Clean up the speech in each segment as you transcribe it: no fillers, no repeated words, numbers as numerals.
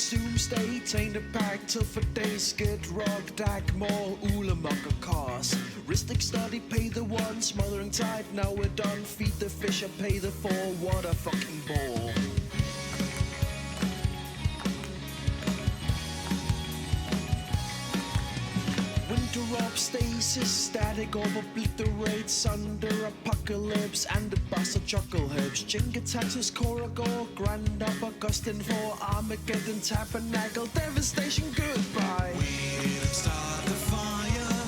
doomsday, taint a pack till for days get rock, dag more, ulamaka cars. Ristic study, pay the one, smothering tide, now we're done, feed the fish and pay the four, what a fucking bore. Winter stasis, static obliterates under apocalypse and the bastard chuckle herbs. Jinga Texas, Coragor, Grand Up Augustine for Armageddon, Tabernacle, devastation, goodbye. We didn't start the fire,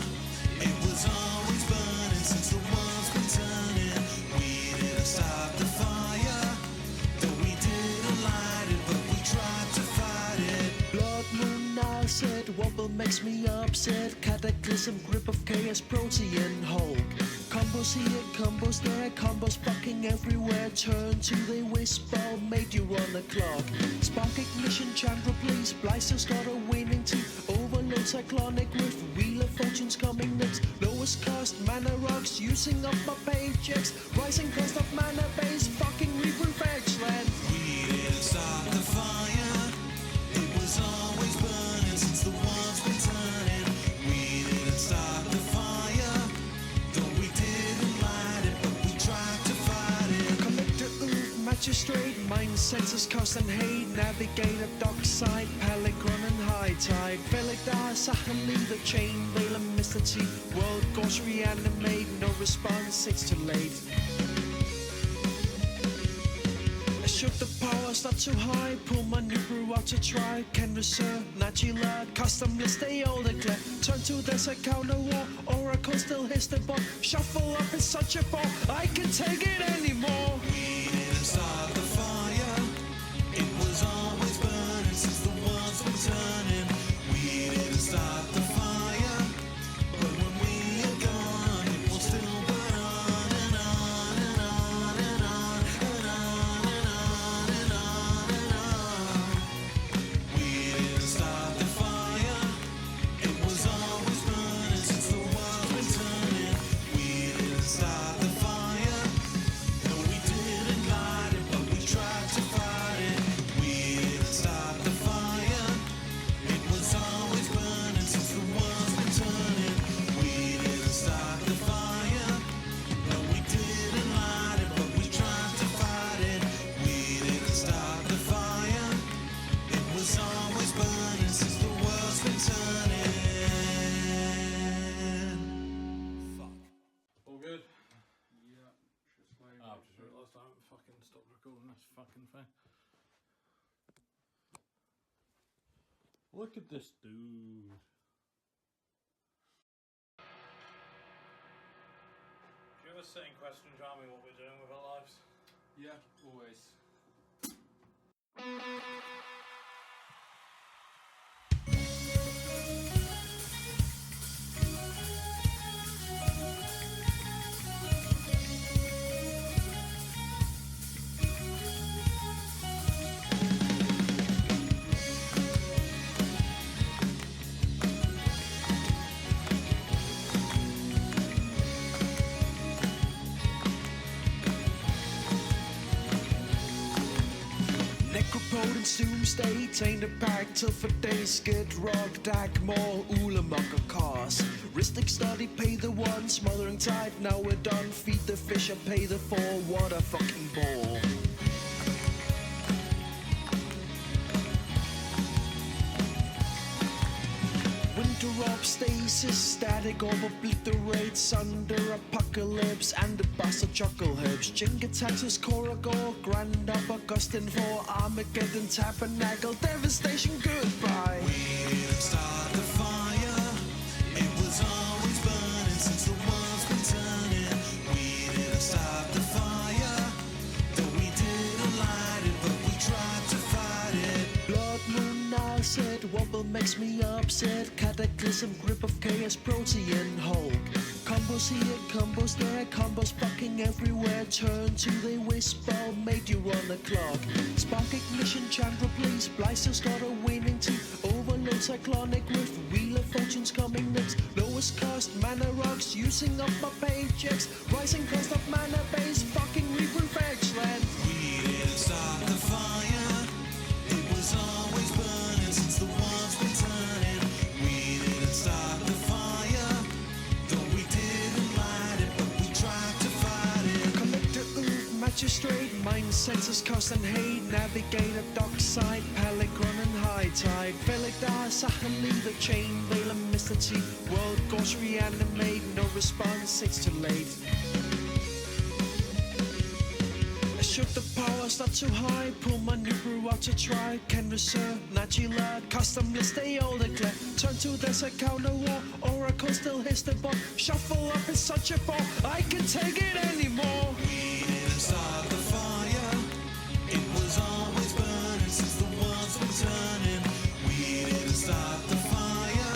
it was always burning since the world's been turning. We didn't start the fire, though we didn't light it, but we tried to fight it. Blood moon, I said, wobble makes me upset. Cataclysm, grip of chaos, protean Hulk. Combos here, combos there, combos fucking everywhere. Turn to they whisper, made you run the clock. Spark ignition, Chandra please. Blyster's got a winning team. Overload cyclonic with wheel of fortunes coming next. Lowest cost, mana rocks, using up my paychecks. Rising cost of mana base, fucking reproof X-Land. We didn't start the fire, it was always burning since the world's been turning. We didn't start the fire, though we didn't light it, but we tried to fight it. Collector Oof, magistrate, mind senses, cost and hate. Navigator, dockside, Palicron and high tide. Velikdar, Sahali, the chain, Veil and Mysticity. World Ghost reanimate, no response, it's too late. Shoot the powers not too high, pull my new brew out to try. Can reserve, Najila, custom list, they all declare. Turn to this a counter war, Oracle still hits the ball. Shuffle up, it's such a ball, I can't take it anymore. We didn't start the fire, it was always burning since the world's been turning. We didn't start the fire, but when we are gone, it will still burn on and on and on and on and on and on and on and on. We didn't start the fire, it was always burning since the world's been turning. We didn't start the fire, no we didn't light it, but we tried to fight it. We didn't start the fire, it was always burning since the world's been turning. We didn't start the fire, no we didn't light it, but we tried to fight it. We didn't start the fire, it was always burning since the world's been turning. Fuck. All good? Yeah, just like Oh, I've just realised I haven't fucking stopped recording this fucking thing. Look at this dude. Do you ever sit and question, Jamie, what we're doing with our lives? yeah, always. Necropotence, doomsday, taint a pack till for days get rock, dag more, ulamaka cars. Ristic study, pay the one, smothering tide, now we're done, feed the fish and pay the four, what a fucking bore. Winter stasis, static obliterates under apocalypse and the bastard chuckle herbs. Jinga Texas, Coragor, Grand Up Augustine for Armageddon, Tabernacle, devastation, goodbye. We didn't start the fire, it was always burning since the world's been turning. We didn't start the fire, though we didn't light it, but we tried to fight it. Blood moon, I said, wobble makes me upset. Cataclysm, grip of chaos, protean Hulk. Combos here, combos there, combos fucking everywhere. Turn to they whisper, made you run the clock. Spark ignition, Chandra please. Blyster's got a winning team. Overload cyclonic with wheel of fortunes coming next. Lowest cost, mana rocks, using up my paychecks. Rising cost of mana base, fucking reproof X-Land. We didn't start the fire, it was always burning mind senses cost and hate. Navigate a dockside, Pelegron and high tide. Veligdar, Sahan, leave the chain, veil and mysticity. World goes reanimate, no response, it's too late. Should the powers not too high, pull my new brew out to try. Can reserve, Najila, custom list, they all declare. Turn to this account of war, Oracle still hits the ball. Shuffle up in such a ball, I can take it anymore. We didn't start the fire. It was always burning since the world's been turning. We didn't start the fire,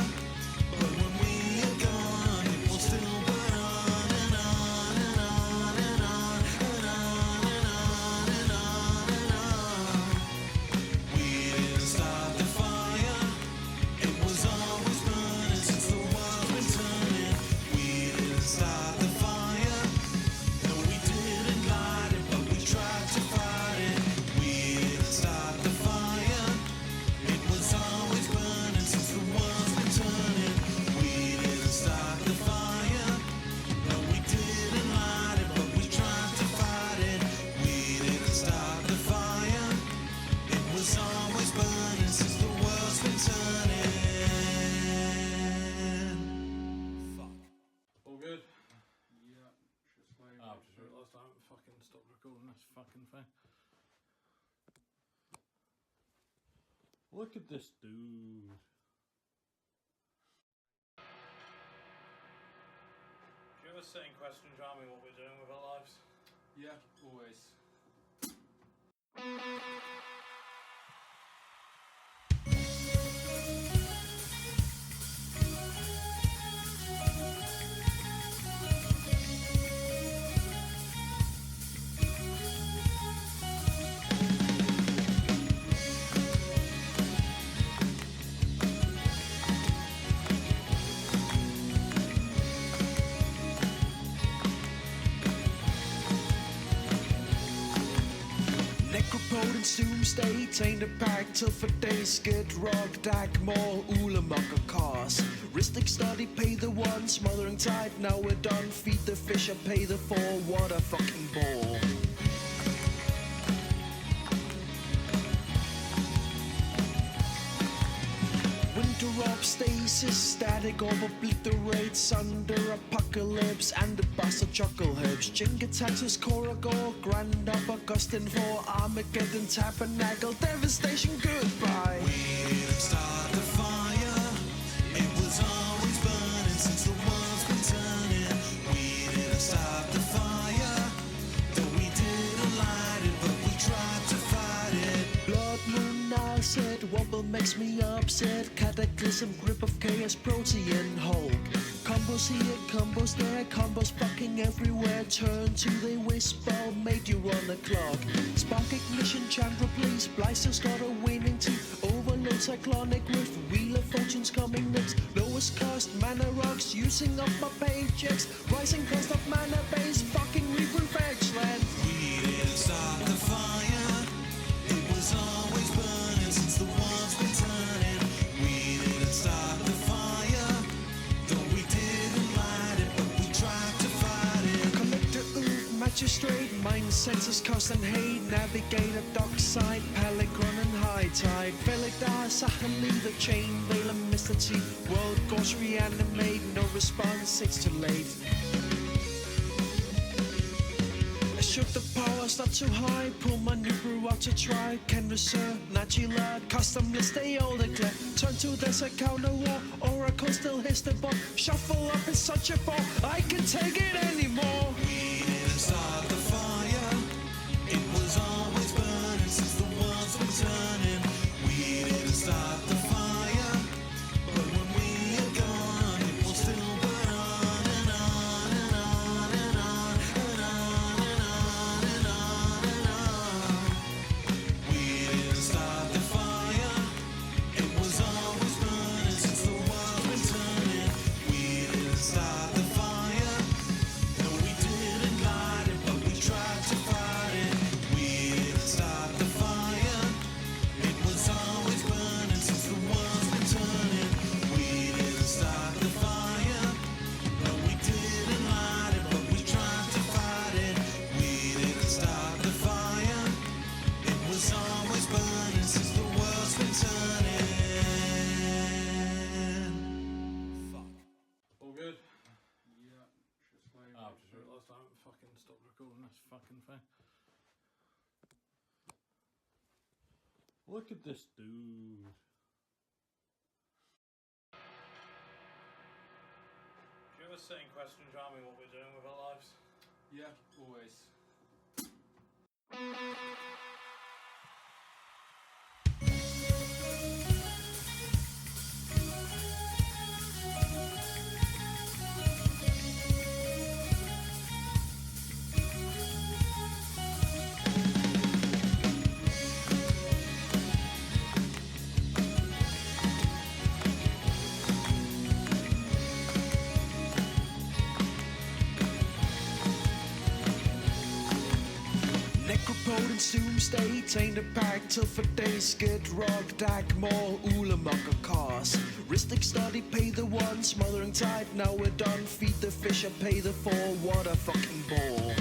but when we are gone, it will still burn on and on and on and on and on and on and on and on. We didn't start the fire. It was always burning since the world's been turning. We didn't start the fire. No, we didn't light it, but we tried to fight it. We didn't start the fire. It was always burning since the world's been turning. We didn't start the fire. No, we didn't light it, but we tried to fight it. We didn't start the fire. It was always burning since the world's been turning. Fuck. All good? Yeah, just like Oh, I've just realised I haven't fucking stopped recording this fucking thing. Look at this dude. Do you ever sit and question, Jamie, what we're doing with our lives? yeah, always. Necropotence, doomsday, taint a pack till for days. Get rock, dag, more, Ulamaka cars. Ristic study, pay the one, smothering tide. Now we're done, feed the fish, I pay the four. What a fucking bore. Winter of stasis, static of obliterates under apocalypse and the bastard chuckle herbs. Jinga Texas, Coragor, Grand Up Augustine for Armageddon Tabernacle, devastation, goodbye. We didn't start the fire. It was always burning since the world's been turning. We didn't start the fire. Though we didn't light it, but we tried to fight it. Blood moon now said, wobble makes me upset. Cataclysm, grip of chaos, protean Hulk. Combos here, combos there, combos fucking everywhere. Turn to they whisper, made you run the clock. Spark ignition, Chandra please. Blyster's got a winning team. Overload cyclonic rift, wheel of fortunes coming next. Lowest cost, mana rocks, using up my paychecks. Rising cost of mana base, fucking reboot land. We didn't start the fire. It was always burning since the world's been turning. We didn't start the fire. Though we didn't light it, but we tried to fight it. Collector oof, magistrate, mind senses cost and hate. Navigate a dockside, Pelegron and high tide. Veligdar, Sahan, leave the chain, veil and mysticity. World goes reanimate, no response, it's too late. Should the powers not too high, pull my new brew out to try. Can reserve, Najila, custom list, they all declare. Turn to this account of war, Oracle still hits the ball. Shuffle up in such a ball, I can take it anymore. We didn't start the fire. It was always burning since the world's been turning. We didn't start the fire, but when we are gone, it will still burn on and on and on and on and on and on and on and on. We didn't start the fire. It was always burning since the world's been turning. We didn't start the fire. No, we didn't fucking stop recording this fucking thing. Look at this dude. Do you ever sit and question, Jamie, what we're doing with our lives? Yeah, always. Necropotence, doomsday, taint a pack till for days, skid, rog, dag, mall, ulamaka cars. Ristic study, pay the one, smothering tide, now we're done, feed the fish and pay the four, what a fucking bore.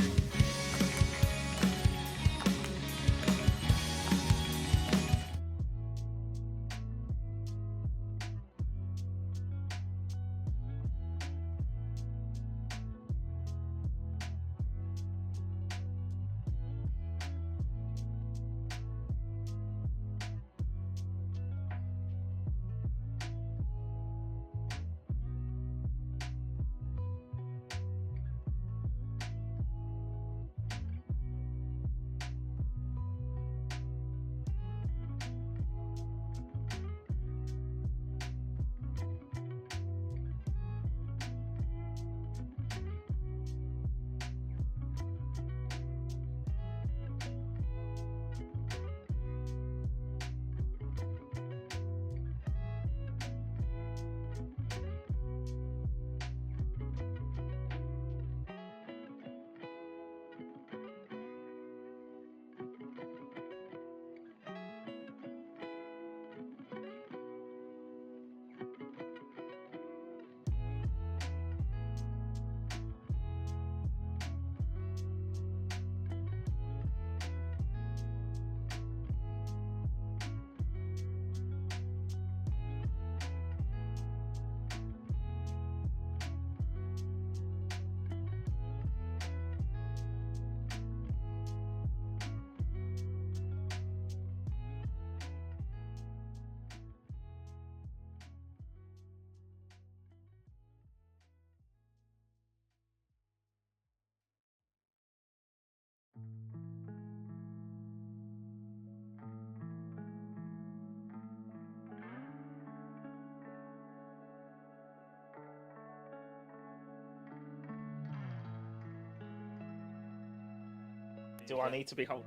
Do I need to be holding?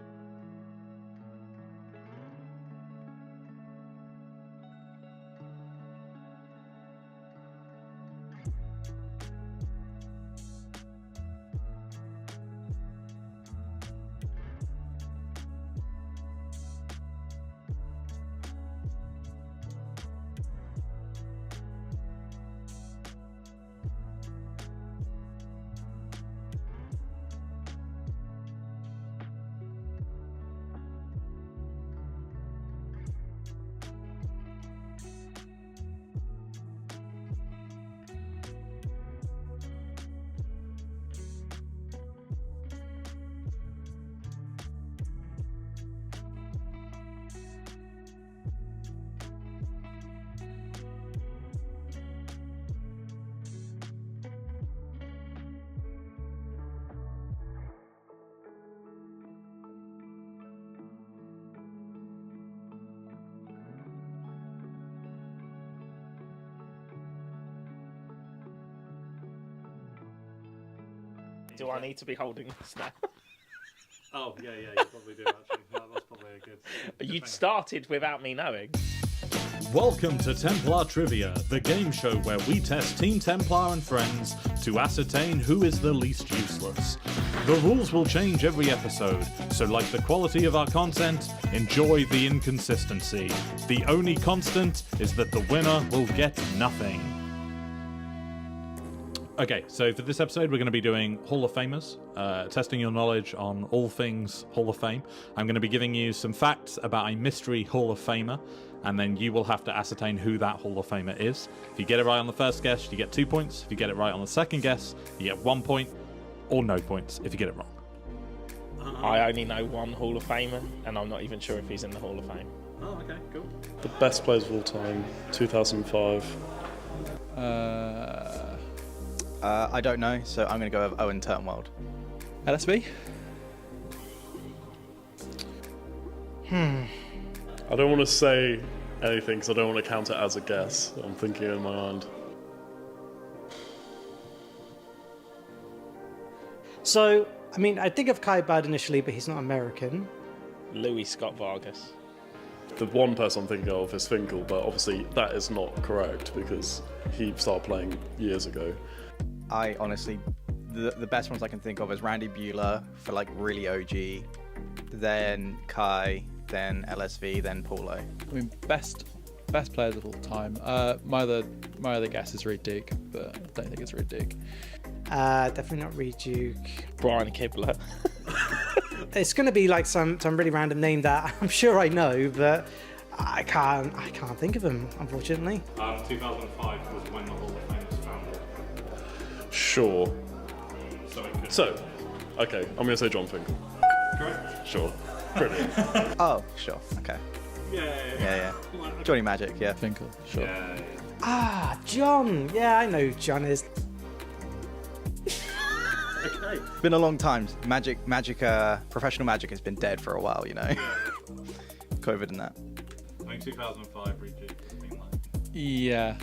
Do I need to be holding this now? Oh, yeah, you probably do, actually. That's probably a good... But you'd started without me knowing. Welcome to Templar Trivia, the game show where we test Team Templar and friends to ascertain who is the least useless. The rules will change every episode, so like the quality of our content, enjoy the inconsistency. The only constant is that the winner will get nothing. Okay, so for this episode, we're going to be doing Hall of Famers, testing your knowledge on all things Hall of Fame. I'm going to be giving you some facts about a mystery Hall of Famer, and then you will have to ascertain who that Hall of Famer is. If you get it right on the first guess, you get 2 points. If you get it right on the second guess, you get 1 point. or no points if you get it wrong. I only know one Hall of Famer, and I'm not even sure if he's in the Hall of Fame. Oh, okay, cool. The best players of all time, 2005. I don't know, so I'm going to go with Owen Turnwald. LSB? I don't want to say anything because I don't want to count it as a guess. I'm thinking in my mind. So, I mean, I think of Kai Bird initially, but he's not American. Louis Scott Vargas. The one person I'm thinking of is Finkel, but obviously that is not correct because he started playing years ago. I honestly, the best ones I can think of is Randy Bueller for like really OG, then Kai, then LSV, then Paulo. I mean, best players of all time. My other guess is Reed Duke, but I don't think it's Reed Duke. Definitely not Reed Duke. Brian Kibler. It's going to be like some really random name that I'm sure I know, but I can't think of him, unfortunately. 2005 was when the Hall of Fame was founded. Sure. So it could. So, okay, I'm going to say John Finkel. Correct? Sure. Brilliant. Oh, sure, okay. Yeah. Johnny Magic, yeah. Finkel, sure. Yeah. Ah, John. Yeah, I know who John is. Okay. It's been a long time. Professional Magic has been dead for a while, you know. COVID and that. I think 2005 Reed Duke has been like. Yeah.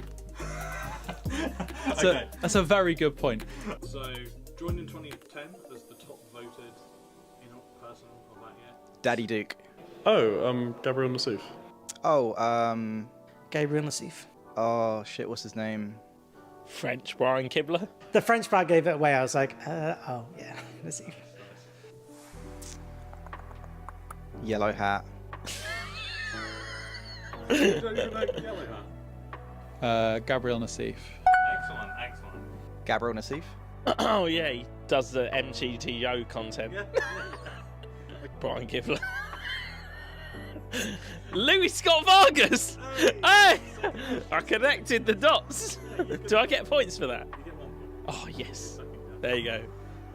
Okay. That's a very good point. So, joined in 2010 as the top voted person of that year. Daddy Duke. Oh, Gabriel Nassif. Oh, Gabriel Nassif. oh shit, what's his name? French Brian Kibler. The French crowd gave it away. I was like, oh yeah, Nassif. Yellow Hat. You don't even know Yellow Hat? Gabriel Nassif. Excellent. Gabriel Nassif. Oh yeah, he does the MGTO content. Yeah. Brian Kibler. Louis Scott Vargas! Hey! I connected the dots. Do I get points for that? You get 1 point. Oh, yes. There you go.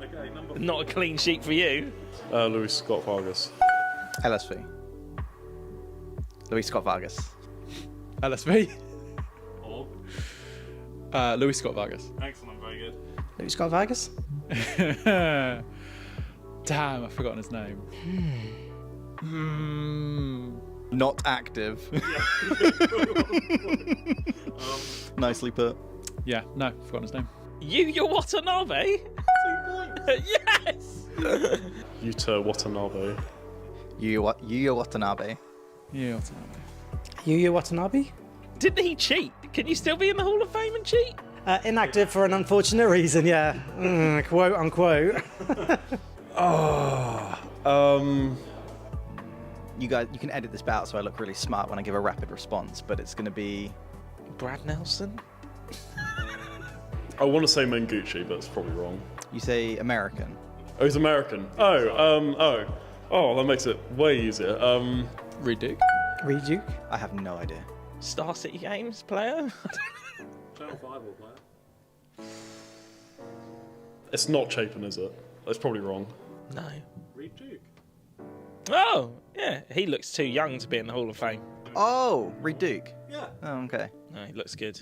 Okay, number 4. Not a clean sheet for you. Louis Scott Vargas. LSV. Louis Scott Vargas. LSV? Or? Louis Scott Vargas. Excellent, very good. Louis Scott Vargas. Damn, I've forgotten his name. Not active. Nicely put. Yeah, no, forgotten his name. Yuya Watanabe? 2 points. Yes! Yuta Watanabe. Yuya Watanabe. Yeah, what's his name? Yuya Watanabe. Didn't he cheat? Can you still be in the Hall of Fame and cheat? Inactive for an unfortunate reason, yeah. Quote unquote. You guys, you can edit this out so I look really smart when I give a rapid response, but it's going to be Brad Nelson? I want to say Mengucci, but it's probably wrong. you say American. Oh, he's American. Oh, that makes it way easier. Reed Duke. Reed Duke. I have no idea. Star City Games player? Channel 5 will play. It's not Chapin, is it? That's probably wrong. No. Reed Duke. Oh, yeah. He looks too young to be in the Hall of Fame. Oh, Reed Duke. Yeah. Oh, okay. No, he looks good.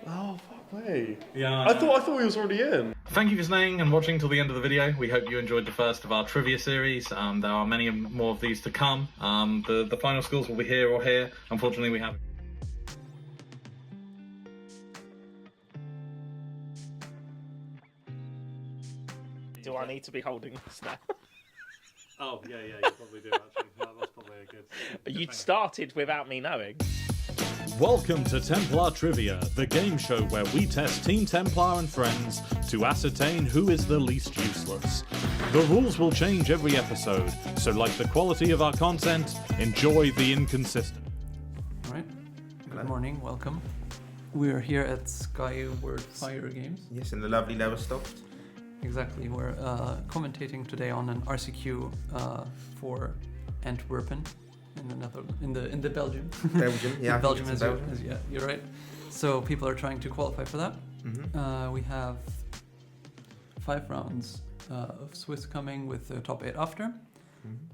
Oh, fuck me. Yeah. I thought he was already in. Thank you for staying and watching till the end of the video. We hope you enjoyed the first of our trivia series. There are many more of these to come. The final scores will be here or here. Unfortunately, we have... Do I need to be holding this now? Oh, yeah, you probably do, actually. That's probably a good... You started without me knowing. Welcome to Templar Trivia, the game show where we test Team Templar and friends to ascertain who is the least useless. The rules will change every episode, so like the quality of our content, enjoy the inconsistent. Alright, good morning, welcome. We're here at Skyward Fire Games. Yes, in the lovely Lowestoft. Exactly, we're commentating today on an RCQ for Antwerpen in the Belgium. Belgium, yeah. Belgium, yeah, you're right. So people are trying to qualify for that. Mm-hmm. We have 5 rounds of Swiss coming with the top 8 after.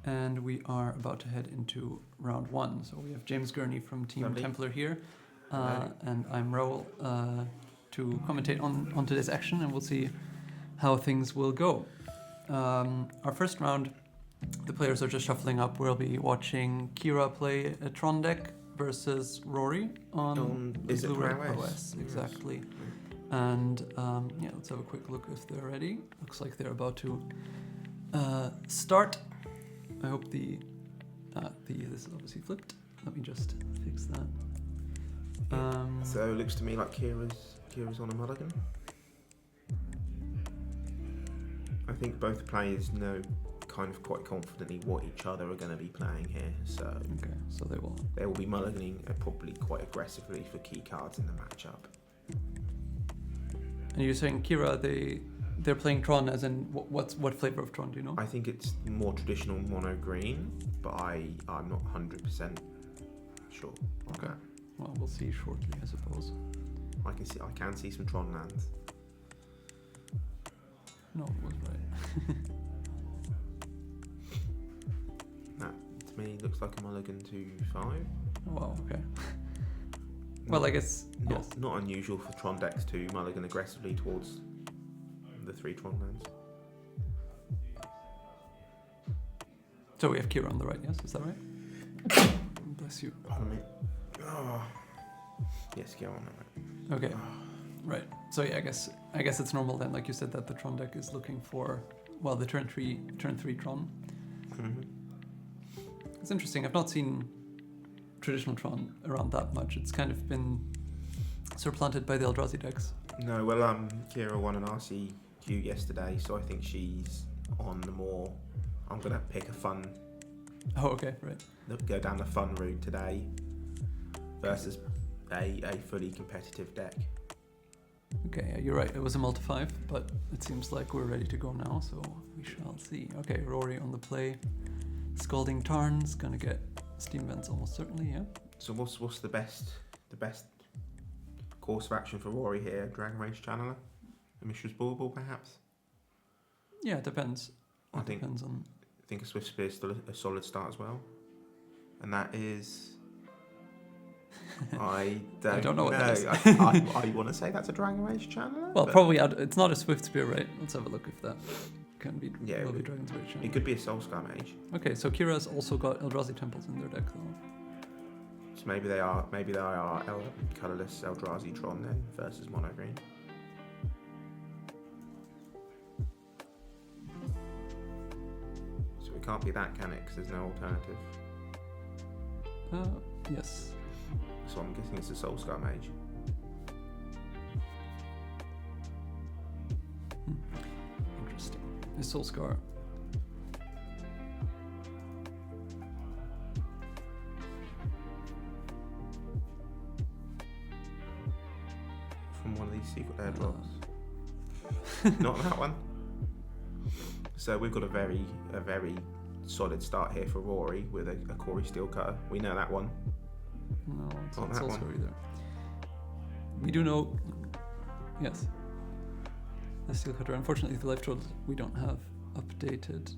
And we are about to head into round 1. So we have James Gurney from Team Lovely. Templar here. And I'm Raoul to commentate on today's action, and we'll see how things will go. Our first round, the players are just shuffling up. We'll be watching Kira play a Tron deck versus Rory on is it Blue Red Prowess? Prowess, exactly. And yeah, let's have a quick look if they're ready. Looks like they're about to start. I hope this is obviously flipped. Let me just fix that. So it looks to me like Kira's on a mulligan. I think both players know kind of quite confidently what each other are going to be playing here. So Okay, so they will. be mulliganing probably quite aggressively for key cards in the matchup. And you're saying Kira, they're playing Tron as in what flavor of Tron do you know? I think it's more traditional mono green, but I'm not 100% sure. Okay. Well, we'll see shortly, I suppose. I can see some Tron lands. No, it was right. That to me looks like a mulligan to 5. Oh, wow, okay. Well, I guess yes. Not unusual for Tron decks to mulligan aggressively towards the 3 Tron lands. So we have Kira on the right, yes? Is that right? Bless you. Pardon me. Oh. Yes, Kira on the right. Okay. Right. So yeah, I guess it's normal then, like you said, that the Tron deck is looking for the turn 3 Tron. Mm-hmm. It's interesting. I've not seen traditional Tron around that much. It's kind of been supplanted by the Eldrazi decks. No, well, Kira won an RCQ yesterday, so I think she's on the more. I'm gonna pick a fun. Oh, okay, right. Go down the fun route today versus a fully competitive deck. Okay, yeah, you're right. It was a multi-5, but it seems like we're ready to go now, so we shall see. Okay, Rory on the play. Scalding Tarn's gonna get Steam Vents almost certainly, yeah. So what's the best course of action for Rory here? Dragon Rage Channeler? A Mishra's Bauble, perhaps? Yeah, it depends. I think a Swift Spear is still a solid start as well. And that is... I don't know what that is. I want to say that's a Dragon Rage Channeler. Well, probably it's not a Swift Spear, right? Let's have a look if that can be. Yeah, will be Dragon's Rage Channeler. It could be a Soulscar Mage. Okay, so Kira's also got Eldrazi Temples in their deck, though. So maybe they are colourless Eldrazi Tron then versus mono green. So it can't be that, can it? Because there's no alternative. Yes. So I'm guessing it's a Soulscar Mage. Interesting. A Soulscar. From one of these secret airdrops. Not that one. So we've got a very solid start here for Rory with a Corey Steelcutter. We know that one. No, it's not that Soulscar one. either. We do know, yes, the Steelcutter. Unfortunately, the life totals we don't have updated.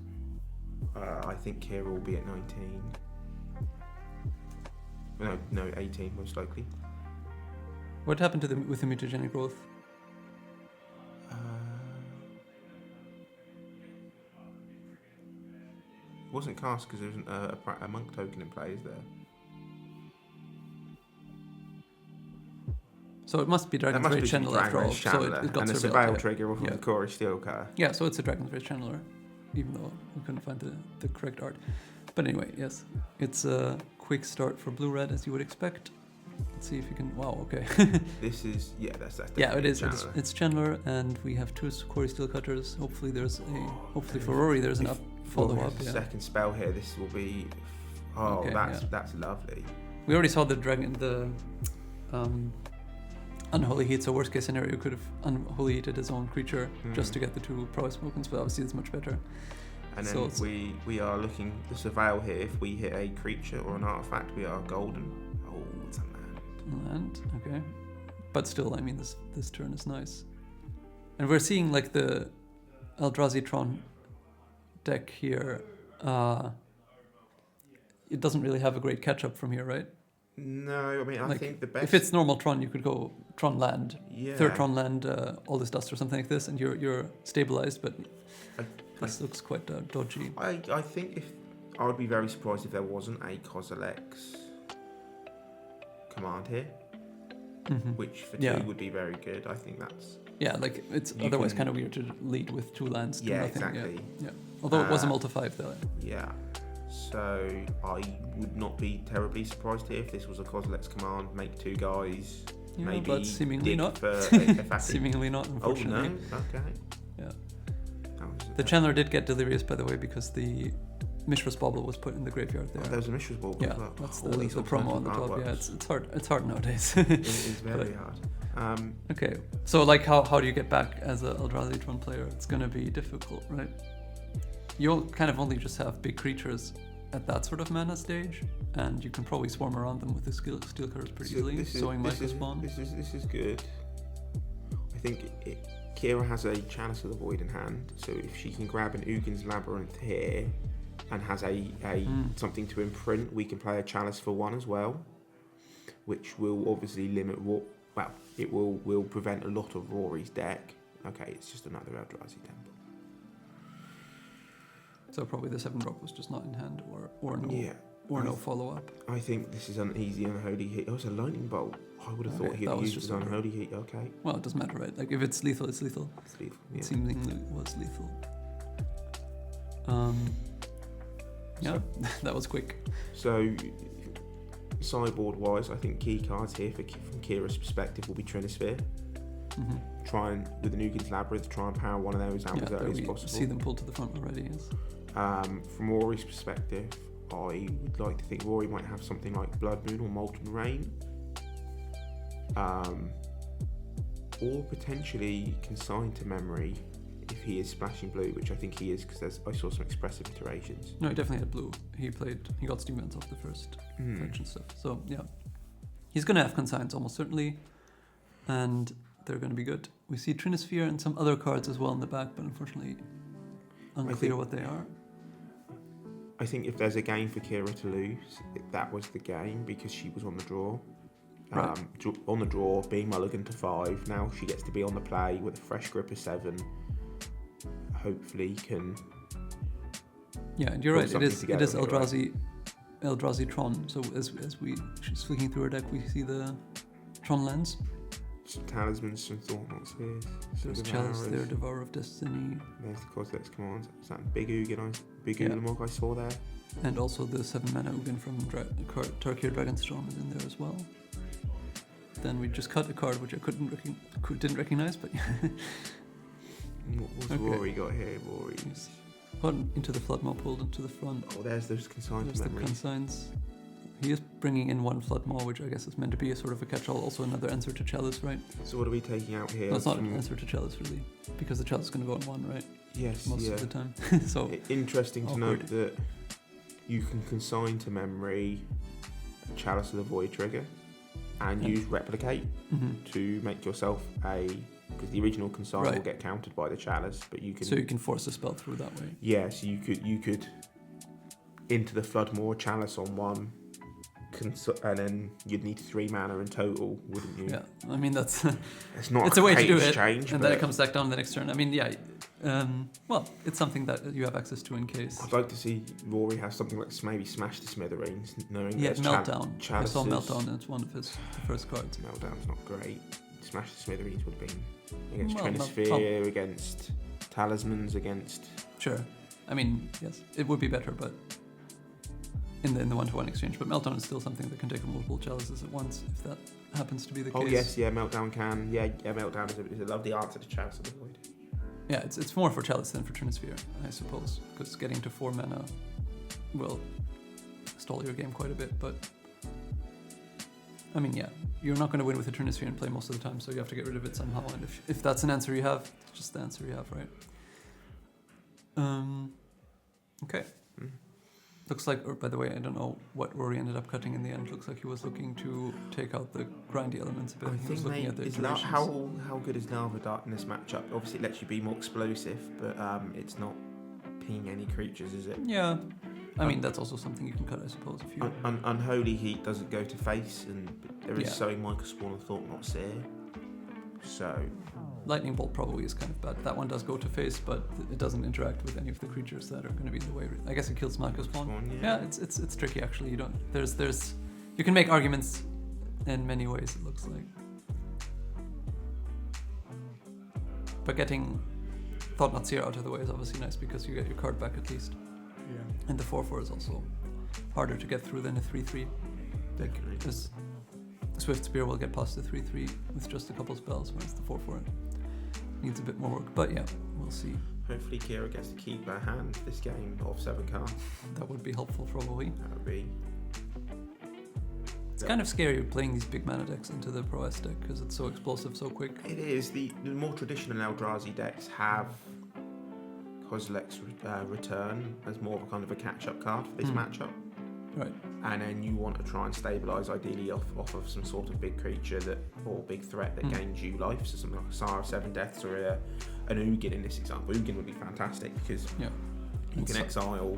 I think Kira will be at 19. No, 18 most likely. What happened to with the mutagenic growth? It wasn't cast because there wasn't a monk token in play, is there? So it must be Dragon's Rage Channeler after all. So it got and a surveilled, surveil yeah. trigger off of Yeah. the Corey Steelcutter. Yeah, so it's a Dragon's Rage Channeler, even though we couldn't find the correct art. But anyway, yes, it's a quick start for blue-red as you would expect. Let's see if you can. Wow, okay. This is that's yeah, it is. Channeler. It's Chandler, and we have 2 Corey Steelcutters. Hopefully, hopefully for Rory, there's enough follow-up. Yeah. Second spell here. This will be. Oh, Okay, that's lovely. We already saw the Unholy Heat, so worst case scenario could have Unholy Heated his own creature just to get the 2 prowess tokens, but obviously it's much better. And then we are looking the surveil here. If we hit a creature or an artifact, we are golden. Oh, it's a land. Land, okay. But still, I mean, this turn is nice. And we're seeing like the Eldrazi Tron deck here, it doesn't really have a great catch-up from here, right? No, I mean, I think the best... If it's normal Tron, you could go Tron land, Yeah. third Tron land, all this dust or something like this, and you're stabilized, but this looks quite dodgy. I think I would be very surprised if there wasn't a Kozilek's command here, which for 2 would be very good. I think that's... Yeah, like it's otherwise kind of weird to lead with 2 lands. Do nothing. Exactly. Yeah. Although it was a multi-5 though. Yeah. So I would not be terribly surprised here if this was a Kozilek's command. Make 2 guys. Yeah, maybe but seemingly not. Seemingly not, unfortunately. Oh no. Okay. Yeah. The Chandler did get delirious, by the way, because the Mishra's Bauble was put in the graveyard there. Oh, there was a Mishra's Bauble as well. That's the promo on the top. Yeah, it's hard nowadays. It is very hard. Okay, so like how do you get back as a Eldrazi Tron player? It's gonna be difficult, right? You'll kind of only just have big creatures at that sort of mana stage, and you can probably swarm around them with the steel cutters pretty easily, sowing Micro Spawn. This is good. I think Kira has a Chalice of the Void in hand, so if she can grab an Ugin's Labyrinth here and has a something to imprint, we can play a Chalice for 1 as well, which will obviously limit it will prevent a lot of Rory's deck. Okay, it's just another Eldrazi Temple. So probably the 7-drop was just not in hand, or no follow-up. I think this is an easy Unholy Heat. Oh, it's a Lightning Bolt. I would have thought he'd used his Unholy Heat. Okay. Well, it doesn't matter, right? Like if it's lethal, it's lethal. It's lethal. Yeah. It seemingly was lethal. Yeah, that was quick. So, sideboard-wise, I think key cards here from Kira's perspective will be Trinisphere. Try and, with the Ugin's Labyrinth, try and power one of those out as early as possible. See them pull to the front already, yes. From Rory's perspective, I would like to think Rory might have something like Blood Moon or Molten Rain. Or potentially Consigned to Memory if he is splashing blue, which I think he is, because I saw some expressive iterations. No, he definitely had blue. He got Steam Vents off the first fetch stuff. So yeah, he's going to have Consigns almost certainly, and they're going to be good. We see Trinisphere and some other cards as well in the back, but unfortunately unclear what they are. I think if there's a game for Kira to lose, that was the game, because she was on the draw. Right. On the draw, being mulligan to 5. Now she gets to be on the play with a fresh grip of 7. Hopefully can... Yeah, and you're right, it is Eldrazi Tron. So as she's flicking through her deck, we see the Tron lands. Some talismans, some Thought-Knot Spheres. There's Chalice there, Devourer of Destiny. There's the Kozilek's commands. Is that Big Ulamog I saw there? And also the 7-mana Ugin from Tarkir Dragonstorm is in there as well. Then we just cut a card which I didn't recognize, but What's Rory got here? Rory's put into the Floodmaw, pulled into the front. Oh, there's those Consigns. There's the Consigns. He is bringing in 1 Floodmaw, which I guess is meant to be a sort of a catch-all. Also another answer to Chalice, right? So what are we taking out here? No, it's not an answer to Chalice, really, because the Chalice is going to go on 1, right? Yes, most of the time. So interesting to note that you can consign to memory a Chalice of the Void trigger and use Replicate to make yourself because the original consign will get countered by the Chalice, but you can... So you can force a spell through that way. Yes, you could into the Floodmaw Chalice on 1, and then you'd need 3 mana in total, wouldn't you? Yeah, I mean that's it's not it's a way to do it, and then it comes back down the next turn. I mean, well, it's something that you have access to in case. I'd like to see Rory have something like maybe Smash the Smithereens, knowing that Meltdown. I saw Meltdown, and it's one of his first cards. Meltdown's not great. Smash the Smithereens would have been against Trinisphere, against Talismans, against... Sure. I mean, yes, it would be better, but in the 1-to-1 exchange. But Meltdown is still something that can take multiple Chalices at once, if that happens to be the case. Oh yes, Meltdown can. Yeah, Meltdown is a lovely answer to Chalice of the Void. Yeah, it's more for Chalice than for Trinisphere, I suppose, because getting to 4 mana will stall your game quite a bit, but... I mean, yeah, you're not going to win with a Trinisphere and play most of the time, so you have to get rid of it somehow, and if that's an answer you have, it's just the answer you have, right? Okay. Looks like, or by the way, I don't know what Rory ended up cutting in the end. Looks like he was looking to take out the grindy elements a bit. I He was think looking at the is iterations. how good is Lava Dart in this matchup? Obviously, it lets you be more explosive, but it's not pinging any creatures, is it? Yeah. I mean, that's also something you can cut, I suppose, if you... Unholy Heat doesn't go to face, and there is Yeah. sowing Micro Spawn and Thought Not Seer. So... Lightning Bolt probably is kind of bad. That one does go to face, but it doesn't interact with any of the creatures that are going to be in the way. I guess it kills Micro Spawn. Yeah. It's tricky, actually. You don't... There's... You can make arguments in many ways, it looks like. But getting Thought Not Seer out of the way is obviously nice, because you get your card back at least. Yeah. And the 4/4 is also harder to get through than a 3/3. Definitely. Because Swift Spear will get past the 3/3 with just a couple spells, whereas the 4/4 needs a bit more work. But yeah, we'll see. Hopefully Kira gets to keep her hand this game of 7 cards. That would be helpful, probably. That would be... It's kind of scary playing these big mana decks into the Pro S deck, because it's so explosive so quick. It is. The more traditional Eldrazi decks have Kozilek's return as more of a kind of a catch-up card for this matchup. Right. And then you want to try and stabilise ideally off of some sort of big creature or big threat that gains you life. So something like a Sire of 7 Deaths or an Ugin in this example. Ugin would be fantastic because you can exile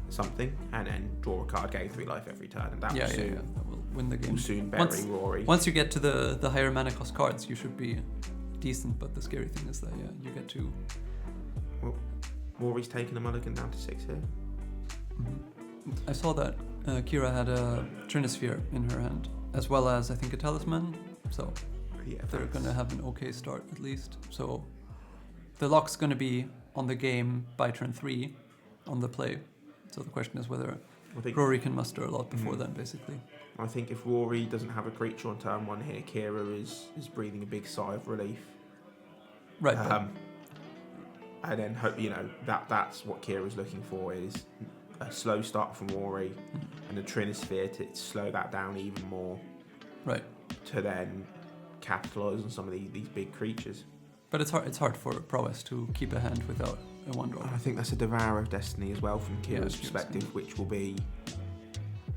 something and then draw a card, gain 3 life every turn, and that will soon that will win the game. Will soon bury Rory. Once you get to the higher mana cost cards, you should be decent. But the scary thing is that you get to... Well, Rory's taken a mulligan down to 6 here. I saw that Kira had a Trinisphere in her hand, as well as I think a Talisman, so they're going to have an okay start at least. So the lock's going to be on the game by turn 3 on the play. So the question is whether Rory can muster a lot before then, basically. I think if Rory doesn't have a creature on turn 1 here, Kira is breathing a big sigh of relief. Right. And then hope that's what Kira's looking for, is a slow start from Rory and a Trinisphere to slow that down even more. Right. To then capitalise on some of these big creatures. But it's hard for Prowess to keep a hand without a 1-drop. I think that's a Devourer of Destiny as well from Kira's perspective, which will be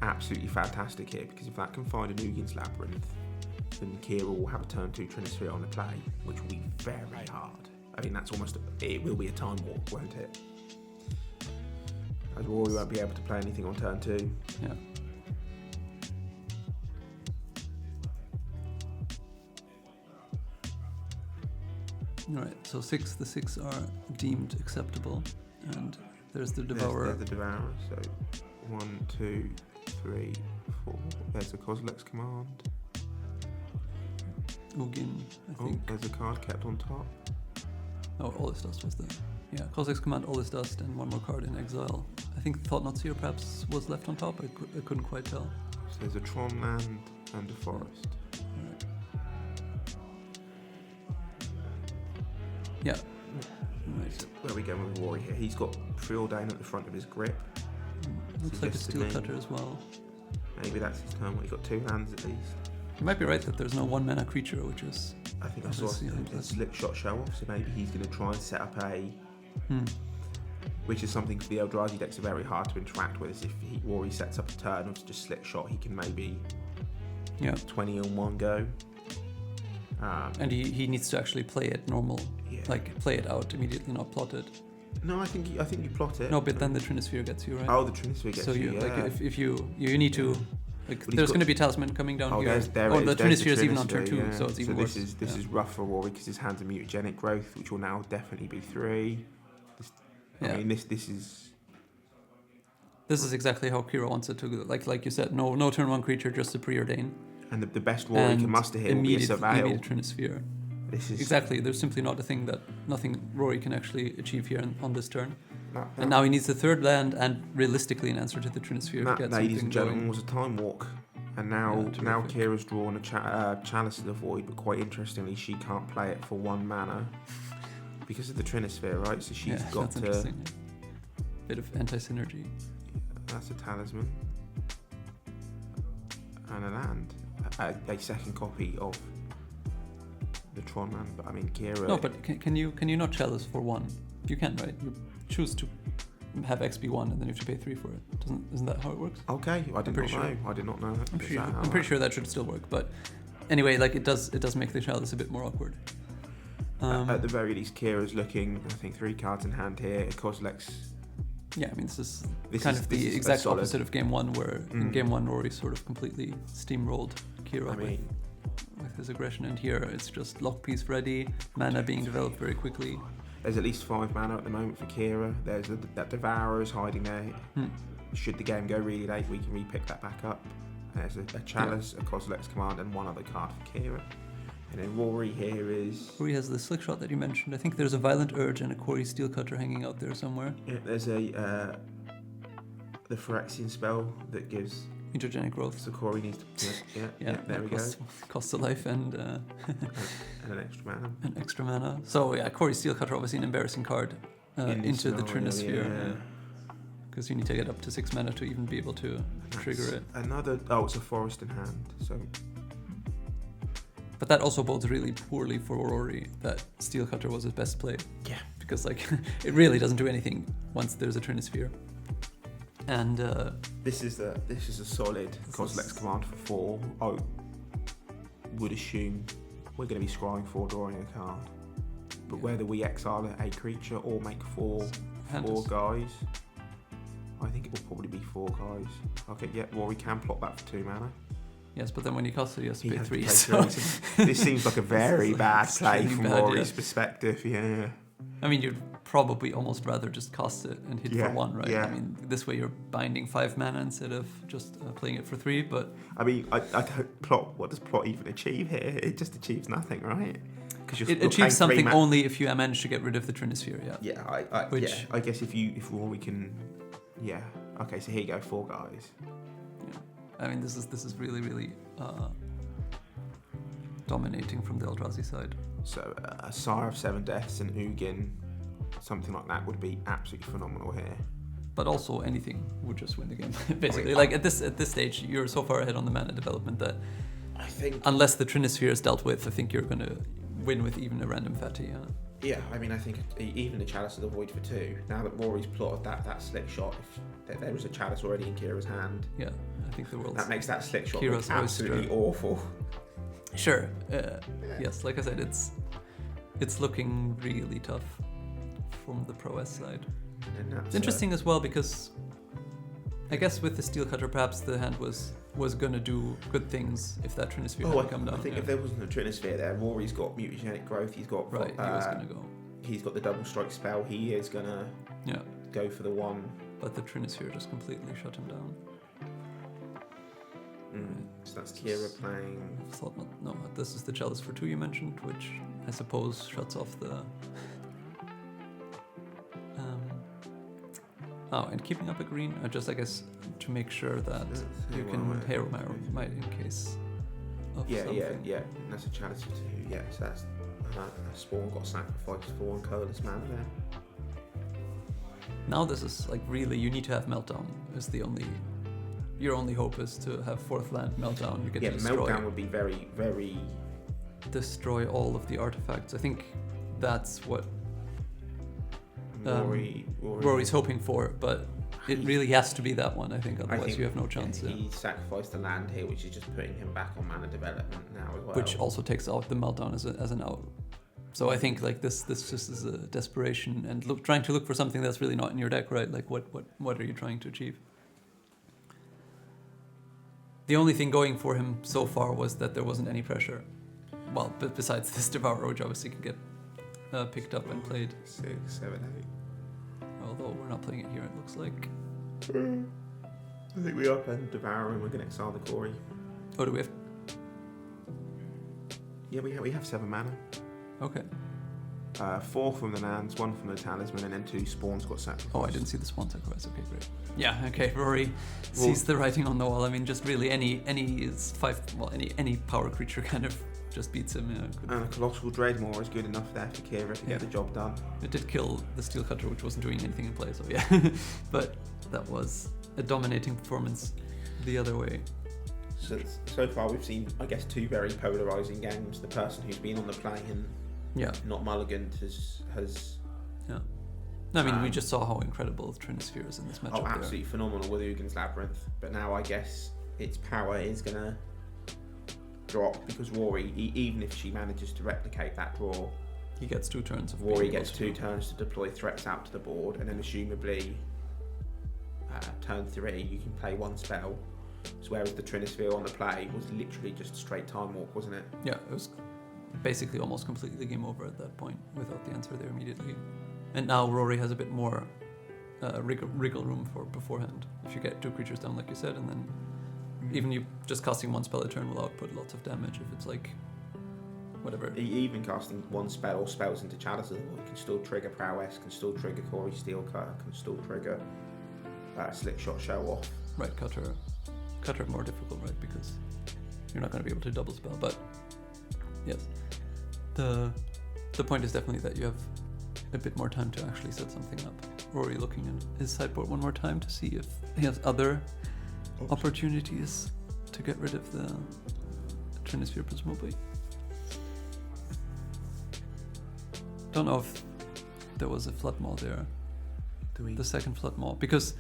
absolutely fantastic here, because if that can find an Ugin's Labyrinth, then Kira will have a turn 2 Trinisphere on the play, which will be very hard. I mean, it will be a time warp, won't it? As Rory won't be able to play anything on turn 2. Yeah. Alright, so the 6 are deemed acceptable, and there's the Devourer. There's the Devourer, so 1, 2, 3, 4. There's a Kozilek's Command. Ugin, I think. There's a card kept on top. Oh, All This Dust was there. Yeah, Kozilek's Command, All This Dust, and one more card in exile. I think Thought Not Seer perhaps was left on top. I couldn't quite tell. So there's a Tron land and a forest. Right. Yeah. Right. Where are we going with Rory here? He's got Preordain at the front of his grip. Looks like a Steel Cutter as well. Maybe that's his turn. He's got 2 lands at least. You might be right that there's no 1 mana creature, which is... I think I saw a Slick Shot show off, so maybe he's going to try and set up a... Which is something for the Eldrazi decks are very hard to interact with. Is if Rory sets up a turn of just Slick Shot, he can maybe 20 in one go. And he needs to actually play it normal, like play it out immediately, not plot it. No, I think you plot it. No, but then the Trinisphere gets you, right? Oh, the Trinisphere gets you. So like if you need to, like, there's going to be a Talisman coming down here. The Trinisphere is even on turn 2, so it's even worse. This is rough for Rory because his hand's a Mutagenic Growth, which will now definitely be 3. I mean, this is. This is exactly how Kira wants it to go. Like you said, no turn 1 creature, just a Preordain. And the best Rory can muster here will be a Surveil. Immediate Trinisphere. This is exactly. There's simply not a thing nothing Rory can actually achieve here on this turn. And now he needs the 3rd land and realistically an answer to the Trinisphere to get ladies something and gentlemen, going. was a time walk. And now Kira's drawn a Chalice of the Void, but quite interestingly, she can't play it for 1 mana because of the Trinisphere, right? So she's got that's interesting. Bit of anti-synergy. That's a Talisman. And a land. A second copy of the Tron land, but I mean Kira... No, but can you not Chalice for 1? You can, right? You choose to have XP1 and then you have to pay 3 for it. Isn't that how it works? Okay, I did not know. I did not know. I'm pretty sure that should still work, but anyway, like it does make the chalice a bit more awkward. At the very least, Kira's looking, I think, 3 cards in hand here. Kozilek's. Yeah, I mean, this is the exact opposite of game 1, where in game 1 Rory sort of completely steamrolled Kira with his aggression, and here it's just lock piece ready, mana being developed very quickly. There's at least 5 mana at the moment for Kira. There's that Devourer is hiding there. Should the game go really late, we can re-pick that back up. There's a Chalice, a Kozilek's Command, and 1 other card for Kira. And then Rory here is... Rory has the Slick Shot that you mentioned. I think there's a Violent Urge and a Quarry Steelcutter hanging out there somewhere. Yeah, there's the Phyrexian spell that gives... Mutagenic Growth. So Quarry needs to... Yeah, there we go. Costs a life and... and an extra mana. An extra mana. So yeah, Quarry Steelcutter, obviously an embarrassing card into the Trinisphere. Because you need to get up to 6 mana to even be able to trigger it. It's a Forest in hand, so... But that also bodes really poorly for Rory that Steelcutter was his best play. Yeah. Because like it really doesn't do anything once there's a Trinisphere. And this is a solid Kozilek's Command for 4. I would assume we're going to be scrying 4, drawing a card. But whether we exile a creature or make 4 guys, I think it will probably be 4 guys. Okay, yeah, Rory can plot that for 2 mana. Yes, but then when he casts it, he has to pay 3. This seems like a very bad play from Rory's perspective. Yeah. I mean, you'd probably almost rather just cast it and hit for 1, right? Yeah. I mean, this way you're binding 5 mana instead of just playing it for 3. But I mean, I don't plot. What does plot even achieve here? It just achieves nothing, right? Because it achieves something only if you manage to get rid of the Trinisphere. Yeah. Yeah, I guess if Rory can. Yeah. Okay, so here you go, 4 guys. I mean, this is really, really dominating from the Eldrazi side. So a Sire of 7 Deaths and Ugin, something like that would be absolutely phenomenal here. But also anything would just win the game, basically. Like at this stage, you're so far ahead on the mana development that I think unless the Trinisphere is dealt with, I think you're going to win with even a random fatty. Yeah, I mean, I think even the Chalice of the Void for 2. Now that Rory's plotted that Slick Shot, if there was a Chalice already in Kira's hand. Yeah, I think the world's... That makes that Slick Shot look absolutely awful. Sure. Yes, like I said, it's looking really tough from the Pro-S side. It's interesting as well because I guess with the Steelcutter, perhaps the hand was going to do good things if that Trinisphere had come down. I think if there wasn't a Trinisphere there, Rory's got Mutagenic Growth, he's got... Right, he was going to go. He's got the Double Strike spell, he is going to go for the 1. But the Trinisphere just completely shut him down. So that's Kira playing... I thought not. No, this is the Chalice for 2 you mentioned, which I suppose shuts off the... and keeping up a green, just I guess to make sure that you can Hero Might in case of something. Yeah. That's a Chalice for 2. Yeah, so that's a Spawn got sacrificed for 1 colorless mana there. Now this is like really, you need to have Meltdown is your only hope is to have 4th land Meltdown. You get to destroy. Meltdown would be very, very... Destroy all of the artifacts. I think that's what Rory's hoping for, but it really has to be that one, I think, otherwise you have no chance. He sacrificed the land here, which is just putting him back on mana development now as well. Which also takes out the Meltdown as an out. So I think like this just is a desperation and trying to look for something that's really not in your deck, right? Like what are you trying to achieve? The only thing going for him so far was that there wasn't any pressure. Well, but besides this Devourer, which obviously can get picked up and played. 6, 7, 8. Although we're not playing it here, it looks like. I think we are playing Devourer and we're going to exile the Quarry. Oh, do we have? Yeah, we have 7 mana. Okay. 4 from the lands, 1 from the Talisman, and then 2 Spawns got sacrificed. Oh, I didn't see the Spawn sacrifice. Okay, great. Yeah, okay. Rory sees the writing on the wall. I mean, just really any power creature kind of just beats him. And a Colossal Dreadmaw is good enough there for Kira to get the job done. It did kill the Steelcutter, which wasn't doing anything in play, so yeah. But that was a dominating performance the other way. So far we've seen, I guess, 2 very polarising games. The person who's been on the play and not mulliganed has No, I mean, we just saw how incredible Trinisphere is in this matchup. Oh, absolutely phenomenal with Ugin's Labyrinth. But now I guess its power is going to drop because Rory, even if she manages to replicate that draw, he gets 2 turns of Rory gets 2 turns to deploy threats out to the board, and then assumably turn 3 you can play 1 spell. So whereas the Trinisphere on the play was literally just a straight time walk, wasn't it? Yeah, it was basically almost completely game over at that point without the answer there immediately. And now Rory has a bit more wriggle room for beforehand. If you get 2 creatures down, like you said, and then even you just casting 1 spell a turn will output lots of damage if it's like whatever. Even casting 1 spell or spells into Chalice of the Void can still trigger Prowess, can still trigger Corey Steelcutter, can still trigger Slick Shot Show Off. Right, Cutter more difficult, right? Because you're not going to be able to double spell. But yes, the point is definitely that you have a bit more time to actually set something up. Rory looking at his sideboard one more time to see if he has other opportunities to get rid of the Trinisphere, presumably. Don't know if there was a Flood Maw there. The second Flood Maw. Because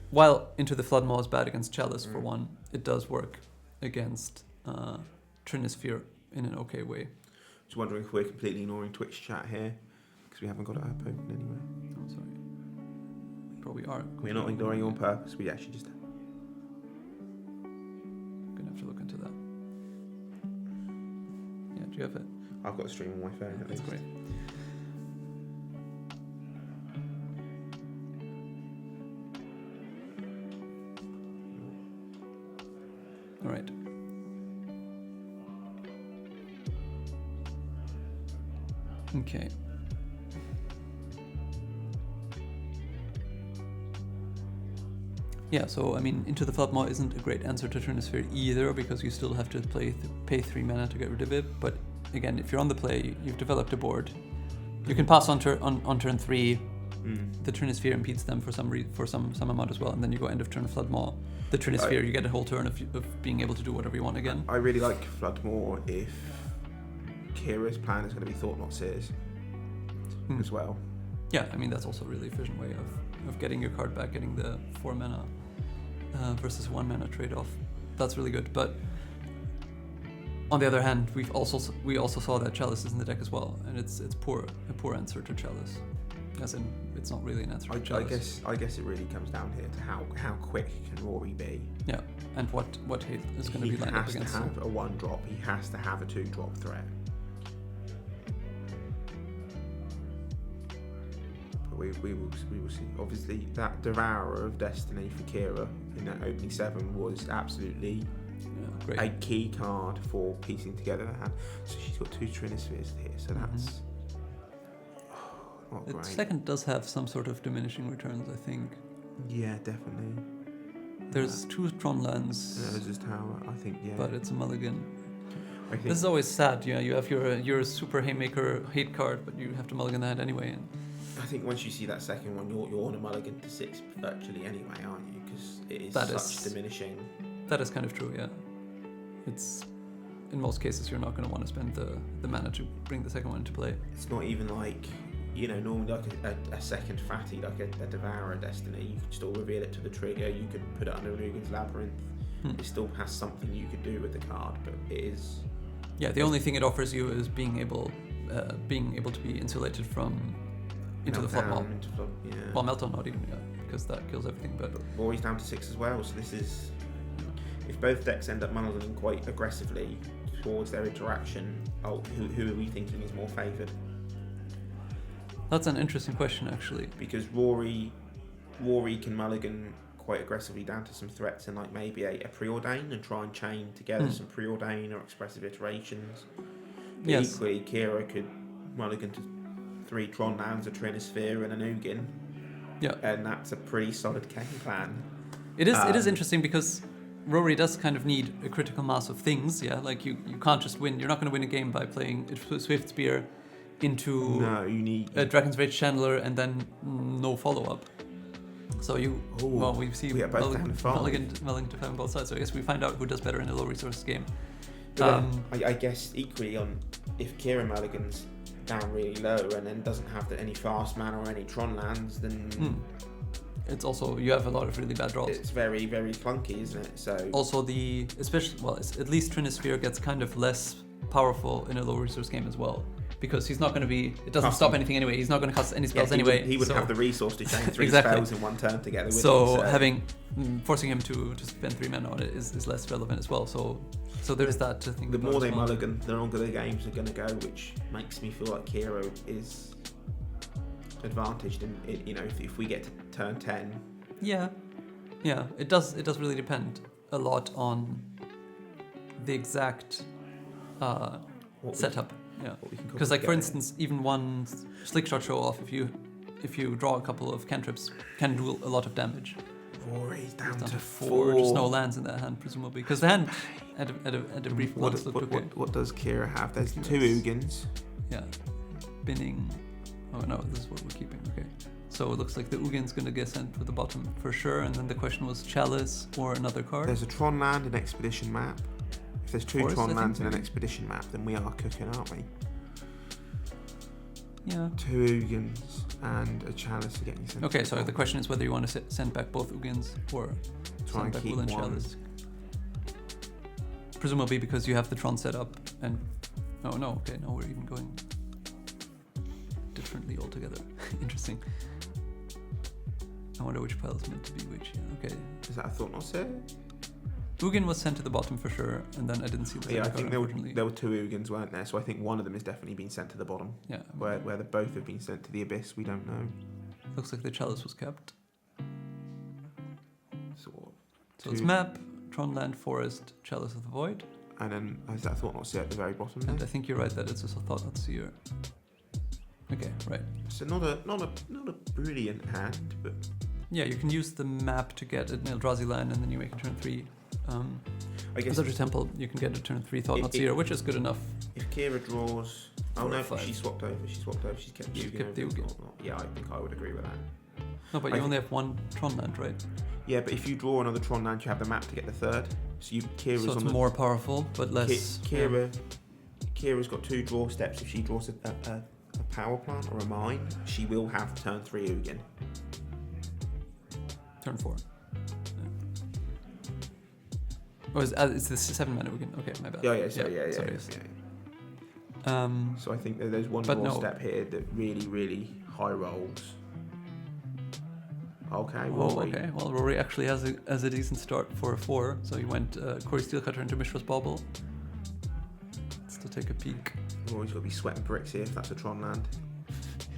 while Into the Flood Maw is bad against Chalice for one, it does work against Trinisphere in an okay way. Just wondering if we're completely ignoring Twitch chat here, because we haven't got it up open anyway. Oh, sorry. Probably are. We're not ignoring you on purpose, we actually just... Gonna have to look into that. Yeah, do you have it? I've got a stream on my phone at least. That's great. All right. Okay. Yeah, so I mean, Into the Flood Maw isn't a great answer to Trinisphere either, because you still have to pay 3 mana to get rid of it. But again, if you're on the play, you've developed a board. You can pass on turn 3. The Trinisphere impedes them for some amount as well, and then you go end of turn Flood Maw. The Trinisphere, you get a whole turn of being able to do whatever you want again. I really like Flood Maw if Kira's plan is going to be Thought Not Sears as well. Yeah, I mean, that's also a really efficient way of getting your card back, getting the 4 mana versus 1 mana trade-off. That's really good. But on the other hand, we also saw that Chalice is in the deck as well, and it's a poor answer to Chalice. As in, it's not really an answer to Chalice. I guess it really comes down here to how quick can Rory be. Yeah, and what hate is going to be lined up against. He has to have a 1-drop. He has to have a 2-drop threat. But we will see. Obviously, that Devourer of Destiny for Kira in that opening 7 was absolutely a key card for piecing together the hand. So she's got 2 Trinispheres here. So that's. The second does have some sort of diminishing returns, I think. Yeah, definitely. There's 2 Tron lands. There's his tower, I think, yeah. But it's a mulligan. This is always sad, you have your super Haymaker hate card, but you have to mulligan that anyway. And I think once you see that second one, you're on a mulligan to 6 virtually anyway, aren't you? Because it is such diminishing. That is kind of true, yeah. It's... In most cases, you're not going to want to spend the mana to bring the second one into play. It's not even like... normally like a second fatty, like a Devourer Destiny, you could still reveal it to the trigger, you could put it under Ugin's Labyrinth. It still has something you could do with the card, but it is... Yeah, the only thing it offers you is being able to be insulated from Into the Flood Maw. Yeah. Well, Meltdown not even, because that kills everything, but Rory's down to 6 as well, so this is... If both decks end up mulliganing quite aggressively towards their interaction, who are we thinking is more favoured? That's an interesting question, actually. Because Rory can mulligan quite aggressively down to some threats and like maybe a Preordain and try and chain together some Preordain or Expressive Iterations. But equally, Kira could mulligan to 3 Tron lands, a Trinisphere and an Ugin. Yeah. And that's a pretty solid game plan. It is interesting because Rory does kind of need a critical mass of things, yeah? Like you can't just win. You're not going to win a game by playing Swift Spear into you need a Dragon's Rage Chandler and then no follow-up. So we see mulligan to 5 on both sides. So I guess we find out who does better in a low resource game. But I guess equally if Kira mulligans down really low and then doesn't have any fast mana or any Tron lands, then it's also, you have a lot of really bad draws. It's very, very clunky, isn't it? So also at least Trinisphere gets kind of less powerful in a low resource game as well, because he's not going to be, it doesn't stop anything anyway, he's not going to cast any spells anyway. He wouldn't have the resource to chain 3 exactly. spells in one turn together with so him, forcing him to spend 3 mana on it is less relevant as well, so there's that to think about. The more they mulligan, the longer the games are going to go, which makes me feel like Kira is advantaged in if we get to turn 10. Yeah, it does really depend a lot on the exact setup. Because like for instance, even one Slickshot show off, if you draw a couple of cantrips, can do a lot of damage. Rory's down to 4. Just no lands in that hand, presumably, because the hand at a brief glance looked okay. What does Kira have? There's 2 Ugins. Yeah, binning. Oh no, this is what we're keeping. Okay, so it looks like the Ugin's gonna get sent to the bottom for sure. And then the question was Chalice or another card. There's a Tron land and Expedition map. If there's 2 Forest, Tron lands in an Expedition map, then we are cooking, aren't we? Yeah. 2 Ugins and a Chalice are getting sent. Okay, so the question is whether you want to send back both Ugins or try send back keep Will and one. Chalice. Presumably because you have the Tron set up and... Oh no, okay, now we're even going differently altogether. Interesting. I wonder which pile is meant to be which. Yeah, okay. Is that a thought not set? Ugin was sent to the bottom for sure, and then I didn't see the Yeah, I card, think there were 2 Ugins, weren't there? So I think one of them has definitely been sent to the bottom. Yeah. Where the both have been sent to the abyss, we don't know. Looks like the Chalice was kept. So it's map, Tron Land, Forest, Chalice of the Void. And then is that thought not set at the very bottom And there? I think you're right that it's just a thought not seer. Okay, right. So not a brilliant hand, but yeah, you can use the map to get an Eldrazi land, and then you make a turn 3. I guess Such a temple, you can get a turn 3 thought not seer, which is good enough. If Kira draws, oh no, 5. she swapped over. She's kept the Ugin. Yeah, I think I would agree with that. No, but you only have 1 Tron land, right? Yeah, but if you draw another Tron land, you have the map to get the 3rd. So Kira's so it's on the, more powerful, but less. Kira's got 2 draw steps. If she draws a power plant or a mine, she will have turn 3 Ugin. Turn 4. Oh, it's the 7 mana Ugin. Okay, my bad. Yeah. So I think that there's one more step here that really, really high rolls. Okay, Rory. Okay. Well, Rory actually has a decent start for a 4. So he went Corey Steelcutter into Mishra's Bauble. Let's still take a peek. Rory's got to be sweating bricks here if that's a Tron land.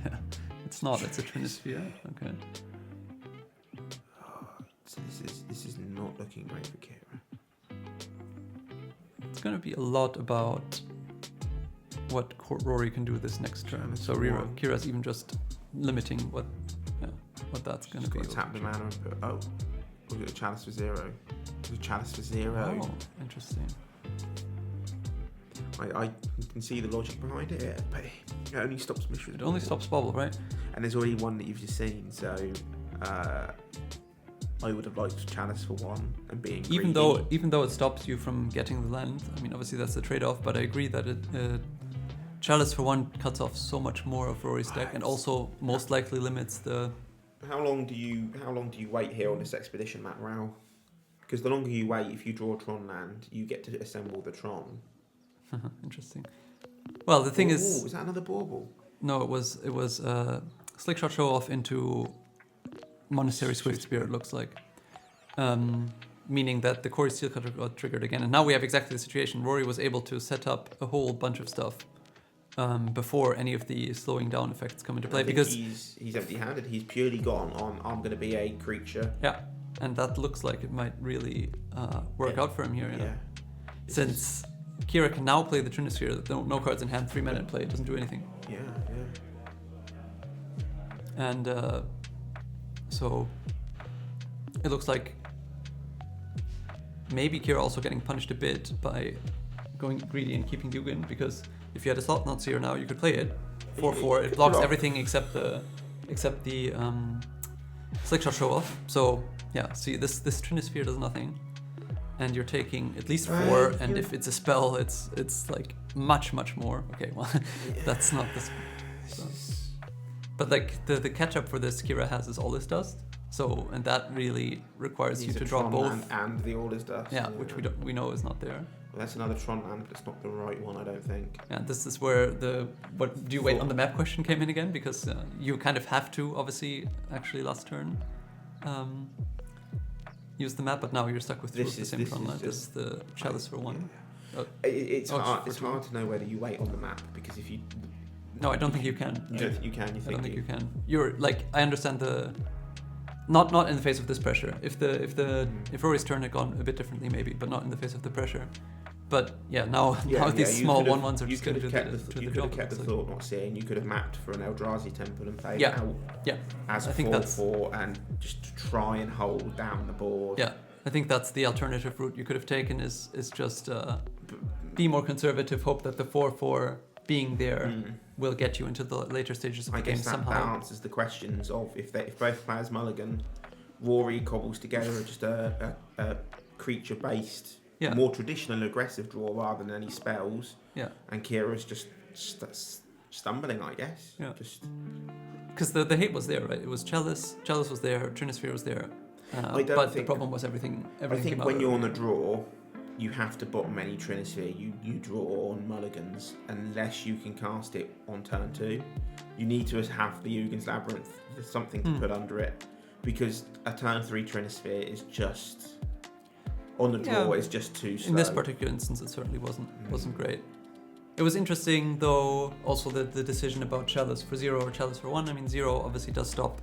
Yeah, it's not. It's a Trinisphere. Okay. So this is not looking great for Kira. It's going to be a lot about what Rory can do this next turn. So Kira's even just limiting what that's going to be. Tap the mana and put, we'll get a Chalice for 0. There's a Chalice for 0. Oh, interesting. I can see the logic behind it, but it only stops Mishra's It only stops Bubble, right? And there's already one that you've just seen, so I would have liked Chalice for 1 and being greedy. Even though it stops you from getting the land, I mean, obviously that's the trade-off, but I agree that Chalice for 1 cuts off so much more of Rory's deck and also most likely limits the... How long do you wait here on this expedition map, Raoul? Because the longer you wait, if you draw a Tron land, you get to assemble the Tron. Interesting. Well, the thing is... Was that another bauble? No, it was Slickshot show off into Monastery Swift Spear, it looks like. Meaning that the Corey Steelcutter got triggered again. And now we have exactly the situation. Rory was able to set up a whole bunch of stuff before any of the slowing down effects come into play. Because he's empty-handed. He's purely gone on, I'm going to be a creature. Yeah, and that looks like it might really work out for him here. Yeah. Since Kira can now play the Trinisphere, no cards in hand, 3 mana in play, it doesn't do anything. Yeah. And so it looks like maybe Kira also getting punished a bit by going greedy and keeping Ugin, because if you had a Thought Not Seer now, you could play it 4/4. It blocks everything except the Slickshot show off. So yeah, see this Trinisphere does nothing, and you're taking at least 4, and if it's a spell, it's like much more. Okay, well, that's not this. So. But like the catch up for this Kira has is All Is Dust. So, and that really requires you to draw both. And the All Is Dust. Yeah, which we know is not there. Well, that's another Tron land, but it's not the right one, I don't think. Yeah, this is where what do you wait on the map question came in again, because you kind of have to, obviously, actually last turn, use the map, but now you're stuck with 2 of the same Tron land. This is the Chalice for 1. Yeah. It's hard to know whether you wait on the map, because if you... No, I don't think you can. You don't think you can? I don't think you can. You're like, I understand the... Not in the face of this pressure. If Rory's turn had gone a bit differently, maybe, but not in the face of the pressure. But yeah, now these small 1/1s are just going to do the job. You could have kept the thought not seeing. You could have mapped for an Eldrazi Temple and played out as 4/4 and just try and hold down the board. Yeah, I think that's the alternative route you could have taken. Is just be more conservative. Hope that the 4/4 being there will get you into the later stages of the game somehow. That answers the questions of if both players mulligan, Rory cobbles together just a creature-based, more traditional aggressive draw rather than any spells. Yeah. And Kira's just stumbling, I guess. Yeah. Because the hate was there, right? It was Chalice was there, Trinisphere was there. But the problem was everything I think when you're on the draw, you have to bottom any Trinisphere you draw on mulligans unless you can cast it on turn 2. You need to have the Ugin's Labyrinth, there's something to put under it, because a turn 3 Trinisphere is just on the draw is just too slow. In this particular instance, it certainly wasn't great. It was interesting though, also the decision about Chalice for 0 or Chalice for 1. I mean, 0 obviously does stop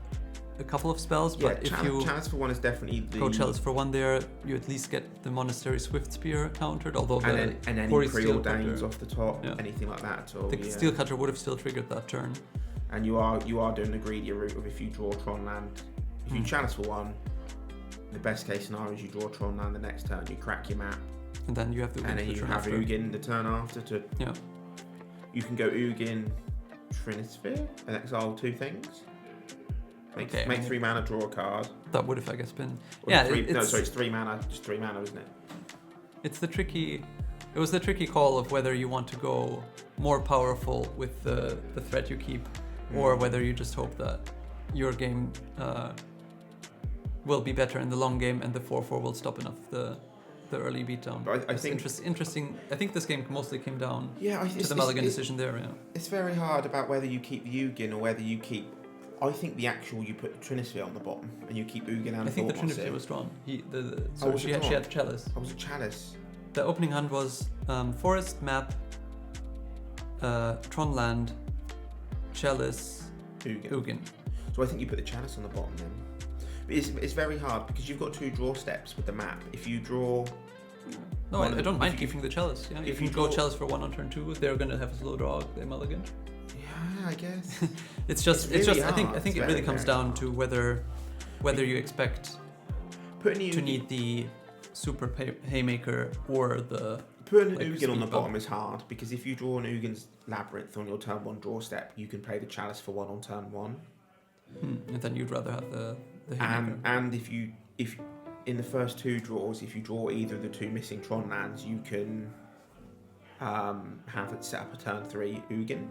a couple of spells, but if you Chalice for 1 is definitely go Chalice for 1 there, you at least get the Monastery Swift Spear countered, although and any preordains off the top, anything like that at all. The Steel Cutter would have still triggered that turn. And you are doing the greedier route of if you draw Tron land, if you Chalice for 1, the best case scenario is you draw Tron land the next turn, you crack your map, and then you have the Ugin the turn after to. Yeah. You can go Ugin, Trinisphere, and exile 2 things. Make 3 mana, draw a card. That would have, I guess, been... it's 3 mana, just 3 mana, isn't it? It was the tricky call of whether you want to go more powerful with the threat you keep, or whether you just hope that your game will be better in the long game and the 4/4 will stop enough the early beatdown. I think interesting. I think this game mostly came down to the mulligan decision there. Yeah. It's very hard about whether you keep the Ugin or whether you keep... I think the actual, you put the Trinisphere on the bottom and you keep Ugin and I think the Trinisphere was drawn. She had Chalice. I was a Chalice. The opening hand was Forest, Map, Tron Land, Chalice, Ugin. So I think you put the Chalice on the bottom then. But it's very hard because you've got 2 draw steps with the map. If you draw... No, I don't mind keeping the Chalice. Yeah? If you go Chalice for 1 on turn 2, they're going to have a slow draw, they mulligan. Yeah, I guess. it's just I think it really comes down to whether you expect to need the super haymaker or the... Putting an Ugin on the bottom is hard because if you draw an Ugin's Labyrinth on your turn 1 draw step, you can play the Chalice for 1 on turn 1. And then you'd rather have the haymaker. And if in the first 2 draws, if you draw either of the 2 missing Tron lands, you can have it set up a turn 3 Ugin.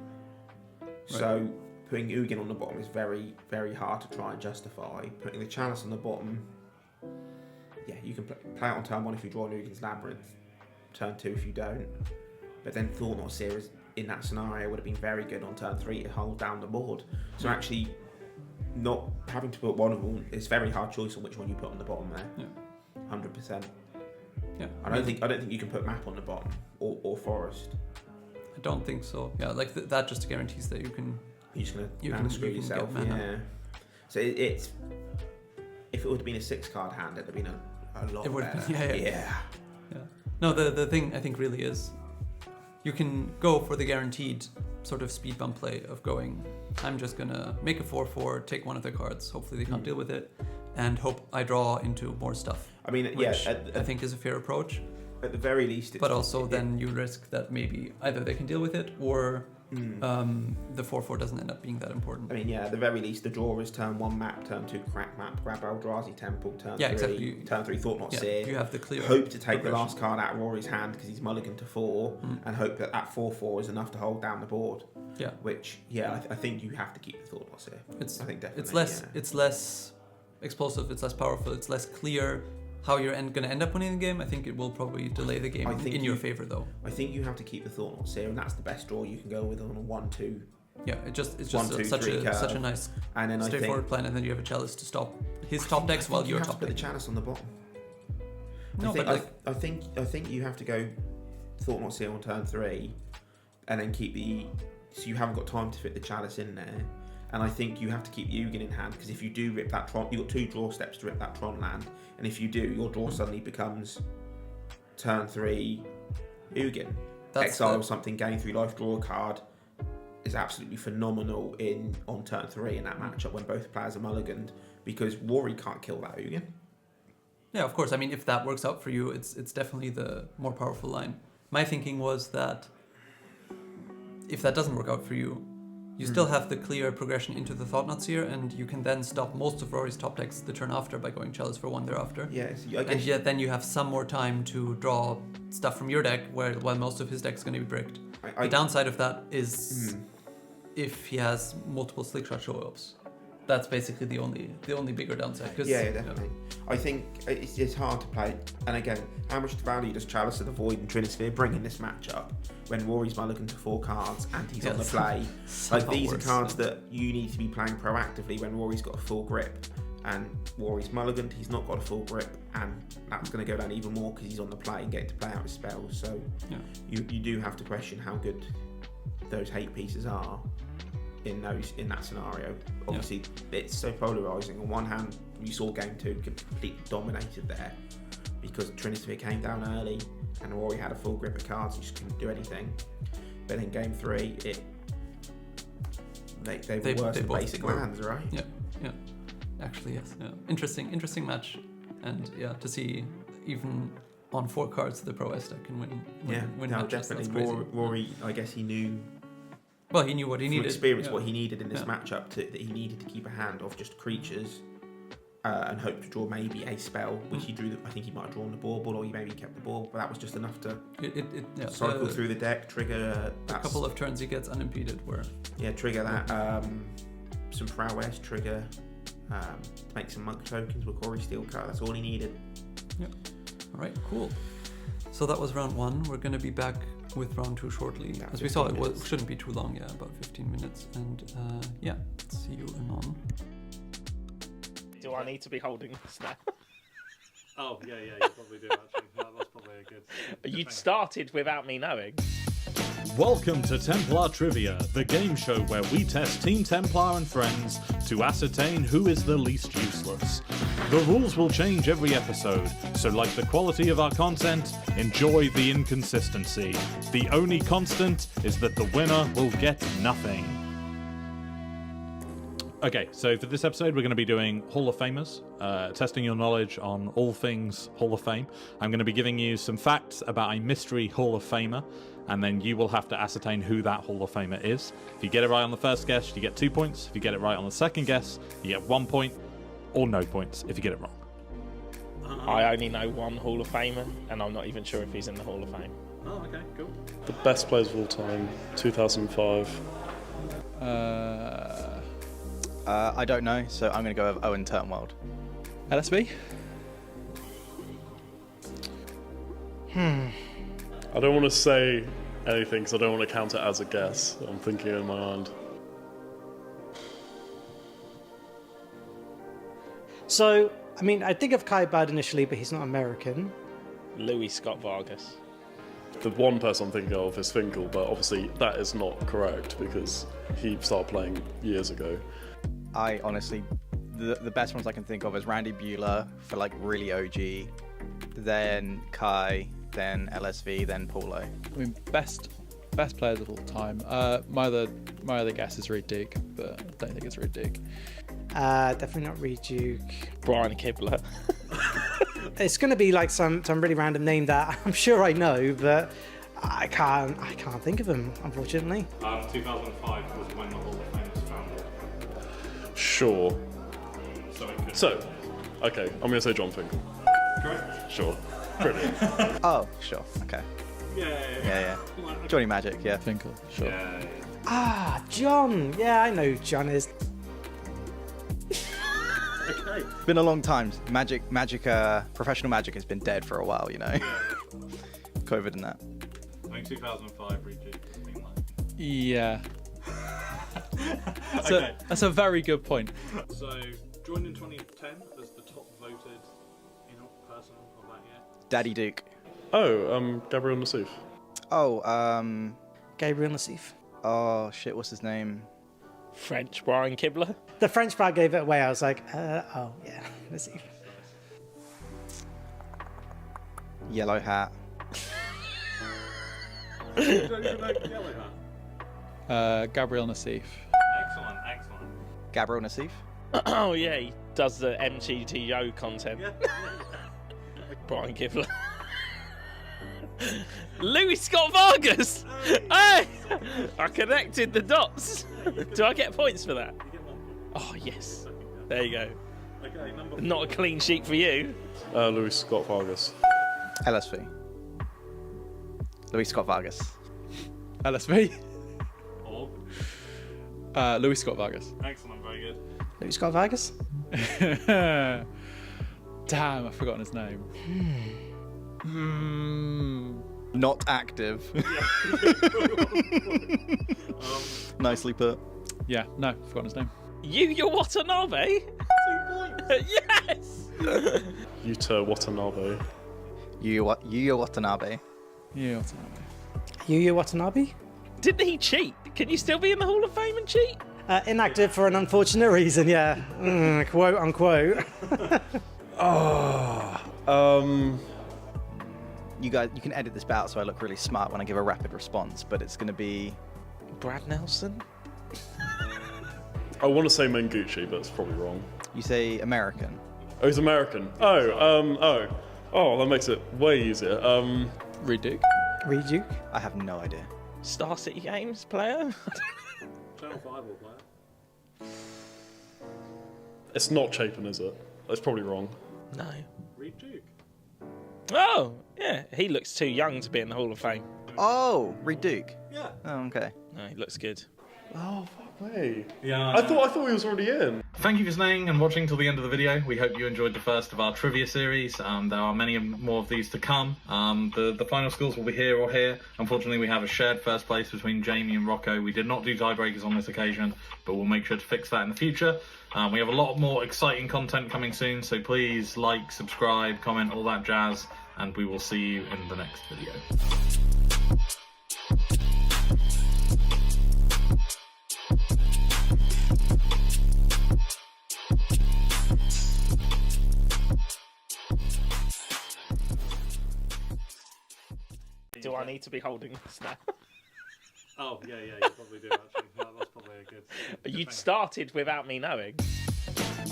So putting Ugin on the bottom is very, very hard to try and justify. Putting the Chalice on the bottom, you can play it on turn 1 if you draw an Ugin's Labyrinth, turn 2 if you don't. But then Thought Not Seer in that scenario would have been very good on turn 3 to hold down the board. So actually, not having to put one of them, it's a very hard choice on which one you put on the bottom there. Yeah. 100%. Yeah. I don't think you can put Map on the bottom or Forest. I don't think so. Yeah, like that just guarantees that you can. You're just gonna screw yourself. Yeah. So it's if it would have been a 6-card hand, it'd have been a lot better. Yeah. No, the thing I think really is, you can go for the guaranteed sort of speed bump play of going, I'm just gonna make a 4/4, take one of their cards, hopefully they can't deal with it, and hope I draw into more stuff. I mean, which I think is a fair approach. At the very least, but also then you risk that maybe either they can deal with it or the 4/4 doesn't end up being that important. I mean, yeah, at the very least, the draw is turn 1 map, turn 2 crack map, grab Eldrazi Temple, turn 3, exactly. turn 3 Thought Not Seer. You have the clear hope to take the last card out of Rory's hand because he's mulligan to 4, and hope that 4/4 is enough to hold down the board. Yeah. Which, I think you have to keep the Thought Not Seer. I think definitely. It's less explosive. It's less powerful. It's less clear how you're going to end up winning the game. I think it will probably delay the game in your favor, though. I think you have to keep the Thought Not Seer, and that's the best draw you can go with on a 1-2. Yeah, it's just 1, 2, such 3 a nice, and then straightforward plan, and then you have a Chalice to stop his top decks while you're top decks. You have to put the Chalice on the bottom. I think you have to go Thought Not Seer on turn 3, and then keep so you haven't got time to fit the Chalice in there. And I think you have to keep Ugin in hand, because if you do rip that Tron, you've got 2 draw steps to rip that Tron land, and if you do, your draw suddenly becomes turn 3 Ugin. Exile something, gain 3 life, draw a card is absolutely phenomenal on turn 3 in that matchup when both players are mulliganed, because Rory can't kill that Ugin. Yeah, of course. I mean, if that works out for you, it's definitely the more powerful line. My thinking was that if that doesn't work out for you, you still have the clear progression into the Thought Not Seer, and you can then stop most of Rory's top decks the turn after by going Chalice for 1 thereafter. Yes, and yet then you have some more time to draw stuff from your deck, while most of his deck is going to be bricked. The downside of that is if he has multiple Slickshot show-ups. That's basically the only bigger downside. Yeah, definitely. I think it's hard to play. And again, how much value does Chalice of the Void and Trinisphere bring in this matchup when Rory's mulligan to 4 cards and he's on the play? These are cards that you need to be playing proactively when Rory's got a full grip. And Rory's mulliganed, he's not got a full grip, and that's going to go down even more because he's on the play and getting to play out his spells. So you do have to question how good those hate pieces are in that scenario. Obviously, it's so polarizing. On one hand, you saw game 2 completely dominated there because Trinisphere came down early and Rory had a full grip of cards and just couldn't do anything. But in game 3, they were worse than basic lands, right? Yeah. Actually, yes. Yeah. Interesting match, and to see even on 4 cards the Pro S deck can win matches. Definitely. Rory, I guess he knew. Well, he knew what he needed. Experience what he needed in this matchup. That he needed to keep a hand of just creatures, and hope to draw maybe a spell, which he drew. I think he might have drawn the Bauble, or he maybe kept the Bauble, but that was just enough to cycle through the deck, trigger a couple of turns he gets unimpeded. Trigger that some prowess, trigger. Make some monk tokens with Quarry Steel card. That's all he needed. Yeah. All right. Cool. So that was round 1. We're going to be back with round 2 shortly. As we saw, it shouldn't be too long. Yeah, about 15 minutes. And see you anon. Do I need to be holding this now? Oh yeah, you probably do actually. That's probably a good. You started without me knowing. Welcome to Templar Trivia, the game show where we test Team Templar and friends to ascertain who is the least useless. The rules will change every episode, so like the quality of our content, enjoy the inconsistency. The only constant is that the winner will get nothing. Okay, so for this episode, we're going to be doing Hall of Famers, testing your knowledge on all things Hall of Fame. I'm going to be giving you some facts about a mystery Hall of Famer, and then you will have to ascertain who that Hall of Famer is. If you get it right on the first guess, you get 2 points. If you get it right on the second guess, you get 1 point, or no points if you get it wrong. I only know one Hall of Famer, and I'm not even sure if he's in the Hall of Fame. Oh, okay, cool. The best players of all time, 2005. I don't know, so I'm going to go with Owen Turnwald. LSV? I don't want to say anything because I don't want to count it as a guess. I'm thinking in my mind. So, I mean, I think of Kai Bird initially, but he's not American. Louis Scott Vargas. The one person I'm thinking of is Finkel, but obviously that is not correct because he started playing years ago. I honestly, the best ones I can think of is Randy Buehler for like really OG, then Kai, then LSV, then Paulo. I mean, best players of all time. My other guess is Reed Duke, but I don't think it's Reed Duke. Definitely not Reed Duke. Brian Kibler. It's going to be like some really random name that I'm sure I know, but I can't think of him, unfortunately. 2005 was when the Hall of Fame was founded. Sure. So it could. So, okay, I'm going to say John Finkel. Correct. Sure. Brilliant. Oh, sure. Okay. Yeah. Johnny Magic, yeah. Finkel. Sure. Yeah. Ah, John. Yeah, I know who John is. Okay. Been a long time. Professional Magic has been dead for a while, you know. COVID and that. I think 2005 rejig has been like. Yeah. Okay. That's a very good point. So, joined in 2010 as the top voted person of that year. Daddy Duke. Oh, Gabriel Nassif. Oh, Gabriel Nassif. oh shit, what's his name? French Brian Kibler. The French part gave it away. I was like, oh yeah, Nassif. Yellow Hat. You don't even know Yellow Hat? Gabriel Nassif. Excellent. Gabriel Nassif. Oh yeah, he does the MTTO content. Yeah. Brian Kibler. Louis Scott Vargas. Hey, I connected the dots. Do I get points for that? You get 1 point. Oh yes. There you go. Okay, number Not a clean sheet for you. Louis Scott Vargas. LSV. Louis Scott Vargas. LSV. Or Louis Scott Vargas. excellent, very good. Louis Scott Vargas. Damn, I've forgotten his name. Not active. Nicely put. Yeah, no, I've forgotten his name. Yuya Watanabe. 2 points. Yes. Yuta Watanabe. Yuya Watanabe. Yeah, what's his name? Yuya Watanabe. Didn't he cheat? Can you still be in the Hall of Fame and cheat? Inactive for an unfortunate reason, yeah. Quote unquote. You guys, you can edit this bit out so I look really smart when I give a rapid response, but it's going to be Brad Nelson. I want to say Mengucci, but it's probably wrong. you say American. Oh, he's American. Oh, that makes it way easier. Reed Duke. Reed Duke. I have no idea. Star City Games player. Channel 5 will play it. It's not Chapin, is it? That's probably wrong. No. Reed Duke. Oh, yeah. He looks too young to be in the Hall of Fame. Oh, Reed Duke. Yeah. Oh, okay. No, he looks good. Oh, fuck me. Yeah. I thought he was already in. Thank you for staying and watching till the end of the video. We hope you enjoyed the first of our trivia series. There are many more of these to come. The final scores will be here or here. Unfortunately, we have a shared first place between Jamie and Rocco. We did not do tiebreakers on this occasion, but we'll make sure to fix that in the future. We have a lot more exciting content coming soon, so please like, subscribe, comment, all that jazz, and we will see you in the next video. Do I need to be holding this now? Oh, yeah, you probably do, actually. That's probably a good... You started without me knowing.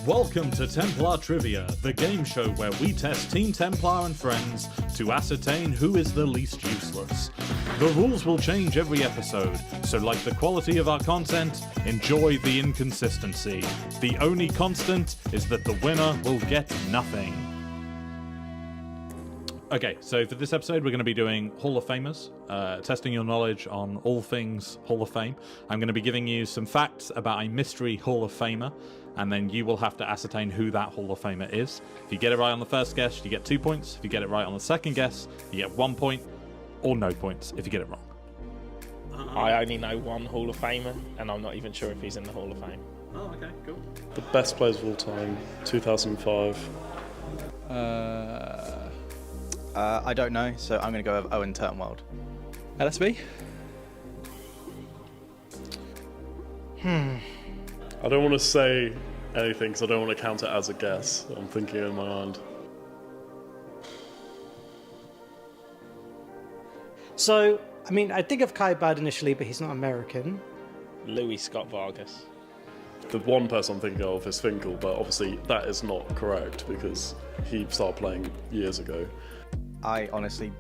Welcome to Templar Trivia, the game show where we test Team Templar and friends to ascertain who is the least useless. The rules will change every episode, so like the quality of our content, enjoy the inconsistency. The only constant is that the winner will get nothing. Okay, so for this episode, we're going to be doing Hall of Famers, testing your knowledge on all things Hall of Fame. I'm going to be giving you some facts about a mystery Hall of Famer, and then you will have to ascertain who that Hall of Famer is. If you get it right on the first guess, you get 2 points. If you get it right on the second guess, you get 1 point, or no points if you get it wrong. I only know one Hall of Famer, and I'm not even sure if he's in the Hall of Fame. Oh, okay, cool. The best players of all time, 2005. I don't know, so I'm going to go with Owen Turnwald. LSV. I don't want to say anything because I don't want to count it as a guess. I'm thinking in my mind. So, I mean, I think of Kai Bird initially, but he's not American. Louis Scott Vargas. The one person I'm thinking of is Finkel, but obviously that is not correct because he started playing years ago. I honestly,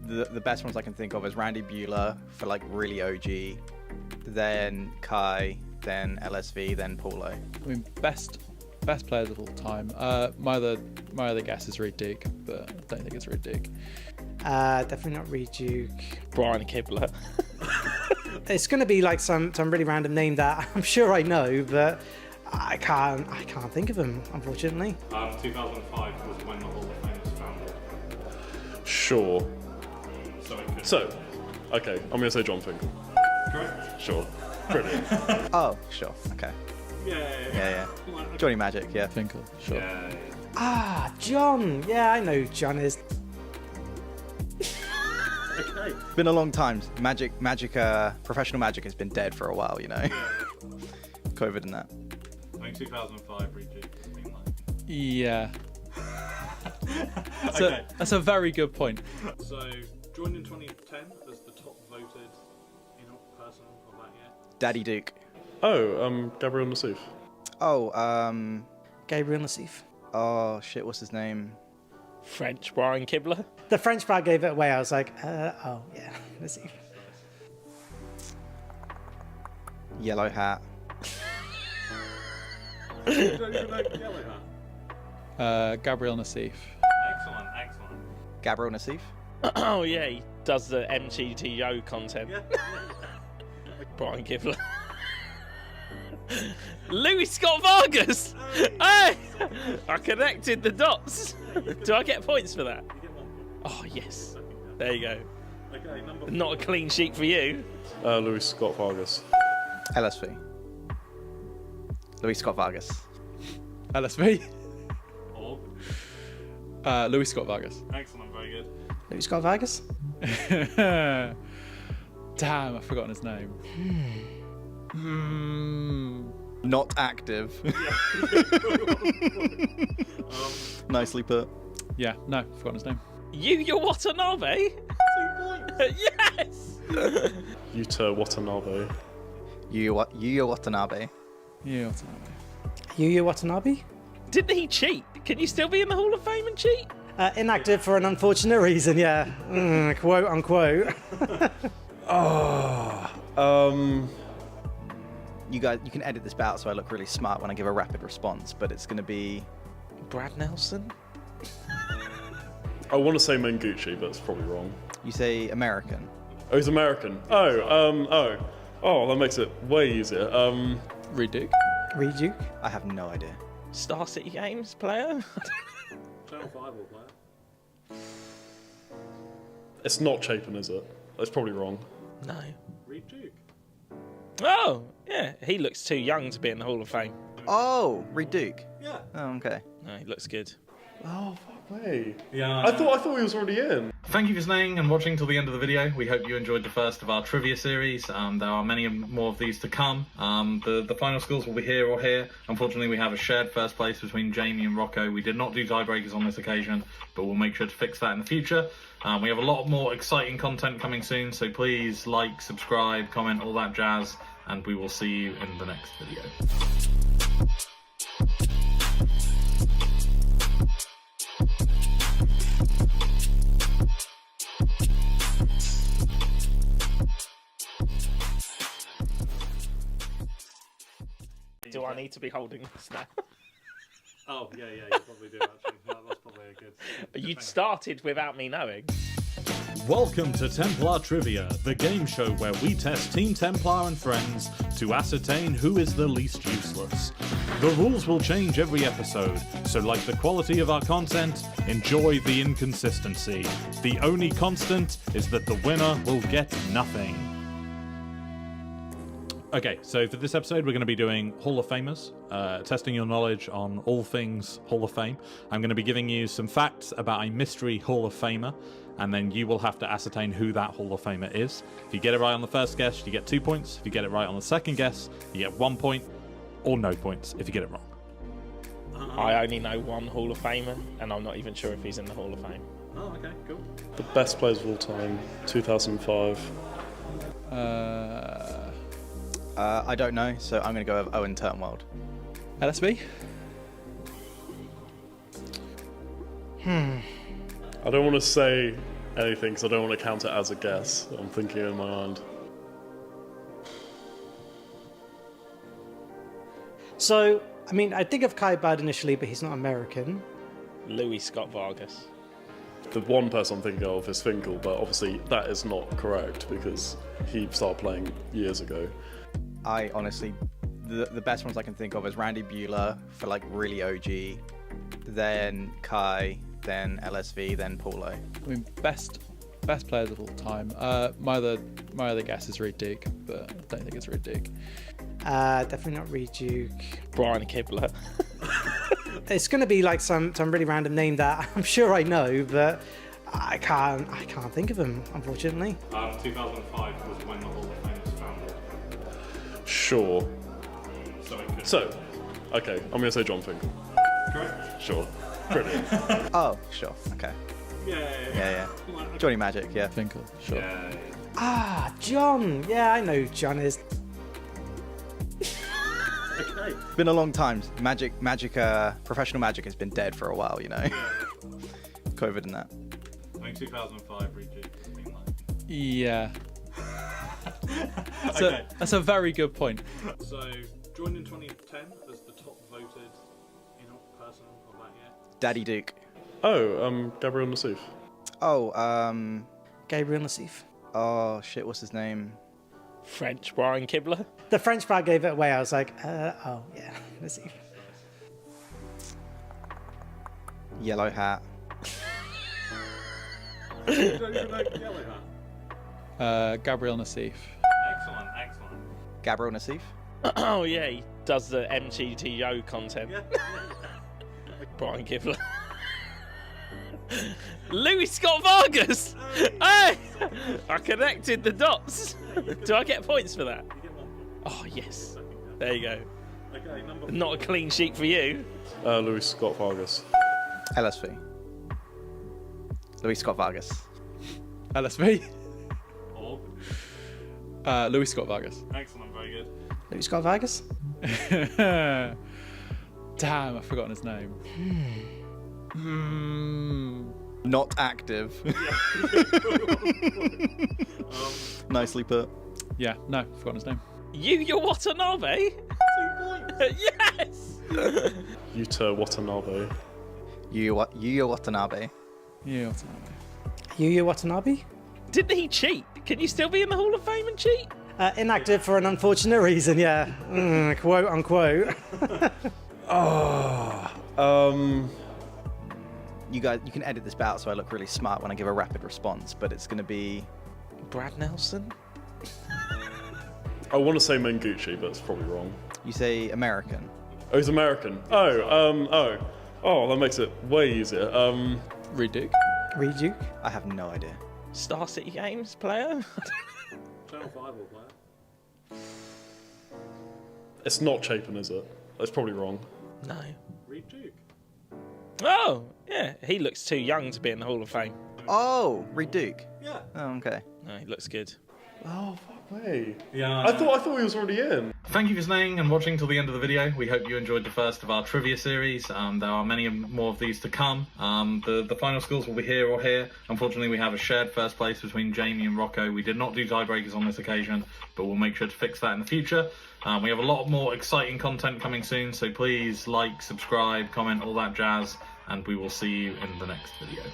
the best ones I can think of is Randy Bueller for like really OG, then Kai, then LSV, then Paulo. I mean, best players of all time. My other guess is Reed Duke, but I don't think it's Reed Duke. Definitely not Reed Duke. Brian Kibler. It's going to be like some really random name that I'm sure I know, but I can't think of him, unfortunately. 2005 was when the Hall of Fame was founded. Sure. So, Okay, I'm going to say John Finkel. correct? Sure. Brilliant. Oh, sure. Okay. Yeah. Johnny Magic, yeah. Finkel, sure. Yeah. Ah, John. Yeah, I know who John is. Okay. Been a long time. Professional Magic has been dead for a while, you know. COVID and that. I think 2005 Rejuke has been like. Yeah. Okay. That's a very good point. So, joined in 2010 as the top voted person of that year. Daddy Duke. Oh, Gabriel Nassif. Oh, Gabriel Nassif. oh shit, what's his name? French Brian Kibler. The French part gave it away. I was like, oh yeah, Nassif. Yellow Hat. You don't even know Yellow Hat. Gabriel Nassif. Excellent. Gabriel Nassif. Oh yeah, he does the MGTO content. Brian Kibler. Louis Scott Vargas. Hey, I connected the dots. Do I get points for that? You get 1 point. Oh yes. There you go. Okay, number Not a clean sheet for you. Louis Scott Vargas. LSV. Louis Scott Vargas. LSV. Or. Louis Scott Vargas. Excellent, very good. Louis Scott Vargas. Damn, I've forgotten his name. Not active. Nicely put. Yeah, no, I've forgotten his name. Yuya Watanabe. 2 points. Yes. Yuta Watanabe. Yuya Watanabe. Yeah, what's his name? Yuya Watanabe. Didn't he cheat? Can you still be in the Hall of Fame and cheat? Inactive for an unfortunate reason, yeah. Quote unquote. You guys, you can edit this bit out so I look really smart when I give a rapid response, but it's going to be Brad Nelson. I want to say Mengucci, but it's probably wrong. you say American. Oh, he's American. Oh, that makes it way easier. Reed Duke. Reed Duke. I have no idea. Star City Games player. Channel 5 will play it. It's not Chapin, is it? That's probably wrong. No. Reed Duke. Oh, yeah. He looks too young to be in the Hall of Fame. Oh, Reed Duke. Yeah. Oh, okay. No, he looks good. Oh, fuck me. Yeah. I thought he was already in. Thank you for staying and watching till the end of the video. We hope you enjoyed the first of our trivia series. There are many more of these to come. The final scores will be here or here. Unfortunately, we have a shared first place between Jamie and Rocco. We did not do tiebreakers on this occasion, but we'll make sure to fix that in the future. We have a lot more exciting content coming soon, so please like, subscribe, comment, all that jazz, and we will see you in the next video. Do I need to be holding this now? Oh, yeah, you probably do, actually. That's probably a good... You started without me knowing. Welcome to Templar Trivia, the game show where we test Team Templar and friends to ascertain who is the least useless. The rules will change every episode, so like the quality of our content, enjoy the inconsistency. The only constant is that the winner will get nothing. Okay, so for this episode, we're going to be doing Hall of Famers, testing your knowledge on all things Hall of Fame. I'm going to be giving you some facts about a mystery Hall of Famer, and then you will have to ascertain who that Hall of Famer is. If you get it right on the first guess, you get 2 points. If you get it right on the second guess, you get 1 point, or no points if you get it wrong. I only know one Hall of Famer, and I'm not even sure if he's in the Hall of Fame. Oh, okay, cool. The best players of all time, 2005. I don't know, so I'm going to go with Owen Turnwald. LSV. I don't want to say anything because I don't want to count it as a guess. I'm thinking in my mind. So, I mean, I think of Kai Bird initially, but he's not American. Louis Scott Vargas. The one person I'm thinking of is Finkel, but obviously that is not correct because he started playing years ago. I honestly, the best ones I can think of is Randy Bueller for like really OG, then Kai, then LSV, then Paulo. I mean, best players of all time. My other guess is Reed Duke, but I don't think it's Reed Duke. Definitely not Reed Duke. Brian Kibler. It's going to be like some really random name that I'm sure I know, but I can't think of him, unfortunately. 2005 was when the Hall of Fame was founded. Sure. So, Okay, I'm going to say John Finkel. correct? Sure. Brilliant. Oh, sure. Okay. Yeah. Johnny Magic, yeah. Finkel, sure. Yeah. Ah, John. Yeah, I know who John is. Okay. Been a long time. Professional Magic has been dead for a while, you know. COVID and that. I think 2005 Reed. Yeah. Okay. That's a very good point. So, joined in 2010 as the top voted person of that year. Daddy Duke. Oh, Gabriel Nassif. Oh, Gabriel Nassif. oh shit, what's his name? French Brian Kibler. The French part gave it away. I was like, oh yeah, Nassif. Yellow Hat. You don't even know Yellow Hat? Gabriel Nassif. Excellent. Gabriel Nassif. Oh yeah, he does the MTTO content. Yeah. Brian Kibler. Louis Scott Vargas. Hey, I connected the dots. Do I get points for that? You get 1 point. Oh yes. There you go. Okay, number Not a clean sheet for you. Louis Scott Vargas. LSV. Louis Scott Vargas. LSV. Org. Louis Scott Vargas. Excellent, very good. Louis Scott Vargas. Damn, I've forgotten his name. Not active. Nicely put. Yeah, no, I've forgotten his name. Yuya Watanabe. 2 points. Yes. Yuta Watanabe. Yuya Watanabe. Yeah, what's his name? Yuya Watanabe. Didn't he cheat? Can you still be in the Hall of Fame and cheat? Inactive for an unfortunate reason. Yeah, quote unquote. You guys, you can edit this bit out so I look really smart when I give a rapid response, but it's going to be Brad Nelson. I want to say Mengucci, but it's probably wrong. you say American. Oh, he's American. Oh, that makes it way easier. Reed Duke. Reed Duke. I have no idea. Star City Games player. Channel 5 will play. It's not Chapin, is it? That's probably wrong. No. Reed Duke. Oh, yeah. He looks too young to be in the Hall of Fame. Oh, Reed Duke. Yeah. Oh, okay. No, he looks good. Oh, fuck me. Yeah. I thought he was already in. Thank you for staying and watching till the end of the video. We hope you enjoyed the first of our trivia series. There are many more of these to come. The final scores will be here or here. Unfortunately, we have a shared first place between Jamie and Rocco. We did not do tiebreakers on this occasion, but we'll make sure to fix that in the future. We have a lot more exciting content coming soon, so please like, subscribe, comment, all that jazz, and we will see you in the next video.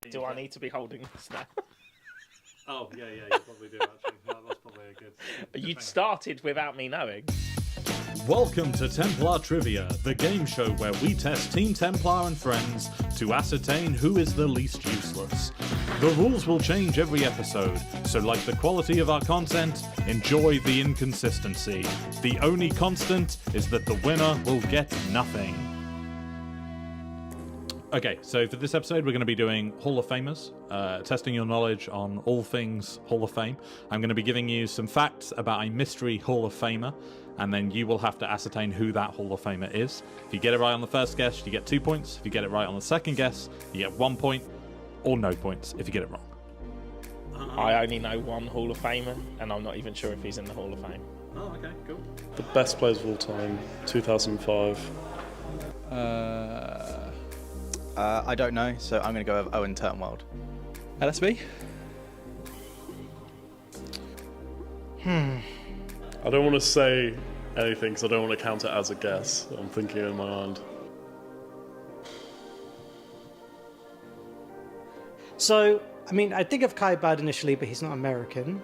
Do I need to be holding this now? Oh, yeah, you probably do, actually. That's probably a good... You started without me knowing. Welcome to Templar Trivia, the game show where we test Team Templar and friends to ascertain who is the least useless. The rules will change every episode, so like the quality of our content, enjoy the inconsistency. The only constant is that the winner will get nothing. Okay, so for this episode, we're going to be doing Hall of Famers, testing your knowledge on all things Hall of Fame. I'm going to be giving you some facts about a mystery Hall of Famer, and then you will have to ascertain who that Hall of Famer is. If you get it right on the first guess, you get 2 points. If you get it right on the second guess, you get 1 point, or no points if you get it wrong. I only know one Hall of Famer, and I'm not even sure if he's in the Hall of Fame. Oh, okay, cool. The best players of all time, 2005. I don't know, so I'm going to go with Owen Turnwald. LSV? I don't want to say anything because I don't want to count it as a guess. I'm thinking in my mind. So, I mean, I think of Kai Bird initially, but he's not American.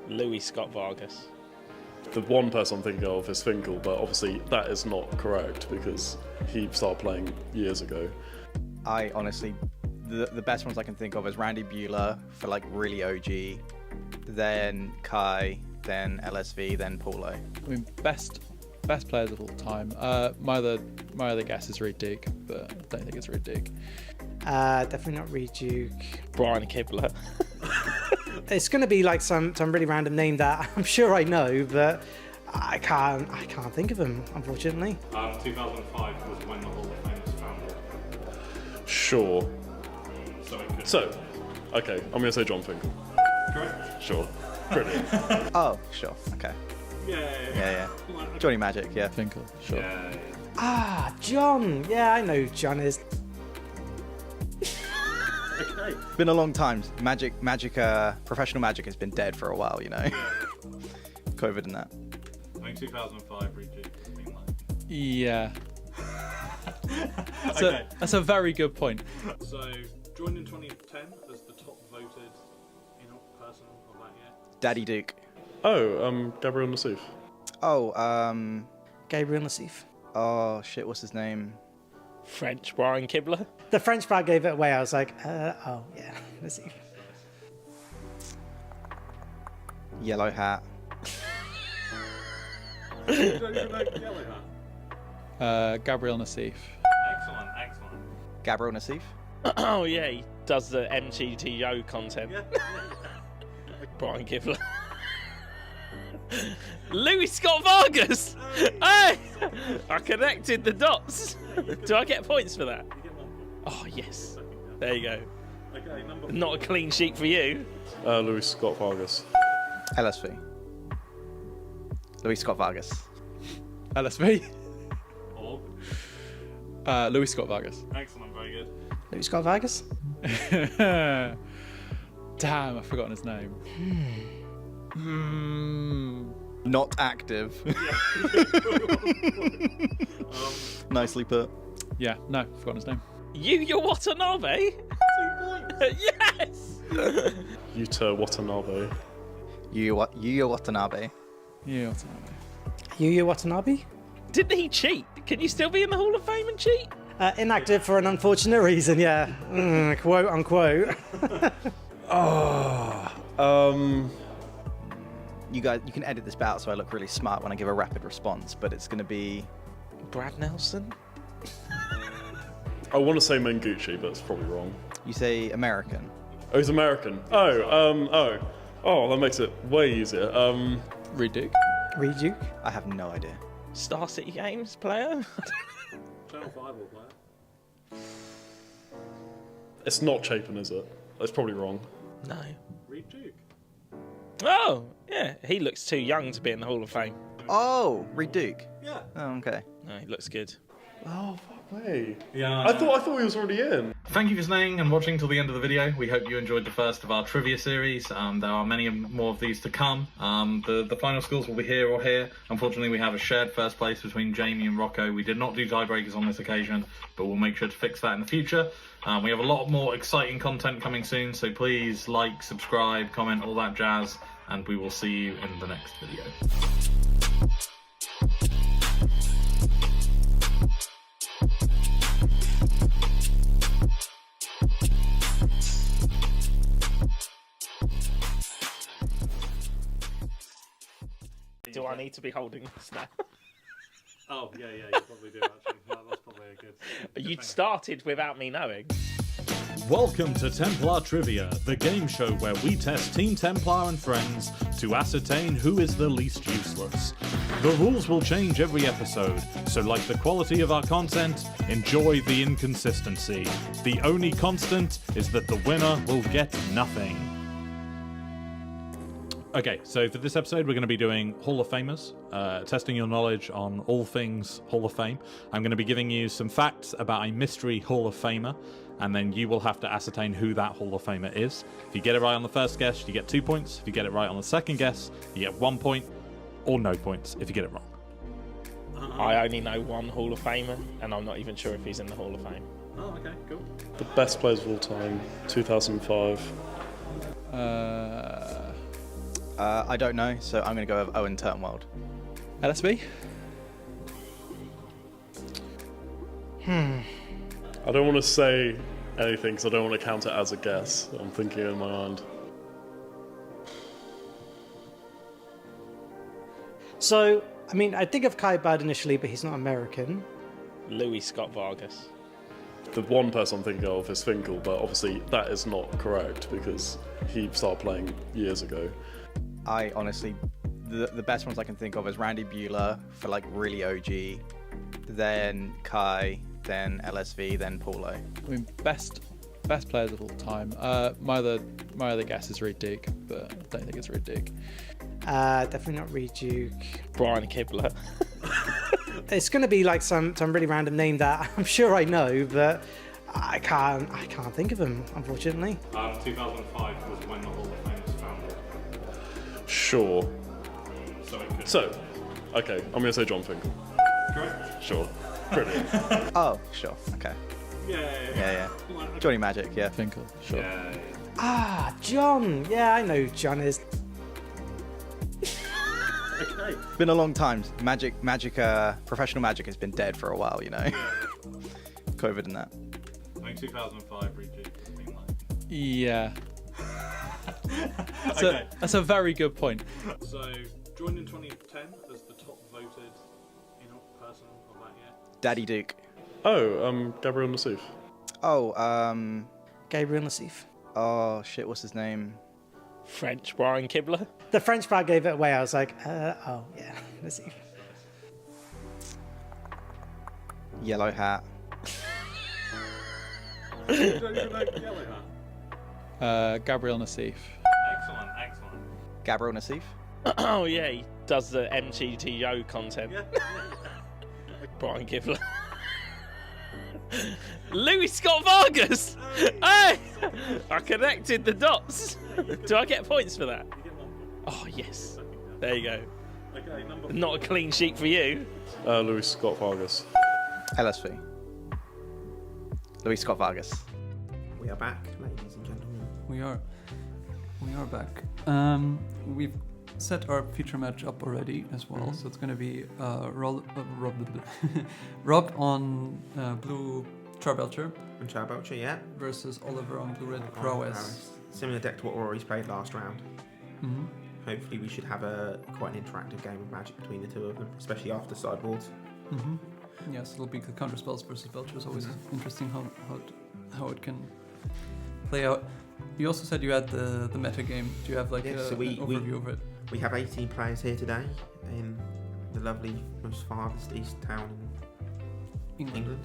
Louis Scott Vargas. The one person I'm thinking of is Finkel, but obviously that is not correct because he started playing years ago. I honestly, the best ones I can think of is Randy Bueller for like really OG, then Kai, then LSV, then Paulo. I mean, best players of all time. My other guess is Reed Duke, but I don't think it's Reed Duke. Definitely not Reed Duke. Brian Kibler. It's going to be like some really random name that I'm sure I know, but I can't think of him, unfortunately. 2005 was when the Hall of Fame was founded. Sure. So, Okay, I'm going to say John Finkel. correct? Sure. Brilliant. Oh, sure. Okay. Yeah. Johnny Magic, yeah. Finkel, sure. Yeah. Ah, John. Yeah, I know who John is. Okay. Been a long time. Professional Magic has been dead for a while, you know. COVID and that. I think 2005 Reed. Yeah. Okay. That's a very good point. So, joined in 2010 as the top voted person of that year. Daddy Duke. Oh, Gabriel Nassif. Oh, Gabriel Nassif. oh shit, what's his name? French Brian Kibler. The French crowd gave it away. I was like, oh yeah, Nassif. Yellow Hat. You don't even know Yellow Hat? Gabriel Nassif. Excellent. Gabriel Nassif. Oh yeah, he does the MGTO content. Yeah. Brian Kibler. Louis Scott Vargas. Hey, I connected the dots. Do I get points for that? You get 1 point. Oh yes. There you go. Okay, number Not a clean sheet for you. Louis Scott Vargas. LSV. Louis Scott Vargas. LSV. Or Louis Scott Vargas. excellent, very good. Louis Scott Vargas. Damn, I've forgotten his name. Not active. Nicely put. Yeah, no, forgotten his name. Yuya Watanabe. 2 points. Yes. Yuta Watanabe. Yuya Watanabe. Yeah, what's his name? Yuya Watanabe. Didn't he cheat? Can you still be in the Hall of Fame and cheat? Inactive for an unfortunate reason. Yeah, quote unquote. You guys, you can edit this bit out so I look really smart when I give a rapid response, but it's going to be Brad Nelson. I want to say Mengucci, but it's probably wrong. you say American. Oh, he's American. Oh, that makes it way easier. Reed Duke. Reed Duke. I have no idea. Star City Games player. Channel 5 will play. It's not Chapin, is it? That's probably wrong. No. Reed Duke. Oh, yeah. He looks too young to be in the Hall of Fame. Oh, Reed Duke. Yeah. Oh, okay. No, he looks good. Oh, fuck me. Yeah. I thought he was already in. Thank you for staying and watching till the end of the video. We hope you enjoyed the first of our trivia series. There are many more of these to come. The final scores will be here or here. Unfortunately, we have a shared first place between Jamie and Rocco. We did not do tiebreakers on this occasion, but we'll make sure to fix that in the future. We have a lot more exciting content coming soon, so please like, subscribe, comment, all that jazz, and we will see you in the next video. Do I need to be holding this now? Oh, yeah, you probably do, actually. That's probably a good... You started without me knowing. Welcome to Templar Trivia, the game show where we test Team Templar and friends to ascertain who is the least useless. The rules will change every episode, so like the quality of our content, enjoy the inconsistency. The only constant is that the winner will get nothing. Okay, so for this episode, we're going to be doing Hall of Famers, testing your knowledge on all things Hall of Fame. I'm going to be giving you some facts about a mystery Hall of Famer, and then you will have to ascertain who that Hall of Famer is. If you get it right on the first guess, you get 2 points. If you get it right on the second guess, you get 1 point, or no points if you get it wrong. I only know one Hall of Famer, and I'm not even sure if he's in the Hall of Fame. Oh, okay, cool. The best players of all time, 2005. I don't know, so I'm going to go with Owen Turnwald. LSV? I don't want to say anything because I don't want to count it as a guess. I'm thinking in my mind. So, I mean, I think of Kai Bird initially, but he's not American. Louis Scott Vargas. The one person I'm thinking of is Finkel, but obviously that is not correct because he started playing years ago. I honestly, the best ones I can think of is Randy Buehler for like really OG, then Kai, then LSV, then Paulo. I mean, best players of all time. My other guess is Reed Duke, but I don't think it's Reed Duke. Definitely not Reed Duke. Brian Kibler. It's going to be like some really random name that I'm sure I know, but I can't think of him, unfortunately. 2005 was when the Hall of Fame was founded. Sure. So, Okay, I'm going to say John Finkel. correct? Sure. Pretty. Oh, sure. Okay. Yeah. Johnny Magic, yeah. Finkel, sure. Ah, John. Yeah, I know who John is. Okay. Been a long time. Professional Magic has been dead for a while, you know. COVID and that. I think 2005 Reed Duke. Yeah. Okay. That's a very good point. So, joined in 2010 as the top voted person of that year. Daddy Duke. Oh, Gabriel Nassif. Oh, Gabriel Nassif. oh shit, what's his name? French Brian Kibler. The French part gave it away. I was like, oh yeah, Nassif. Yellow Hat. You don't even know Yellow Hat? Gabriel Nassif. Excellent. Gabriel Nassif. Oh yeah, he does the MGTO content. Yeah. Brian Kibler. Louis Scott Vargas. Hey, I connected the dots. Do I get points for that? You get 1 point. Oh yes. There you go. Okay, number Not a clean sheet for you. Louis Scott Vargas. LSV. Louis Scott Vargas. We are back, ladies and gentlemen. We are back. We've set our feature match up already as well, so it's going to be Rob on blue Charbelcher And Charbelcher, yeah. versus Oliver on blue red On Prowess. Similar deck to what Rory's played last round. Mm-hmm. Hopefully we should have quite an interactive game of Magic between the two of them, especially after sideboards. Mm-hmm. Yes, it'll be the counter spells versus Belcher. Is always interesting how it can play out. You also said you had the meta game. Do you have like an overview of it? We have 18 players here today in the lovely, most farthest east town in England.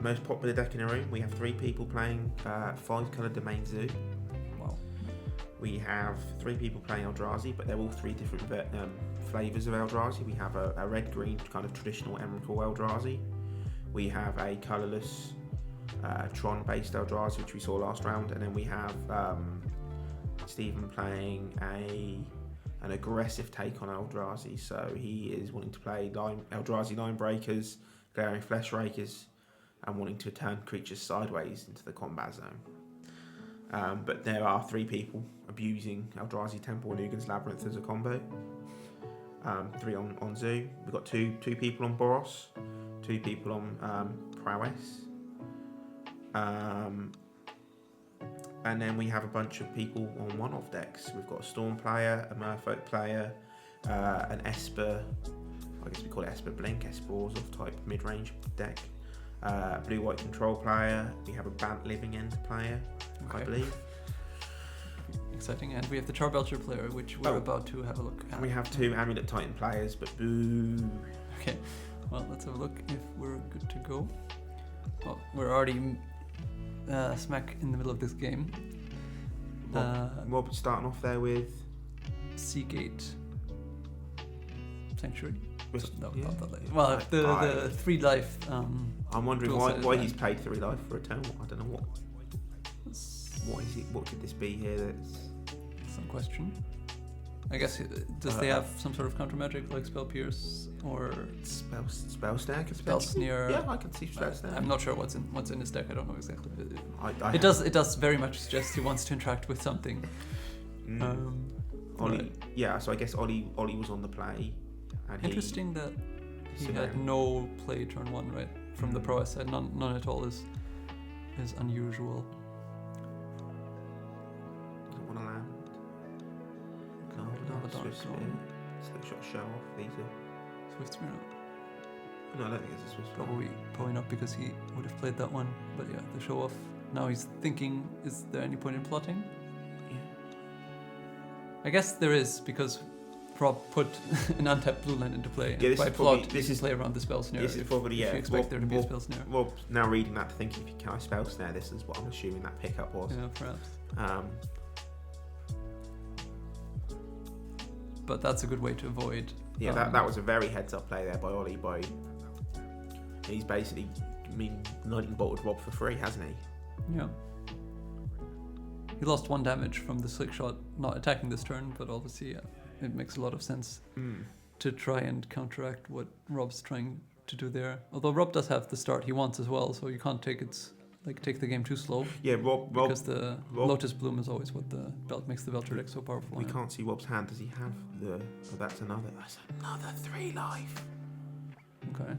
Most popular deck in the room. We have 3 people playing 5-colour Domain Zoo. Wow. We have 3 people playing Eldrazi, but they're all 3 different flavours of Eldrazi. We have a red-green kind of traditional Emrakul Eldrazi. We have a colourless Tron-based Eldrazi, which we saw last round, and then we have Stephen playing an aggressive take on Eldrazi. So he is wanting to play Eldrazi Line Breakers, Glaring Flesh Rakers, and wanting to turn creatures sideways into the combat zone. But there are 3 people abusing Eldrazi Temple and Ugin's Labyrinth as a combo. 3 on Zoo. We've got two people on Boros, 2 people on Prowess. And then we have a bunch of people on one-off decks. We've got a Storm player, a Merfolk player, an Esper, I guess we call it Esper Blink, Esper Orzhov type mid-range deck. Blue-white control player. We have a Bant Living End player, I believe. Exciting, and we have the Charbelcher player, which we're about to have a look at. And we have 2 Amulet Titan players, but boo. Okay, well, let's have a look if we're good to go. Well, we're already smack in the middle of this game. Rob starting off there with Seagate Sanctuary. No, yeah. not that late. Well, the 3 life. I'm wondering dual sided why land. he's paid 3 life for a total. I don't know what. What is it? What could this be here? That's some question. I guess does they have some sort of counter magic like Spell Pierce or spell stack? Spell Sneer? Yeah, I can see spell stack. I'm not sure what's in his deck. I don't know exactly. It does very much suggest he wants to interact with something. Ollie, right. yeah. So I guess Ollie was on the play. And interesting that he had no play turn 1 right from the prowess side. None at all is unusual. Doesn't want to land. Slick shot show off. These are Swift Spear. No, I don't think it's a Swift. Probably not because he would have played that one. But yeah, the show off. Now he's thinking: is there any point in plotting? Yeah. I guess there is because Rob put an untapped blue land into play. Yeah, by plot, this is play around the spell snare. This is probably if you expect there to be a spell snare. Well, now reading that, thinking, can I spell snare? This is what I'm assuming that pickup was. Yeah, perhaps. But that's a good way to avoid. Yeah, that was a very heads-up play there by Ollie. He's basically lightning bolted Rob for free, hasn't he? Yeah. He lost 1 damage from the slick shot, not attacking this turn, but obviously, yeah, it makes a lot of sense to try and counteract what Rob's trying to do there. Although Rob does have the start he wants as well, so you can't take the game too slow. Yeah, Rob because the Lotus Bloom is always what makes the Belter deck so powerful. We can't see Rob's hand. Does he have the? Oh, that's another 3 life. Okay.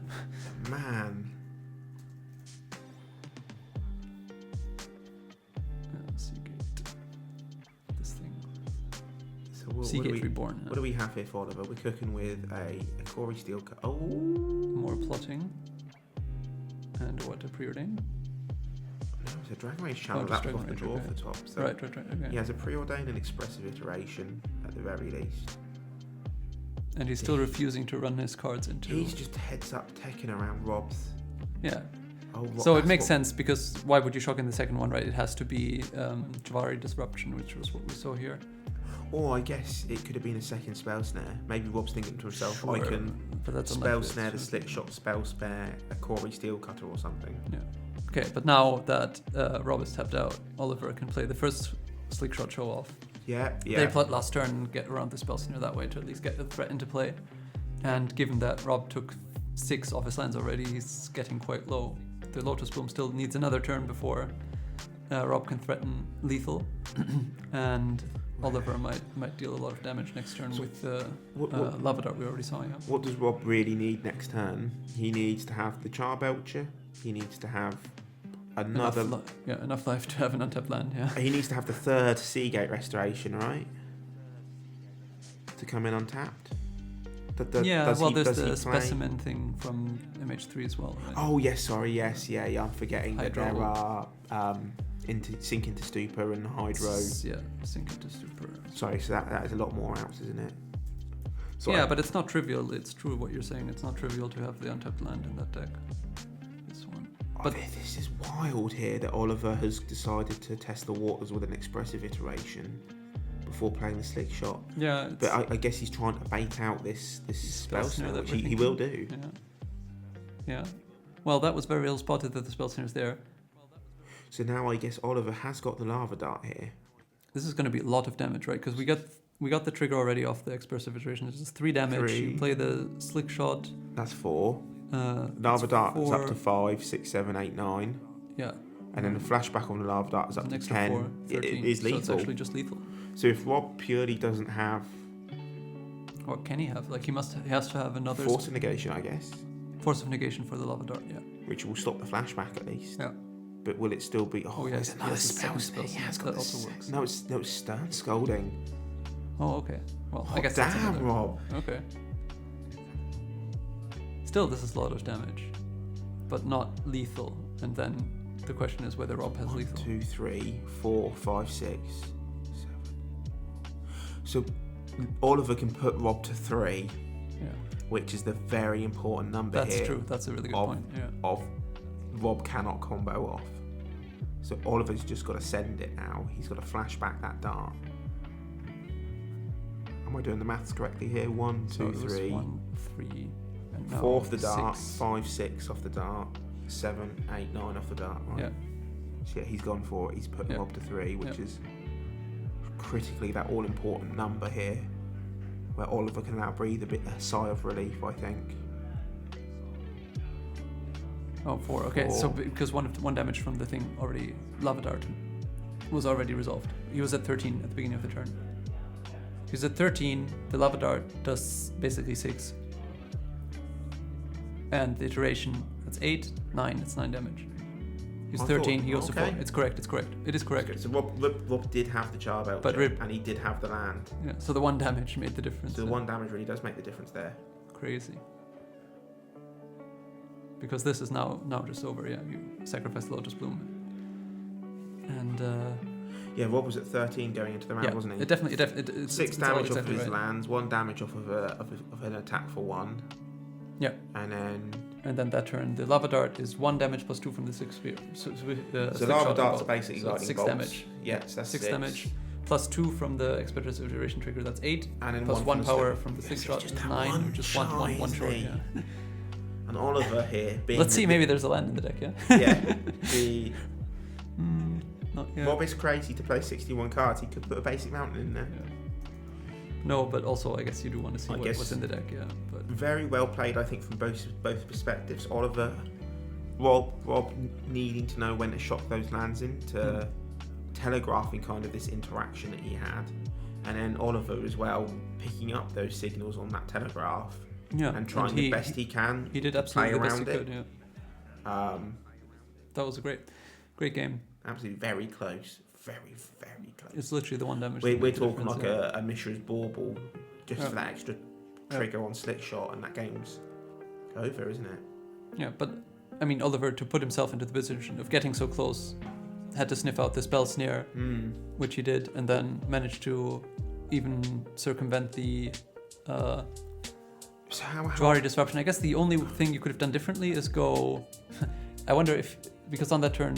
Man. Seagate. This thing. So Seagate Reborn. What do we have here for Oliver? We're cooking with a Corey Steel. More plotting. And what a preordain. It's a Dragon Rage channel. That was off the draw for top. So right. Okay. He has a preordain and expressive iteration at the very least. And he's still refusing to run his cards into. He's just heads up teching around Rob's. Yeah. Oh, so it makes sense because why would you shock in the second one, right? It has to be Jvari Disruption, which was what we saw here. Or I guess it could have been a second spell snare. Maybe Rob's thinking to himself, I can spell snare the slick shot, spell spare, a Corey Steel Cutter or something. Yeah. Okay, but now that Rob is tapped out, Oliver can play the first slick shot show off. Yeah. They plot last turn and get around the spell snare that way to at least get the threat into play. And given that Rob took 6 off his lands already, he's getting quite low. The Lotus Bloom still needs another turn before Rob can threaten lethal. And Oliver might deal a lot of damage next turn with the Lava Dart we already saw. Yeah. What does Rob really need next turn? He needs to have the Charbelcher. He needs to have another... enough life to have an untapped land, yeah. He needs to have the 3rd Seagate Restoration, right? To come in untapped. There's the specimen thing from MH3 as well. Right? Oh, yes, sorry, yes, yeah, I'm forgetting Hydro. that there are Sink into Stupor and Hydro. Yeah, Sink into Stupor. Sorry, so that is a lot more outs, isn't it? So yeah, but it's not trivial. It's true what you're saying. It's not trivial to have the untapped land in that deck. This one. But this is wild here that Oliver has decided to test the waters with an expressive iteration before playing the slick shot. Yeah. But I guess he's trying to bait out this spell snare, which he will do. Yeah. Well, that was very ill spotted that the spell snare is there. So now I guess Oliver has got the Lava Dart here. This is going to be a lot of damage, right? Because we got the trigger already off the expressive iteration. This is 3 damage. You play the slick shot. That's 4. Lava Dart is up to 5, 6, 7, 8, 9. Yeah. And then the flashback on the Lava Dart is up to 10. 4, 13. It is lethal. So it's actually just lethal. So if Rob purely doesn't have... What can he have? Like he has to have another... Force of Negation, I guess. Force of Negation for the Lava Dart, yeah. Which will stop the flashback at least. Yeah. But will it still be... Oh yes, another spell snare. That also works. No, it's Stern Scolding. Oh, okay. Well, I guess that's damn, Rob. Okay. Still, this is a lot of damage, but not lethal. And then the question is whether Rob has lethal. 1, 2, 3, 4, 5, 6, 7. So Oliver can put Rob to 3, which is the very important number here. That's true. That's a really good point. Yeah. Of Rob cannot combo off. So Oliver's just got to send it now. He's got to flash back that dart. Am I doing the maths correctly here? 1, 2, 3. 1, 3, and now 4 off the dart, 5, 6 off the dart, 7, 8, 9 off the dart. Right? Yeah. So yeah, he's gone for it. He's put Rob to 3, which is critically that all-important number here, where Oliver can now breathe a sigh of relief, I think. Oh, 4. Okay, 4. So because one damage from the thing already, Lava Dart, was already resolved. He was at 13 at the beginning of the turn. He's at 13, the Lava Dart does basically 6. And the iteration, that's 8, 9, it's 9 damage. He's 13, he goes to 4. It's correct. It is correct. So Rob did have the Charbelcher, and he did have the land. Yeah, so the 1 damage made the difference. So the 1 damage really does make the difference there. Crazy. Because this is now just over, yeah. You sacrifice the Lotus Bloom. And yeah, Rob was at 13 going into the round, wasn't he? It definitely 6 damage off of his lands, 1 damage off of an attack for 1. Yeah. And then that turn, the Lava Dart is 1 damage plus 2 from the 6 sphere. So Lava Darts are basically lightning 6 bolts. damage. Yes, that's 6 damage. Plus 2 from the Expeditor's Iteration trigger, that's 8. And then plus 1 power from the 6 shot is 9. Just one short, yeah. And Oliver here being... Let's see, maybe there's a land in the deck, yeah? Yeah. Rob is crazy to play 61 cards. He could put a basic mountain in there. Yeah. No, but also I guess you do want to see what's in the deck, yeah. But very well played, I think, from both perspectives. Oliver, Rob needing to know when to shock those lands in, to telegraphing kind of this interaction that he had, and then Oliver as well picking up those signals on that telegraph, and trying the best he can. He did absolutely play the best around he could, yeah. That was a great game. Absolutely very close. Very, very close. It's literally the 1 damage. We're talking like a Mishra's Bauble just for that extra trigger on Slick Shot, and that game's over, isn't it? Yeah, but I mean, Oliver, to put himself into the position of getting so close, had to sniff out the spell snare, which he did, and then managed to even circumvent the Jwari Disruption. I guess the only thing you could have done differently is go... I wonder if, because on that turn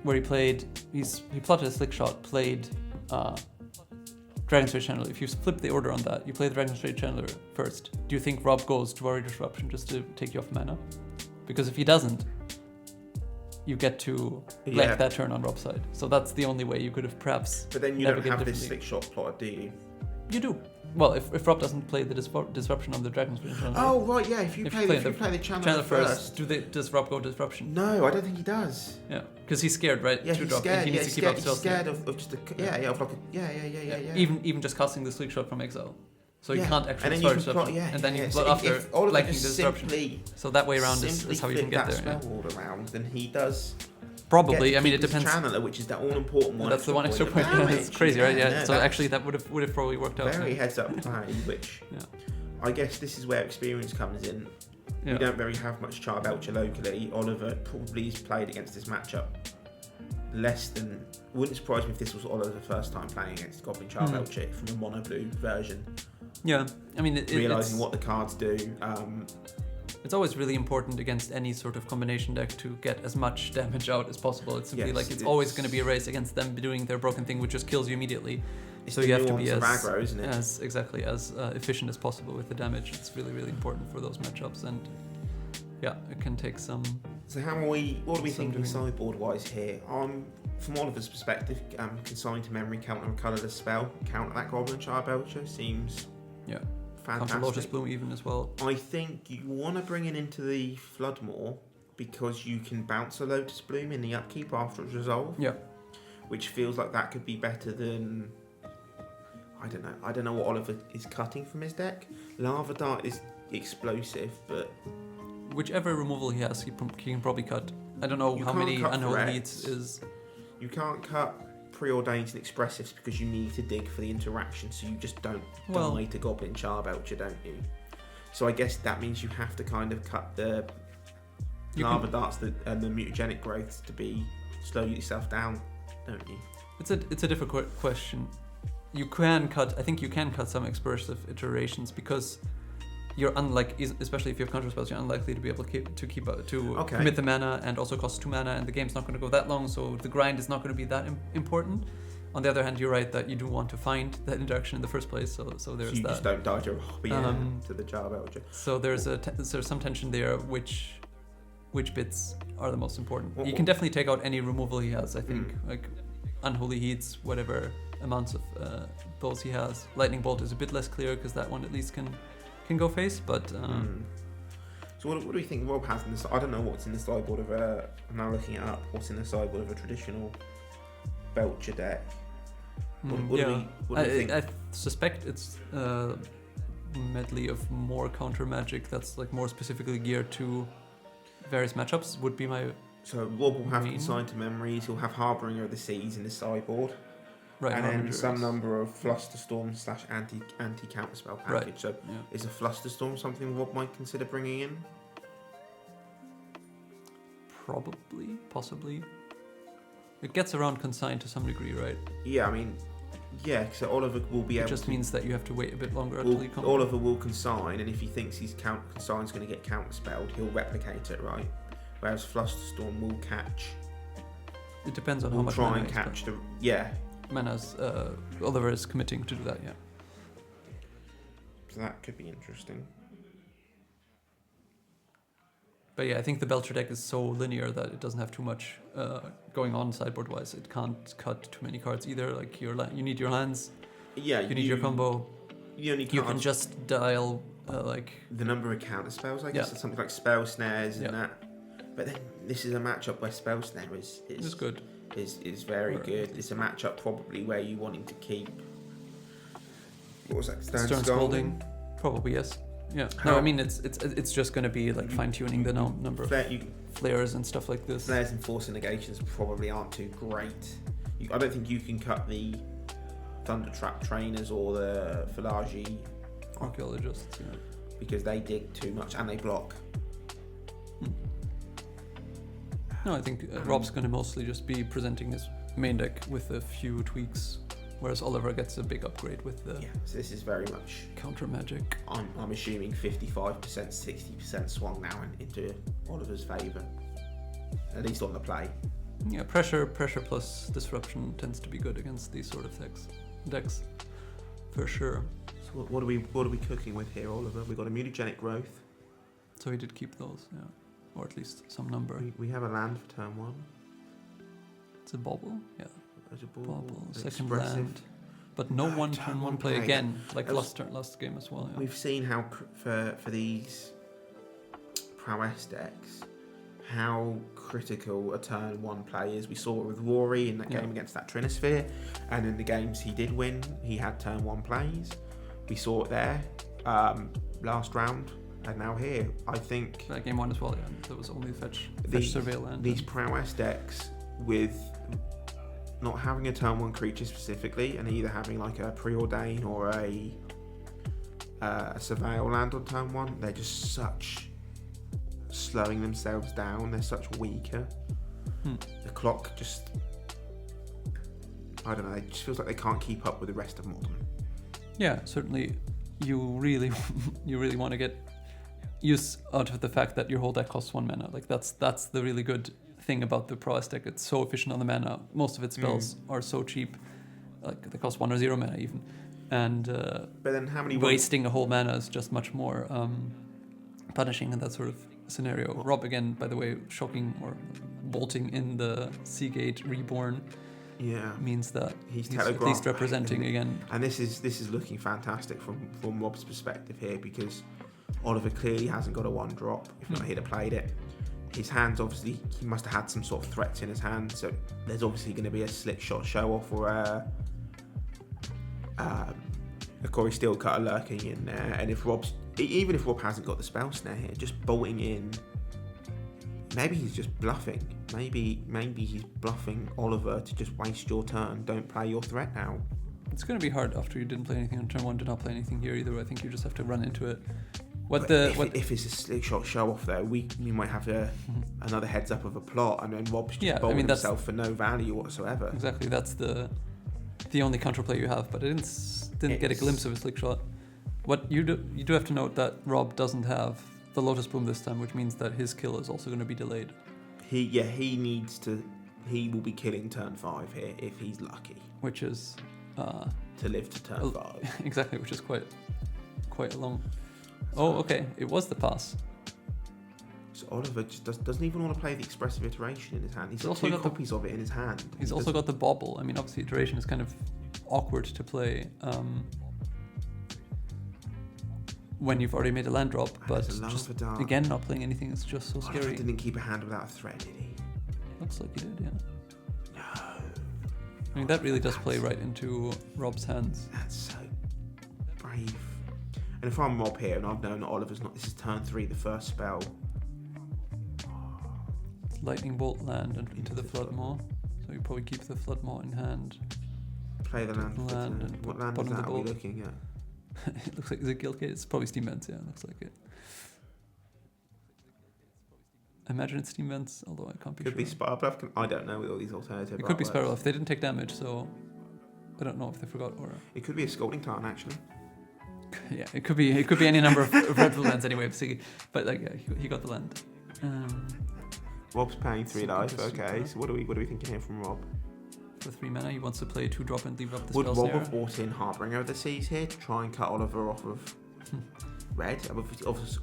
where he played, he plotted a Slick Shot, played Dragon's Rage Channeler. If you flip the order on that, you play the Dragon's Rage Channeler first. Do you think Rob goes Jwari Disruption just to take you off mana? Because if he doesn't, you get to blank that turn on Rob's side. So that's the only way you could have perhaps... But then you don't have this Slick Shot plotted, do you? You do. Well, if Rob doesn't play the disruption on the Dragon's Rage Channeler... Oh, right, yeah. If you play the Channeler first... Does Rob go Disruption? No, I don't think he does. Yeah, because he's scared, right? Yeah, he's scared. He needs to keep up he's scared of just a... Yeah. Even just casting the Slick Shot from exile. So you can't actually start disruption. And then you plot after blanking the disruption. So that way around is how you can get there. If that spell around, then he does... Probably. I mean, it depends. Channeler, which is that all-important one. That's the one extra point. It's crazy, right? Yeah. So actually, that would have probably worked out. Very heads-up play, which I guess this is where experience comes in. We don't very have much Charbelcher locally. Oliver probably has played against this matchup less than... Wouldn't surprise me if this was Oliver's first time playing against Goblin Charbelcher from the mono blue version. Yeah, I mean, realizing what the cards do. It's always really important against any sort of combination deck to get as much damage out as possible. It's simply it's always going to be a race against them doing their broken thing, which just kills you immediately. So you have to be as aggro, isn't it? as efficient as possible with the damage. It's really, really important for those matchups, and it can take some. So what are we thinking sideboard-wise here? From Oliver's perspective, consigned to memory, counter a colourless spell, counter that Goblin Charbelcher seems fantastic. Counter Lotus Bloom even as well. I think you want to bring it into the Floodmoor because you can bounce a Lotus Bloom in the upkeep after it's resolved. Yeah. Which feels like that could be better than... I don't know what Oliver is cutting from his deck. Lava Dart is explosive, but... Whichever removal he has, he can probably cut. I don't know how many Unholy Leads is... You can't cut Preordains and Expressives because you need to dig for the interaction, so you just don't die to Goblin Charbelcher, don't you? So I guess that means you have to kind of cut the Lava Darts and the mutagenic growths to slow yourself down, don't you? It's a difficult question. I think you can cut some expressive iterations because you're especially if you have counter spells, you're unlikely to be able to commit the mana, and also costs 2 mana, and the game's not going to go that long, so the grind is not going to be that important. On the other hand, you're right that you do want to find that interaction in the first place, so there's that. You just don't die to the jar belcher. So there's some tension there, which bits are the most important. He can definitely take out any removal he has, I think, like Unholy Heats, whatever amounts of those he has. Lightning Bolt is a bit less clear because that one at least can go face, but... So what do we think Rob has in this? I don't know what's in the sideboard of I'm now looking it up, what's in the sideboard of a traditional Belcher deck. What do we think? I suspect it's a medley of more counter magic that's like more specifically geared to various matchups, would be my... So Rob will have Consigned to Memories, he'll have Harbinger of the Seas in the sideboard. Right, and then some number of Flusterstorm / anti-counterspell package. Right. So is a Flusterstorm something Rob might consider bringing in? Probably, possibly. It gets around Consigned to some degree, right? Yeah, I mean, so Oliver will be able to... It just means that you have to wait a bit longer until you come... Oliver will consign, and if he thinks his consign's going to get counterspelled, he'll replicate it, right? Whereas Flusterstorm will catch... It depends on how much try and catch the... Yeah. Mana's Oliver is committing to do that, yeah. So that could be interesting. But yeah, I think the Belcher deck is so linear that it doesn't have too much going on sideboard-wise. It can't cut too many cards either. Like you need your lands. Yeah, you need your combo. You can just dial the number of counter spells. I guess something like spell snares and that. But then this is a matchup where spell snare is good. Is very good. It's a matchup probably where you wanting to keep. What was that? Stern Scolding. Probably yes. Yeah. No, I mean it's just going to be like fine tuning the number of flares and stuff like this. Flares and force negations probably aren't too great. I don't think you can cut the Thunder Trap Trainers or the Philagi Archaeologists, because they dig too much and they block. No, I think Rob's going to mostly just be presenting his main deck with a few tweaks, whereas Oliver gets a big upgrade with the... Yeah, so this is very much... counter magic. I'm assuming 55%, 60% swung now into Oliver's favour. At least on the play. Yeah, pressure plus disruption tends to be good against these sort of decks. For sure. So what are we cooking with here, Oliver? We've got a mutagenic growth. So he did keep those, yeah. Or at least some number. We have a land for turn 1. It's a bobble, yeah. There's a bobble. Second land. But no turn one play again, like last game as well. Yeah. We've seen how for these prowess decks, how critical a turn 1 play is. We saw it with Rory in that game against that Trinosphere, and in the games he did win, he had turn 1 plays. We saw it there last round. And now here, I think... game 1 as well, yeah. There was only fetch surveil land. These prowess decks with not having a turn 1 creature specifically, and either having like a Preordain or a surveil land on turn 1, they're just such slowing themselves down. They're such weaker. The clock just... I don't know, it just feels like they can't keep up with the rest of Modern. Yeah, certainly you really want to get use out of the fact that your whole deck costs 1 mana. Like that's the really good thing about the prowess deck. It's so efficient on the mana. Most of its spells are so cheap, like they cost 1 or 0 mana even. And but then how many wasting a whole mana is just much more punishing in that sort of scenario. Rob again, by the way, shocking or bolting in the Seagate Reborn. Yeah, means that he's at least representing again. And this is looking fantastic from Rob's perspective here, because Oliver clearly hasn't got a 1-drop. If not, he'd have played it. His hands, obviously, he must have had some sort of threats in his hand. So there's obviously going to be a slick shot show off or a Corey Steelcutter lurking in there. And even if Rob hasn't got the spell snare here, just bolting in. Maybe he's just bluffing. Maybe he's bluffing Oliver to just waste your turn. Don't play your threat now. It's going to be hard after you didn't play anything on turn 1, did not play anything here either. I think you just have to run into it. If it's a slick shot show off there, we might have another heads up of a plot, and then Rob's just bowling himself for no value whatsoever. Exactly, that's the only counterplay you have. But I didn't get a glimpse of a slick shot. What you do have to note that Rob doesn't have the Lotus Bloom this time, which means that his kill is also going to be delayed. He needs to. He will be killing turn 5 here if he's lucky. Which is to live to turn 5. Exactly, which is quite a long. Oh, okay. It was the pass. So Oliver just doesn't even want to play the expressive iteration in his hand. He's got also two got copies of it in his hand. He's also got the bobble. I mean, obviously, iteration is kind of awkward to play when you've already made a land drop. But just, again, not playing anything is just so scary. Oliver didn't keep a hand without a threat, did he? Looks like he did, yeah. No. I mean, that really does play right into Rob's hands. That's so brave. And if I'm Rob here and I've known that Oliver's not, this is turn 3, the first spell. Lightning bolt land and into the Floodmaw. So you probably keep the Floodmaw in hand. Play the land. And what land is that are we looking at? It looks like, is it Guildgate? It's probably Steam Vents, yeah, it looks like it. I imagine it's Steam Vents, although I can't be sure. Could be Spiralbluff. I don't know with all these alternative. It could be Spiralbluff. They didn't take damage, so I don't know if they forgot or. It could be a Scalding Tarn, actually. Yeah, it could be any number of red blue lands anyway. But like, yeah, he got the land. Rob's paying 3 life. Okay, so what are we thinking here from Rob? For 3 mana, he wants to play 2-drop and leave up the Would spell Rob snare. have brought in Harbinger of the Seas here to try and cut Oliver off of red? Obviously, Oliver's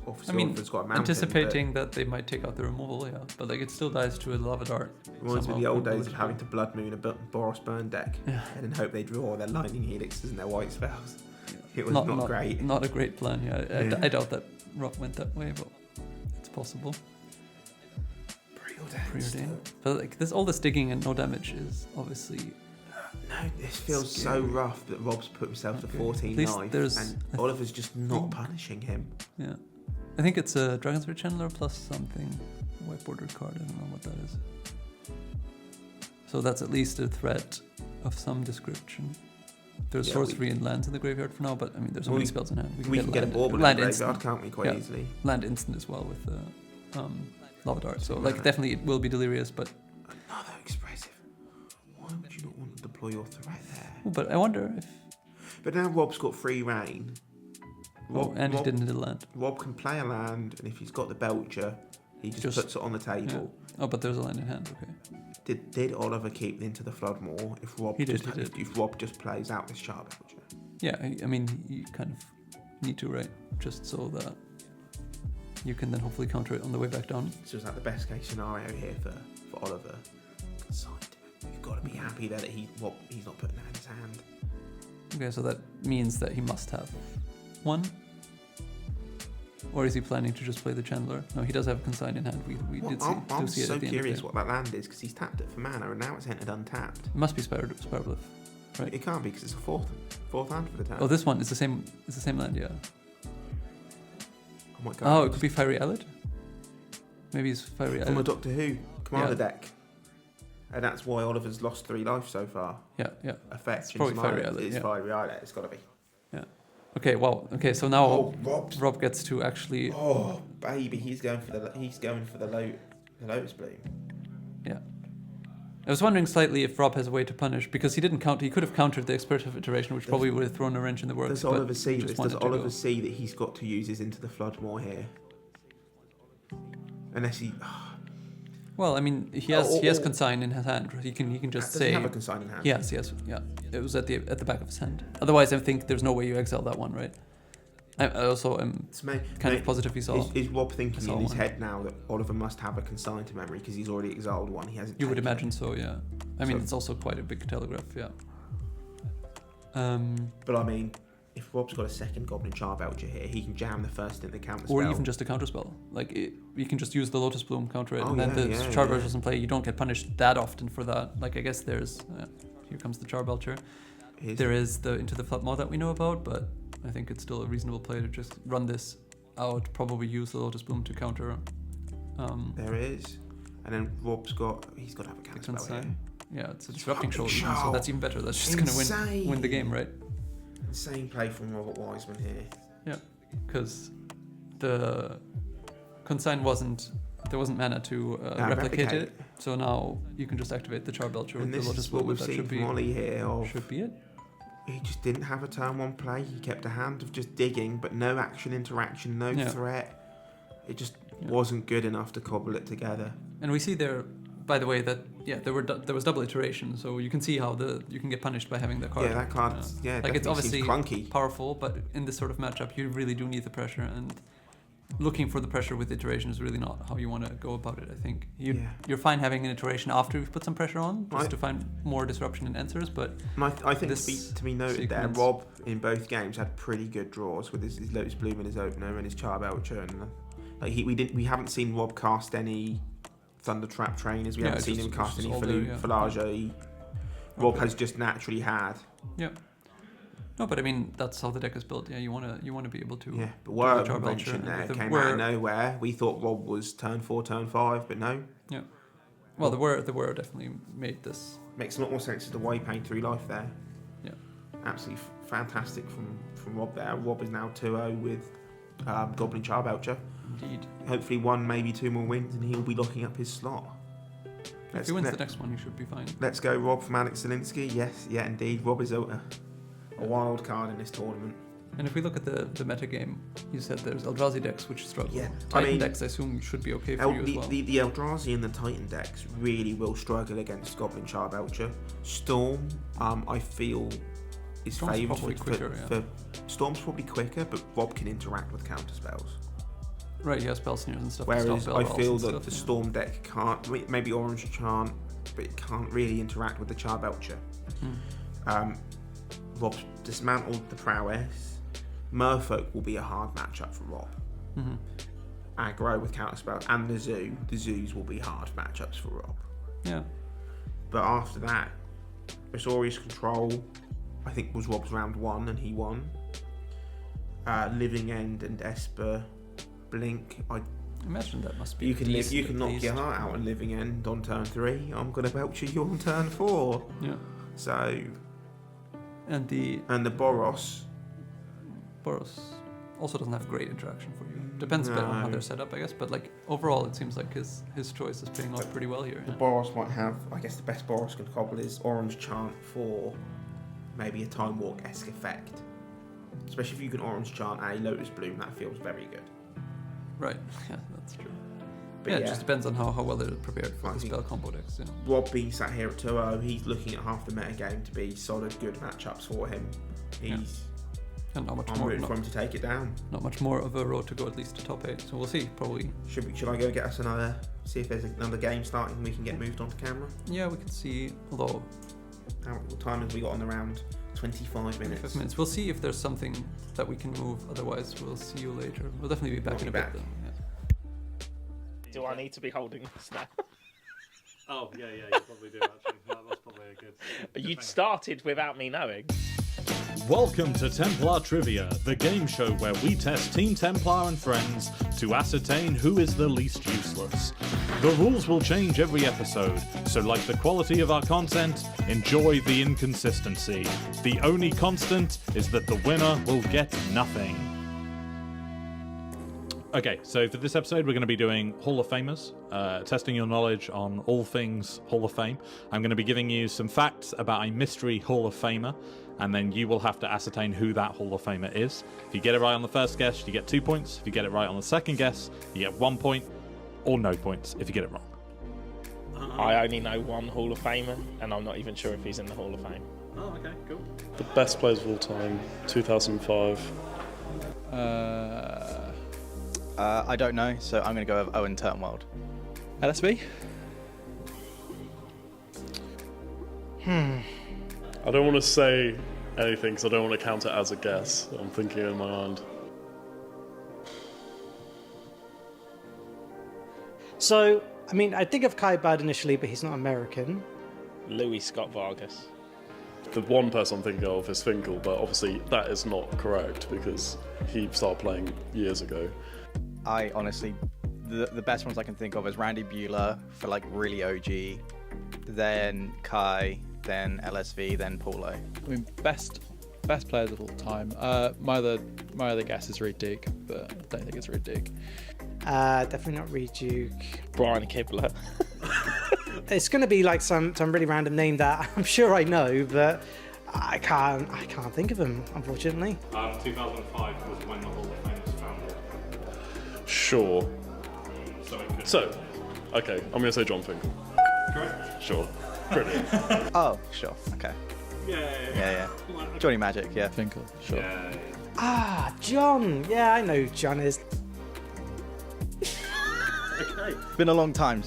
got a mountain. Anticipating that they might take out the removal, yeah. But like, it still dies to a Lava Dart. Reminds me of the old days of having to Blood Moon a Boros Burn deck, yeah. And then hope they draw their Lightning Helixes and their white spells. It was not great. Not a great plan, yeah. I doubt that Rob went that way, but it's possible. Preordained. But like, all this digging and no damage is obviously. No, this feels so rough that Rob's put himself to 14 life, and Oliver's just not punishing him. Yeah, I think it's a Dragon's Spirit Channeler plus something, white bordered card. I don't know what that is. So that's at least a threat of some description. There's sorcery and lands in the graveyard for now, but I mean, there's so many spells in hand. We can get a Bauble in the graveyard, can't we, quite easily? Land instant as well with the Lava Dart. So like, definitely it will be delirious, but another expressive. Why would you not want to deploy your threat there? Well, but I wonder if. But now Rob's got free reign. He didn't hit a land. Rob can play a land, and if he's got the Belcher, he just puts it on the table. Yeah. Oh, but there's a land in hand. Okay. Did Oliver keep into the Floodmaw if Rob if Rob just plays out this Char Belcher? Yeah, I mean, you kind of need to, right? Just so that you can then hopefully counter it on the way back down. So is that the best case scenario here for Oliver? You've got to be happy that he's not putting that in his hand. Okay, so that means that he must have one. Or is he planning to just play the Chandler? No, he does have a Consign in hand. We did see it at the end. I'm so curious what that land is, because he's tapped it for mana and now it's entered untapped. It must be Spiralbluff, right? It can't be, because it's a fourth hand for the tap. Oh, this one is the same. It's the same land, yeah. Oh my god. Oh, it could be Fiery Alid. Maybe it's Fiery Alid. From a Doctor Who Commander deck. And that's why Oliver's lost 3 life so far. Yeah. Effect. It's probably Fiery Alid. It's Fiery Alid. It's got to be. Yeah. Okay. Wow. Okay. So now Rob gets to actually. Oh baby, he's going for the Lotus Bloom. Yeah. I was wondering slightly if Rob has a way to punish, because he didn't count. He could have countered the expressive iteration, which probably would have thrown a wrench in the works. Does Oliver see this? Does Oliver see that he's got to use his Into the Floodmaw here? Unless he. Well, I mean, he has Consign in his hand. He can just say. Does he have a Consign in hand? Yes. Yeah. It was at the back of his hand. Otherwise, I think there's no way you exile that one, right? I also am kind of positive he saw. Is Rob thinking in his head now that Oliver must have a Consign to memory because he's already exiled one? He hasn't. You would imagine so, yeah. I mean, it's also quite a big telegraph, yeah. But I mean, if Rob's got a second Goblin Charbelcher here, he can jam the first in the counter spell. Or even just a counter spell. Like, you can just use the Lotus Bloom, counter it, and then the Charbelcher doesn't play. You don't get punished that often for that. Like, I guess there's... here comes the Charbelcher. There is the Into the Floodmaw that we know about, but I think it's still a reasonable play to just run this out, probably use the Lotus Bloom to counter. There it is. And then Rob's he's got to have a counter spell here. Yeah, it's a Disrupting Shoal, so that's even better. That's just going to win the game, right? Insane play from Robert Wiseman here. Yeah, because the Consign there wasn't mana to replicate it, so now you can just activate the Charbelcher with the Lotus Bloom. We've seen from Ollie here. Should be it. he just didn't have a turn one play. He kept a hand of just digging, but no action interaction, no threat. It just wasn't good enough to cobble it together. And we see there, by the way, that there was double iteration, so you can see how you can get punished by having that card. Yeah, that card. Like it's obviously clunky, powerful, but in this sort of matchup, you really do need the pressure, and looking for the pressure with iteration is really not how you want to go about it. I think you're fine having an iteration after you've put some pressure on, just to find more disruption in answers. But I think to be noted there, Rob in both games had pretty good draws with his Lotus Bloom and his opener and his Charbelcher, and like we haven't seen Rob cast any Thunder Trap trainers. We haven't seen him cast any Falaja. Rob has just naturally had. Yeah. No, but I mean that's how the deck is built. Yeah, you want to be able to. Yeah, but Word mentioned there came out of nowhere. We thought Rob was turn 4, turn 5, but no. Yeah. Well, the Word definitely made this. Makes a lot more sense as the way Pain Through Life there. Yeah. Absolutely fantastic from Rob there. Rob is now 2-0 with Goblin Charbelcher. Indeed. Hopefully 1, maybe 2 more wins, and he'll be locking up his slot. If he wins the next one, he should be fine. Let's go, Rob from Alex Zielinski. Yes, yeah, indeed. Rob is a wild card in this tournament. And if we look at the meta game, you said there's Eldrazi decks which struggle. Yeah, Titan decks, I assume, should be okay for you as well. The Eldrazi and the Titan decks really will struggle against Goblin Charbelcher. Storm, I feel, is favoured for Storm's probably quicker, but Rob can interact with counter spells. Right, he has spell snares and stuff. Whereas I feel that the Storm deck can't, maybe Orange Chant, but it can't really interact with the Charbelcher. Rob's dismantled the prowess. Merfolk will be a hard matchup for Rob. Aggro with counterspell and the zoos will be hard matchups for Rob. Yeah. But after that, Azorius Control, I think was Rob's round 1 and he won. Living End and Esper, Blink. I imagine that must be. You can knock your heart out on Living End on turn 3. I'm gonna belcher you on turn 4. Yeah. So. And the Boros also doesn't have great interaction for you. Depends a bit on how they're set up, I guess. But like overall, it seems like his choice is paying off pretty well here. The Boros might have, I guess, the best Boros can cobble is Orange Chant for maybe a Time Walk-esque effect. Especially if you can Orange Chant a Lotus Bloom, that feels very good. Right. Yeah, that's true. But it just depends on how well they're prepared for the spell combo decks. Yeah. Rob being sat here at 2-0, he's looking at half the meta game to be solid, good matchups for him. And not much I'm more rooting for him to take it down. Not much more of a road to go, at least to top 8. So we'll see. Probably. Should I go get us see if there's another game starting and we can get moved onto camera? Yeah, we can see. Although, what time have we got on the round? 25 minutes. 25 minutes. We'll see if there's something that we can move. Otherwise, we'll see you later. We'll definitely be back in a bit then. Yeah. Do I need to be holding this now? Oh, yeah, you probably do, actually. That was probably a good... You started without me knowing. Welcome to Templar Trivia, the game show where we test Team Templar and friends to ascertain who is the least useless. The rules will change every episode, so like the quality of our content, enjoy the inconsistency. The only constant is that the winner will get nothing. Okay, so for this episode, we're going to be doing Hall of Famers, testing your knowledge on all things Hall of Fame. I'm going to be giving you some facts about a mystery Hall of Famer, and then you will have to ascertain who that Hall of Famer is. If you get it right on the first guess, you get 2 points. If you get it right on the second guess, you get 1 point, or no points if you get it wrong. I only know one Hall of Famer, and I'm not even sure if he's in the Hall of Fame. Oh, okay, cool. The best players of all time, 2005. I don't know, so I'm going to go with Owen Turnwald. LSV? I don't want to say anything because I don't want to count it as a guess. I'm thinking in my mind. So, I mean, I think of Kai Bad initially, but he's not American. Louis Scott Vargas. The one person I'm thinking of is Finkel, but obviously that is not correct because he started playing years ago. I honestly, the best ones I can think of is Randy Buehler for like really OG, then Kai, then LSV, then Paulo. I mean, best players of all time. My other guess is Reed Duke, but I don't think it's Reed Duke. Definitely not Reed Duke. Brian Kibler. It's going to be like some really random name that I'm sure I know, but I can't think of him, unfortunately. 2005 was when the Hall of Fame was founded. Sure. So, Okay, I'm going to say John Finkel. correct? Sure. Brilliant. Oh, sure. Okay. Yeah. Johnny Magic, yeah. Finkel. Sure. Ah, John. Yeah, I know who John is. Okay. Been a long time.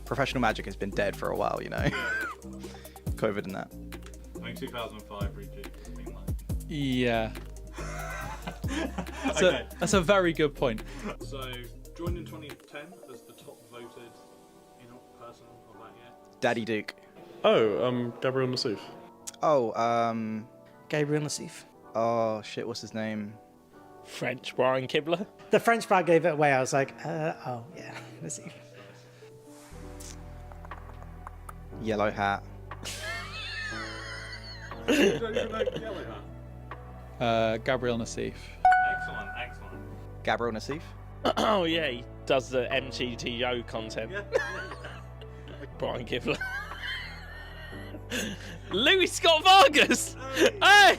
Professional Magic has been dead for a while, you know. COVID and that. I think 2005 rejig. Yeah. Okay. That's a very good point. So, joined in 2010 as the top voted person of that year. Daddy Duke. Oh, Gabriel Nassif. Oh, Gabriel Nassif. oh shit, what's his name? French Brian Kibler. The French part gave it away. I was like, oh yeah, Nassif. Yellow Hat. You don't even know Yellow Hat? Gabriel Nassif. Excellent. Gabriel Nassif. Oh yeah, he does the MTTO content. Brian Kibler. Louis Scott Vargas. Hey,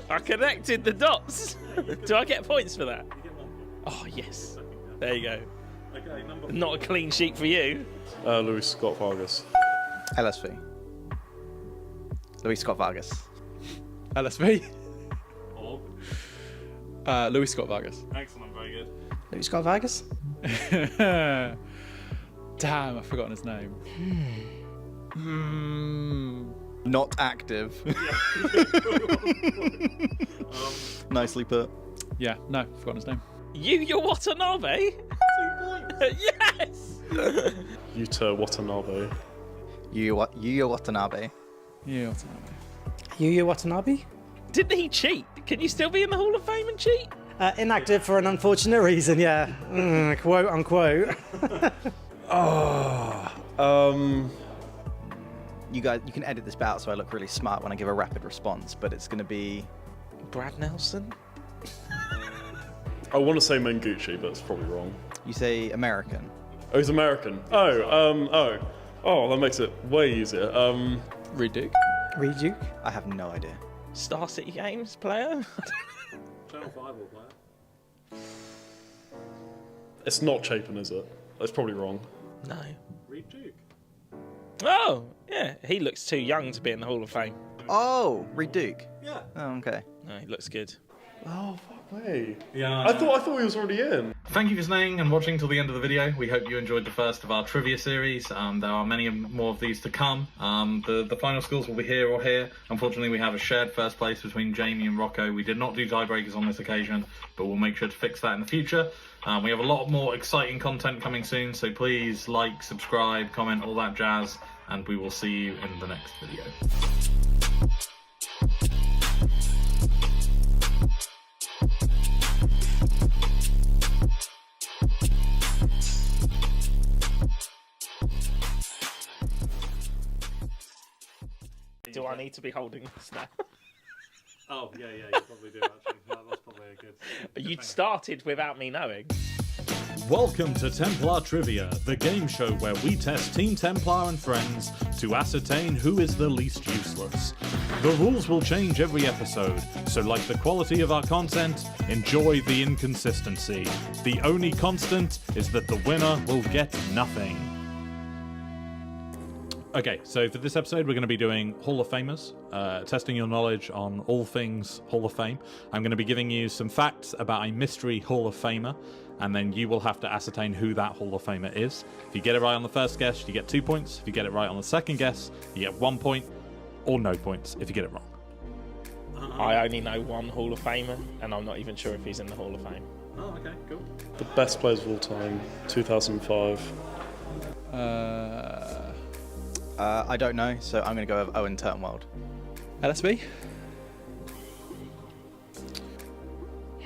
I connected the dots. Do I get points for that? Oh yes. There you go. Okay, number Not a clean sheet for you. Louis Scott Vargas. LSV. Louis Scott Vargas. LSV. Or Louis Scott Vargas. excellent, very good. Louis Scott Vargas. Damn, I've forgotten his name. Not active. Nicely put. Yeah, no, forgotten his name. Yuya Watanabe. 2 points. Yes. Yuta Watanabe. Yuya Watanabe. Yeah, what's his name? Yuya Watanabe. Didn't he cheat? Can you still be in the Hall of Fame and cheat? Inactive for an unfortunate reason. Yeah. Quote unquote. You guys, you can edit this out so I look really smart when I give a rapid response, but it's going to be Brad Nelson. I want to say Mengucci, but it's probably wrong. you say American. Oh, he's American. Oh, that makes it way easier. Reed Duke. Reed Duke. I have no idea. Star City Games player. Channel 5 will play it. It's not Chapin, is it? That's probably wrong. No. Reed Duke. Oh, yeah. He looks too young to be in the Hall of Fame. Oh, Reed Duke. Yeah. Oh, okay. No, he looks good. Oh, fuck me. Yeah. I thought he was already in. Thank you for staying and watching till the end of the video. We hope you enjoyed the first of our trivia series. There are many more of these to come. The final scores will be here or here. Unfortunately, we have a shared first place between Jamie and Rocco. We did not do tiebreakers on this occasion, but we'll make sure to fix that in the future. We have a lot more exciting content coming soon, so please like, subscribe, comment, all that jazz, and we will see you in the next video. Do I need to be holding this now? Oh, yeah, you probably do, actually. That's probably a good... You started without me knowing. Welcome to Templar Trivia, the game show where we test Team Templar and friends to ascertain who is the least useless. The rules will change every episode, so like the quality of our content, enjoy the inconsistency. The only constant is that the winner will get nothing. Okay, so for this episode, we're going to be doing Hall of Famers, testing your knowledge on all things Hall of Fame. I'm going to be giving you some facts about a mystery Hall of Famer, and then you will have to ascertain who that Hall of Famer is. If you get it right on the first guess, you get 2 points. If you get it right on the second guess, you get 1 point, or no points if you get it wrong. I only know one Hall of Famer, and I'm not even sure if he's in the Hall of Fame. Oh, okay, cool. The best players of all time, 2005. I don't know, so I'm going to go with Owen Turnwald. LSV.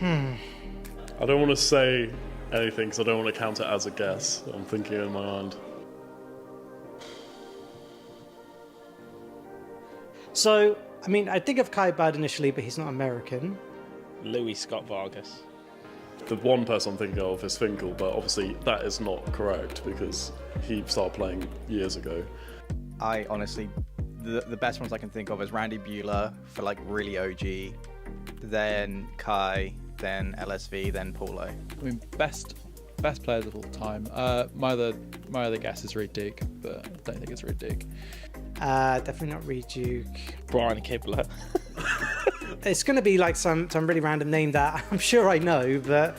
I don't want to say anything because I don't want to count it as a guess. I'm thinking in my mind. So, I mean, I think of Kai Bad initially, but he's not American. Louis Scott Vargas. The one person I'm thinking of is Finkel, but obviously that is not correct because he started playing years ago. I honestly, the best ones I can think of is Randy Bueller for like really OG, then Kai, then LSV, then Paulo. I mean, best players of all time. My other guess is Reed Duke, but I don't think it's Reed Duke. Definitely not Reed Duke. Brian Kibler. It's going to be like some really random name that I'm sure I know, but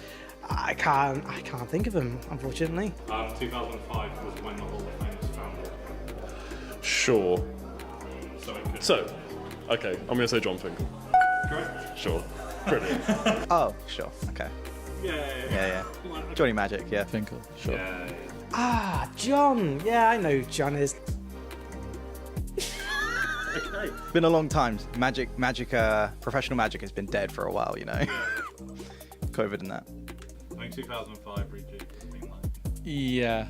I can't think of him, unfortunately. 2005 was when the Hall of Fame was founded. Sure. So, Okay, I'm going to say John Finkel. correct? Sure. Pretty. Oh, sure. Okay. Yeah. Johnny Magic, yeah. Finkel, sure. Ah, John. Yeah, I know who John is. Okay. Been a long time. Professional Magic has been dead for a while, you know. COVID and that. I think 2005 Reed Duke. Yeah.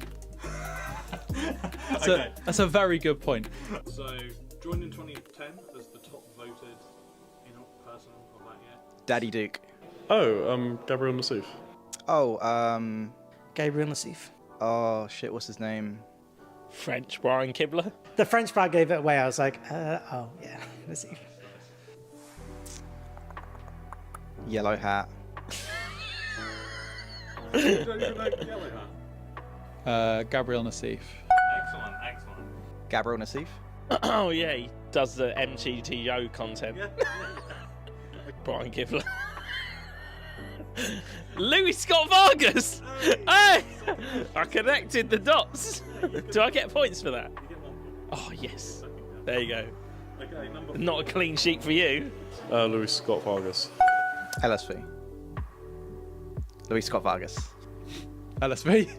Okay. That's a very good point. So, joined in 2010 as the top voted person of that year. Daddy Duke. Oh, Gabriel Nassif. Oh, Gabriel Nassif. oh shit, what's his name? French Brian Kibler. The French part gave it away. I was like, oh yeah, Nassif. Yellow Hat. You don't even know Yellow Hat? Gabriel Nassif. Excellent. Gabriel Nassif. Oh yeah, he does the MTTO content. Brian Kibler. Louis Scott Vargas. Hey, I connected the dots. Do I get points for that? Oh yes. There you go. Okay, number Not a clean sheet for you. Louis Scott Vargas. LSV. Louis Scott Vargas. LSV.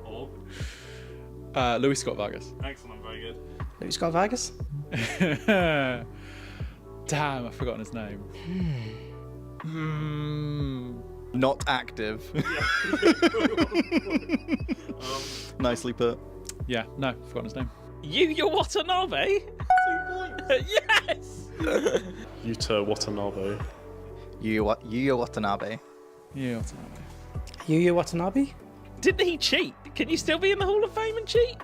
Or Louis Scott Vargas. excellent, very good. Louis Scott Vargas. Damn, I've forgotten his name. Not active. Nicely put. Yeah, no, forgotten his name. Yuya Watanabe. 2 points. Yes. Yuta Watanabe. Yuya Watanabe. Yeah, what's his name? Yuya Watanabe. Didn't he cheat? Can you still be in the Hall of Fame and cheat?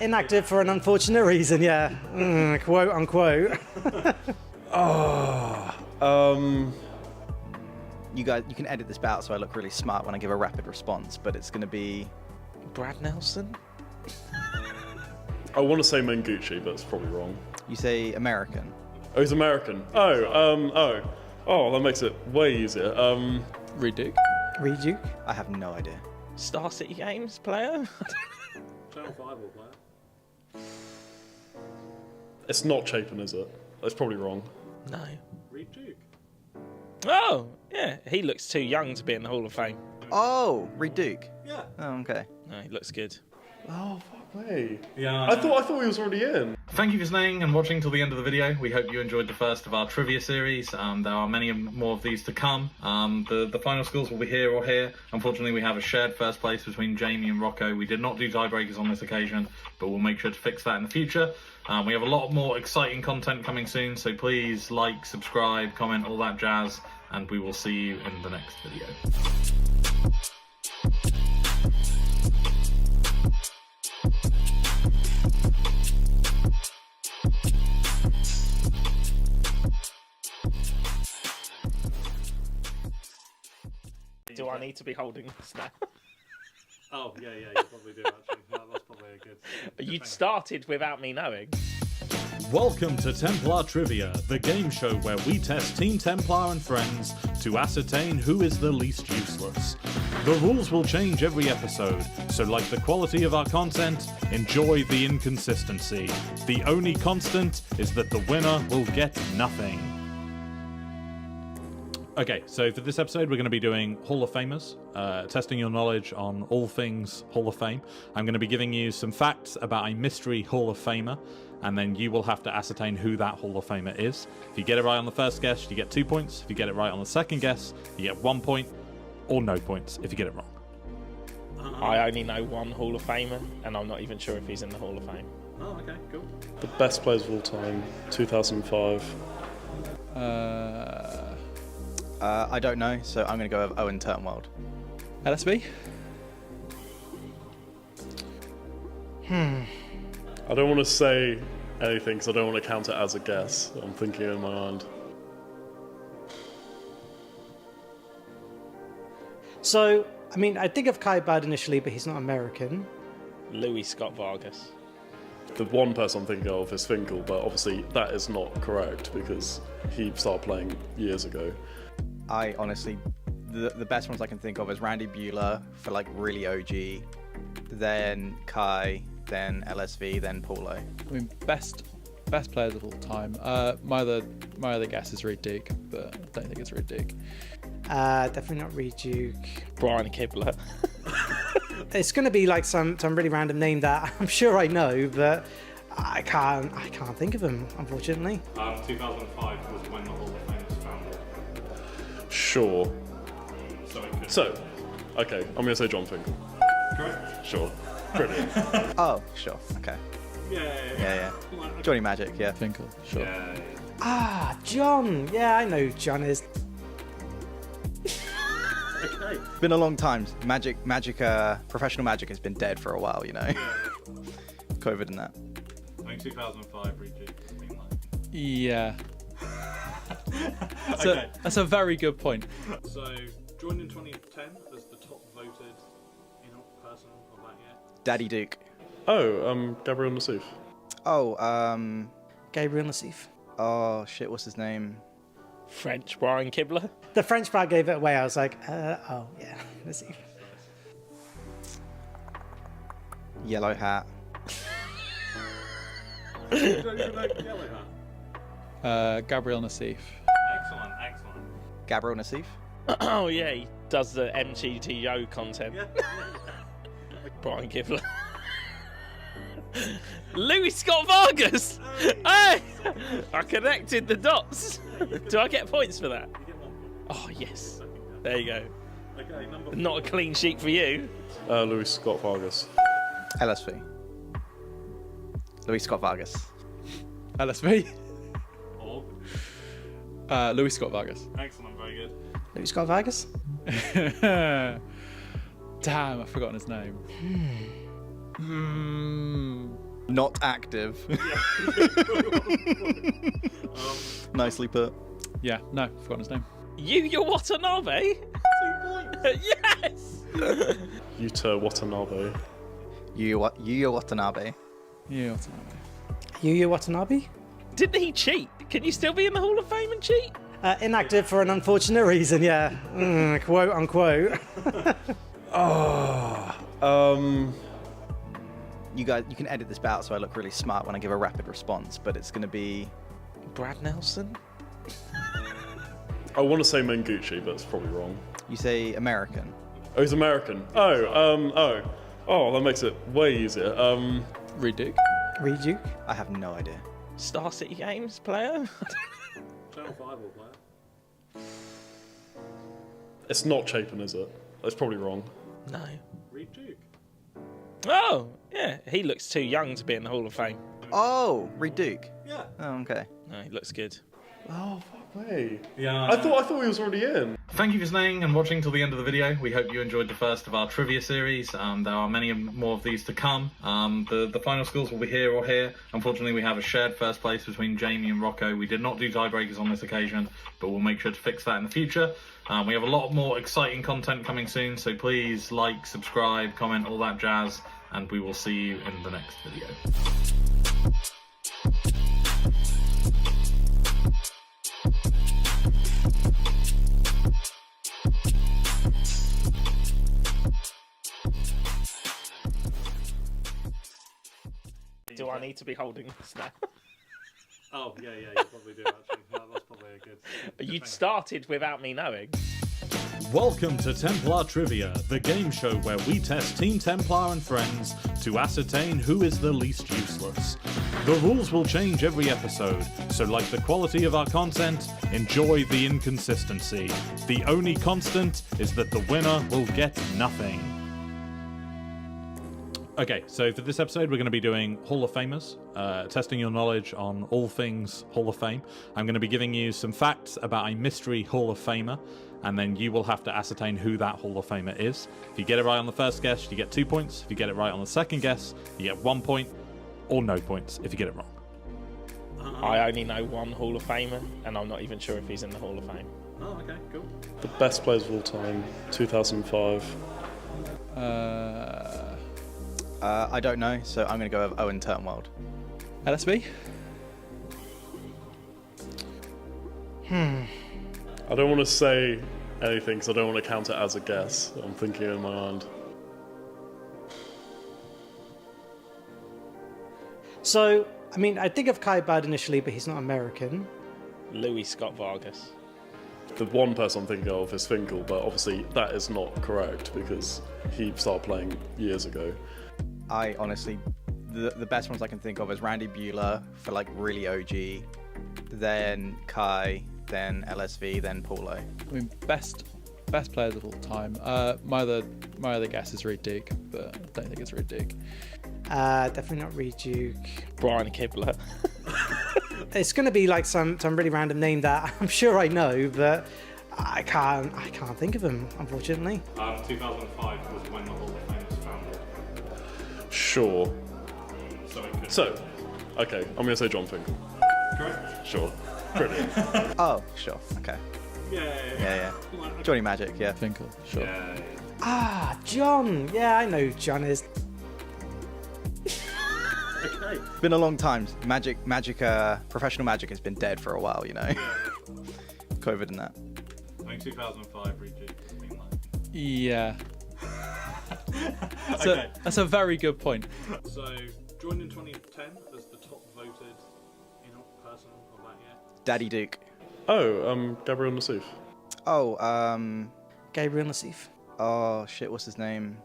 Inactive for an unfortunate reason. Yeah. Quote unquote. You guys, you can edit this out so I look really smart when I give a rapid response, but it's going to be Brad Nelson. I want to say Mengucci, but it's probably wrong. you say American. Oh, he's American. Oh, that makes it way easier. Reed Duke. Reed Duke. I have no idea. Star City Games player. Channel 5 will play. It's not Chapin, is it? That's probably wrong. No. Reed Duke. Oh, yeah. He looks too young to be in the Hall of Fame. Oh, Reed Duke. Yeah. Oh, okay. No, he looks good. Oh, fuck me. Yeah. I thought he was already in. Thank you for staying and watching till the end of the video. We hope you enjoyed the first of our trivia series. There are many more of these to come. The final scores will be here or here. Unfortunately, we have a shared first place between Jamie and Rocco. We did not do tiebreakers on this occasion, but we'll make sure to fix that in the future. We have a lot more exciting content coming soon, so please like, subscribe, comment, all that jazz, and we will see you in the next video. Do I need to be holding this now? Oh, yeah, you probably do, actually. That's probably a good... But you'd started without me knowing. Welcome to Templar Trivia, the game show where we test Team Templar and friends to ascertain who is the least useless. The rules will change every episode, so like the quality of our content, enjoy the inconsistency. The only constant is that the winner will get nothing. Okay, so for this episode, we're going to be doing Hall of Famers, testing your knowledge on all things Hall of Fame. I'm going to be giving you some facts about a mystery Hall of Famer, and then you will have to ascertain who that Hall of Famer is. If you get it right on the first guess, you get 2 points. If you get it right on the second guess, you get 1 point, or no points if you get it wrong. I only know one Hall of Famer, and I'm not even sure if he's in the Hall of Fame. Oh, okay, cool. The best players of all time, 2005. I don't know, so I'm going to go with Owen Turnwald. LSV. I don't want to say anything because I don't want to count it as a guess. I'm thinking in my mind. So, I mean, I think of Kai Bird initially, but he's not American. Louis Scott Vargas. The one person I'm thinking of is Finkel, but obviously that is not correct because he started playing years ago. I honestly, the best ones I can think of is Randy Bueller for like really OG, then Kai, then LSV, then Paulo. I mean, best players of all time. My other guess is Reed Duke, but I don't think it's Reed Duke. Definitely not Reed Duke. Brian Kibler. It's going to be like some really random name that I'm sure I know, but I can't think of him, unfortunately. 2005 was when the Hall of Fame was founded. Sure. So, Okay, I'm going to say John Finkel. correct? Sure. Brilliant. Oh, sure. Okay. Yeah. Johnny Magic, yeah. Finkel, sure. Yeah. Ah, John. Yeah, I know who John is. Okay. It's been a long time. Professional Magic has been dead for a while, you know. COVID and that. I think 2005 Reed Duke. Yeah. Okay. That's a very good point. So, joined in 2010 as the top voted person of that year. Daddy Duke. Oh, Gabriel Nassif. Oh, Gabriel Nassif. oh shit, what's his name? French Brian Kibler. The French part gave it away. I was like, oh yeah, Nassif. Yellow Hat. You don't even know Yellow Hat? Gabriel Nassif. Excellent. Gabriel Nassif. Oh yeah, he does the MTTO content. Brian Kibler. Louis Scott Vargas. Hey, I connected the dots. Do I get points for that? You get 1 point. Oh yes. There you go. Okay, number Not a clean sheet for you. Louis Scott Vargas. LSV. Louis Scott Vargas. LSV. Or Louis Scott Vargas. excellent, very good. Louis Scott Vargas. Damn, I've forgotten his name. Not active. Nicely put. Yeah, no, Oh, forgotten his name. Yuya Watanabe. 2 points. Yes. Yuta Watanabe. Yuya Watanabe. Yeah, what's his name? Yuya Watanabe. Didn't he cheat? Can you still be in the Hall of Fame and cheat? Inactive for an unfortunate reason. Yeah. Quote unquote. You guys, you can edit this out so I look really smart when I give a rapid response, but it's going to be Brad Nelson. I want to say Mengucci, but it's probably wrong. you say American. Oh, he's American. Oh, that makes it way easier. Reed Duke. Reed Duke. I have no idea. Star City Games player. Channel 5 will play. It's not Chapin, is it? That's probably wrong. No. Reed Duke. Oh, yeah. He looks too young to be in the Hall of Fame. Oh, Reed Duke. Yeah. Oh, okay. No, he looks good. Oh, fuck me. Yeah. I thought he was already in. Thank you for staying and watching till the end of the video. We hope you enjoyed the first of our trivia series. There are many more of these to come. The final scores will be here or here. Unfortunately, we have a shared first place between Jamie and Rocco. We did not do tiebreakers on this occasion, but we'll make sure to fix that in the future. We have a lot more exciting content coming soon, so please like, subscribe, comment, all that jazz, and we will see you in the next video. Do I need to be holding this now? Oh, yeah, you probably do, actually. That's probably a good... You started without me knowing. Welcome to Templar Trivia, the game show where we test Team Templar and friends to ascertain who is the least useless. The rules will change every episode, so like the quality of our content, enjoy the inconsistency. The only constant is that the winner will get nothing. Okay, so for this episode, we're going to be doing Hall of Famers, testing your knowledge on all things Hall of Fame. I'm going to be giving you some facts about a mystery Hall of Famer, and then you will have to ascertain who that Hall of Famer is. If you get it right on the first guess, you get 2 points. If you get it right on the second guess, you get 1 point, or no points if you get it wrong. I only know one Hall of Famer, and I'm not even sure if he's in the Hall of Fame. Oh, okay, cool. The best players of all time, 2005. I don't know, so I'm going to go with Owen Turnwald. LSV? I don't want to say anything because I don't want to count it as a guess. I'm thinking in my mind. So, I mean, I think of Kai Bird initially, but he's not American. Louis Scott Vargas. The one person I'm thinking of is Finkel, but obviously that is not correct because he started playing years ago. I honestly, the best ones I can think of is Randy Buehler for like really OG, then Kai, then LSV, then Paulo. I mean, best players of all time. My other guess is Reed Duke, but I don't think it's Reed Duke. Definitely not Reed Duke. Brian Kibler. It's going to be like some really random name that I'm sure I know, but I can't think of him, unfortunately. 2005 was when the Hall of Fame was founded. Sure. So it could. So, okay, I'm going to say John Finkel. Correct? Sure. Brilliant. Oh, sure, okay. Yeah. Johnny Magic, yeah. Finkel, sure. Yeah. Ah, John. Yeah, I know who John is. Okay. It's been a long time. Professional Magic has been dead for a while, you know. COVID and that. I think 2005 Reed Duke. Yeah. Okay. That's a very good point. So, joined in 2010 as the top voted person of that year. Daddy Duke. Oh, Gabriel Nassif. Oh, Gabriel Nassif. oh shit, what's his name?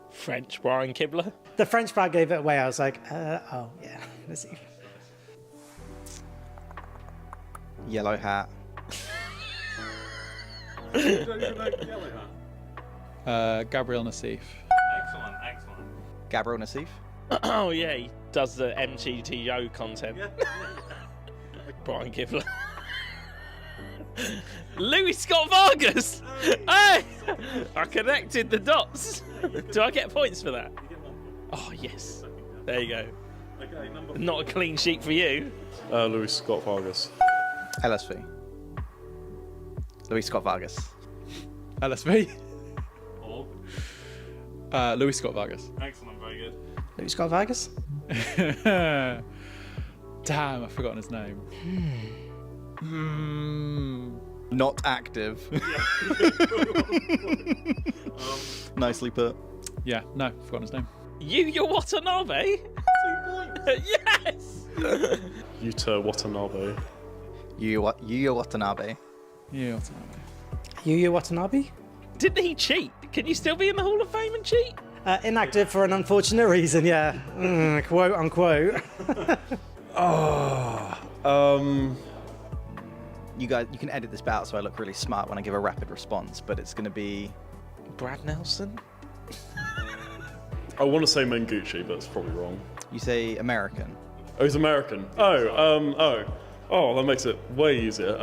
French Brian Kibler. The French crowd gave it away. I was like, oh yeah, Nassif. Yellow Hat. You don't even know Yellow Hat? Gabriel Nassif. Excellent. Gabriel Nassif. Oh yeah, he does the MTTO content. Yeah. Brian Kibler. Louis Scott Vargas. Hey, I connected the dots. Do I get points for that? You get 1 point. Oh yes. There you go. Okay, number 4. Not a clean sheet for you. Louis Scott Vargas. LSV. Louis Scott Vargas. LSV? Or? Louis Scott Vargas. Excellent, very good. Louis Scott Vargas. Damn, I've forgotten his name. Not active. Nicely put. Yeah, no, I've forgotten his name. Yuya Watanabe. 2 points. Yes. Yuta Watanabe. Yuya Watanabe. Yeah, what's his name? Yuya Watanabe. Didn't he cheat? Can you still be in the Hall of Fame and cheat? Inactive for an unfortunate reason, yeah. Quote unquote. You guys, you can edit this out so I look really smart when I give a rapid response, but it's going to be Brad Nelson. I want to say Mengucci, but it's probably wrong. You say American. Oh, he's American. Oh, that makes it way easier.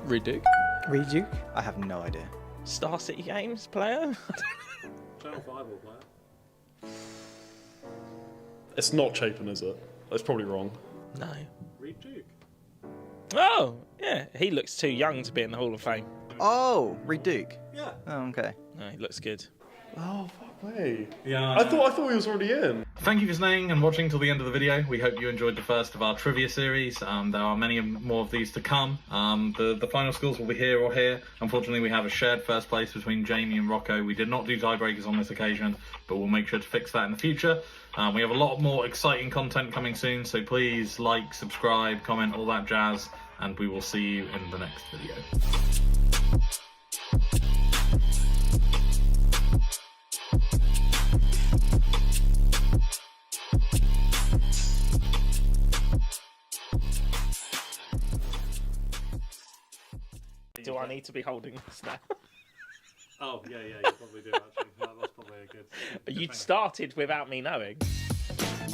Reed Duke. Reed Duke. I have no idea. Star City Games player. Channel 5 will play. It's not Chapin, is it? That's probably wrong. No. Reed Duke. Oh, yeah. He looks too young to be in the Hall of Fame. Oh, Reed Duke. Yeah. Oh, okay. No, he looks good. Oh, fuck me. Yeah. I thought he was already in. Thank you for staying and watching till the end of the video. We hope you enjoyed the first of our trivia series. There are many more of these to come. The final scores will be here or here. Unfortunately, we have a shared first place between Jamie and Rocco. We did not do tiebreakers on this occasion, but we'll make sure to fix that in the future. We have a lot more exciting content coming soon, so please like, subscribe, comment, all that jazz, and we will see you in the next video. Do I need to be holding this now? Oh, yeah, you probably do, actually. That's probably a good You'd thing. started without me knowing.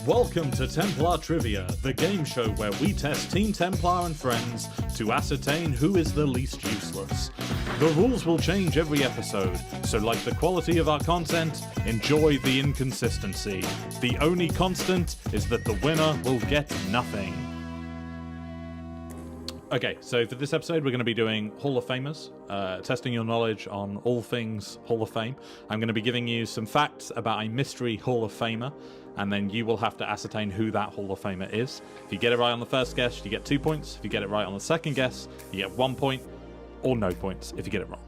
Welcome to Templar Trivia, the game show where we test Team Templar and friends to ascertain who is the least useless. The rules will change every episode, so like the quality of our content, enjoy the inconsistency. The only constant is that the winner will get nothing. Okay, so for this episode, we're going to be doing Hall of Famers, testing your knowledge on all things Hall of Fame. I'm going to be giving you some facts about a mystery Hall of Famer, and then you will have to ascertain who that Hall of Famer is. If you get it right on the first guess, you get 2 points. If you get it right on the second guess, you get 1 point, or no points if you get it wrong.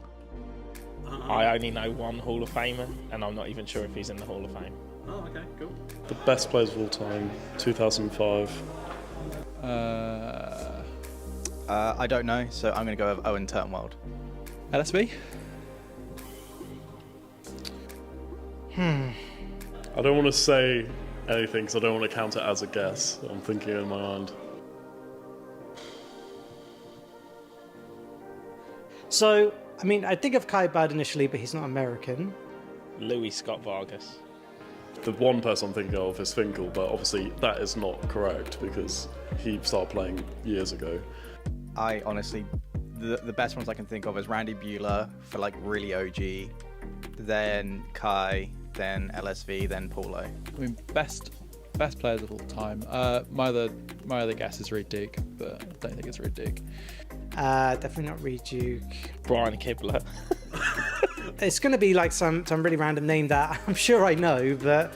I only know one Hall of Famer, and I'm not even sure if he's in the Hall of Fame. Oh, okay, cool. The best players of all time, 2005. I don't know, so I'm going to go with Owen Turnwald. LSV? I don't want to say anything because I don't want to count it as a guess. I'm thinking in my mind. So, I mean, I think of Kai Bird initially, but he's not American. Louis Scott Vargas. The one person I'm thinking of is Finkel, but obviously that is not correct because he started playing years ago. I honestly, the best ones I can think of is Randy Buehler for like really OG, then Kai, then LSV, then Paulo. I mean, best players of all time. My other guess is Reed Duke, but I don't think it's Reed Duke. Definitely not Reed Duke. Brian Kibler. It's going to be like some really random name that I'm sure I know, but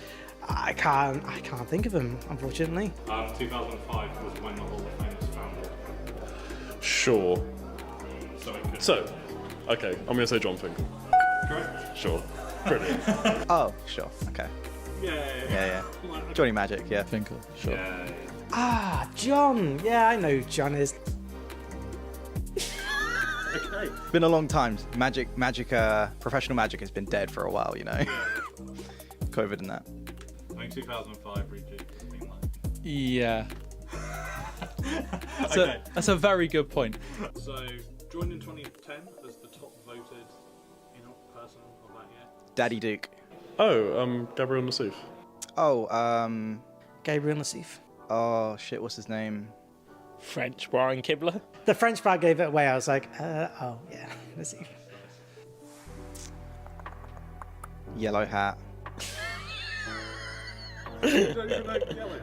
I can't think of him, unfortunately. 2005 was when the Hall of Fame was founded. Sure. So it could. So, okay, I'm going to say John Finkel. Correct? Sure. Brilliant. Oh, sure, okay. Yeah. Johnny Magic, yeah. Finkel, sure. Yeah. Ah, John. Yeah, I know who John is. Okay. Been a long time. Professional Magic has been dead for a while, you know. COVID and that. I think 2005 Reed Yeah. Okay. That's a very good point. So, joined in 2010 as the top voted person of that year. Daddy Duke. Oh, Gabriel Nassif. Oh, Gabriel Nassif. oh shit, what's his name? French Brian Kibler. The French part gave it away. I was like, oh yeah, Nassif. Yellow Hat. You don't even know Yellow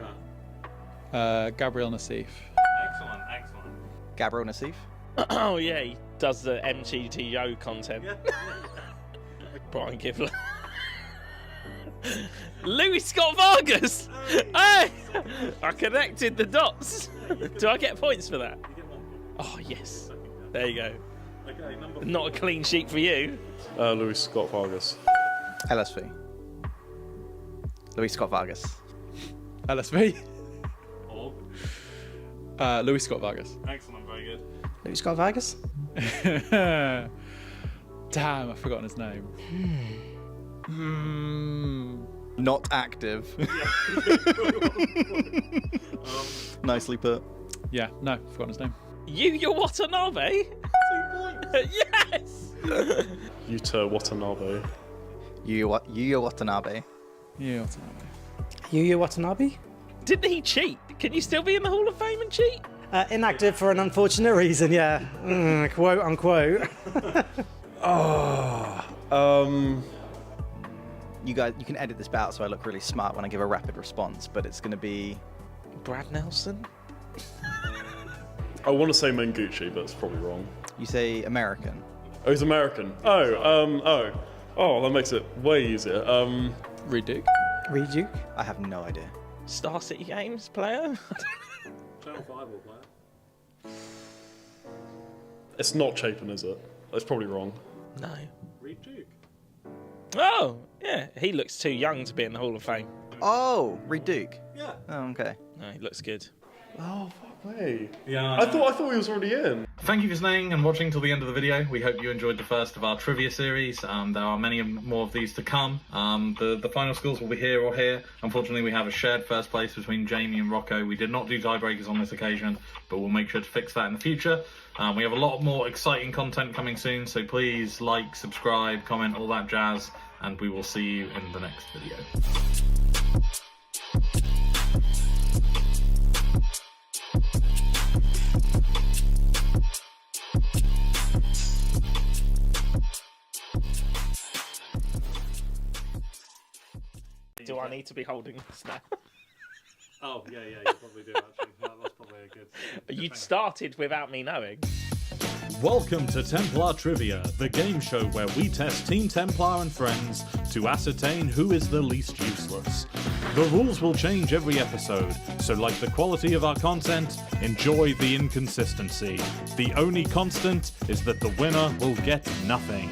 Hat? Gabriel Nassif. Excellent. Gabriel Nassif. Oh yeah, he does the MTTO content. Brian Kibler. Louis Scott Vargas. Hey, I connected the dots. Do I get points for that? You get 1 point. Oh yes. There you go. Okay, number Not a clean sheet for you. Louis Scott Vargas. LSV. Louis Scott Vargas. LSV? Or Louis Scott Vargas. excellent, very good. Louis Scott Vargas. Damn, I've forgotten his name. Not active. Nicely put. Yeah, no, I've forgotten his name. Yuya Watanabe. 2 points. Yes. Yuta Watanabe. Yuya Watanabe. Yeah, what's his name? Yuya Watanabe. Didn't he cheat? Can you still be in the Hall of Fame and cheat? Inactive for an unfortunate reason, yeah. Quote unquote. You guys, you can edit this out so I look really smart when I give a rapid response, but it's going to be Brad Nelson. I want to say Mengucci, but it's probably wrong. you say American. Oh, he's American. Oh, that makes it way easier. Reed Duke. Reed Duke. I have no idea. Star City Games player. Channel 5 will play. It's not Chapin, is it? That's probably wrong. No. Reed Duke. Oh, yeah. He looks too young to be in the Hall of Fame. Oh, Reed Duke. Yeah. Oh, okay. No, he looks good. Oh, fuck me. Yeah. I thought he was already in. Thank you for staying and watching till the end of the video. We hope you enjoyed the first of our trivia series. There are many more of these to come. The final scores will be here or here. Unfortunately, we have a shared first place between Jamie and Rocco. We did not do tiebreakers on this occasion, but we'll make sure to fix that in the future. We have a lot more exciting content coming soon, so please like, subscribe, comment, all that jazz, and we will see you in the next video. Do I need to be holding this now? Oh, yeah, you probably do, actually. That's probably a good... You'd started without me knowing. Welcome to Templar Trivia, the game show where we test Team Templar and friends to ascertain who is the least useless. The rules will change every episode, so like the quality of our content, enjoy the inconsistency. The only constant is that the winner will get nothing.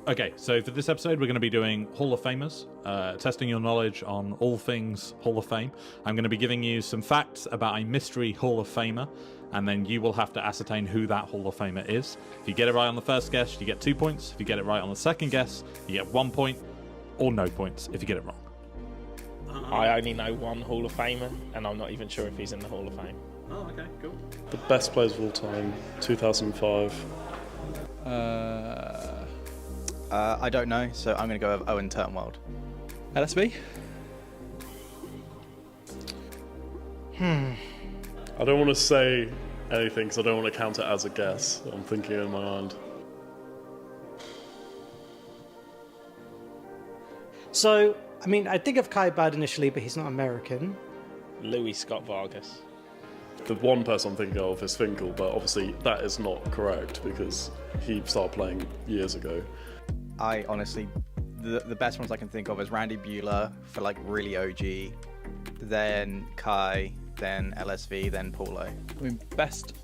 Okay, so for this episode, we're going to be doing Hall of Famers, testing your knowledge on all things Hall of Fame. I'm going to be giving you some facts about a mystery Hall of Famer, and then you will have to ascertain who that Hall of Famer is. If you get it right on the first guess, you get 2 points. If you get it right on the second guess, you get 1 point, or no points if you get it wrong. I only know one Hall of Famer, and I'm not even sure if he's in the Hall of Fame. Oh, okay, cool. The best players of all time, 2005. I don't know, so I'm going to go with Owen Turnwald. LSB? I don't want to say anything because I don't want to count it as a guess. I'm thinking in my mind. So, I mean, I think of Kai Bird initially, but he's not American. Louis Scott Vargas. The one person I'm thinking of is Finkel, but obviously that is not correct because he started playing years ago. I honestly, the best ones I can think of is Randy Buehler for like really OG, then Kai, then LSV, then Paulo. I mean, best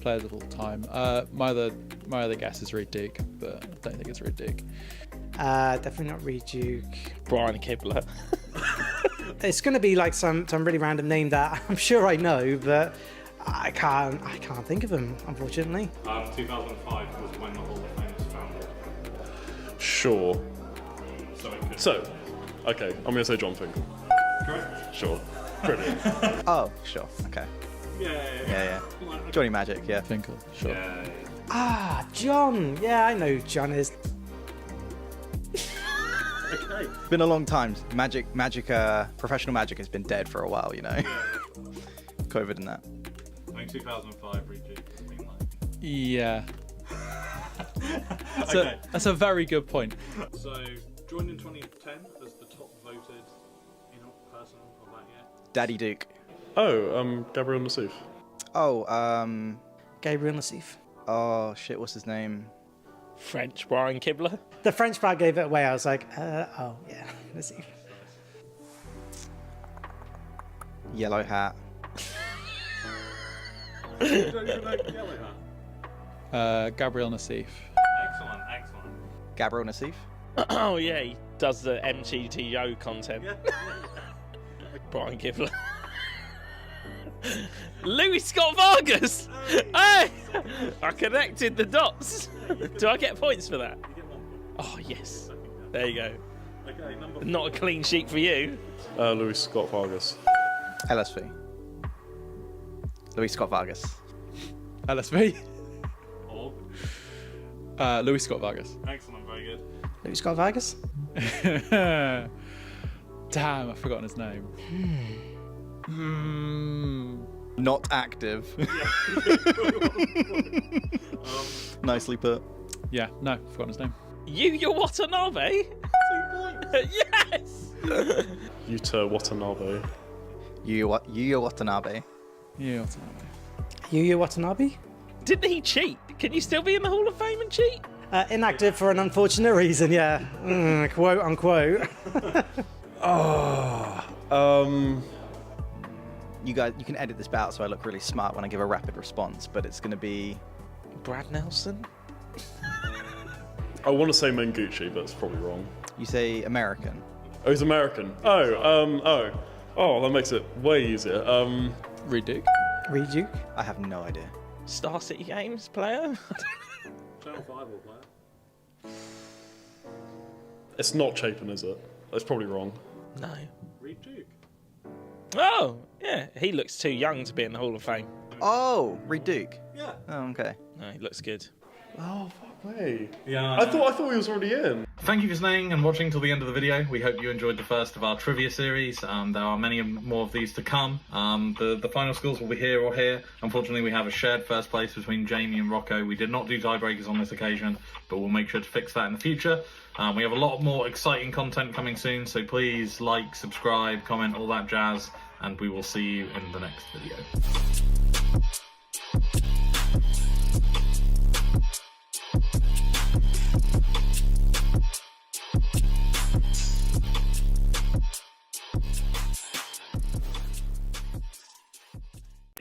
players of all time. My other guess is Reed Duke, but I don't think it's Reed Duke. Definitely not Reed Duke. Brian Kibler. It's going to be like some really random name that I'm sure I know, but I can't think of him, unfortunately. 2005 was when the Hall of Fame was founded. Sure. So, Okay, I'm going to say John Finkel. correct? Sure. Brilliant. Oh, sure. Okay. Yeah. Johnny Magic, yeah. Finkel, sure. Yeah. Ah, John. Yeah, I know who John is. Okay. It's been a long time. Professional Magic has been dead for a while, you know. COVID and that. I think 2005 Reed. Yeah. Okay. That's a very good point. So, joined in 2010 as the top voted person of that year. Daddy Duke. Oh, Gabriel Nassif. Oh, Gabriel Nassif. oh shit, what's his name? French Brian Kibler. The French crowd gave it away. I was like, oh yeah, Nassif. Yellow Hat. You don't even know Yellow Hat? Gabriel Nassif. Excellent. Gabriel Nassif. Oh yeah, he does the MTTO content. Yeah. Brian Kibler. Louis Scott Vargas. Hey, I connected the dots. Do I get points for that? You get 1 point. Oh yes. There you go. Okay, number 4. Not a clean sheet for you. Louis Scott Vargas. LSV. Louis Scott Vargas. LSV. Or. Louis Scott Vargas. Excellent, very good. Louis Scott Vargas. Damn, I've forgotten his name. Not active. Nicely put. Yeah, no, forgotten his name. Yuya Watanabe. 2 points. Yes. Yuta Watanabe. Yuya Watanabe. Yeah, what's that? Yuya Watanabe. Didn't he cheat? Can you still be in the Hall of Fame and cheat? Inactive for an unfortunate reason, yeah. Quote unquote. You guys, you can edit this out so I look really smart when I give a rapid response, but it's going to be Brad Nelson. I want to say Mengucci, but it's probably wrong. you say American. Oh, he's American. Oh, that makes it way easier. Reed Duke. Reed Duke. I have no idea. Star City Games player. Channel 5 will play. It's not Chapin, is it? That's probably wrong. No. Reed Duke. Oh, yeah. He looks too young to be in the Hall of Fame. Oh, Reed Duke. Yeah. Oh, okay. No, he looks good. Oh, fuck way. Yeah. I thought he was already in. Thank you for staying and watching till the end of the video. We hope you enjoyed the first of our trivia series. There are many more of these to come. The final scores will be here or here. Unfortunately, we have a shared first place between Jamie and Rocco. We did not do tiebreakers on this occasion, but we'll make sure to fix that in the future. We have a lot more exciting content coming soon, so please like, subscribe, comment, all that jazz, and we will see you in the next video.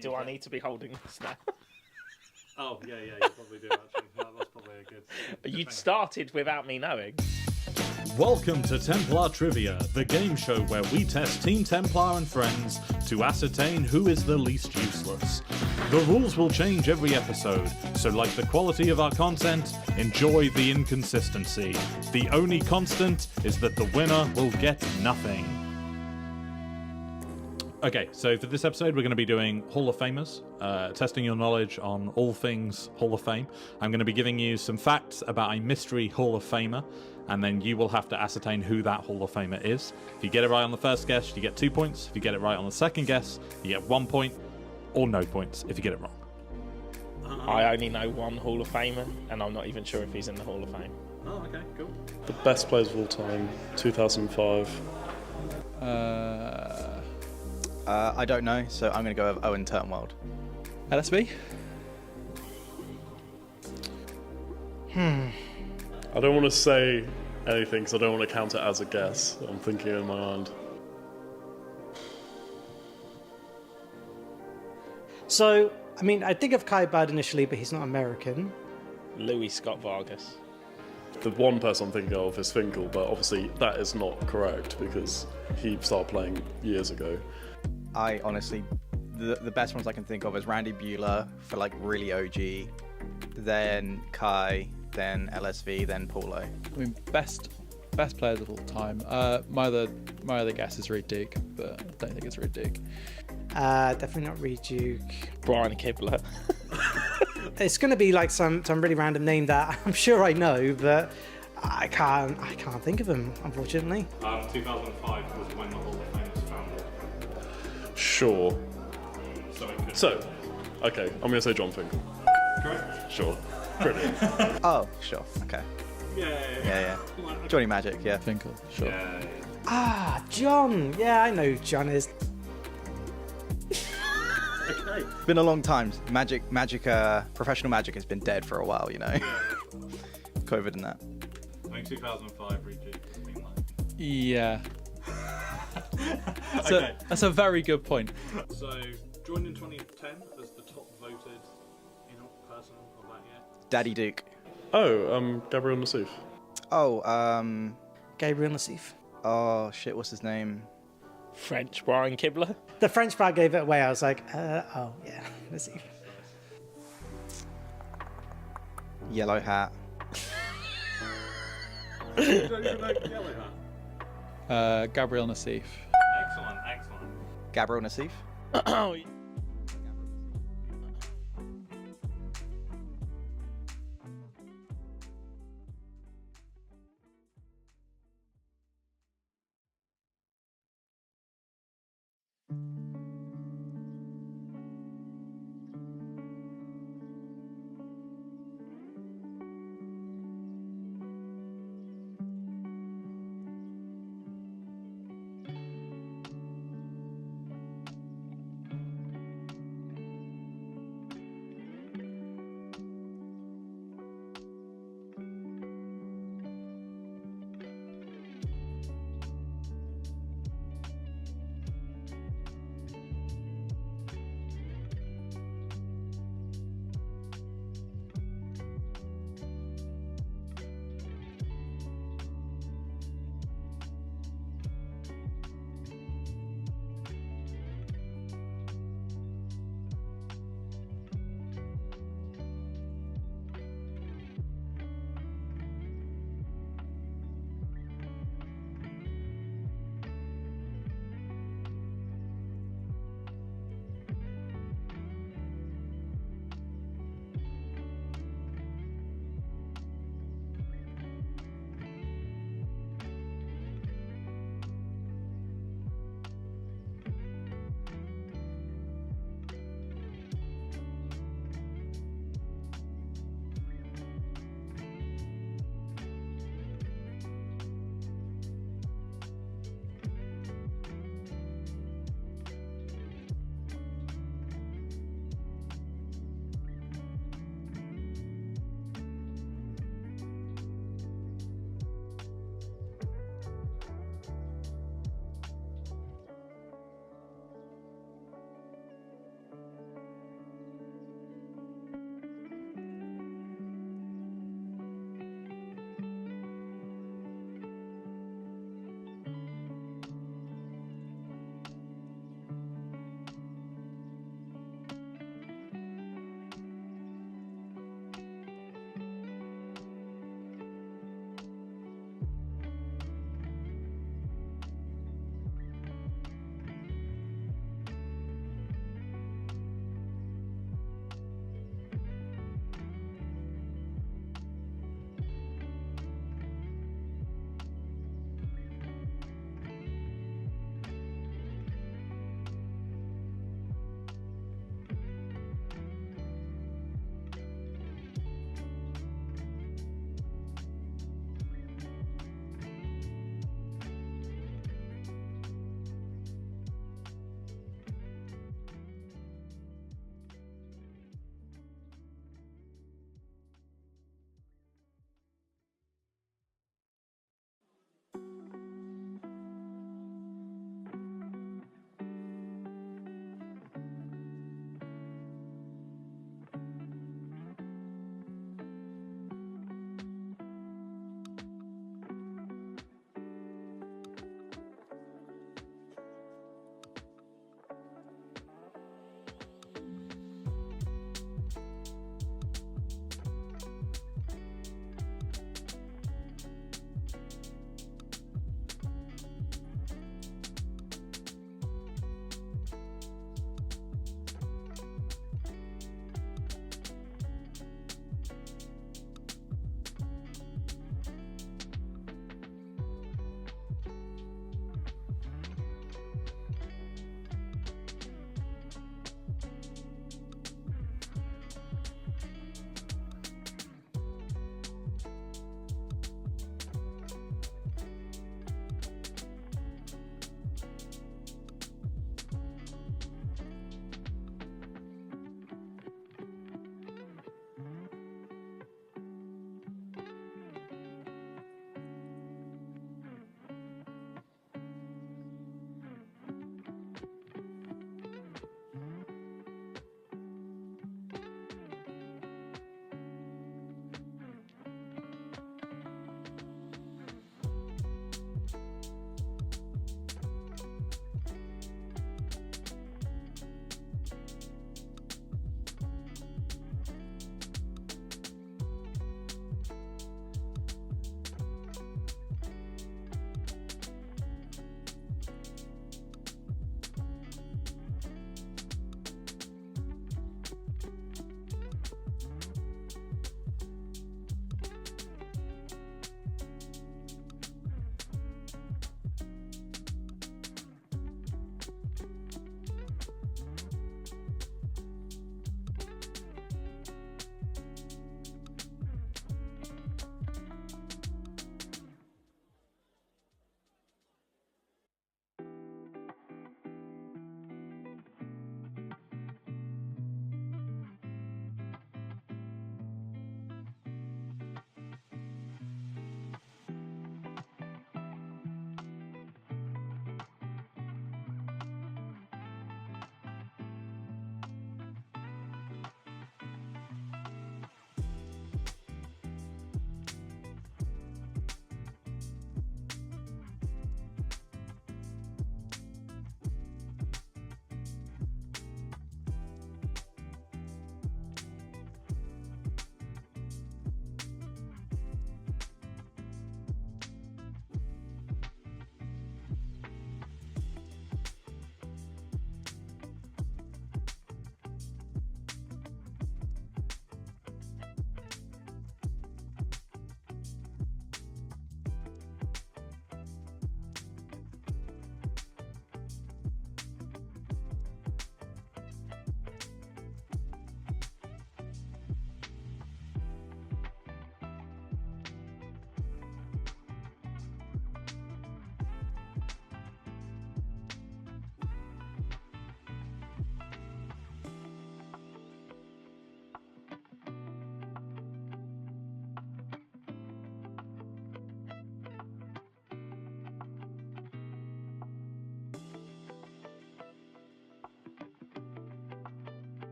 Do I need to be holding this now? Oh, yeah, you probably do, actually. That's probably a good... You'd started without me knowing. Welcome to Templar Trivia, the game show where we test Team Templar and friends to ascertain who is the least useless. The rules will change every episode, so like the quality of our content, enjoy the inconsistency. The only constant is that the winner will get nothing. Okay, so for this episode, we're going to be doing Hall of Famers, testing your knowledge on all things Hall of Fame. I'm going to be giving you some facts about a mystery Hall of Famer, and then you will have to ascertain who that Hall of Famer is. If you get it right on the first guess, you get 2 points. If you get it right on the second guess, you get 1 point, or no points if you get it wrong. I only know one Hall of Famer, and I'm not even sure if he's in the Hall of Fame. Oh, okay, cool. The best players of all time, 2005. I don't know, so I'm going to go with Owen Turnwald. LSB? I don't want to say anything because I don't want to count it as a guess. I'm thinking in my mind. So, I mean, I think of Kai Bird initially, but he's not American. Louis Scott Vargas. The one person I'm thinking of is Finkel, but obviously that is not correct because he started playing years ago. I honestly, the best ones I can think of is Randy Bueller for like really OG, then Kai, then LSV, then Paulo. I mean, best players of all time. My other guess is Reed Duke, but I don't think it's Reed Duke. Definitely not Reed Duke. Brian Kibler. It's going to be like some really random name that I'm sure I know, but I can't think of him, unfortunately. 2005 was when the Hall of Fame was founded. Sure. So, Okay, I'm going to say John Finkel. correct? Sure. Brilliant. Oh, sure. Okay. Yeah. Johnny Magic, yeah. Finkel, sure. Yeah. Ah, John. Yeah, I know who John is. Okay. It's been a long time. Professional Magic has been dead for a while, you know. COVID and that. I think 2005 Reed Yeah. Okay. That's a very good point. So, joined in 2010 as the top voted person of that year. Daddy Duke. Oh, Gabriel Nassif. Oh, Gabriel Nassif. oh shit, what's his name? French Brian Kibler. The French crowd gave it away. I was like, oh yeah, Nassif. Yellow Hat. You don't even know Yellow Hat? Gabriel Nassif. Excellent. Gabriel Nassif. Oh,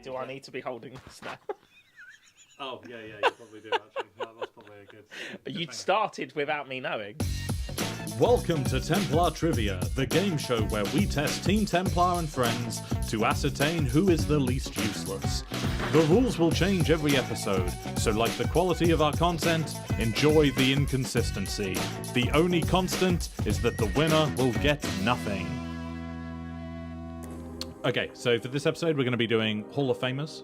Do I need to be holding this now? Oh, yeah, you probably do, actually. That's probably a good... You started without me knowing. Welcome to Templar Trivia, the game show where we test Team Templar and friends to ascertain who is the least useless. The rules will change every episode, so like the quality of our content, enjoy the inconsistency. The only constant is that the winner will get nothing. Okay, so for this episode, we're going to be doing Hall of Famers,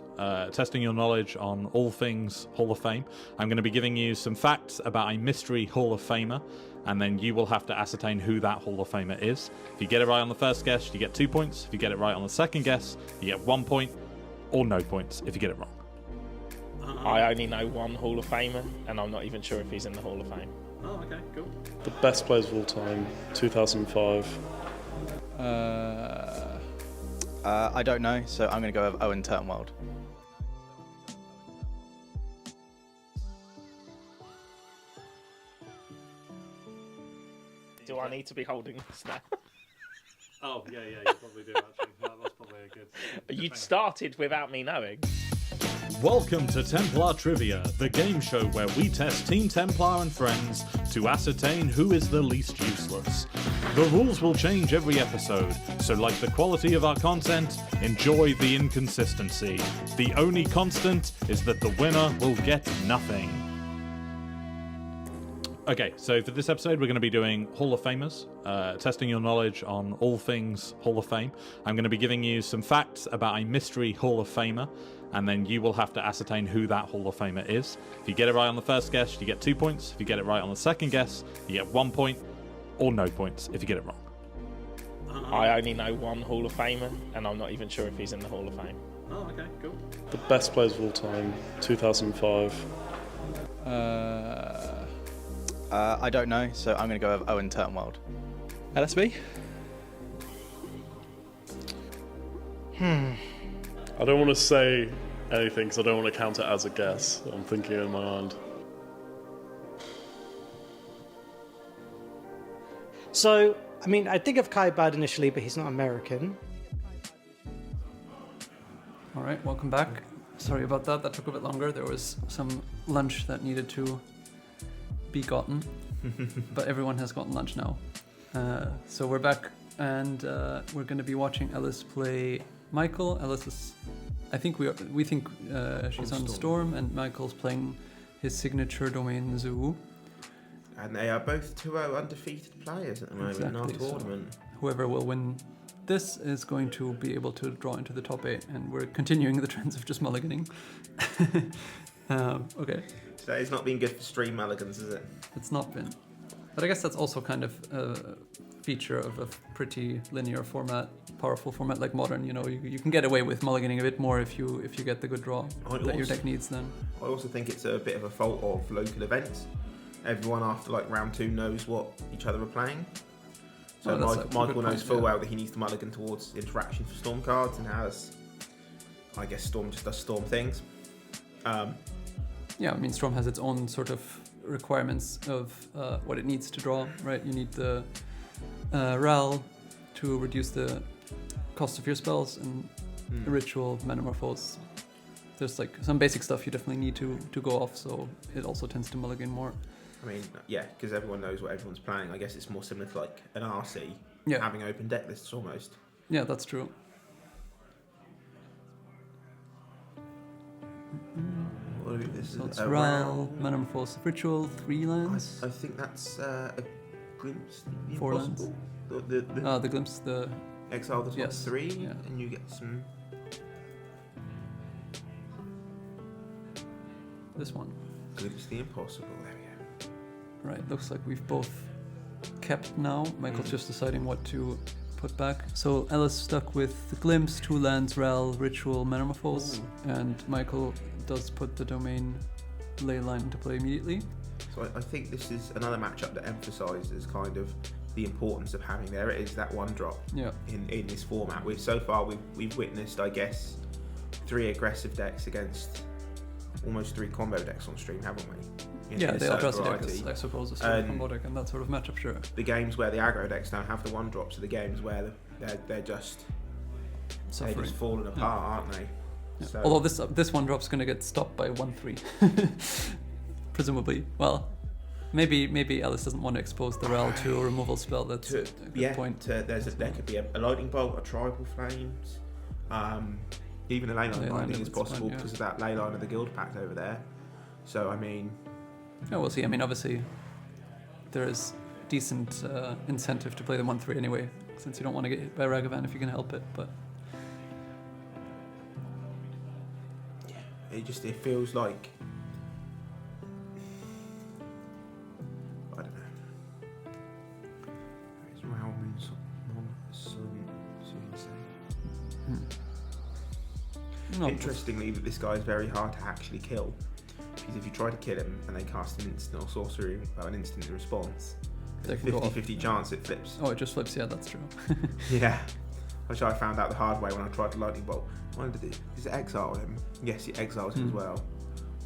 testing your knowledge on all things Hall of Fame. I'm going to be giving you some facts about a mystery Hall of Famer, and then you will have to ascertain who that Hall of Famer is. If you get it right on the first guess, you get 2 points. If you get it right on the second guess, you get 1 point, or no points if you get it wrong. I only know one Hall of Famer, and I'm not even sure if he's in the Hall of Fame. Oh, okay, cool. The best players of all time, 2005. I don't know, so I'm going to go with Owen Turnwald. Do I need to be holding this now? Oh, yeah, you probably do, actually. That's probably a good... You started without me knowing. Welcome to Templar Trivia, the game show where we test Team Templar and friends to ascertain who is the least useless. The rules will change every episode, so like the quality of our content, enjoy the inconsistency. The only constant is that the winner will get nothing. Okay, so for this episode, we're going to be doing Hall of Famers, testing your knowledge on all things Hall of Fame. I'm going to be giving you some facts about a mystery Hall of Famer, and then you will have to ascertain who that Hall of Famer is. If you get it right on the first guess, you get 2 points. If you get it right on the second guess, you get 1 point, or no points if you get it wrong. I only know one Hall of Famer, and I'm not even sure if he's in the Hall of Fame. Oh, okay, cool. The best players of all time, 2005. I don't know, so I'm going to go with Owen Turnwald. LSB? I don't want to say anything because I don't want to count it as a guess. I'm thinking in my mind. So, I mean, I think of Kai Bad initially, but he's not American. All right, welcome back. Sorry about that. That took a bit longer. There was some lunch that needed to be gotten, but everyone has gotten lunch now. So we're back, and we're going to be watching Ellis play Michael. Ellis is, I think we think she's on Storm, and Michael's playing his signature domain Zoo. And they are both 2-0 undefeated players at the moment in our tournament. So whoever will win this is going to be able to draw into the top 8, and we're continuing the trends of just mulliganing. Okay. Today's not been good for stream mulligans, is it? It's not been. But I guess that's also kind of a feature of a pretty linear format, powerful format like Modern. You know, you can get away with mulliganing a bit more if you get the good draw that your deck needs then. I also think it's a bit of a fault of local events. Everyone after like round 2 knows what each other are playing. So Michael knows full well that he needs to mulligan towards interaction for Storm cards, and has, I guess, Storm just does Storm things. Yeah, I mean, Storm has its own sort of requirements of what it needs to draw, right? You need the Raoul to reduce the cost of your spells, and Ritual, Metamorphose. There's like some basic stuff you definitely need to go off, so it also tends to mulligan more. I mean, yeah, because everyone knows what everyone's playing. I guess it's more similar to like an RC, having open deck lists almost. Yeah, that's true. So it's Raoul, Metamorphose, Ritual, 3 lands. I think that's a Glimpse. 4 lands. The Glimpse, the exile the top 3, yeah. and you get some. This one. Glimpse the Impossible. There we go. Right, looks like we've both kept now. Michael's just deciding what to put back. So Ellis stuck with the Glimpse, 2 lands, Raoul, Ritual, Metamorphose, and Michael does put the domain ley line into play immediately. So I think this is another matchup that emphasises kind of the importance of having there it is that 1-drop in this format. So far we've witnessed, I guess, 3 aggressive decks against almost 3 combo decks on stream, haven't we? The Eldrazi deck is, I suppose, a sort of combo deck and that sort of matchup, sure. The games where the aggro decks don't have the 1-drops are the games where they're just falling apart, aren't they? Yeah. So, Although this one drop's gonna get stopped by 1/3, presumably. Well, maybe Alice doesn't want to expose the Raoul to a removal spell. That's a good point. there could be a lightning bolt, a tribal flames, even a ley line binding is possible because of that ley line of the guild pact over there. So I mean, yeah, we'll see. I mean, obviously, there is decent incentive to play the 1/3 anyway, since you don't want to get hit by Ragavan if you can help it. But it feels like, I don't know. It's Raoul Interestingly, that this guy is very hard to actually kill, because if you try to kill him and they cast an instant or sorcery, an instant in response, there's a 50-50 chance it flips. Oh, it just flips. Yeah, that's true. Yeah, which I found out the hard way when I tried the lightning bolt. Does it exile him? Yes, it exiles him as well.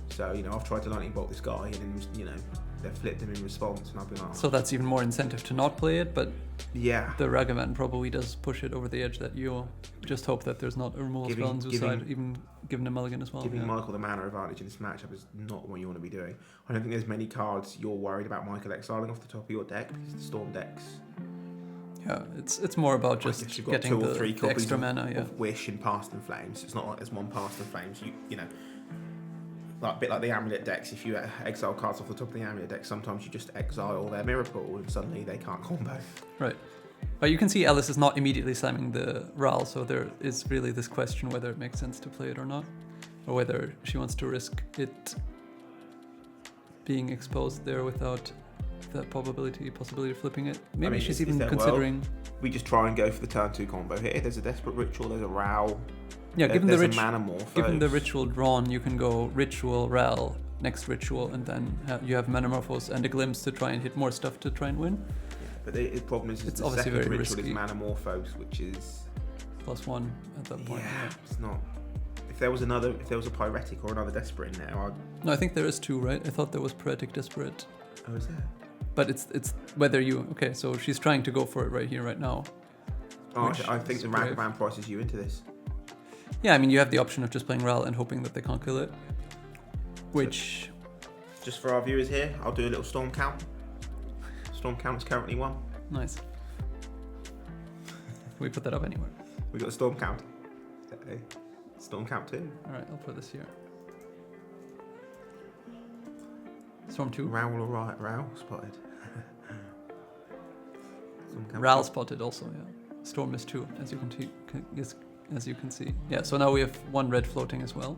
So I've tried to lightning bolt this guy, and then they've flipped him in response, and I've been like, so that's even more incentive to not play it. But yeah, the Ragavan probably does push it over the edge. That you just hope that there's not a removal spell on Zoo's side, even given a mulligan as well. Giving Michael the mana advantage in this matchup is not what you want to be doing. I don't think there's many cards you're worried about Michael exiling off the top of your deck, because the Storm decks. Yeah, it's more about just getting two or three the extra mana. Yeah, of Wish and Past and Flames. It's not like there's one Past and Flames. Like a bit like the Amulet decks. If you exile cards off the top of the Amulet deck, sometimes you just exile their Mirror Pool, and suddenly they can't combo. Right. But you can see Alice is not immediately slamming the Raoul, so there is really this question whether it makes sense to play it or not, or whether she wants to risk it being exposed there without that possibility of flipping it. Maybe she's even considering. We just try and go for the turn 2 combo here. There's a Desperate Ritual. There's a Raoul. Yeah, given the given the ritual drawn, you can go Ritual, Raoul, next Ritual, and then you have Manamorphose and a Glimpse to try and hit more stuff to try and win. But the problem is, it's the obviously second very ritual risky. is Manamorphose, which is +1 at that point. Yeah, it's not. If there was a Pyretic or another Desperate in there, No, I think there is 2, right? I thought there was Pyretic Desperate. Oh, is there? But it's whether you... Okay, so she's trying to go for it right here, right now. Oh, I think the Ragavan prices you into this. Yeah, I mean, you have the option of just playing Raoul and hoping that they can't kill it. Which... So, just for our viewers here, I'll do a little Storm count. Storm count is currently 1. Nice. We put that up anywhere. We got a Storm count. Storm count 2. Alright, I'll put this here. Storm 2. Raoul spotted. Raoul spotted also, yeah. Storm is 2, as you can see. Yeah, so now we have 1 red floating as well.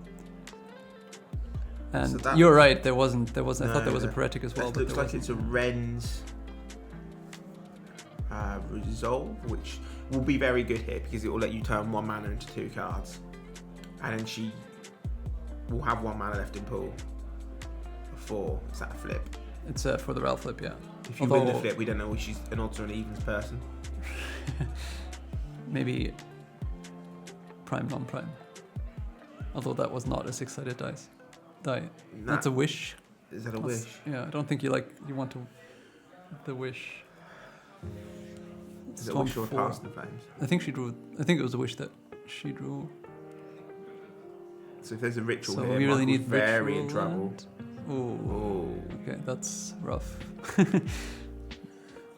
And so you're right, there wasn't. I thought there was a Pyretic as well. It looks like it's a Ren's Resolve, which will be very good here because it will let you turn 1 mana into 2 cards, and then she will have 1 mana left in pool. 4. Is that a flip? It's for the Raoul flip, yeah. If you win the flip, we don't know if she's an odds or an evens person. Maybe prime, non-prime. Although that was not a 6-sided die. That's a wish. Is that a wish? Yeah, I don't think you want the wish. Is it a wish or a Past and Flames? I think it was a wish that she drew. So if there's a ritual so here, we really need very in trouble. Oh, okay, that's rough.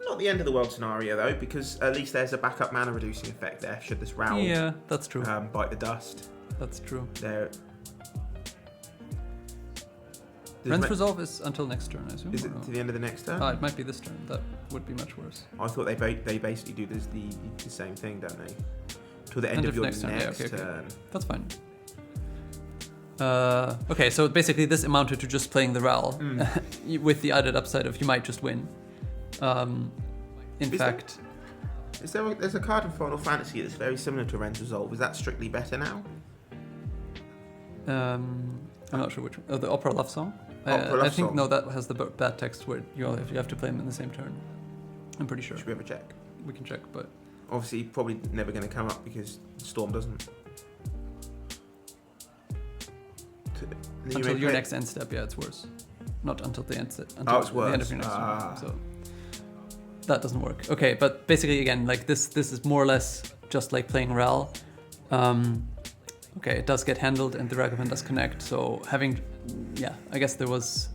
Not the end of the world scenario though, because at least there's a backup mana reducing effect there. Should this Raoul, yeah, that's true. Bite the dust. That's true. Ren's Resolve is until next turn, I assume. Is it to the end of the next turn? It might be this turn. That would be much worse. I thought they basically do the same thing, don't they? To the end of your next turn. Yeah, okay. That's fine. Okay, so basically this amounted to just playing the Raoul with the added upside of you might just win. There's a card in Final Fantasy that's very similar to Ren's Resolve. Is that strictly better now? I'm not sure which one. Oh, the Opera Love Song? I think no, that has the bad text where you have to play them in the same turn. I'm pretty sure. Should we have a check? We can check, but... Obviously, probably never going to come up because Storm doesn't. Until your next end step, yeah, it's worse. Not until the end step. Until it's worse. The end of your next turn. So that doesn't work. Okay, but basically, again, like this is more or less just like playing Raoul. Okay, it does get handled and the Ragavan does connect, so having... Yeah, I guess there was...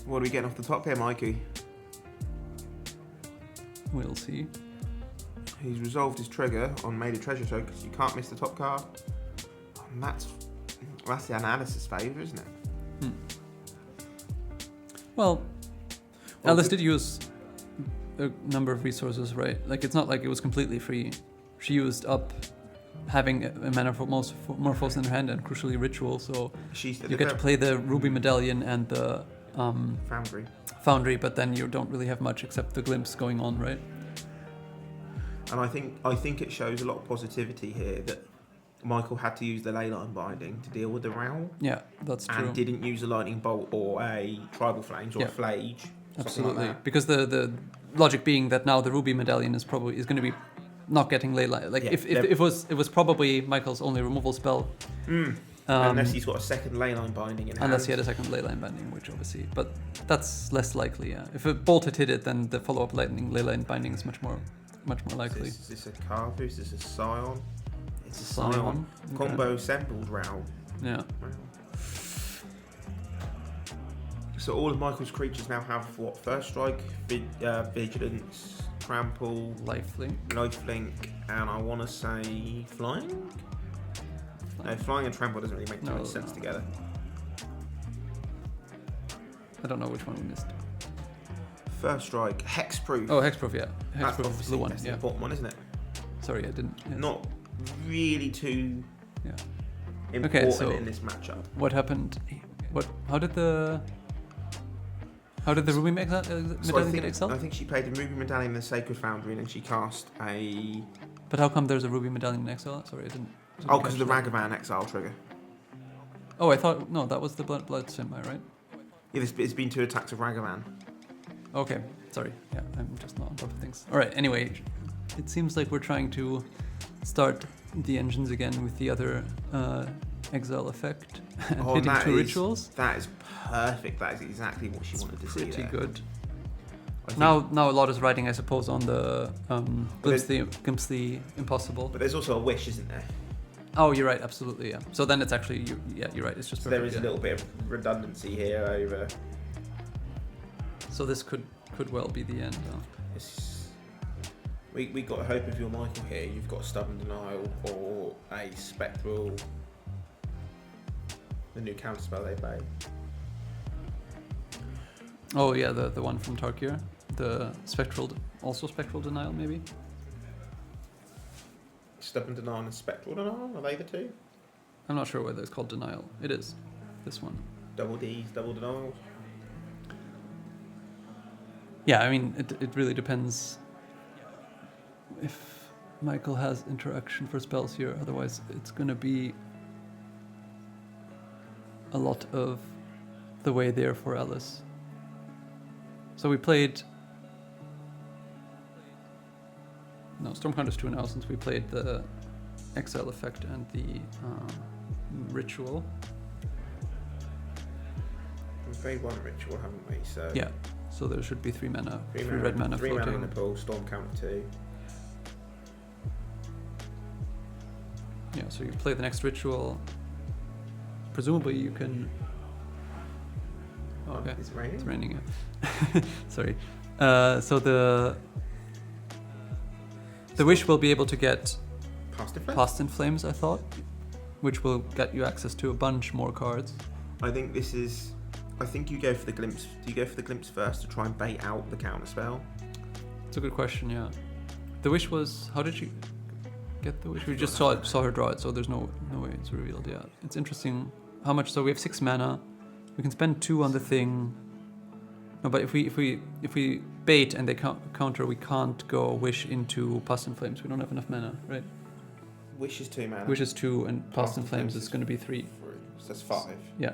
What are we getting off the top here, Mikey? We'll see. He's resolved his trigger on Made a Treasure Trove because you can't miss the top card. And that's the analysis favour, isn't it? Well, Alice did use a number of resources, right? Like, it's not like it was completely free. She used up having a mana for Morphos in her hand and crucially Ritual, so you get to play the Ruby Medallion and the Foundry, but then you don't really have much except the glimpse going on, right? And I think it shows a lot of positivity here that Michael had to use the Leyline Binding to deal with the Raoul. Yeah, that's true. And didn't use a Lightning Bolt or a Tribal Flames or a Flage. Absolutely, like because the logic being that now the Ruby Medallion is going to be not getting Leyline. Like if it was probably Michael's only removal spell. Unless he's got a second Leyline Binding in hand. Unless he had a second Leyline Binding, which obviously, but that's less likely. Yeah, if a Bolt had hit it, then the follow-up Leyline Binding is much more likely. Is this a Carthus? Is this a Scion? It's a Scion. Scion. Combo assembled Raoul. Yeah. So all of Michael's creatures now have what? First Strike, Vigilance, Trample, Lifelink, and I want to say Flying? No, Flying and Trample doesn't really make too much sense together. I don't know which one we missed. First Strike, Hexproof. Oh, Hexproof, yeah. That's Hexproof is the one. That's the important one, isn't it? Sorry, I didn't. Yeah. Not really too important okay, so in this matchup. What happened? How did the Ruby Medallion get exiled? I think she played the Ruby Medallion in the Sacred Foundry and then she cast a... But how come there's a Ruby Medallion in exile? Sorry, I didn't Oh, because of the Ragavan exile trigger. Oh, I thought... No, that was the Blood Semi, right? Yeah, it's been 2 attacks of Ragavan. Okay, sorry. Yeah, I'm just not on top of things. Alright, anyway, it seems like we're trying to start the engines again with the other exile effect and hitting 2 rituals. That is perfect. That is exactly what she wanted to see there. Pretty good. Now a lot is riding, I suppose, on the Glimpse the Impossible. But there's also a wish, isn't there? Oh, you're right, absolutely, yeah. So then it's actually, you're right, it's just perfect, there is a little bit of redundancy here over... So this could well be the end. We got to hope if you're Michael here, you've got Stubborn Denial or a Spectral, the new counterspell they play. Oh yeah, the one from Tarkir, the Spectral Denial maybe. Stubborn Denial and Spectral Denial, are they the two? I'm not sure whether it's called Denial. It is, this one. Double D's, Double Denial. Yeah, I mean, it really depends if Michael has interaction for spells here. Otherwise, it's going to be a lot of the way there for Alice. So we played... No, Stormcounters 2 now, since we played the Exile effect and the Ritual. We've played 1 Ritual, haven't we? So yeah. So there should be 3 mana, 3 red mana 3 floating. mana in the pool, Storm Counter 2. Yeah, so you play the next Ritual. Presumably you can... Oh, okay. It's raining? It's raining, yeah. Sorry. So the Wish will be able to get Past in Flames, I thought, which will get you access to a bunch more cards. I think this is... I think you go for the Glimpse. Do you go for the Glimpse first to try and bait out the counterspell? It's a good question, yeah. The Wish was... How did she get the Wish? We just saw her draw it, so there's no way it's revealed, yeah. It's interesting how much... So we have 6 mana. We can spend 2 on the thing. No, but if we bait and they counter, we can't go Wish into Past in Flames. We don't have enough mana, right? Wish is 2 mana. Wish is 2, and Past in Flames is going to be 3. So that's 5. Yeah.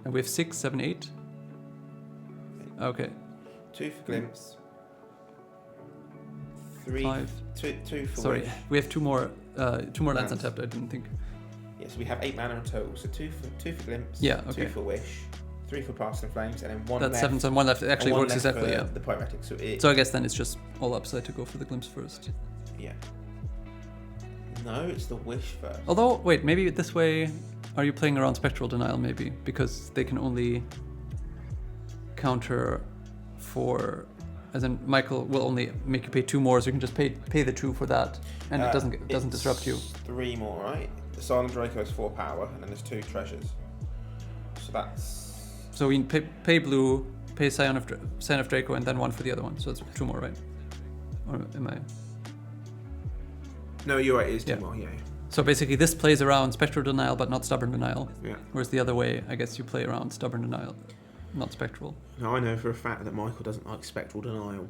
And we have 6, 7, 8. Okay. 2 for Glimpse. 3. 5. 2 for Sorry, Wish. we have 2 more lands untapped. I didn't think. Yes, we have 8 mana in total. So 2 for Glimpse. Yeah. Okay. 2 for Wish. 3 for Past in Flames, and then 1 That's left. 7, so 1 left. It actually works exactly. Yeah. The Pyretic. So I guess then it's just all upside to go for the Glimpse first. Yeah. No, it's the wish first. Although, wait, maybe this way, are you playing around Spectral Denial maybe? Because they can only counter for, as in Michael will only make you pay 2 more, so you can just pay the 2 for that, and it doesn't disrupt you. 3 more, right? The Silent Draco has 4 power, and then there's 2 treasures. So that's... So we pay blue, pay Scion of Draco, and then 1 for the other one. So it's 2 more, right? Or am I? No, you're right, it is 2 more, yeah. So basically this plays around Spectral Denial, but not Stubborn Denial. Yeah. Whereas the other way, I guess you play around Stubborn Denial, not Spectral. Now, I know for a fact that Michael doesn't like Spectral Denial.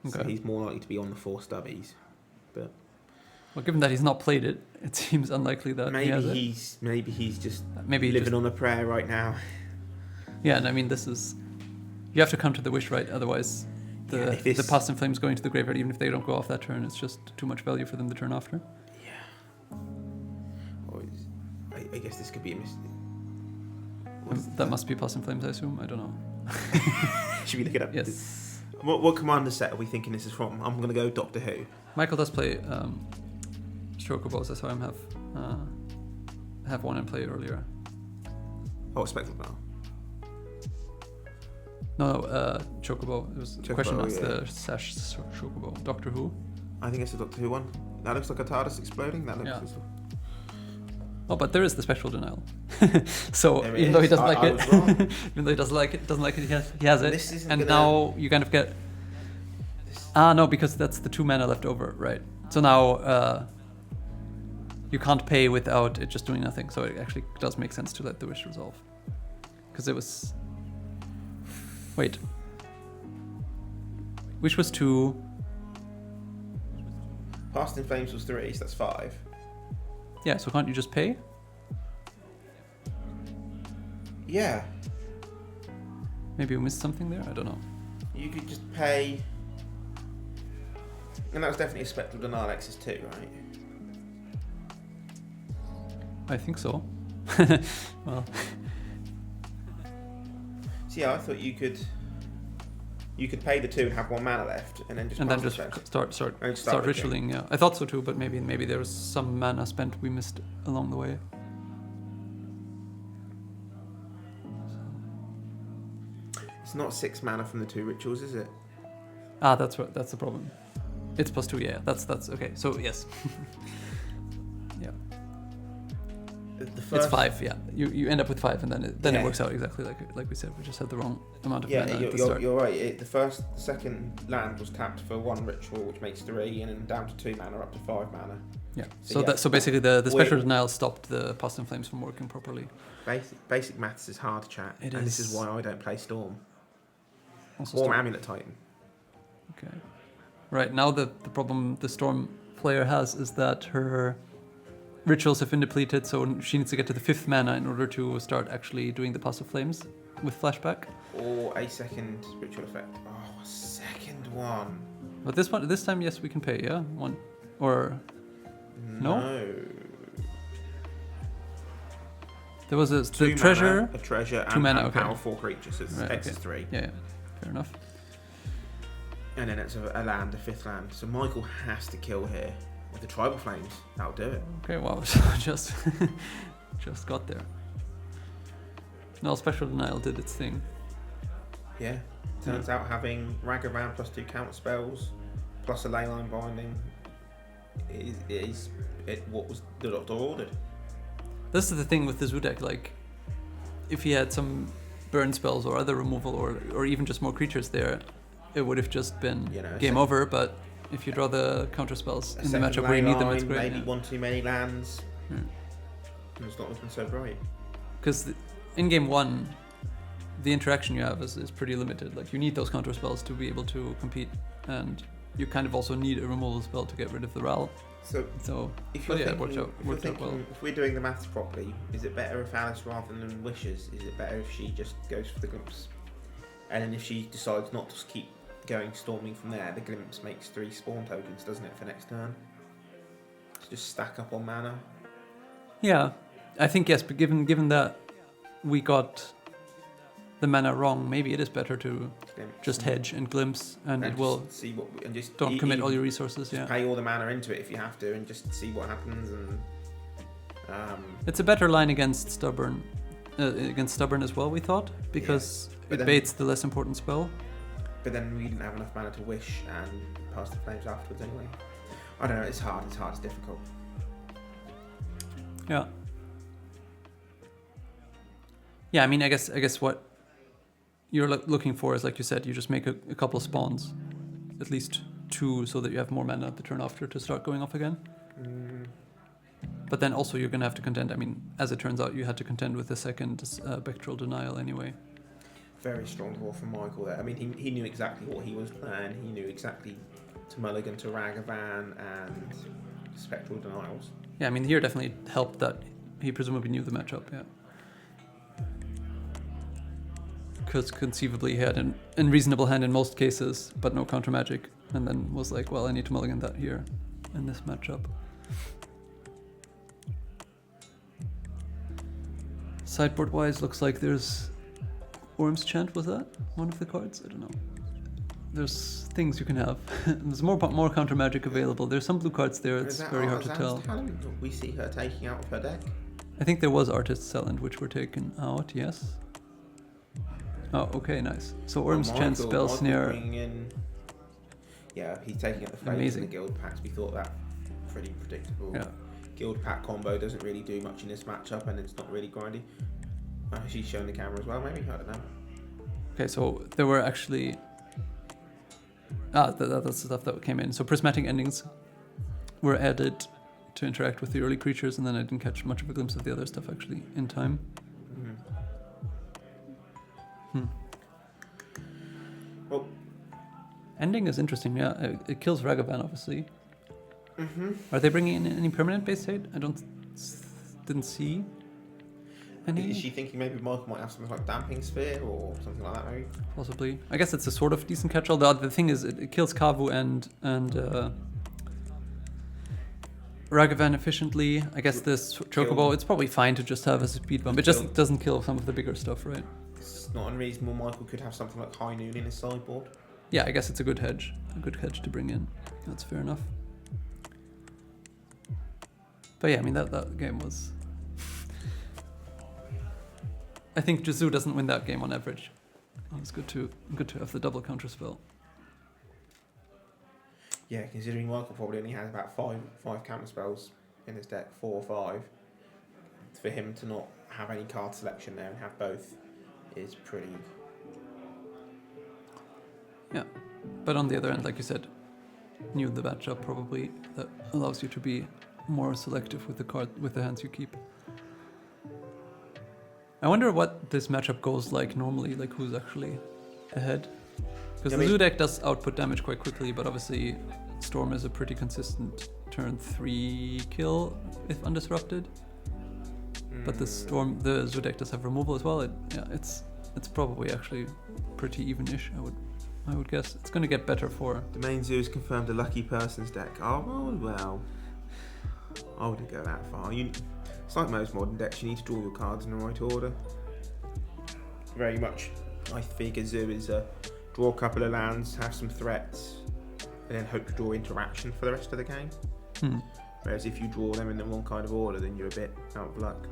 Okay. So he's more likely to be on the 4 stubbies. But well, given that he's not played it, it seems unlikely that he has it. Maybe he's just maybe living on a prayer right now. Yeah, and I mean, this is... You have to come to the wish, right? Otherwise, the Past in Flames going to the graveyard, even if they don't go off that turn, it's just too much value for them the turn after. Yeah. Or I guess this could be a mistake. That must be Past in Flames, I assume. I don't know. Should we look it up? Yes. What commander set are we thinking this is from? I'm going to go Doctor Who. Michael does play Chocobos. I saw him have one in play earlier. Oh, Spectral now. No, Chocobo. It was a question marks yeah. the Sash Chocobo. Doctor Who? I think it's the Doctor Who one. That looks like a TARDIS exploding. That looks. Yeah. Oh, but there is the Spectral Denial. So there even though he doesn't I like was it, wrong. even though he doesn't like it, he has it. This isn't and gonna... now you kind of get. No, because that's the 2 mana left over, right? So now you can't pay without it just doing nothing. So it actually does make sense to let the wish resolve, because it was. Wait. Wish was 2. Past in Flames was 3, so that's 5. Yeah, so can't you just pay? Yeah. Maybe we missed something there? I don't know. You could just pay... And that was definitely a Spectral Denial X's 2, right? I think so. Well... So yeah, I thought you could pay the 2 and have 1 mana left, and then just start ritualing. Yeah, I thought so too, but maybe there was some mana spent we missed along the way. It's not 6 mana from the 2 rituals, is it? That's the problem. It's +2. Yeah, that's okay. So yes. Yeah. It's 5, yeah. You end up with 5, and then it works out exactly like we said. We just had the wrong amount of mana at the start. You're right. The second land was tapped for 1 ritual, which makes 3, and then down to 2 mana, up to 5 mana. Yeah. So basically the Spectral Denial stopped the Past in Flames from working properly. Basic maths is hard, chat. This is why I don't play Storm. Or Amulet Titan. Okay. Right, now the problem the Storm player has is that her rituals have been depleted, so she needs to get to the 5th mana in order to start actually doing the Pass of Flames with flashback. Or a second ritual effect. Oh, a second one. But this time, yes, we can pay, yeah? 1. Or... No? There was a treasure... A treasure 2 mana, and okay. powerful creatures. So it's X is 3. Yeah, fair enough. And then it's a land, a 5th land. So Michael has to kill here. With the Tribal Flames, that'll do it. Okay, well, just got there. No, Spectral Denial did its thing. Yeah. Turns out having Ragavan +2 counter spells, plus a Leyline Binding, is what was the Doctor ordered. This is the thing with the Zoo deck, like, if he had some burn spells or other removal or even just more creatures there, it would have just been game over, but if you draw the counter spells in the matchup where you need them, it's great. Maybe 1 too many lands. And it's not looking so bright. Because in game 1, the interaction you have is pretty limited. Like, you need those counter spells to be able to compete, and you kind of also need a removal spell to get rid of the Raoul. So if you're it worked out well. If we're doing the maths properly, is it better if Alice rather than wishes? Is it better if she just goes for the glimpse? And then if she decides not to keep going storming from there, the glimpse makes 3 spawn tokens, doesn't it, for next turn? So just stack up on mana. Yeah, I think yes, but given that we got the mana wrong, maybe it is better to just hedge and glimpse, and it will see what and just don't commit all your resources. Just pay all the mana into it if you have to, and just see what happens. And it's a better line against stubborn as well, we thought, because it baits the less important spell. But then we didn't have enough mana to wish and pass the flames afterwards anyway. I don't know. It's hard. It's difficult. Yeah. Yeah, I mean, I guess what you're looking for is, like you said, you just make a couple of spawns, at least 2, so that you have more mana the turn after to start going off again. But then also you're going to have to contend. I mean, as it turns out, you had to contend with the second Spectral Denial anyway. Very strong draw from Michael there. I mean, he knew exactly what he was playing. He knew exactly to mulligan to Ragavan and Spectral Denials. Yeah, I mean, here definitely helped that he presumably knew the matchup, yeah. Because conceivably he had an unreasonable hand in most cases, but no counter magic, and then was like, well, I need to mulligan that here in this matchup. Sideboard-wise, looks like there's Orm's Chant, was that one of the cards? I don't know. There's things you can have. There's more counter magic available. There's some blue cards there, it's very hard to tell. We see her taking out of her deck. I think there was Artist's Talent, which were taken out, yes. Oh, okay, nice. So Orm's Chant, Spell Snare. Yeah, he's taking out the flames and the Guild Packs. We thought that pretty predictable. Yeah. Guild Pack combo doesn't really do much in this matchup, and it's not really grindy. She's showing the camera as well, maybe? I don't know. Okay, so there were actually... that's the stuff that came in. So prismatic endings were added to interact with the early creatures, and then I didn't catch much of a glimpse of the other stuff actually in time. Well, ending is interesting, yeah. It kills Ragavan, obviously. Are they bringing in any permanent base hate? I didn't see any. Is she thinking maybe Michael might have something like Damping Sphere or something like that, maybe? Possibly. I guess it's a sort of decent catch-all. The thing is, it kills Kavu and Ragavan efficiently. I guess this Chocobo, it's probably fine to just have as a speed bump. It just doesn't kill some of the bigger stuff, right? It's not unreasonable. Michael could have something like High Noon in his sideboard. Yeah, I guess it's a good hedge to bring in. That's fair enough. But yeah, I mean that game was. I think Jizu doesn't win that game on average. It was good to have the double counter spell. Yeah, considering Michael probably only has about five counter spells in his deck, 4 or 5, for him to not have any card selection there and have both is pretty. Yeah, but on the other end, like you said, knew the matchup probably that allows you to be more selective with the hands you keep. I wonder what this matchup goes like normally, like who's actually ahead. Because the Zoo deck does output damage quite quickly, but obviously Storm is a pretty consistent turn 3 kill if undisrupted. But the Zoo deck does have removal as well. It's probably actually pretty even-ish, I would guess. It's going to get better for... The main Zoo has confirmed a lucky person's deck. Oh, well. I wouldn't go that far. It's like most modern decks, you need to draw your cards in the right order. Very much, I figure Zoo is draw a couple of lands, have some threats, and then hope to draw interaction for the rest of the game. Whereas if you draw them in the wrong kind of order, then you're a bit out of luck.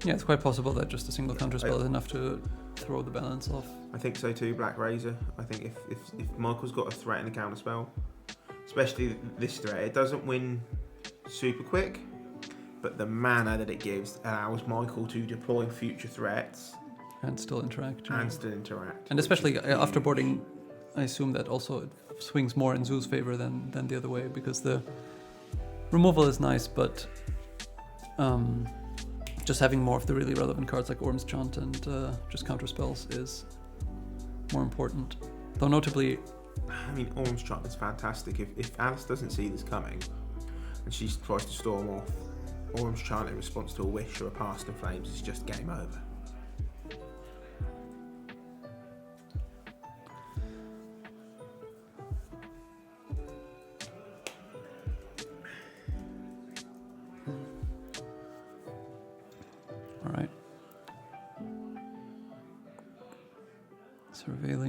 Yeah, it's quite possible that just a single counter spell is enough to throw the balance off. I think so too, Black Razor. I think if Michael's got a threat and a counter spell, especially this threat, it doesn't win super quick, but the mana that it gives allows Michael to deploy future threats and still interact. And especially after boarding, I assume that also it swings more in Zoo's favor than the other way, because the removal is nice, but just having more of the really relevant cards like Orm's Chant and just counter spells is more important. Though notably, I mean, Orm's Chant is fantastic. If Alice doesn't see this coming and she tries to storm off, Orm's Chant in response to a wish or a Past in Flames is just game over. All right.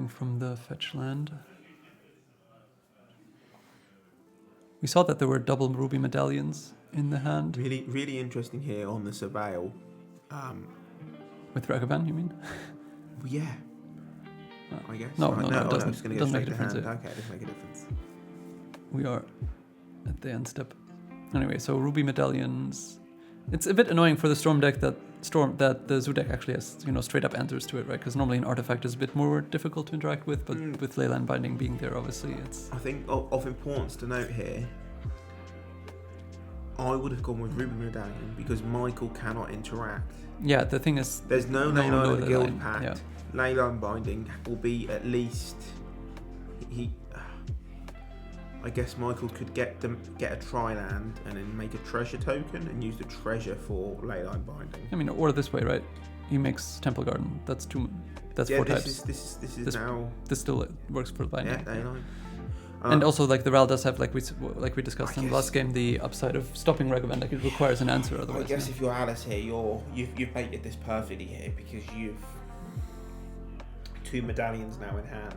anything from the fetch land. We saw that there were double ruby medallions in the hand. Really interesting here on the surveil. With Ragavan, you mean? Yeah. I guess. No, Right, no, it doesn't. It's going to Doesn't go make a straight to difference. hand. Okay, it doesn't make a difference. We are at the end step. Anyway, so ruby medallions. It's a bit annoying for the storm deck that the zoo deck actually has, straight up answers to it, right? Because normally an artifact is a bit more difficult to interact with, but with Leyline Binding being there, obviously, it's. I think of importance to note here. I would have gone with ruby medallion because Michael cannot interact. Yeah, the thing is, there's no one Leyline know in the the guild line, pact. yeah. Leyline Binding will be at least. I guess Michael could get a tri-land and then make a treasure token and use the treasure for Leyline Binding. I mean, or this way, right? He makes Temple Garden. That's four types. This is now. This still works for binding. Yeah, Leyline. And also, like the Raoul does have, like we discussed in the last game, the upside of stopping Ragavan. Like it requires an answer otherwise. I guess if you're Alice here, you've baited this perfectly here because you've 2 medallions now in hand,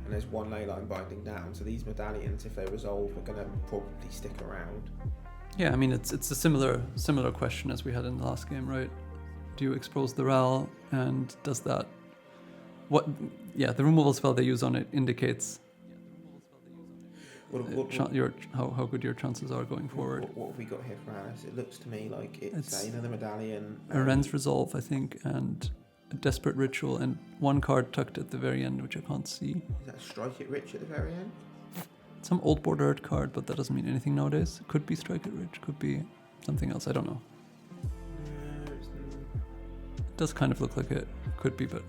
and there's 1 Leyline Binding down. So these medallions, if they resolve, are going to probably stick around. Yeah, I mean it's a similar question as we had in the last game, right? Do you expose the Raoul, and does that? What? Yeah, the removal spell they use on it indicates. How good your chances are going forward. What have we got here for Alice? It looks to me like it's another medallion. A Ren's Resolve, I think, and a Desperate Ritual, and 1 card tucked at the very end, which I can't see. Is that Strike It Rich at the very end? Some old border art card, but that doesn't mean anything nowadays. It could be Strike It Rich, could be something else, I don't know. It does kind of look like it could be, but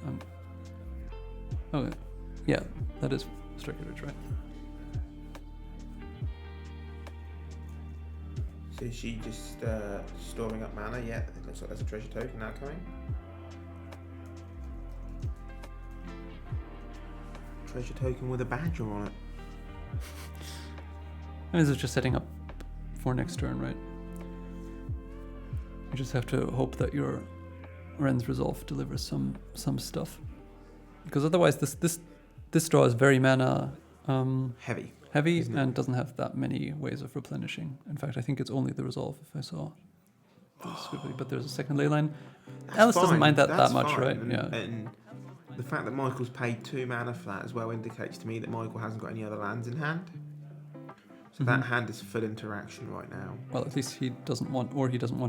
oh, yeah, that is Strike It Rich, right? So is she just storing up mana? Yeah, it looks like there's a treasure token now coming. Treasure token with a badger on it. And this is just setting up for next turn, right? You just have to hope that your Ren's Resolve delivers some stuff, because otherwise this draw is very mana heavy, and doesn't have that many ways of replenishing. In fact, I think it's only the Resolve if I saw this, but there's a second Leyline. Alice doesn't mind that much, fine. right? And the fact that Michael's paid 2 mana for that as well indicates to me that Michael hasn't got any other lands in hand. So that hand is full interaction right now. Well, at least he doesn't want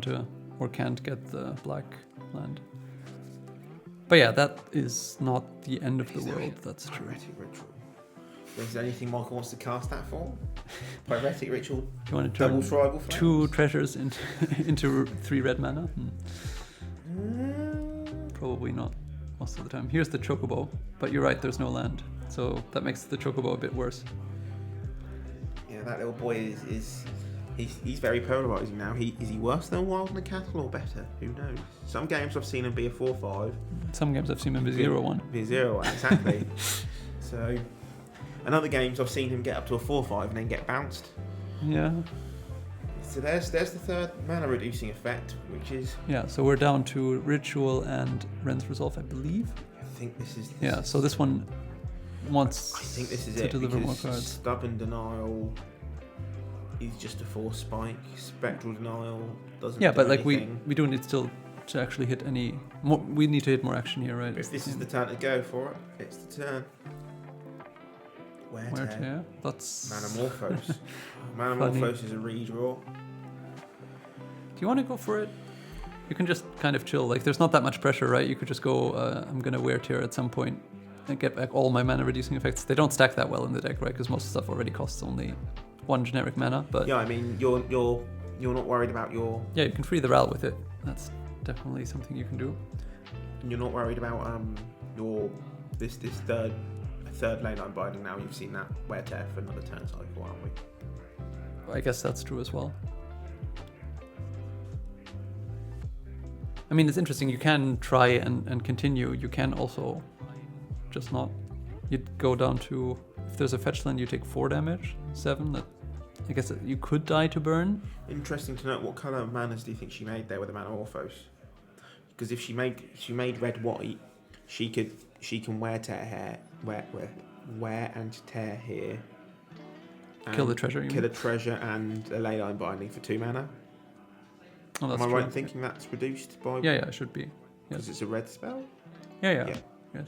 to, or can't get the black land. But yeah, that is not the end of the world. That's true. Pyretic Ritual. Is there anything Michael wants to cast that for? Pyretic Ritual. Do you want to double turn tribal flames? 2 treasures into 3 red mana? Probably not most of the time. Here's the Chocobo, but you're right, there's no land, so that makes the Chocobo a bit worse. Yeah, that little boy he's very polarizing now. Is he worse than Wild and the Cattle or better? Who knows? Some games I've seen him be a 4/5. Some games I've seen him be 0/1. Be 0/1, exactly. So, and other games I've seen him get up to a 4/5 and then get bounced. Yeah. So there's the third mana reducing effect, which is... Yeah, so we're down to Ritual and Ren's Resolve, I believe. I think this is... Yeah, so this one wants to deliver more cards. Stubborn Denial is just a force spike. Spectral Denial doesn't but do like anything. we do need still to actually hit any more. We need to hit more action here, right? If this is the turn to go for it, it's the turn. Wear Tear. That's Manamorphose. Manamorphose is a redraw. Do you want to go for it? You can just kind of chill. Like, there's not that much pressure, right? You could just go, I'm going to Wear Tear at some point and get back all my mana reducing effects. They don't stack that well in the deck, right? Because most stuff already costs only 1 generic mana. But yeah, I mean, you're not worried about your... Yeah, you can free the Raoul with it. That's definitely something you can do. And you're not worried about your this third Leyline Binding now. You've seen that Wear Tear for another turn cycle, aren't we? I guess that's true as well. I mean, it's interesting. You can try and continue. You can also just not. You'd go down to, if there's a fetch land, you take 4 damage, 7. That, I guess you could die to burn. Interesting to note, what colour of manas do you think she made there with the Manamorphose? Because if she made red-white, she could she can wear and tear here. Kill the treasure. Kill a treasure and a ley line binding for 2 mana. Oh, that's Am I true. right in thinking that's reduced by? Yeah, it should be. Because it's a red spell. Yeah. Yeah. Yes.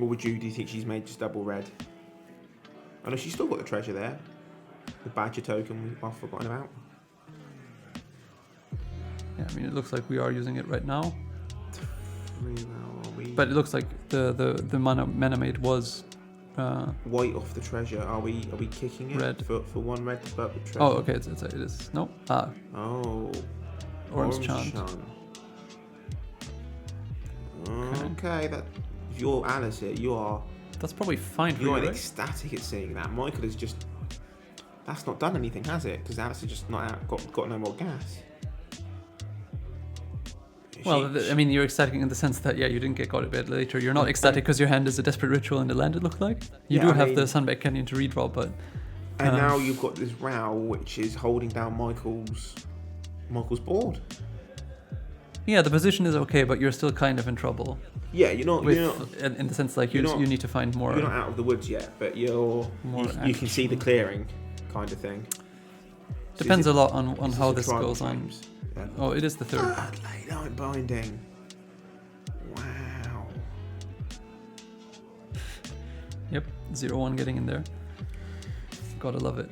Or do you think she's made just double red? Oh no, she's still got the treasure there. The badger token I've forgotten about. Yeah, I mean, it looks like we are using it right now. 3 now, are we? But it looks like the mana made was white off the treasure. Are we kicking it red for 1 red to burp the treasure? Oh, okay. It is no. Oh. Orange chant. Okay, that if you're Alice here, you are. That's probably fine. You're right? ecstatic at seeing that. Michael has just. That's not done anything, has it? Because Alice has just not got no more gas. Well, I mean, you're ecstatic in the sense that, you didn't get God of Bed later. You're not ecstatic because your hand is a desperate ritual in the land, it looked like. You do have the Sunbake Canyon to redraw, but... And now you've got this Raoul, which is holding down Michael's board. Yeah, the position is okay, but you're still kind of in trouble. Yeah, you're not... in the sense, like, you need to find more... You're not out of the woods yet, but you can see the clearing kind of thing. Depends a lot on how this goes on. Yeah. Oh, it is the 3rd. Ley line binding. Wow. Yep, 0-1 getting in there. Gotta love it.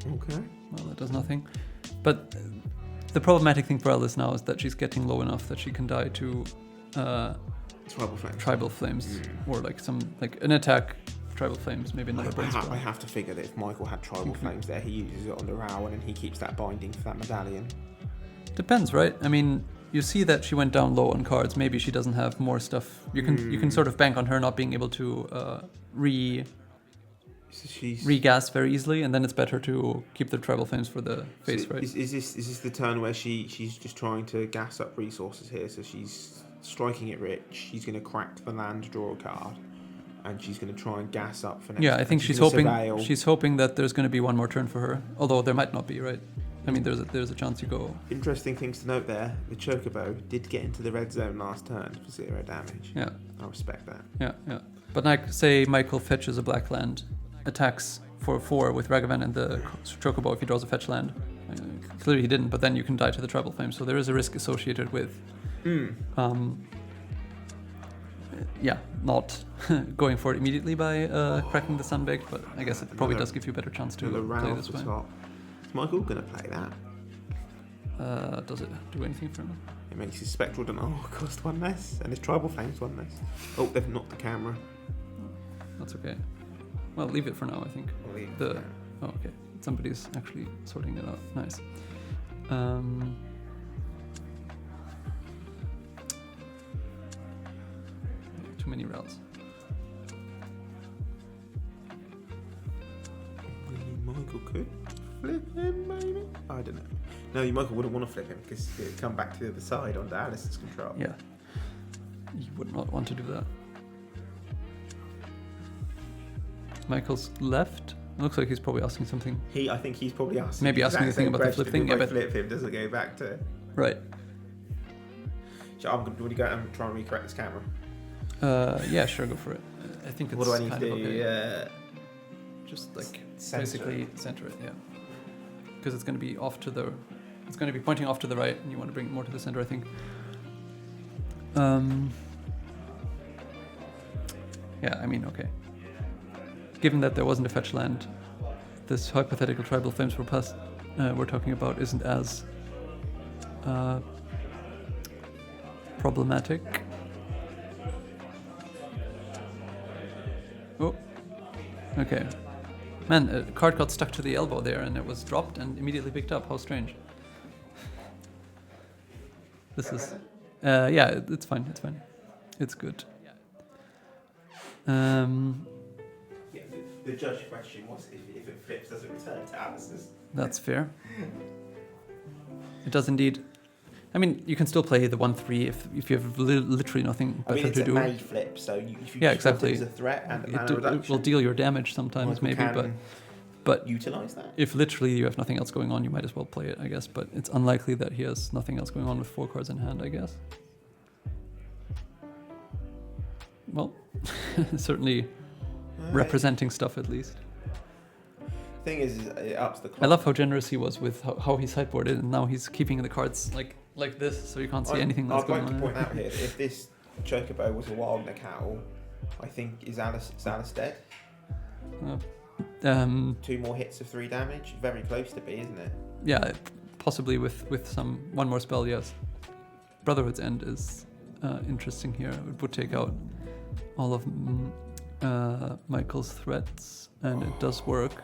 Okay. Well, that does nothing. But the problematic thing for Alice now is that she's getting low enough that she can die to Tribal Flames. Or like an attack Tribal Flames, maybe another brain spell. I have to figure that if Michael had Tribal Flames there, he uses it on the Raoul and he keeps that binding for that medallion. Depends, right? I mean, you see that she went down low on cards. Maybe she doesn't have more stuff. You can sort of bank on her not being able to regas very easily, and then it's better to keep the Tribal Flames for the face, right? Is this the turn where she's just trying to gas up resources here? So she's striking it rich. She's going to crack the land, draw a card, and she's going to try and gas up for next. Yeah, I think she's hoping that there's going to be one more turn for her. Although there might not be, right? I mean, there's a chance you go. Interesting things to note there. The Chocobo did get into the red zone last turn for 0 damage. Yeah, I respect that. Yeah. But like, say Michael fetches a black land, attacks for 4 with Ragavan and the Chocobo if he draws a fetch land. Clearly he didn't, but then you can die to the Tribal Flame. So there is a risk associated with, not going for it immediately by cracking the Sunbake. But I guess it probably does give you a better chance to play this way. Is Michael going to play that? Does it do anything for him? It makes his Spectral Denial cost 1 less, and his Tribal Flames 1 less. Oh, they've knocked the camera. That's okay. Well, leave it for now, I think. Oh, okay. Somebody's actually sorting it out. Nice. Too many rails. Michael could flip him, maybe? I don't know. No, Michael wouldn't want to flip him because it'd come back to the other side under Alice's control. Yeah. You would not want to do that. Michael's left. It looks like he's probably asking something. I think he's probably asking. Maybe asking the thing about the flip thing. Yeah, but flip him doesn't go back to. Right. So I'm going to go and try and recorrect this camera. Yeah, sure, go for it. I think it's. What do I need to do? Okay. Just like basically center it, yeah. Because it's going to be off to the. It's going to be pointing off to the right, and you want to bring it more to the center, I think. Yeah, I mean, okay. Given that there wasn't a fetch land, this hypothetical Tribal Flames we're talking about isn't as problematic. Oh, okay. Man, a card got stuck to the elbow there and it was dropped and immediately picked up. How strange. This is... yeah, it's fine, it's fine. It's good. The judge question was if it flips, does it return to Alice's? That's fair. It does indeed. I mean, you can still play the 1/3 if you have literally nothing better to do. I mean, it's a May flip, so if you exactly. It as a threat and it will deal your damage sometimes, Michael maybe, but But utilize that. if literally you have nothing else going on, you might as well play it, I guess. But it's unlikely that he has nothing else going on with 4 cards in hand, I guess. Well, certainly representing stuff at least. Thing is, it ups the clock. I love how generous he was with how he sideboarded, and now he's keeping the cards like this, so you can't see anything that's going on. I'd like to point out here that if this Chocobo was a wild Necatl, I think is Alice dead? 2 more hits of 3 damage, very close to be, isn't it? Yeah, possibly with one more spell. Yes, Brotherhood's End is interesting here. It would take out all of Michael's threats, and it does work.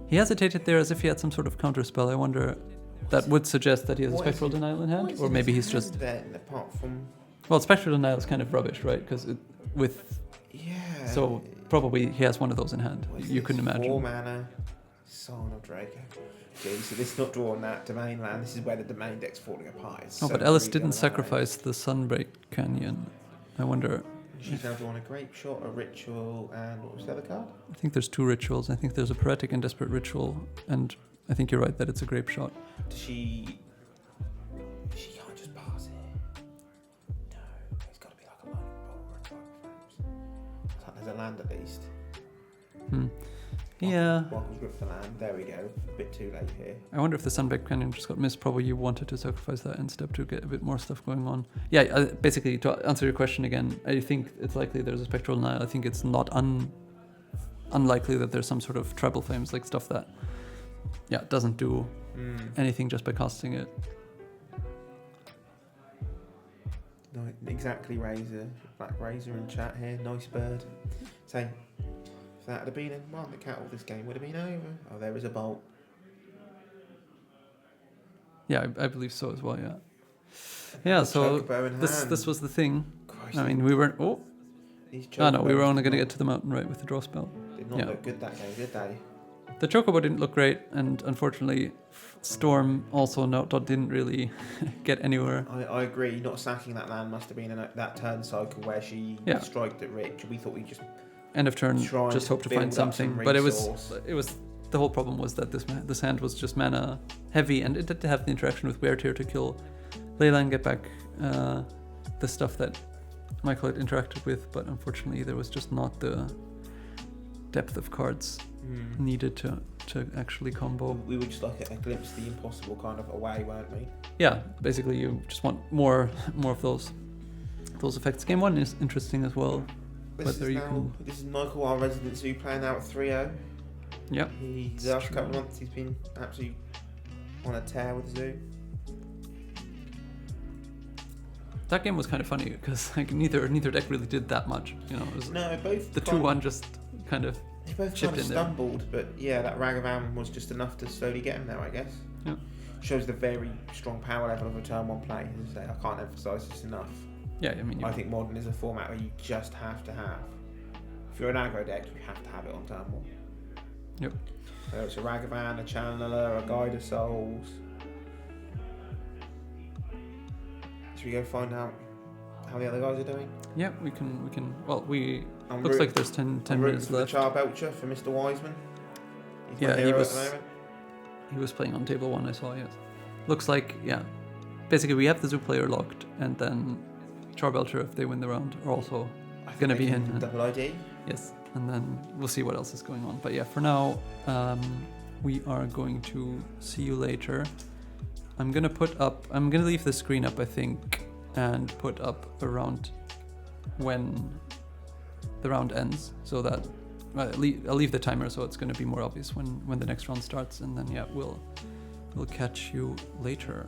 He hesitated there as if he had some sort of counter spell. I wonder, that would suggest that he has a Spectral Denial in hand, or maybe he's just. Then, apart from. Well, Spectral Denial is kind of rubbish, right? Because with. Yeah. So probably he has one of those in hand. You couldn't imagine. 4 mana, Sign of Draco. Gee, so this is not drawing that domain land. This is where the domain deck's falling apart. It's but Ellis didn't sacrifice the Sunbreak Canyon. I wonder. She's now drawn a Grape Shot, a Ritual, and what was the other card? I think there's 2 rituals. I think there's a Poetic and Desperate Ritual, and I think you're right that it's a Grape Shot. She can't just pass it. No, it's got to be like a Lightning Bolt or a Type of Frames. There's a land at least. Yeah. Michael's ripped the land. There we go. A bit too late here. I wonder if the Sunbreak Canyon just got missed. Probably you wanted to sacrifice that in step to get a bit more stuff going on. Yeah, basically, to answer your question again, I think it's likely there's a Spectral Denial. I think it's not unlikely that there's some sort of Treble Flames, like stuff that, doesn't do anything just by casting it. No, exactly, Razor. Black Razor in chat here. Nice bird. Saying, if that had been a Mark Necatl, this game would have been over. Oh, there is a bolt. Yeah, I believe so as well. Yeah. So this was the thing. Christ, I mean, we weren't. Oh no, we were only going to get to the mountain right with the draw spell. Did not look good that game, did they? The Chocobo didn't look great, and unfortunately, Storm also didn't really get anywhere. I agree. Not sacking that land must have been that turn cycle where she striked it rich. We thought we just end of turn just hope to find something, but it was the whole problem was that this hand was just mana heavy, and it did have the interaction with Wear Tear to kill Layla and get back the stuff that Michael had interacted with, but unfortunately there was just not the depth of cards needed to actually combo. We were just like a glimpse of the impossible kind of away, weren't we? Yeah, basically you just want more of those effects. Game 1 is interesting as well. This is Michael, our resident zoo player, now at 3-0. Yep. The last couple of months he's been absolutely on a tear with Zoo. That game was kind of funny because neither deck really did that much. It was both the 2-1 just kind of they both chipped kind of in stumbled, but that Ragavan was just enough to slowly get him there, I guess. Yeah. Shows the very strong power level of a turn 1 play. As I say, I can't emphasise this enough. Yeah, I mean, I think Modern is a format where you just have to have. If you're an aggro deck, you have to have it on turn 1. Yep. Whether it's a Ragavan, a Channeler, a Guide of Souls. Should we go find out how the other guys are doing? Yeah, we can. Well, looks like there's 10 minutes left. The Charbelcher for Mr. Wiseman. He's my hero at the moment. He was playing on table 1. I saw. Yes. Looks like Basically, we have the Zoo player locked, and then Charbelcher, if they win the round, are also going to be in. Double ID. Yes, and then we'll see what else is going on. But for now, we are going to see you later. I'm going to leave the screen up, I think, and put up around when the round ends, so that I'll leave the timer so it's going to be more obvious when the next round starts, and then we'll catch you later.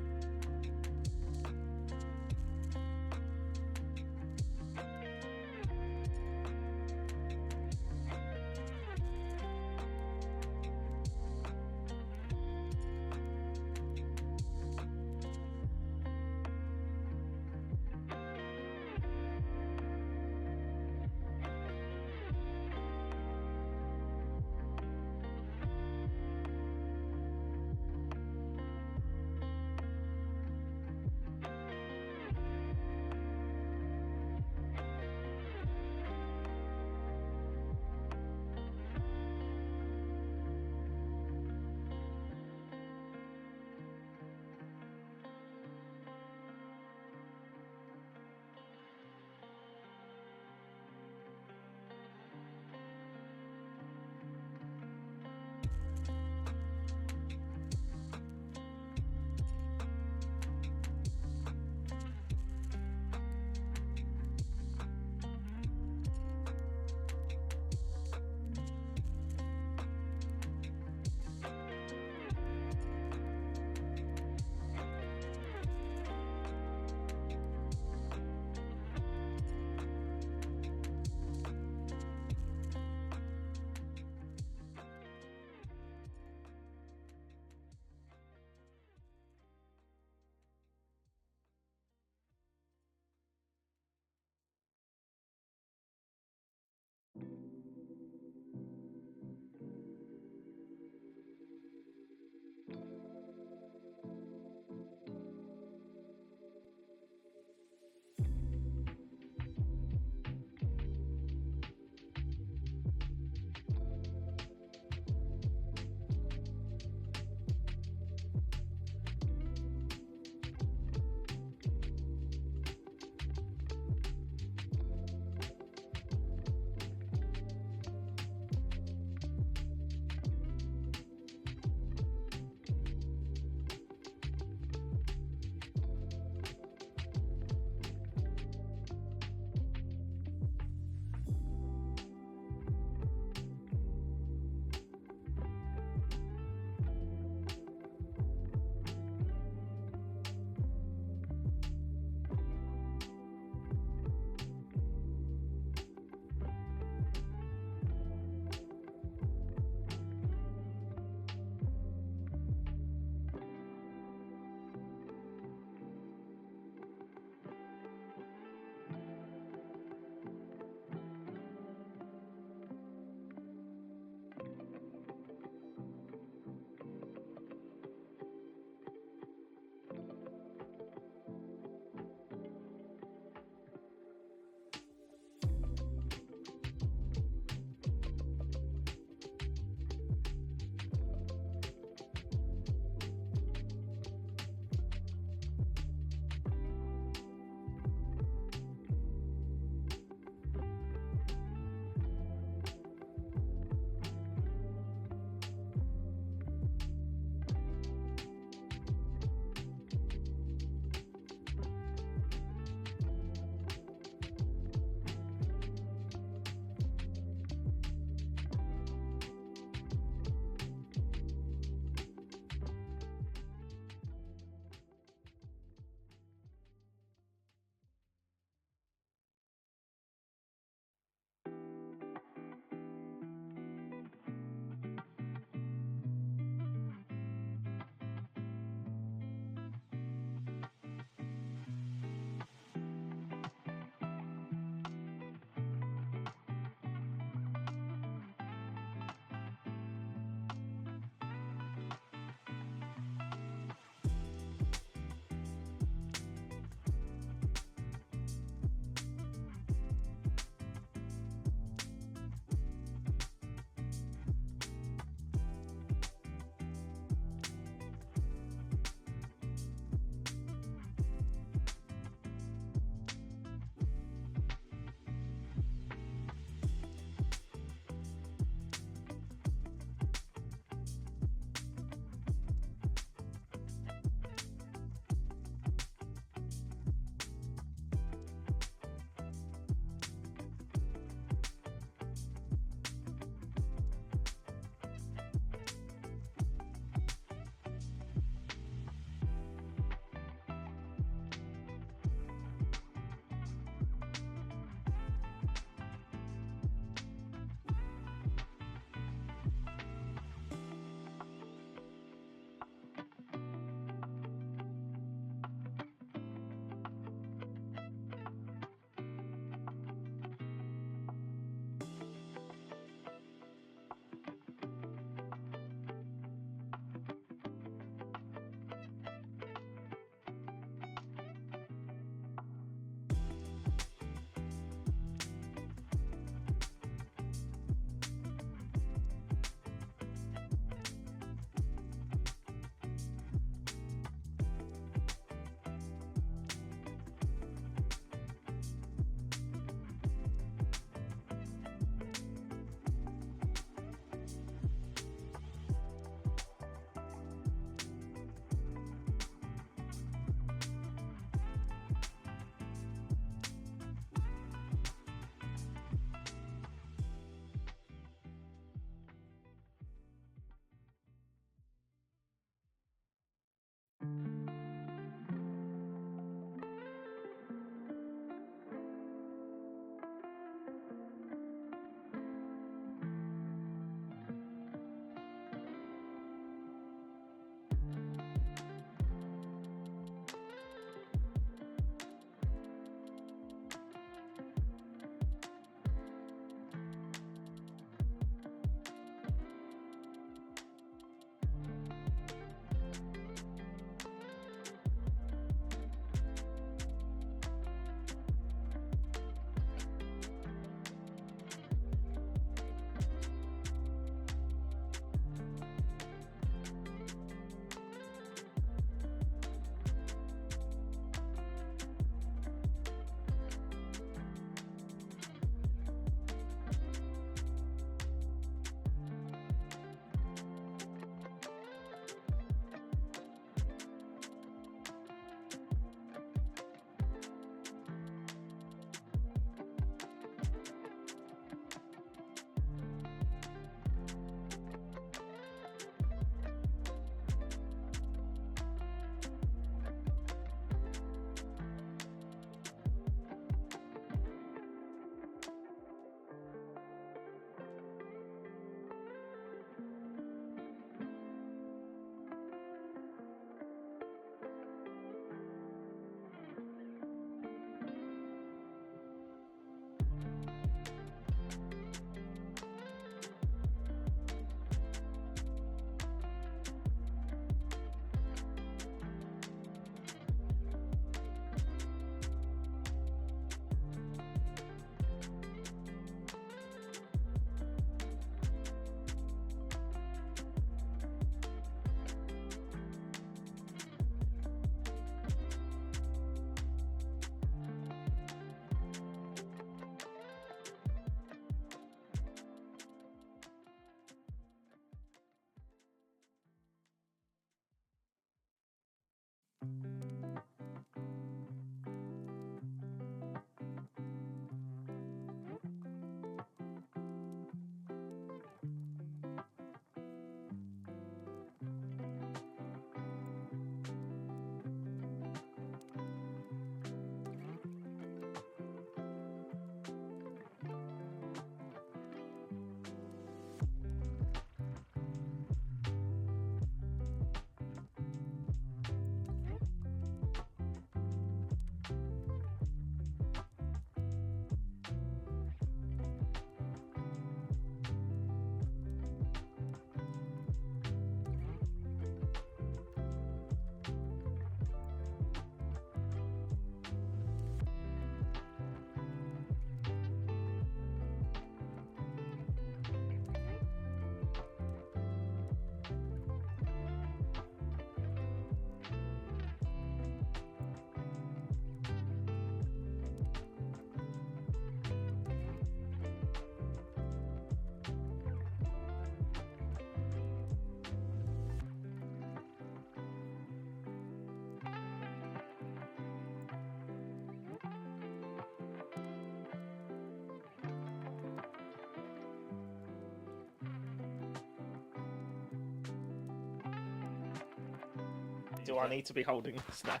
Do I need to be holding this now?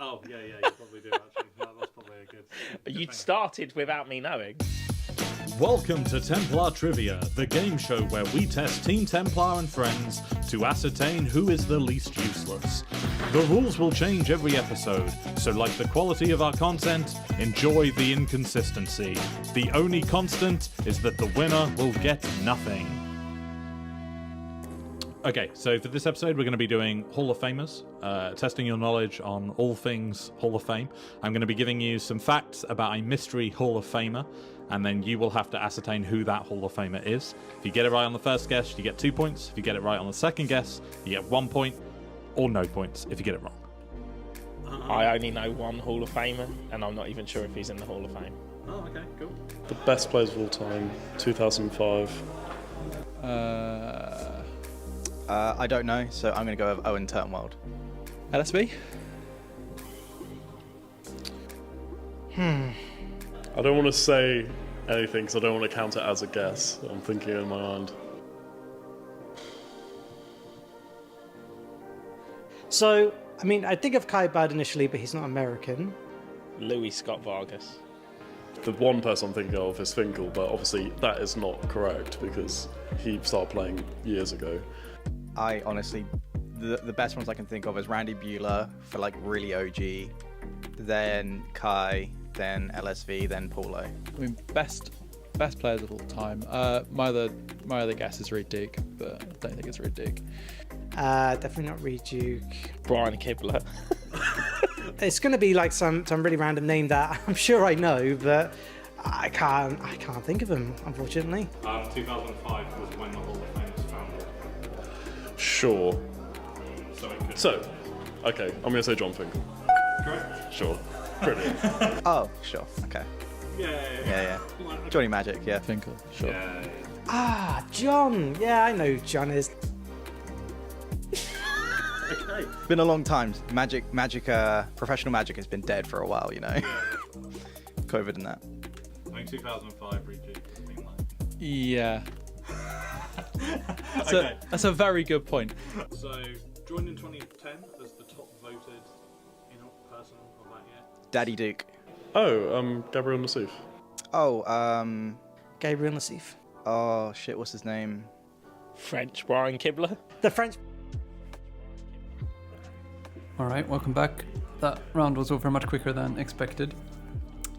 Oh, yeah, you probably do, actually. That's probably a good... You started without me knowing. Welcome to Templar Trivia, the game show where we test Team Templar and friends to ascertain who is the least useless. The rules will change every episode, so like the quality of our content, enjoy the inconsistency. The only constant is that the winner will get nothing. Okay, so for this episode, we're going to be doing Hall of Famers, testing your knowledge on all things Hall of Fame. I'm going to be giving you some facts about a mystery Hall of Famer, and then you will have to ascertain who that Hall of Famer is. If you get it right on the first guess, you get 2 points. If you get it right on the second guess, you get 1 point, or no points if you get it wrong. I only know one Hall of Famer, and I'm not even sure if he's in the Hall of Fame. Oh, okay, cool. The best players of all time, 2005. I don't know, so I'm going to go with Owen Turnwald. LSB? I don't want to say anything because I don't want to count it as a guess. I'm thinking in my mind. So, I mean, I think of Kai Bird initially, but he's not American. Louis Scott Vargas. The one person I'm thinking of is Finkel, but obviously that is not correct because he started playing years ago. I honestly, the best ones I can think of is Randy Buehler for like really OG, then Kai, then LSV, then Paulo. I mean, best players of all time. My other guess is Reed Duke, but I don't think it's Reed Duke. Definitely not Reed Duke. Brian Kibler. It's going to be like some really random name that I'm sure I know, but I can't think of him, unfortunately. 2005 was when the Hall of Fame was founded. Sure. So, Okay, I'm going to say John Finkel. correct? Sure. Brilliant. Oh, sure. Okay. Yeah. Johnny Magic, yeah. Finkel, sure. Yeah. Ah, John. Yeah, I know who John is. Okay. It's been a long time. Professional Magic has been dead for a while, you know. COVID and that. I think 2005 Reed has been like... Yeah. Okay. That's a very good point. So, joined in 2010 as the top voted person of that year. Daddy Duke. Oh, Gabriel Nassif. Oh, Gabriel Nassif. oh shit, what's his name? French Brian Kibler. The French. All right, welcome back. That round was over much quicker than expected.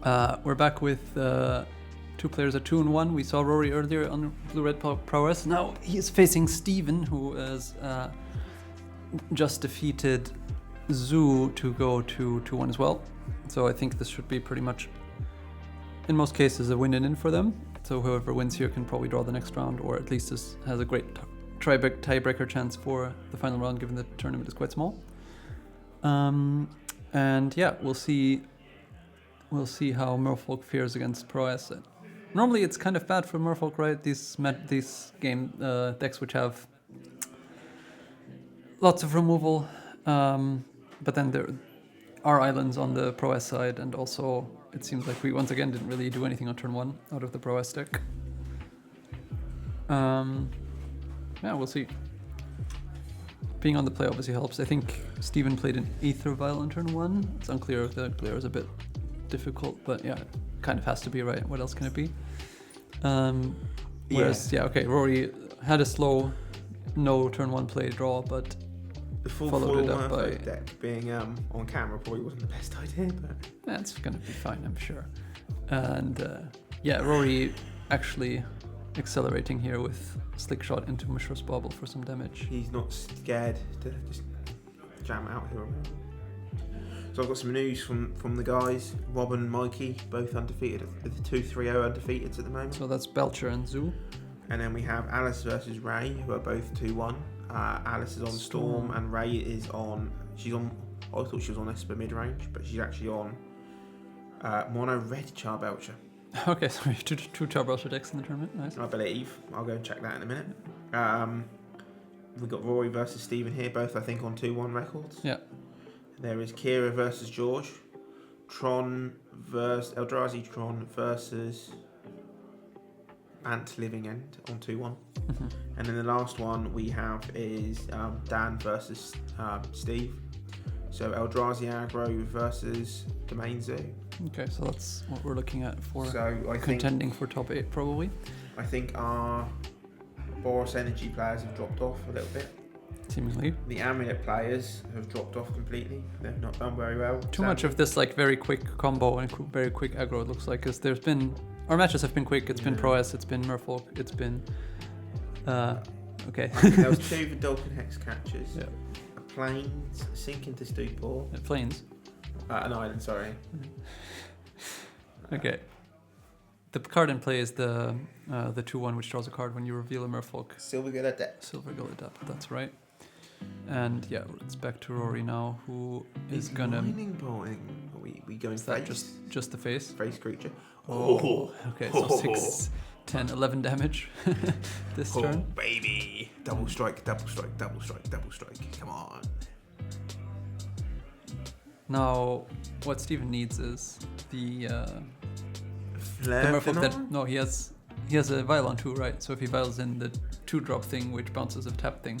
We're back with two players at 2-1. We saw Rory earlier on Blue-Red Prowess. Now he's facing Steven, who has just defeated Zoo to go to 2-1 as well. So I think this should be pretty much, in most cases, a win-in for them. So whoever wins here can probably draw the next round, or at least has a great tiebreaker chance for the final round, given the tournament is quite small. And yeah, we'll see how Merfolk fares against Prowess. Normally it's kind of bad for Merfolk, right? These game decks which have lots of removal, but then there are islands on the Prowess side, and also it seems like we once again didn't really do anything on turn 1 out of the Prowess deck. Yeah, we'll see. Being on the play obviously helps. I think Steven played an Aether Vial on turn 1. It's unclear if the player is a bit difficult, but yeah, it kind of has to be, right? What else can it be? Whereas, Rory had a slow, no turn 1 play draw, but The full followed it up by... deck being on camera probably wasn't the best idea, but... That's going to be fine, I'm sure. And Rory actually accelerating here with Slick Shot into Mishra's Bauble for some damage. He's not scared to just jam out here. So I've got some news from the guys. Rob and Mikey, both undefeated, the 2-3-0 undefeated at the moment. So that's Belcher and Zoo. And then we have Alice versus Ray, who are both 2-1. Alice is on Storm and Ray is on... I thought she was on Esper mid-range, but she's actually on Mono Red Charbelcher. Okay, so we have two Charbelcher decks in the tournament. Nice. I believe. I'll go and check that in a minute. We've got Rory versus Steven here, both I think on 2-1 records. Yeah. There is Kira versus George. Tron versus Eldrazi Tron versus Ant Living End on 2-1. And then the last one we have is Dan versus Steve. So Eldrazi aggro versus Domain Zoo. Okay, so that's what we're looking at for So contending for top 8 probably. I think our Boros Energy players have dropped off a little bit. Seemingly. The Amulet players have dropped off completely. They've not done very well. Too much of this like very quick combo and very quick aggro it looks like, because there's been our matches have been quick. It's been Pro-S, it's been Merfolk, it's been okay. There was 2 Vidalcan Hex catchers. Yeah. A Plains, Sink into Stupor. Plains. An island, sorry. Okay. The card in play is the 2-1 which draws a card when you reveal a Merfolk. Silver Gull Adept. Silver Gull Adept, that's right. And yeah, it's back to Rory now, who is gonna. Mining Bolting. Are we going face? Just the face? Face creature. Oh. Okay, so 6, 10, 11 damage this turn. Baby. Double strike, double strike, double strike, double strike. Come on. Now, what Steven needs is the Merfolk that. No, he has a Vial on 2, right? So if he Vials in the 2-drop thing, which bounces a tap thing.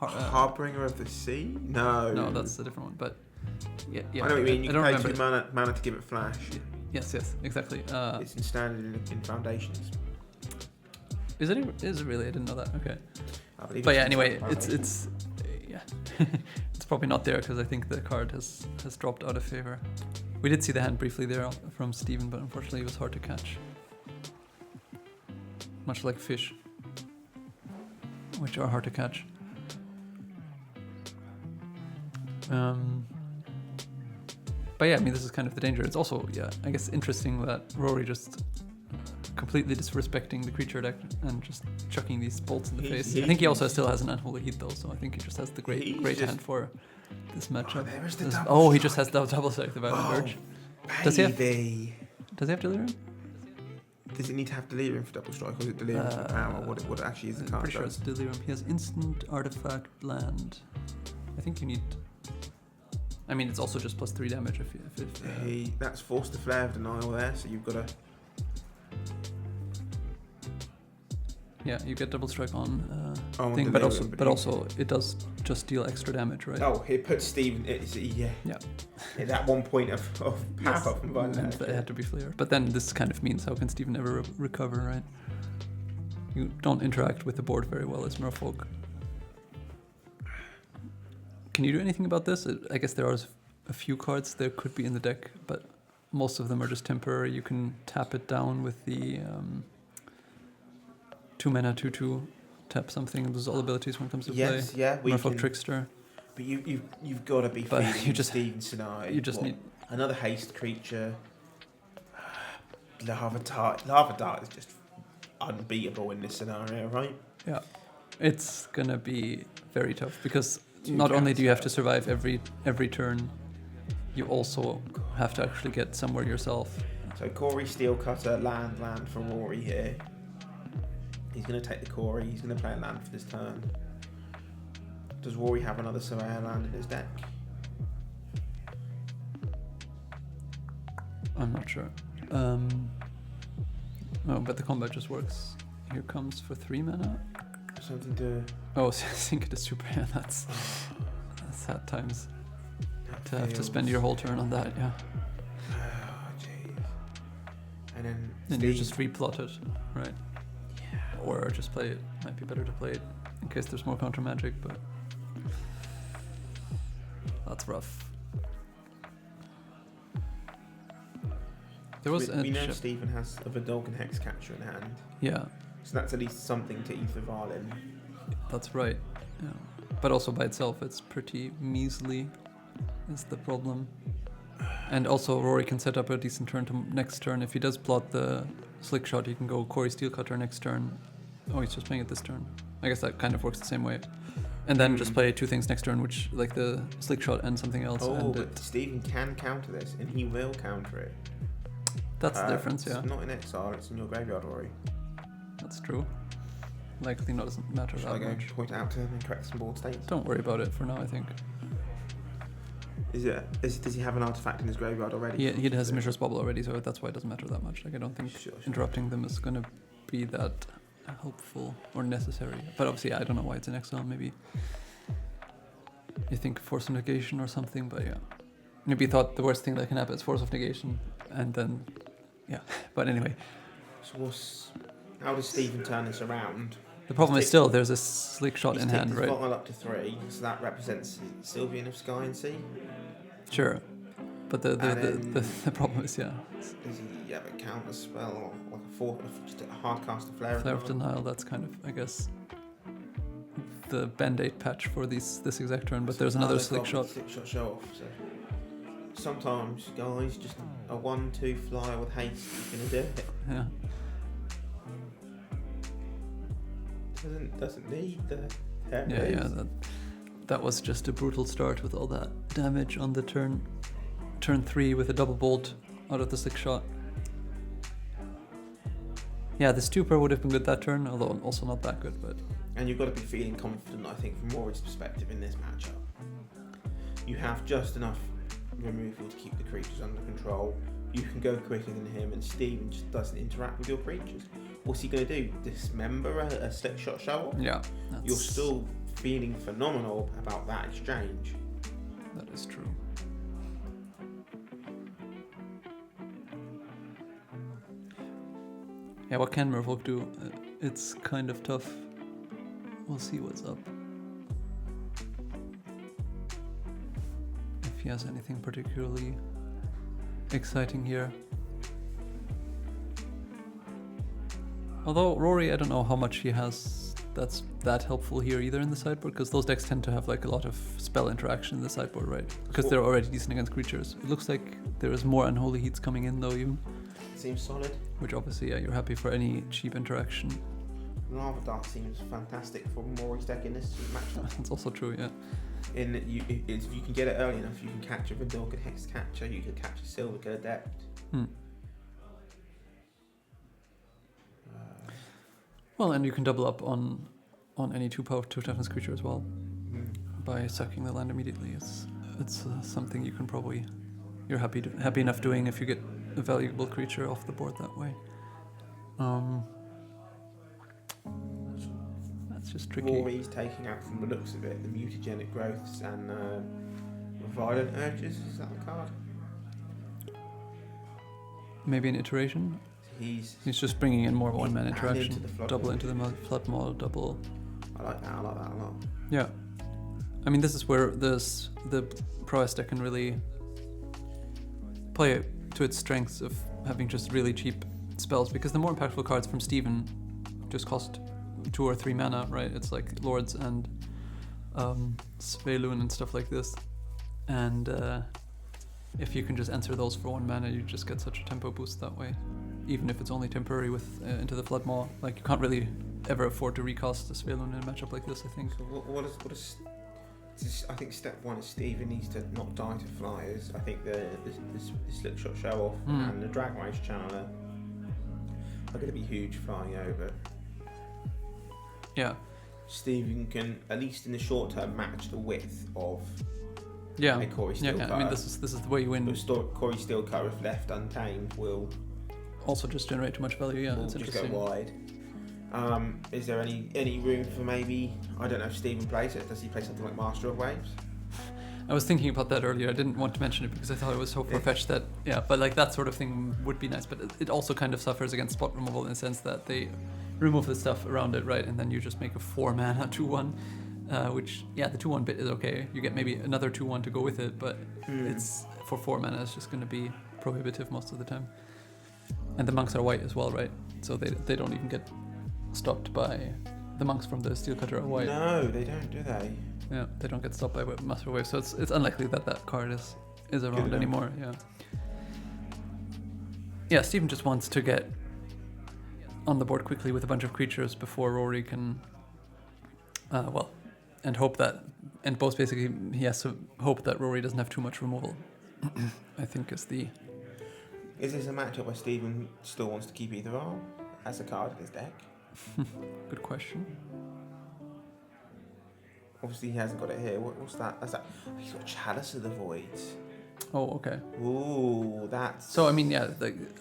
Harbinger of the Sea? No, that's a different one. But yeah. I know what you mean. You can pay 2 mana to give it flash. Yes, exactly. It's in standard in Foundations. Is it really? I didn't know that. Okay. But yeah, anyway, it's yeah, it's probably not there because I think the card has dropped out of favor. We did see the hand briefly there from Steven, but unfortunately it was hard to catch. Much like fish, which are hard to catch. But yeah, I mean, this is kind of the danger. It's also, I guess interesting that Rory just completely disrespecting the creature deck and just chucking these bolts in the face. I think he also still has an Unholy Heat though, so I think he just has the great hand for this matchup. He just has the double strike, the Violent Verge. Does he have Delirium? Does it need to have Delirium for double strike, or is it Delirium for power? What actually is the card? I'm pretty sure it's Delirium. He has instant, artifact, land. I think you need. I mean, it's also just +3 damage if that's Force the Flare of Denial there, so you've got to. Yeah, you get double strike on thing, but also it does just deal extra damage, right? Oh, it puts Steven. Yeah. At 1 point of power from Violent Verge. It had to be Flare, but then this kind of means how can Steven ever recover, right? You don't interact with the board very well as Merfolk. Can you do anything about this? I guess there are a few cards there could be in the deck, but most of them are just temporary. You can tap it down with the 2 mana 2/2, tap something and lose all abilities when it comes to play. Merfolk Trickster. But you've got to be feeding Steven's scenario. You just need another haste creature. Lava Dart is just unbeatable in this scenario, right? Yeah, it's gonna be very tough because not only do you have to survive every turn, you also have to actually get somewhere yourself. So Corey Steelcutter, land for Rory here. He's going to take the Corey, he's going to play a land for this turn. Does Rory have another Surveyor land in his deck? I'm not sure. But the combat just works. Here comes for 3 mana. Something to... Oh, Sink it is super. Yeah, that's sad times. To have to spend your whole turn on that, yeah. Oh, jeez. And then you just replot it, right? Yeah. Or just play it. Might be better to play it in case there's more counter magic, but that's rough. There was we know Steven has a Vidalcan Hex catcher in hand. Yeah. So that's at least something to Ether Varlin. That's right. Yeah. But also by itself, it's pretty measly. Is the problem. And also Rory can set up a decent turn to next turn. If he does plot the Slick Shot, he can go Corey Steelcutter next turn. Oh, he's just playing it this turn. I guess that kind of works the same way. And then just play 2 things next turn, which like the Slick Shot and something else. Oh, but Steven can counter this, and he will counter it. That's the difference, yeah. It's not in exile, it's in your graveyard, Rory. That's true. Likely not doesn't matter that much. Shall I go point it out to him and correct some board states? Don't worry about it for now, I think. Does he have an artifact in his graveyard already? He has Mishra's Bubble already, so that's why it doesn't matter that much. Like I don't think interrupting them is going to be that helpful or necessary. But obviously, I don't know why it's in exile. Maybe you think force of negation or something. But yeah, maybe you thought the worst thing that can happen is force of negation, and then yeah. But anyway, So how does Stephen turn this around? the problem is still there's a slick shot in hand, right? He's taken his up to 3, so that represents Sylvian of Sky and Sea. Sure, but the problem is Does he have a counter spell or like just a hard cast of Flare of Denial? That's kind of, I guess, the band-aid patch for this exact turn. But there's another slick shot. Slick shot show off. So sometimes, guys, just a 1/2 flyer with haste is gonna do it. Yeah. Doesn't need the that was just a brutal start with all that damage on the turn 3 with a double bolt out of the slick shot. Yeah, the stupor would have been good that turn, although also not that good. But and you've got to be feeling confident, I think, from Rory's perspective in this matchup. You have just enough removal to keep the creatures under control. You can go quicker than him, and Steven just doesn't interact with your creatures. What's he going to do? Dismember a slick shot show off? Yeah. You're still feeling phenomenal about that exchange. That is true. Yeah, what can Merfolk do? It's kind of tough. We'll see what's up. If he has anything particularly exciting here. Although Rory, I don't know how much he has that's that helpful here either in the sideboard, because those decks tend to have like a lot of spell interaction in the sideboard, right? Because they're already decent against creatures. It looks like there is more Unholy Heats coming in though, even. Seems solid. Which obviously, yeah, you're happy for any cheap interaction. Lava Dart seems fantastic for Rory's deck in this matchup. That's also true, yeah. In that if you can get it early enough, you can catch a Vindorka Hex Catcher, you can catch a Silver Adept. Well, and you can double up on any 2-power 2 toughness creature as well by sucking the land immediately. It's something you can probably you're happy enough doing if you get a valuable creature off the board that way. That's just tricky. Rory's taking out, from the looks of it, the mutagenic growths and violent urges. Is that the card? Maybe an iteration. He's just bringing in more one-man interaction. Into double into the flood mod, double. I like that a lot. Yeah. I mean, this is where the prowess deck can really play to its strengths of having just really cheap spells, because the more impactful cards from Steven just cost 2 or 3 mana, right? It's like Lords and Svelun and stuff like this. And if you can just answer those for 1 mana, you just get such a tempo boost that way. Even if it's only temporary with into the Flood Maw. Like, you can't really ever afford to recast a Svelun in a matchup like this, I think. So what is I think step 1 is Steven needs to not die to flyers. I think the Slick Shot Show Off and the Drag Rage Channeler are going to be huge flying over. Yeah. Steven can, at least in the short term, match the width of a Corey Steelcutter. Yeah, I mean, this is the way you win. But Corey Steelcutter, if left untamed, will also just generate too much value. Yeah, it's just interesting. go wide. Is there any room for maybe, I don't know if Steven plays it, does he play something like Master of Waves? I was thinking about that earlier. I didn't want to mention it because I thought it was so far-fetched that, but like that sort of thing would be nice. But it also kind of suffers against spot removal in the sense that they remove the stuff around it, right? And then you just make a 4-mana 2/1, which, the 2/1 bit is okay. You get maybe another 2/1 to go with it, but it's for 4 mana, it's just going to be prohibitive most of the time. And the monks are white as well, right? So they don't even get stopped by the monks from the Steelcutter are white. No, they don't, do they? Yeah, they don't get stopped by Master Wave, so it's unlikely that card is around anymore. Yeah, Steven just wants to get on the board quickly with a bunch of creatures before Rory can, and hope that, and both basically he has to hope that Rory doesn't have too much removal. I think is the. Is this a matchup where Steven still wants to keep either arm as a card in his deck? Good question. Obviously, he hasn't got it here. What's that? That's that. He's got Chalice of the Voids. Oh, okay. Ooh, that's... So, I mean, yeah,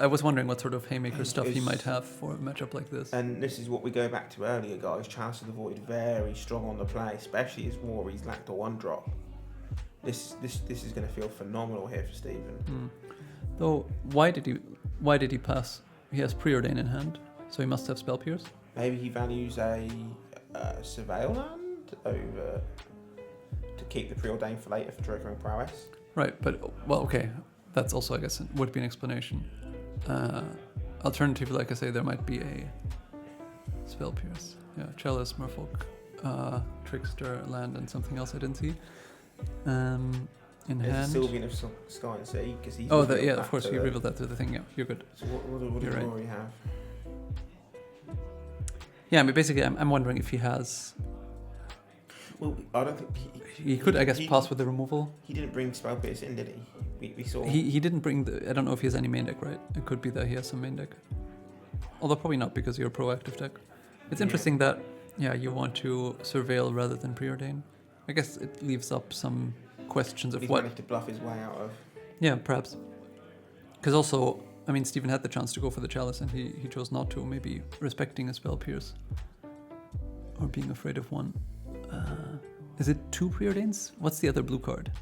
I was wondering what sort of haymaker stuff he It's- might have for a matchup like this. And this is what we go back to earlier, guys. Chalice of the Void very strong on the play, especially as Rory's lacked a 1-drop. This is going to feel phenomenal here for Stephen. Though, why did he pass? He has Preordain in hand, so he must have Spell Pierce. Maybe he values a Surveil land over to keep the Preordain for later for triggering prowess. Right, but, well, okay. That's also, I guess, would be an explanation. Alternatively, like I say, there might be a Spell Pierce. Yeah, Chalice, Merfolk, Trickster, land, and something else I didn't see. In There's hand. a Sylvian of Sky and Sea, because he's... Oh, revealed yeah, that of course, to you the- revealed that to the thing. Yeah, you're good. So what You're does right. Rory have? Yeah, I mean, basically, I'm wondering if he has. Well, I don't think... He could, I guess, pass with the removal. He didn't bring Spell Pierce in, did he? We saw... He didn't bring the. I don't know if he has any main deck, right? It could be that he has some main deck. Although probably not, because you're a proactive deck. It's interesting that, yeah, you want to Surveil rather than Preordain. I guess it leaves up some questions of He's what. managed to bluff his way out of... Yeah, perhaps. Because also, I mean, Stephen had the chance to go for the Chalice and he chose not to, maybe respecting a Spell Pierce. Or being afraid of one. Is it 2 Preordains? What's the other blue card?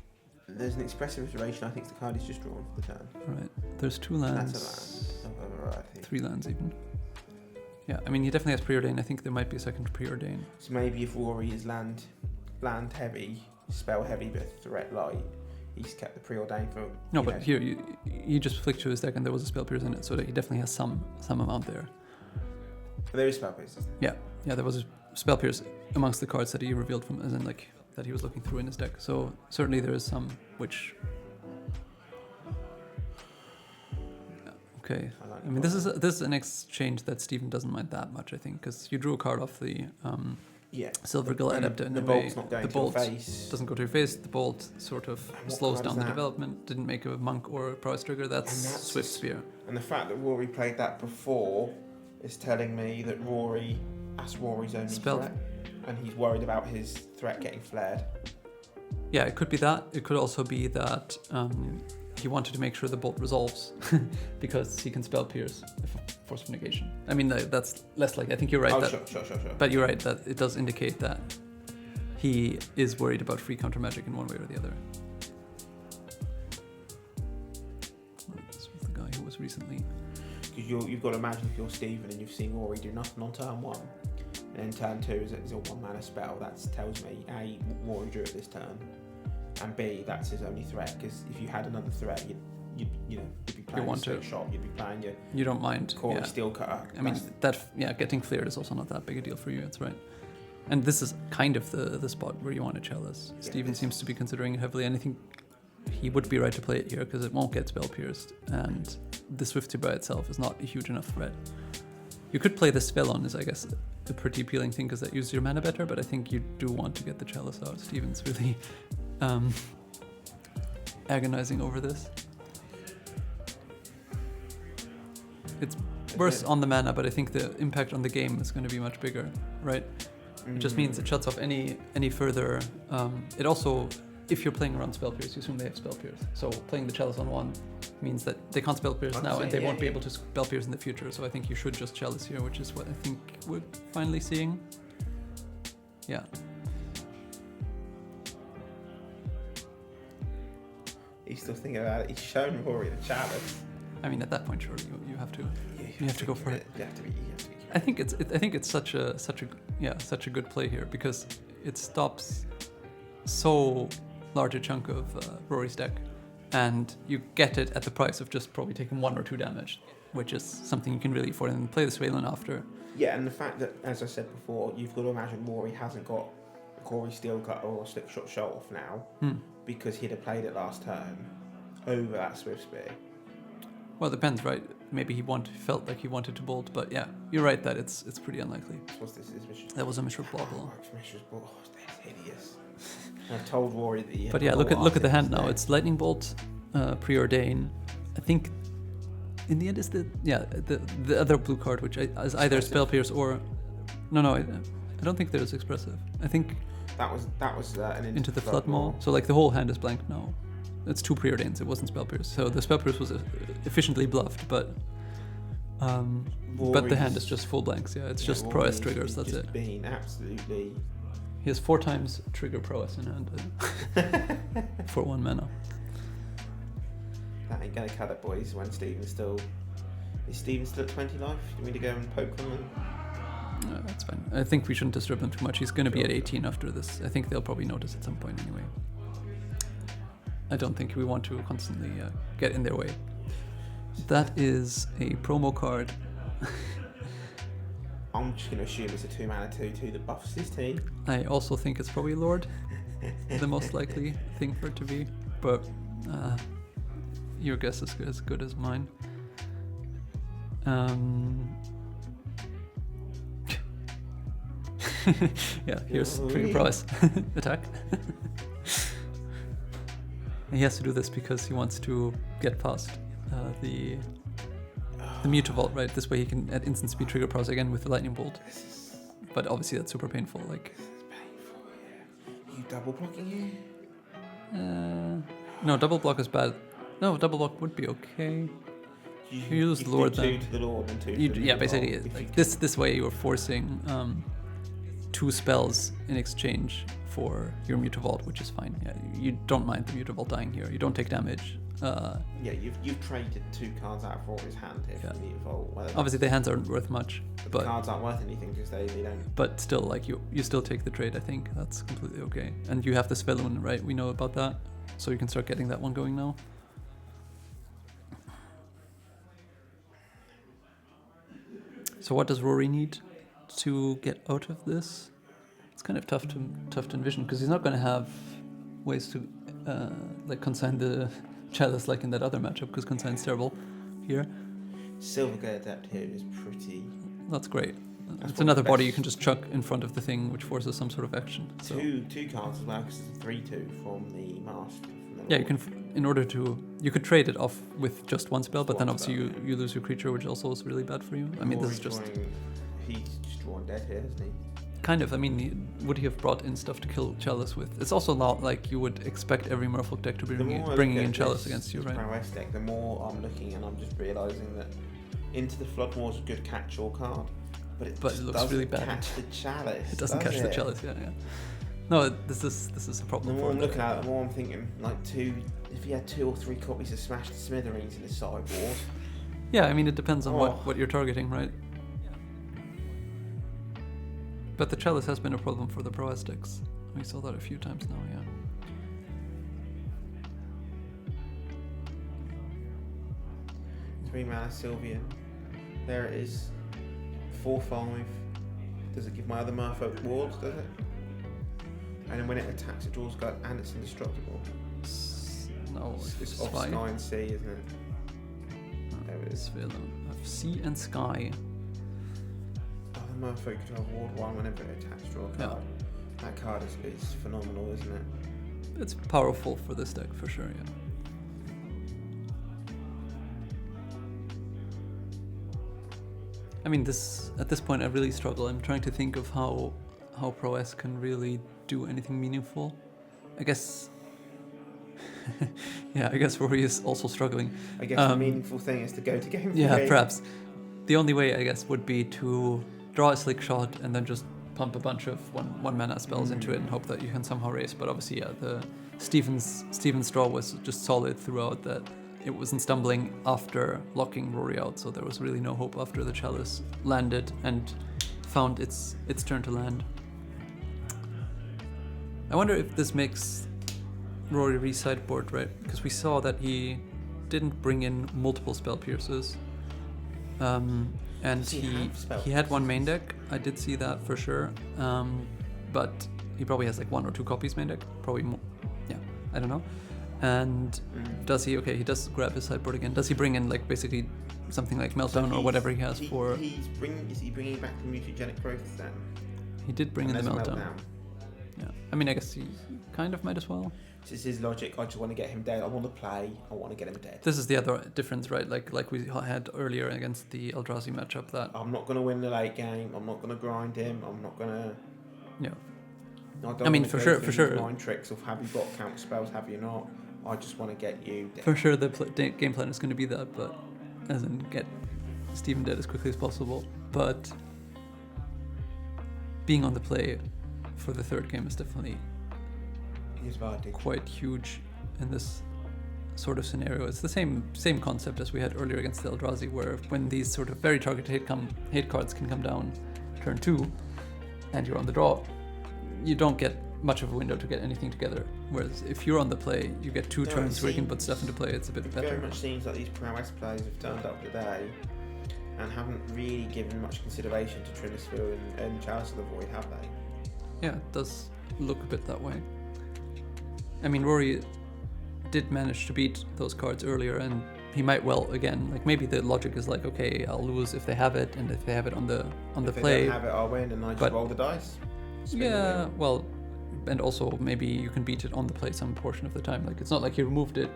There's an expressive iteration. I think the card is just drawn for the turn. Right. There's 2 lands. That's a land of a variety. 3 lands even. Yeah, I mean, he definitely has Preordain. I think there might be a second Preordain. So maybe if Rory is land heavy, spell heavy, but threat light, he's kept the Preordain for... No, but here, you just flicked through his deck and there was a Spell Pierce in it, so that he definitely has some amount there. But there is spell pierces. Yeah, there was a Spell Pierce amongst the cards that he revealed from, as in, like, that he was looking through in his deck. So certainly there is some, which... Okay, I mean, this is an exchange that Stephen doesn't mind that much, I think, because you drew a card off the Silver Gill Adepta in the a way. bolt's not going The to bolt your face. doesn't go to your face. The bolt sort of And what slows card down is the that? development. Didn't make a monk or a prowess trigger. That's Swift Spear. And the fact that Rory played that before is telling me that that's Rory's only Spell. threat. And he's worried about his threat getting flared. Yeah, it could be that. It could also be that he wanted to make sure the bolt resolves because he can Spell Pierce Force of Negation. I mean, that's less likely. I think you're right. Oh, that, sure. But you're right that it does indicate that he is worried about free counter magic in one way or the other. This was the guy who was recently... Because you've got to imagine if you're Stephen and you've seen Rory do nothing on turn 1, and then turn 2 is a 1-mana spell, that tells me A, Rory drew it this turn, and B, that's his only threat, because if you had another threat, you'd be playing a straight shot, you'd be playing your... You don't mind. Corey Steelcutter. I mean, getting flared is also not that big a deal for you, that's right. And this is kind of the spot where you want a Chalice. Yeah, Stephen seems to be considering it heavily, and I think he would be right to play it here because it won't get Spell Pierced, and the Swifty by itself is not a huge enough threat. You could play the spell on, is I guess a pretty appealing thing because that uses your mana better, but I think you do want to get the Chalice out. Stephen's really agonizing over this. It's worse on the mana, but I think the impact on the game is going to be much bigger, right? It just means it shuts off any further. It also, if you're playing around Spell Pierce, you assume they have Spell Pierce. So playing the Chalice on 1 means that they can't Spell Pierce now, and they won't be able to Spell Pierce in the future. So I think you should just Chalice here, which is what I think we're finally seeing. Yeah. He's still thinking about it. He's shown Rory the Chalice. I mean, at that point, sure, you have to. You have to go for it. You have to be. I think it's such a good play here because it stops so large a chunk of Rory's deck, and you get it at the price of just probably taking 1 or 2 damage, which is something you can really afford, and play the Swaylin after. Yeah, and the fact that, as I said before, you've got to imagine Rory hasn't got a Corey Steelcutter or a Slipshot Shot Off now because he'd have played it last turn over that Swift Spear. Well, it depends, right? Maybe he felt like he wanted to bolt, but yeah, you're right that it's pretty unlikely. What's this? That was a Mishra Bauble. Mishra's Bauble. Oh, that's hideous. I've told Rory that he had... But yeah, look at the hand now. It's Lightning Bolt, Preordain. I think in the end is the other blue card, which is either Spell Pierce or... No, I don't think there's Expressive. I think... That was an Into the Flood Maw. So like the whole hand is blank now. it's 2 preordains. It wasn't spell pierce. So the spell pierce was efficiently bluffed, but the hand is just full blanks. Yeah, it's just prowess triggers. That's it. Been absolutely. He has 4 times trigger prowess in hand for 1 mana. That ain't gonna cut it, boys. When Steven's still. Is Steven still at 20 life? Do we need to go and poke them? No, that's fine. I think we shouldn't disturb him too much. He's going to be at 18 after this. I think they'll probably notice at some point anyway. I don't think we want to constantly get in their way. That is a promo card. I'm just going to assume it's a 2 mana 2/2 that buffs his team. I also think it's probably Lord. The most likely thing for it to be. But your guess is as good as mine. Yeah, here's trigger price. Attack. And he has to do this because he wants to get past the Mutavault, right? This way he can at instant speed trigger prowess again with the lightning bolt. But obviously that's super painful. Like, you double blocking here? No, double block is bad. No, double block would be okay. You use the Lord then. 2 to the Lord and 2 to the yeah, basically, like this way you're forcing 2 spells in exchange for your Mutavault, which is fine. Yeah, you don't mind the Mutavault dying here. You don't take damage. Yeah, you've traded 2 cards out of Rory's hand here for the Mutavault. Well, obviously, the hands aren't worth much, but the cards aren't worth anything because they don't. But still, like you still take the trade. I think that's completely okay. And you have the Svelun, right? We know about that, so you can start getting that one going now. So what does Rory need to get out of this? It's kind of tough to envision because he's not going to have ways to like consign the chalice like in that other matchup because consign's terrible here. Silvergate Adept here is pretty. That's great. It's another body you can just chuck in front of the thing, which forces some sort of action. So two cards as well because it's a 3/2 from the master. Yeah, you can. In order to, you could trade it off with just 1 spell, but then obviously you lose your creature, which also is really bad for you. I mean, this is just. He's just drawn dead here, isn't he? Kind of. I mean, would he have brought in stuff to kill Chalice with? It's also not like you would expect every Merfolk deck to be bringing in Chalice against you, right? Prowess deck, the more I'm looking and I'm just realising that Into the Floodmoor is a good catch-all card, but it looks really bad. Catch the Chalice. It doesn't catch the Chalice. Yeah. No, this is a problem. The more I'm looking at it, the more I'm thinking like if he had 2 or 3 copies of Smash to Smithereens in his sideboard. Yeah, I mean it depends on what you're targeting, right? But the Chalice has been a problem for the Prowess decks. We saw that a few times now, yeah. Three mana Sylvian. There it is. 4/5. Does it give my other Merfolk wards, does it? And then when it attacks, it draws a card and it's indestructible. No, it's off Sky and Sea, isn't it? There it is. Of Sea and Sky. Other Merfolk could have ward 1 whenever it attacks, draw a card. Yeah. That card is phenomenal, isn't it? It's powerful for this deck, for sure, yeah. I mean, at this point I really struggle. I'm trying to think of how Prowess can really do anything meaningful. I guess yeah, I guess Rory is also struggling. I guess the meaningful thing is to go to game 3. Yeah, perhaps. The only way, I guess, would be to draw a Slick Shot and then just pump a bunch of one mana spells into it and hope that you can somehow race. But obviously, yeah, the Steven's draw was just solid throughout, that it wasn't stumbling after locking Rory out, so there was really no hope after the Chalice landed and found its turn to land. I wonder if this makes Rory re-sideboard, right? Because we saw that he didn't bring in multiple spell pierces. And he had 1 main deck. I did see that for sure. But he probably has like 1 or 2 copies main deck. Probably more. Yeah, I don't know. And does he? Okay, he does grab his sideboard again. Does he bring in like basically something like Meltdown or whatever he has for? Is he bringing back the mutagenic growth then? He did bring in the Meltdown. Yeah, I mean, I guess he kind of might as well. This is his logic. I just want to get him dead. I want to play. I want to get him dead. This is the other difference, right? Like we had earlier against the Eldrazi matchup. That I'm not going to win the late game. I'm not going to grind him. I'm not going to. Yeah. I mean, for sure. Mind tricks of have you got counter spells? Have you not? I just want to get you dead. For sure, the game plan is going to be that, but as in get Stephen dead as quickly as possible. But being on the play for the third game is definitely quite huge in this sort of scenario. It's the same concept as we had earlier against the Eldrazi, where when these sort of very targeted hate cards can come down turn 2 and you're on the draw, you don't get much of a window to get anything together. Whereas if you're on the play, you get 2 turns where you can put stuff into play. It's a bit better. It very much seems like these prowess players have turned up today and haven't really given much consideration to Trinisphere and Chalice of the Void, have they? Yeah, it does look a bit that way. I mean, Rory did manage to beat those cards earlier, and he might well again. Like, maybe the logic is like, okay, I'll lose if they have it, and if they have it on the if play. If they don't have it, I'll win, and I just roll the dice. Yeah, well, and also maybe you can beat it on the play some portion of the time. Like, it's not like he removed it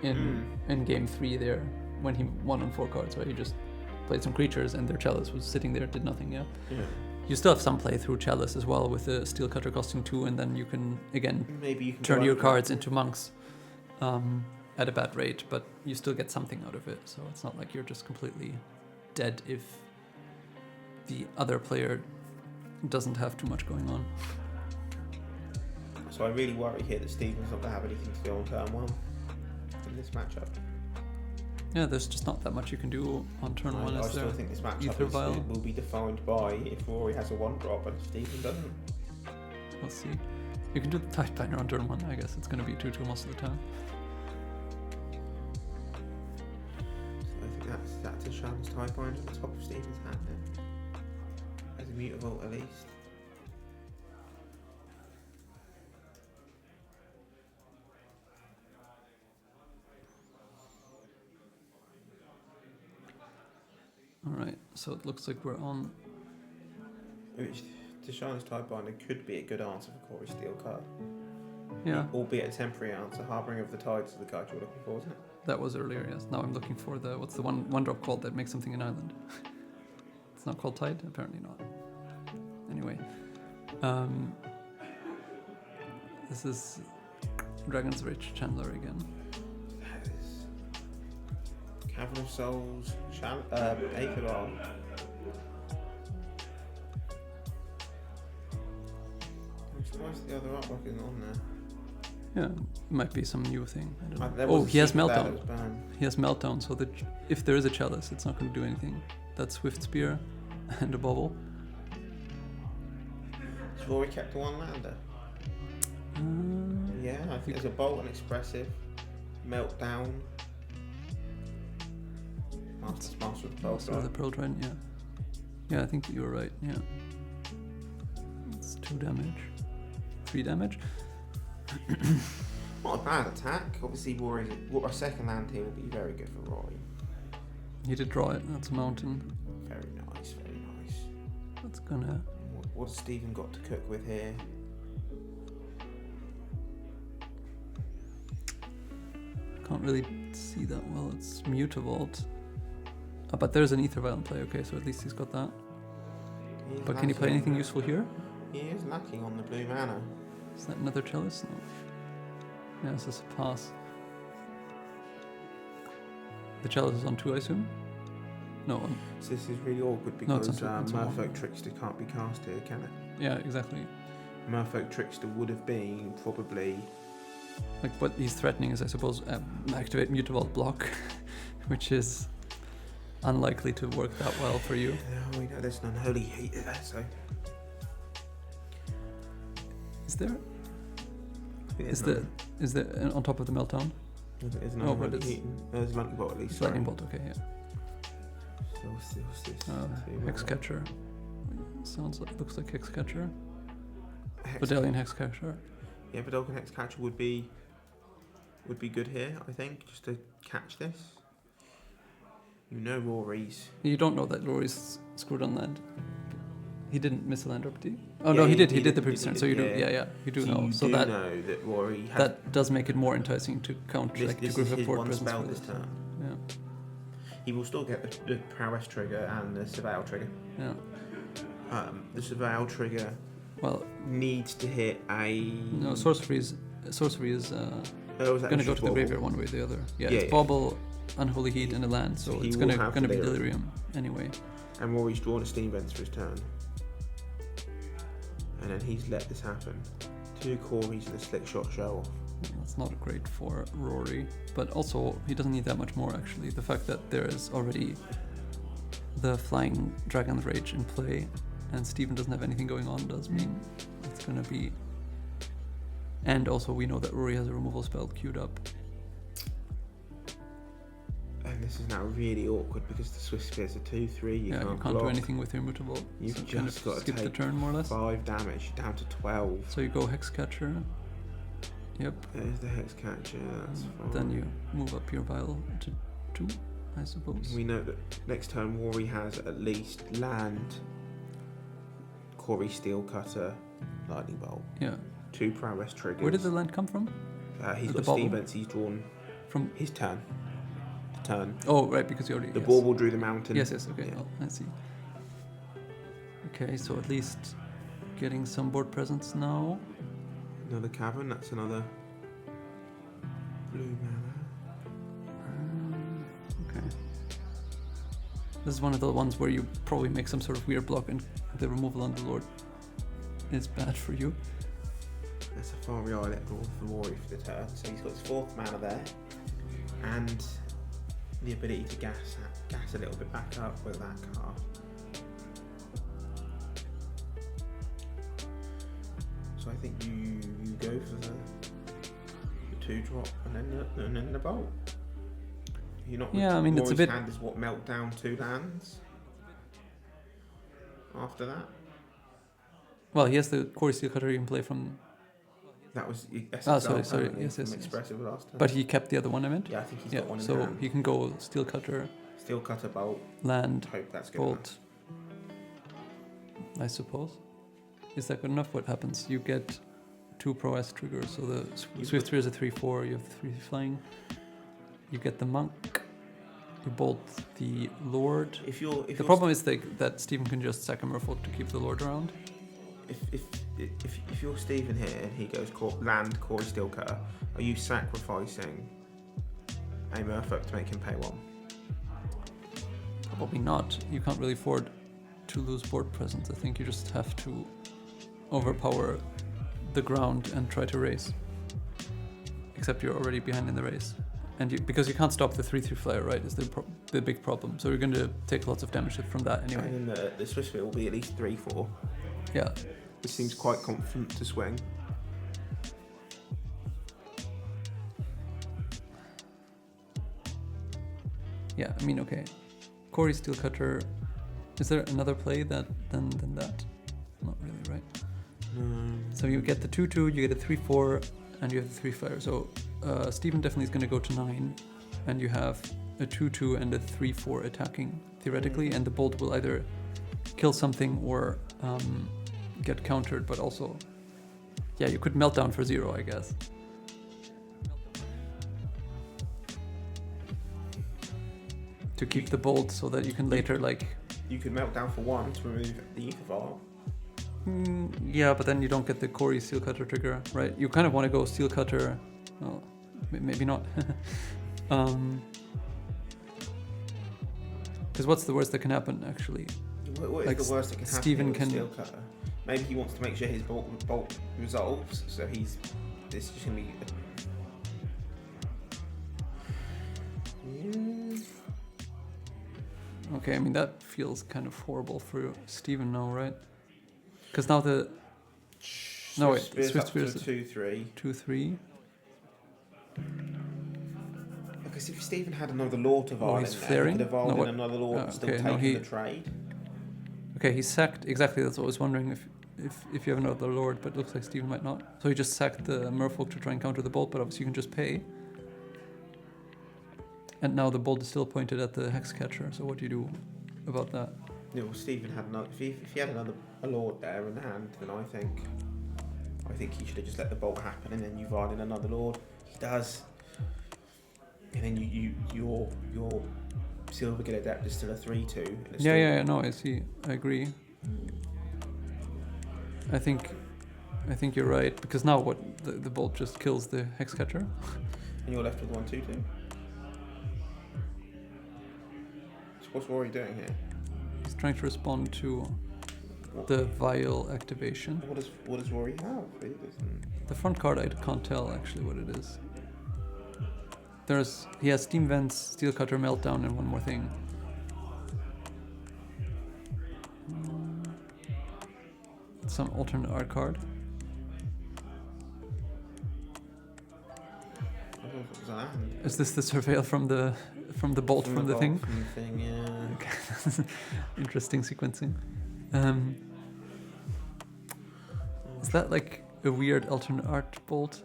in game 3 there when he won on 4 cards, right? He just played some creatures and their Chalice was sitting there, did nothing. Yeah. You still have some play through Chalice as well with the Steel Cutter costing 2, and then you can again turn your cards into monks at a bad rate, but you still get something out of it. So it's not like you're just completely dead if the other player doesn't have too much going on. So I really worry here that Stephen's not going to have anything to do on turn 1 in this matchup. Yeah, there's just not that much you can do on turn 1. I still think this matchup will be defined by if Rory has a 1-drop and Stephen doesn't. We'll see. You can do the Tidebinder on turn 1, I guess. It's going to be 2-2 most of the time. So I think that's a Shaman's Tidebinder at the top of Stephen's hand then. As a mutable at least. Alright, so it looks like we're on. Which, Deshaun's Tidebinder could be a good answer for Corey Steel card. Yeah. Albeit a temporary answer. Harboring of the Tides is the card you're looking for, isn't it? That was earlier, yes. Now I'm looking for the, what's the one drop called that makes something an island? It's not called Tide? Apparently not. Anyway. This is Dragon's Rage Chandler again. Cavern of Souls, Aetherol. I'm surprised the other artwork isn't on there. Yeah, it might be some new thing. I don't know. Oh, he has Meltdown. He has Meltdown, so that if there is a Chalice, it's not going to do anything. That's Swift Spear and a bubble. Has Rory kept a 1-lander? Yeah, I think there's a Bolt and Expressive, Meltdown. Master of the Pearl Master of the Pearl Trident, yeah. Yeah, I think you were right, yeah. It's 2 damage. 3 damage. Not a bad attack. Obviously, Rory, a second land here will be very good for Rory. He did draw it, that's a mountain. Very nice, very nice. That's gonna... What's Stephen got to cook with here? Can't really see that well. It's Mutavault. Oh, but there's an Aether Vial in play, okay, so at least he's got that. But can he play anything useful here? He is lacking on the blue mana. Is that another Chalice? No. Yeah, this is a pass. The Chalice is on 2, I assume? No. So this is really awkward because Merfolk Trickster can't be cast here, can it? Yeah, exactly. Merfolk Trickster would have been probably... Like, what he's threatening is, I suppose, activate Mutavault block, which is unlikely to work that well for you. Yeah, we know there's an unholy heat there, so... Is there? Is there on top of the Meltdown? There's an unholy heat. There's Lightning Bolt at least. Lightning Bolt, okay, yeah. So what's this? Hexcatcher. Sounds like, looks like Hexcatcher. Bedalian Hexcatcher. Yeah, Bedalian Hexcatcher would be good here, I think, just to catch this. You know Rory's. You don't know that Rory's screwed on land. He didn't miss a land drop, did he? Oh no, he did. He did the previous turn. So you do. Yeah. You do know. So that know that Rory has that does make it more enticing to counter, like to this grip is a one presence spell for this this. turn. Yeah. He will still get the Prowess trigger and the Surveil trigger. Yeah. The Surveil trigger well needs to hit a... No, sorcery is gonna go to the graveyard one way or the other. Yeah, it's Bauble, Unholy Heat, and a land, so it's gonna be Delirium anyway. And Rory's drawn a Steam Vents for his turn. And then he's let this happen. 2 Corys and a Slick Shot show off. That's not great for Rory, but also he doesn't need that much more actually. The fact that there is already the Flying Dragon's Rage in play and Steven doesn't have anything going on does mean it's gonna be... And also we know that Rory has a removal spell queued up. And this is now really awkward because the Swift Spear's a 2/3. You can't do anything with your Immutable. You've so just got to skip take the turn more or less. 5 damage down to 12. So you go Hexcatcher. Yep. There's the Hexcatcher. That's fine. Then you move up your vial to 2, I suppose. We know that next turn Rory has at least land, Cory Steel Cutter, Lightning Bolt. Yeah. 2 prowess triggers. Where did the land come from? He's got Steam Vents he's drawn from his turn. Oh, right, because you already... The Bauble drew the mountain. Yes, okay, yeah. Oh, I see. Okay, so at least getting some board presence now. Another Cavern, that's another blue mana. Okay. This is one of the ones where you probably make some sort of weird block and the removal on the Lord is bad for you. That's a Fiery Islet draw for Rory for the turn, so he's got his 4th mana there. And the ability to gas a little bit back up with that card. So I think you go for the 2-drop and then the bolt. You're not. Yeah, I mean it's a bit. Hand is what Meltdown 2 lands. After that. Well, he has the Cory Steel Cutter you can play from. That was sorry. Yes. Expressive last time. But he kept the other one, I meant. Yeah, I think he's got one in so hand. he can go Steel Cutter, Bolt, land, hope that's good Bolt. I suppose. Is that good enough? What happens? You get 2 prowess triggers. So the Swift Spear is a 3/4. You have 3 flying. You get the Monk. You bolt the Lord. The problem is that Steven can just sack a Merfolk to keep the Lord around. If you're Steven here and he goes land Cory Steel Cutter, are you sacrificing a Merfolk to make him pay 1? Probably not. You can't really afford to lose board presence. I think you just have to overpower the ground and try to race. Except you're already behind in the race. And because you can't stop the 3/3 flyer, right, is the big problem. So you're going to take lots of damage from that anyway. And then the Swift Spear will be at least 3/4. Yeah. Which seems quite confident to swing. Yeah, I mean, okay. Cory Steel Cutter. Is there another play than that? Not really, right? So you get the 2/2, you get a 3/4, and you have the 3 flyer. So Steven definitely is going to go to 9, and you have a 2/2 and a 3/4 attacking theoretically, and the bolt will either kill something or get countered, but also, yeah, you could Meltdown for 0, I guess. To keep the bolt so that you can later You could Meltdown for 1 to remove the Ether Vial. Yeah, but then you don't get the Cory Steel Cutter trigger, right? You kind of want to go Steel Cutter. Well, maybe not. Because what's the worst that can happen, actually? What is the worst that can happen Steven with Steel Cutter? Maybe he wants to make sure his bolt resolves, so this is just going to be... Okay, I mean, that feels kind of horrible for Steven now, right? Because now the... No, wait, Swift Spear's 2/3. 2/3. Because if Steven had another Lord to Vial he's in there, flaring? he could have Vialed in another Lord and still taken the trade. Okay, he sacked... Exactly, that's what I was wondering, if you have another Lord, but it looks like Steven might not. So he just sacked the Merfolk to try and counter the bolt, but obviously you can just pay. And now the bolt is still pointed at the Hexcatcher, so what do you do about that? Yeah, well, Steven had another... If he had a Lord there in hand, then I think he should have just let the bolt happen and then you Vial in another Lord. He does. And then your Silvergill Adept is still a 3/2. Yeah, no, I see. I agree. I think I think you're right, because now what the bolt just kills the hex catcher. And you're left with 1/2/2. So what's Rory doing here? He's trying to respond to the vial activation. What does Rory have? He doesn't. The front card, I can't tell actually what it is. He has Steam Vents, Steel Cutter, Meltdown, and one more thing. Some alternate art card. Is this the surveil from the bolt from the thing? From the thing, yeah. Okay. Interesting sequencing. Is that like a weird alternate art bolt?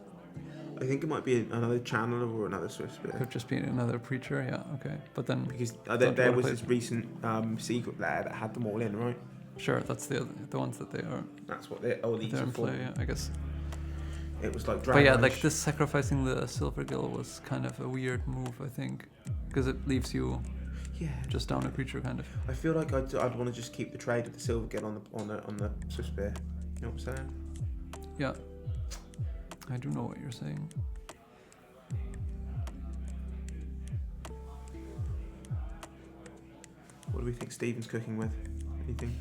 I think it might be another channeler or another Swiss spear. Could just be another preacher, yeah, okay. But then because there was this recent secret there that had them all in, right? Sure, that's the ones that they are. That's what they're all these they're are in for. play, yeah, I guess. It was like. But yeah, like this sacrificing the Silver Gill was kind of a weird move, I think, because it leaves you just down a creature, kind of. I feel like I'd want to just keep the trade with the Silver Gill on the Swiss spear. You know what I'm saying? Yeah, I do know what you're saying. What do we think Stephen's cooking with? Anything?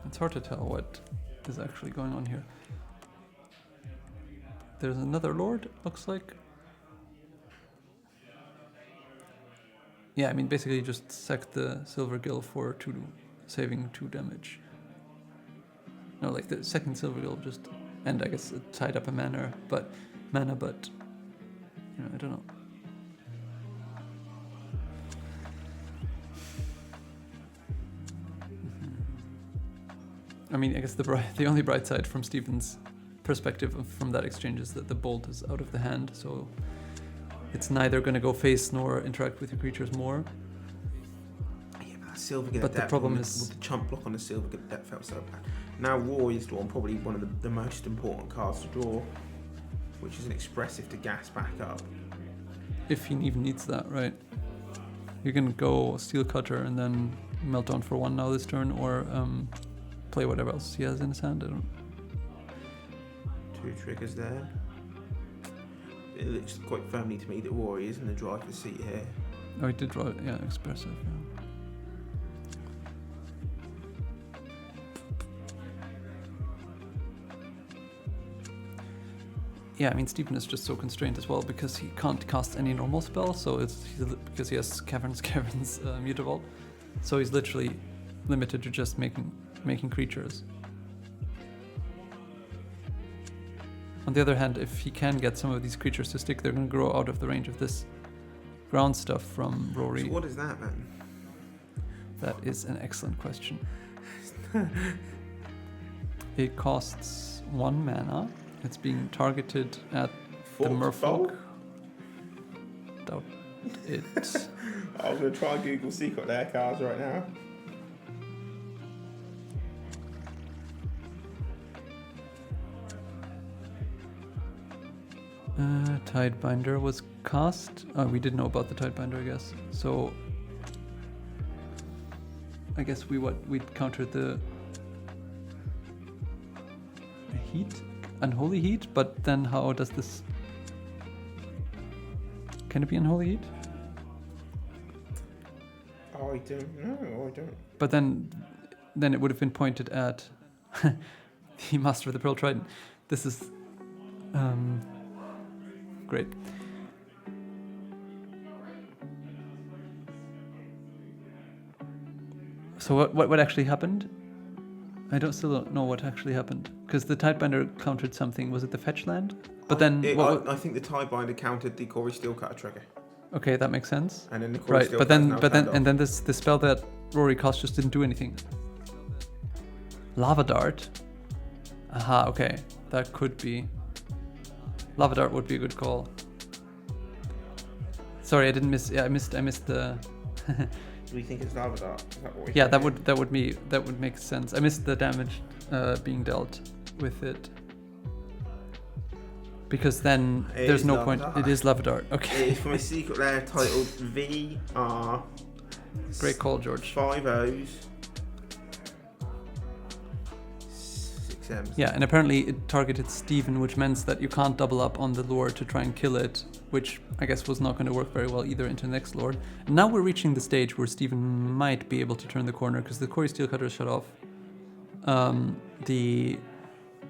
It's hard to tell what is actually going on here. There's another Lord, looks like. Yeah, I mean, basically just sack the Silver Gill for saving 2 damage. No, like the second Silver Gill just, and I guess it tied up a mana, but you know, I don't know. I mean, I guess the only bright side from Stephen's perspective from that exchange is that the bolt is out of the hand, so it's neither going to go face nor interact with your creatures more. Yeah, but that Silver Gill. But the problem is with the chump block on the Silver Gill, that felt so bad. Now Rory's drawn probably one of the most important cards to draw, which is an expressive to gas back up. If he even needs that, right? You can go Steel Cutter and then Meltdown for 1 now this turn, or play whatever else he has in his hand. I don't. 2 triggers there. It looks quite firmly to me that Rory is in the driver's seat here. Oh, he did draw it. Yeah, expressive. Yeah. Yeah, I mean, Stephen is just so constrained as well because he can't cast any normal spell, so because he has Caverns Mutavault, so he's literally limited to just making creatures. On the other hand, if he can get some of these creatures to stick, they're going to grow out of the range of this ground stuff from Rory. So what is that then? That is an excellent question. It costs 1 mana. It's being targeted at the Merfolk. Doubt it. I'm going to try and Google Secret Lair cards right now. Tidebinder was cast. We did know about the Tidebinder, I guess. So I guess we'd countered the heat, unholy heat. But then how does this? Can it be unholy heat? Oh, I don't know. I don't. But then it would have been pointed at the Master of the Pearl Trident. This is great. So what actually happened? I still don't know what actually happened because the Tidebinder countered something. Was it the fetch land? But I think the Tidebinder countered the Corey Steelcutter trigger. Okay, that makes sense. And then the Corey right, but then this the spell that Rory cast just didn't do anything. Lava Dart. Aha, okay, that could be. Lava Dart would be a good call. Sorry, I didn't miss. Yeah, I missed the. Do we think it's Lava Dart? Is that what yeah, that would make sense. I missed the damage being dealt with it. Because then there's no point. It is Lava Dart. Okay. It is from a Secret Lair titled VR. Great call, George. 5 O's. 6 items. Yeah, and apparently it targeted Stephen, which meant that you can't double up on the Lord to try and kill it, which I guess was not going to work very well either into the next Lord. And now we're reaching the stage where Stephen might be able to turn the corner because the Quarry Steelcutter is shut off. The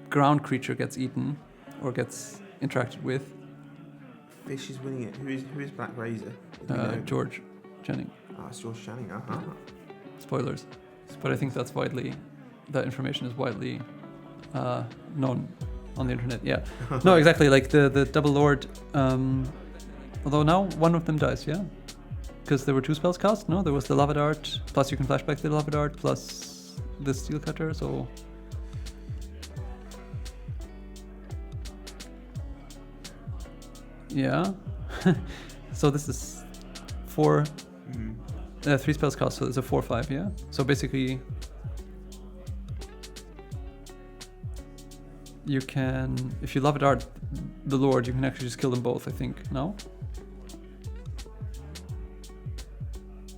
ground creature gets eaten or gets interacted with. Fish is winning it. Who is Black Razor? George Channing. Ah, it's George Channing. Spoilers. But I think that information is widely known on the internet. Yeah. No, exactly. Like the double Lord. Although now one of them dies, yeah? Because there were 2 spells cast? No, there was the Lava Dart, plus you can flashback the Lava Dart, plus the Steel Cutter, so... Yeah. So this is 4... 3 spells cost, so it's a 4/5, yeah? So basically... You can... If you Lava Dart the Lord, you can actually just kill them both, I think. No?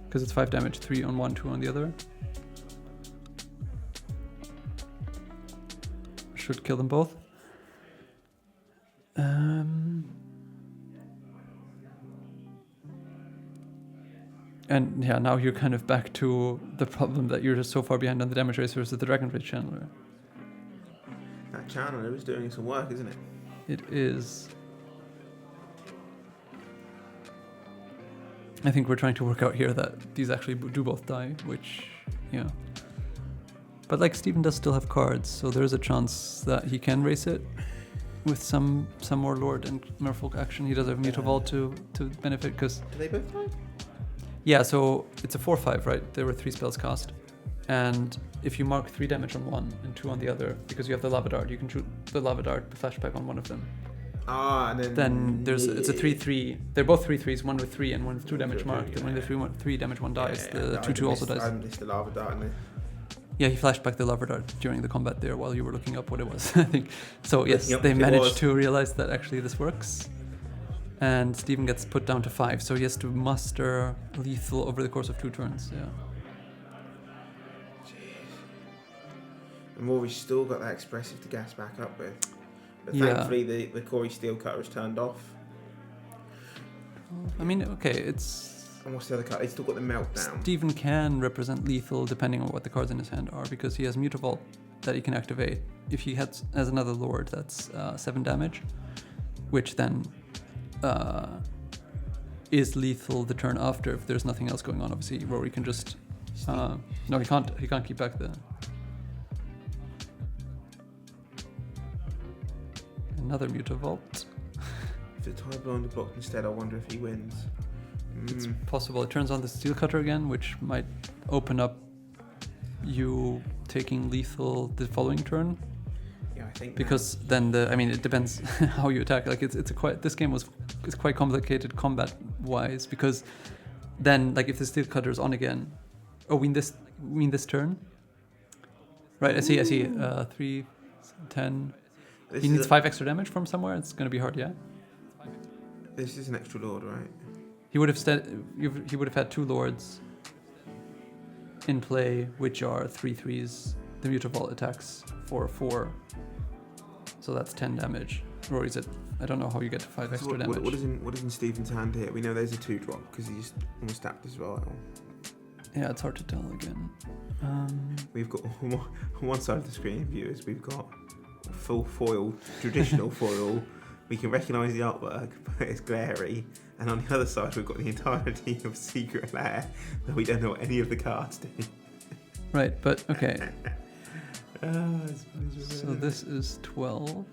Because it's 5 damage, 3 on one, 2 on the other. Should kill them both. And yeah, now you're kind of back to the problem that you're just so far behind on the damage racers with the Dragon Rage Channeler. That Channeler is doing some work, isn't it? It is. I think we're trying to work out here that these actually do both die, which, yeah. But like Stephen does still have cards, so there's a chance that he can race it with some more Lord and Merfolk action. He does have Mutavault to benefit, because... Do they both die? Yeah, so it's a 4/5, right? There were 3 spells cast. And if you mark 3 damage on one and 2 on the other, because you have the Lava Dart, you can shoot the Lava Dart, the flashback on one of them. Ah, and then it's a 3/3. They're both 3/3s, one with 3 and one with 2 damage marked. And when the 3 damage one dies, the 2/2 also dies. I missed the Lava Dart. Yeah, he flashed back the Lava Dart during the combat there while you were looking up what it was, I think. So yes, Yep, they managed to realize that actually this works. And Stephen gets put down to 5, so he has to muster lethal over the course of 2 turns, yeah. And Rory's still got that expressive to gas back up with. But Yeah. thankfully the Quarry Steelcutter is turned off. I mean, okay, it's... And what's the other card? He's still got the Meltdown. Stephen can represent lethal depending on what the cards in his hand are, because he has Mutavault that he can activate. If he has another Lord, that's 7 damage, which then is lethal the turn after if there's nothing else going on. Obviously, Rory can just... no, he can't keep back the... Another Mutavault. If the tie blind blocked instead, I wonder if he wins. It's possible. It turns on the Steel Cutter again, which might open up you taking lethal the following turn. Yeah, I think. Because then it depends how you attack. Like this game is quite complicated combat wise, because then like if the Steel Cutter is on again, we mean this turn. Right, I see. 3, 10. He needs 5 extra damage from somewhere. It's gonna be hard, yeah. This is an extra Lord, right? He would have had 2 Lords in play, which are 3/3s. The Mutavault attacks for 4, so that's 10 damage. Rory's at, I don't know how you get to 5 extra damage. What is in Stephen's hand here? We know there's a 2-drop because he's almost tapped as well. Yeah, it's hard to tell again. We've got on one side of the screen, viewers. We've got full foil, traditional foil. We can recognise the artwork, but it's glary. And on the other side, we've got the entirety of Secret Lair, that we don't know what any of the cards do. Right, but okay. So this is 12.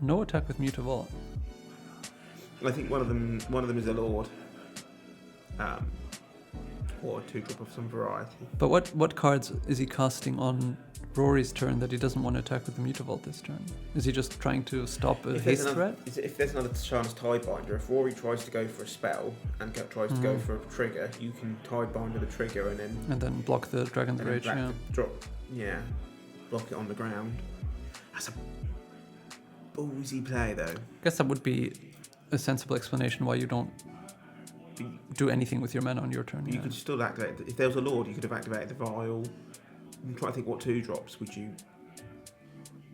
No attack with Mutavault. I think one of them is a Lord, or a 2-drop of some variety. But what cards is he casting on Rory's turn that he doesn't want to attack with the Mutavault this turn? Is he just trying to stop a haste threat? If there's another chance Tidebinder, if Rory tries to go for a spell and tries to go for a trigger, you can Tidebinder the trigger and then block the Dragon's Rage. Block it on the ground. That's a ballsy play, though. I guess that would be a sensible explanation why you don't do anything with your mana on your turn. You could still activate. If there was a Lord, you could have activated the Vial. I'm trying to think what 2-drops would you.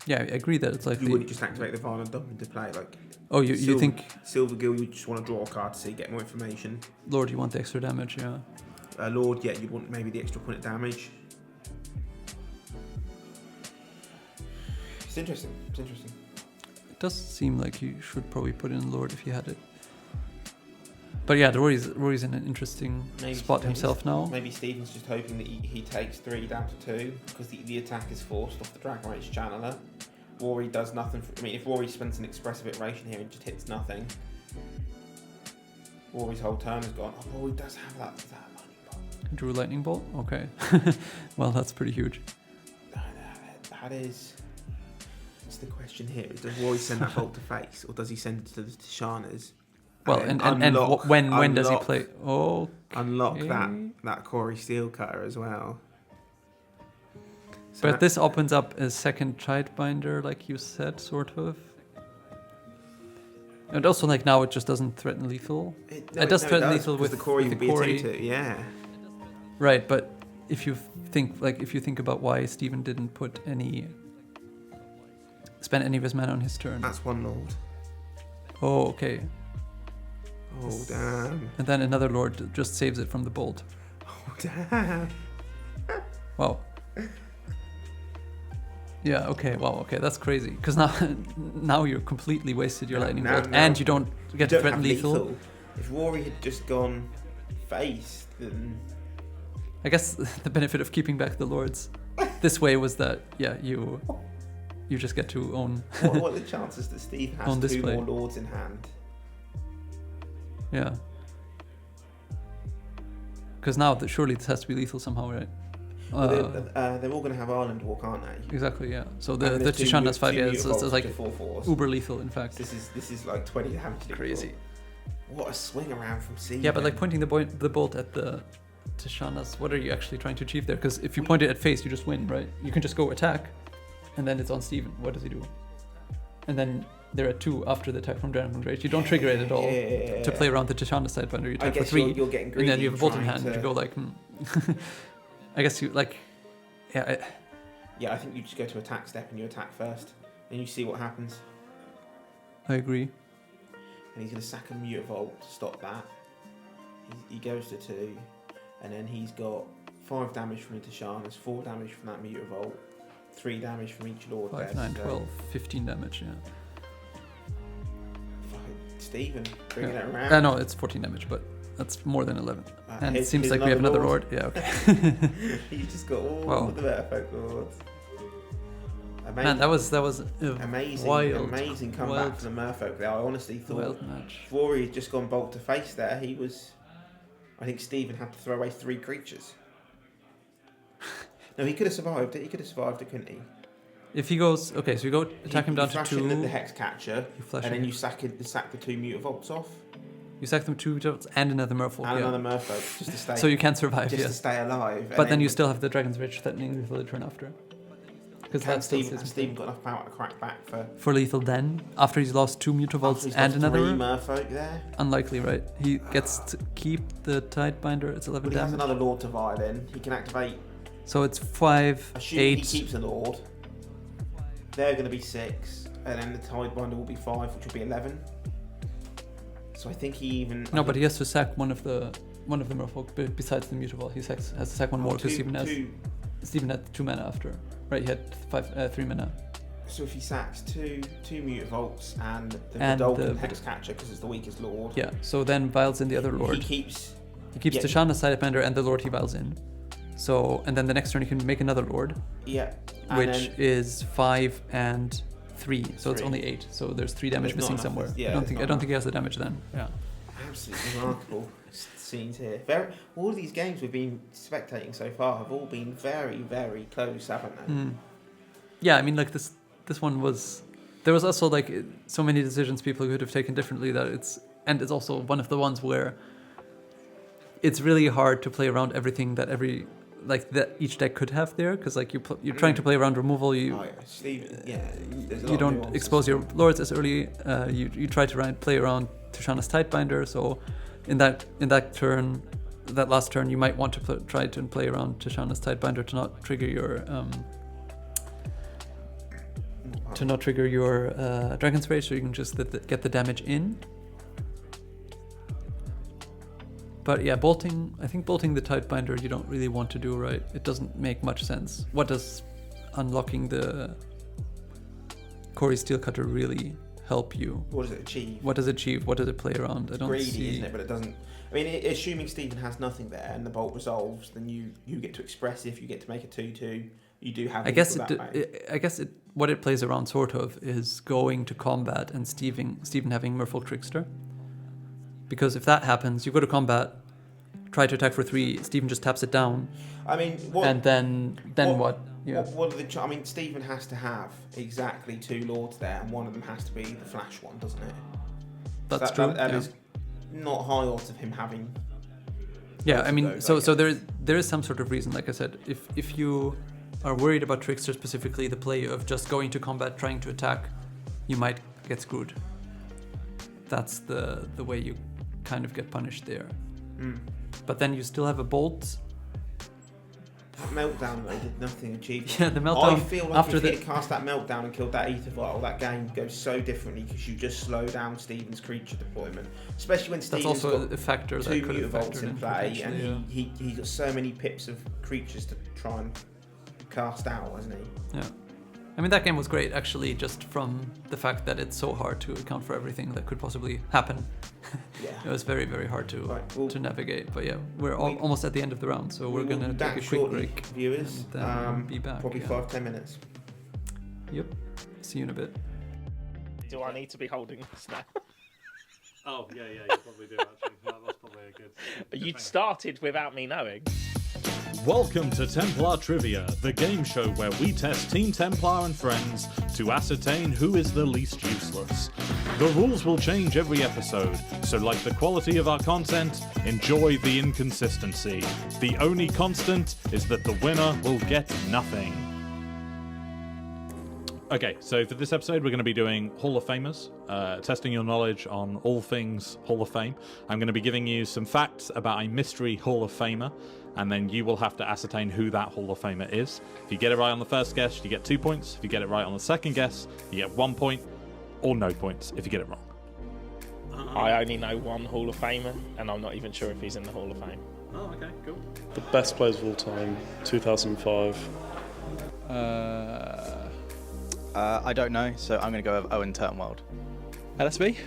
Yeah, I agree that it's like You wouldn't just activate the Violent Dump into play, like... Oh, you think... Silvergill, you just want to draw a card to see, get more information. Lord, you want the extra damage, yeah. Lord, yeah, you'd want maybe the extra point of damage. It's interesting, it's interesting. It does seem like you should probably put in Lord if you had it. But yeah, Rory's in an interesting spot himself now. Maybe Stephen's just hoping that he takes 3 down to 2 because the attack is forced off the Dragon Rage Channeler. Rory does nothing. I mean, if Rory spends an expressive iteration here and just hits nothing, Rory's whole turn is gone. Oh, Rory does have that lightning bolt. Drew lightning bolt? Okay. Well, that's pretty huge. That is... That's the question here. Does Rory send that bolt to face, or does he send it to the Tishanas? Well, and when does he play? Oh, unlock that Corey Steel Cutter as well. So but this opens up a second Childbinder, like you said, sort of. And also, like now, it just doesn't threaten lethal. It does threaten lethal with the Corey. With the Corey. Yeah. Right, but if you think about why Stephen didn't spend any of his mana on his turn. That's one Lord. Oh, okay. Oh, damn. And then another Lord just saves it from the bolt. Oh, damn. Wow. Yeah, okay, wow, okay, that's crazy. Because now you're completely wasted your lightning bolt, and you don't get to threaten lethal. If Rory had just gone face, then... I guess the benefit of keeping back the Lords this way was that, yeah, you just get to own... what are the chances that Steve has 2 more Lords in hand? Yeah. Because now, surely this has to be lethal somehow, right? They're all going to have Island Walk, aren't they? Exactly, yeah. So the Tishanas 5, yeah, it's like uber lethal, in fact. This is like 20 damage. Crazy. What a swing around from sea. Yeah, but like pointing the bolt at the Tishanas, what are you actually trying to achieve there? Because if you point it at face, you just win, right? You can just go attack, and then it's on Stephen. What does he do? And then they're at 2 after the attack from Dragon Rage. You don't trigger it at all to play around the Tishana Sidebinder. You attack for 3, and then you have a bolt in hand. You go like, I guess you like, yeah. Yeah, I think you just go to attack step and you attack first, and you see what happens. I agree. And he's going to sack a Mutavault to stop that. He goes to 2, and then he's got 5 damage from the Tishanas, 4 damage from that Mutavault, 3 damage from each Lord. 5, 9, 12, 15 damage, yeah. Stephen, bringing it around. No, it's 14 damage, but that's more than 11. And it seems like we have another Lord. Yeah, okay. You just got all the Merfolk Lords. Amazing. Man, that was amazing comeback from the Merfolk there. I honestly thought if Rory had just gone bolt to face there, I think Stephen had to throw away 3 creatures. No, he could have survived it. He could have survived it, couldn't he? If he goes, okay, so you go attack him down to 2. The Hex Catcher, and then you sack the 2 Mutavaults off. You sack them 2 Mutavaults and another Merfolk. And another Merfolk, just to stay. So you can survive, just to stay alive. But then you still have the Dragon's Rage threatening lethal the turn after. Because Stephen got enough power to crack back for lethal then, after he's lost 2 Mutavaults and another 3 Merfolk there. Unlikely, right? He gets to keep the Tidebinder. It's 11 damage. He has another Lord to violin. He can activate. So it's 5, Assuming 8. He keeps a Lord. They're going to be 6, and then the Tidebinder will be 5, which will be 11. So I think he even. No, but he has to sack one of the Merfolk besides the Mutavault. He has to sack one more because Stephen had 2 mana after. Right, he had 3 mana. So if he sacks two Mutavaults and the Vidolphin Hex Catcher because it's the weakest Lord. Yeah. So then vials in the other Lord. He keeps Tishana Sidebinder and the Lord he vials in. So and then the next turn he can make another Lord. Yeah. Which is 5 and 3. So it's only 8. So there's 3 damage missing somewhere. I don't think he has the damage then. Yeah. Absolutely remarkable scenes here. All of these games we've been spectating so far have all been very, very close, haven't they? Yeah, I mean, like this one was. There was also like so many decisions people could have taken differently that it's also one of the ones where it's really hard to play around everything that each deck could have there, because like you're trying to play around removal. You don't expose your Lords as early. You try to play around Tishana's Tidebinder. So in that turn, that last turn, you might want to try to play around Tishana's Tidebinder to not trigger your to not trigger your Dragon's Rage, so you can just get the damage in. But yeah, I think bolting the Tidebinder you don't really want to do, right? It doesn't make much sense. What does unlocking the Corey Steelcutter really help you? What does it achieve? What does it achieve? What does it play around? I don't greedy, see... isn't it? But it doesn't. I mean, assuming Stephen has nothing there and the bolt resolves, then you get to expressive. You get to make a 2/2. You do have. I guess what it plays around sort of is going to combat and Stephen having Merfolk Trickster. Because if that happens, you go to combat, try to attack for 3. Stephen just taps it down. I mean, and then what? Yeah. What are the? I mean, Stephen has to have exactly 2 lords there, and one of them has to be the flash one, doesn't it? That's true. That is not high odds of him having. Yeah, I mean, so there is some sort of reason. Like I said, if you are worried about Trickster specifically, the play of just going to combat, trying to attack, you might get screwed. That's the way you kind of get punished there. But then you still have a bolt. That meltdown though did nothing achieved. Yeah, the meltdown. I feel like if he had cast that meltdown and killed that Ether Vial, that game goes so differently because you just slow down Stephen's creature deployment, especially when Stephen's got a factor 2 that could have Mutavolts in play, and yeah. he's got so many pips of creatures to try and cast out, hasn't he? Yeah. I mean, that game was great, actually, just from the fact that it's so hard to account for everything that could possibly happen. Yeah. It was very, very hard to navigate. But yeah, we're almost at the end of the round, so we're going to take a quick break. Viewers, and be back. Probably 5-10 minutes. Yep. See you in a bit. Do I need to be holding this now? Oh, yeah, you probably do, actually. That's probably a good... You started without me knowing. Welcome to Templar Trivia, the game show where we test Team Templar and friends to ascertain who is the least useless. The rules will change every episode, so like the quality of our content, enjoy the inconsistency. The only constant is that the winner will get nothing. Okay, so for this episode, we're going to be doing Hall of Famers, testing your knowledge on all things Hall of Fame. I'm going to be giving you some facts about a mystery Hall of Famer, and then you will have to ascertain who that Hall of Famer is. If you get it right on the first guess, you get 2 points. If you get it right on the second guess, you get 1 point, or no points if you get it wrong. I only know one Hall of Famer, and I'm not even sure if he's in the Hall of Fame. Oh, okay, cool. The best players of all time, 2005. I don't know, so I'm going to go with Owen Turnwald. LSV?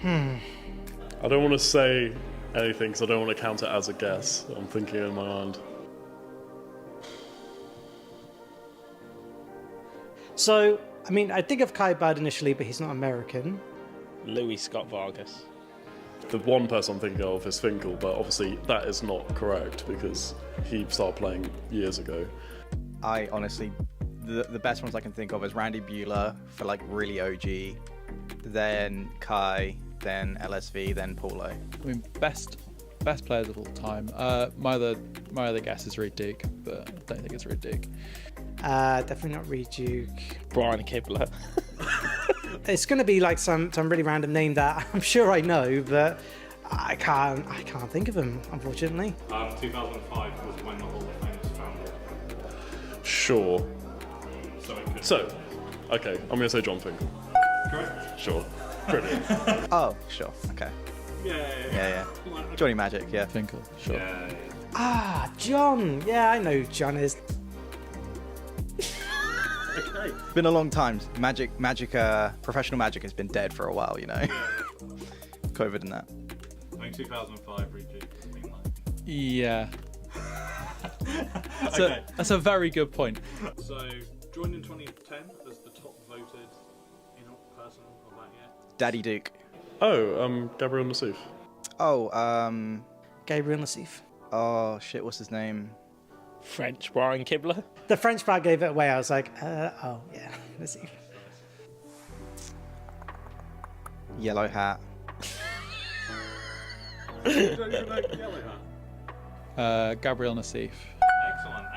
I don't want to say anything because I don't want to count it as a guess. I'm thinking in my mind. So, I mean, I think of Kai Bird initially, but he's not American. Louis Scott Vargas. The one person I'm thinking of is Finkel, but obviously that is not correct because he started playing years ago. I honestly, the best ones I can think of is Randy Bueller for like really OG, then Kai, then LSV, then Paulo. I mean, best players of all time. My other guess is Reed Duke, but I don't think it's Reed Duke. Definitely not Reed Duke. Brian Kibler. It's going to be like some really random name that I'm sure I know, but I can't think of him, unfortunately. 2005 was when the Hall of Fame was founded. Sure. So, okay, I'm going to say John Finkel. correct? Sure. Brilliant. Oh, sure. Okay. Yeah. Johnny Magic, yeah. Finkel, sure. Yeah. Ah, John. Yeah, I know who John is. Okay. It's been a long time. Professional Magic has been dead for a while, you know. COVID and that. I think 2005 Reed. Yeah. Okay. That's a very good point. So, joined in 2010 as the top voted person of that year. Daddy Duke. Oh, Gabriel Nassif. Oh, Gabriel Nassif. oh shit, what's his name? French Brian Kibler. The French part gave it away. I was like, oh yeah, Nassif. Yellow Hat. You don't even know Yellow Hat? Gabriel Nassif. Excellent.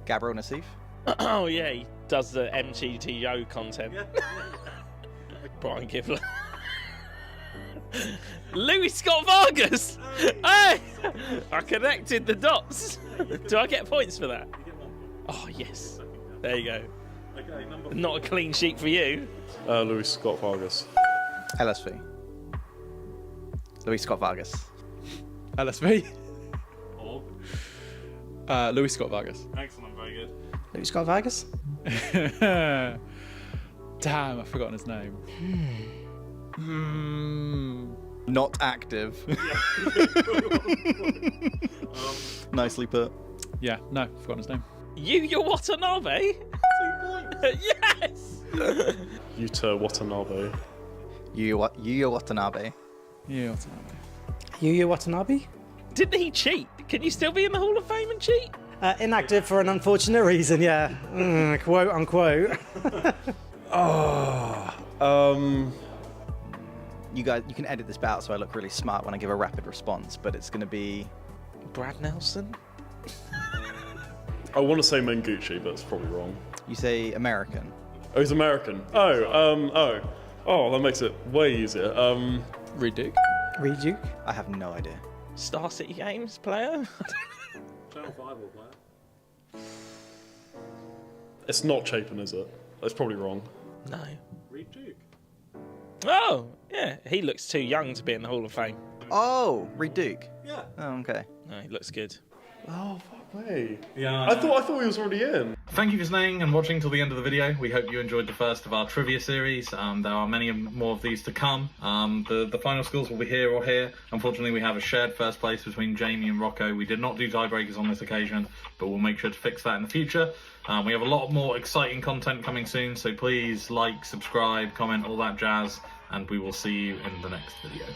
Gabriel Nassif. Oh yeah, he does the MGTO content. Yeah. Brian Kibler. Louis Scott Vargas. Hey, I connected the dots. Do I get points for that? Oh, yes. There you go. Okay, number Not a clean sheet for you. Louis Scott Vargas. LSV. Louis Scott Vargas. LSV. Or Louis Scott Vargas. excellent, very good. Louis Scott Vargas? Damn, I've forgotten his name. Not active. Nicely put. Yeah, no, I've forgotten his name. Yuya Watanabe? 2 points. Yes! Yuta Watanabe. Yuya Watanabe. Yeah, what's his name? Yuya Watanabe? Didn't he cheat? Can you still be in the Hall of Fame and cheat? Inactive for an unfortunate reason, yeah. Quote unquote. You guys, you can edit this bit out so I look really smart when I give a rapid response, but it's going to be Brad Nelson? I want to say Mengucci, but it's probably wrong. you say American. Oh, he's American. Oh, that makes it way easier. Reed Duke. Reed Duke? I have no idea. Star City Games player? Channel 5 will play it. It's not Chapin, is it? That's probably wrong. No. Reed Duke. Oh, yeah. He looks too young to be in the Hall of Fame. Oh, Reed Duke. Yeah. Oh, okay. No, he looks good. Oh, fuck me. Yeah. I thought he was already in. Thank you for staying and watching till the end of the video. We hope you enjoyed the first of our trivia series. There are many more of these to come. The final scores will be here or here. Unfortunately, we have a shared first place between Jamie and Rocco. We did not do tiebreakers on this occasion, but we'll make sure to fix that in the future. We have a lot more exciting content coming soon, so please like, subscribe, comment, all that jazz, and we will see you in the next video.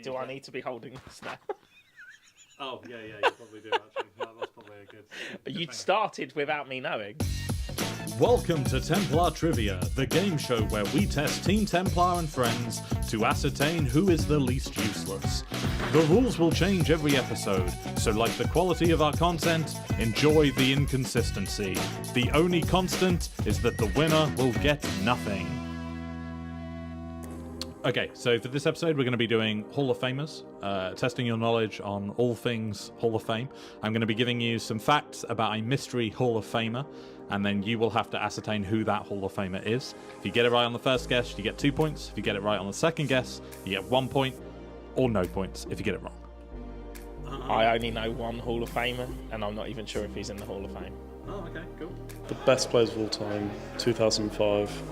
Do I need to be holding this now? Oh, yeah, you probably do, actually. That's probably a good... You started without me knowing. Welcome to Templar Trivia, the game show where we test Team Templar and friends to ascertain who is the least useless. The rules will change every episode, so like the quality of our content, enjoy the inconsistency. The only constant is that the winner will get nothing. Okay, so for this episode, we're going to be doing Hall of Famers, testing your knowledge on all things Hall of Fame. I'm going to be giving you some facts about a mystery Hall of Famer, and then you will have to ascertain who that Hall of Famer is. If you get it right on the first guess, you get 2 points. If you get it right on the second guess, you get 1 point, or no points if you get it wrong. I only know one Hall of Famer, and I'm not even sure if he's in the Hall of Fame. Oh, okay, cool. The best players of all time, 2005.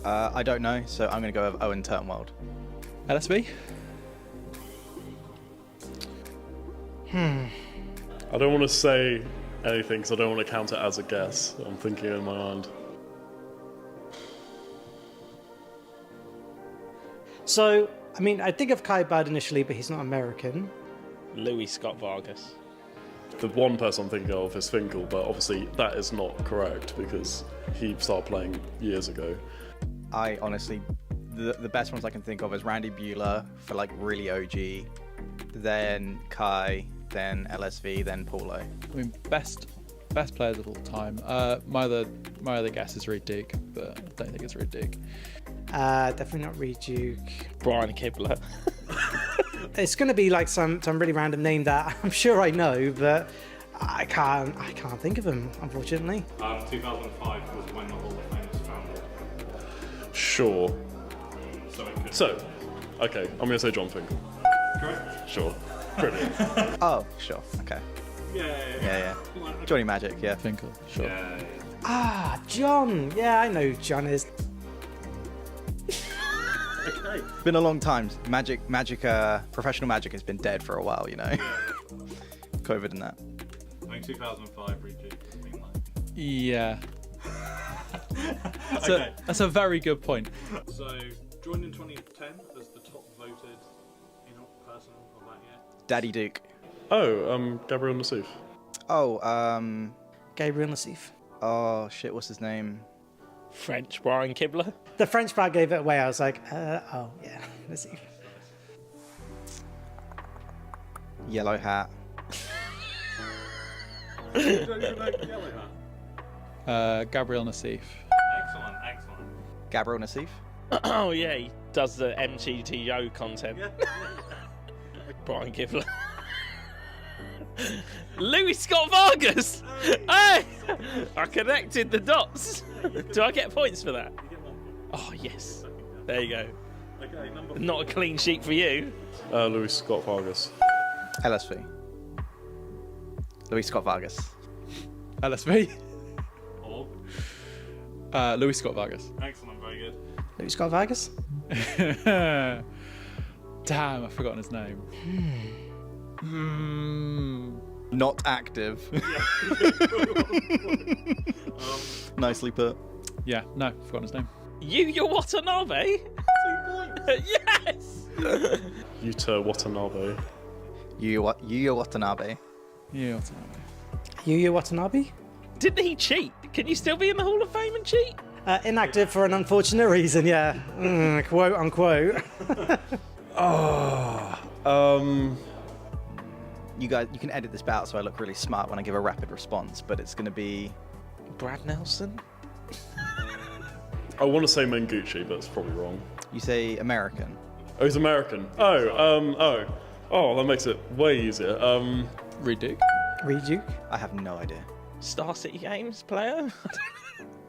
I don't know, so I'm going to go with Owen Turnwald. LSV. I don't want to say anything because I don't want to count it as a guess. I'm thinking in my mind. So, I mean, I think of Kai Bird initially, but he's not American. Louis Scott Vargas. The one person I'm thinking of is Finkel, but obviously that is not correct because he started playing years ago. I honestly, the best ones I can think of is Randy Bueller for like really OG, then Kai, then LSV, then Paulo. I mean, best players of all time. My other guess is Reed Duke, but I don't think it's Reed Duke. Definitely not Reed Duke. Brian Kibler. It's going to be like some really random name that I'm sure I know, but I can't think of him, unfortunately. 2005 was when the Hall of Fame was founded. Sure. So, Okay, I'm going to say John Finkel. correct? Sure. Brilliant. Oh, sure. Okay. Yeah. Johnny Magic, yeah. Finkel. Sure. Yeah. Ah, John. Yeah, I know who John is. Okay. Been a long time. Professional Magic has been dead for a while, you know. COVID and that. I think 2005 Reed. Yeah. Okay. That's a very good point. So, joined in 2010 as the top voted person of that year. Daddy Duke. Oh, Gabriel Nassif. Oh, Gabriel Nassif. oh shit, what's his name? French Brian Kibler. The French part gave it away. I was like, oh yeah, Nassif. Yellow hat. Gabriel Nassif. Excellent, excellent. Gabriel Nassif. Oh yeah, he does the MTTO content. Brian Kivler. Louis Scott Vargas. Hey, I connected the dots. Do I get points for that? Oh yes. There you go. Not a clean sheet for you. Louis Scott Vargas. LSV. Louis Scott Vargas. LSV. Or? Louis Scott Vargas. Excellent, very good. Louis Scott Vargas. Damn, I've forgotten his name. Not active. Nicely put. Yeah, no, I've forgotten his name. Yuya Watanabe. 2 points. Yes. Yuta Watanabe. Yuya Watanabe. Yeah, what's his name? Yuya Watanabe. Didn't he cheat? Can you still be in the Hall of Fame and cheat? Inactive for an unfortunate reason, yeah. Quote unquote. You guys, you can edit this bit out so I look really smart when I give a rapid response, but it's going to be Brad Nelson. I want to say Mengucci, but it's probably wrong. you say American. Oh, he's American. Oh, that makes it way easier. Reed Duke. Reed Duke. I have no idea. Star City Games player.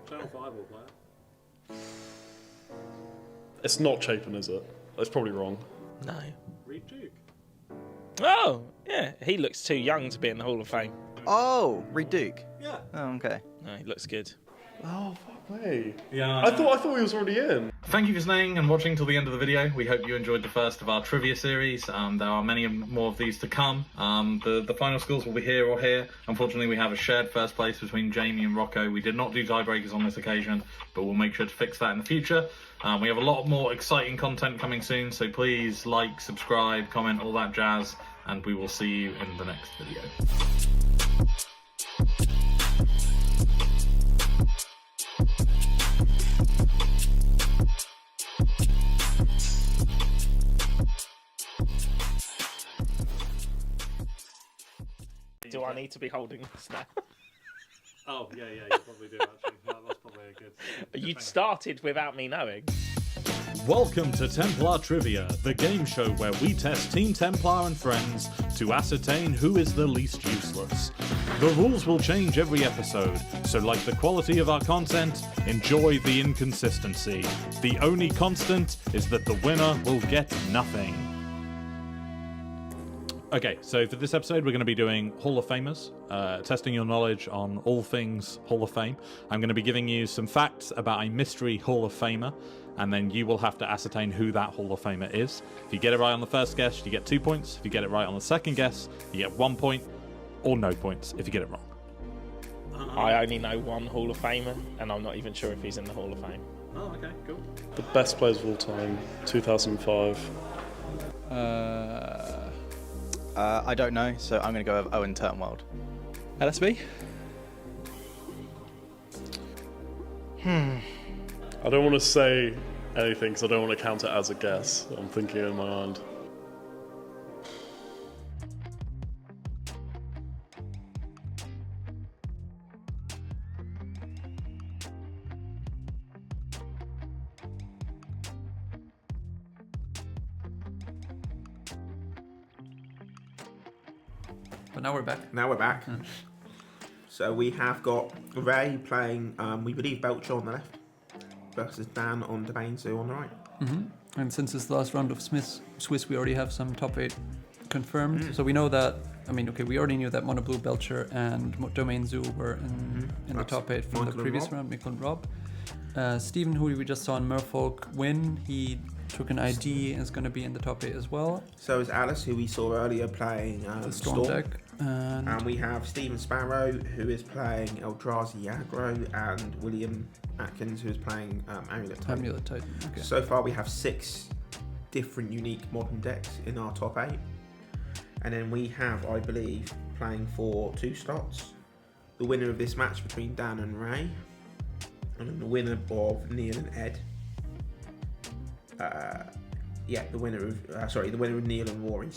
Channel 5 player. It's not Chapin, is it? That's probably wrong. No. Reed Duke. Oh, yeah. He looks too young to be in the Hall of Fame. Oh, Reed Duke. Yeah. Oh, okay. No, he looks good. Oh, fuck me. Yeah. I thought he was already in. Thank you for staying and watching till the end of the video. We hope you enjoyed the first of our trivia series. There are many more of these to come. The final scores will be here or here. Unfortunately, we have a shared first place between Jamie and Rocco. We did not do tiebreakers on this occasion, but we'll make sure to fix that in the future. We have a lot more exciting content coming soon, so please like, subscribe, comment, all that jazz, and we will see you in the next video. Do I need to be holding this now? Oh, yeah, you probably do, actually. That's probably a good... You started without me knowing. Welcome to Templar Trivia, the game show where we test Team Templar and friends to ascertain who is the least useless. The rules will change every episode, so like the quality of our content, enjoy the inconsistency. The only constant is that the winner will get nothing. Okay, so for this episode, we're going to be doing Hall of Famers, testing your knowledge on all things Hall of Fame. I'm going to be giving you some facts about a mystery Hall of Famer, and then you will have to ascertain who that Hall of Famer is. If you get it right on the first guess, you get 2 points. If you get it right on the second guess, you get 1 point, or no points if you get it wrong. I only know one Hall of Famer, and I'm not even sure if he's in the Hall of Fame. Oh, okay, cool. The best players of all time, 2005. I don't know, so I'm going to go with Owen Turnwald. LSB. I don't want to say anything because I don't want to count it as a guess. I'm thinking in my mind. But now we're back. Now we're back. So we have got Ray playing, we believe, Belcher on the left versus Dan on Domain Zoo on the right. And since it's the last round of Swiss, we already have some top 8 confirmed. So we know that, we already knew that Mono Blue, Belcher, and Domain Zoo were in the top 8 from Michael the previous and Rob. round, Michael and Rob. Stephen, who we just saw in Merfolk win, he took an ID and is going to be in the top 8 as well. So is Alice, who we saw earlier playing The Storm deck. And we have Stephen Sparrow, who is playing Eldrazi Aggro, and William Atkins, who is playing Amulet Titan. Amulet Titan, okay. So far we have 6 different unique modern decks in our top 8. And then we have, I believe, playing for 2 slots, the winner of this match between Dan and Ray, and then the winner of Neil and Ed. The winner of Neil and Rory,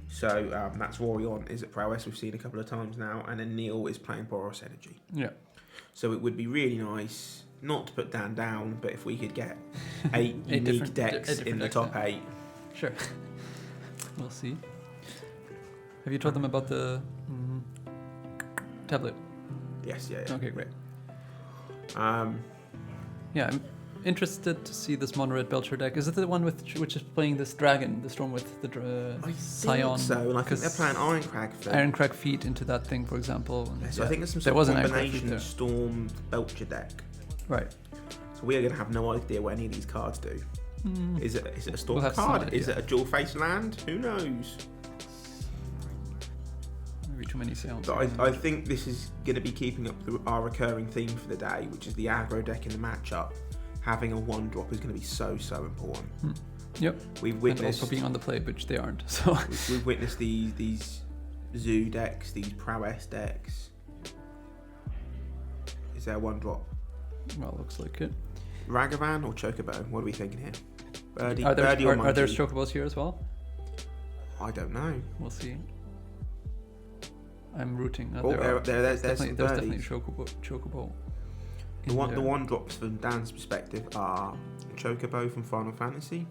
So that's Raoul is at prowess. We've seen a couple of times now, and then Neil is playing Boros Energy. Yeah. So it would be really nice not to put Dan down, but if we could get 8 unique decks in the top 8. Sure. We'll see. Have you told them about the tablet? Yes, yeah. Okay, great. Yeah, I'm interested to see this mono red Belcher deck. Is it the one which is playing this dragon, the storm with the Scion? So, and I think they're playing Ironcrag. Ironcrag feet into that thing, for example. Yeah, so I think there's some there sort was of an Ironcrag combination Storm Belcher deck. Right. So we are going to have no idea what any of these cards do. Is it a Storm We'll card? Is it a dual face land? Who knows? Maybe too many sounds. But I think this is going to be keeping up our recurring theme for the day, which is the aggro deck in the matchup. Having a 1-drop is going to be so important. Yep. We've witnessed, and also being on the play, which they aren't. So we've witnessed these zoo decks, these prowess decks. Is there a 1-drop? Well, looks like it. Ragavan or Chocobo? What are we thinking here? Birdie, are there Monkey? chocobos here as well? I don't know. We'll see. I'm rooting. There's definitely a chocobo. The 1-drops from Dan's perspective are Chocobo from Final Fantasy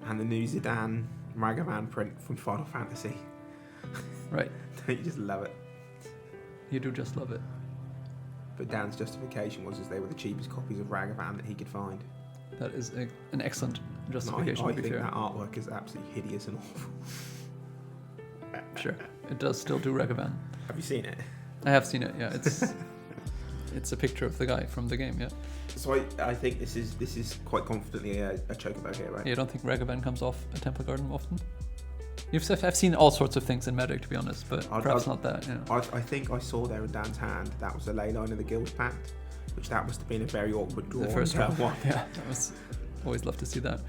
and the new Zidane Ragavan print from Final Fantasy. Right. Don't you just love it? You do just love it. But Dan's justification was they were the cheapest copies of Ragavan that he could find. That is an excellent justification. I think that artwork is absolutely hideous and awful. Sure, it does still do Ragavan. Have you seen it? I have seen it. Yeah, it's a picture of the guy from the game. Yeah. So I think this is quite confidently a Chocobo here, right? You don't think Ragavan comes off a Templar Garden often? I've seen all sorts of things in Magic, to be honest, but perhaps not that. You know. I think I saw there in Dan's hand that was the ley line of the Guild Pact, which that must have been a very awkward draw. The first one. Yeah, I was always love to see that.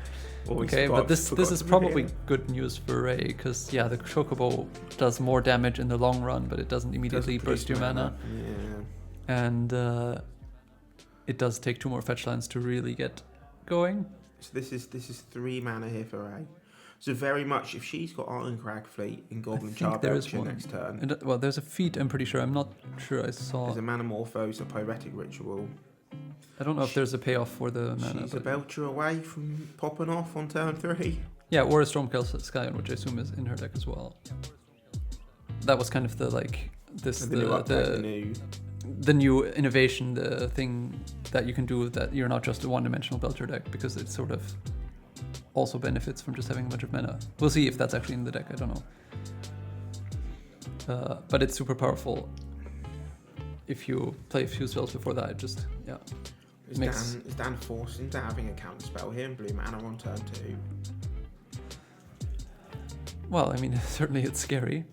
Always okay, but this is probably good news for Ray, because the Chocobo does more damage in the long run, but it doesn't immediately burst your mana. Yeah. And it does take 2 more fetch lands to really get going. So this is 3 mana here for Ray. So very much, if she's got Ironcrag Fleet and Goblin Charbelcher next turn. And, well, there's a feat, I'm pretty sure. I'm not sure I saw. There's a Manamorphose, a Pyretic Ritual. I don't know if there's a payoff for the mana. She's a Belcher away from popping off on turn 3. Yeah, or a Stormcast Scion, which I assume is in her deck as well. That was kind of the new innovation, the thing that you can do, that you're not just a one-dimensional Belcher deck, because it sort of also benefits from just having a bunch of mana. We'll see if that's actually in the deck, I don't know. But it's super powerful. If you play a few spells before that, it just, Is Dan forced into having a counter spell here in blue mana on turn 2? Well, I mean, certainly it's scary.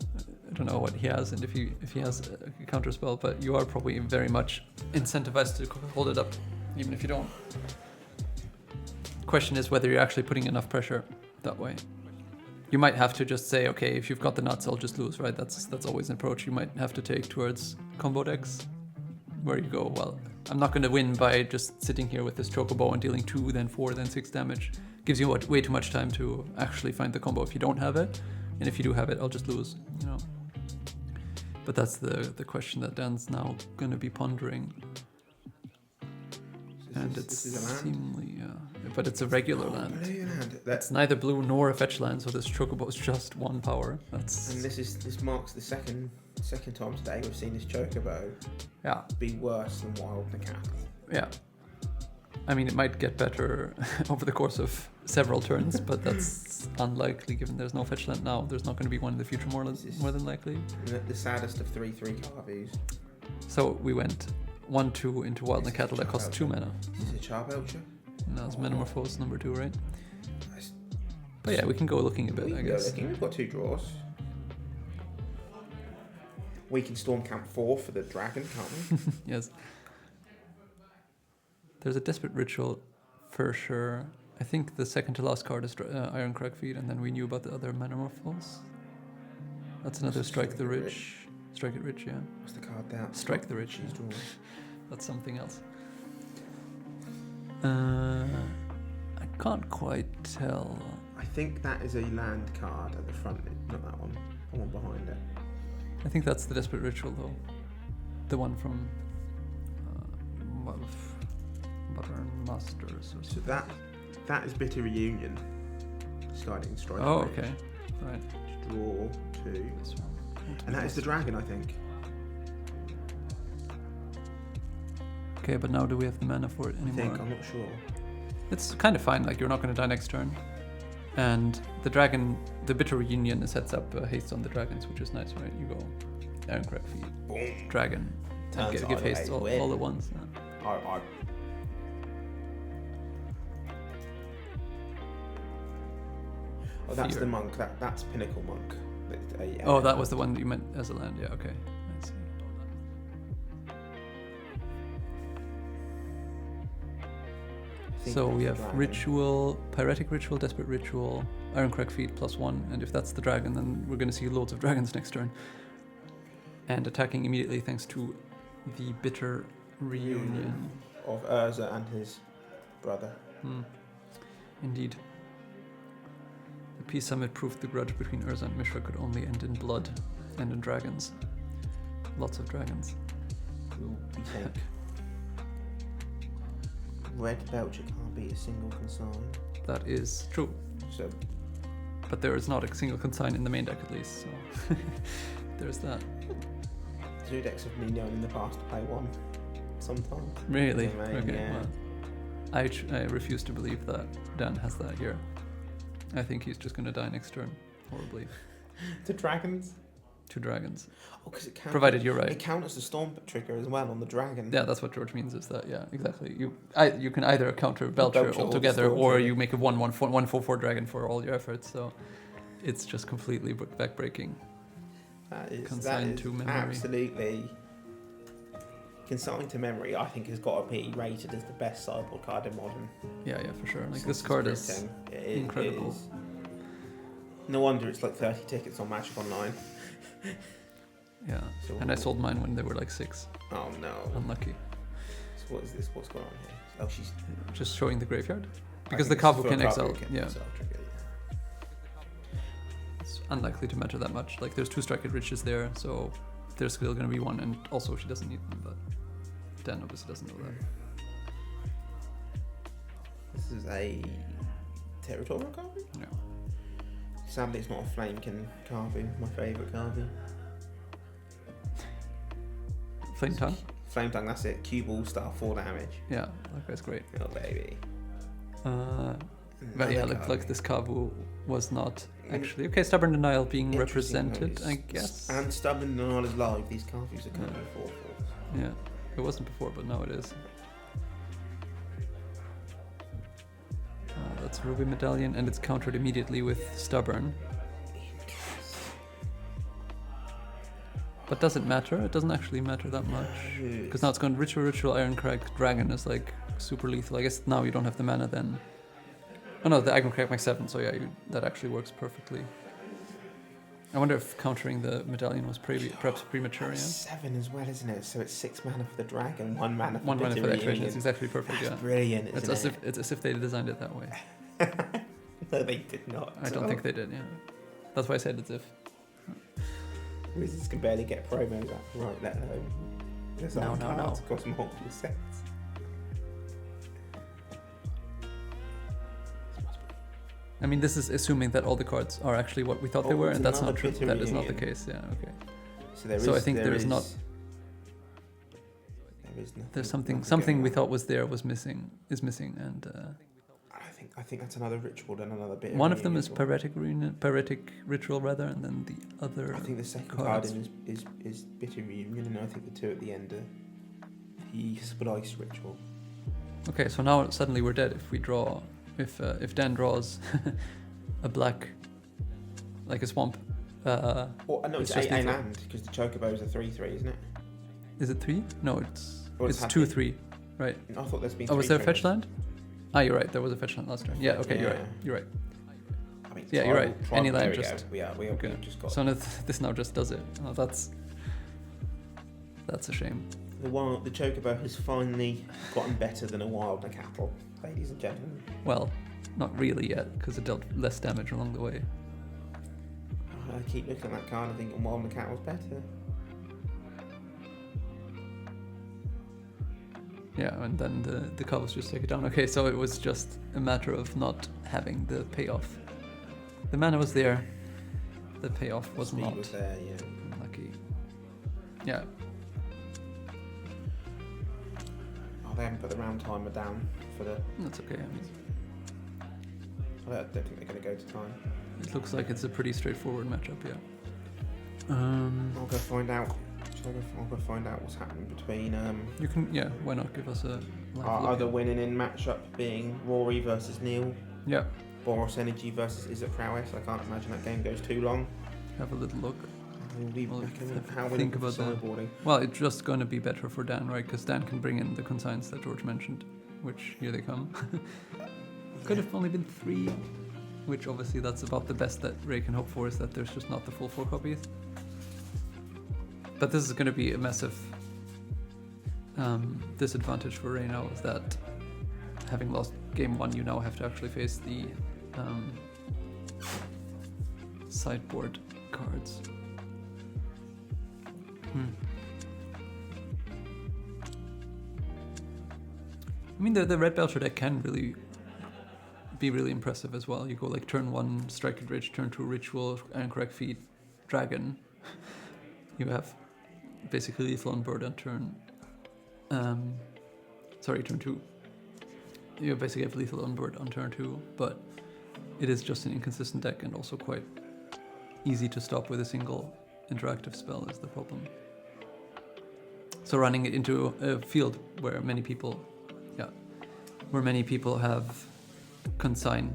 I don't know what he has, and if he has a counter spell, but you are probably very much incentivized to hold it up, even if you don't. Question is whether you're actually putting enough pressure that way. You might have to just say, okay, if you've got the nuts, I'll just lose, right? That's always an approach you might have to take towards combo decks, where you go, well, I'm not going to win by just sitting here with this Chocobo and dealing 2, then 4, then 6 damage. Gives you way too much time to actually find the combo if you don't have it, and if you do have it, I'll just lose, you know. But that's the question that Dan's now going to be pondering. And it's seemingly, but it's a regular land. It's neither blue nor a fetch land, so this Chocobo is just 1 power. And this marks the second time today we've seen this Chocobo be worse than Wild Cat. Yeah. I mean, it might get better over the course of several turns, but that's unlikely given there's no fetch land now. There's not going to be one in the future, more than likely. The saddest of 3/3 Carvus. So we went 1/2 into Wild Cattle that costs 2 mana. Is it Charbelcher? No, it's Manamorphose number 2, right? But yeah, we can go looking a bit, I guess. We've got 2 draws. We can storm camp 4 for the dragon, can't we? Yes. There's a Desperate Ritual for sure. I think the second to last card is Ironcrag Feed, and then we knew about the other Manamorphose. That's another Strike the Rich. Strike it Rich, yeah. What's the card down? Strike the Rich. Yeah. That's something else. I Can't quite tell. I think that is a land card at the front, not that one. The one behind it. I think that's the Desperate Ritual, though. The one from Modern Masters or So something. that is Bitter Reunion. Sliding strike. Oh, range. okay. Right. Draw 2. And that is the dragon, I think. Okay, but now do we have the mana for it I anymore? think, I'm not sure. It's kind of fine, like you're not going to die next turn. And the dragon, the Bitter Reunion sets up haste on the dragons, which is nice, right? You go Ironcrag Feet, Boom. dragon, and Turns give either haste way, all at once. Yeah. Oh, that's Fear. the monk. That's Pinnacle Monk. Oh, that was the one that you meant as a land. Yeah, okay. I see. So we have Ritual, Pyretic Ritual, Desperate Ritual, Ironcrag Feet +1, and if that's the dragon, then we're going to see loads of dragons next turn. And attacking immediately thanks to the Bitter Reunion. Of Urza and his brother. Indeed. The Peace Summit proved the grudge between Urza and Mishra could only end in blood and in dragons. Lots of dragons. Ooh, we think. Red Belcher can't beat a single consign. That is true. So But there is not a single consign in the main deck at least, so there's that. Zoo decks have been known in the past to play one sometimes. Really? In the main, Okay. yeah. Well, I refuse to believe that Dan has that here. I think he's just going to die next turn, horribly. To dragons? 2 dragons. Oh, because it counts. Provided you're right. It counts the storm trigger as well on the dragon. Yeah, that's what George means. Is that exactly? You can either counter Belcher Belcher or altogether, Storm or Trigger. you make a 1/4 dragon for all your efforts. So it's just completely backbreaking. That is Consigned to memory. Absolutely. Consigned to memory, I think, has got to be rated as the best sideboard card in Modern. Yeah, for sure. Like Since this its card is printing. It incredible. is. No wonder it's like 30 tickets on Magic Online. Yeah, So- and I sold mine when they were like 6. Oh no. Unlucky. So what is this? What's going on here? Oh, she's. Just showing the graveyard. I Because the think it's Kavu for can Kavu exile. can Yeah, exile trigger, it's unlikely to matter that much. Like there's 2 Strike-It Riches there, so there's still going to be 1, and also she doesn't need them, but Dan obviously doesn't know that. This is a territorial carving? Yeah. Sadly, it's not a Flamekin carving, my favourite carving. Flame Tongue? Flame Tongue, that's it. Cue ball star, 4 damage. Yeah, that guy's great. Oh, baby. But yeah, Another like this carving. Kavu was not actually okay. Stubborn Denial being Interesting represented, notice. I guess. And Stubborn Denial is live. These carvings are coming in 4/4. Yeah, it wasn't before, but now it is. That's Ruby Medallion, and it's countered immediately with Stubborn. But does it matter? It doesn't actually matter that much. Because now it's gone Ritual, Ironcrag, Dragon is like super lethal. I guess now you don't have the mana then. Oh no, the Ironcrag makes 7, so yeah, that actually works perfectly. I wonder if countering the Medallion was perhaps premature, yeah? 7 as well, isn't it? So it's 6 mana for the dragon, 1 mana for 1 mana Bitter for the activation. Reunion. It's exactly perfect, That's yeah. brilliant, It's isn't as it? if it's as if they designed it that way. No, they did not. I don't think they did, yeah. That's why I said it's if. Wizards can barely get promos up right, let alone design cards across multiple sets. I mean, this is assuming that all the cards are actually what we thought they Oh, were, it's and that's not another true. Bitter That is not the Reunion. case, yeah, okay. So I think there is not. There is nothing. There's nothing something going we on. thought was there is missing, and I think that's another ritual and another bit. one of them is Pyretic Ritual rather, and then the other. I think the second cards. card is Bitter Reunion, and I think the 2 at the end are the Splice Ritual. Okay, so now suddenly we're dead if we draw. If Dan draws a black, like a swamp. No, it's just 8 lethal. land because the Chocobos are 3/3, isn't it? Is it 3? No, it's Well, it's it's 2/3, right? I thought there's been. Oh, was 3 there a fetch triggers. land? Ah, you're right. There was a fetch land last turn. Yeah. Okay, you're right. Yeah. You're right. I mean, Yeah, you're right. Any land there we just. go. We Okay. just got. So this now just does it. Oh, that's a shame. The Chocobo has finally gotten better than a Wilder cattle, ladies and gentlemen. Well, not really yet, because it dealt less damage along the way. I keep looking at that card and thinking Wilder cattle's better. Yeah, and then the cobbles just take it down. Okay, so it was just a matter of not having the payoff. The mana was there, the payoff was Speed not. was there, yeah. Lucky. Yeah. Oh, they haven't put the round timer down for the... That's okay. I don't think they're going to go to time. It looks like it's a pretty straightforward matchup, yeah. I'll go find out. I'll go find out what's happening between... You can, yeah, why not give us a... Our other winning in matchup being Rory versus Neil. Yeah. Boros Energy versus Is It Prowess. I can't imagine that game goes too long. Have a little look. We'll be Well, back in how we think about that. sideboarding. Well, it's just going to be better for Dan, right? Because Dan can bring in the consigns that George mentioned, which here they come. Could have only been 3, which obviously that's about the best that Ray can hope for, is that there's just not the full 4 copies. But this is going to be a massive disadvantage for Ray now, is that having lost game 1, you now have to actually face the sideboard cards. I mean, the Red Belcher deck can really be really impressive as well. You go like turn 1, Strike at Rich, turn 2, Ritual, Anchorite Feet, Dragon. You have basically lethal on board on turn... turn 2. You basically have lethal on board on turn 2, but it is just an inconsistent deck and also quite easy to stop with a single interactive spell is the problem. So running it into a field where many people have consign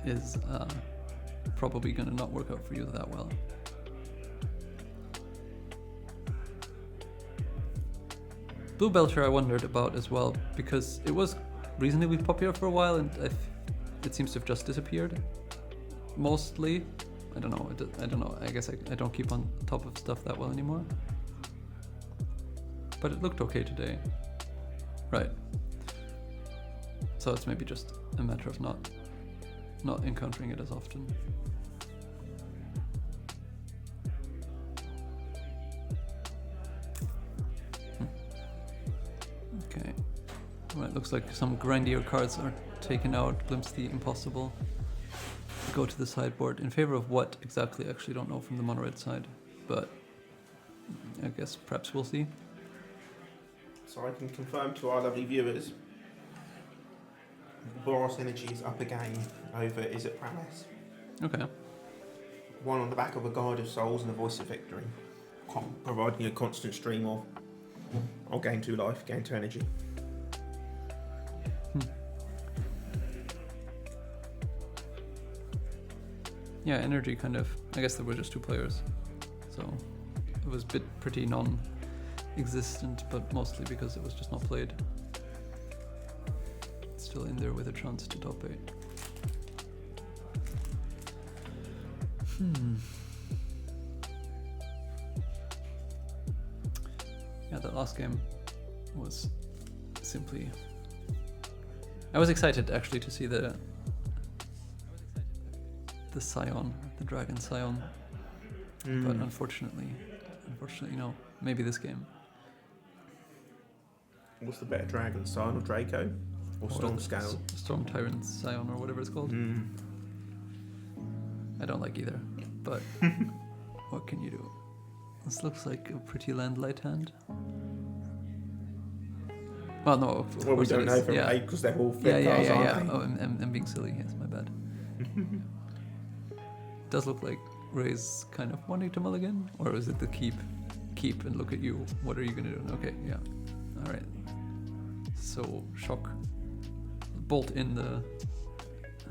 is probably going to not work out for you that well. Blue Belcher I wondered about as well, because it was reasonably popular for a while and it seems to have just disappeared. Mostly. I don't know. I guess I don't keep on top of stuff that well anymore. But it looked okay today. Right. So it's maybe just a matter of not encountering it as often. Okay. Well, it looks like some grindier cards are taken out. Glimpse the Impossible. Go to the sideboard. In favor of what exactly? I actually don't know from the mono-red side. But I guess perhaps we'll see. So I can confirm to our lovely viewers, Boros Energy is up again over Is It Prowess. Okay. 1 on the back of a Guard of Souls and a Voice of Victory, providing a constant stream of I'll gain 2 life, gain 2 energy. Yeah, energy kind of... I guess there were just 2 players. So it was pretty non-existent, but mostly because it was just not played. It's still in there with a chance to top 8. Yeah, that last game was simply... I was excited actually to see the Scion, the Dragon Scion, but unfortunately no. Maybe this game. What's the better dragon, Scion or Draco? Or Storm Scale? Storm Tyrant Scion or whatever it's called. I don't like either, but what can you do? This looks like a pretty land-light hand. Well, no, of Well, we course don't it know is. from Yeah. because they're all flip cards, Yeah. aren't they? Oh, I'm being silly. Yes, my bad. Does look like Ray's kind of wanting to mulligan, or is it the keep and look at you? What are you gonna do? Okay, yeah. All right. So shock, bolt in the.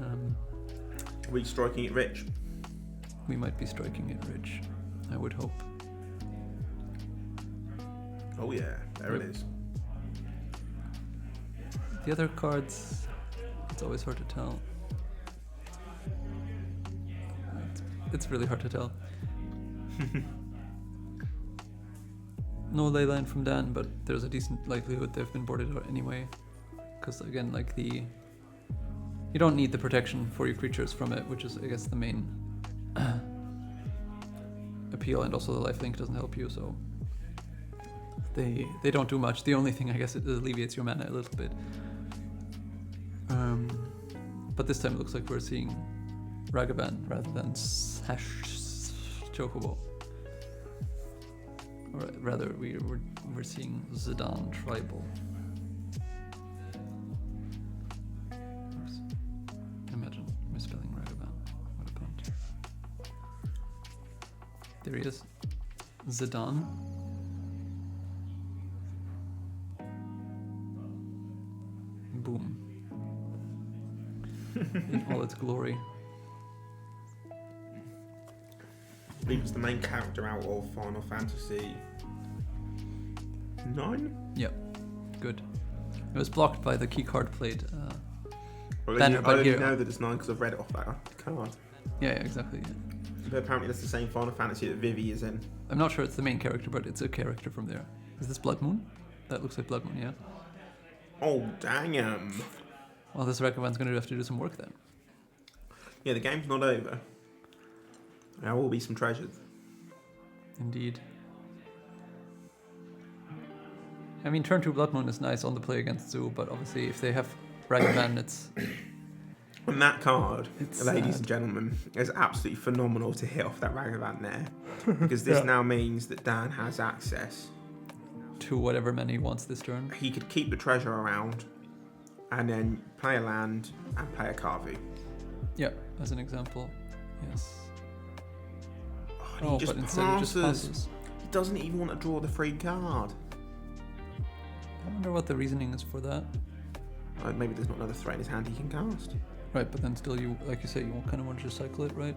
Are we striking it rich? We might be striking it rich. I would hope. Oh yeah, there it is. The other cards, it's always hard to tell. It's really hard to tell. no leyline from Dan, but there's a decent likelihood they've been boarded out anyway. Because again, like you don't need the protection for your creatures from it, which is, I guess, the main appeal, and also the lifelink doesn't help you, so they don't do much. The only thing, I guess, it alleviates your mana a little bit. But this time it looks like we're seeing Ragavan rather than Sash Chocobo. Or rather, we're seeing Zidane Tribal. Oops. Imagine misspelling Ragavan. What a punt. There he is. Zidane. Boom. In all its glory. I believe it's the main character out of Final Fantasy 9. Yep, good. It was blocked by the keycard plate Well, banner, I but only here. know that it's 9 because I've read it off that card. Yeah, exactly. Yeah. But apparently that's the same Final Fantasy that Vivi is in. I'm not sure it's the main character, but it's a character from there. Is this Blood Moon? That looks like Blood Moon, yeah. Oh, dang. Well, this Ragavan's going to have to do some work then. Yeah, the game's not over. There will be some treasures. Indeed. I mean, turn 2 Blood Moon is nice on the play against Zoo, but obviously if they have Ragavan, it's... On that card, It's ladies sad. and gentlemen, it's absolutely phenomenal to hit off that Ragavan there. Because this now means that Dan has access to whatever mana he wants this turn. He could keep the treasure around and then play a land and play a Kavu. Yeah, as an example. Yes. And he just but instead he just passes. He doesn't even want to draw the free card. I wonder what the reasoning is for that. Maybe there's not another threat in his hand he can cast. Right, but then still, you, like you say, you kind of want to just cycle it, right?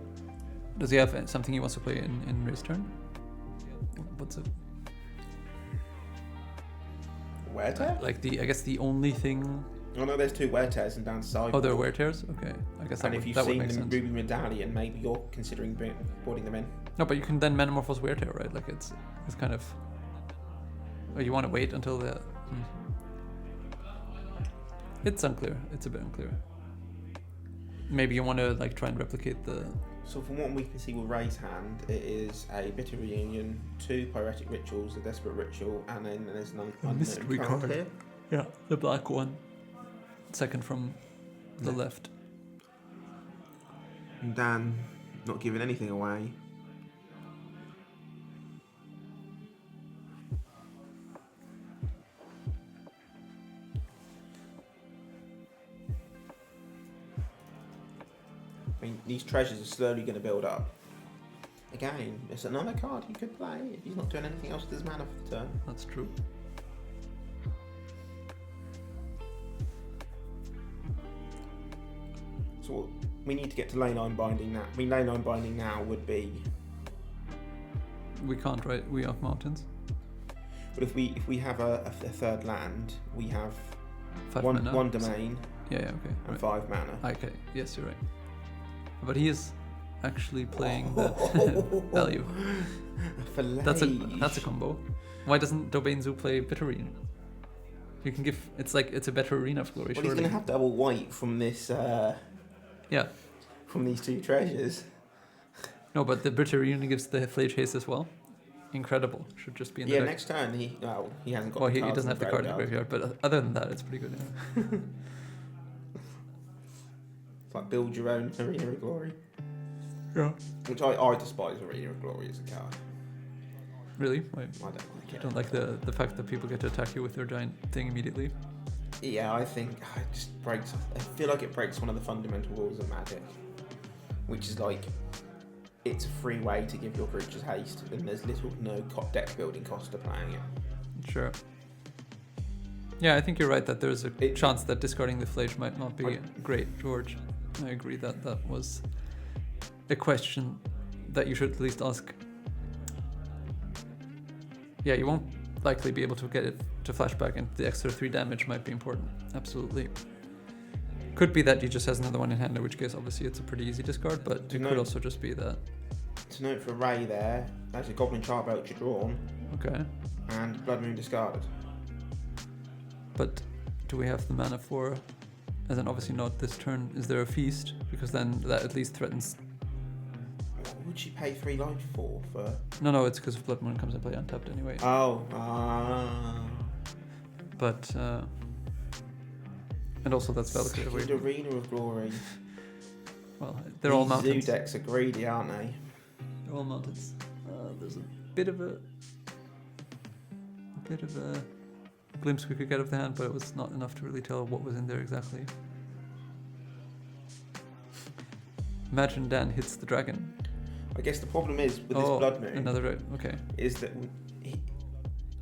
Does he have something he wants to play in race turn? What's it? Wear tear? Like I guess the only thing. Oh no, there's 2 wear tears and down side. Oh, there are wear tears. Okay, I guess that And would, if you've that would seen make the sense. Ruby Medallion, maybe you're considering boarding them in. No, but you can then Metamorphose wear tear, right? Like it's kind of. Oh, you want to wait until the. It's unclear. It's a bit unclear. Maybe you want to like try and replicate the. So from what we can see with Ray's hand, it is a Bitter Reunion, 2 Pyretic Rituals, a Desperate Ritual, and then there's an mystery card here. Yeah, the black one. Second from the left. And Dan not giving anything away. I mean, these treasures are slowly going to build up. Again, it's another card he could play if he's not doing anything else with his mana for the turn. That's true. So we need to get to lane 9 binding now. I mean, lane 9 binding now would be. We can't, right? We have mountains. But if we have a third land, we have 5 one mana. domain. Yeah, okay. And Right. 5 mana. Okay, yes, you're right. But he is actually playing the value. That's a combo. Why doesn't Dobain Zoo play Bitter Reunion? You can give it's a better Arena of Glory. Well, he's going to have double white from this. Yeah. From these 2 treasures. No, but the Bitter Reunion gives the Flage Haste as well. Incredible. Should just be in the deck. Next turn he hasn't got. Well, the he cards doesn't have the card in the graveyard. graveyard, but other than that, it's pretty good. Yeah. It's like build your own Arena of Glory. Yeah. Which I despise Arena of Glory as a card. Really? Why? I don't like You it. don't like the fact that people get to attack you with their giant thing immediately? Yeah, I think it just breaks. I feel like it breaks one of the fundamental rules of Magic, which is like it's a free way to give your creatures haste, and there's little to no deck building cost to playing it. Sure. Yeah, I think you're right that there's a chance that discarding the Flage might not be great, George. I agree that that was a question that you should at least ask. Yeah, you won't likely be able to get it to flashback, and the extra 3 damage might be important. Absolutely. Could be that he just has another one in hand, in which case obviously it's a pretty easy discard, but it could also just be that. To note for Ray there, there's a Goblin Charbelcher drawn. Okay. And Blood Moon discarded. But do we have the mana for? And then obviously not this turn. Is there a feast? Because then that at least threatens. What would she pay 3 life for? No, it's because Blood Moon comes in play untapped anyway. Oh. But and also that's Valkyrie. Second Arena of Glory. Well, they're all mounted. Zoo decks are greedy, aren't they? They're all mounted. There's a bit of a glimpse we could get of the hand, but it was not enough to really tell what was in there exactly. Imagine Dan hits the dragon. I guess the problem is with this Blood Moon. Okay. Is that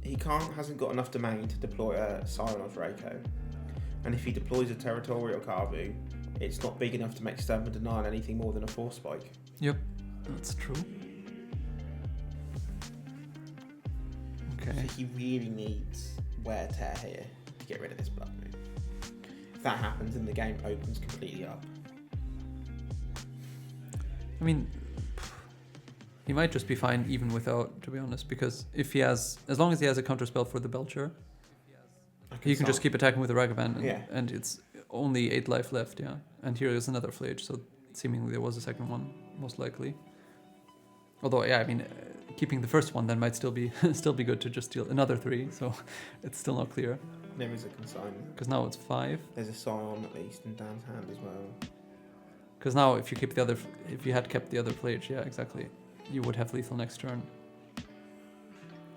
he hasn't got enough domain to deploy a Siren or Draco, and if he deploys a Territorial Carvu, it's not big enough to make Stubborn Denial anything more than a Force Spike. Yep, that's true. Okay. So he really needs Wear Tear here to get rid of this Blood Moon. If that happens, then the game opens completely up. I mean, he might just be fine even without, to be honest, because if he has, as long as he has a counterspell for the Belcher, you can just keep attacking with the Ragavan, and it's only 8 life left, yeah. And here is another Flage, so seemingly there was a second one, most likely. Although, yeah, I mean, keeping the first one then might still be good to just deal another 3, so it's still not clear. There is a consignment. Because now it's 5. There's a Scion at least in Dan's hand as well. Because now if you had kept the other Flage, yeah, exactly, you would have lethal next turn.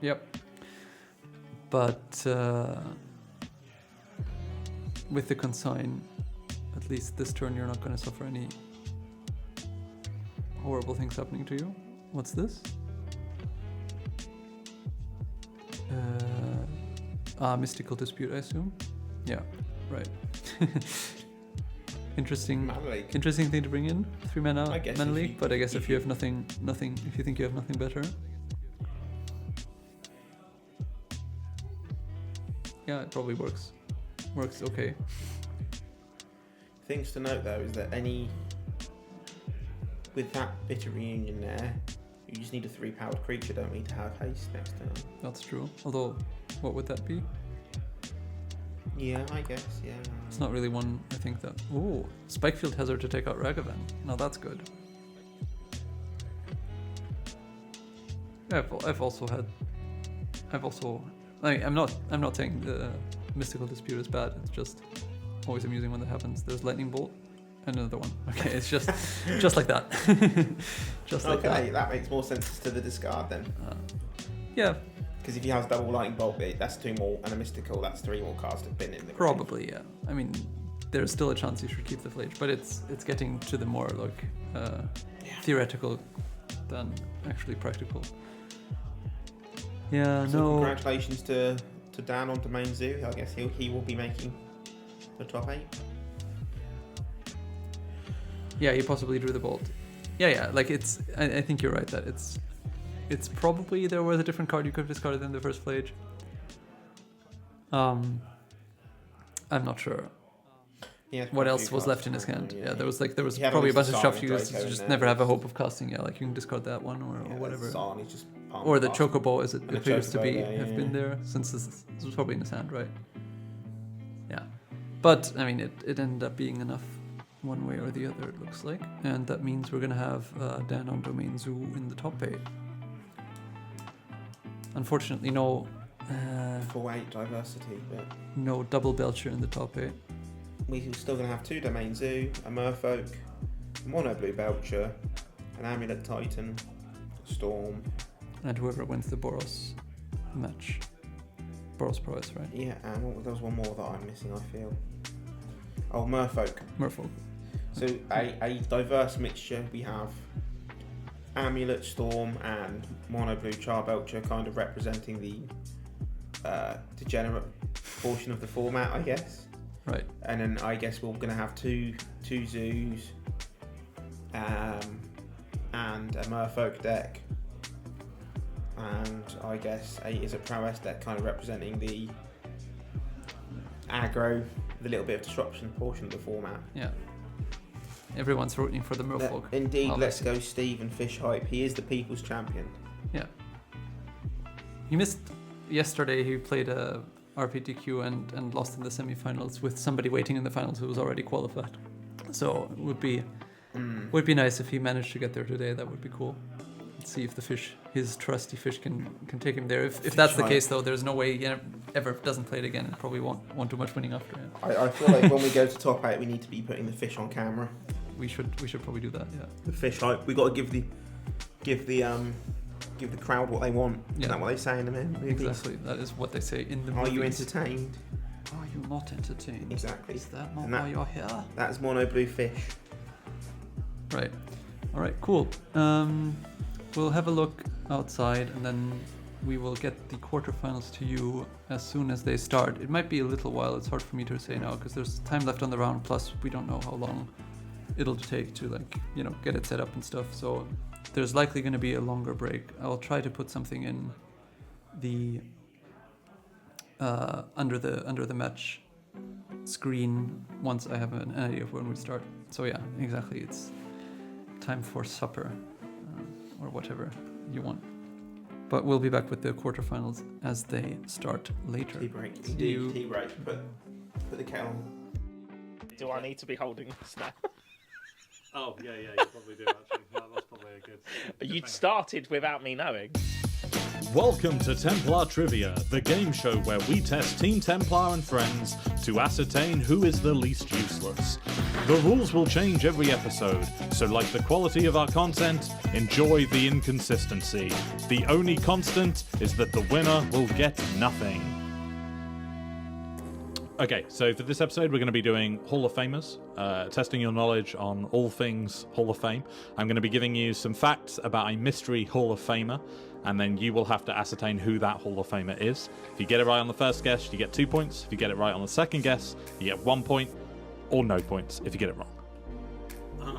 Yep. But with the consign, at least this turn you're not going to suffer any horrible things happening to you. What's this? Mystical Dispute, I assume. Yeah, right. Interesting thing to bring in. 3 mana mana leak, but I guess if you have nothing, if you think you have nothing better. Yeah, it probably works. Works okay. Things to note though is that with that Bitter Reunion there, you just need a 3-powered creature, don't we, to have haste next turn. That's true. Although, what would that be? Yeah, I guess, yeah. It's not really one, I think that... Ooh, Spikefield has her to take out Ragavan. Now that's good. I'm not saying the Mystical Dispute is bad, it's just always amusing when that happens. There's Lightning Bolt and another one. Okay, it's just like that. Just like that. Okay, that makes more sense to the discard then. Yeah. Because if he has double Lightning Bolt, that's 2 more, and a Mystical, that's 3 more cards to bin in the Probably, yeah. I mean, there's still a chance you should keep the Flage, but it's getting to the more theoretical than actually practical. Yeah, so no. Congratulations to Dan on Domain Zoo. I guess he will be making the top 8. Yeah, he possibly drew the bolt. Yeah. Like I think you're right that it's probably there was a different card you could have discarded than the first Flage. I'm not sure. Yeah, what else was left in his hand? Yeah, there was probably a bunch of stuff you just never have a hope of casting. Yeah, like you can discard that one or whatever. Or the Chocobo as it appears to be have been there since this was probably in his hand, right? Yeah, but I mean it ended up being enough one way or the other, it looks like, and that means we're gonna have Dan on Domain Zoo in the top 8. Unfortunately, no. 4-8 diversity, but no double Belcher in the top 8. We're still going to have 2 Domain Zoo, a Merfolk, a Mono Blue Belcher, an Amulet Titan, Storm. And whoever wins the Boros match. Boros Prowess, right? Yeah, and there was one more that I'm missing, I feel. Oh, Merfolk. So a diverse mixture. We have Amulet, Storm, and Mono Blue Charbelcher kind of representing the degenerate portion of the format, I guess. Right. And then I guess we're going to have two zoos and a Merfolk deck. And I guess is a Prowess deck kind of representing the aggro, the little bit of disruption portion of the format. Yeah. Everyone's rooting for the Merfolk. Indeed, let's go Steve and Fish Hype. He is the people's champion. Yeah. He missed yesterday he played a RPTQ and lost in the semifinals with somebody waiting in the finals who was already qualified. So it would be nice if he managed to get there today. That would be cool. Let's see if his trusty fish can take him there. If that's the case, though, there's no way he ever doesn't play it again and probably won't too much winning after. I feel like when we go to top 8, we need to be putting the fish on camera. We should probably do that. Yeah. The fish hype. We got to give the crowd what they want. Yeah. Is that what they say in the movies? Exactly. That is what they say in the movies. Are you entertained? Are you not entertained? Exactly. Is that not why you're here? That's mono blue fish. Right. All right. Cool. We'll have a look outside and then we will get the quarterfinals to you as soon as they start. It might be a little while. It's hard for me to say now because there's time left on the round. Plus, we don't know how long it'll take to get it set up and stuff. So there's likely going to be a longer break. I'll try to put something in the under the match screen once I have an idea of when we start. So yeah, exactly. It's time for supper or whatever you want. But we'll be back with the quarterfinals as they start later. Tea break. Indeed, tea break. Put the kettle on. Do I need to be holding this now? Oh, yeah, you probably do, actually. That's probably a good... You started without me knowing. Welcome to Templar Trivia, the game show where we test Team Templar and friends to ascertain who is the least useless. The rules will change every episode, so like the quality of our content, enjoy the inconsistency. The only constant is that the winner will get nothing. Okay, so for this episode, we're going to be doing Hall of Famers, testing your knowledge on all things Hall of Fame. I'm going to be giving you some facts about a mystery Hall of Famer, and then you will have to ascertain who that Hall of Famer is. If you get it right on the first guess, you get 2 points. If you get it right on the second guess, you get 1 point, or no points if you get it wrong.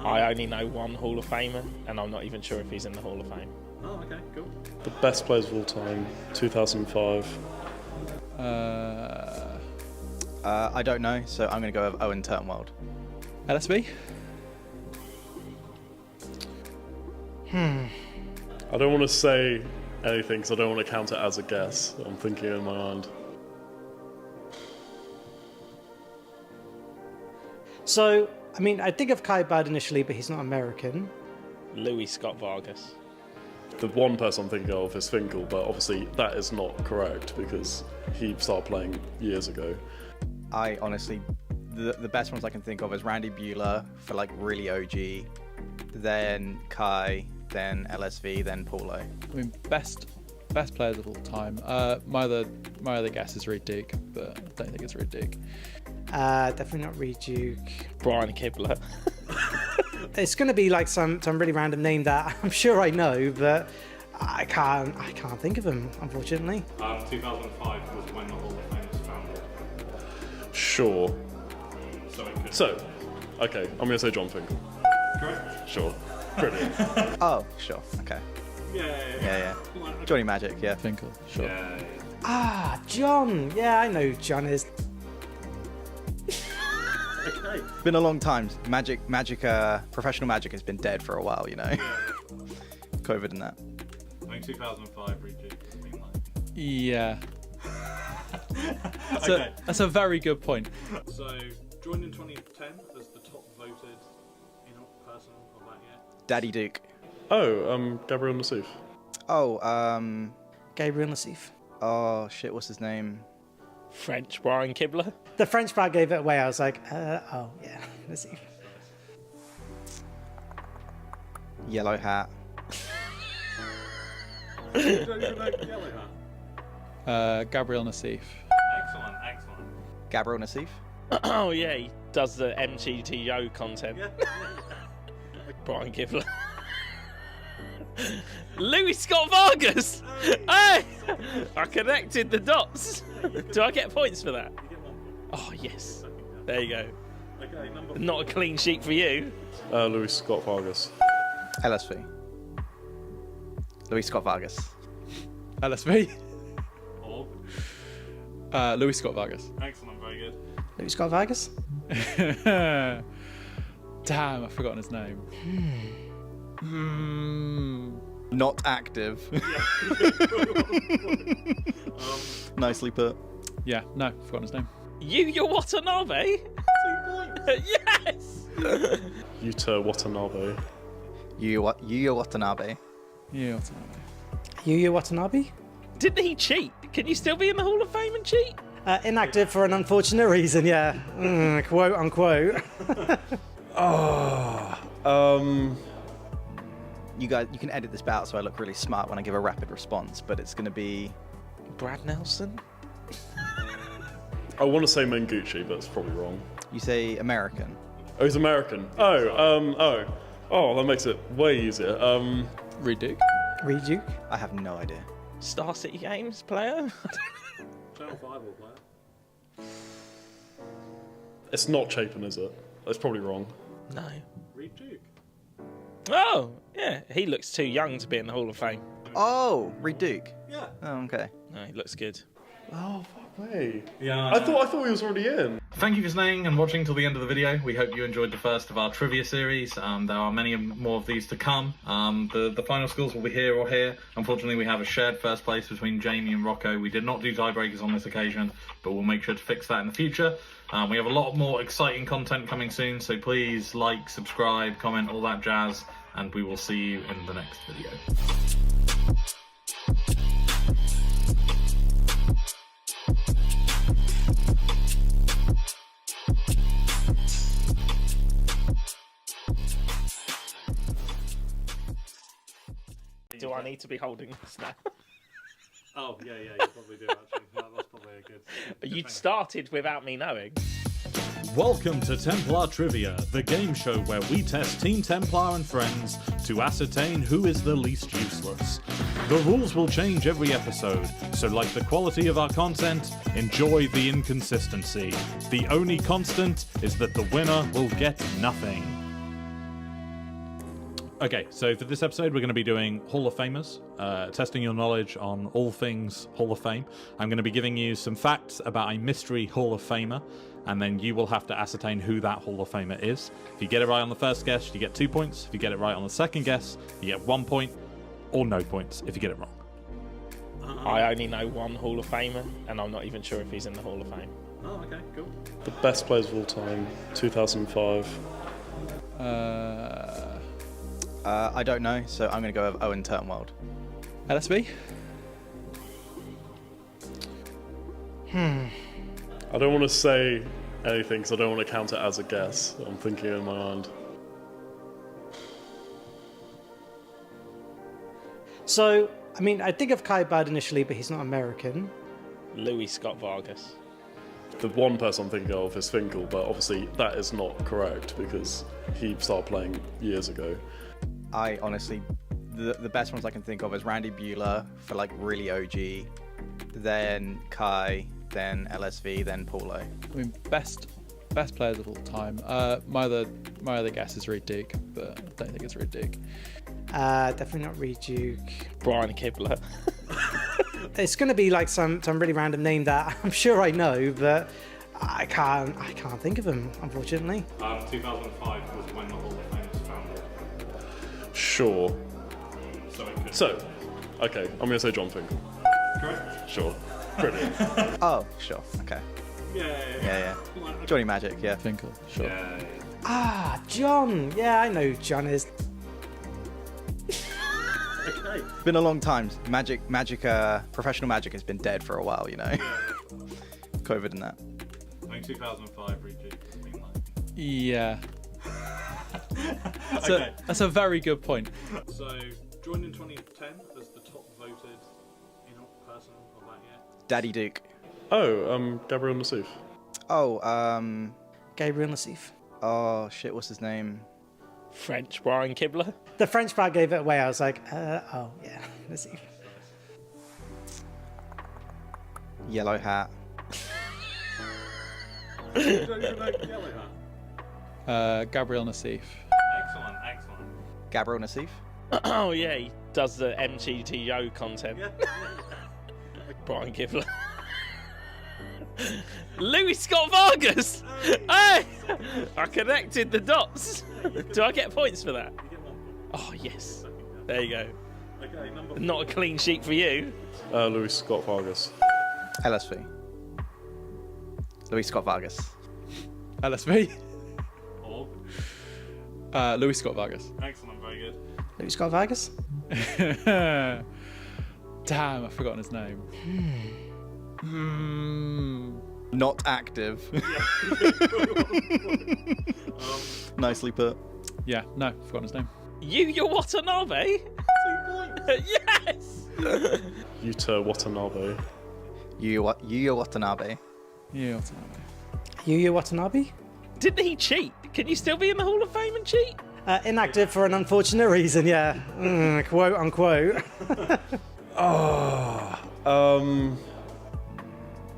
I only know one Hall of Famer, and I'm not even sure if he's in the Hall of Fame. Oh, okay, cool. The best players of all time, 2005. I don't know, so I'm going to go with Owen Turnwald. LSV? I don't want to say anything because I don't want to count it as a guess. I'm thinking in my mind. So, I mean, I think of Kai Bad initially, but he's not American. Louis Scott Vargas. The one person I'm thinking of is Finkel, but obviously that is not correct because he started playing years ago. I honestly, the best ones I can think of is Randy Buehler for like really OG, then Kai, then LSV, then Paulo. I mean, best players of all time. My other guess is Reed Duke, but I don't think it's Reed Duke. Definitely not Reed Duke. Brian Kibler. It's going to be like some really random name that I'm sure I know, but I can't think of him, unfortunately. 2005 was when the Hall of Fame was founded. Sure. So, okay, I'm going to say John Finkel. correct? Sure. Pretty. Oh, sure. Okay. Yeah. Johnny Magic, yeah. Finkel, sure. Yeah. Ah, John. Yeah, I know who John is. Okay. It's been a long time. Professional Magic has been dead for a while, you know. COVID and that. I think 2005 rejig. Yeah. Okay. That's a very good point. So, joined in 2010 as the top voted person of that year. Daddy Duke. Oh, Gabriel Nassif. Oh, Gabriel Nassif. oh shit, what's his name? French Brian Kibler. The French part gave it away. I was like, oh yeah, Nassif. Yellow Hat. You don't even know Yellow Hat? Gabriel Nassif. Excellent. Gabriel Nassif. Oh yeah, he does the MGTO content. Yeah. Brian Kibler. Louis Scott Vargas. Hey, I connected the dots. Do I get points for that? You get 1 point. Oh yes. There you go. Okay, number Not a clean sheet for you. Louis Scott Vargas. LSV. Louis Scott Vargas. LSV. Or Louis Scott Vargas. excellent, very good. Louis Scott Vargas. Damn, I've forgotten his name. Not active. Nicely put. Yeah, no, forgotten his name. Yuya Watanabe? Yes! Yuta Watanabe. Yuya Watanabe. Yeah, what's his name? Yuya Watanabe? Didn't he cheat? Can you still be in the Hall of Fame and cheat? Inactive for an unfortunate reason, yeah. Quote unquote. You guys, you can edit this out so I look really smart when I give a rapid response, but it's going to be Brad Nelson? I want to say Mengucci, but it's probably wrong. You say American. Oh, he's American. Oh, that makes it way easier. Reed Duke. Reed Duke? I have no idea. Star City Games player? Channel 5 player. It's not Chapin, is it? That's probably wrong. No. Reed Duke. Oh, yeah. He looks too young to be in the Hall of Fame. Oh, Reed Duke. Yeah. Oh, okay. No, he looks good. Oh, fuck me. Yeah. I thought he was already in. Thank you for staying and watching till the end of the video. We hope you enjoyed the first of our trivia series. There are many more of these to come. The final scores will be here or here. Unfortunately, we have a shared first place between Jamie and Rocco. We did not do tiebreakers on this occasion, but we'll make sure to fix that in the future. We have a lot more exciting content coming soon, so please like, subscribe, comment, all that jazz, and we will see you in the next video. Do I need to be holding this now? Oh, yeah, you probably do, actually. That's probably a good... But you'd started without me knowing. Welcome to Templar Trivia, the game show where we test Team Templar and friends to ascertain who is the least useless. The rules will change every episode, so like the quality of our content, enjoy the inconsistency. The only constant is that the winner will get nothing. Okay, so for this episode, we're going to be doing Hall of Famers, testing your knowledge on all things Hall of Fame. I'm going to be giving you some facts about a mystery Hall of Famer, and then you will have to ascertain who that Hall of Famer is. If you get it right on the first guess, you get 2 points. If you get it right on the second guess, you get 1 point, or no points if you get it wrong. I only know one Hall of Famer, and I'm not even sure if he's in the Hall of Fame. Oh, okay, cool. The best players of all time, 2005. I don't know, so I'm going to go with Owen Turnwald. LSV. I don't want to say anything because I don't want to count it as a guess. I'm thinking in my mind. So, I mean, I think of Kai Bird initially, but he's not American. Louis Scott Vargas. The one person I'm thinking of is Finkel, but obviously that is not correct because he started playing years ago. I honestly, the best ones I can think of is Randy Bueller for like really OG, then Kai, then LSV, then Paulo. I mean, best players of all time. My other guess is Reed Duke, but I don't think it's Reed Duke. Definitely not Reed Duke. Brian Kibler. It's going to be like some really random name that I'm sure I know, but I can't think of him, unfortunately. 2005 was when the Hall of Fame was founded. Sure. So, Okay, I'm going to say John Finkel. correct? Sure. Brilliant. Oh, sure. Okay. Yeah. Johnny Magic, yeah. Finkel, sure. Ah, John. Yeah, I know who John is. Okay. It's been a long time. Professional Magic has been dead for a while, you know. COVID and that. I think 2005 Reed. Yeah. Okay. That's a very good point. So, joined in 2010 as the top voted person of that year. Daddy Duke. Oh, Gabriel Nassif. Oh, Gabriel Nassif. oh shit, what's his name? French Brian Kibler. The French part gave it away. I was like, oh yeah, Nassif. Yellow Hat. Gabriel Nassif. Excellent. Gabriel Nassif. Oh yeah, he does the MGTO content. Brian Kibler. Louis Scott Vargas. Hey, I connected the dots. Do I get points for that? Oh yes. There you go. Not a clean sheet for you. Louis Scott Vargas. LSV. Louis Scott Vargas. LSV. Or? Louis Scott Vargas. Excellent, very good. Louis Scott Vargas? Damn, I've forgotten his name. Not active. Nicely put. Yeah, no, I've forgotten his name. Yuya Watanabe? Yes! Yuta Watanabe. Yuya Watanabe. Yeah, what's his name? Yuya Watanabe? Didn't he cheat? Can you still be in the Hall of Fame and cheat? Inactive for an unfortunate reason, yeah. Quote unquote.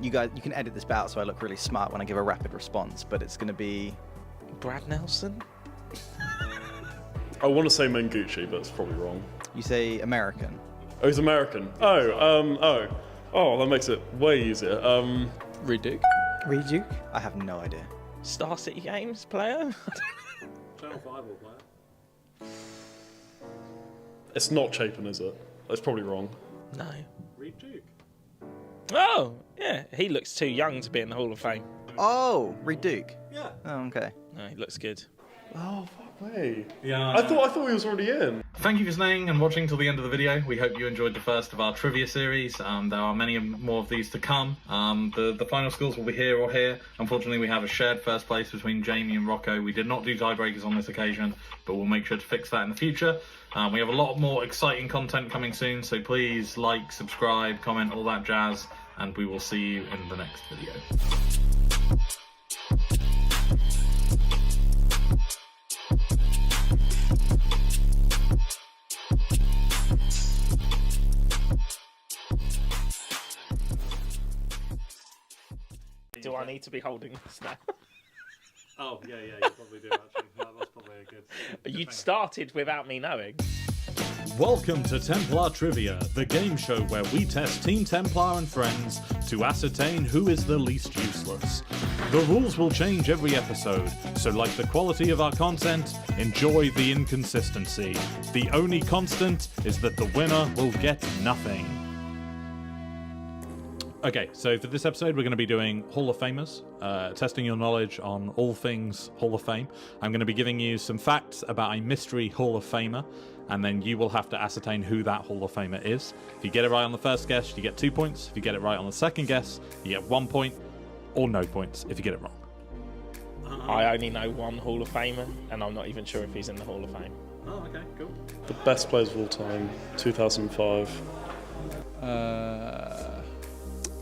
You guys, you can edit this out so I look really smart when I give a rapid response, but it's going to be Brad Nelson? I want to say Mengucci, but it's probably wrong. You say American. Oh, he's American. Oh, that makes it way easier. Reed Duke. Reed Duke? I have no idea. Star City Games player? Channel 5 will play. It's not Chapin, is it? That's probably wrong. No. Reed Duke. Oh, yeah. He looks too young to be in the Hall of Fame. Oh, Reed Duke. Yeah. Oh, okay. No, he looks good. Oh, fuck me. Yeah. I thought he was already in. Thank you for staying and watching till the end of the video. We hope you enjoyed the first of our trivia series. There are many more of these to come. The final scores will be here or here. Unfortunately, we have a shared first place between Jamie and Rocco. We did not do tiebreakers on this occasion, but we'll make sure to fix that in the future. We have a lot more exciting content coming soon, so please like, subscribe, comment, all that jazz, and we will see you in the next video. Do I need to be holding this now? Oh, yeah, you probably do, actually. That's probably a good... You started without me knowing. Welcome to Templar Trivia, the game show where we test Team Templar and friends to ascertain who is the least useless. The rules will change every episode, so like the quality of our content, enjoy the inconsistency. The only constant is that the winner will get nothing. Okay, so for this episode, we're going to be doing Hall of Famers, testing your knowledge on all things Hall of Fame. I'm going to be giving you some facts about a mystery Hall of Famer, and then you will have to ascertain who that Hall of Famer is. If you get it right on the first guess, you get 2 points. If you get it right on the second guess, you get 1 point, or no points if you get it wrong. I only know one Hall of Famer, and I'm not even sure if he's in the Hall of Fame. Oh, okay, cool. The best players of all time, 2005.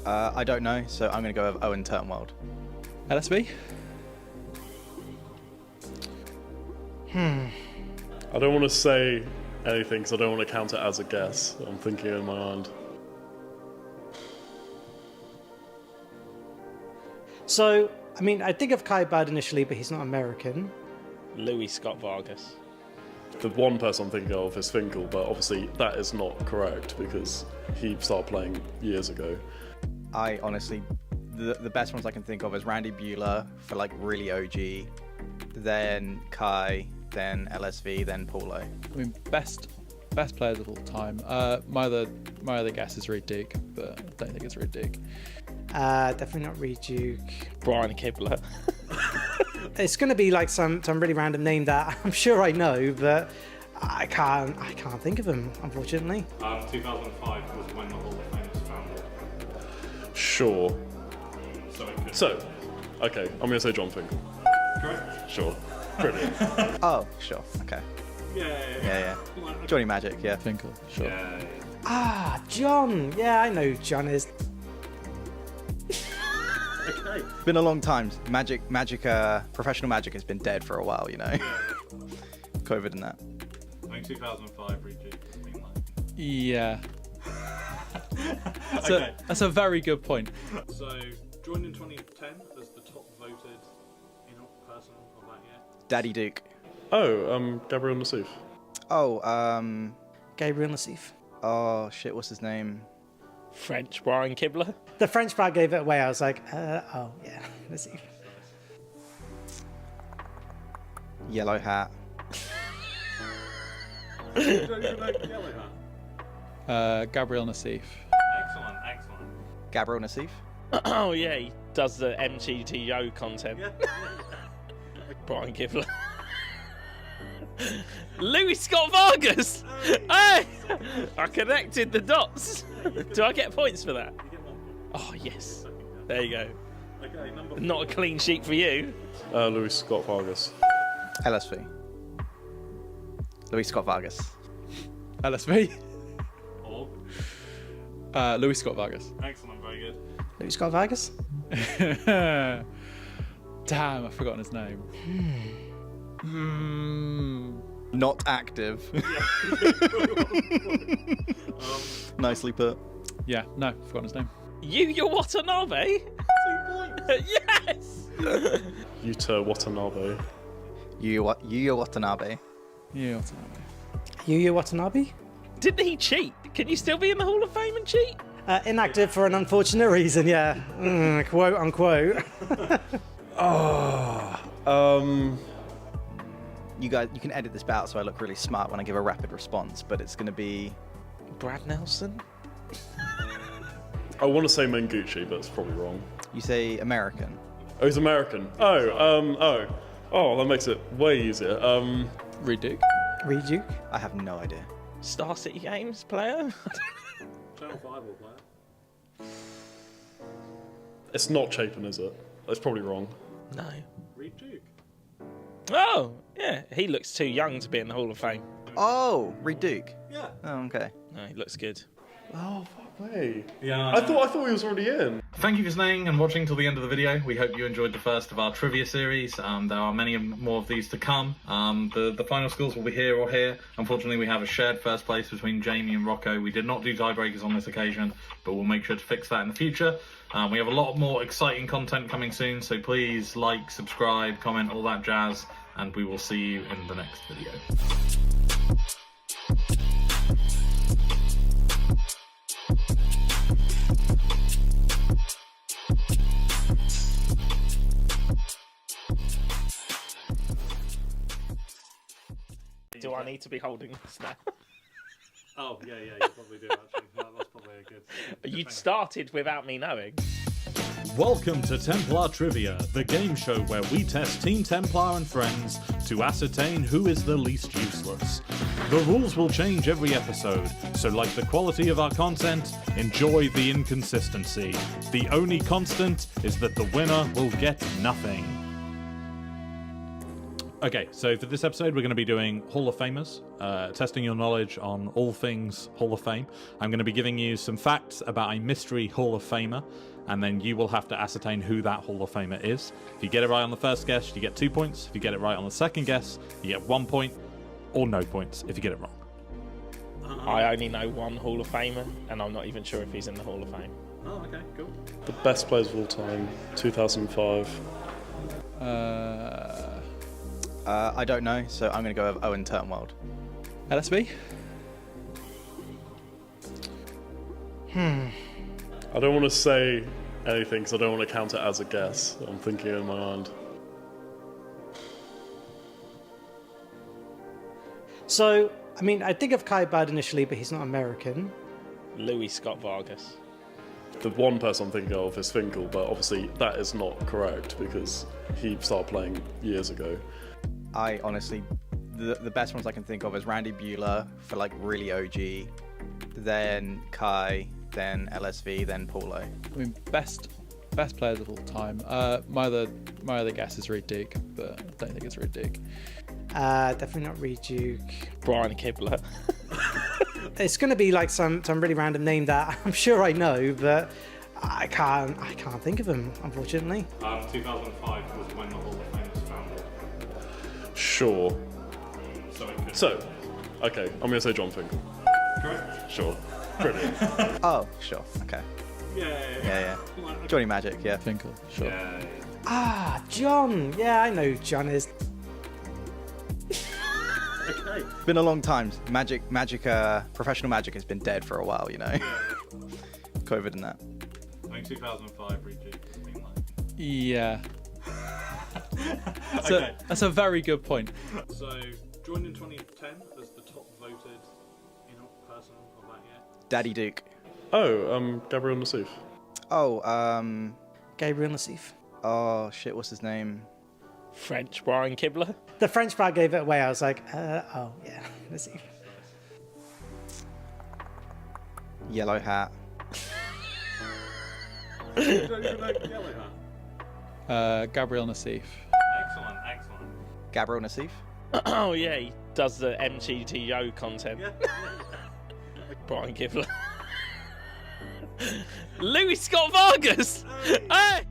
I don't know, so I'm going to go with Owen Turnwald. LSV. I don't want to say anything because I don't want to count it as a guess. I'm thinking in my mind. So, I mean, I think of Kai Bird initially, but he's not American. Louis Scott Vargas. The one person I'm thinking of is Finkel, but obviously that is not correct because he started playing years ago. I honestly, the best ones I can think of is Randy Bueller for like really OG, then Kai, then LSV, then Paulo. I mean, best players of all time. My other guess is Reed Duke, but I don't think it's Reed Duke. Definitely not Reed Duke. Brian Kibler. It's going to be like some really random name that I'm sure I know, but I can't think of him, unfortunately. 2005 was when the Hall of Fame was founded. Sure. So it could... So, okay, I'm going to say John Finkel. Correct? Sure. Brilliant. Oh, sure, okay. Yeah. Johnny Magic, yeah. Finkel, sure. Yeah. Ah, John. Yeah, I know who John is. Okay. It's been a long time. Professional Magic has been dead for a while, you know. COVID and that. I think 2005 Reed Duke. Yeah. Okay. That's a very good point. So, joined in 2010 as the top voted person of that year. Daddy Duke. Oh, Gabriel Nassif. Oh, Gabriel Nassif. oh shit, what's his name? French Brian Kibler. The French part gave it away. I was like, oh yeah, Nassif. Yellow Hat. You don't even know Yellow Hat? Gabriel Nassif. Excellent, excellent. Gabriel Nassif. Oh yeah, he does the MTTO content. Brian Kibler. Louis Scott Vargas. Hey, I connected the dots. Do I get points for that? Oh yes. There you go. Not a clean sheet for you. Louis Scott Vargas. LSV. Louis Scott Vargas. LSV. Or? Louis Scott Vargas. Excellent, very good. Louis Scott Vargas? Damn, I've forgotten his name. Not active. Nicely put. Yeah, no, I've forgotten his name. Yuya Watanabe. 2 points. Yes. Yuta Watanabe. Yuya Watanabe. Yeah, Watanabe. Yuya Watanabe? Didn't he cheat? Can you still be in the Hall of Fame and cheat? Inactive for an unfortunate reason, yeah. Quote unquote. You guys, you can edit this out so I look really smart when I give a rapid response, but it's going to be Brad Nelson. I want to say Mengucci, but it's probably wrong. You say American. Oh, he's American. Oh, that makes it way easier. Reed Duke. Reed Duke? I have no idea. Star City Games player. Channel 5 will play. It's not Chapin, is it? That's probably wrong. No. Reed Duke. Oh, yeah. He looks too young to be in the Hall of Fame. Oh, Reed Duke. Yeah. Oh, okay. No, he looks good. Oh, fuck me. Yeah. I thought he was already in. Thank you for staying and watching till the end of the video. We hope you enjoyed the first of our trivia series. There are many more of these to come. The final scores will be here or here. Unfortunately, we have a shared first place between Jamie and Rocco. We did not do tiebreakers on this occasion, but we'll make sure to fix that in the future. We have a lot more exciting content coming soon, so please like, subscribe, comment, all that jazz, and we will see you in the next video. Do I need to be holding this now? Oh, yeah, you probably do, actually. That's probably a good... You started without me knowing. Welcome to Templar Trivia, the game show where we test Team Templar and friends to ascertain who is the least useless. The rules will change every episode, so like the quality of our content, enjoy the inconsistency. The only constant is that the winner will get nothing. Okay, so for this episode, we're going to be doing Hall of Famers, testing your knowledge on all things Hall of Fame. I'm going to be giving you some facts about a mystery Hall of Famer, and then you will have to ascertain who that Hall of Famer is. If you get it right on the first guess, you get 2 points. If you get it right on the second guess, you get 1 point, or no points if you get it wrong. I only know one Hall of Famer, and I'm not even sure if he's in the Hall of Fame. Oh, okay, cool. The best players of all time, 2005. I don't know, so I'm going to go with Owen Turnwald. LSB. I don't want to say anything because I don't want to count it as a guess. I'm thinking in my mind. So, I mean, I think of Kai Bad initially, but he's not American. Louis Scott Vargas. The one person I'm thinking of is Finkel, but obviously that is not correct because he started playing years ago. I honestly, the best ones I can think of is Randy Bueller for like really OG, then Kai, then LSV, then Paulo. I mean, best players of all time. My other guess is Reed Duke, but I don't think it's Reed Duke. Definitely not Reed Duke. Brian Kibler. It's going to be like some really random name that I'm sure I know, but I can't think of him, unfortunately. 2005 was when the Hall of Fame was founded. Sure. So, Okay, I'm going to say John Finkel. correct? Sure. Brilliant. Oh, sure. Okay. Yeah. Johnny Magic, yeah. Finkel, sure. Yeah. Ah, John. Yeah, I know who John is. Okay. Been a long time. Professional Magic has been dead for a while, you know. COVID and that. I think 2005 Reed. Yeah. Okay. That's a very good point. So, joined in 2010 as the top voted person of that year. Daddy Duke. Oh, Gabriel Nassif. Oh, Gabriel Nassif. oh shit, what's his name? French Brian Kibler. The French part gave it away. I was like, oh yeah, Nassif. Yellow Hat. Gabriel Nassif. Excellent, excellent. Gabriel Nassif. Oh yeah, he does the MTTO content. Brian Kibler. Louis Scott Vargas. Hey!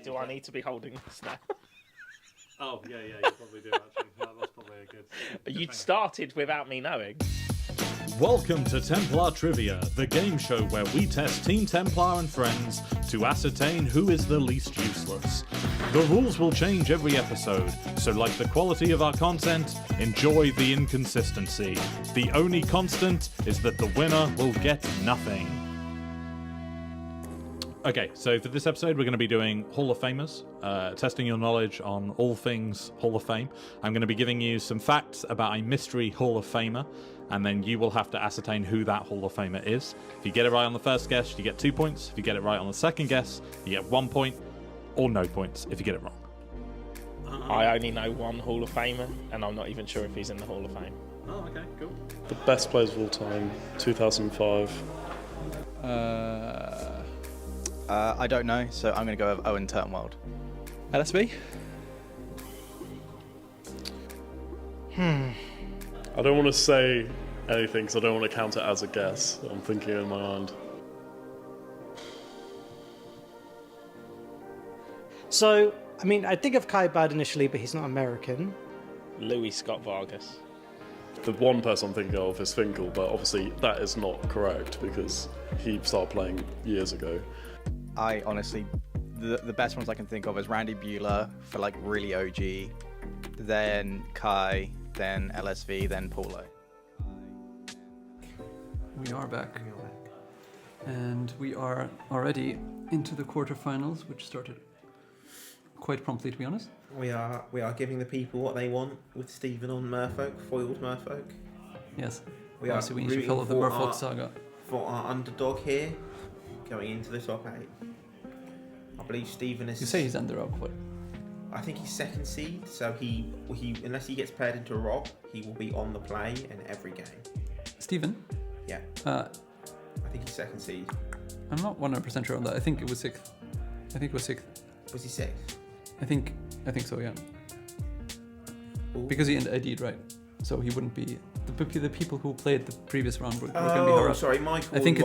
Do I need to be holding this now? Oh, yeah, you probably do, actually. That's probably a good... You started without me knowing. Welcome to Templar Trivia, the game show where we test Team Templar and friends to ascertain who is the least useless. The rules will change every episode, so like the quality of our content, enjoy the inconsistency. The only constant is that the winner will get nothing. Okay, so for this episode, we're going to be doing Hall of Famers, testing your knowledge on all things Hall of Fame. I'm going to be giving you some facts about a mystery Hall of Famer, and then you will have to ascertain who that Hall of Famer is. If you get it right on the first guess, you get 2 points. If you get it right on the second guess, you get 1 point, or no points if you get it wrong. I only know one Hall of Famer, and I'm not even sure if he's in the Hall of Fame. Oh, okay, cool. The best players of all time, 2005. I don't know, so I'm going to go with Owen Turnwald. LSV? I don't want to say anything because I don't want to count it as a guess. I'm thinking in my mind. So, I mean, I think of Kai Bird initially, but he's not American. Louis Scott Vargas. The one person I'm thinking of is Finkel, but obviously that is not correct because he started playing years ago. I honestly, the best ones I can think of is Randy Bueller for like really OG, then Kai, then LSV, then Paulo. We are back. And we are already into the quarterfinals, which started quite promptly, to be honest. We are giving the people what they want with Stephen on Merfolk, foiled Merfolk. Yes. We are So we need to rooting follow the for Merfolk saga. For our underdog here, going into the top 8. I believe Stephen is... You say he's underdog, what? I think he's second seed, so he unless he gets paired into a Rob, he will be on the play in every game. Stephen? Yeah. I think he's second seed. I'm not 100% sure on that. I think it was 6th. I think it was 6th. Was he 6th? I think so, yeah. Ooh. Because he ID'd, right? So he wouldn't be... The people who played the previous round were going to be her up. Sorry, Michael. I think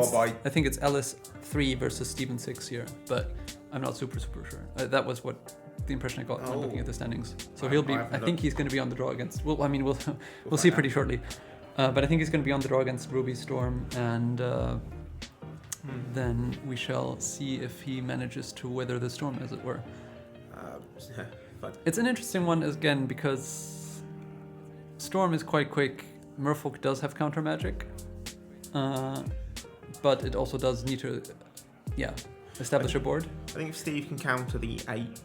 it's Ellis 3 versus Steven 6 here, but I'm not super sure. That was what the impression I got when looking at the standings. So he'll be... I think he's going to be on the draw against... Well, I mean, we'll see pretty shortly. But I think he's going to be on the draw against Ruby Storm, and then we shall see if he manages to weather the storm, as it were. It's an interesting one, again, because Storm is quite quick. Merfolk does have counter magic, but it also does need to, establish a board. I think if Steve can counter the 8,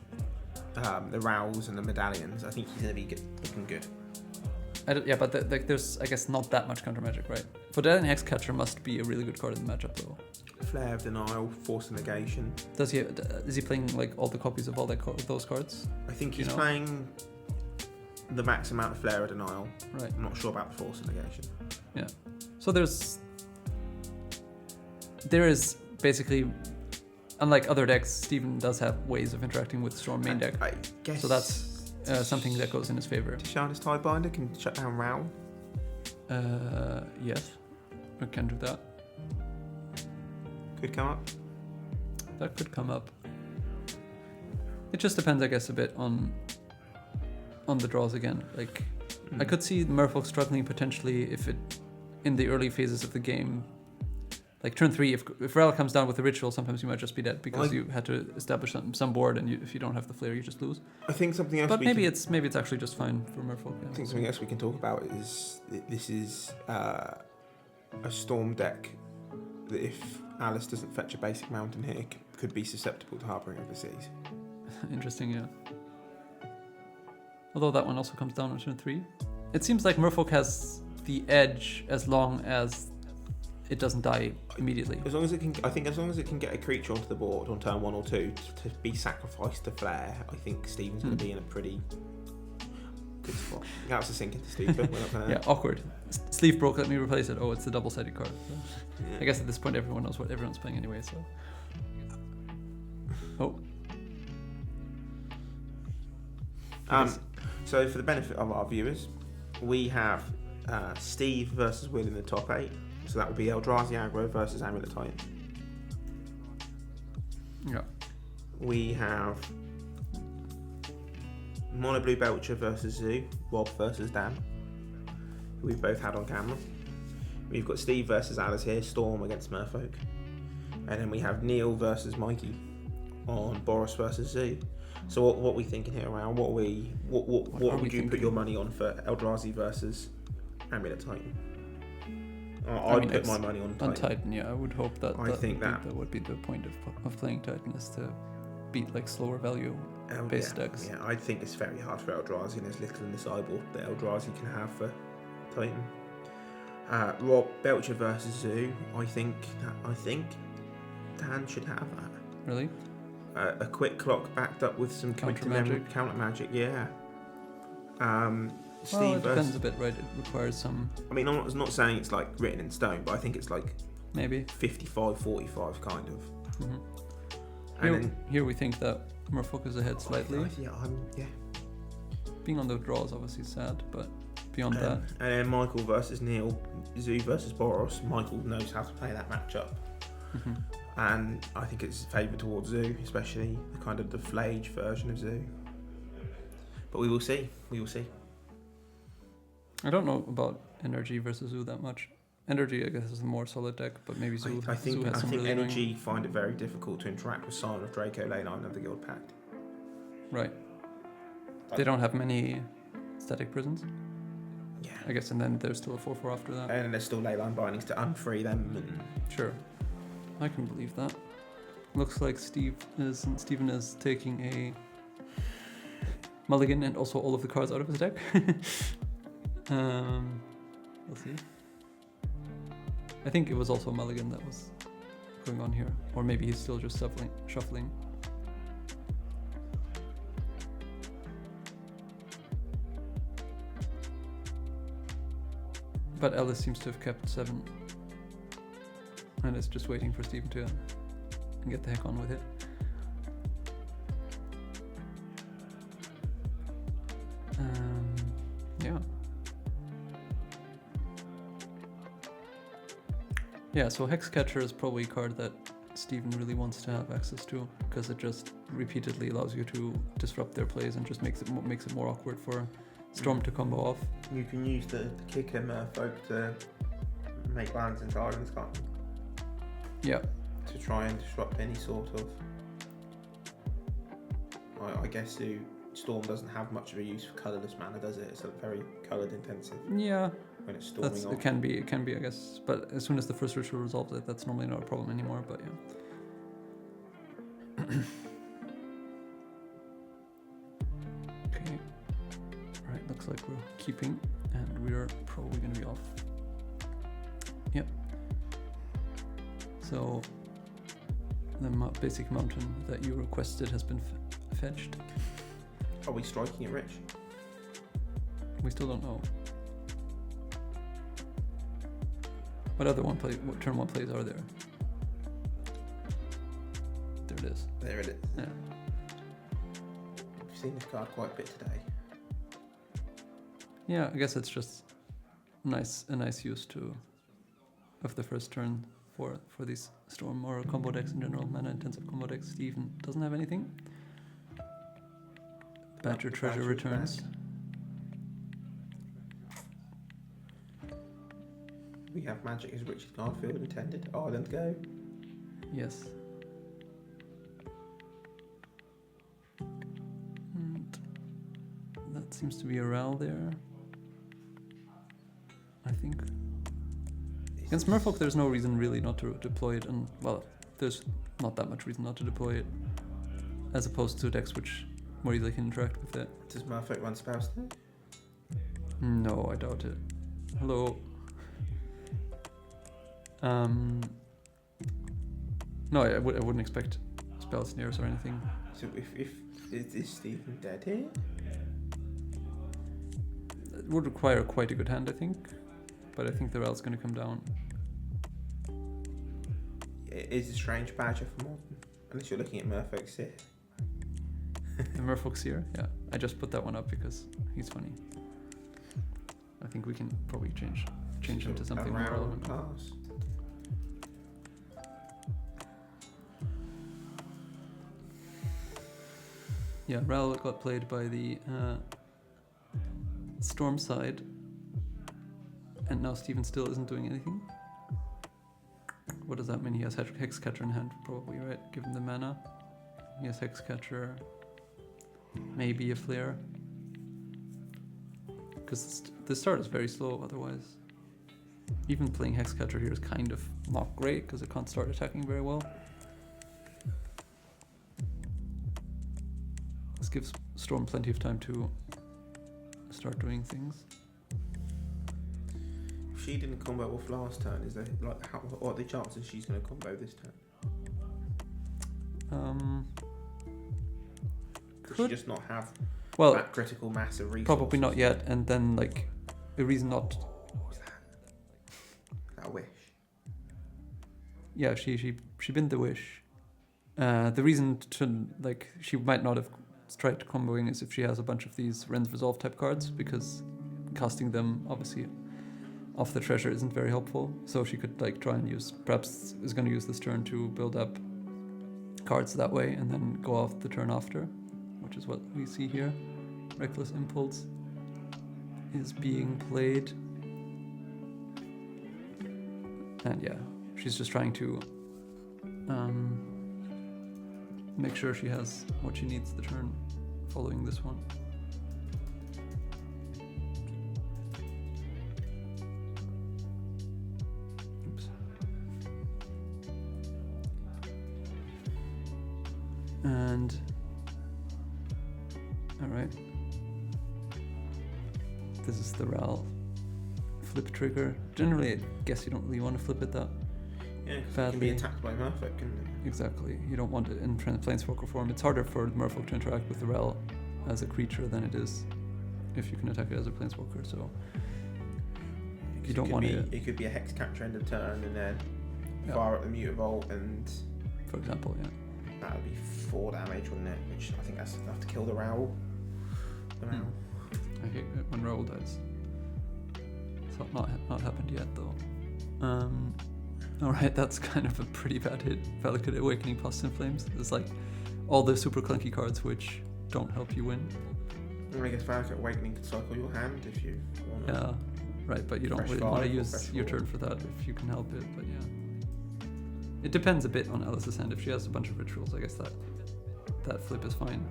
the Raoul's and the medallions, I think he's going to be looking good. But there's, I guess, not that much counter magic, right? Fodelian Hexcatcher must be a really good card in the matchup, though. Flare of Denial, Force of Negation. Is he playing like all the copies of all those cards? I think he's playing the max amount of Flare of Denial. Right. I'm not sure about the Force of Negation. Yeah. So there is basically, unlike other decks, Steven does have ways of interacting with Storm main deck. I guess so that's something that goes in his favor. Tishana's Tidebinder can shut down Raoul. Yes, we can do that. Could come up. That could come up. It just depends, I guess, a bit on the draws again. Like, I could see Merfolk struggling potentially if it, in the early phases of the game, like turn 3, if Raoul comes down with a ritual, sometimes you might just be dead because you had to establish some board, and if you don't have the flare, you just lose. I think something else. But maybe it's actually just fine for Merfolk. Yeah. I think something else we can talk about is this is a Storm deck that if Alice doesn't fetch a basic mountain here, could be susceptible to Harboring Overseas. Interesting, yeah. Although that one also comes down on turn 3. It seems like Merfolk has the edge as long as it doesn't die immediately. As long as it can, I think, as long as it can get a creature onto the board on turn 1 or 2 to be sacrificed to Flare, I think Steven's going to be in a pretty good spot. That was a sink into Steve. Yeah, awkward. Sleeve broke, let me replace it. Oh, it's the double-sided card. So I guess at this point everyone knows what everyone's playing anyway, so... Oh. So for the benefit of our viewers, we have Steve versus Will in the top 8. So that would be Eldrazi Aggro versus Amulet Titan. Yeah. We have Mono Blue Belcher versus Zoo, Rob versus Dan, who we've both had on camera. We've got Steve versus Alice here, Storm against Merfolk. And then we have Neil versus Mikey on Boris versus Zoo. So what are we thinking here around? What would you put your money on for Eldrazi versus Amulet Titan? I'd put my money on Titan. On Titan, yeah. I would hope that that would be the point of playing Titan, is to beat like slower value based decks. Yeah, I think it's very hard for Eldrazi, and there's little in the sideboard that Eldrazi can have for Titan. Rob Belcher versus Zoo. I think Dan should have that. Really? A quick clock backed up with some counter magic, yeah. Well, it depends a bit, right? It requires some... I mean, I'm not saying it's like written in stone, but I think it's like maybe 55-45 kind of. Mm-hmm. Here we think that Merfolk is ahead slightly. Yeah. Being on the draw is obviously sad, but beyond that... And then Michael versus Neil, Zoo versus Boros. Michael knows how to play that matchup. Mm-hmm. And I think it's favoured towards Zoo, especially the kind of the Flage version of Zoo. But we will see. I don't know about Energy versus Zoo that much. Energy, I guess, is a more solid deck, but maybe Zoo. I think really Energy annoying... find it very difficult to interact with Sign of Draco, Leyline of the Guild Pact. Right. They don't have many static prisons. Yeah. I guess, and then there's still a 4/4 after that. And there's still Leyline bindings to unfree them. And... Sure. I can believe that. Looks like Steven is taking a mulligan and also all of the cards out of his deck. We'll see. I think it was also a mulligan that was going on here, or maybe he's still just shuffling. But Alice seems to have kept 7. And it's just waiting for Steven to get the heck on with it. Yeah, so Hexcatcher is probably a card that Steven really wants to have access to, because it just repeatedly allows you to disrupt their plays and just makes it more awkward for Storm to combo off. You can use the kicker Merfolk to make lands and gardens, can't you? Yeah. To try and disrupt any sort of. I guess Storm doesn't have much of a use for colourless mana, does it? It's very coloured intensive. Yeah. When it's storming off. It can be, I guess. But as soon as the first ritual resolves it, that's normally not a problem anymore, but yeah. Okay. Right, looks like we're keeping, and we're probably going to be off. Yep. So, the basic mountain that you requested has been fetched. Are we striking it rich? We still don't know. What turn 1 plays are there? There it is. There it is. Yeah. We've seen this card quite a bit today. Yeah, I guess it's just a nice use of the first turn for these Storm or combo decks in general, mana intensive combo decks. Steven doesn't have anything. Badger Treasure returns. Back. We have magic as Richard Garfield intended. Ireland go. Yes. And that seems to be a Raoul there. I think. Against Merfolk, there's no reason really not to deploy it, and well, there's not that much reason not to deploy it, as opposed to decks which more easily can interact with it. Does Merfolk run spells though? No, I doubt it. Hello. No, I wouldn't expect spell snares or anything. So if is Steven dead here? It would require quite a good hand, I think. But I think the Raoul's going to come down. It is a strange badger for Morton, unless you're looking at Merfolk's here. The Merfolk's here? Yeah. I just put that one up because he's funny. I think we can probably change him to something more relevant. Pass. Yeah, Raoul got played by the Storm side, and now Steven still isn't doing anything. What does that mean? He has Hexcatcher in hand, probably, right? Given the mana. He has Hexcatcher, maybe a Flare. Because the start is very slow otherwise. Even playing Hexcatcher here is kind of not great, because it can't start attacking very well. This gives Storm plenty of time to start doing things. If she didn't combo off last turn, is there what are the chances she's going to combo this turn? Could she just not have that critical mass of resources? Probably not yet, and then like the reason not. What was that? That wish. Yeah, she binned the wish. The reason to she might not have tried comboing is if she has a bunch of these Ren's Resolve type cards, because casting them obviously off the treasure isn't very helpful. So she could try and perhaps is going to use this turn to build up cards that way and then go off the turn after, which is what we see here. Reckless Impulse is being played, and yeah, she's just trying to make sure she has what she needs the turn following this one. Oops. And alright, this is the Raoul flip trigger. Generally I guess you don't really want to flip it that badly. It can be attacked by Merfolk, can it? Exactly. You don't want it in Planeswalker form. It's harder for Merfolk to interact with the Raoul as a creature than it is if you can attack it as a Planeswalker, so you don't want it. It could be a Hexcatcher end of turn and then fire at the Mutavault and... For example, yeah. That would be 4 damage, wouldn't it? Which I think that's enough to kill the Raoul. I hate it when Raoul dies. It's not happened yet, though. Alright, that's kind of a pretty bad hit. Valakut Awakening, Past in Flames. There's like all the super clunky cards which don't help you win. I guess Valakut Awakening could cycle your hand if you want. Yeah, right, but you don't Fresh really want to five or use fresh your four. turn for that if you can help it, but yeah. It depends a bit on Alice's hand. If she has a bunch of rituals, I guess that flip is fine.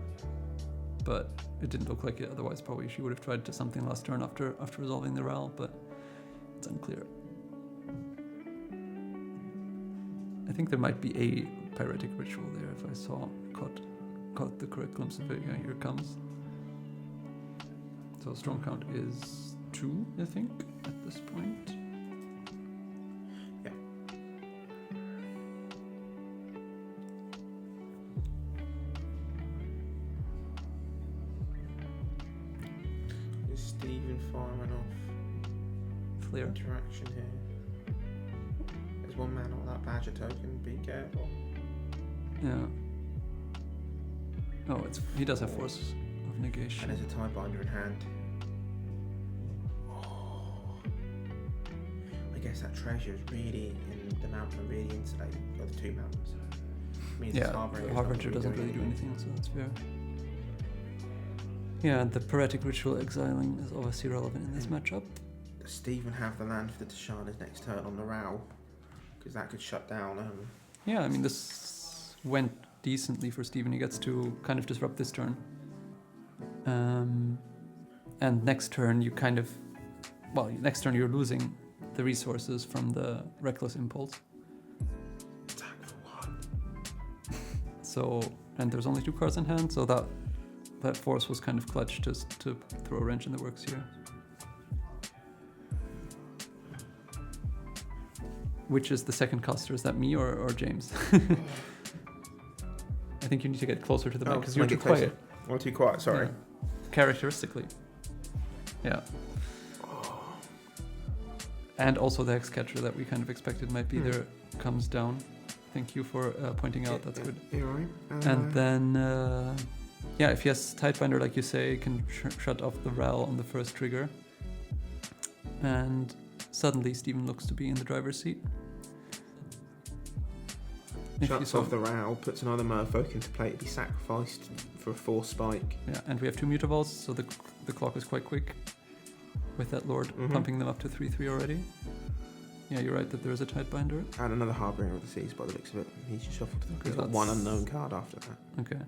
But it didn't look like it, otherwise probably she would have tried to something last turn after resolving the Raoul, but it's unclear. I think there might be a pyretic ritual there if I caught the correct glimpse of it. Yeah, here it comes. So storm count is 2, I think, at this point. Yeah. Is Stephen firing off Flare. interaction here? There's one man on that badger token, be careful. Yeah. Oh, he does have Force of Negation. And there's a Tidebinder in hand. Oh. I guess that treasure is really in the mountain, really insulated, or the two mountains. Means Yeah, the Harbinger Harbinger doesn't really do anything, so that's fair. Yeah, and the Pyretic Ritual exiling is obviously relevant in this matchup. Does Stephen have the land for the Tishana's next turn on the Raoul? Because that could shut down. Yeah, I mean, this went decently for Stephen. He gets to kind of disrupt this turn. And next turn you next turn you're losing the resources from the Reckless Impulse. Attack for 1. So, and there's only 2 cards in hand, so that force was kind of clutch just to throw a wrench in the works here. Which is the second caster? Is that me or James? I think you need to get closer to the mic because you're too quiet. I'm too quiet, sorry. Yeah. Characteristically. Yeah. And also the Hexcatcher that we kind of expected might be there comes down. Thank you for pointing out, that's good. You're right. And then, if he has Tidebinder, like you say, can shut off the Raoul on the first trigger. And suddenly Stephen looks to be in the driver's seat. Shuts off the Raoul, puts another Merfolk into play to be sacrificed for a 4 spike. Yeah, and we have 2 Mutaballs, so the clock is quite quick with that Lord pumping them up to 3/3 already. Yeah, you're right that there is a Tidebinder. And another Harbinger of the Seas by the looks of it. He's just shuffled. He's got 1 unknown card after that. Okay.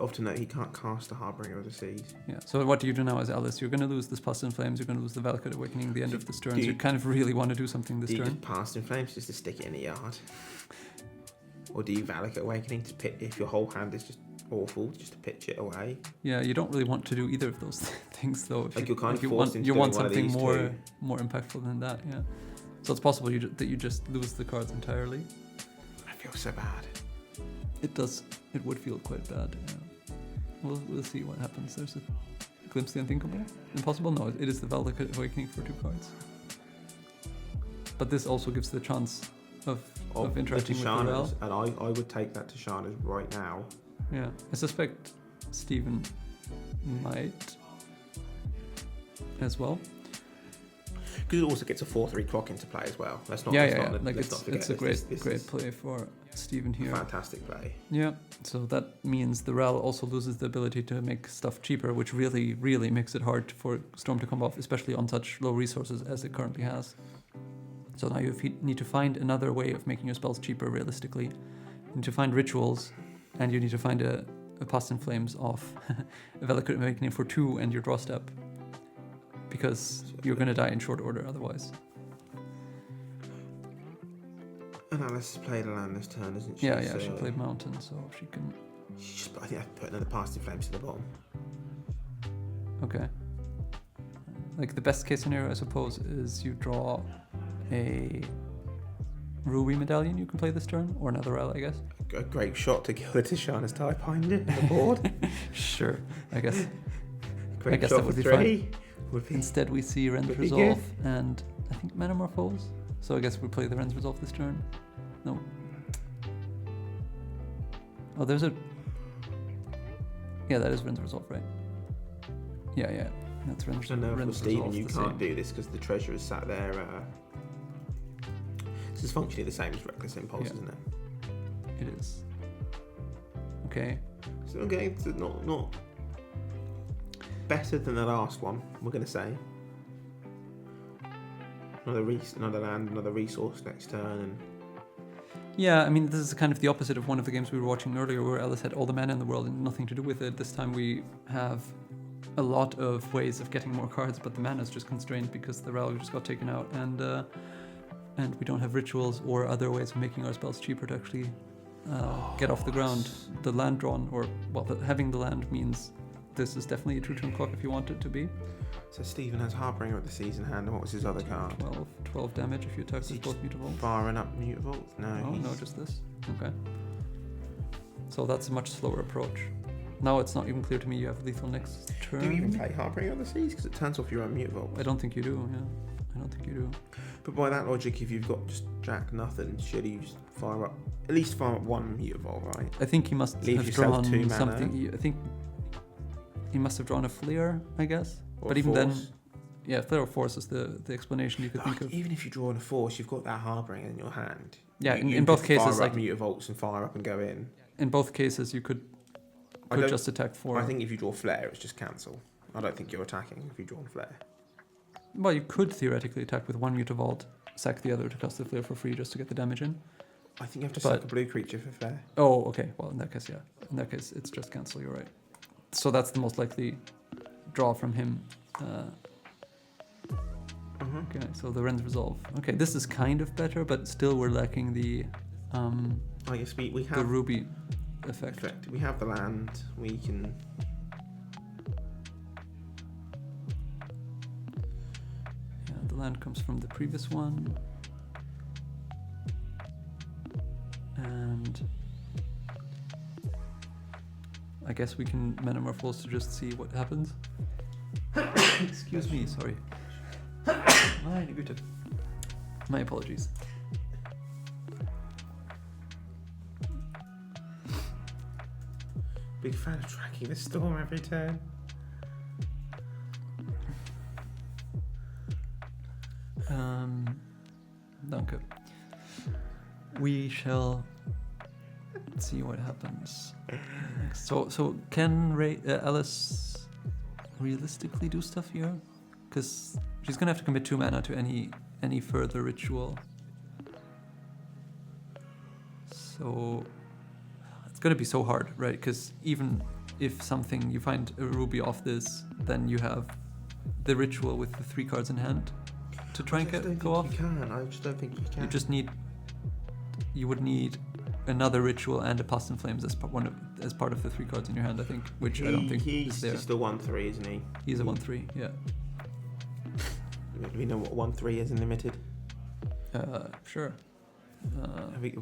Often note he can't cast a Harbinger of the Seas. Yeah, so what do you do now as Alice? You're going to lose this Past in Flames, you're going to lose the Valakut Awakening at the end of this turn, so you kind of really want to do something this turn. Do you turn. just Past in Flames just to stick it in the yard? Or do you Valakut Awakening to pit if your whole hand is just awful, just to pitch it away? Yeah, you don't really want to do either of those things though. If like you're kind of you forced want, into you want doing one of something these more impactful than that, yeah. So it's possible that you just lose the cards entirely. I feel so bad. It does. It would feel quite bad. Yeah. We'll see what happens. There's a glimpse of the unthinkable. Impossible? No, it is the Valakut Awakening for 2 cards. But this also gives the chance of interacting with the Raoul. And I would take that Tishana's right now. Yeah, I suspect Stephen might as well. Because it also gets a 4/3 clock into play as well. Let's not. Like it's a great play for Stephen here. Fantastic play. Yeah, so that means the Raoul also loses the ability to make stuff cheaper, which really, really makes it hard for Storm to come off, especially on such low resources as it currently has. So now you need to find another way of making your spells cheaper realistically. You need to find rituals, and you need to find a Past in Flames off a Valakut Awakening for 2 and your draw step. Because you're going to die in short order otherwise. And Alice has played a land this turn, isn't she? Yeah, she played Mountain, so she can... I think I've put another Past in Flames to the bottom. Okay. Like the best case scenario, I suppose, is you draw a Ruby Medallion you can play this turn, or another Raoul, I guess. A great shot to kill the Tishana's Tidebinder on the board. Sure, I guess. Great I guess shot that would for be 3. fine. Instead we see Ren's Resolve and I think Metamorphose. So I guess we play the Ren's Resolve this turn. No. Oh, there's a... Yeah, that is Ren's Resolve, right? Yeah. That's Ren's Resolve. I know for Stephen you can't do this because the treasure is sat there This is functionally the same as Reckless Impulse, Yeah. isn't it? It is. Okay. So okay, so not better than the last one, we're going to say. Another land, another resource next turn, and Yeah, I mean, this is kind of the opposite of one of the games we were watching earlier where Ellis had all the mana in the world and nothing to do with it. This time we have a lot of ways of getting more cards, but the mana is just constrained because the Raoul just got taken out, and we don't have rituals or other ways of making our spells cheaper to actually get off the ground. The land drawn, or, well, having the land means this is definitely a true turn clock if you want it to be. so Stephen has Harbinger at the season hand, and what was his other card? 12 damage if you attack Is he with both Mutavaults. Firing up Mutavaults? No. Oh, he's- no, just this. Okay. So that's a much slower approach. Now it's not even clear to me you have lethal next turn. Do you even play Harbinger on the Seas? Because it turns off your own Mutavault. I don't think you do, yeah. I don't think you do. But by that logic, if you've got just Jack nothing, should you just at least fire up one Mutavault, right? I think he must Leave have yourself drawn 2 mana. something. I think he must have drawn a Flare, I guess. Or but even then, Force. yeah, Flare or Force is the explanation you could think of. Even if you draw on a Force, you've got that Harbinger in your hand. Yeah, You in both could cases, fire up like Mutavaults and fire up and go in. in both cases, you could just attack for. I think if you draw Flare, it's just cancel. I don't think you're attacking if you draw on Flare. Well, you could theoretically attack with one Mutavault, sack the other to cast the Flare for free just to get the damage in. I think you have to But- sack a blue creature for Flare. Oh, okay. Well, in that case, yeah. In that case, it's just cancel. You're right. So that's the most likely draw from him. Okay, so the Ren's Resolve. Okay, this is kind of better, but still we're lacking the I guess we the have ruby effect. We have the land. We can. Yeah, the land comes from the previous one. And I guess we can Metamorphose to just see what happens. Excuse me, sorry. Meine Güte. My apologies. Big fan of tracking the storm every turn. Danke. We shall see what happens next. So can Alice realistically do stuff here? Because she's gonna have to commit 2 mana to any further ritual. So it's gonna be so hard, right? Because even if something you find a ruby off this, then you have the ritual with the 3 cards in hand to try and go off. You can. I just don't think you can. You would need another ritual and a Past in Flames as part of the 3 cards in your hand, I think, which I don't think he's is there. just a 1/3, isn't he? He's a 1/3, yeah. Do we know what 1/3 is in limited? Sure.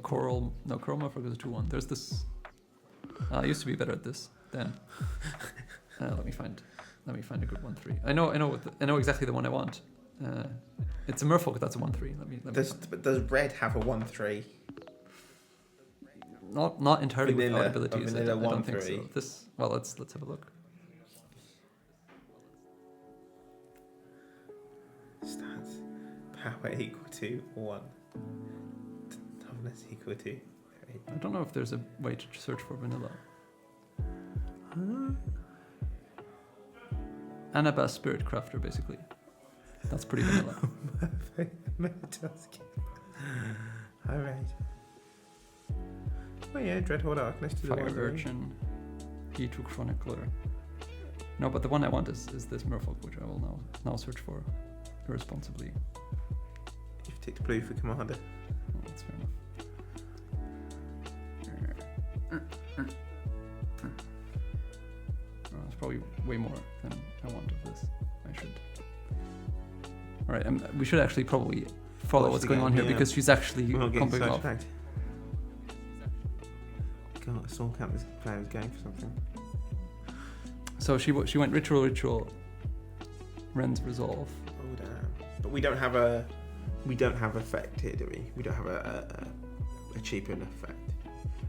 Coral Motherfucker is a 2/1. There's this. I used to be better at this then. Let me find a good 1/3. I know exactly the one I want. It's a Merfolk. That's a 1/3. Let me. But does red have a 1/3? Not entirely Vanilla- without abilities. a vanilla I don't think 1/3. so. Let's have a look. Stats. Power equal to 1. Toughness equal to 3. I don't know if there's a way to search for vanilla. Anabas Spirit Crafter, basically. That's pretty vanilla. Alright. Oh yeah, Dreadhorde Arc next to the Fire 1/3. Urchin, E2 Chronicler. No, but the one I want is this Merfolk, which I will now search for irresponsibly. You've ticked blue for Commander. Oh, that's fair enough. Oh, it's probably way more than I want of this. I should. Alright, we should actually probably follow Watch what's the going on game, here yeah. because she's actually We're not getting comping search off. effect. God, I saw count this player was going for something. So she went ritual, Ren's Resolve. Oh damn! But we don't have effect here, do we? We don't have a cheaper enough effect,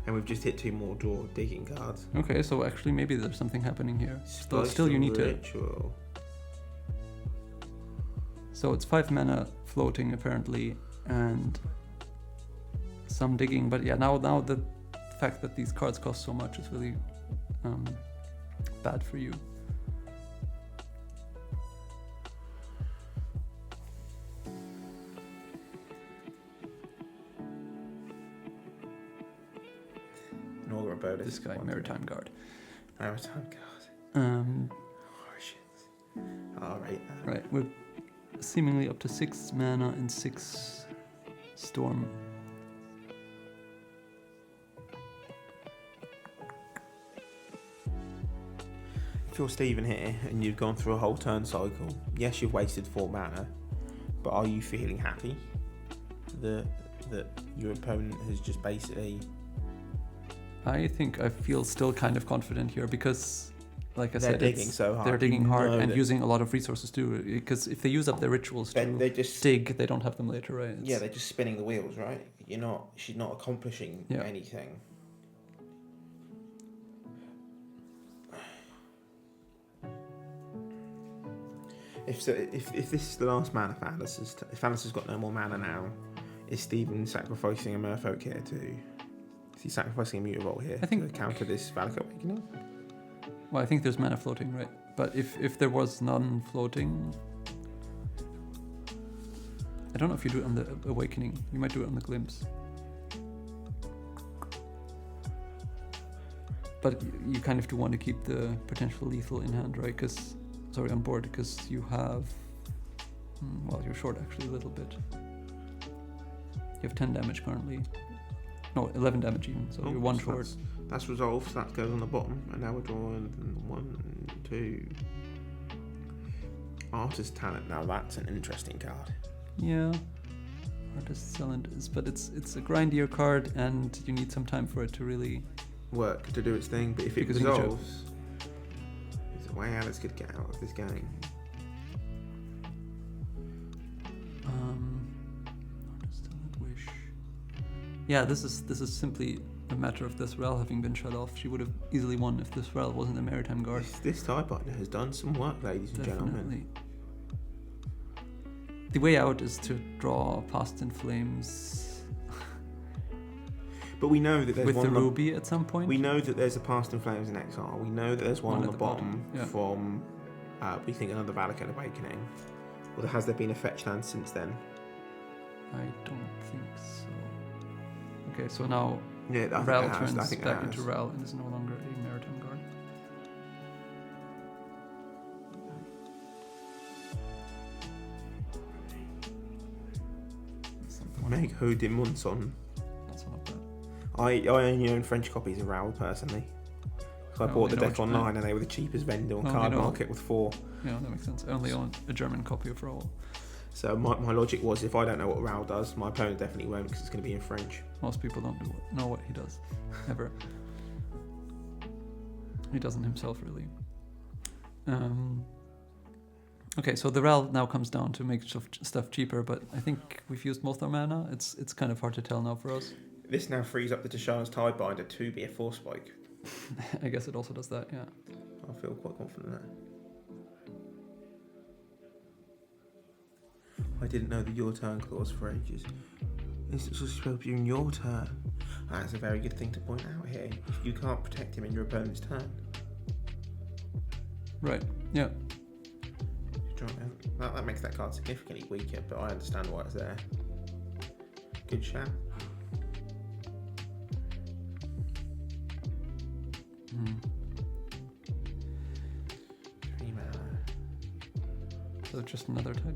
and we've just hit 2 more draw digging cards. Okay, so actually maybe there's something happening here. Still you need to. Ritual. So it's 5 mana floating apparently, and some digging, but yeah, now the fact that these cards cost so much is really bad for you. Another bonus. This guy, Maritime Guard. Maritime Guard. Oh shit. Alright. Right, we're seemingly up to 6 mana and 6 storm. If you're Stephen here and you've gone through a whole turn cycle, yes, you've wasted 4 mana, but are you feeling happy that your opponent has just basically... I think I feel still kind of confident here because, like I They're said, digging so hard. they're digging hard and that- using a lot of resources too. Because if they use up their rituals to They just dig, they don't have them later, right? yeah, they're just spinning the wheels, right? She's not accomplishing Yeah. anything. If this is the last mana for Alice, if Alice has got no more mana now, is Stephen sacrificing a Merfolk here too? Is he sacrificing a Mutavault here to counter this Valak Awakening? Well, I think there's mana floating, right? But if there was none floating, I don't know if you do it on the Awakening. You might do it on the Glimpse. But you kind of do want to keep the potential lethal in hand, right? On board, because you have... well, you're short actually a little bit. You have 10 damage currently. No, 11 damage even, so you're 1 short. That's resolved, so that goes on the bottom, and now we're drawing 1, 2... Artist Talent, now that's an interesting card. Yeah, Artist Talent is, but it's a grindier card, and you need some time for it to really work to do its thing. But if it because resolves, there's a way Alice could get out of this game. Artist Talent, Wish. Yeah, this is simply a matter of this Raoul having been shut off. She would have easily won if this Raoul wasn't a Maritime Guard. This TIE Fighter has done some work, ladies and gentlemen. The way out is to draw Past in Flames. But we know that there's with one the ruby at some point. We know that there's a Past in Flames in Exile. We know that there's one on the bottom yeah. from, we think, another Valak Awakening. Or has there been a fetch land since then? I don't think so. Okay, so now Raoul turns back into Raoul and is no longer a Maritime Guard. Meg Hodin Munson. That's not bad. I only own French copies of Raoul personally. So I bought the deck online and they were the cheapest vendor on Card Market with 4. Yeah, that makes sense. I only own a German copy of Raoul. So my logic was, if I don't know what Raoul does, my opponent definitely won't because it's going to be in French. Most people don't know what he does, ever. He doesn't himself, really. Okay, so the Raoul now comes down to make stuff cheaper, but I think we've used most of our mana. It's kind of hard to tell now for us. This now frees up the Tasha's Tidebinder to be a 4-spike. I guess it also does that, yeah. I feel quite confident in that. I didn't know the your turn clause for ages. This is supposed to be in your turn. That's a very good thing to point out here. If you can't protect him in your opponent's turn. Right, yeah. That makes that card significantly weaker, but I understand why it's there. Good shout. So just another type.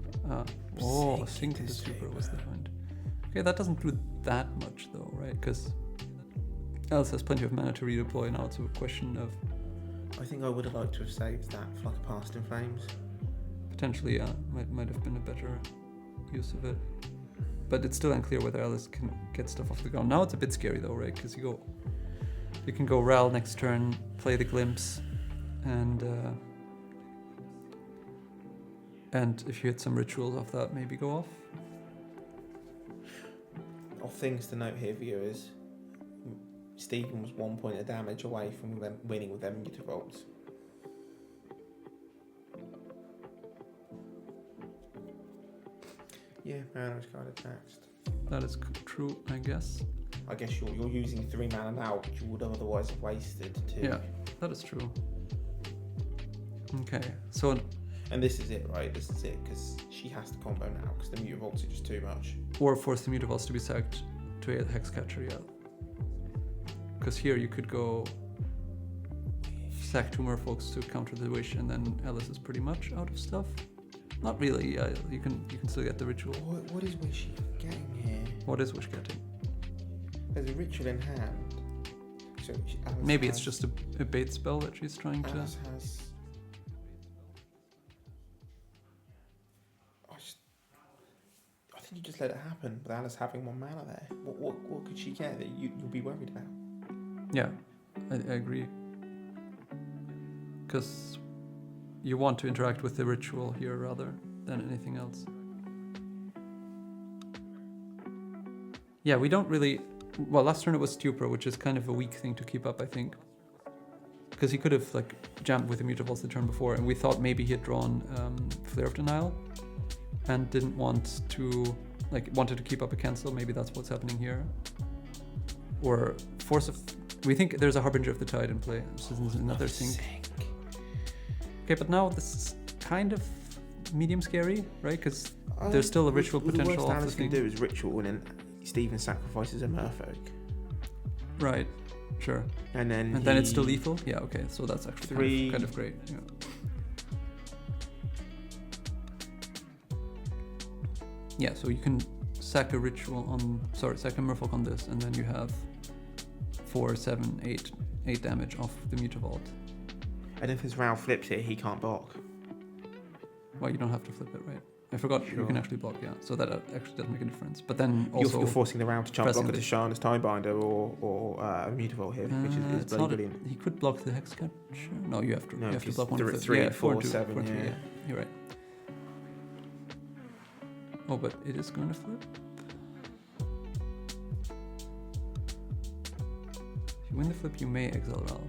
Sync the Super was the point. Okay, that doesn't do that much though, right? Because Alice has plenty of mana to redeploy. Now it's a question of... I think I would have liked to have saved that for like a Past in Flames. Potentially, yeah. Might have been a better use of it. But it's still unclear whether Alice can get stuff off the ground. Now it's a bit scary though, right? Because you can go Raoul next turn, play the Glimpse, and if you hit some rituals off that, maybe go off. Of things to note here, viewers, Stephen was 1 point of damage away from them winning with them Mutavaults. Yeah, Mariner was kind of taxed. That is true, I guess. I guess you're using 3 mana now, which you would otherwise have wasted too. Yeah, that is true. Okay, so... And this is it, right? This is it, because she has to combo now, because the Mutavaults are just too much. Or force the Mutavaults to be sacked to a Hexcatcher, yeah. Because here you could go sack 2 Merfolks to counter the Wish, and then Alice is pretty much out of stuff. Not really, you can still get the Ritual. What is Wish getting here? What is Wish getting? There's a Ritual in hand. So maybe it's just a bait spell that she's trying to... Alice has... I think you just let it happen with Alice having 1 mana there. What could she get that you'll be worried about? Yeah, I agree. Because you want to interact with the Ritual here rather than anything else. Yeah, we don't really... Well, last turn it was Stupor, which is kind of a weak thing to keep up, I think. Because he could have like jammed with the Mutavaults the turn before, and we thought maybe he had drawn Flare of Denial and didn't want to... wanted to keep up a cancel. Maybe that's what's happening here. Or Force of... We think there's a Harbinger of the Tide in play. This is another sink. Okay, but now this is kind of medium scary, right? Because there's still a Ritual potential. The worst off Alice the can thing. do is Ritual, and then Steven sacrifices a Merfolk. Right, sure. And then it's still lethal? Yeah, okay, so that's actually kind of great. Yeah. Yeah, so you can sack a Ritual on... Sorry, sack a Merfolk on this, and then you have 4, 7, 8 damage off the Mutavault. And if his Raoul flips it, he can't block. Well, you don't have to flip it, right? I forgot you can actually block, yeah. So that actually does make a difference. But then also... You're forcing the Raoul to chart block a Tishana's Timebinder or a Mutavault here, which is bloody brilliant. He could block the Hexcatcher. No, you have to block one of the... 3, 4, 7, 4, 3, yeah. You're right. Oh, but it is going to flip? If you win the flip, you may exile Raoul.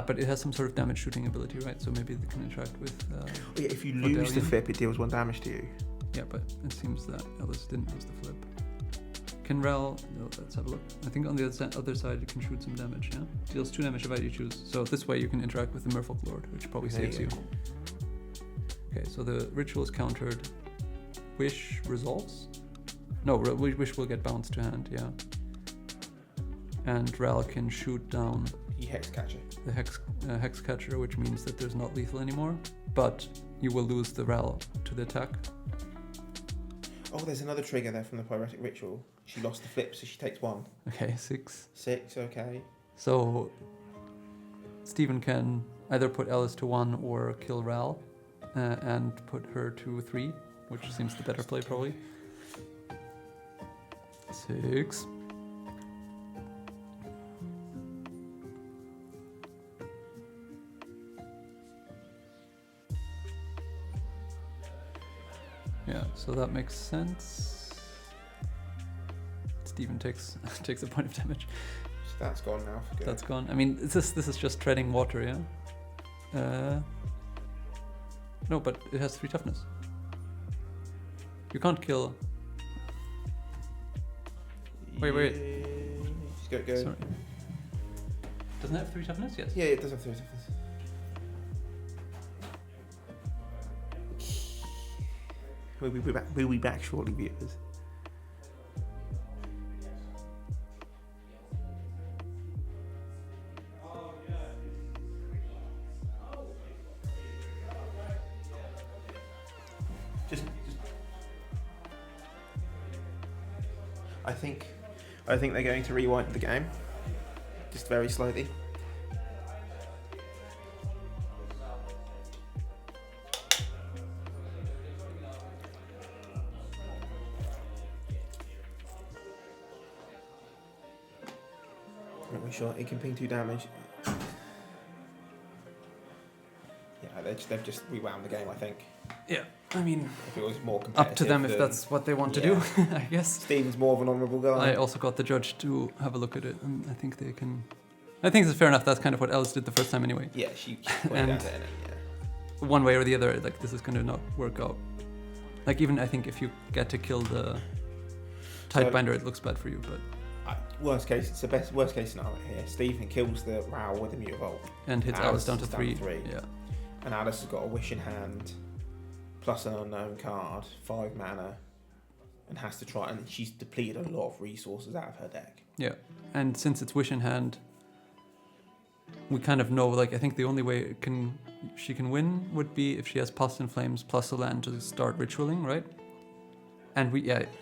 But it has some sort of damage shooting ability, right? So maybe they can interact with... yeah, if you lose the flip, it deals 1 damage to you. Yeah, but it seems that Alice didn't lose the flip. Can Raoul... No, let's have a look. I think on the other side it can shoot some damage, yeah? Deals 2 damage if you choose. So this way you can interact with the Merfolk Lord, which probably saves you. Okay, so the Ritual is countered. Wish resolves? No, Wish will get bounced to hand, yeah. And Raoul can shoot down... Hexcatcher. The Hexcatcher, which means that there's not lethal anymore, but you will lose the Raoul to the attack. Oh, there's another trigger there from the Pyretic Ritual. She lost the flip, so she takes 1. Okay, 6. 6, okay. So Steven can either put Alice to 1 or kill Raoul and put her to 3, which seems the better play probably. 6. Yeah, so that makes sense. Steven takes a point of damage. So that's gone now. For good. That's gone. I mean, this is just treading water, yeah. No, but it has 3 toughness. You can't kill. Wait. Just go. Sorry. Doesn't it have 3 toughness? Yes. Yeah, it does have 3 toughness. We'll be back shortly, viewers. Just I think they're going to rewind the game, just very slowly. Shot. It can ping 2 damage. Yeah, they've just rewound the game, I think. Yeah, I mean, if it was more competitive, up to them if that's what they want to do, I guess. Steven's more of an honourable guy. I also got the judge to have a look at it, and I think they can... I think it's fair enough. That's kind of what Alice did the first time anyway. Yeah, she pointed out there, yeah. One way or the other, like, this is going to not work out. Like even I think if you get to kill the Tidebinder, it looks bad for you. But worst case, it's the worst case scenario here. Stephen kills the Raoul with a Mutavault and hits Alice down to 3. Yeah. And Alice has got a Wish in hand, plus an unknown card, 5 mana, and has to try. And she's depleted a lot of resources out of her deck. Yeah, and since it's Wish in hand, we kind of know. Like I think the only way she can win would be if she has Pulse in Flames plus a land to start ritualing, right? And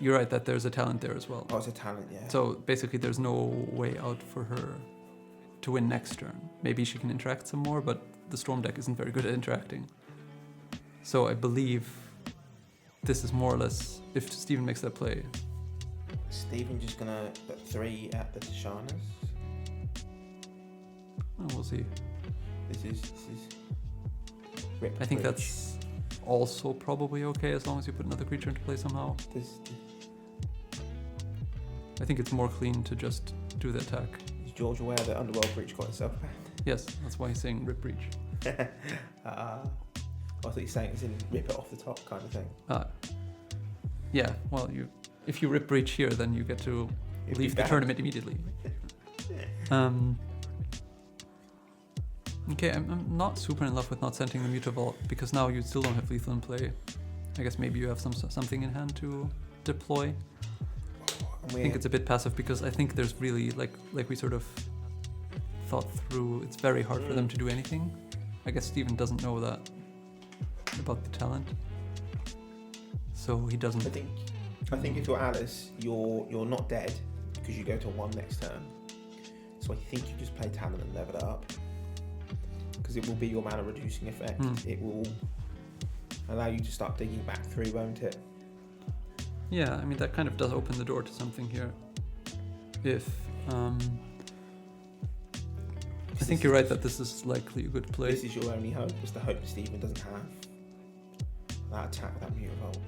you're right that there's a talent there as well. Oh, it's a talent, yeah. So basically, there's no way out for her to win next turn. Maybe she can interact some more, but the Storm deck isn't very good at interacting. So I believe this is more or less if Stephen makes that play. Stephen just gonna put 3 at the Tashanas. Oh, we'll see. This is Rip I think Bridge. that's also probably okay as long as you put another creature into play somehow. I think it's more clean to just do the attack. Is George aware that Underworld Breach got itself banned? Yes, that's why he's saying Rip Breach. I thought you were saying it's in rip it off the top kind of thing. Yeah, well, if you Rip Breach here, then you get to leave the tournament immediately. Okay, I'm not super in love with not sending the Mutavault because now you still don't have lethal in play. I guess maybe you have something in hand to deploy. I think it's a bit passive because I think there's really like we sort of thought through. It's very hard for them to do anything. I guess Stephen doesn't know that about the talent, so he doesn't. I think if you're Alice, you're not dead because you go to 1 next turn. So I think you just play talent and level it up because it will be your mana reducing effect. It will allow you to start digging back through, won't it? Yeah, I mean that kind of does open the door to something here. If I think you're right that this is likely a good play. This is your only hope. It's the hope that Stephen doesn't have. That attack with that Mutavault.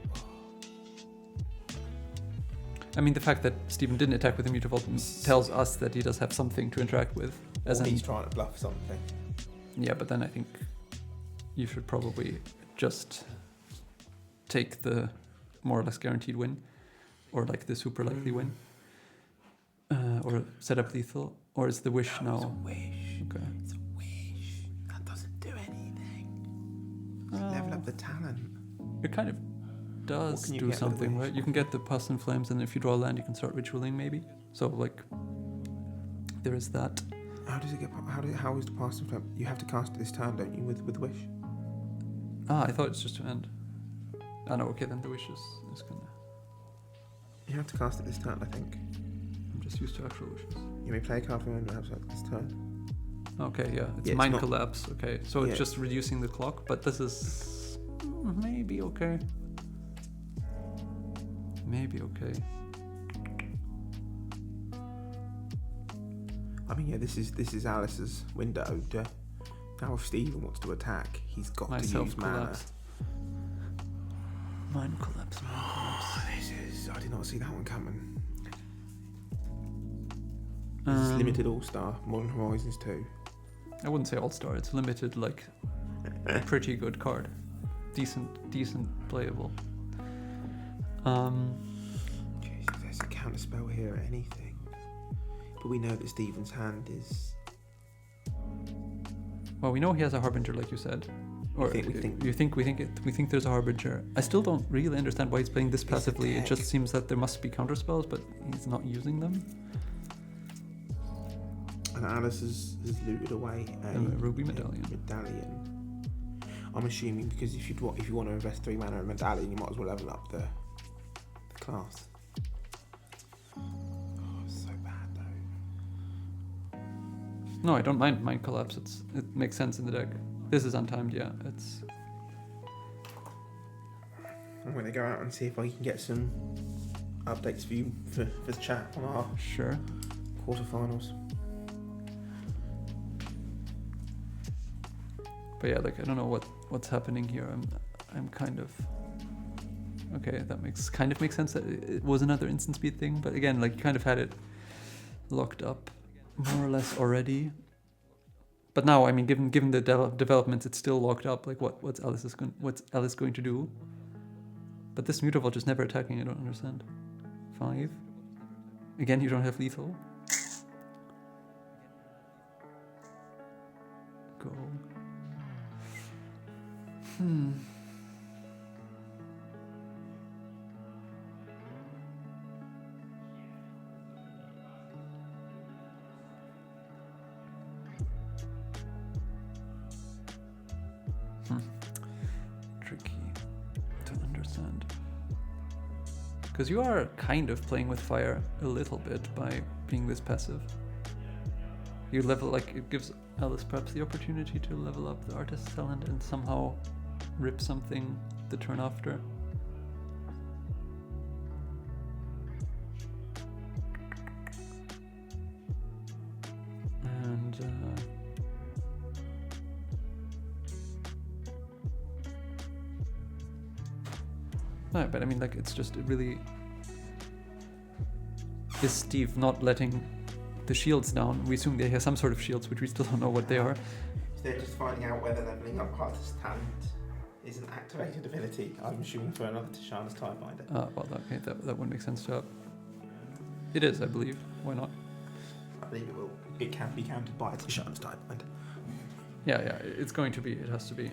I mean, the fact that Stephen didn't attack with the Mutavault tells us that he does have something to interact with. Or he's trying to bluff something. Yeah, but then I think you should probably just take the more or less guaranteed win, or like the super likely win, or set up lethal, or is the wish now? It's a wish. Okay. It's a wish. That doesn't do anything. Level up the talent. It kind of does do something, right? You can get the Pulse in Flames, and if you draw a land, you can start ritualing maybe. So like, there is that. How does it get? How is the Pulse in Flame? You have to cast it this turn, don't you? With wish. I thought it's just to end. Oh no, okay, then the wish is gonna. You have to cast it this turn, I think. I'm just used to actual wishes. You may play a card from your outside this turn. Okay, yeah, it's Mind Collapse. Okay, so it's just reducing the clock, but this is maybe okay. Maybe okay. I mean, yeah, this is Alice's window. Now, if Stephen wants to attack, he's got to use mana. Mind Collapse. I did not see that one coming. This is limited All-Star, Modern Horizons 2. I wouldn't say All-Star. It's limited, like pretty good card, decent playable. Jesus, there's a counter spell here or anything. But we know that Stephen's hand is. Well, we know he has a Harbinger, like you said. Or we think there's a Harbinger. I still don't really understand why he's playing this passively. It just seems that there must be counter spells, but he's not using them. And Alice has looted away a Ruby Medallion. I'm assuming because if you want to invest 3 mana in Medallion, you might as well level up the class. Oh, so bad though. No, I don't mind Collapse. It makes sense in the deck. This is untimed, yeah. I'm going to go out and see if I can get some updates for you for the chat on our quarterfinals. But yeah, like I don't know what's happening here. I'm kind of okay. That makes sense. That it was another instant speed thing, but again, like you kind of had it locked up more or less already. But now, I mean, given the developments, it's still locked up. Like what's Alice going to do? But this Mutavault is never attacking, I don't understand. 5. Again, you don't have lethal. Go. Tricky to understand. Because you are kind of playing with fire a little bit by being this passive. You level, like, it gives Alice perhaps the opportunity to level up the artist's talent and somehow rip something the turn after. And no, but I mean, like, it's just really, is Steve not letting the shields down? We assume they have some sort of shields, which we still don't know what they are. They're just finding out whether leveling up artist talent is an activated ability. I'm assuming for another Tishana's Tidebinder. Well, okay, that would make sense to have. It is, I believe. Why not? I believe it will. It can be counted by a Tishana's Tidebinder. Yeah, it's going to be. It has to be.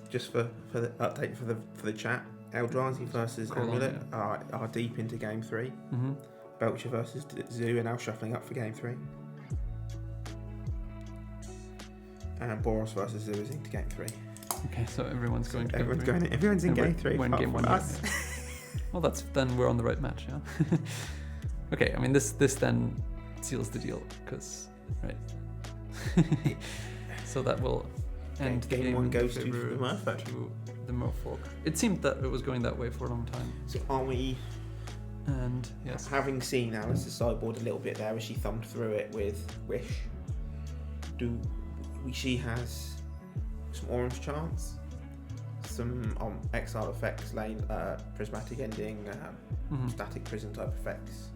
Just for the update for the chat, Eldrazi versus Amulet are deep into game 3. Mm-hmm. Belcher versus Zoo are now shuffling up for game 3. And Boros versus Zoo is into game 3. Okay, so everyone's going to everyone's game 3. going. Everyone's in game 3. When game 1, us. yeah. Well, then we're on the right match, yeah. Okay, I mean this then seals the deal because right. So that will end the game 1 goes to the favor Merfolk. to the Merfolk. It seemed that it was going that way for a long time. So are we? And yes, having seen Alice's sideboard a little bit there as she thumbed through it with Wish, she has some orange chance, some exile effects, lane, prismatic ending, static prison type effects.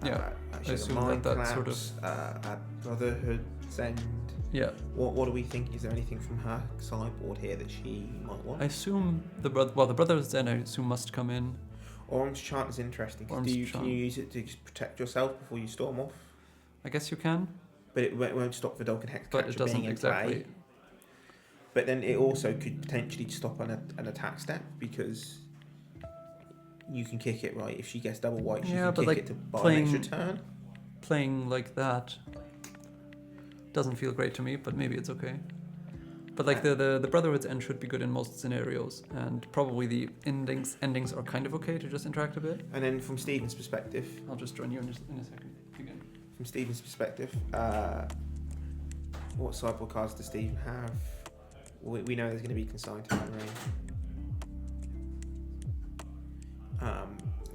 Yeah, she has a assume mind that collapse, sort of Brotherhood Send. Yeah. What are we thinking? Is there anything from her sideboard here that she might want? I assume the Brotherhood Send, I assume, must come in. Orange chant is interesting. Can you use it to just protect yourself before you storm off? I guess you can. But it won't stop the Vulcan Hex But it doesn't being in exactly. play. But then it also could potentially stop an attack step because you can kick it, right? If she gets double white, she can kick it to buy an extra turn. Playing like that doesn't feel great to me, but maybe it's okay. But like the Brotherhood's End should be good in most scenarios, and probably the endings are kind of okay to just interact a bit. And then from Stephen's perspective, I'll just join you in a second again. From Stephen's perspective, what sideboard cards does Stephen have? We know there's going to be Consigned to Ring,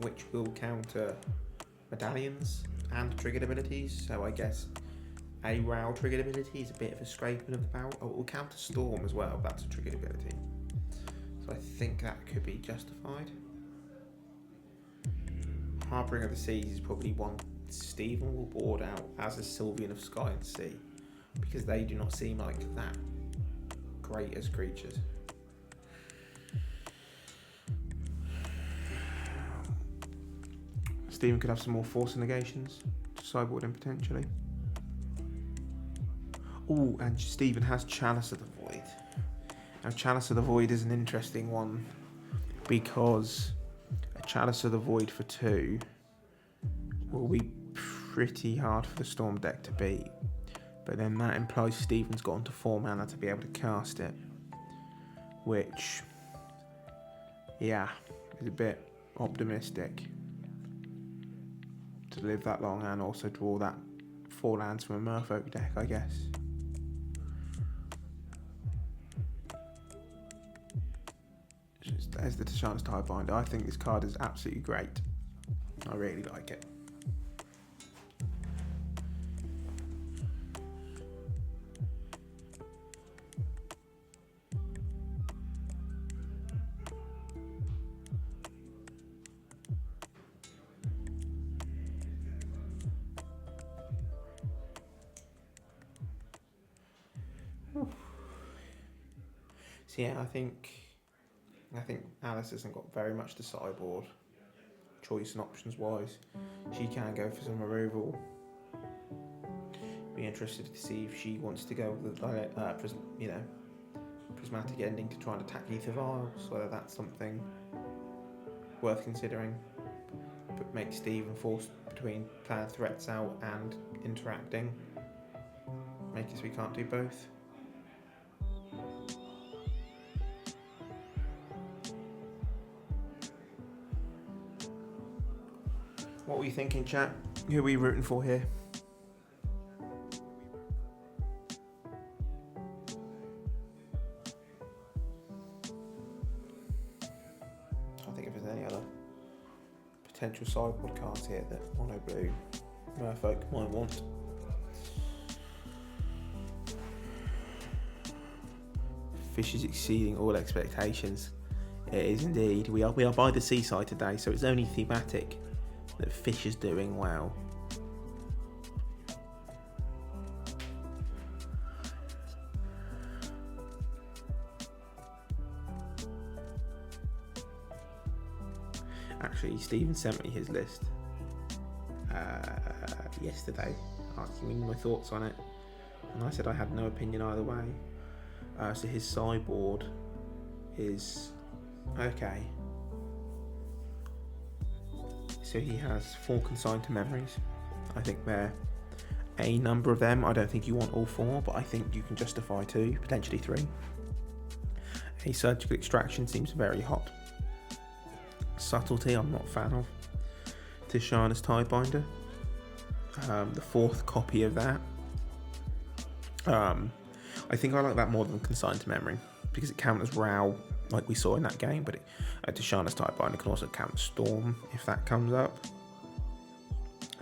which will counter medallions and triggered abilities. So I guess a Raoul triggered ability is a bit of a scraping of the barrel. Oh, it will counter Storm as well. That's a triggered ability. So I think that could be justified. Harbinger of the Seas is probably one Stephen will board out, as is Sylvian of Sky and Sea, because they do not seem like that great as creatures. Stephen could have some more Force Negations to sideboard in potentially. Oh, and Stephen has Chalice of the Void. Now, Chalice of the Void is an interesting one because a Chalice of the Void for 2 will be pretty hard for the Storm deck to beat. But then that implies Stephen's got onto 4 mana to be able to cast it, which, yeah, is a bit optimistic to live that long and also draw that 4 lands from a Merfolk deck, I guess. Just as the Tishana's Tidebinder, I think this card is absolutely great. I really like it. So yeah, I think I think Alice hasn't got very much to sideboard, choice and options wise. She can go for some removal. Be interested to see if she wants to go with the prismatic ending to try and attack Ether Vials, whether that's something worth considering. But make Stephen force between playing threats out and interacting. Make it so we can't do both. What were you thinking, chat? Who are we rooting for here? I think if there's any other potential sideboard cards here that Mono Blue Merfolk might want. Fish is exceeding all expectations. It is indeed. We are by the seaside today, so it's only thematic that Fish is doing well. Actually, Stephen sent me his list yesterday, asking me my thoughts on it, and I said I had no opinion either way. So his sideboard is okay. So he has 4 consigned to memories. I think they're a number of them. I don't think you want all 4, but I think you can justify 2, potentially 3. A surgical extraction seems very hot. Subtlety, I'm not a fan of. Tishana's Tidebinder. The 4th copy of that. I think I like that more than consigned to memory because it counts as Raoul, like we saw in that game, but Tishana's Tidebinder can also count Storm if that comes up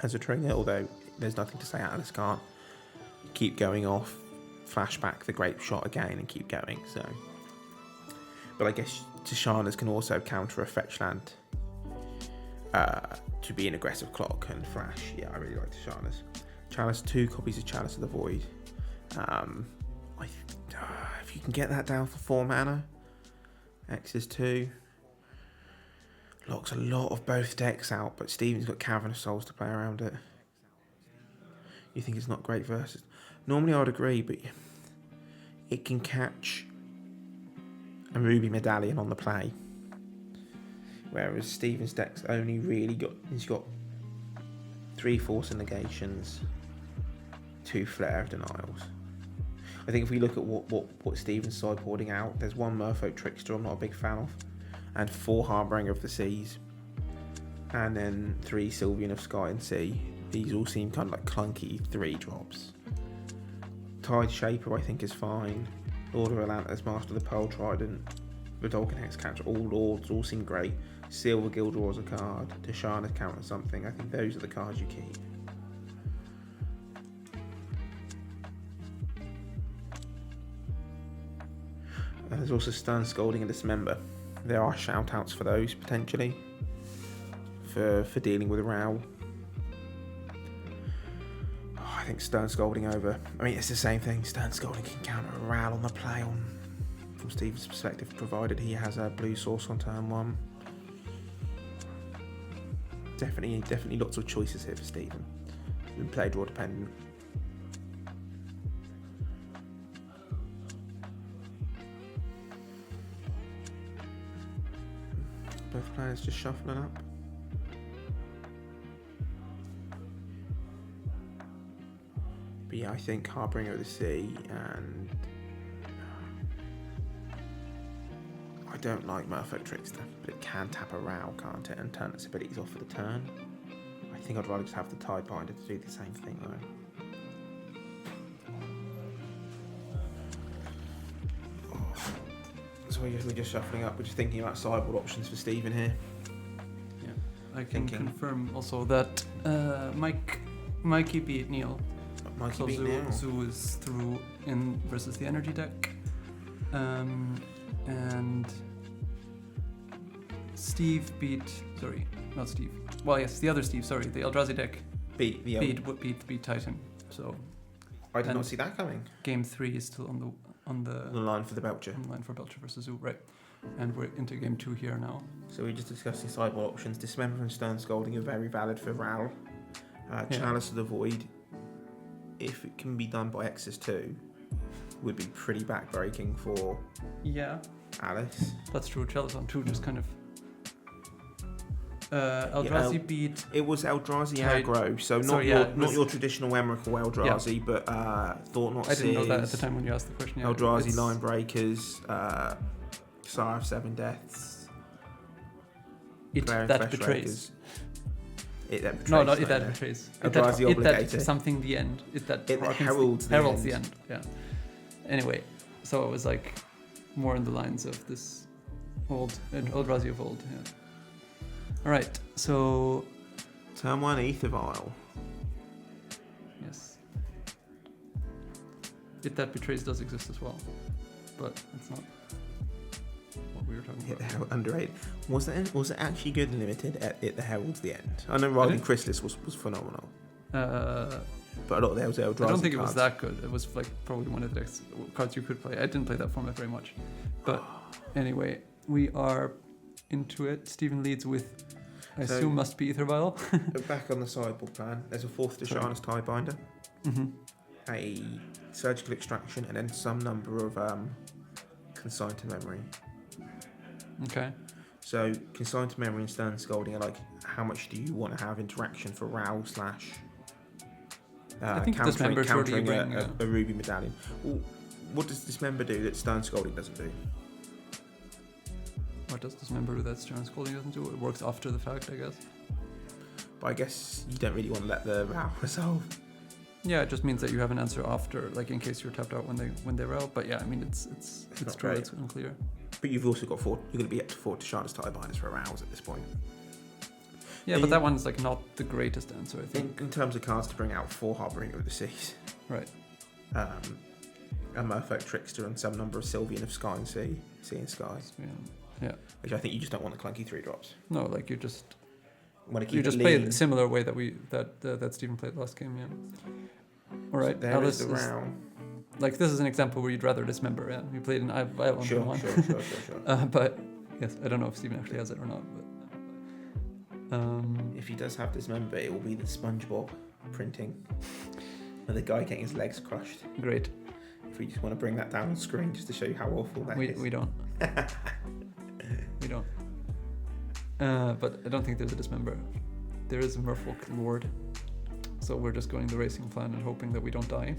as a trigger, although there's nothing to say Atlas can't keep going off, flashback the Grape Shot again and keep going, so. But I guess Tishana's can also counter a fetch land to be an aggressive clock and flash. Yeah, I really like Tishana's. Chalice, 2 copies of Chalice of the Void. If you can get that down for 4 mana, X is 2. Locks a lot of both decks out, but Steven's got Cavernous Souls to play around it. You think it's not great versus? Normally I would agree, but it can catch a Ruby Medallion on the play. Whereas Steven's deck's only really he's got 3 Force Negations, 2 Flare of Denials. I think if we look at what Steven's sideboarding out, there's 1 Merfolk Trickster I'm not a big fan of, and 4 Harbinger of the Seas, and then 3 Sylvian of Sky and Sea. These all seem kind of like clunky 3 drops. Tide Shaper I think is fine. Lord of Atlantis, Master of the Pearl Trident, Vidalcan Hexcatcher, all Lords, all seem great. Silver Guild draws a card, Tishana counters something. I think those are the cards you keep. And there's also Stern Scolding and Dismember. There are shout outs for those potentially for dealing with Raoul. I think Stern Scolding over. I mean, it's the same thing. Stern Scolding can counter a Raoul on the play from Steven's perspective, provided he has a blue source on turn 1. Definitely lots of choices here for Steven. And play draw dependent. Both players just shuffling up. But yeah, I think Harbinger of the Sea, and I don't like Merfolk Trickster, but it can tap a Raoul, can't it, and turn its abilities off for the turn. I think I'd rather just have the Tidebinder to do the same thing though. So we're just shuffling up, we're just thinking about sideboard options for Steven here. Yeah, I can confirm also that Mikey beat Neil. Mikey beat Neil. Zoo is through in versus the energy deck. And Steve beat, sorry, not Steve. Well, yes, the other Steve, sorry, the Eldrazi deck beat Titan. So I did not see that coming. Game 3 is still on the line for the Belcher. On the line for Belcher versus Zoo, right? And we're into game 2 here now. So we're just discussing sideboard options. Dismember and Stern Scolding are very valid for Raoul. Chalice of the Void, if it can be done by X's 2, would be pretty backbreaking for Alice. That's true. Chalice on 2 just kind of... Eldrazi beat... It was Eldrazi aggro, so not your traditional Emrakul Eldrazi, but Thought Not Seers. I didn't know that at the time when you asked the question. Eldrazi Line Breakers, Sire of Seven Deaths. It that betrays. It that betrays. No, not it that betrays. Eldrazi It that Obligator. something the end. It that heralds the end. Yeah. Anyway, so it was like more in the lines of this old Eldrazi of old. Yeah. All right, so Turn 1 Aether Vial. Yes. It that betrays does exist as well, but it's not what we were talking about. Underrated. Was it actually good and limited at It the Herald's the End? I know Riding Chrysalis was phenomenal. But a lot of those Eldrazi I don't think cards. it was that good. It was like probably one of the cards you could play. I didn't play that format very much. But anyway, we are into it. Stephen leads with, I assume must be Aether Vial. Back on the sideboard plan, there's a 4th Desharnus Tiebinder, a Surgical Extraction, and then some number of Consigned to Memory. Okay. So Consigned to Memory and Stern Scolding are like, how much do you want to have interaction for Raoul / I think countering bring, a Ruby Medallion. Well, what does Dismember do that Stern Scolding doesn't do? What does Dismember do that Stern Scolding doesn't do? It works after the fact, I guess. But I guess you don't really want to let the Raoul resolve. Yeah, it just means that you have an answer after, like in case you're tapped out when they Raoul. But yeah, I mean it's true. It's unclear. But you've also got 4. You're going to be up to 4 Desharnus Tiebinders for Raoul's at this point. Yeah, but that one's like not the greatest answer, I think. In terms of cards to bring out 4 Harbinger of the Seas. Right. A Merfolk Trickster and some number of Sylvian of Sky and Sea and Sky. Yeah. Which I think you just don't want the clunky 3-drops. No, like you just play it the similar way that Stephen played last game, yeah. All right, so Alice is the Raoul. Like this is an example where you'd rather Dismember, yeah. We played an Vial on Sure. but yes, I don't know if Stephen actually has it or not, but if he does have Dismember, it will be the SpongeBob printing and the guy getting his legs crushed. Great. If we just want to bring that down on screen just to show you how awful that is. We don't. We don't. But I don't think there's a Dismember. There is a Merfolk Lord. So we're just going the racing plan and hoping that we don't die.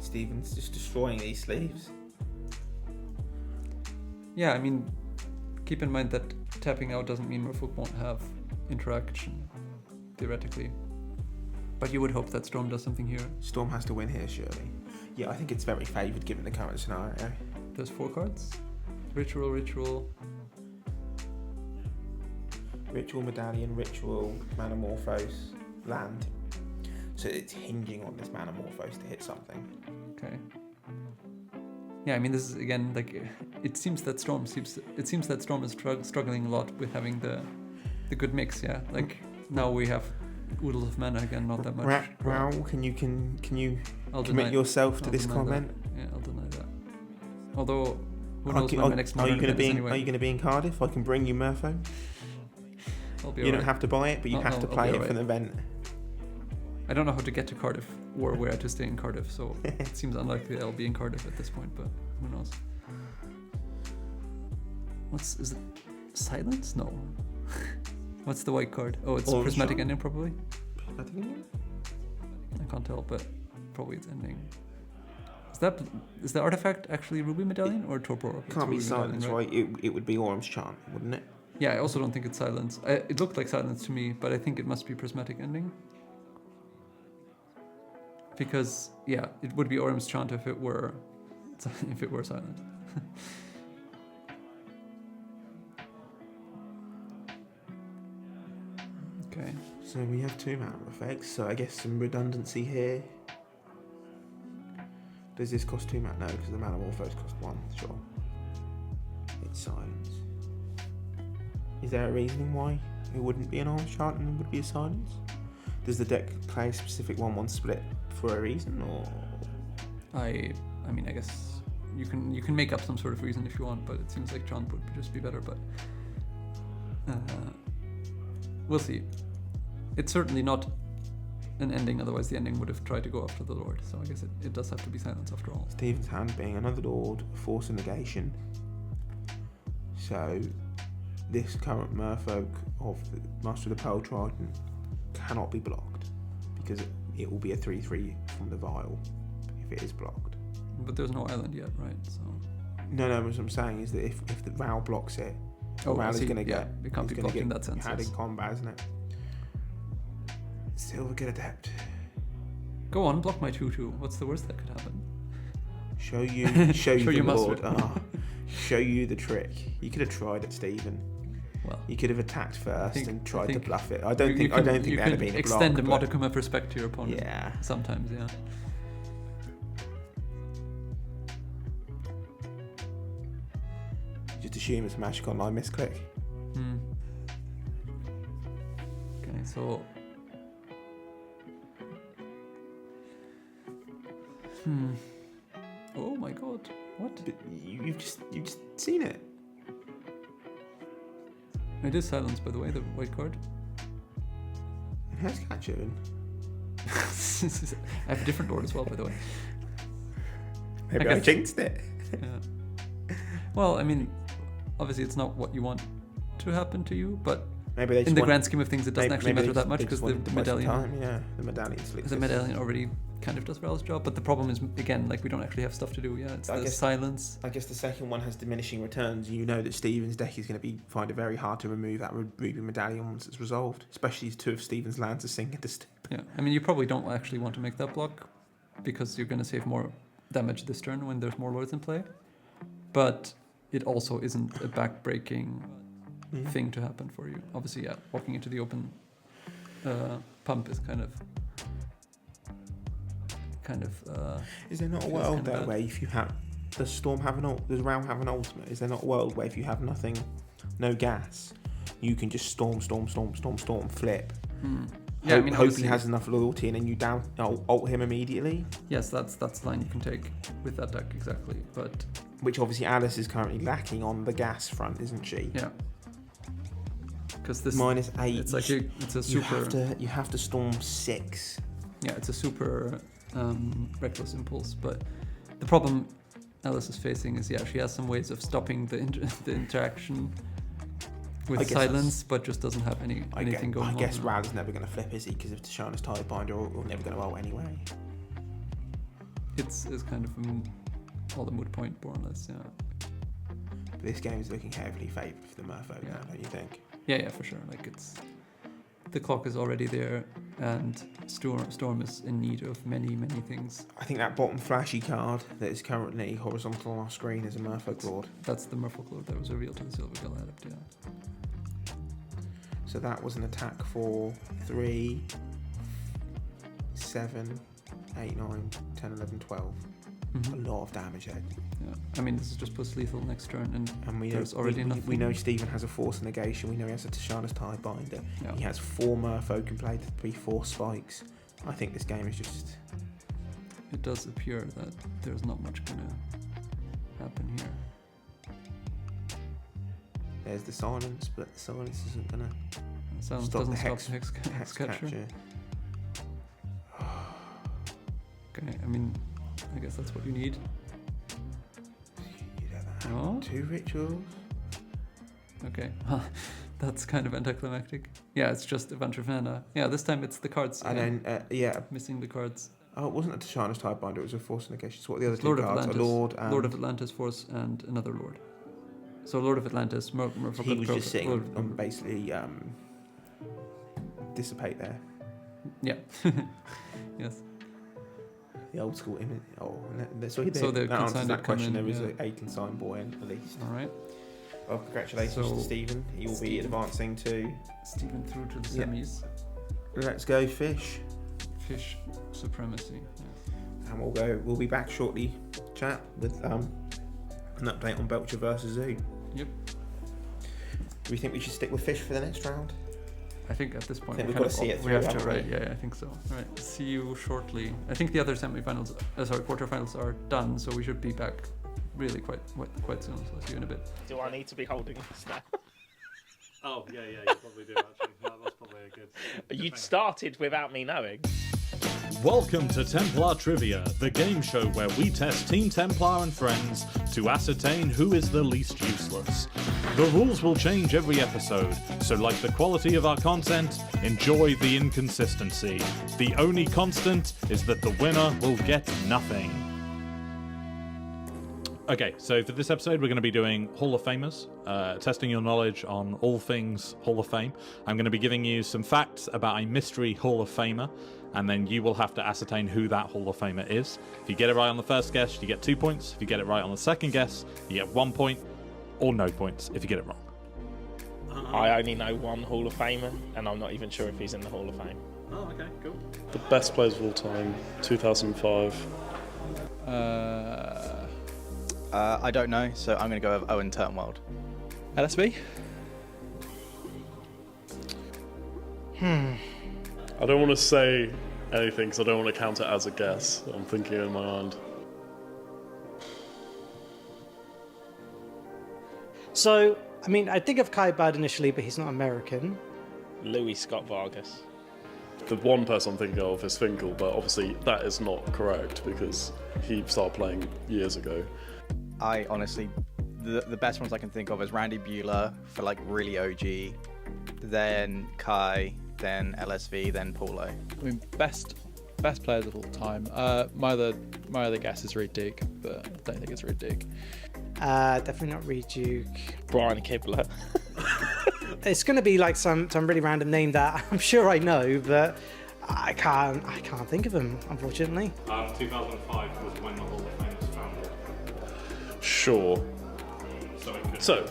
Stephen's just destroying these sleeves. Yeah, I mean, keep in mind that tapping out doesn't mean Merfolk won't have interaction, theoretically. But you would hope that Storm does something here. Storm has to win here, surely. Yeah, I think it's very favoured given the current scenario. There's 4 cards. Ritual, Medallion, Ritual, Manamorphose, Land. So it's hinging on this Manamorphose to hit something. Okay. Yeah, I mean, this is again like it seems that Storm is struggling a lot with having the good mix. Yeah, like now we have oodles of mana again, not that much. Raoul, can you commit yourself to this comment? Yeah, I'll deny that. Although, who knows when my next Are you going to be anyway. Are you going to be in Cardiff? I can bring you Merfolk. You don't have to buy it, but you have to play it for the event. I don't know how to get to Cardiff or where to stay in Cardiff, so it seems unlikely that I'll be in Cardiff at this point, but who knows. Is it Silence? No. What's the white card? Oh, it's Prismatic Ending, probably? Prismatic Ending? I can't tell, but probably it's ending. Is the artifact actually Ruby Medallion or Torpor? It can't be Silence, right? It would be Orm's Chant, wouldn't it? Yeah, I also don't think it's Silence. It looked like Silence to me, but I think it must be Prismatic Ending. Because, yeah, it would be Orm's Chant if it were Silent. Okay. So we have 2 mana effects, so I guess some redundancy here. Does this cost 2 mana? No, because the Manamorphose cost 1, sure. It's Silence. Is there a reasoning why it wouldn't be an Orm's Chant and it would be a Silence? Does the deck play a specific 1/1 split for a reason, or I mean, I guess you can make up some sort of reason if you want, but it seems like John would just be better. But we'll see. It's certainly not an ending, otherwise the ending would have tried to go after the Lord. So I guess it does have to be silence after all. Stephen's hand being another Lord, force a negation. So this current merfolk of the Master of the Pearl Trident cannot be blocked because it will be a 3/3 from the vial if it is blocked. But there's no island yet, right? So no, what I'm saying is that if the Raoul blocks it, Raoul is going to get it can't be blocked in that sense. Had in combat, isn't it? Still a good adept. Go on, block my 2/2. What's the worst that could happen? Show you the Lord. Master. Show you the trick. You could have tried it, Stephen. Well, you could have attacked first and tried to bluff it. I don't think you that'd have been a block. Extend a modicum of respect to your opponent. Yeah. Sometimes, yeah. Just assume it's magic online misclick. Okay, so. Oh my god. What? But you've just seen it. It is silence, by the way, the white card. It has catcher in. I have a different Lord as well, by the way. Maybe I jinxed it. Yeah. Well, I mean, obviously it's not what you want to happen to you, but maybe they just in the grand scheme of things, it doesn't actually matter that much because the medallion. The medallion sleeps. The medallion already kind of does Raoul's job, but the problem is, again, like we don't actually have stuff to do. Yeah, it's the silence. I guess the second one has diminishing returns. You know that Stephen's deck is going to find it very hard to remove that Ruby medallion once it's resolved, especially as two of Stephen's lands are sink into step. Yeah, I mean, you probably don't actually want to make that block because you're going to save more damage this turn when there's more lords in play, but it also isn't a back-breaking thing to happen for you. Obviously, yeah, walking into the open pump is kind of. Is there not a world though where if you have does Storm have does Raoul have an ultimate? Is there not a world where if you have nothing, no gas, you can just storm, flip? Yeah, I mean, hope he has enough loyalty, and then you ult him immediately. Yes, that's the line you can take with that deck exactly. But which obviously Alice is currently lacking on the gas front, isn't she? Yeah. Because this -8. It's like it's a super. You have to storm 6. Yeah, it's a super reckless impulse. But the problem Alice is facing is she has some ways of stopping the interaction with silence, but just doesn't have anything going on. I guess Raoul is never going to flip, is he? Because if Tashana's Tidebinder, we're never going to ult anyway. It's kind of all the moot point, more or less, yeah. But this game is looking heavily favoured for the Merfolk now, don't you think? Yeah, for sure. Like the clock is already there, and Storm is in need of many things. I think that bottom flashy card that is currently horizontal on our screen is a Merfolk Lord. That's the Merfolk Lord that was revealed to the Silver Gull Adept, yeah. So that was an attack for 3, 7, 8, 9, 10, 11, 12. A lot of damage there. Yeah, I mean, this is just post lethal next turn, and we there's already enough. We know Stephen has a Force Negation. We know he has a Tashana's Tidebinder. Yeah. He has 4 Merfolk in play, 3 Force Spikes. I think this game is just. It does appear that there's not much gonna happen here. There's the silence, but the silence isn't gonna stop the hex catcher. Okay, I mean, I guess that's what you need. Oh. 2 rituals. Okay, that's kind of anticlimactic. Yeah, it's just a bunch of mana. Yeah, this time it's the cards. And then, missing the cards. Oh, it wasn't a Tashana's Tidebinder, it was a Force Negation. So what are the other Lord two cards? Atlantis, a Lord and... Lord of Atlantis, Force, and another Lord. So Lord of Atlantis, he was just sitting on basically dissipate there. Yeah. Yes. The old school image. Oh, so he did. So that answers that question. There was a consigned boy in, at least. All right. Well, congratulations to Stephen. He will be advancing to... Stephen through to the semis. Let's go fish. Fish supremacy. Yes. And we'll be back shortly, chat, with an update on Belcher versus Zoo. Yep. Do we think we should stick with fish for the next round? I think at this point I think we we've got to see it we through, have to, haven't right? we? Yeah, I think so. All right, see you shortly. I think the other quarterfinals are done, so we should be back really quite soon. So I'll see you in a bit. Do I need to be holding this now? Oh, yeah, you probably do, actually. That's probably a good... You'd started without me knowing. Welcome to Templar Trivia, the game show where we test Team Templar and friends to ascertain who is the least useless. The rules will change every episode, so like the quality of our content, enjoy the inconsistency. The only constant is that the winner will get nothing. Okay, so for this episode, we're going to be doing Hall of Famers, testing your knowledge on all things Hall of Fame. I'm going to be giving you some facts about a mystery Hall of Famer, and then you will have to ascertain who that Hall of Famer is. If you get it right on the first guess, you get 2 points. If you get it right on the second guess, you get 1 point, or no points if you get it wrong. I only know one Hall of Famer, and I'm not even sure if he's in the Hall of Fame. Oh, okay, cool. The best players of all time, 2005. I don't know, so I'm going to go with Owen Turnwald. LSV? I don't want to say anything because I don't want to count it as a guess. I'm thinking in my mind. So, I mean, I think of Kai Bird initially, but he's not American. Louis Scott Vargas. The one person I'm thinking of is Finkel, but obviously that is not correct because he started playing years ago. I honestly, the best ones I can think of is Randy Buehler for like really OG, then Kai, then LSV, then Paulo. I mean, best players of all time. My other guess is Reed Duke, but I don't think it's Reed Duke. Definitely not Reed Duke. Brian Kibler. It's going to be like some really random name that I'm sure I know, but I can't think of him, unfortunately. 2005 was when the Hall of Fame was founded. Sure. So it could... So,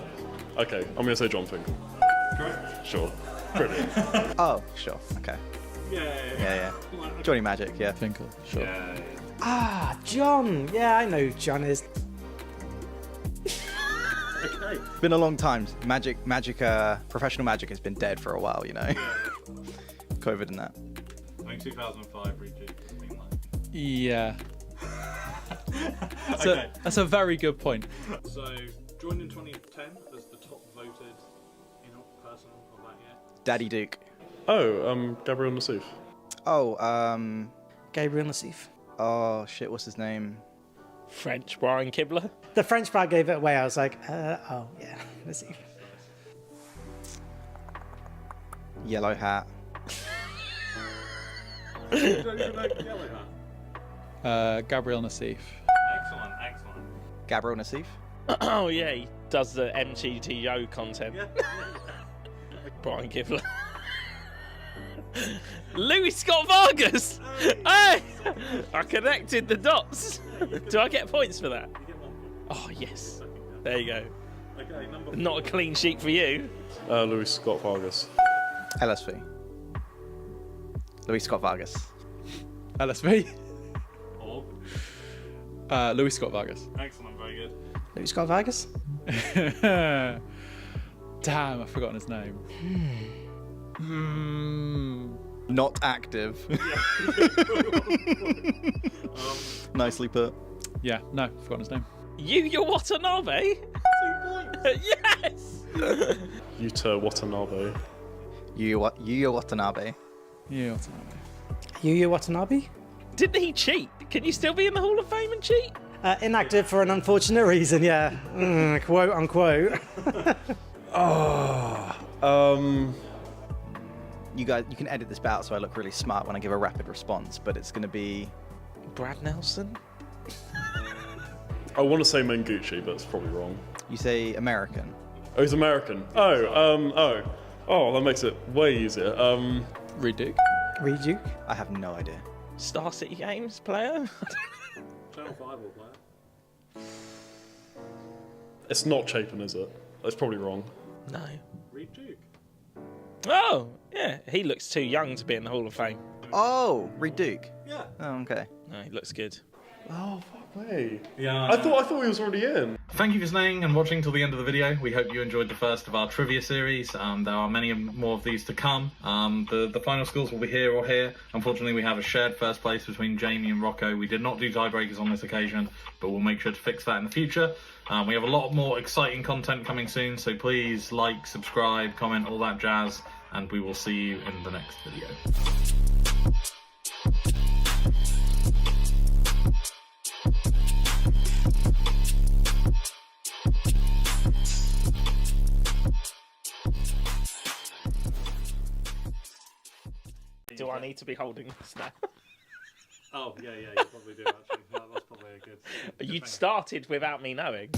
okay, I'm going to say John Finkel. Correct? Sure. Brilliant. Oh, sure, okay. Yeah. Johnny Magic, yeah. Finkel, sure. Yeah. Ah, John. Yeah, I know who John is. Okay. It's been a long time. Professional Magic has been dead for a while, you know. COVID and that. I think 2005 Reed Duke has been like... Yeah. Okay. That's a very good point. So, joined in 2010 as the top voted person of that year. Daddy Duke. Oh, Gabriel Nassif. Oh, Gabriel Nassif. oh shit, what's his name? French Brian Kibler. The French part gave it away. I was like, oh yeah, Nassif. Yellow hat. You don't even know Yellow Hat? Gabriel Nassif. Excellent. Gabriel Nassif. Oh yeah, he does the MTTO content. Yeah. Brian Kibler. Louis Scott Vargas! Hey! I connected the dots. Do I get points for that? You get 1 point. Oh, yes. There you go. Okay, number 4. Not a clean sheet for you. Louis Scott Vargas. LSV. Louis Scott Vargas. LSV? Or... Louis Scott Vargas. Excellent, very good. Louis Scott Vargas. Damn, I've forgotten his name. Not active. Nicely put. Yeah, no, I've forgotten his name. Yuya Watanabe? 2 points. Yes! Yuta Watanabe. Yuya Watanabe. Yeah, what's his name? Yuya Watanabe. Didn't he cheat? Can you still be in the Hall of Fame and cheat? Inactive for an unfortunate reason, yeah. Quote unquote. You guys, you can edit this out so I look really smart when I give a rapid response, but it's going to be Brad Nelson? I want to say Mengucci, but it's probably wrong. you say American. Oh, he's American. Oh, that makes it way easier. Reed Duke. Reed Duke. I have no idea. Star City Games player? Channel 5 will play. It's not Chapin, is it? That's probably wrong. No. Reed Duke. Oh, yeah. He looks too young to be in the Hall of Fame. Oh, Reed Duke. Yeah. Oh, okay. No, he looks good. Oh, fuck way. Yeah. I thought he was already in. Thank you for staying and watching till the end of the video. We hope you enjoyed the first of our trivia series. There are many more of these to come. The final scores will be here or here. Unfortunately, we have a shared first place between Jamie and Rocco. We did not do tiebreakers on this occasion, but we'll make sure to fix that in the future. We have a lot more exciting content coming soon, so please like, subscribe, comment, all that jazz, and we will see you in the next video. Do I need to be holding this now? Oh, yeah, you probably do, actually. That's probably a good... You started without me knowing.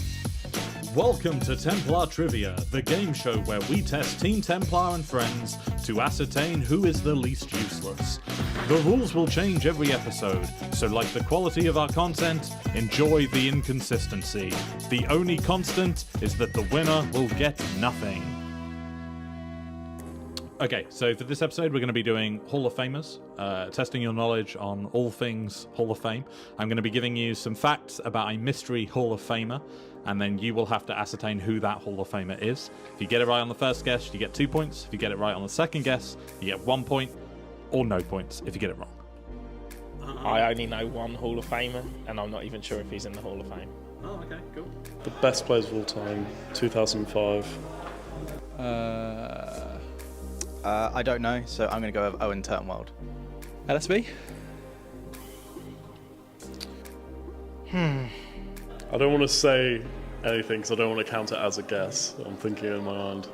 Welcome to Templar Trivia, the game show where we test Team Templar and friends to ascertain who is the least useless. The rules will change every episode, so like the quality of our content, enjoy the inconsistency. The only constant is that the winner will get nothing. Okay, so for this episode, we're going to be doing Hall of Famers, testing your knowledge on all things Hall of Fame. I'm going to be giving you some facts about a mystery Hall of Famer, and then you will have to ascertain who that Hall of Famer is. If you get it right on the first guess, you get 2 points. If you get it right on the second guess, you get 1 point, or no points if you get it wrong. I only know one Hall of Famer, and I'm not even sure if he's in the Hall of Fame. Oh, okay, cool. The best players of all time, 2005. I don't know, so I'm going to go with Owen Turnwald. LSB? I don't want to say anything because I don't want to count it as a guess. I'm thinking in my mind.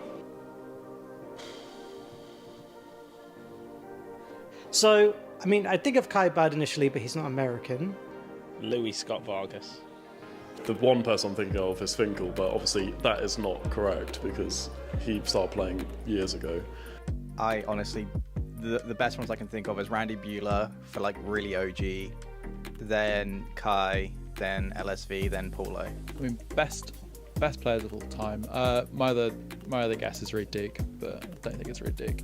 So, I mean, I think of Kai Bird initially, but he's not American. Louis Scott Vargas. The one person I'm thinking of is Finkel, but obviously that is not correct because he started playing years ago. I honestly, the best ones I can think of is Randy Bueller for like really OG, then Kai, then LSV, then Paulo. I mean, best players of all time. My other guess is Reed Duke, but I don't think it's Reed Duke.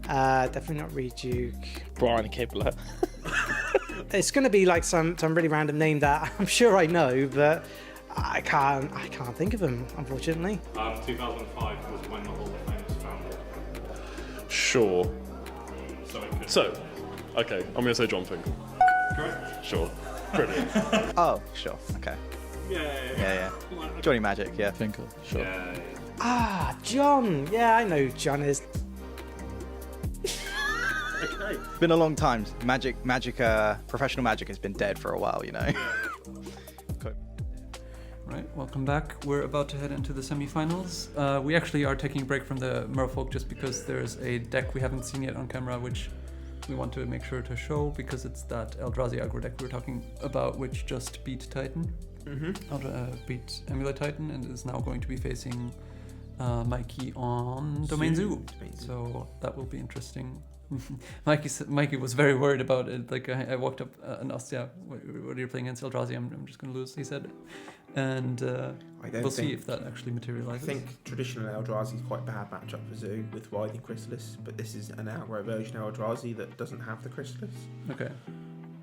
Definitely not Reed Duke. Brian Kibler. It's going to be like some really random name that I'm sure I know, but I can't think of him, unfortunately. 2005 was when the Hall of Fame was founded. Sure. So it could... So, okay, I'm going to say John Finkel. Correct? Sure. Brilliant. Oh, sure, okay. Yeah. Johnny Magic, yeah. Finkel, sure. Yeah. Ah, John. Yeah, I know who John is. Okay. It's been a long time. Professional Magic has been dead for a while, you know. Cool. Right, welcome back. We're about to head into the semi-finals. We actually are taking a break from the Merfolk just because there's a deck we haven't seen yet on camera, which we want to make sure to show because it's that Eldrazi aggro deck we were talking about, which just beat Titan. Beat Amulet Titan and is now going to be facing Mikey on Domain Zoo. So that will be interesting. Mikey was very worried about it. Like I walked up and asked, what are you playing against Eldrazi? I'm just going to lose, he said. And we'll see if that actually materializes. I think traditional Eldrazi is quite a bad matchup for Zoo with Writhing Chrysalis, but this is an aggro version of Eldrazi that doesn't have the Chrysalis. Okay.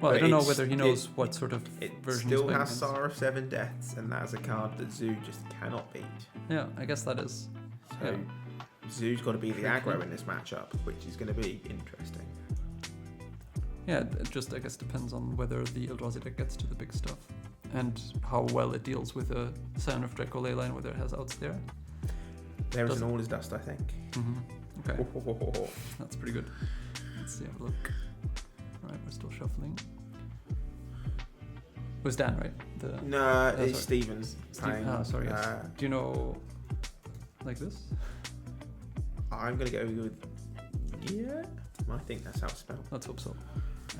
Well, I don't know whether he knows what sort of version he's still playing has against. Star of Seven Deaths, and that is a card that Zoo just cannot beat. Yeah, I guess that is. So Zoo's got to be the aggro in this matchup, which is going to be interesting. Yeah, it just, I guess, depends on whether the Eldrazi deck gets to the big stuff and how well it deals with a Scion of Draco Leyline, whether it has outs there. There is an All is Dust, I think. Okay. That's pretty good. Let's see, have a look. Right, we're still shuffling. It was Dan, right? No, it's Stevens. Sorry. Yes. Do you know like this? I'm going to go with... Yeah? I think that's how it's spelled. Let's hope so.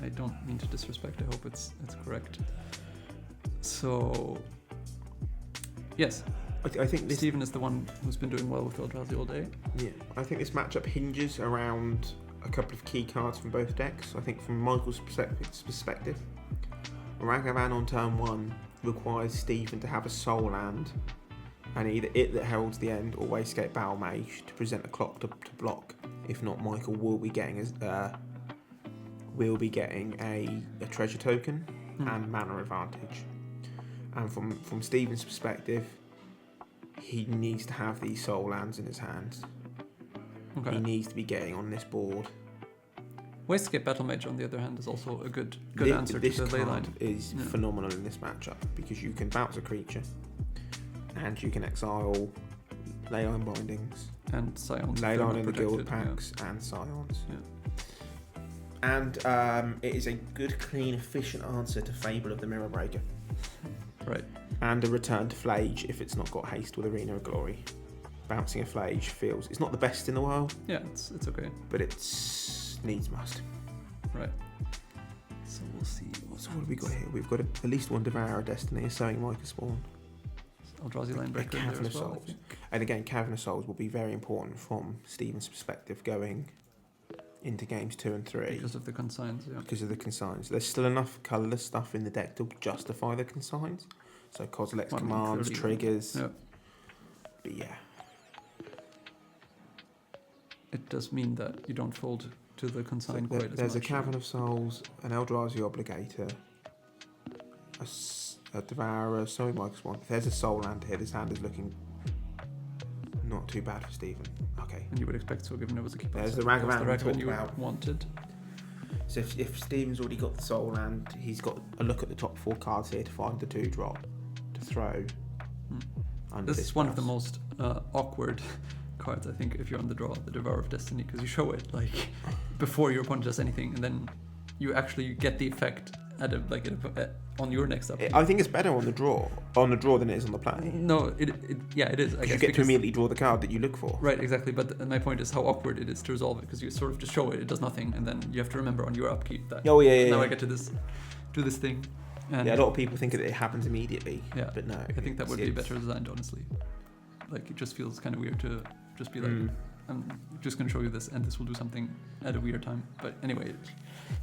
I don't mean to disrespect. I hope it's correct. So... Yes. I think this... Steven is the one who's been doing well with Eldrazi all day. Yeah, I think this matchup hinges around a couple of key cards from both decks. I think from Michael's perspective, Ragavan on turn 1 requires Stephen to have a Soul Land and either It That Heralds the End or Wastecape Battle Mage to present a clock to block. If not, Michael will be getting a treasure token and mana advantage. And from Stephen's perspective, he needs to have these soul lands in his hands. Okay. He needs to be getting on this board. Wastegate Battle Mage, on the other hand, is also a good answer to the ley line. This card is phenomenal in this matchup because you can bounce a creature and you can exile Leyline Bindings and Scions. Leyline in the Guild packs and Scions. Yeah. And it is a good, clean, efficient answer to Fable of the Mirror Breaker. Right. And a return to Flage if it's not got haste with Arena of Glory. Bouncing a Flage feels... It's not the best in the world. Yeah, it's okay. But it's needs must. Right. So we'll see. So what have we got here? We've got at least one Devourer Destiny, a Sowing Micah Spawn. Eldrazi Linebreaker in there as well, I think. And again, Cavern of Souls will be very important from Stephen's perspective going into games 2 and 3. Because of the consigns, yeah. Because of the consigns. There's still enough colourless stuff in the deck to justify the consigns. So Kozilek's commands, triggers. Yeah. But yeah. It does mean that you don't fold to the consign quite as much. There's a Cavern of Souls, an Eldrazi Obligator, a Devourer, a Sowing Micah Spawn. If there's a Soul Land here, this hand is looking not too bad for Stephen. Okay. And you would expect so, given it was a keeper. There's the Ragavan you wanted. So if Stephen's already got the Soul Land, he's got a look at the top 4 cards here to find the 2-drop to throw. This is one of the most awkward cards, I think, if you're on the draw, the Devourer of Destiny, because you show it like before your opponent does anything, and then you actually get the effect on your next up. I think it's better on the draw than it is on the play. No, it is. I guess you get to immediately draw the card that you look for. Right, exactly. But my point is how awkward it is to resolve it, because you sort of just show it, it does nothing, and then you have to remember on your upkeep that. Oh yeah. Now yeah. I get to do this thing. And a lot of people think that it happens immediately. Yeah, but no. I think that would be better designed, honestly. Like, it just feels kind of weird to just be like, I'm just going to show you this, and this will do something at a weird time. But anyway,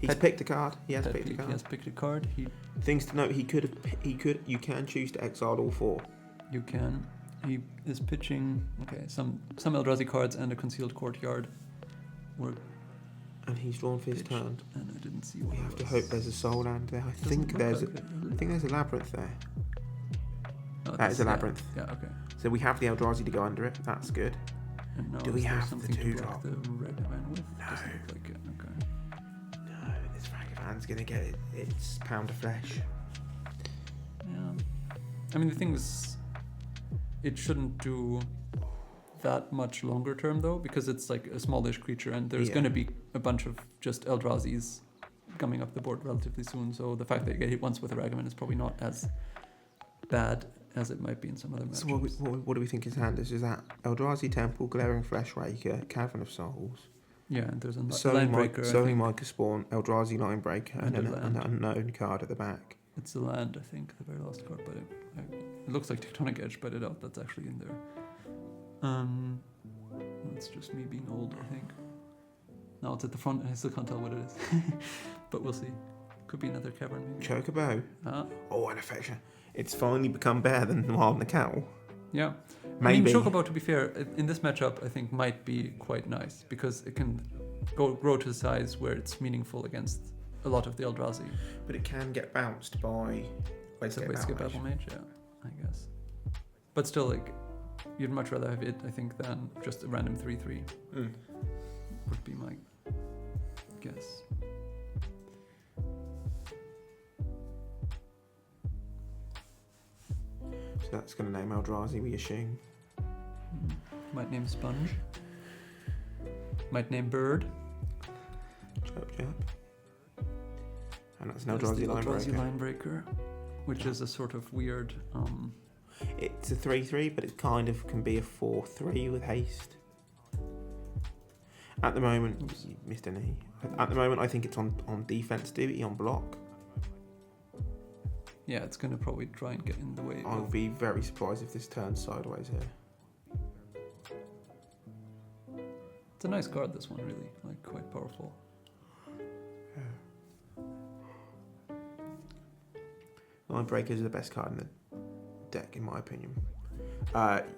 he's picked a card. He has picked a card. He has picked a card. Things to note: you can choose to exile all 4. You can. He is pitching some Eldrazi cards and a Concealed Courtyard. And he's drawn for his turn. And I didn't see what. We have to hope there's a Soul Land there. I think there's a Labyrinth there. Oh, that is a Labyrinth. Yeah. Okay. So we have the Eldrazi to go under it. That's good. And now do we have something the 2-drop? The Ragavan with? No. Doesn't look like it. Okay. No, this Ragavan's gonna get its pound of flesh. Yeah. I mean, the thing is, it shouldn't do that much longer term though, because it's like a smallish creature, and there's going to be a bunch of just Eldrazi's coming up the board relatively soon. So the fact that you get hit once with a Ragavan is probably not as bad as it might be in some other matches. So what do we think his hand is? Is that Eldrazi Temple, Glaring Fleshraker, Cavern of Souls? Yeah, and there's a Sowing Linebreaker. Micah Spawn, Eldrazi Linebreaker, and an unknown card at the back. It's a land, I think, the very last card, but it looks like Tectonic Edge, but that's actually in there. It's just me being old, I think. Now it's at the front, and I still can't tell what it is. But we'll see. Could be another cavern, maybe. Chocobo. Oh, an affection. It's finally become better than Wild and the Cow. Yeah. Maybe. I mean, Chocobo, to be fair, in this matchup, I think might be quite nice, because it can grow to a size where it's meaningful against a lot of the Eldrazi. But it can get bounced by Wastegate Battle Mage, yeah, I guess. But still, like, you'd much rather have it, I think, than just a random 3/3. Would be my guess. So that's going to name Eldrazi, we assume. Might name Sponge. Might name Bird. Chirp. And that's an Eldrazi Linebreaker. Which is a sort of weird... It's a 3/3, but it kind of can be a 4/3 with haste. At the moment, you missed any. At the moment, I think it's on defense duty, on block. Yeah, it's going to probably try and get in the way. I'll be very surprised if this turns sideways here. It's a nice card, this one, really. Like, quite powerful. Linebreaker is the best card in the deck, in my opinion.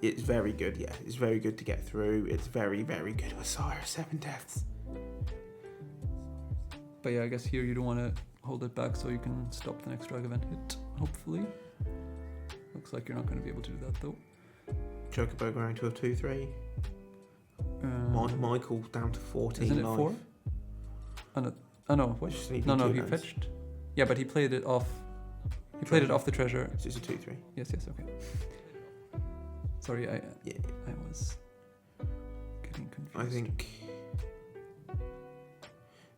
It's very good, yeah. It's very good to get through. It's very, very good with Sire 7 Deaths. But yeah, I guess here you don't want to hold it back so you can stop the next Ragavan hit, hopefully. Looks like you're not going to be able to do that though. Chocobo going to a 2-3. Michael down to 14 Isn't it life. 4? Oh no, what? Sleeping No, two he lands. fetched. Yeah, but he played it off. He played it off the treasure. So it's a 2-3. Yes, okay. Sorry, I was getting confused. I think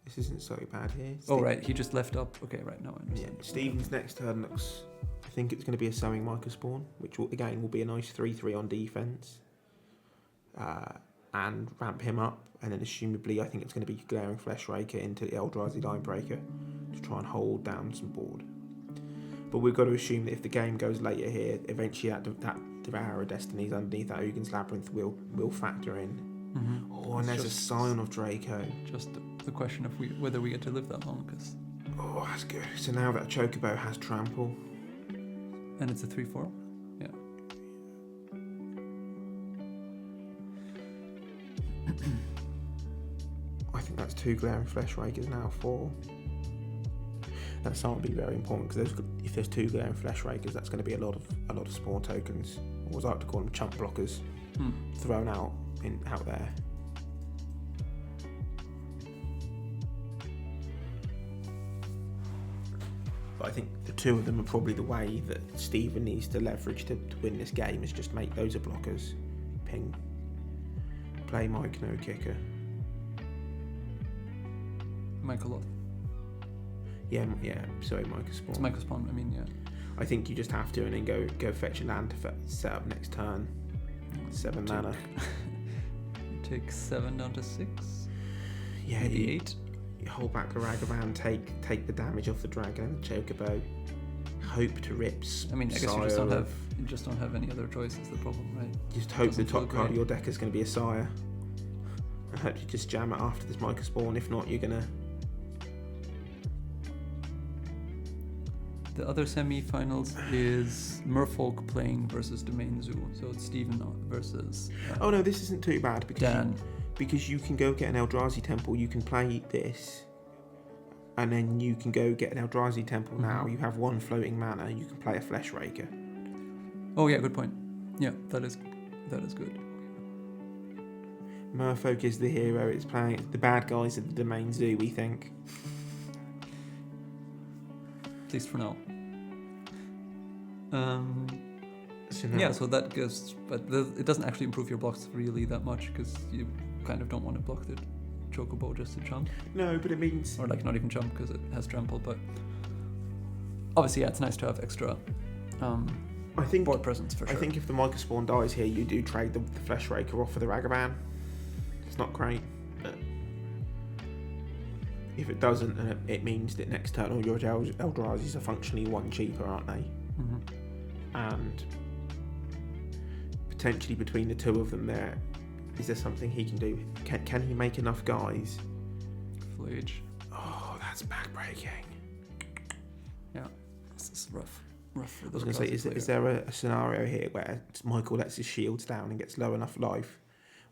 this isn't so bad here. Oh right, he just left up. Okay, right now I understand. Yeah, Stephen's next turn looks. I think it's going to be a sowing Micah spawn, which will be a nice 3-3 on defense, and ramp him up, and then assumably I think it's going to be glaring Flesh Raker into the Eldrazi Line Breaker to try and hold down some board. But we've got to assume that if the game goes later here, eventually that Devourer of Destinies underneath that Ugin's Labyrinth will factor in. Mm-hmm. Oh, and there's a Scion of Draco. Just the question of whether we get to live that long, because. Oh, that's good. So now that Chocobo has Trample. And it's a 3/4? Yeah. I think that's 2 Glaring Flesh Rakers now, 4. That's not be very important because if there's 2 Glaring Flesh Rakers, that's going to be a lot of spawn tokens, or as I like to call them, chump blockers, thrown out there. But I think the 2 of them are probably the way that Stephen needs to leverage to win this game, is just make those a blockers. Ping. Play Mike No Kicker. Michael. Yeah. Sorry, Micah Spawn. It's Michael Spawn. I mean, yeah. I think you just have to, and then go fetch a land to set up next turn. 7 mana. You take 7 down to 6. Yeah, maybe 8. You hold back the Ragavan, take the damage off the dragon and the Chocobo. Hope to rips. I mean, I guess you just don't have any other choice. Is the problem, right? Just hope the top card of your deck is going to be a Sire. And hope you just jam it after this Micah Spawn. If not, you're gonna. The other semi-finals is Merfolk playing versus Domain Zoo. So it's Stephen versus. Oh no, this isn't too bad because Dan. Because you can go get an Eldrazi Temple. You can play this, and then you can go get an Eldrazi Temple. Now you have 1 floating mana. You can play a Flesh Raker. Oh yeah, good point. Yeah, that is good. Merfolk is the hero. It's playing the bad guys at the Domain Zoo. We think. At least for now. So that goes, but it doesn't actually improve your blocks really that much because you kind of don't want to block the Chocobo just to chump. No, but it means, or like not even chump because it has trample. But obviously, yeah, it's nice to have extra. I think board presence for sure. I think if the Micah Spawn dies here, you do trade the Flesh Raker off for the Ragavan. It's not great, but if it doesn't, it means that next turn all your Eldrazi's are functionally 1 cheaper, aren't they? And potentially between the 2 of them, is there something he can do? Can he make enough guys? Flage. Oh, that's backbreaking. Yeah, this is rough. For I was going to say, is there a scenario here where Michael lets his shields down and gets low enough life,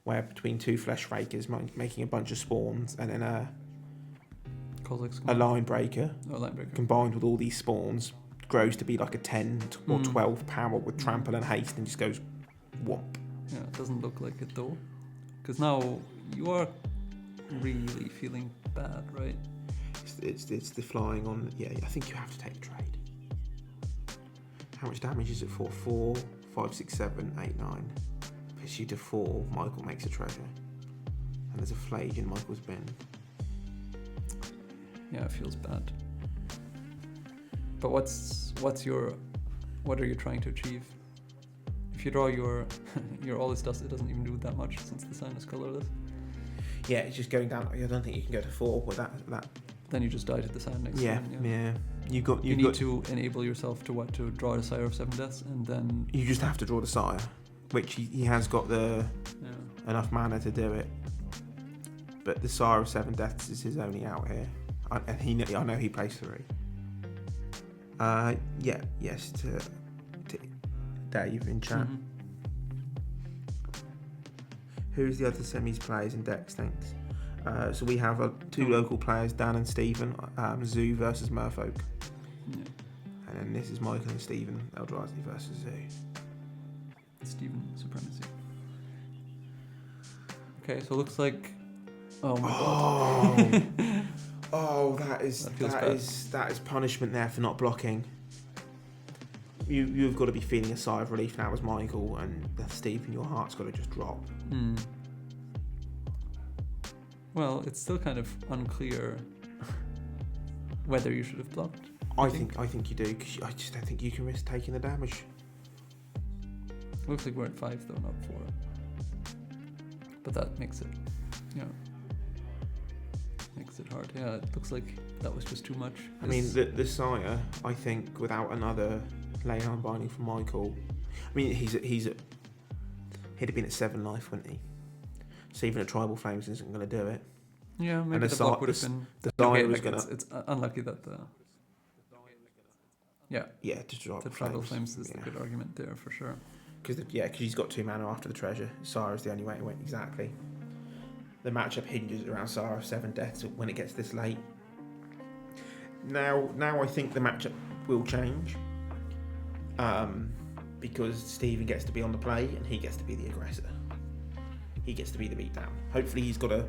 where between 2 Flesh Rakers making a bunch of spawns and then a line breaker, combined with all these spawns grows to be like a 10 or 12 power with trample and haste and just goes whomp. Yeah, it doesn't look like it though, because now you are really feeling bad, right? It's the flying on. Yeah, I think you have to take a trade. How much damage is it for? 4, 5, 6, 7, 8, 9. Puts you to 4. Michael makes a treasure, and there's a flage in Michael's bin. Yeah, it feels bad. But what are you trying to achieve? If you draw your all this dust, it doesn't even do that much since the sign is colorless. Yeah, it's just going down. I don't think you can go to 4 with that. Then you just die to the sign next yeah, turn. Yeah. You need to enable yourself to draw the Sire of 7 Deaths, and then you just have to draw the Sire, which he has got enough mana to do it. But the Sire of 7 Deaths is his only out here, and I know he plays 3. Yes to Dave in chat. Who's the other semis players in decks? Thanks. So we have 2 local players, Dan and Stephen. Zoo versus Merfolk. And then this is Michael and Stephen Eldrazi versus Zoo. Stephen Supremacy. Okay, so it looks like. Oh my god. Oh, that is punishment there for not blocking. You've got to be feeling a sigh of relief now as Michael, and Stephen, your heart's got to just drop. Well, it's still kind of unclear whether you should have blocked. I think you do, because I just don't think you can risk taking the damage. Looks like we're at 5 though, not 4. But that makes it, makes it hard. Yeah, it looks like that was just too much. I mean, the Sire, I think, without another lane unbinding from Michael, I mean, he'd have been at 7 life, wouldn't he? So even a Tribal Flames isn't going to do it. Yeah, maybe the block would have been. The Sire was going to. It's unlucky that the. Yeah. Yeah, just the Tribal Flames is the good argument there for sure. Because he's got 2 mana after the treasure. Sire is the only way to win. Exactly. The matchup hinges around Sire of 7 deaths when it gets this late. Now I think the matchup will change. Because Stephen gets to be on the play and he gets to be the aggressor. He gets to be the beatdown. Hopefully he's got to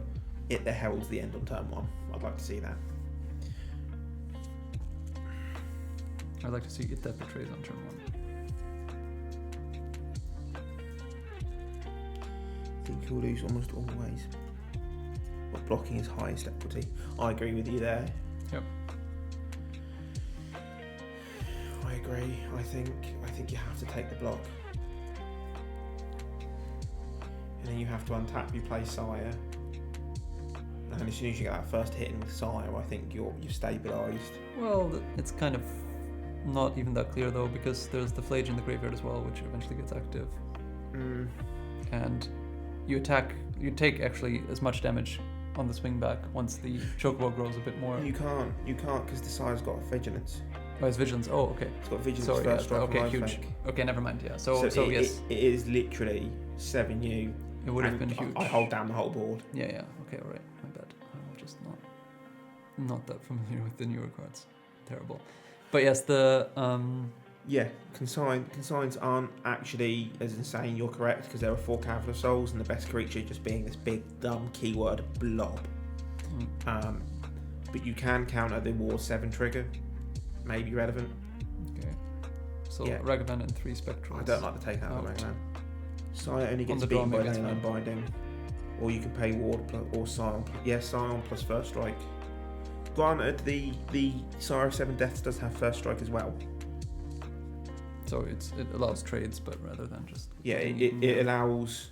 hit the Herald's the end on turn 1. I'd like to see that. I'd like to see it that betrays on turn 1. I think he'll lose almost always. But blocking is highest equity. I agree with you there. Yep. I agree. I think you have to take the block. And then you have to untap, you play Sire. And as soon as you get that first hit in with Sire, I think you're stabilised. Well, it's kind of not even that clear though, because there's the Flage in the graveyard as well, which eventually gets active. And you take actually as much damage on the swing back once the Chocobo grows a bit more. You can't because the Sire's got Vigilance. Oh, it's Vigilance. Oh, okay. It's got Vigilance Sorry, first strike. Okay, huge. Fake. Okay, never mind. Yeah. So yes. It is literally 7U. It would have been huge. I hold down the whole board. Yeah. Okay, all right. My bad. I'm just not that familiar with the newer cards. Terrible. But yes, the consigns aren't actually as insane. You're correct, because there are 4 Cavalier Souls and the best creature just being this big dumb keyword blob. But you can counter the War 7 trigger. Maybe relevant. Okay. So Ragavan and 3 Spectrals. I don't like the take out of Ragavan. Sire only gets beaten by lane unbinding, or you can pay Ward or Scion. Scion plus first strike. Granted, the Sire of 7 deaths does have first strike as well. So it allows trades, but rather than just it allows.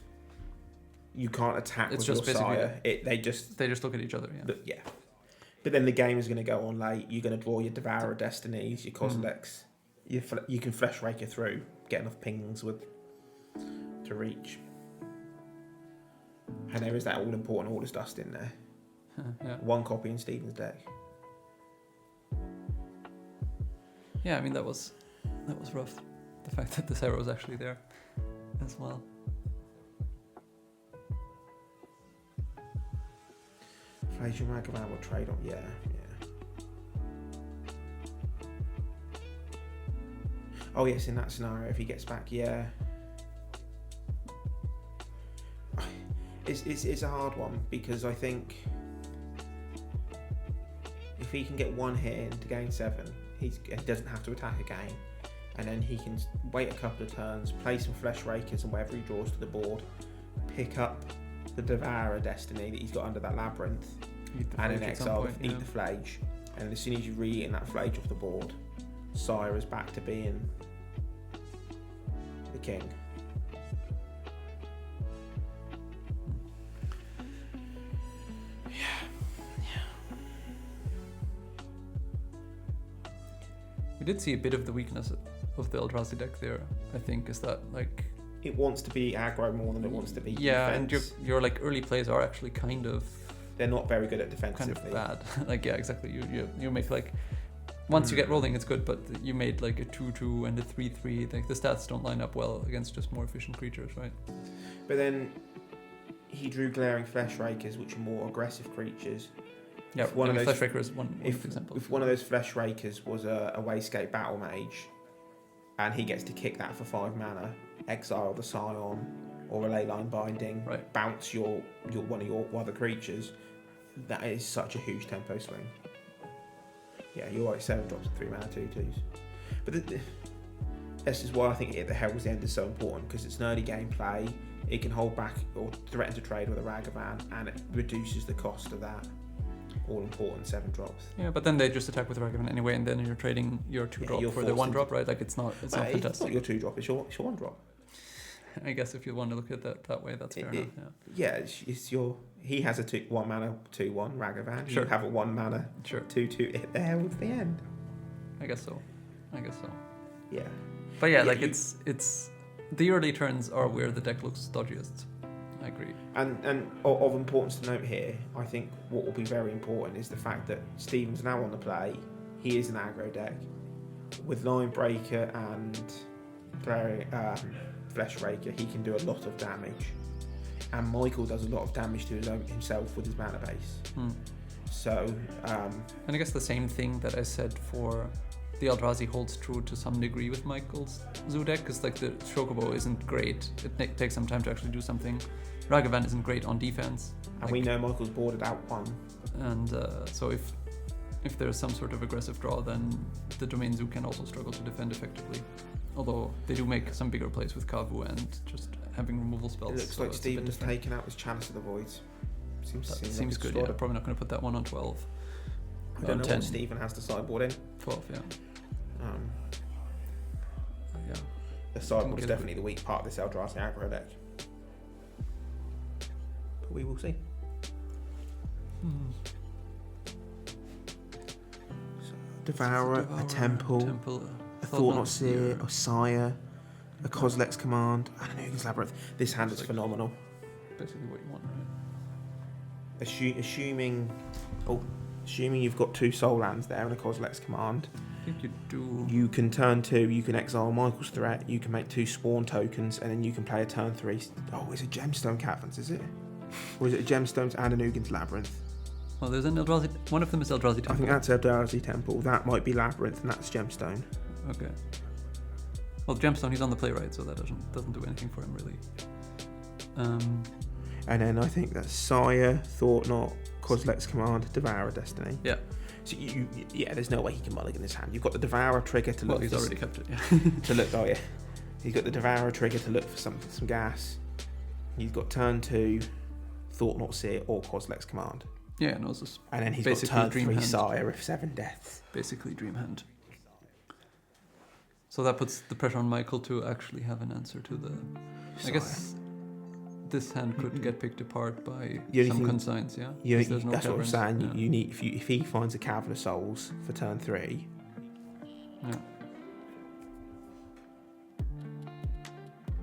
You can't attack with your Sire. They just look at each other. Yeah. But then the game is going to go on late. You're going to draw your Devourer Destinies, your Kozileks. You can Flesh Raker through, get enough pings to reach. And there is that all-important Order's Dust in there. 1 copy in Stephen's deck. Yeah, I mean that was rough. The fact that this arrow was actually there as well. Flage and Ragavan will trade on. Yeah. Oh yes, in that scenario, if he gets back, it's a hard one, because I think if he can get 1 hit in to gain 7, he doesn't have to attack again, and then he can wait a couple of turns, play some Flesh Rakers and wherever he draws to the board, pick up the Devourer Destiny that he's got under that Labyrinth, and in exile eat the Flage, and as soon as you re-eat that Flage off the board, Sire is back to being the king. We did see a bit of the weakness of the Eldrazi deck there, I think, is that like... It wants to be aggro more than it wants to be defense. And your like early plays are actually kind of... They're not very good at defensively. Kind of bad. Like, yeah, exactly. You make like... Once you get rolling, it's good, but you made like a 2/2 and a 3/3. Like the stats don't line up well against just more efficient creatures, right? But then he drew Glaring Flesh Rakers, which are more aggressive creatures, Yeah, If one of those Flesh Raker is one if example. if one of those Flesh Rakers was a Wayscape Battle Mage, and he gets to kick that for 5 mana, exile the Scion or a Leyline Binding, Right. bounce your one of your other creatures, that is such a huge tempo swing. Yeah, you're right. 7 drops and 3 mana 2/2s. But this is why I think the Herald's End is so important, because it's an early gameplay. It can hold back or threaten to trade with a Ragavan, and it reduces the cost of that all-important 7 drops. Yeah, but then they just attack with Ragavan anyway, and then you're trading your 2-drop you're for the forced 1-drop, right? Like it's not It's not fantastic. your 2-drop. It's your 1-drop. I guess if you want to look at that way, that's fair enough. Yeah, it's your. He has a 1 mana 2/1 Ragavan. Sure. You have a 1 mana Sure. 2/2. The Herald's the End. I guess so. Yeah. But yeah, Yeah, like you- it's the early turns are where the deck looks dodgiest. I agree. And of importance to note here, I think what will be very important is the fact that Stephen's now on the play. He is an aggro deck with Line Breaker and Flesh Raker. He can do a lot of damage, and Michael does a lot of damage to himself with his mana base. So, and I guess the same thing that I said for the Eldrazi holds true to some degree with Michael's Zoo deck, because like the Chocobo isn't great. It takes some time to actually do something. Ragavan isn't great on defense. And we know Michael's boarded out 1. And so if there's some sort of aggressive draw, then the Domain Zoo can also struggle to defend effectively. Although they do make some bigger plays with Kavu and just having removal spells. It looks so like it's a bit Stephen's different. taken out his Chalice of the Voids. Seems good, yeah. Probably not going to put that one on 12. I don't know 10. what Stephen has to sideboard in. 12, yeah. Yeah. The sideboard is definitely the weak part of this Eldrazi aggro deck. But we will see. So, Devourer, a Temple, a Thought Not Seer, a Sire, a Kozilek's Command, and an Ugin's Labyrinth. This hand is phenomenal. Basically what you want, right? Assuming you've got 2 Soul Lands there and a Kozilek's Command. I think you do. You can turn 2, you can exile Michael's Threat, you can make 2 Spawn tokens, and then you can play a turn 3. Oh, it's a Gemstone Caverns, is it? Or is it a Gemstones and an Ugin's Labyrinth? Well, there's an Eldrazi. One of them is Eldrazi Temple. I think that's Eldrazi Temple. That might be Labyrinth, and that's Gemstone. Okay. Well, Gemstone, he's on the play, right? So that doesn't do anything for him, really. And then I think that's Sire, Thought Not, Kozilek's Command, Devourer Destiny. Yeah. So there's no way he can mulligan this hand. You've got the Devourer trigger to look. Well, he's for already kept it. Yeah. to look. Oh yeah, he's got the Devourer trigger to look for some gas. He's got turn 2, Thought Not Seer or Kozilek's Command. Yeah, no, it's just and then he's basically got turn Dream 3 Hand. Sire if 7 deaths. Basically Dream Hand. So that puts the pressure on Michael to actually have an answer to the. I guess this hand could get picked apart by some consigns, yeah. That's what I'm saying. Yeah. You need if he finds a Cavern of Souls for turn 3. Yeah.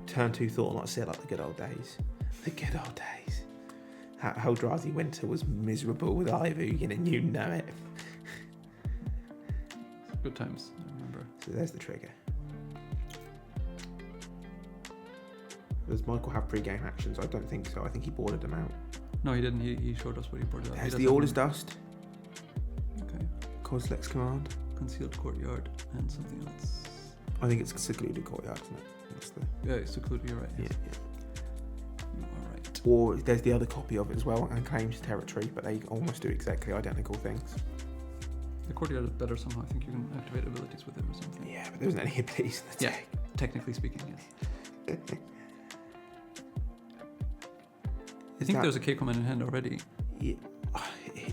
Turn 2 Thought Not Seer like the good old days. The good old days. How Eldrazi Winter was miserable with Ivugin, and you know it. Good times, I remember. So there's the trigger. Does Michael have pre-game actions? I don't think so. I think he boarded them out. No, he didn't. He showed us what he boarded out. There's the All Is Dust. Okay. Kozilek's Command. Concealed Courtyard and something else. I think it's Secluded Courtyard, isn't it? That's the... Yeah, it's Secluded, you're right. Yeah, yes. yeah. You are right. Or there's the other copy of it as well, and Claims Territory, but they almost do exactly identical things. The Courtyard is better somehow. I think you can activate abilities with it or something. Yeah, but there isn't any abilities in the deck. Technically speaking, yes. I think there's a K command in hand already. Yeah,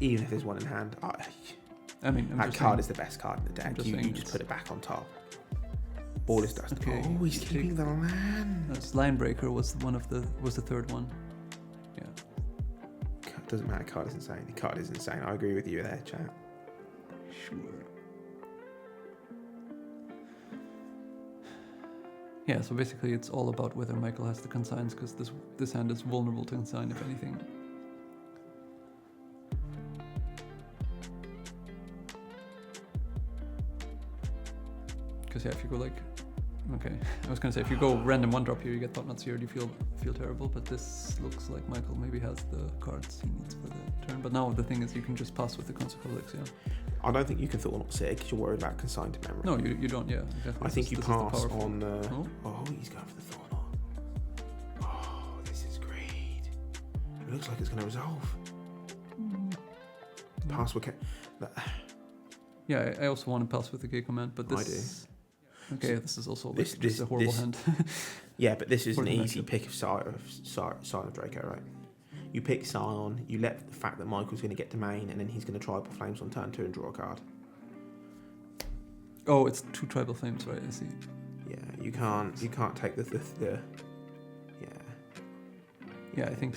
even if there's one in hand, I mean, that card is the best card in the deck. You just put it back on top. All Is Dust. Okay. Oh, he's keeping the land. That's Line Breaker was the third one. Yeah. Doesn't matter. Card is insane. The card is insane. I agree with you there, chat. Sure. Yeah, so basically it's all about whether Michael has the consigns, because this hand is vulnerable to consign, if anything. Because yeah, if you go like Okay, I was gonna say if you go random 1-drop here, you get Thought-Knot Seared, you feel terrible. But this looks like Michael maybe has the cards he needs for the turn. But now the thing is, you can just pass with the Consequence, yeah. I don't think you can Thought-Knot Seared because you're worried about consigned memory. No, you don't. Yeah, I think you pass on. Oh, he's going for the Thought-Knot. Oh, this is great. It looks like it's going to resolve. Pass with. Yeah, I also want to pass with the K command, but this. I do. Okay, this is also this just a horrible hand. Yeah, but this is an easy pick of Scion of Draco, right? You pick Scion, you let the fact that Michael's going to get domain, and then he's going to Tribal Flames on turn 2 and draw a card. Oh, it's 2 Tribal Flames, right? I see. Yeah, you can't take the yeah. Yeah, I think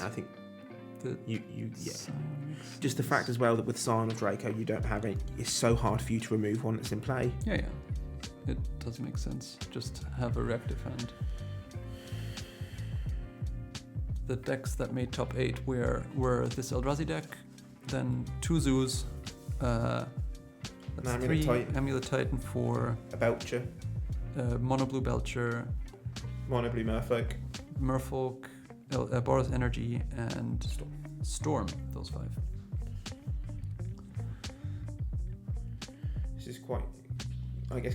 Just the fact as well that with Scion of Draco, you don't have it. It's so hard for you to remove one that's in play. Yeah. It does make sense. Just have a reactive hand. The decks that made top 8 were this Eldrazi deck, then 2 Zoos, that's 3 Amulet Titan, 4 a Belcher, Mono Blue Belcher, Mono Blue Merfolk, Boros Energy, and Storm. Those 5. This is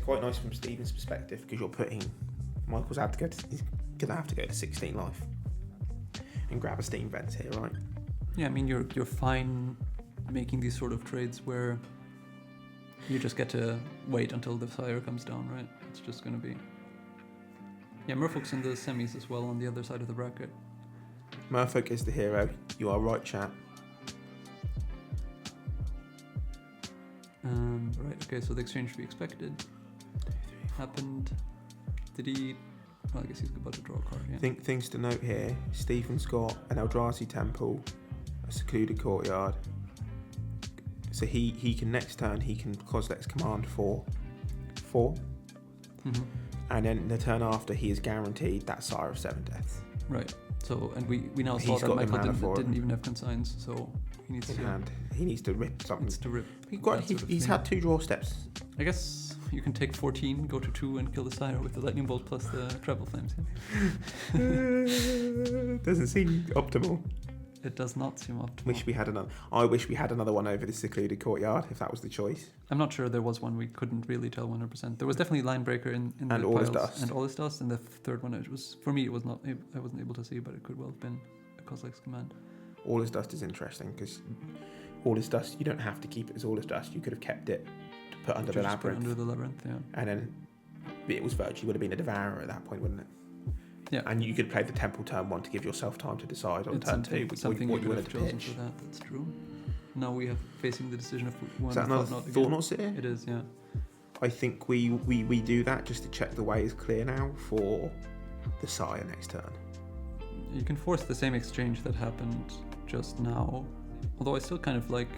quite nice from Stephen's perspective because you're putting Michael's he's gonna have to go to 16 life and grab a Steam Vents here, right? Yeah, I mean you're fine making these sort of trades where you just get to wait until the Sire comes down, right? It's just gonna be. Yeah, Merfolk's in the semis as well on the other side of the bracket. Merfolk is the hero. You are right, chat. Right, okay, so the exchange we expected happened. Did he? Well, I guess he's about to draw a card, yeah. Things to note here. Stephen's got an Eldrazi Temple, a Secluded Courtyard. So he can next turn, he can Kozilek's Command 4. Mm-hmm. And then the turn after, he is guaranteed that Sire of 7 Deaths. Right. So, and we now saw that Michael didn't even have consigns, so he needs He needs to rip something. He's had 2 draw steps. I guess you can take 14, go to 2, and kill the Sire with the Lightning Bolt plus the Treble Flames. Doesn't seem optimal. It does not seem optimal. I wish we had another one over the Secluded Courtyard, if that was the choice. I'm not sure there was one. We couldn't really tell 100%. There was definitely Linebreaker in and the All piles, Is Dust. and All Is Dust, and the third one, it was, for me, it was not. I wasn't able to see, but it could well have been a Kozilek's Command. All Is Dust is interesting because All Is Dust, you don't have to keep it as All Is Dust. You could have kept it to put under the Labyrinth. Under the Labyrinth, yeah. And then it was virtually would have been a Devourer at that point, wouldn't it? Yeah. And you could play the Temple turn 1 to give yourself time to decide on turn 2 what you wanted to pitch. For that. That's true. Now we have facing the decision of one. Is that another Thought-Knot Seared? It is, yeah. I think we do that just to check the way is clear now for the Sire next turn. You can force the same exchange that happened just now. Although I still kind of like.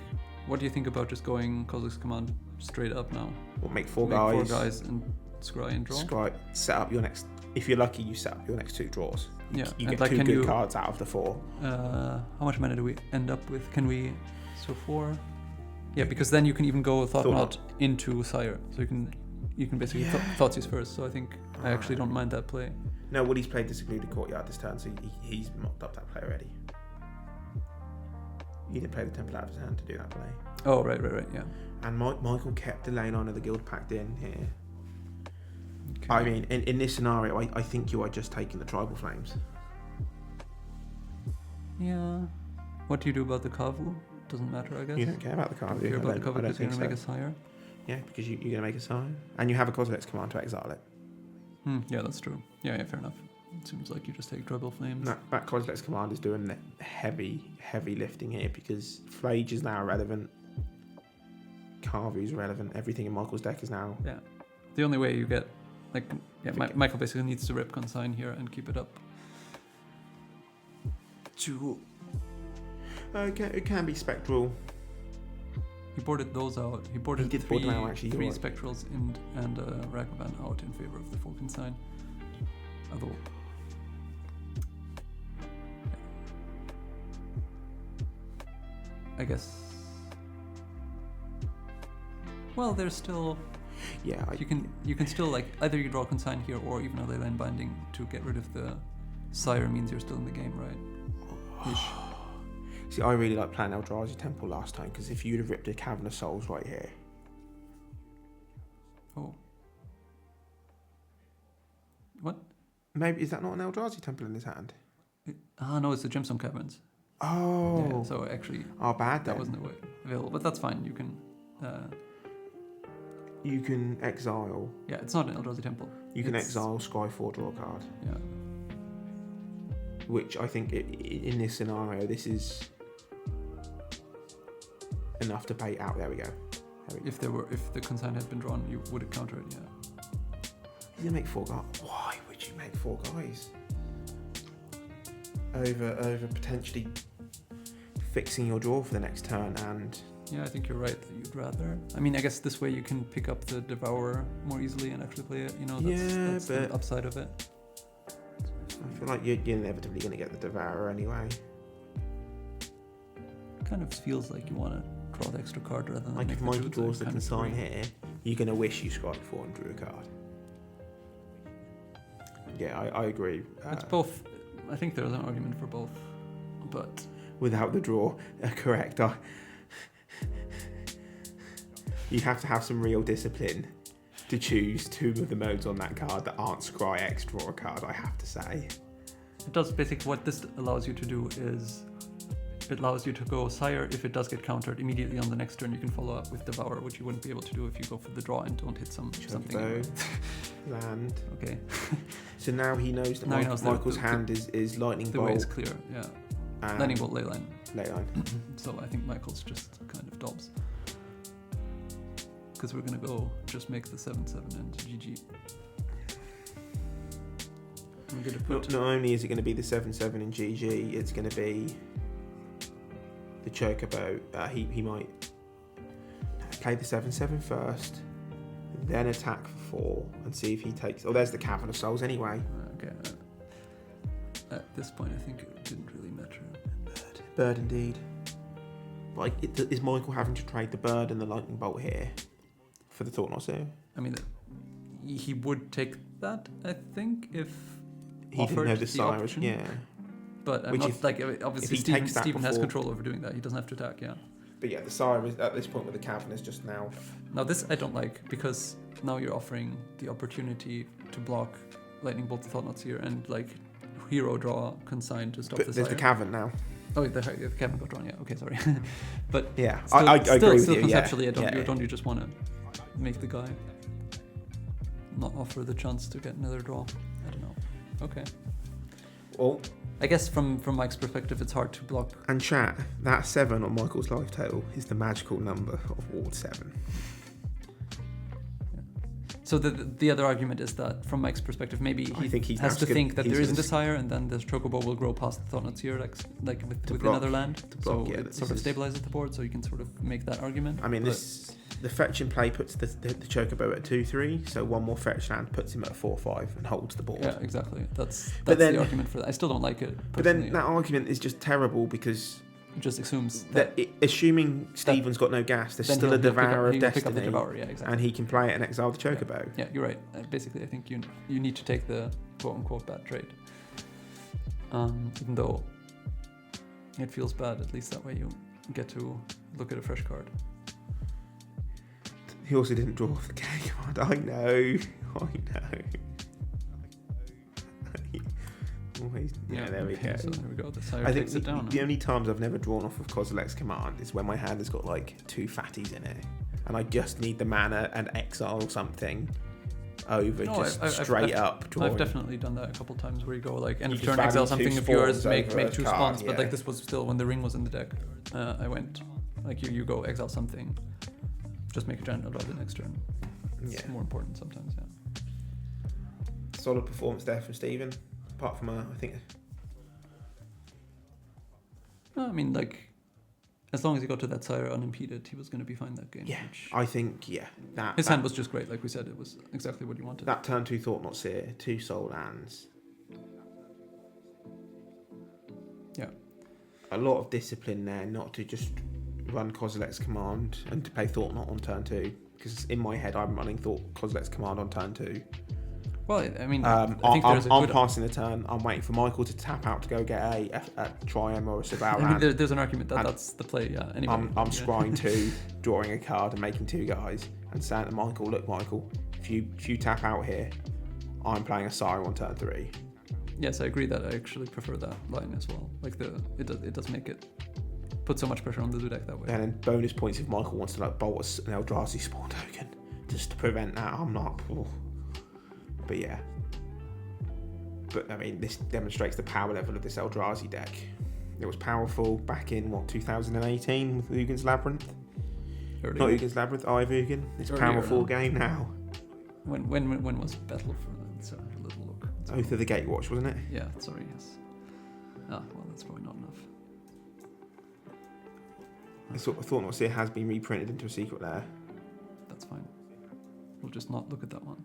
What do you think about just going Kozilek's Command straight up now? Well, make 4 guys and scry and draw. Scry, set up your next. If you're lucky, you set up your next 2 draws. You get like, 2 good cards out of the 4. How much mana do we end up with? Can we? So 4. Yeah, because then you can even go Thought-Knot into Sire. So you can basically Thoughtseize first. So I think I actually don't mind that play. No, Woody's played the Secluded Courtyard this turn, so he's mocked up that play already. He didn't play the Temple out of his hand to do that play. Oh, right, yeah. And Michael kept the lane on of the Guild packed in here. Okay. I mean, in this scenario, I think you are just taking the Tribal Flames. Yeah. What do you do about the Kavu? Doesn't matter, I guess. You don't care about the Kavu. You care about the Kavu because you're going to make a Sire? Yeah, because you're going to make a Sire. And you have a Kozilek's Command to exile it. Yeah, that's true. Yeah, fair enough. It seems like you just take Tribal Flames. That Kozilek's Command is doing the heavy lifting here because Flage is now irrelevant. Kavu's irrelevant. Everything in Michael's deck is now... Yeah. The only way you get... Michael basically needs to rip Consign here and keep it up. It can be Spectral. He boarded those out. He boarded three Spectrals and Ragavan out in favor of the full Consign. Although... I guess... Well, there's still... Yeah, you can still like either you draw Consign here or even a Leyline Binding to get rid of the Sire means you're still in the game, right? Ish. See, I really like playing Eldrazi Temple last time because if you'd have ripped a Cavern of Souls right here. Oh. What? Maybe is that not an Eldrazi Temple in his hand? No, it's the Gemstone Caverns. Oh. Yeah, so actually, bad. That wasn't available, but that's fine. You can. You can exile. Yeah, it's not an Eldrazi Temple. You can exile Skyfall, draw a card. Yeah. Which I think in this scenario, this is enough to pay out. There we go. If the Consign had been drawn, you would have countered it. Yeah. You make 4 guys. Why would you make 4 guys? Over potentially fixing your draw for the next turn and. Yeah, I think you're right. You'd rather. I mean, I guess this way you can pick up the Devourer more easily and actually play it. You know, that's the upside of it. I feel like you're inevitably going to get the Devourer anyway. Kind of feels like you want to draw the extra card rather than like if Mikey draws the Consign here, you're going to wish you Strike 4 and drew a card. Yeah, I agree. It's both. I think there's an argument for both, but without the draw, correct. You have to have some real discipline to choose 2 of the modes on that card that aren't Scry X draw a card, I have to say. It does basically what this allows you to do is it allows you to go Sire. If it does get countered immediately on the next turn, you can follow up with Devour, which you wouldn't be able to do if you go for the draw and don't hit something. Land. Okay. So now he knows that Michael's hand is Lightning Bolt. The way is clear, yeah. Lightning Bolt, Leyline. So I think Michael's just kind of dobs. Because we're going to go just make the 7/7 and GG. I'm going to put... Not only is it going to be the 7/7 and GG, it's going to be the Chocobo. He might play the 7/7 first, then attack for 4 and see if he takes... Oh, there's the Cavern of Souls anyway. Okay. At this point, I think it didn't really matter. Bird indeed. Like, is Michael having to trade the Bird and the Lightning Bolt here for the Thought-Knot Seer? I mean, he would take that, I think, if he offered didn't know the Cyrus, option. yeah. But I'm not, like, obviously Stephen has control over doing that. He doesn't have to attack, yeah. But yeah, the Cyrus at this point with the Cavern is just now... Now this I don't like, because now you're offering the opportunity to block Lightning Bolt the Thought-Knot Seer and, like, hero draw Consign to stop the There's the Cavern now. Oh, the Cavern got drawn, yeah. Okay, sorry. But yeah, still, I agree with still you. Conceptually, Yeah. Don't you just want to make the guy not offer the chance to get another draw? I don't know. Okay. Well, I guess from Mike's perspective, it's hard to block. And chat, that 7 on Michael's life total is the magical number of Ward 7. So the other argument is that from Mike's perspective, maybe he has to think that there isn't a Sire, and then the Chocobo will grow past the Thought-Knot Seer, like with another land. So it sort of stabilizes the board, so you can sort of make that argument. I mean, the fetch and play puts the Chocobo at 2/3, so one more fetch land puts him at 4/5 and holds the board. Yeah, exactly. That's the argument for that. I still don't like it. But then that argument is just terrible because it just assumes that assuming Stephen's got no gas, there's still a Devourer of Destiny, Devourer, yeah, exactly. and he can play it and exile the Chocobo. Yeah, you're right. Basically, I think you need to take the quote-unquote bad trade. Even though it feels bad, at least that way you get to look at a fresh card. He also didn't draw off the K card. I know. Always, there we go. So there we go. The Sire I think takes it down. The only times I've never drawn off of Kozilek's command is when my hand has got like 2 fatties in it, and I just need the mana and exile something over straight up drawing. I've definitely done that a couple times where you go like end of turn, exile something of yours, make 2 spawns, but like this was still when the ring was in the deck. I went like you go exile something, just make a giant draw the next turn. It's more important sometimes. Yeah. Solid performance there from Stephen. Apart from, I think... No, I mean, like, as long as he got to that Sire unimpeded, he was going to be fine that game. Yeah, I think, his hand was just great. Like we said, it was exactly what he wanted. That turn 2 Thought-Knot Seer, 2 Soul Lands. Yeah. A lot of discipline there, not to just run Kozilek's command and to play Thought-Knot on turn 2. because in my head I'm running Kozilek's Command on turn 2. Well, I mean, I think there's a good... I'm passing the turn. I'm waiting for Michael to tap out to go get a Triumph or a Savara. I mean, there's an argument that that's the play, yeah. Anyway, I'm scrying 2, drawing a card and making 2 guys and saying to Michael, look, Michael, if you tap out here, I'm playing a Sire on turn 3. Yes, I agree that I actually prefer that line as well. Like it does make it put so much pressure on the zoo deck that way. And then bonus points if Michael wants to like bolt an Eldrazi spawn token just to prevent that. I'm not. Oh. But yeah. But I mean, this demonstrates the power level of this Eldrazi deck. It was powerful back in 2018 with Ugin's Labyrinth. Earlier. Not Ugin's Labyrinth, Ivugin. It's a powerful game now. When was Battle for the? Let's have a little look. Oath of the Gatewatch, wasn't it? Yeah, sorry, yes. Ah, well, that's probably not enough. I thought not see it has been reprinted into a secret lair. That's fine. We'll just not look at that one.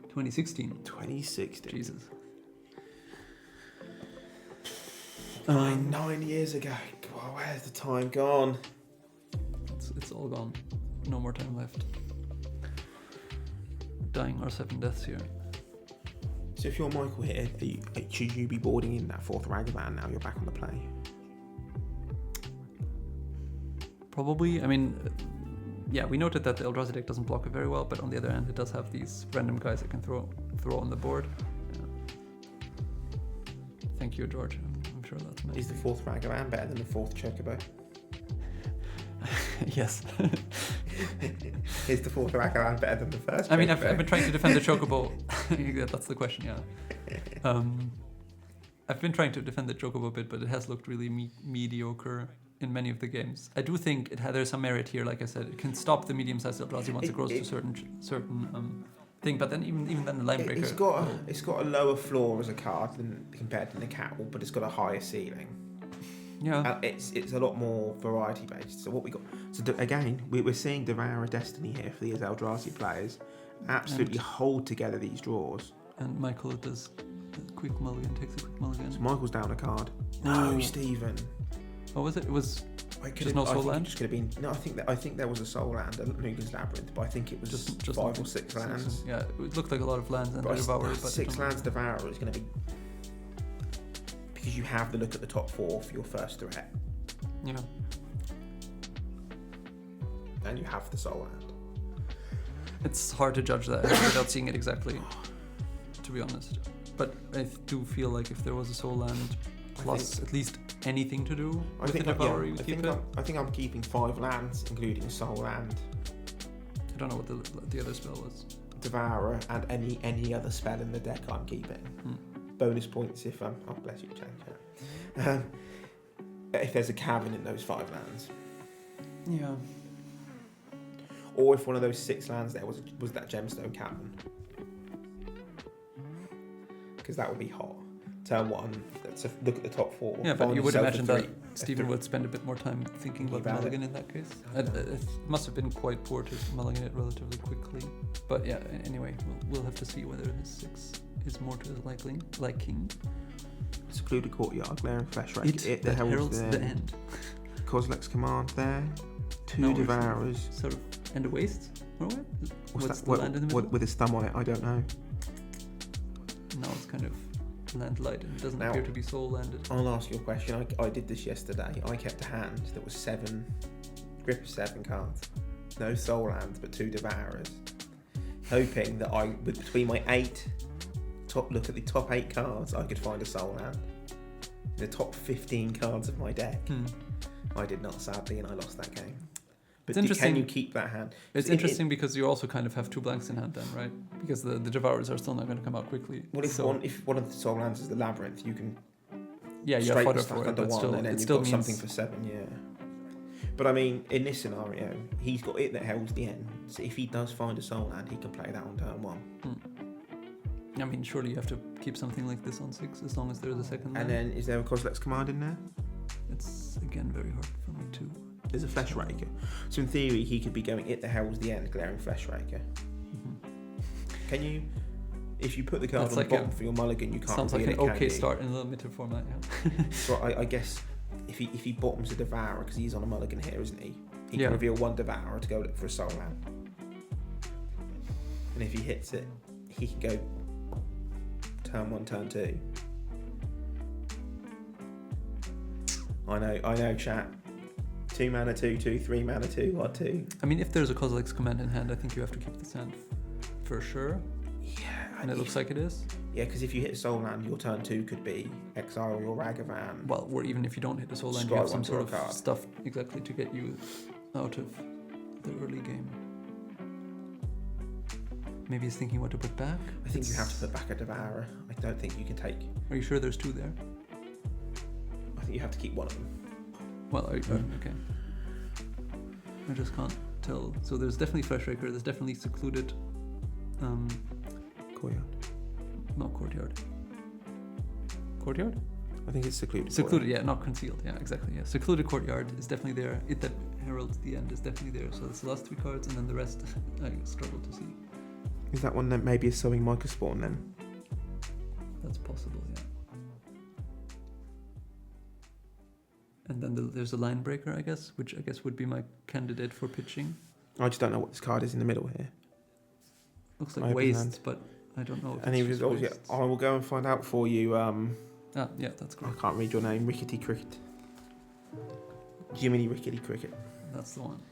2016. 2016. Jesus. 9 years ago. Wow, where's the time gone? It's all gone. No more time left. Dying our 7 deaths here. So if you're Michael here, should you be boarding in that 4th Ragavan now you're back on the play? Probably. I mean, yeah, we noted that the Eldrazi deck doesn't block it very well, but on the other hand, it does have these random guys it can throw on the board. Yeah. Thank you, George. I'm sure that's amazing. Is the 4th Ragavan better than the 4th Chocobo? Yes. Is the 4th Ragavan better than the 1st? I mean, I've been trying to defend the Chocobo. Yeah, that's the question, yeah. I've been trying to defend the Chocobo a bit, but it has looked really mediocre in many of the games. I do think there's some merit here. Like I said, it can stop the medium-sized Eldrazi once it grows to a certain thing. But then even then, the line breaker. It's got a lower floor as a card than compared to the Cattle, but it's got a higher ceiling. Yeah. It's a lot more variety based. So what we got? So again, we're seeing Devour Destiny here for these Eldrazi players. Absolutely hold together these draws. And Michael does a quick mulligan, takes a quick mulligan. So Michael's down a card. No, Stephen. What was it? It was just no soul land. It could have been. No, I think there was a soul land, a Nugen's Labyrinth, but I think it was just 5 or 6 lands. Yeah, it looked like a lot of lands and Devourer. But 6 lands Devourer is going to be because you have the look at the top 4 for your first threat. Yeah. And you have the soul land. It's hard to judge that without seeing it exactly, to be honest. But I do feel like if there was a soul land plus at least anything to do with the Devourer, you would keep it. I think I'm keeping 5 lands, including soul land. I don't know what the other spell was. Devourer and any other spell in the deck I'm keeping. Bonus points if oh bless you, change that. If there's a cavern in those 5 lands. Yeah. Or if one of those 6 lands there was that gemstone cavern. Because that would be hot. Turn 1, let's look at the top 4. Yeah, but you would imagine that Stephen would spend a bit more time thinking about the mulligan in that case. It must have been quite poor to mulligan it relatively quickly. But yeah, anyway, we'll have to see whether this 6 is more to his liking. Secluded Courtyard, Glaring Flesh Rake. It heralds the end. Kozilek's Command there. 2 Devourers. Sort of End of Waste? Or what? What's the land in the middle? With his thumb on it, I don't know. No, it's kind of land light and it doesn't appear to be soul landed. I'll ask you a question. I did this yesterday. I kept a hand that was 7, grip of 7 cards. No soul lands, but 2 Devourers. Hoping that between my 8, look at the top 8 cards, I could find a soul land. The top 15 cards of my deck. I did not, sadly, and I lost that game. But can you keep that hand? It's interesting because you also kind of have 2 blanks in hand then, right? Because the Devourers are still not going to come out quickly. Well, if one of the soul lands is the Labyrinth, you can you have fodder for it, but still, and then you've got something for 7, yeah. But I mean, in this scenario, he's got it that heralds the end. So if he does find a soul land, he can play that on turn 1. I mean, surely you have to keep something like this on 6 as long as there's a second land. And then, is there a Kozilek's Command in there? It's, again, very hard for me to... There's a Flesh Raker. So in theory, he could be going, it that heralds the end, Glaring Flesh Raker. Can you... If you put the card on the bottom for your mulligan, you can't sounds like an okay start in the limited format, yeah. So I guess if he bottoms the Devourer, because he's on a mulligan here, isn't he? he can reveal one Devourer to go look for a Soul Land. And if he hits it, he can go turn 1, turn 2. I know, chat. 2 mana 2/2, 3 mana 2 or 2. I mean, if there's a Kozilek's command in hand, I think you have to keep this hand for sure. Yeah, and it looks like it is. Yeah, because if you hit a Soul Land, your turn 2 could be Exile your Ragavan. Well, or even if you don't hit a Soul Land, you have some sort of stuff exactly to get you out of the early game. Maybe he's thinking what to put back. I think you have to put back a Devourer. I don't think you can take. Are you sure there's 2 there? I think you have to keep one of them. Well, okay. I just can't tell. So there's definitely Fleshraker, there's definitely Secluded. Courtyard. Not Courtyard. Courtyard? I think it's Secluded. Secluded, yeah, not Concealed. Yeah, exactly. Yeah, Secluded Courtyard is definitely there. It that heralds the end is definitely there. So it's the last 3 cards, and then the rest I struggle to see. Is that one that maybe is sowing Microspawn then? That's possible, yeah. And then there's a Line Breaker, I guess, which I guess would be my candidate for pitching. I just don't know what this card is in the middle here. Looks like Waste, but I don't know if and it's he was just Waste. I will go and find out for you. Yeah, that's great. I can't read your name. Rickety Cricket. Jiminy Rickety Cricket. That's the one.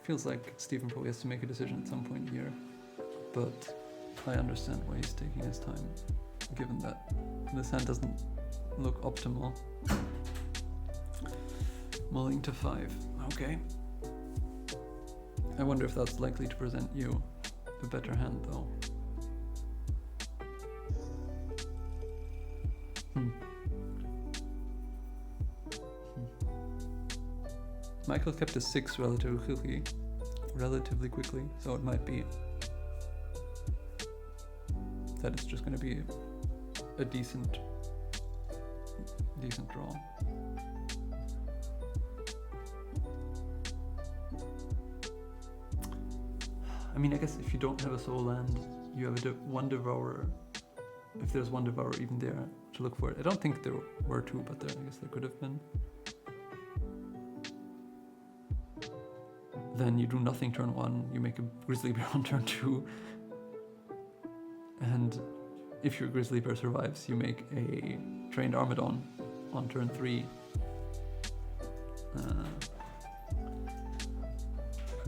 Feels like Stephen probably has to make a decision at some point here, but I understand why he's taking his time, given that this hand doesn't look optimal. Mulling to 5. Okay. I wonder if that's likely to present you a better hand, though. Michael kept a 6 relatively quickly, so it might be that it's just going to be a decent draw. I mean, I guess if you don't have a Soul Land, you have one Devourer. If there's one Devourer even there to look for it. I don't think there were 2, but I guess there could have been. Then you do nothing turn 1, you make a Grizzly Bear on turn 2. And if your Grizzly Bear survives, you make a Trained Armadon on turn 3.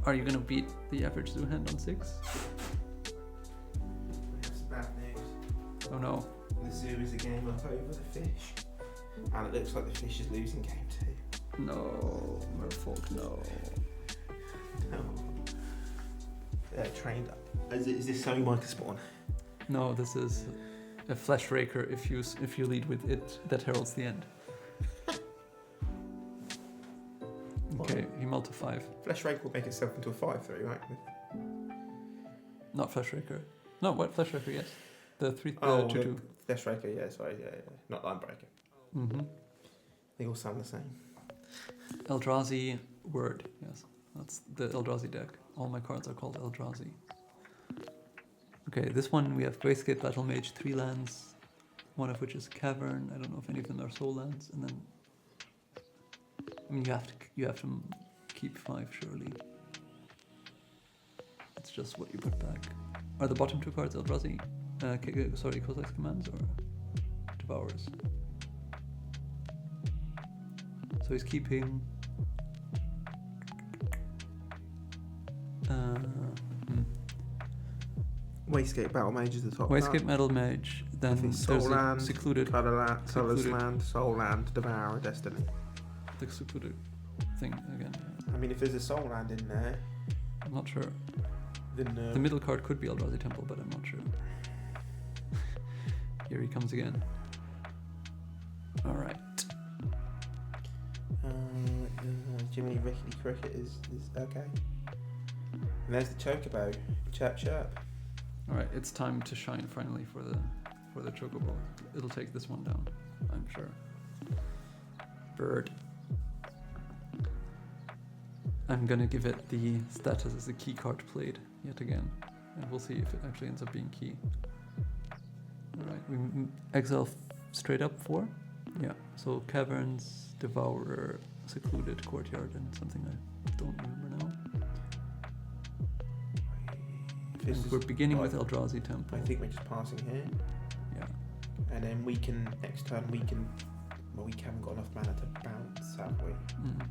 Are you going to beat the average Zoo hand on 6? That's bad news. Oh no. The Zoo is a game up over the fish. And it looks like the fish is losing game 2. No, Merfolk, no. Trained up. Is this sowing Microspawn? No, this is a Fleshraker if you lead with it that heralds the end. Okay, he mulled to 5. Fleshraker will make itself into a 5/3, right? Not Fleshraker. No, what Fleshraker? Yes, the 3 2/2. Fleshraker, yeah, sorry, yeah, not Linebreaker. Mm-hmm. They all sound the same. Eldrazi Word, yes, that's the Eldrazi deck. All my cards are called Eldrazi. Okay, this one we have Grayscape Battle Mage, 3 lands, one of which is Cavern. I don't know if any of them are Soul lands, and then I mean you have to keep 5 surely. It's just what you put back. Are the bottom 2 cards Eldrazi? Kozilek's commands or Devourers? So he's keeping. Wastecape Battle Mage is the top. Wastecape Battle Mage. Then there's Land, Secluded. Colours Land, Soul Land, Devourer, Destiny. The Secluded thing again. I mean, if there's a Soul Land in there, I'm not sure. Then the middle card could be Eldrazi Temple, but I'm not sure. Here he comes again. All right. Jiminy Rickety Cricket is okay. And there's the Chocobo. Chirp chirp. All right, it's time to shine finally for the Chocobo. It'll take this one down, I'm sure. Bird. I'm gonna give it the status as a key card played yet again, and we'll see if it actually ends up being key. All right, we exile straight up 4. Yeah, so Caverns, Devourer, Secluded, Courtyard, and something I don't remember now. And we're beginning with Eldrazi Temple. I think we're just passing here. Yeah. And then we can, next turn, we haven't got enough mana to bounce, have we? Mm.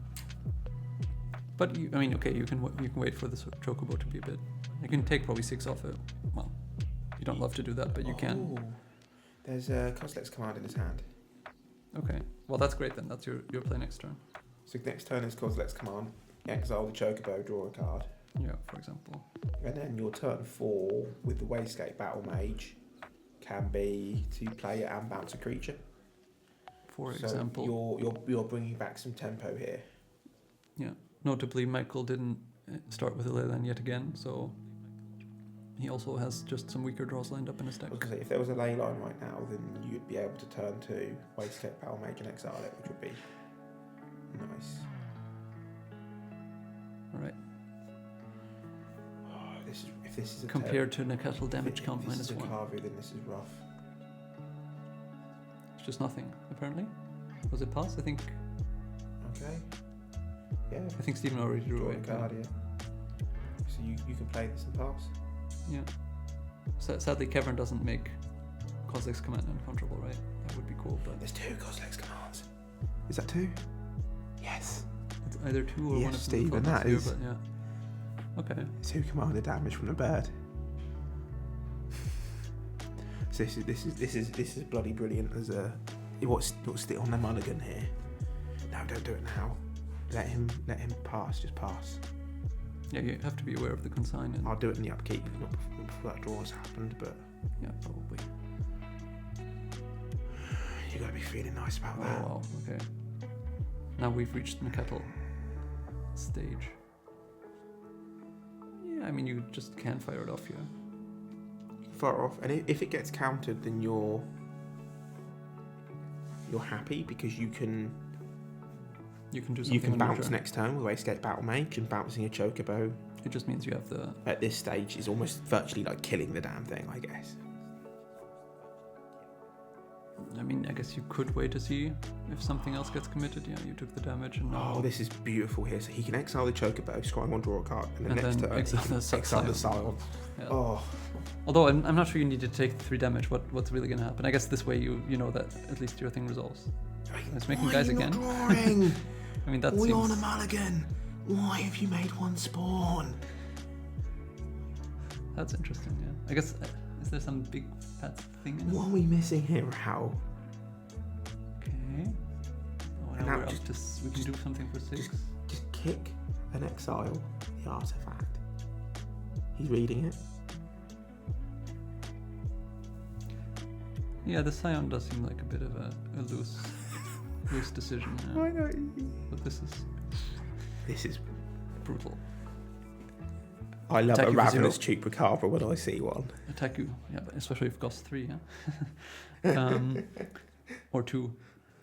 But, you can wait for the Chocobo to be a bit... You can take probably 6 off it. Well, you don't love to do that, but you can. There's a Kozilek's Command in his hand. Okay, well that's great then. That's your play next turn. So next turn is Kozilek's Command. Exile the Chocobo, draw a card. Yeah, for example. And then your turn 4 with the Wastegate Battle Mage can be to play it and bounce a creature. For example. You're bringing back some tempo here. Yeah. Notably, Michael didn't start with a Leyline yet again, so he also has just some weaker draws lined up in his deck. I was going to say, if there was a Leyline right now, then you'd be able to turn to Wastegate Battle Mage and exile it, which would be nice. Alright. If this is a compared to Nakatal damage count -1. If this is a Carvey, then this is rough. It's just nothing, apparently. Was it pass? I think. Okay. Yeah. I think Stephen already drew away. Card, yeah. So you can play this and pass. Yeah. Sadly, Cavern doesn't make Kozilek's Command uncontrollable, right? That would be cool, but there's 2 Kozilek's Commands. Is that 2? Yes. It's either 2 or yes, one of Stephen, them. that is. But yeah. Okay. 2 commander damage from a bird. So this is bloody brilliant as a what's still on the mulligan here. No, don't do it now. Let him pass. Just pass. Yeah, you have to be aware of the consign. And I'll do it in the upkeep, not before that draw has happened, but yeah, probably. You gotta be feeling nice about that. Oh wow. Okay. Now we've reached Nakatal stage. Yeah, I mean you just can't fire it off here. Fire off, and if it gets countered, then you're happy because you can do something. You can bounce next turn with Wastegate Battle Mage, and bouncing a Chocobo. It just means you have the. At this stage, is almost virtually like killing the damn thing, I guess. I mean, I guess you could wait to see if something else gets committed. Yeah, you took the damage and now... Oh, this is beautiful here. So he can exile the Chocobo, scry 1, draw a card, and then next turn exile the Scion. Yeah. Oh. Although I'm not sure you need to take 3 damage. What's really going to happen? I guess this way you know that at least your thing resolves. It's making guys again. Drawing? I mean, that we seems... on a mulligan. Why have you made 1 spawn? That's interesting, yeah. I guess... Is there some big fat thing in it? What are we missing here, Raoul? Okay. Oh, now we're up to... We can do something for 6. Just kick and exile the artifact. He's reading it. Yeah, the Scion does seem like a bit of a loose decision. Yeah. I know. But this is brutal. I love Attack a you for ravenous 0. chupacabra when I see one. Attack you, yeah, but especially if it costs 3, yeah. Or 2,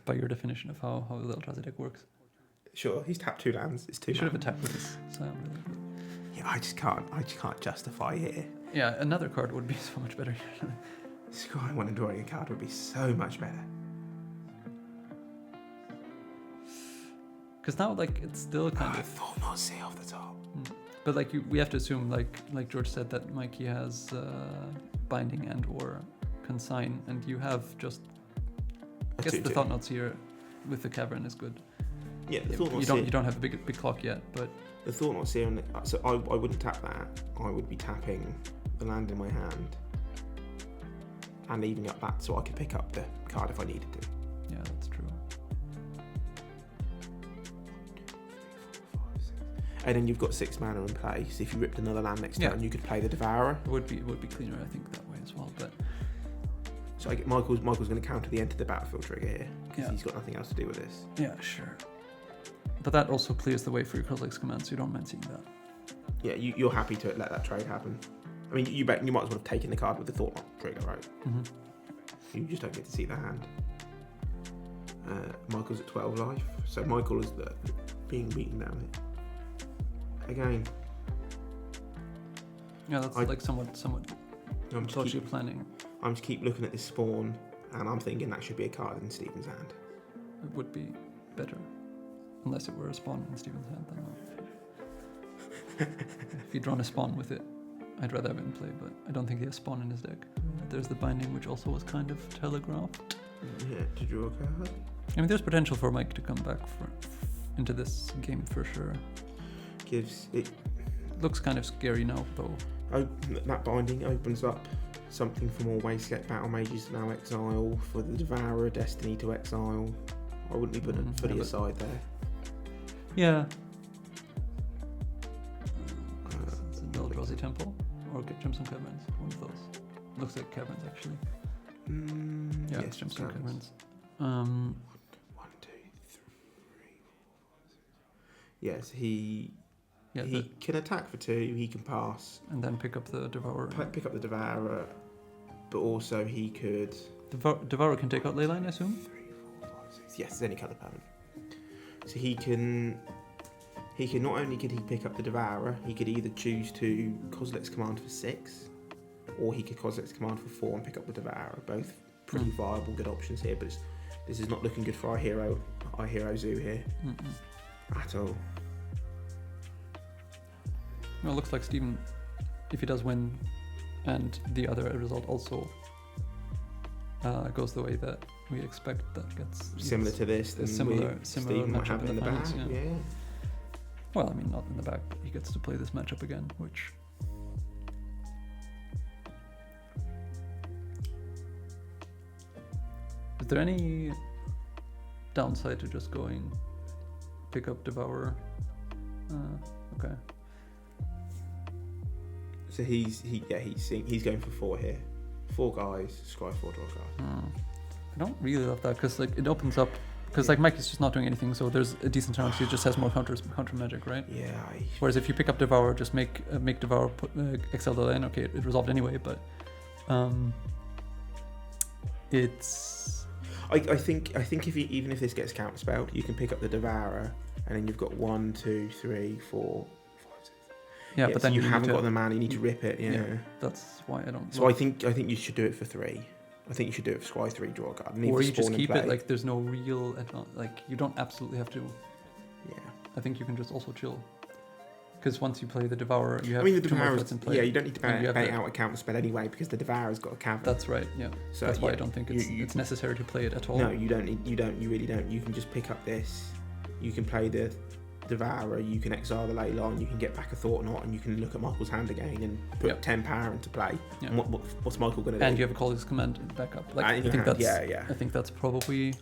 by your definition of how the Eldrazi deck works. Sure, he's tapped 2 lands. It's 2. You should have attacked with this Scion, really. Yeah, I just can't justify here. Yeah, another card would be so much better. Scrying 1 and drawing a card would be so much better. Because now, like, it's still kind of... Thought not see off the top. But like we have to assume, like George said, that Mikey has binding and or consign, and you have just. I guess the Thought Knot Seer with the Cavern is good. Yeah, the you don't have a big clock yet, but the Thought Knot Seer. So I wouldn't tap that. I would be tapping the land in my hand and leaving up that so I could pick up the card if I needed to. Yeah, that's true. And then you've got 6 mana in play. So if you ripped another land next turn, you could play the Devourer. It would be cleaner, I think, that way as well. But so I get Michael's going to counter the Enter the Battlefield trigger here because he's got nothing else to do with this. Yeah, sure. But that also clears the way for your Kozilek's Command, so you don't mind seeing that. Yeah, you're happy to let that trade happen. I mean, you might as well have taken the card with the Thought Knot trigger, right? Mm-hmm. You just don't get to see the hand. Michael's at 12 life, so Michael is being beaten down here. Again. Yeah, that's like somewhat dodgy planning. I'm just keep looking at this spawn, and I'm thinking that should be a card in Stephen's hand. would be better. Unless it were a spawn in Steven's hand, then if he'd drawn a spawn with it, I'd rather have it in play, but I don't think he has spawn in his deck. There's the binding, which also was kind of telegraphed. Yeah, to draw a card. I mean, there's potential for Mike to come back into this game for sure. Gives it. Looks kind of scary now, though. That binding opens up something for more Wastelet Battle Mages to now exile, for the Devourer Destiny to exile. I wouldn't be putting it fully aside there. Yeah. It's an Eldrazi Temple, or Gemstone Caverns, one of those. Looks like Caverns, actually. Yeah, yes, it's Gemstone Caverns. 1, 2, 3, 4. Yes, he can attack for 2, he can pass. And then pick up the Devourer. Pick up the Devourer, but also he could... Devourer can take out Leyline, I assume? 3, 4, 5, 6. Yes, it's any colour permanent. So he can not only could he pick up the Devourer, he could either choose to Kozilek's Command for 6, or he could Kozilek's Command for 4 and pick up the Devourer. Both pretty viable, good options here, but this is not looking good for our hero Zoo here at all. Well, it looks like Steven, if he does win, and the other result also goes the way that we expect, that gets similar to this, then similar Steven might have it in the finals, bag. Yeah. Well, I mean, not in the back. He gets to play this matchup again, which... Is there any downside to just going pick up Devourer? Okay. So he's going for 4 here. 4 guys, scry 4, draw a card. I don't really love that because like it opens up. Because like Mike is just not doing anything, so there's a decent chance he just has more counter magic, right? Yeah. Whereas if you pick up Devourer, just make Devourer exile the lane. Okay, it resolved anyway, but it's. I think if even if this gets counterspelled, you can pick up the Devourer, and then you've got 1, 2, 3, 4, 5, 6. Yeah, but then you haven't got the mana. You need to rip it. Yeah. That's why I don't. So I think you should do it for 3. I think you should do it for Scry 3, draw a card. Or you just keep it like there's no real like you don't absolutely have to. Yeah. I think you can just also chill. Because once you play the Devourer, you have. I mean, the 2 more Devourer. threats in play. Yeah, you don't need to bait out a counter spell anyway because the Devourer's got a cavern. That's right. Yeah. So that's why I don't think it's necessary to play it at all. No, you don't. You really don't. You can just pick up this. You can play the Devourer. You can exile the Leyline. You can get back a Thought-Knot, and you can look at Michael's hand again and put 10 power into play. Yeah. And what's Michael going to do? And you have a Call His Command back up. Like, I think that's probably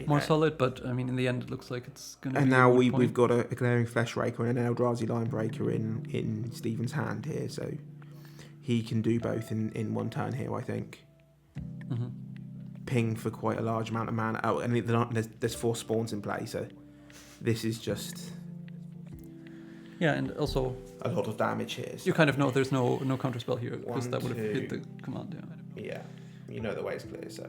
more solid. But I mean, in the end, it looks like it's going to. And now we've got a Glaring Flesh Raker and an Eldrazi Line Breaker in Steven's hand here, so he can do both in one turn here. I think. Ping for quite a large amount of mana. Oh, and there's 4 spawns in play, so. This is just and also a lot of damage here. So. You kind of know there's no counterspell here because that would have hit the command. Yeah, you know the way it's clear. So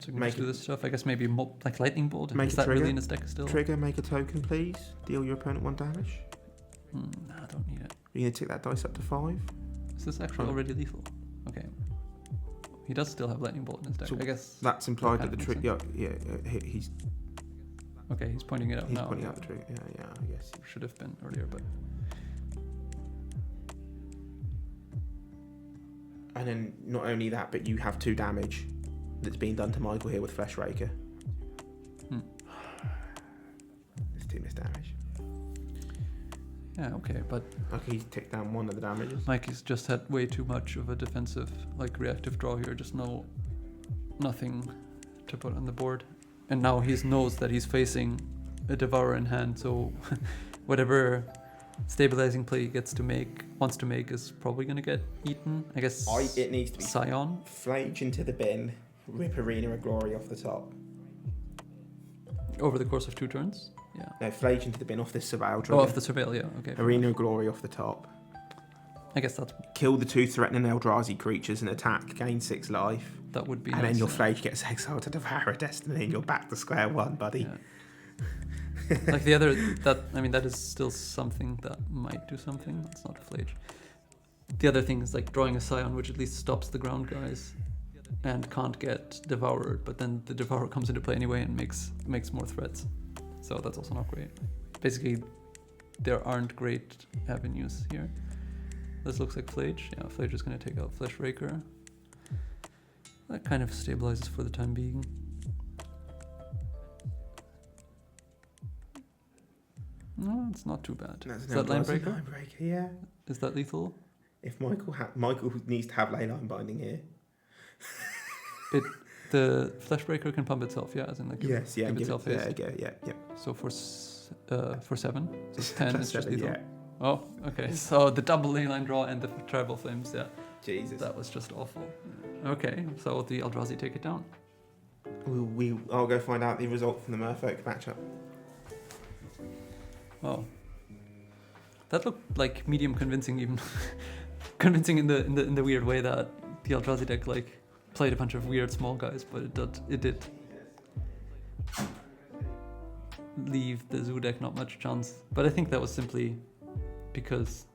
you can do this stuff. I guess maybe like Lightning Bolt. Is that really in his deck still? Trigger, make a token, please. Deal your opponent 1 damage. Nah, I don't need it. You're gonna take that dice up to 5. Is this actually already lethal? Okay. He does still have Lightning Bolt in his deck. So I guess that's implied that the trigger. He's. Okay, he's pointing it out now. He's pointing out the trigger. Yeah, I guess. Should have been earlier, but. And then not only that, but you have 2 damage that's being done to Michael here with Flesh Raker. There's 2 missed damage. Yeah, okay, but. Okay, he's ticked down 1 of the damages. Mikey's just had way too much of a defensive, reactive draw here. Just nothing to put on the board. And now he knows that he's facing a Devourer in hand, so whatever stabilizing play he wants to make is probably going to get eaten. I guess it needs to be Scion. Flage into the bin, rip Arena of Glory off the top. Over the course of 2 turns? Yeah. No, Flage into the bin off this Surveil trigger. Oh, off the Surveil, yeah, okay. Arena of Glory off the top. I guess that's... Kill the 2 threatening Eldrazi creatures and attack, gain 6 life. That would be And then your Flage gets exiled to Devour Destiny and you're back to square 1, buddy. Yeah. Like the other, that is still something that might do something. It's not a Flage. The other thing is like drawing a Scion, which at least stops the ground guys. and can't get devoured, but then the devourer comes into play anyway and makes more threats. So that's also not great. Basically, there aren't great avenues here. This looks like Flage. Yeah, Flage is going to take out Fleshraker. That kind of stabilizes for the time being. No, it's not too bad. Is that line breaker? Line breaker, yeah. Is that lethal? If Michael needs to have ley line binding here. The Fleshbreaker can pump itself, yeah, as in like give itself haste. Yeah. So for 7, so 10 is just lethal. Yeah. Oh, okay. So the double ley line draw and the tribal flames, yeah. Jesus. That was just awful. Okay, so the Eldrazi take it down. I'll go find out the result from the Merfolk matchup. Wow. That looked like medium convincing, even convincing in the weird way that the Eldrazi deck like played a bunch of weird small guys, but it did leave the Zoo deck not much chance. But I think that was simply because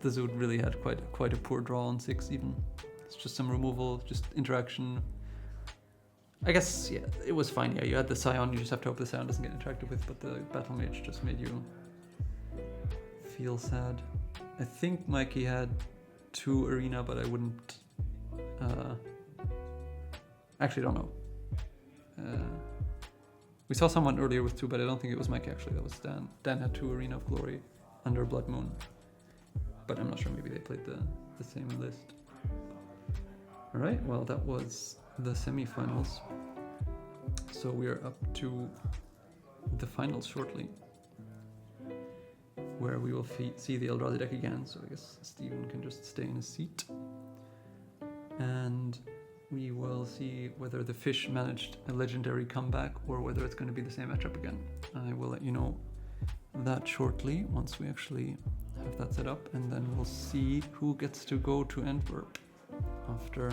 the Zoo really had quite a poor draw on 6 even. It's just some removal, just interaction. I guess, yeah, it was fine. Yeah, you had the Scion, you just have to hope the Scion doesn't get interacted with, but the Battle Mage just made you feel sad. I think Mikey had 2 Arena, but I wouldn't... actually, don't know. We saw someone earlier with 2, but I don't think it was Mikey, actually. That was Dan. Dan had 2 Arena of Glory under Blood Moon. But I'm not sure, maybe they played the same list. Alright, well, that was the semi-finals. So we're up to the finals shortly, where we will see the Eldrazi deck again. So I guess Steven can just stay in his seat. And we will see whether the fish managed a legendary comeback or whether it's going to be the same matchup again. I will let you know that shortly once we actually have that set up, and then we'll see who gets to go to Antwerp after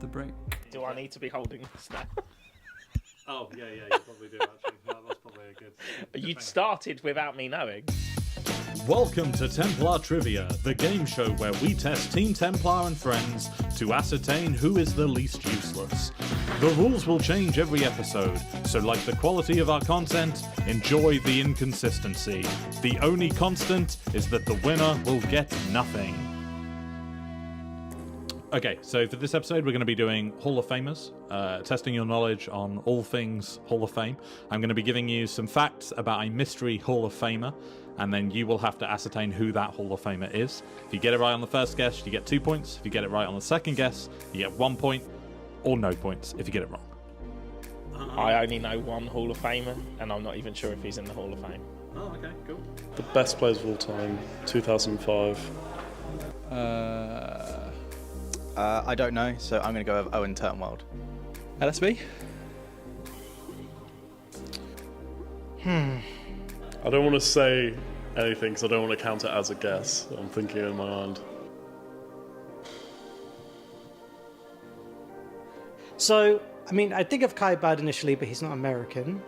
the break. Do I need to be holding this now? Oh, yeah, you probably do, actually. That's probably a good... You started without me knowing. Welcome to Templar Trivia, the game show where we test Team Templar and friends to ascertain who is the least useless. The rules will change every episode, so like the quality of our content, enjoy the inconsistency. The only constant is that the winner will get nothing. Okay, so for this episode, we're going to be doing Hall of Famers, testing your knowledge on all things Hall of Fame. I'm going to be giving you some facts about a mystery Hall of Famer, and then you will have to ascertain who that Hall of Famer is. If you get it right on the first guess, you get 2 points. If you get it right on the second guess, you get 1 point, or no points if you get it wrong. I only know one Hall of Famer, and I'm not even sure if he's in the Hall of Fame. Oh, okay, cool. The best players of all time, 2005. I don't know, so I'm going to go with Owen Turnwald. LSB? I don't want to say anything because I don't want to count it as a guess. I'm thinking in my mind. So, I mean, I think of Kai Bird initially, but he's not American.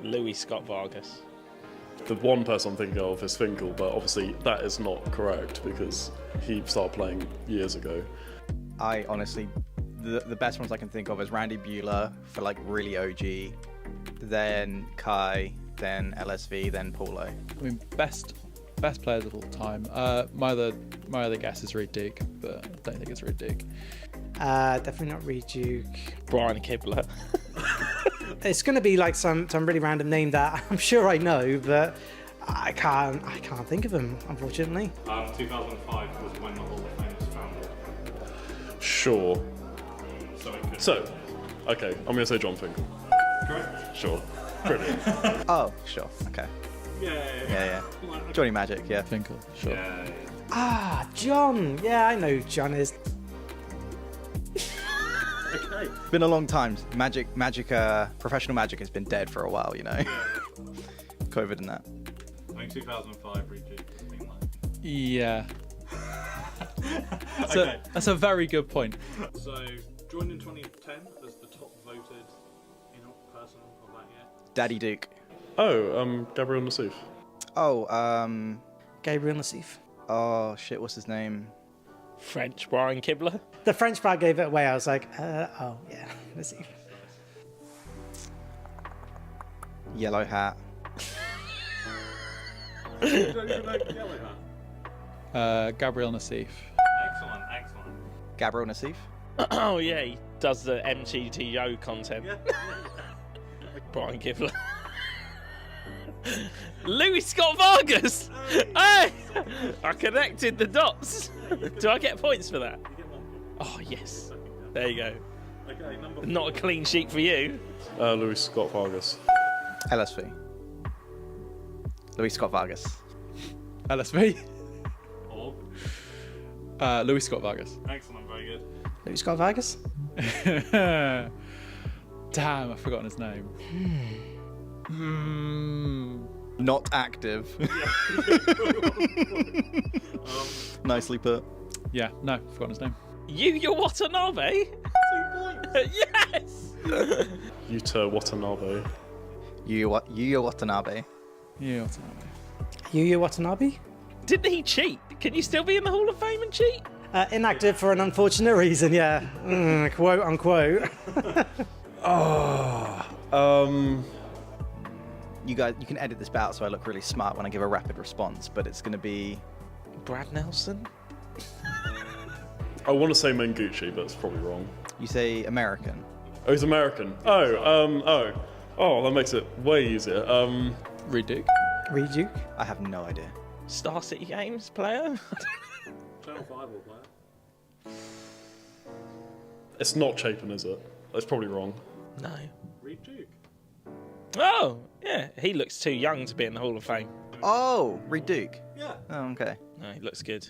Louis Scott Vargas. The one person I'm thinking of is Finkel, but obviously that is not correct because he started playing years ago. I honestly, the best ones I can think of is Randy Buehler for like really OG, then Kai, then LSV, then Paulo. I mean, best players of all time. My other guess is Reed Duke, but I don't think it's Reed Duke. Definitely not Reed Duke. Brian Kibler. It's going to be like some really random name that I'm sure I know, but I can't think of him, unfortunately. 2005 was when the Hall of Fame was founded. Sure. So, okay, I'm going to say John Finkel. correct? Sure. Brilliant. Oh, sure. Okay. Yeah. Johnny Magic, yeah. Finkel, sure. Yeah. Ah, John. Yeah, I know who John is. Okay. It's been a long time. Professional Magic has been dead for a while, you know. COVID and that. I think 2005 Reed has been like... Yeah. Okay. That's a very good point. So, joined in 2010 as the top voted person of that year. Daddy Duke. Oh, Gabriel Nassif. Oh, Gabriel Nassif. oh shit, what's his name? French Brian Kibler. The French bar gave it away. I was like, oh yeah, let's see. Yellow hat. Gabriel Nassif. Excellent, excellent. Gabriel Nassif. Oh yeah, he does the MTTO content. Brian Kibler. Louis Scott Vargas! Hey! I connected the dots. Do I get points for that? Oh yes. There you go. Not a clean sheet for you. Louis Scott Vargas. LSV. Louis Scott Vargas. LSV. Or? Louis Scott Vargas. Excellent, very good. Louis Scott Vargas. Damn, I've forgotten his name. Not active. Nicely put. Yeah, no, forgotten his name. Yuya Watanabe? 2 points. Yes! Yuta Watanabe. Yuya Watanabe. Yeah, what's that? Yuya Watanabe. Didn't he cheat? Can you still be in the Hall of Fame and cheat? Inactive for an unfortunate reason, yeah. Quote unquote. You guys, you can edit this out so I look really smart when I give a rapid response, but it's going to be Brad Nelson? I want to say Mengucci, but it's probably wrong. You say American. Oh, he's American. Oh, that makes it way easier. Reed Duke. Reed Duke. I have no idea. Star City Games player? Channel 5 will play. It's not Chapin, is it? That's probably wrong. No. Reed Duke. Oh, yeah. He looks too young to be in the Hall of Fame. Oh, Reed Duke. Yeah. Oh, okay. No, he looks good.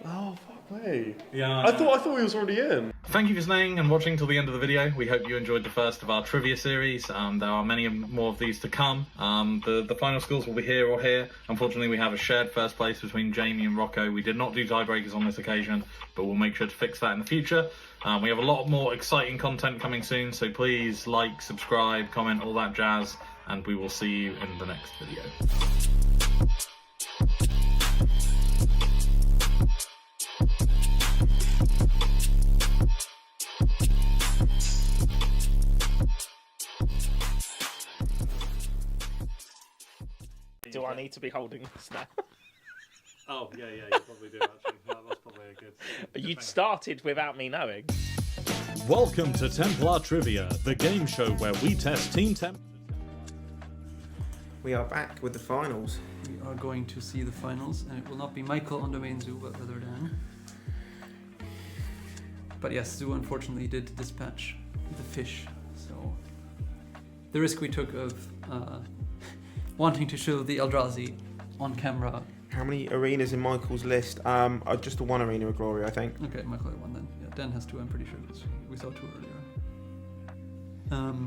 Oh, fuck me. Yeah. I thought he was already in. Thank you for staying and watching till the end of the video. We hope you enjoyed the first of our trivia series. There are many more of these to come. The final scores will be here or here. Unfortunately, we have a shared first place between Jamie and Rocco. We did not do tiebreakers on this occasion, but we'll make sure to fix that in the future. We have a lot more exciting content coming soon, so please like, subscribe, comment, all that jazz, and we will see you in the next video. Do I need to be holding this now? Oh, yeah, you probably do, actually. That's probably a good... You'd started without me knowing. Welcome to Templar Trivia, the game show where we test Team Temp. We are back with the finals. We are going to see the finals, and it will not be Michael on the main zoo, but rather Dan. But yes, Zoo unfortunately did dispatch the fish, so the risk we took of wanting to show the Eldrazi on camera. How many arenas in Michael's list? Just the one arena of glory, I think. Okay, Michael had one then. Yeah, Dan has two, I'm pretty sure, because we saw two earlier.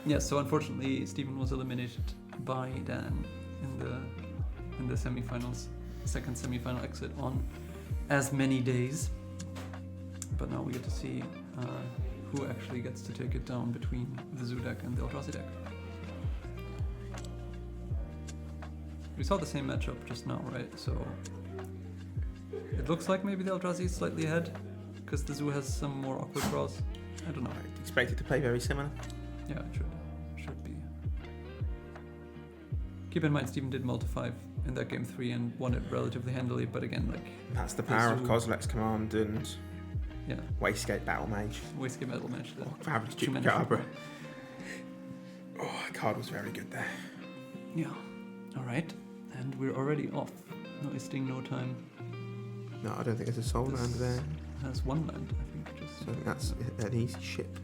Yeah, so unfortunately Stephen was eliminated by Dan in the semi-finals, second semi-final exit on as many days. But now we get to see who actually gets to take it down between the Zoo deck and the Eldrazi deck. We saw the same matchup just now, right? So it looks like maybe the Eldrazi is slightly ahead because the Zoo has some more awkward draws. I don't know. I expect it to play very similar. Yeah, it should be. Keep in mind, Stephen did multi-5 in that game 3 and won it relatively handily, but again, like... That's the power of Kozilek's Command and yeah, Wastegate Battle Mage. Wastegate Battle Mage. Fabulous Chupacabra. Oh, that card was very good there. Yeah. Alright. And we're already off. No wasting no time. No, I don't think there's a soul land there. Has one land, I think. Just so I think that's an easy ship.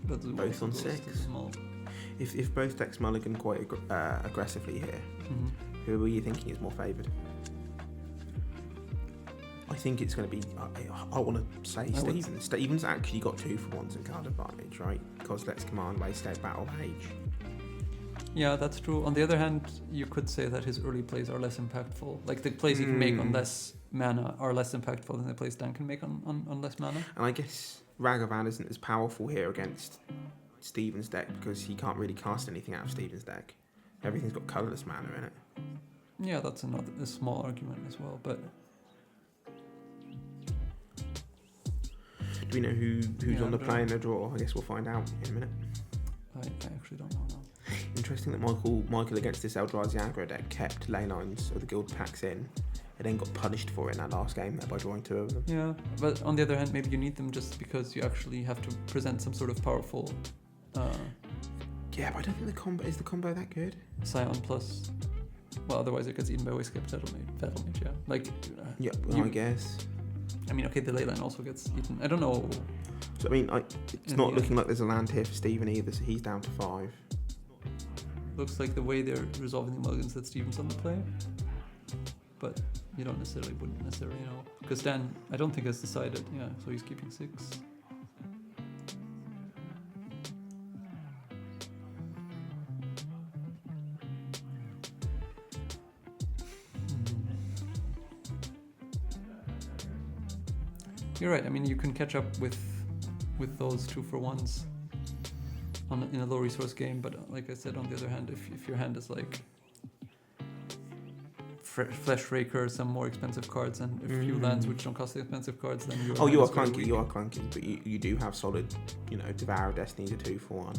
But both on 6. If both decks mulligan quite aggressively here, who are you thinking is more favoured? I think it's going to be. I want to say Stephen. Stephen's actually got 2-for-1s in card advantage, right? Kozilek's Command, Wastegate Battle Mage. Yeah, that's true. On the other hand, you could say that his early plays are less impactful. Like the plays he can make on less mana are less impactful than the plays Dan can make on less mana. And I guess Ragavan isn't as powerful here against Stephen's deck because he can't really cast anything out of Stephen's deck. Everything's got colourless mana in it. Yeah, that's a small argument as well, but Do we know who's Yeah, on the I play in don't- the draw? I guess we'll find out in a minute. I actually don't know now. Interesting that Michael against this Eldrazi aggro deck kept ley lines of the guild packs in, and then got punished for it in that last game there by drawing 2 of them. Yeah, but on the other hand, maybe you need them just because you actually have to present some sort of powerful Yeah, but I don't think the combo that good. Scion plus. Well, otherwise it gets eaten by Wastecape Battlemage, yeah. Like, Yeah, well, I guess. I mean, okay, the leyline also gets eaten. I don't know. So I mean, it's In not the looking end. like there's a land here for Stephen either, so he's down to 5. Looks like the way they're resolving the mulligans that Steven's on the play. But you wouldn't necessarily know. Because Dan, I don't think has decided, yeah, so he's keeping 6. You're right. I mean, you can catch up with those 2-for-1s in a low resource game, but like I said, on the other hand, if your hand is like Flesh Raker, some more expensive cards, and a few lands which don't cost the expensive cards, then you are clunky. But you do have solid, Devour Destiny, a 2-for-1.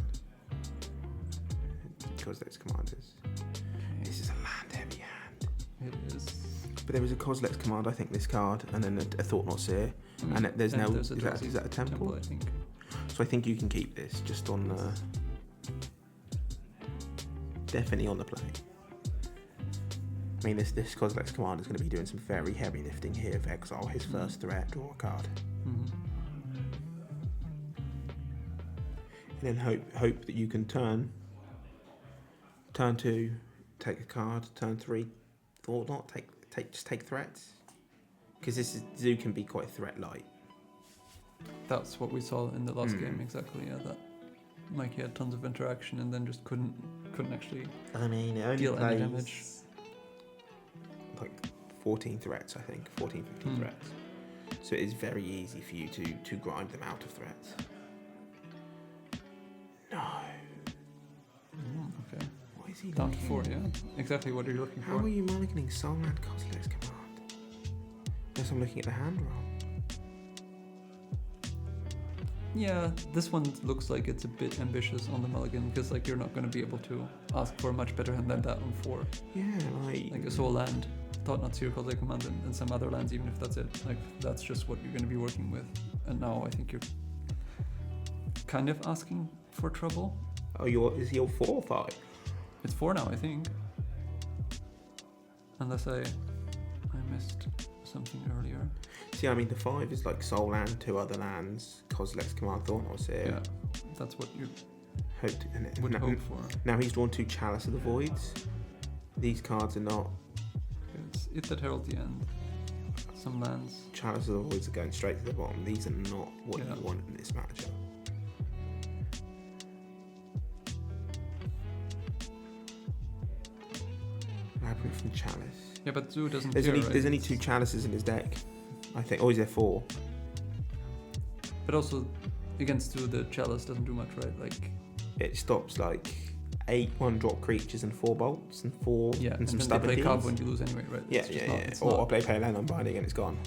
Kozilek's Commanders. This is a land heavy hand. It is. But there was a Kozilek's Command, I think, this card, and then a Thought Not Seer, and there's no. Is that a temple? I think. So I think you can keep this just on definitely on the play. I mean, this Kozilek's Command is going to be doing some very heavy lifting here. Of exile his first threat, draw a card, and then hope that you can turn 2, take a card, turn 3, Thought Not, take threats, because Zoo can be quite threat light. That's what we saw in the last game, exactly. Yeah, that Mikey had tons of interaction and then just couldn't actually. I mean, it only deal any plays damage. like 14 threats, I think, 14, 15 threats. So it is very easy for you to grind them out of threats. No. Okay. What is he Down to looking? 4, yeah. Exactly what are you looking How for? are you mulliganing Soulland Kozilek's Command? Unless I'm looking at the hand roll. Yeah, this one looks like it's a bit ambitious on the mulligan because like you're not going to be able to ask for a much better hand than that on 4. Yeah, like a soul land, Thought Not Seer, Kozilek Command, and some other lands, even if that's it. Like that's just what you're going to be working with. And now I think you're kind of asking for trouble. Oh, is he all 4 or 5? It's 4 now, I think. Unless I missed something earlier. See, I mean, the 5 is like Soul Land, 2 other lands, Kozilek's Command, Thought Not Seer. Yeah, that's what you would hope for. Now he's drawn 2 Chalice of the Voids. These cards are not. It's It That Herald the End. Some lands. Chalice of the Voids are going straight to the bottom. These are not what you want in this matchup. Labyrinth and Chalice. Yeah, but Zoo doesn't There's care, only right? there's only 2 Chalices in his deck, I think. Or is there 4? But also, against Zoo, the Chalice doesn't do much, right? Like it stops like 8 1-drop creatures and 4 bolts and 4 and some then stubborn they play carve deeds. when you lose anyway, right? Yeah, It's just yeah, not- yeah. it's Or not- play land on binding and it's gone.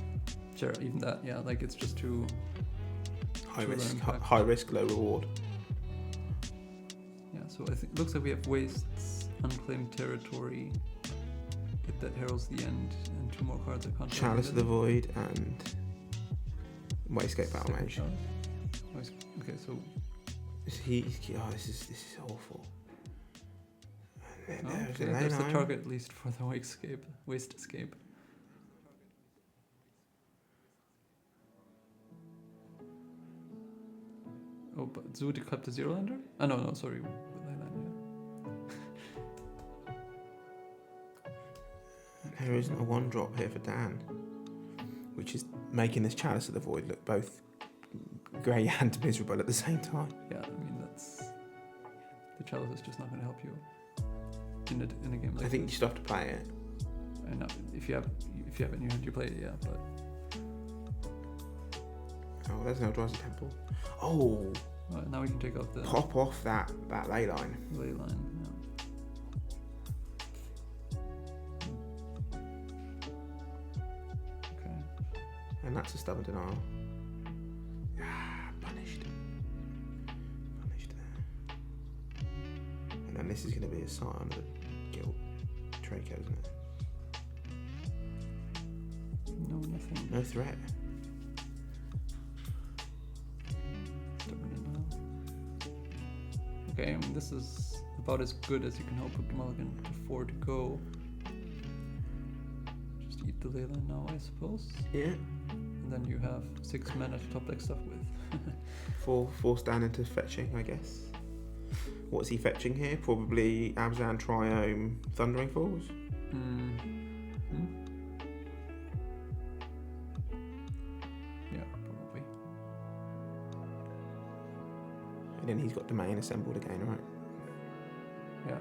Sure, even that, yeah. Like it's just too High too low risk, impact. high risk, low reward. Yeah, so I think looks like we have Wastes, Unclaimed Territory, It That Heralds the End, and 2 more cards I can't Chalice of the Void and Wastecape Battlemage. Okay, so this is awful. And there's a there's the ley line. target at least for the Waste Escape. Oh, but Zoo decrypt the 0-lander? Oh, no, sorry. Leyline, yeah. There isn't a 1-drop here for Dan, which is making this Chalice of the Void look both grey and miserable at the same time. Yeah, I mean, that's... The Chalice is just not going to help you in a game like I think this. you still have to play it. I know, if you have it in your hand, you play it, yeah, but... Oh, there's no Eldrazi Temple. Oh! Right, now we can take out the... Pop off that ley line. Ley line, yeah. Okay. And that's a stubborn denial. this is going to be a sign of Guild Draco, isn't it? No, nothing. No threat. Don't really know. Okay, I mean, this is about as good as you can hope with the mulligan before to go. Just eat the Leyline now, I suppose. Yeah. And then you have 6 mana to top deck stuff with. Forced down into fetching, I guess. What's he fetching here? Probably Abzan, Triome, Thundering Falls? Yeah, probably. And then he's got Domain assembled again, right? Yeah.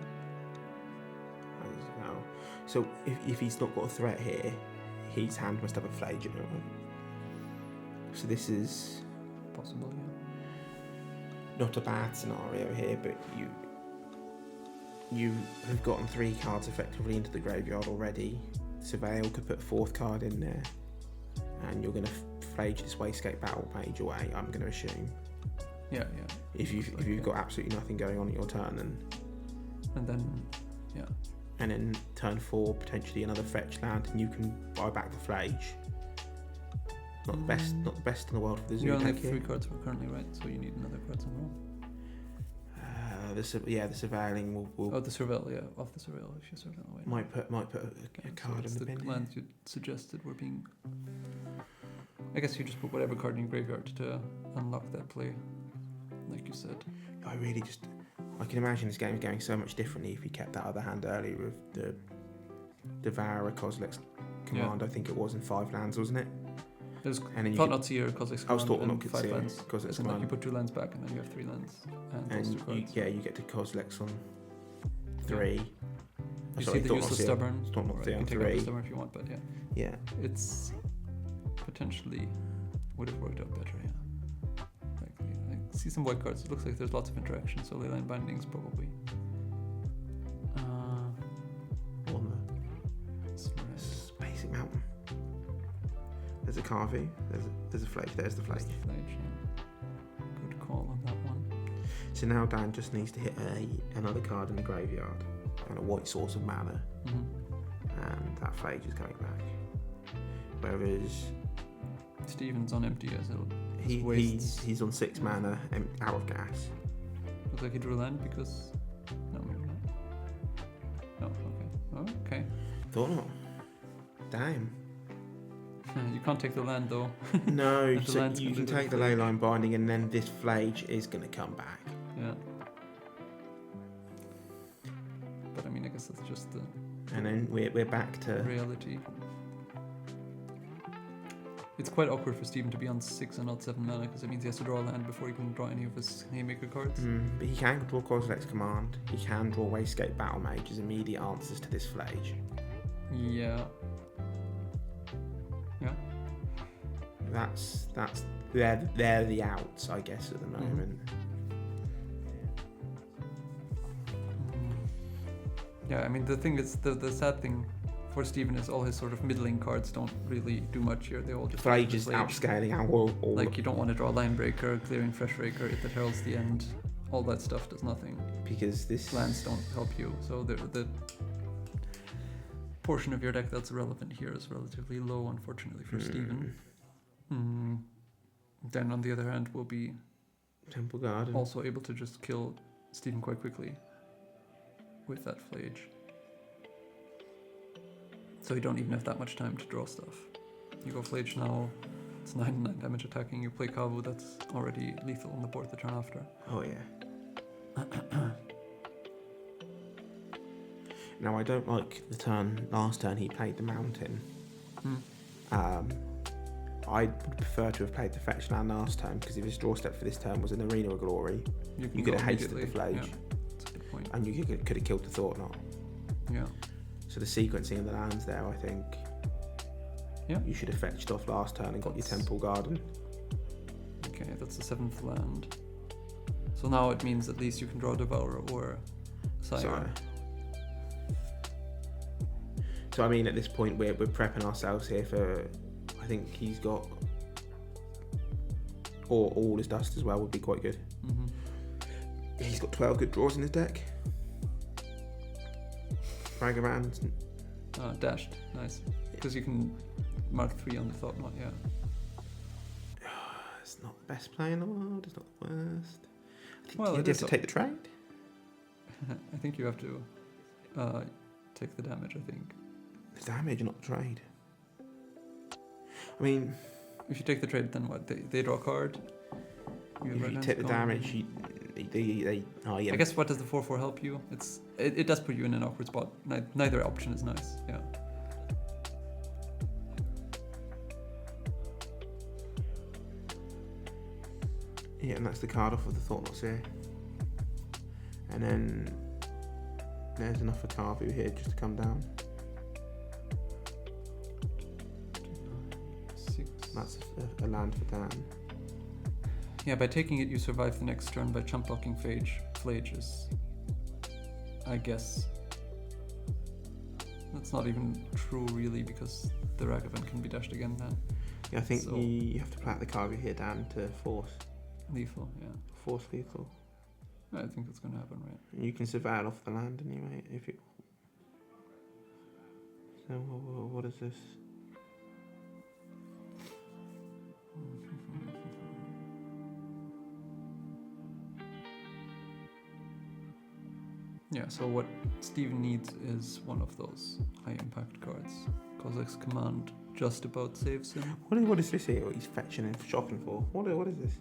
Oh. So if he's not got a threat here, his hand must have a Flageolet, right? So this is Possible, yeah. not a bad scenario here, but you have gotten 3 cards effectively into the graveyard already. Surveil could put a 4th card in there, and you're going to flage this Wayscape Battle Mage away, I'm going to assume. Yeah. If you've got absolutely nothing going on at your turn, and then yeah. And then turn 4 potentially another fetch land, and you can buy back the flage. Not the best in the world for the Zoo You only deck have 3 here. cards for currently, right? So you need another card somewhere. The surveilling will The surveil, yeah, off the surveil if you surveil away. might put a card in the bin. The lands you suggested were being. I guess you just put whatever card in your graveyard to unlock that play, like you said. I can imagine this game going so much differently if you kept that other hand early with the Devourer Kozilek's command. Yeah. I think it was in 5 lands, wasn't it? There's And then you Thought could- Not Seer, Kozilek's I was command, thought not and could 5 see lands. Kozilek's Isn't like you command. put 2 lands back and then you have 3 lands and those 2 cards. you get to Kozilek's on 3. You Sorry, see the Thought use Not of Seer. Stubborn, Thought Not or Seer you on can take out the 3. Stubborn if you want, but yeah. Yeah. It's potentially would have worked out better, yeah. Likely. I see some white cards. It looks like there's lots of interaction, so Leyline Bindings probably. On the Basic Mountain. There's a Carvey. There's a Flage. There's the Flage. Good call on that one. So now Dan just needs to hit another card in the graveyard and a white source of mana, and that Flage is coming back. Whereas Steven's on empty as he's on 6 mana out of gas. Looks like he drew land because. No, maybe not. No, okay. Oh, okay. Thought not. Damn. You can't take the land though. No, The so land's you gonna can do the take the Flage. Leyline Binding, and then this Flage is going to come back. Yeah. But I mean, I guess that's just the And then we're back to reality. It's quite awkward for Steven to be on 6 and not 7 mana because it means he has to draw a land before he can draw any of his Haymaker cards. But he can draw Kozilek's command. He can draw Wayscape Battle Mage as immediate answers to this Flage. Yeah. Yeah. They're the outs, I guess, at the moment. Yeah, I mean, the thing is, the sad thing for Steven is all his sort of middling cards don't really do much here. They all just Flage is outscaling out all like you don't want to draw Line Breaker, Clearing Fresh Raker, It That Heralds the End. All that stuff does nothing. because this Lands don't help you, so the portion of your deck that's relevant here is relatively low, unfortunately, for Steven. Then, on the other hand, we'll be Temple Garden. also able to just kill Steven quite quickly with that Flage. So you don't even have that much time to draw stuff. You go Flage now, it's 9 damage attacking, you play Kavu, that's already lethal on the board the turn after. Oh yeah. Now I don't like the last turn he played the mountain. I would prefer to have played the fetch land last turn, because if his draw step for this turn was an Arena of Glory, you could have hasted the Flage, Yeah, that's a good point. and you could have killed the Thought Knot. Yeah. So the sequencing of the lands there, I think, you should have fetched off last turn and got your Temple Garden. Okay, that's the 7th land. So now it means at least you can draw Devourer or Sire. So I mean, at this point we're prepping ourselves here for, I think he's got, or all his dust as well would be quite good. He's got 12 good draws in his deck. Ragavan. Dashed. Nice. Because you can mark 3 on the thought mod, yeah. It's not the best play in the world. It's not the worst. I think Well, you it have is to take the trade. I think you have to take the damage, I think. The damage, not the trade. I mean... If you take the trade, then what? They draw a card? If you take the damage, oh yeah. I guess what does the 4/4 help you? It does put you in an awkward spot. Neither option is nice. Yeah. Yeah, and that's the card off of the Thoughtless here. And then there's enough for Carvu here just to come down. 6. That's a land for Dan. Yeah, by taking it, you survive the next turn by chump blocking Flages. I guess. That's not even true, really, because the Ragavan can be dashed again then. Yeah, I think you have to play out the Carvu here, Dan, to force. Lethal, yeah. Force lethal. I think that's going to happen, right? You can surveil off the land anyway, if you... So, what is this? Yeah, so what Steven needs is one of those high impact cards. Kozak's command just about saves him. What is this here? What he's fetching and shocking for? What is this?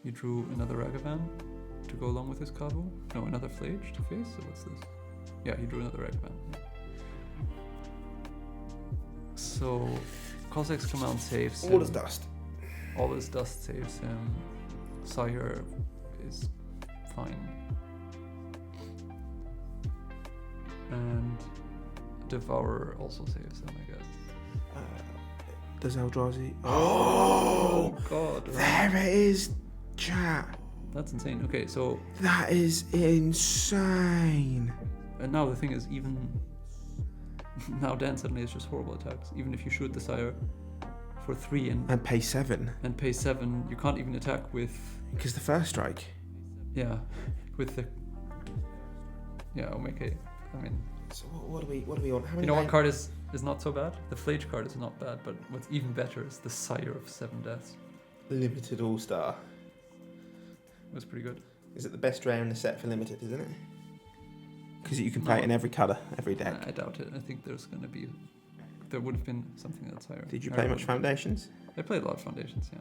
You drew another Ragavan to go along with his Kavu? No, another Flage to face? So what's this? Yeah, he drew another Ragavan. Yeah. So Kozak's command saves him. All his dust. All his dust saves him. Sire is fine. And Devourer also saves him, I guess. Does Eldrazi... Oh! God. There it is, chat. That's insane. Okay, so... That is insane. And now the thing is, even... now Dan suddenly has just horrible attacks. Even if you shoot the Sire for 3 and pay 7. And pay 7, you can't even attack with... Because the first strike. Yeah, with the... Yeah, Omeke. I mean... So what do we want? How many what card is not so bad? The Flage card is not bad, but what's even better is the Sire of 7 Deaths. Limited All-Star. It was pretty good. Is it the best rare in the set for Limited, isn't it? Because you can play it in every colour, every deck. I doubt it. I think there's going to be... There would have been something that's higher. Did you play much Foundations? I played a lot of Foundations, yeah.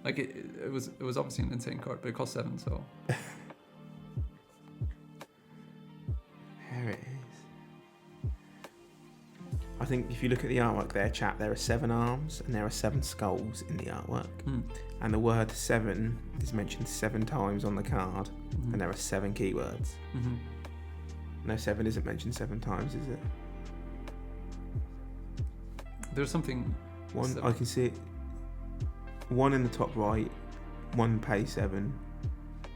Like, it was obviously an insane card, but it cost 7, so... There it is. I think if you look at the artwork there, chat, there are 7 arms and there are 7 skulls in the artwork. And the word 7 is mentioned 7 times on the card, and there are 7 keywords. No, 7 isn't mentioned 7 times, is it? There's something... I can see it. 1 in the top right, 1 pay 7.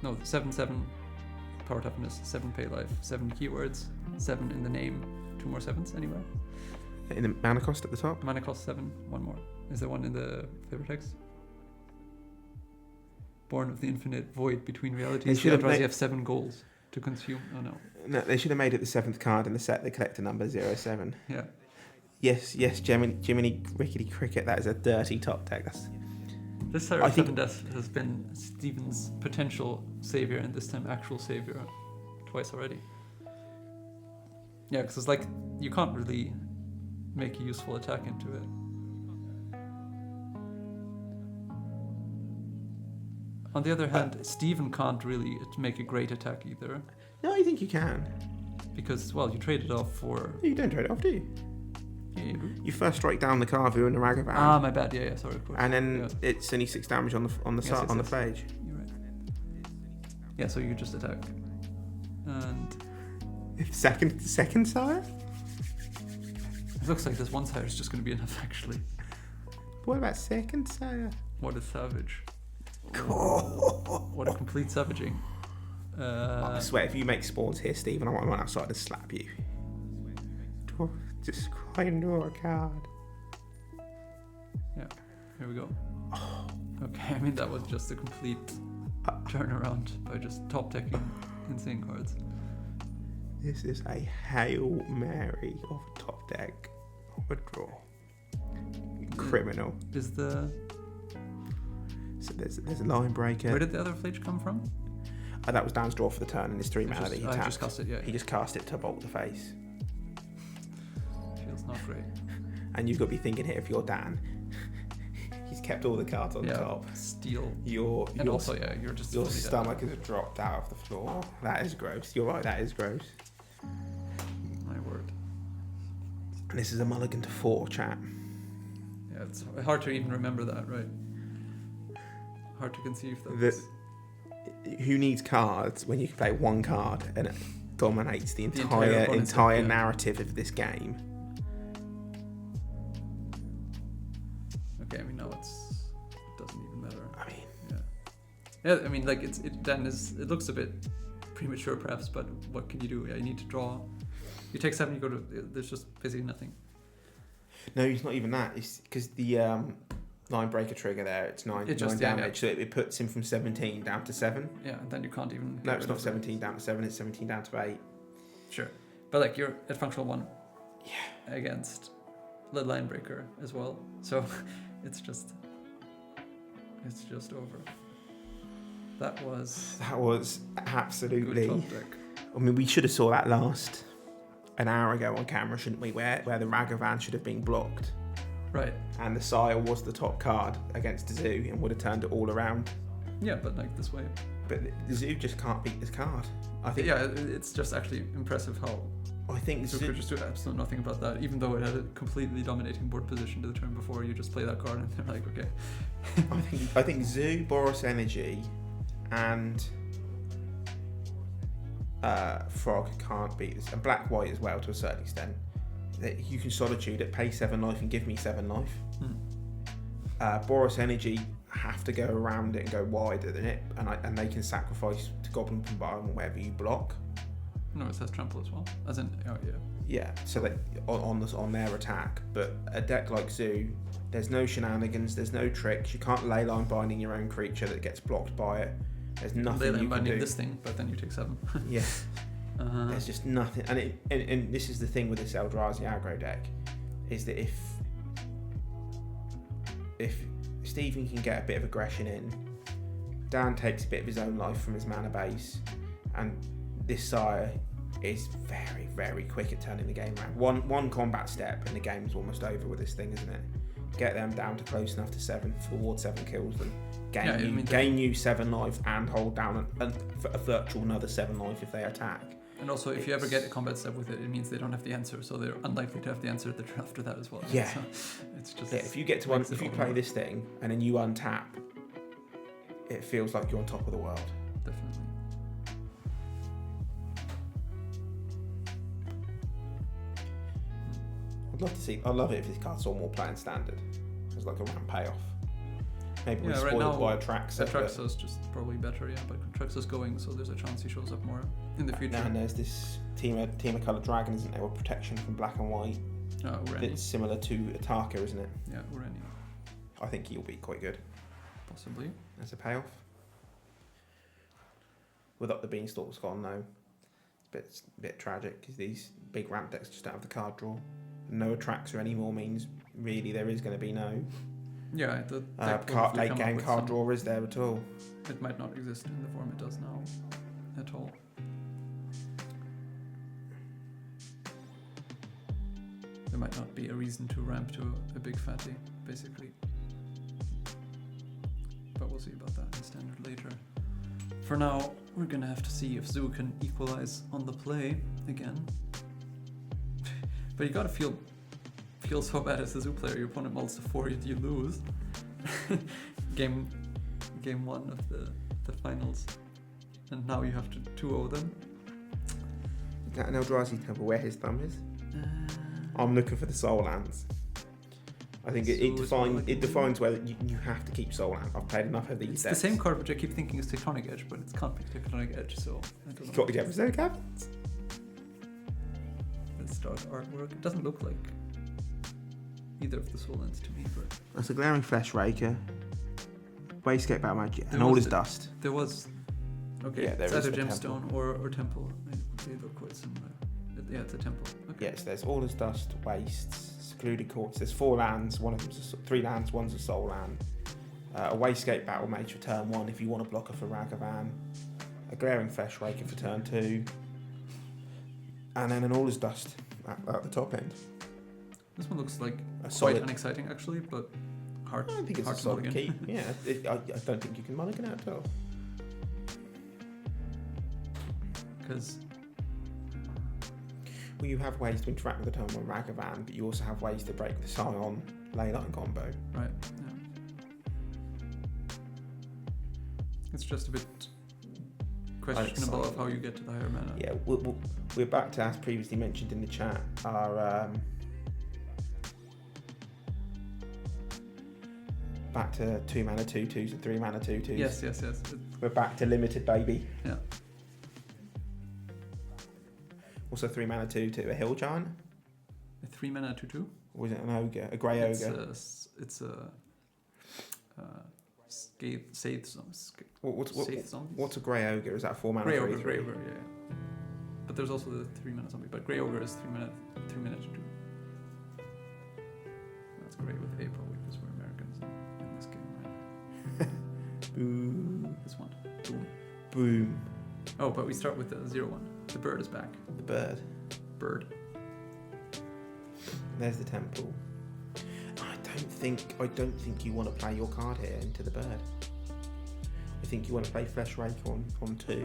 No, 7/7 power toughness, 7 pay life, 7 keywords, 7 in the name, 2 more 7s anywhere. In the mana cost at the top? Mana cost 7, 1 more. Is there one in the flavor text? Born of the infinite void between realities. You have 7 goals to consume. Oh no. No, they should have made it the 7th card in the set, the collector number 07. Yeah. Yes, Jiminy Rickety Cricket, that is a dirty top deck. This Sire of 7 Deaths has been Steven's potential savior and this time actual savior twice already. Yeah, because it's like, you can't really make a useful attack into it. On the other hand, Steven can't really make a great attack either. No, I think you can. Because, well, you trade it off for... You don't trade it off, do you? Yeah, you do. You first strike down the Carvu and the Ragavan. Ah, my bad. Yeah, sorry, of course. And then it's only 6 damage on the Flage. You're right. Yeah, so you just attack. And... If second Sire? It looks like this one Sire is just going to be enough, actually. What about second Sire? What a savage. What a complete savaging. I swear, if you make spawns here, Stephen, I might run outside and slap you. Just cry and draw a card. Yeah, here we go. Okay, I mean, that was just a complete turnaround by just top decking insane cards. This is a Hail Mary of a top deck of a draw. Criminal. Is the... So there's a line breaker. Where did the other Fleech come from? That was Dan's draw for the turn, and his 3 mana that he I tapped. just cast it, yeah. He just cast it to bolt the face. Feels not great. And you've got to be thinking here, if you're Dan, he's kept all the cards on top. Steal. Your You're stomach has dropped out of the floor. That is gross. You're right, that is gross. My word. And this is a mulligan to 4, chat. Yeah, it's hard to even remember that, right? Hard to conceive that. Who needs cards when you can play one card and it dominates the entire narrative of this game? Okay, I mean now it doesn't even matter. I mean, yeah. I mean, like it looks a bit premature perhaps, but what can you do? Yeah, you need to draw. You take 7, you go to. There's just basically nothing. No, it's not even that. It's because the line breaker trigger there. It's 9 damage, so it puts him from 17 down to 7. Yeah, and then you can't even. No, it's not 17 down to 7. It's 17 down to 8. Sure, but like you're at functional 1. Yeah. Against the line breaker as well, so it's just over. That was absolutely. Good top deck. I mean, we should have saw that last an hour ago on camera, shouldn't we? Where the Ragavan should have been blocked. Right. And the Sire was the top card against the Zoo and would have turned it all around. Yeah, but like this way. But the Zoo just can't beat this card. I think. Yeah, it's just actually impressive how. I think Zoo could just do absolutely nothing about that, even though it had a completely dominating board position to the turn before. You just play that card and they're like, okay. I think Zoo, Boros Energy, and Frog can't beat this, and Black White as well to a certain extent. You can Solitude it, pay 7 life and give me 7 life. Boros Energy have to go around it and go wider than it, and they can sacrifice to Goblin Bombardment wherever you block. No, it says trample as well. As in, oh yeah. Yeah, so that on their attack, but a deck like Zoo, there's no shenanigans, there's no tricks. You can't leyline binding your own creature that gets blocked by it. There's nothing you can do. This thing, but then you take 7. Yeah. There's just nothing, and this is the thing with this Eldrazi aggro deck, is that if Stephen can get a bit of aggression in, Dan takes a bit of his own life from his mana base, and this Sire is very, very quick at turning the game around. One combat step and the game's almost over with this thing, isn't it? Get them down to close enough to 7, forward 7 kills them, gain you 7 life and hold down a virtual another 7 life if they attack. And also, if you ever get a combat step with it, it means they don't have the answer, so they're unlikely to have the answer the turn after that as well. Yeah. So it's just. Yeah, if you get to if you play this thing and then you untap, it feels like you're on top of the world. Definitely. I'd love it if this card saw more playing standard. As like a ramp payoff. Maybe we're right spoiled now, by Atraxa. Atraxa's just probably better, yeah, but Atraxa's going, so there's a chance he shows up more in the future. And there's this team of coloured dragon, isn't there, with protection from black and white. It's similar to Ataka, isn't it? Yeah, Gurney. I think he'll be quite good. Possibly. As a payoff. Without the Beanstalk's gone, no. It's a bit tragic, because these big ramp decks just don't have the card draw. No Atraxa anymore means really there is going to be no late game card draw is there at all. It might not exist in the form it does now at all. There might not be a reason to ramp to a big fatty, basically. But we'll see about that in standard later. For now, we're gonna have to see if Zoo can equalize on the play again. But you gotta feel so bad as a Zoo player. Your opponent mulls to 4, you lose. game 1 of the finals, and now you have to 2-0 them. Is that an Eldrazi Temple where his thumb is? I'm looking for the Soul Lands. I think it defines whether you have to keep Soul Lands. I've played enough of these It's decks. the same card which I keep thinking is Tectonic Edge, but it can't be Tectonic Edge, so I don't know. Got the episode cabinets. Let's start artwork. It doesn't look like either of the Soul Lands to me, but That's a Glaring Flesh Raker, Wayscape Battle Magic, and All Is Dust. There was Okay, Yeah, there it's is either the gemstone or temple. They look quite similar. Yeah, it's a temple. Okay. Yes, there's All is Dust, Wastes, Secluded Courts. There's 4 lands. One of them's 3 lands. One's a soul land. A Wayscape Battle Mage for turn 1 if you want a blocker for Ragavan. A Glaring Flesh Raker for turn 2. And then an All is Dust at the top end. This one looks like A quite solid- unexciting actually, but hard. I don't think it's hard a to solid mulligan. keep. Yeah, I don't think you can mulligan it at all. Because Well, you have ways to interact with the turn 1 Ragavan, but you also have ways to break the Scion Leyline combo. right. Yeah. It's just a bit questionable of how you get to the higher mana. Yeah, we're back to, as previously mentioned in the chat, our back to 2 mana 2/2s and 3 mana 2/2s. Yes. We're back to limited, baby. Yeah. Also 3 mana 2/2, a Hill Giant. A 3 mana 2/2. Or was it an ogre? A grey ogre. It's a Saith zombie. What's a grey ogre? Is that a 4 mana? Grey ogre, yeah. But there's also the 3 mana zombie. But grey ogre is 3 mana 2/2. That's great with April because we're Americans in this game, right? Boom. This one. Boom. Boom. Oh, but we start with the 0/1. The bird is back. The bird. Bird. There's the temple. I don't think you want to play your card here into the bird. I think you want to play Flesh Rake on 2.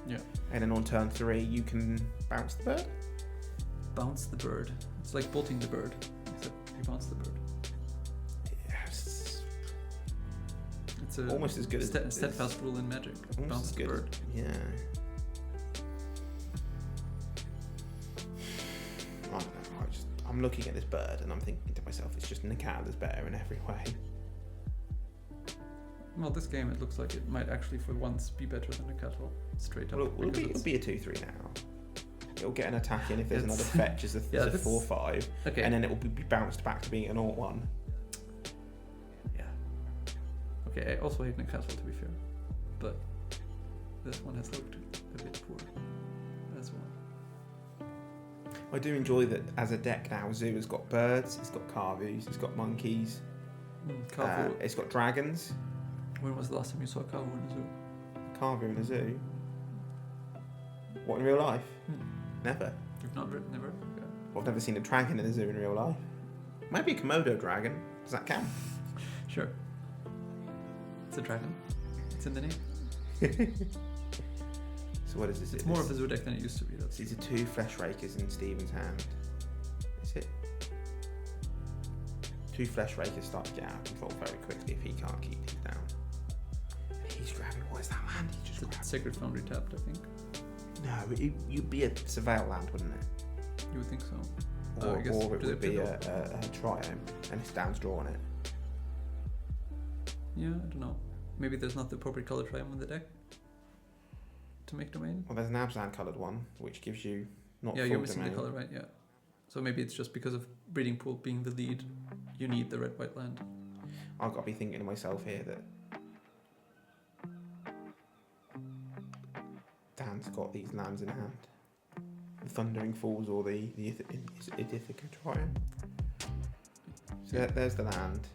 Yeah. And then on turn 3 you can bounce the bird. Bounce the bird. It's like bolting the bird, except you bounce the bird. Yes. It's a almost as good as steadfast rule in Magic. Almost Bounce as the good. bird. Yeah. I don't know. I'm looking at this bird and I'm thinking to myself, it's just Nikala's better in every way. Well, this game it looks like it might actually for once be better than a Cattle. Straight up. Well, it'll be a 2/3 now. It'll get an attack in if there's another fetch as a 4/5, okay. and then it will be bounced back to being an alt 1. Yeah. Okay, I also hate Newcastle to be fair, but this one has looked a bit poor as well. I do enjoy that as a deck now. Zoo has got birds, it's got Carvus, it's got monkeys, it's got dragons. When was the last time you saw a Carvu in a zoo? Carvu in a zoo? What, in real life? Never. You've not written, never? Okay. I've never seen a dragon in a zoo in real life. Maybe a Komodo dragon. Does that count? Sure. It's a dragon. It's in the name. So what is this? It's more of a zoo deck than it used to be. These are 2 Flesh Rakers in Stephen's hand. Is it? 2 Flesh Rakers start to get out of control very quickly if he can't keep these down. He's grabbing. What is that land? He just grabbed. Sacred Foundry tapped, I think. No, you'd be a Surveil land, wouldn't it? You would think so. Or, I guess, or it would be a Triome, and it's Dan's drawn it. Yeah, I don't know. Maybe there's not the appropriate color Triome in the deck to make domain. Well, there's an Abzan coloured one, which gives you not yeah, full you're missing domain. the color, right? Yeah. So maybe it's just because of Breeding Pool being the lead, you need the red-white land. I've got to be thinking to myself here that Dan's got these lands in hand. The Thundering Falls or the Ithaca Triome. So there's the land.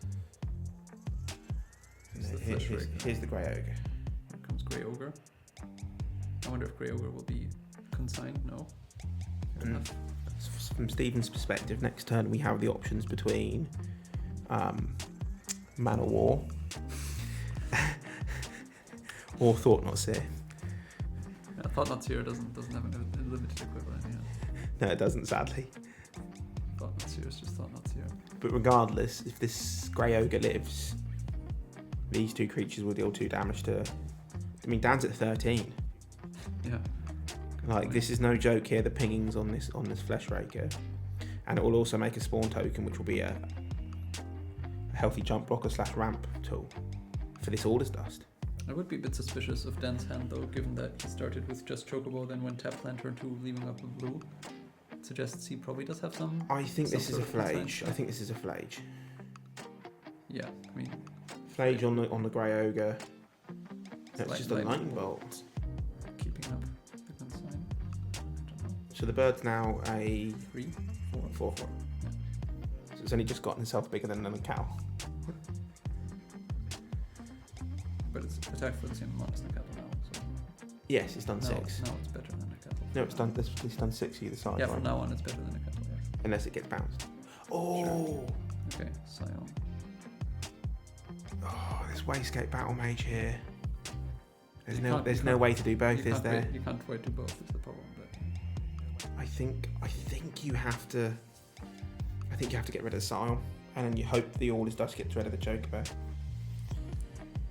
Here's the Grey Ogre. Here comes Grey Ogre. I wonder if Grey Ogre will be consigned. No. From Stephen's perspective, next turn we have the options between Man o' War or Thought Not Seer. Yeah, Thought Not Seer doesn't have a limited equivalent. Yeah. No, it doesn't, sadly. Thought Not Seer is just Thought Not Seer. But regardless, if this Grey Ogre lives, these 2 creatures will deal 2 damage to. I mean, Dan's at 13. Yeah. Like, this is no joke here. The pingings on this Flesh Raker, and it will also make a spawn token, which will be a healthy jump blocker / ramp tool for this All is Dust. I would be a bit suspicious of Dan's hand though, given that he started with just Chocobo, then went tap land turn 2, leaving up with blue. It suggests he probably does have some. I think this is a sort of Flage. I think this is a Flage. Yeah, I mean. Flage on the Grey Ogre. That's Like just a lightning bolt. So the bird's now a 3, 4. So it's only just gotten itself bigger than a cow. But it's attacked for the same amount as the cattle now. So Yes, it's done 6. now it's better than the cattle. No, it's done 6 either side. Yeah, right? from now on it's better than the cattle. Yeah. Unless it gets bounced. Oh, Okay, Scion. oh, this Wayscape Battle Mage here. There's You no can't- you no can't- way to do both, You is can't there? quite- You can't quite do both. Is the problem. But I think you have to. I think you have to get rid of Scion, and then you hope the All Is Dust gets rid of the Chocobo.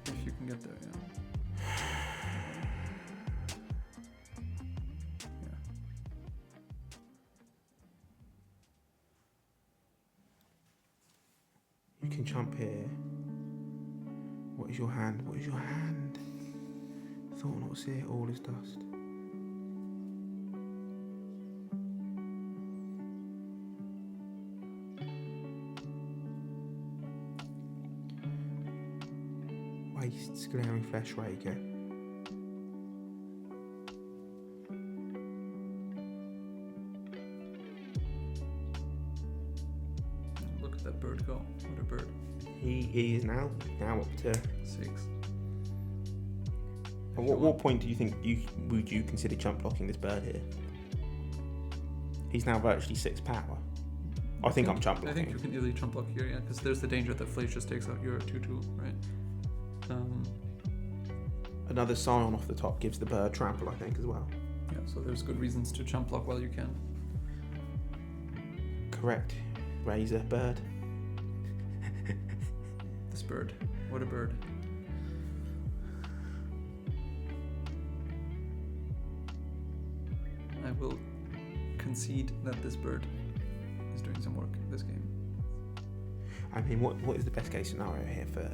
if you can get there, yeah. You can jump here. What is your hand? What is your hand? Thought not see it. All Is Dust. Wastes, Glaring Flesh Raker. Look at that bird go. What a bird. He is now up to. 6. At what point do you think would you consider jump blocking this bird here? He's now virtually 6 power. I think I'm jump I blocking. think you can easily jump block here, yeah, because there's the danger that Flash just takes out your 2/2, right? Another Scion off the top gives the bird trample, I think, as well. Yeah, so there's good reasons to jump block while you can. Correct. Razor bird. This bird. What a bird. I will concede that this bird is doing some work this game. I mean, what is the best case scenario here for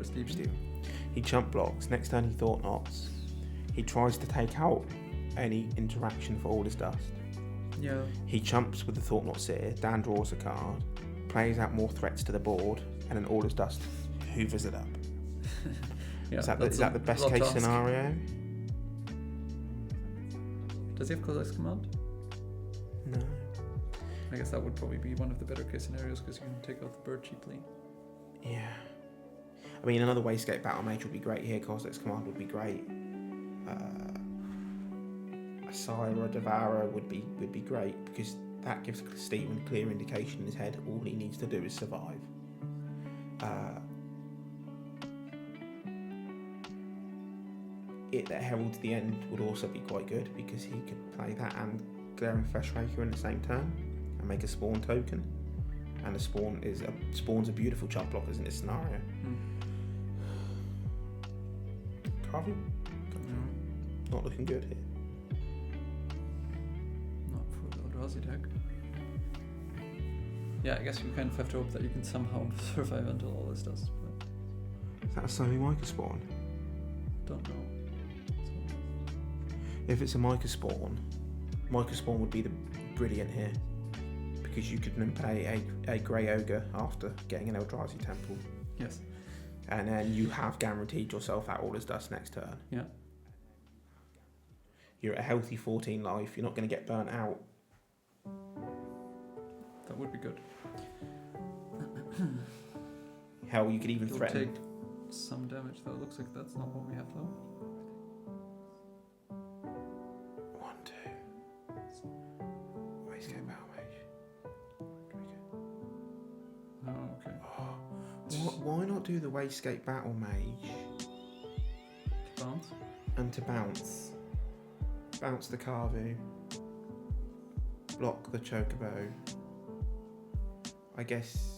Steve? He jump blocks. Next turn, he Thought Knots. He tries to take out any interaction for All Is Dust. Yeah. He jumps with the Thought Knot Seer. Dan draws a card, plays out more threats to the board, and then All Is Dust hoovers it up. Yeah, is that that's the best lot to case ask. scenario? Does he have Collect Command? No. I guess that would probably be one of the better case scenarios because you can take out the bird cheaply. Yeah. I mean, another Wayscape Battle Mage would be great here. Coslex Command would be great. A Sire or a Devourer would be great because that gives Stephen a clear indication in his head. All he needs to do is survive. It that heralds the end would also be quite good because he could play that and Glaring Flesh Raker in the same turn and make a spawn token. And spawn's a beautiful jump blockers in this scenario. Carvey? Not looking good here. Not for the Eldrazi deck. Yeah, I guess you kind of have to hope that you can somehow survive until all this does. But Is that a semi-Mica spawn? don't know. If it's a Mica spawn would be the brilliant here. Because you could then play a Grey Ogre after getting an Eldrazi Temple. Yes. And then you have guaranteed yourself out All Is Dust next turn. Yeah. You're at a healthy 14 life, you're not going to get burnt out. That would be good. Hell, you could even You'll threaten. take some damage though. Looks like that's not what we have though. 1, 2. Wayscape Battle Mage. Oh, okay. Why not do the Wayscape Battle Mage Bounce? and to bounce? Bounce the Carvu. Block the Chocobo. I guess.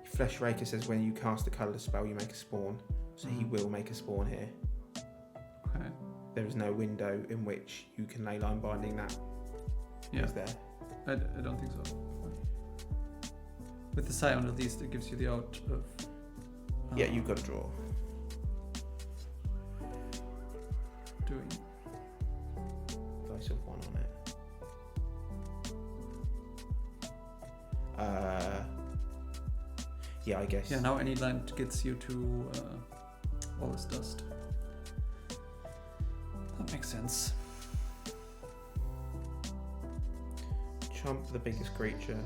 Flesh Raker says when you cast a colourless spell, you make a spawn. So he will make a spawn here. Okay. There is no window in which you can ley line binding that. Yeah. Is there? I don't think so. With the Scion, at least, it gives you the out of. Yeah, you've got to draw. Doing. Dice of 1 on it. Yeah, I guess. Yeah, now any land gets you to All Is Dust. That makes sense. chump the biggest creature,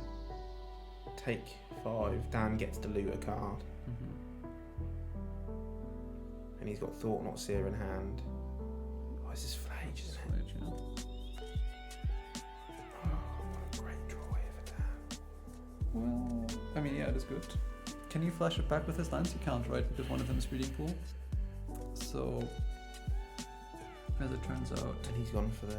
take 5. Dan gets to loot a card. And he's got Thought Not Seer in hand. Oh, this is Flage, isn't it? Flage, yeah. Oh, what a great draw here for Dan. Well, I mean, yeah, it is good. Can you flash it back with his lands? You can't, right? Because one of them is Reading Pool. So, as it turns out, And he's gone for the...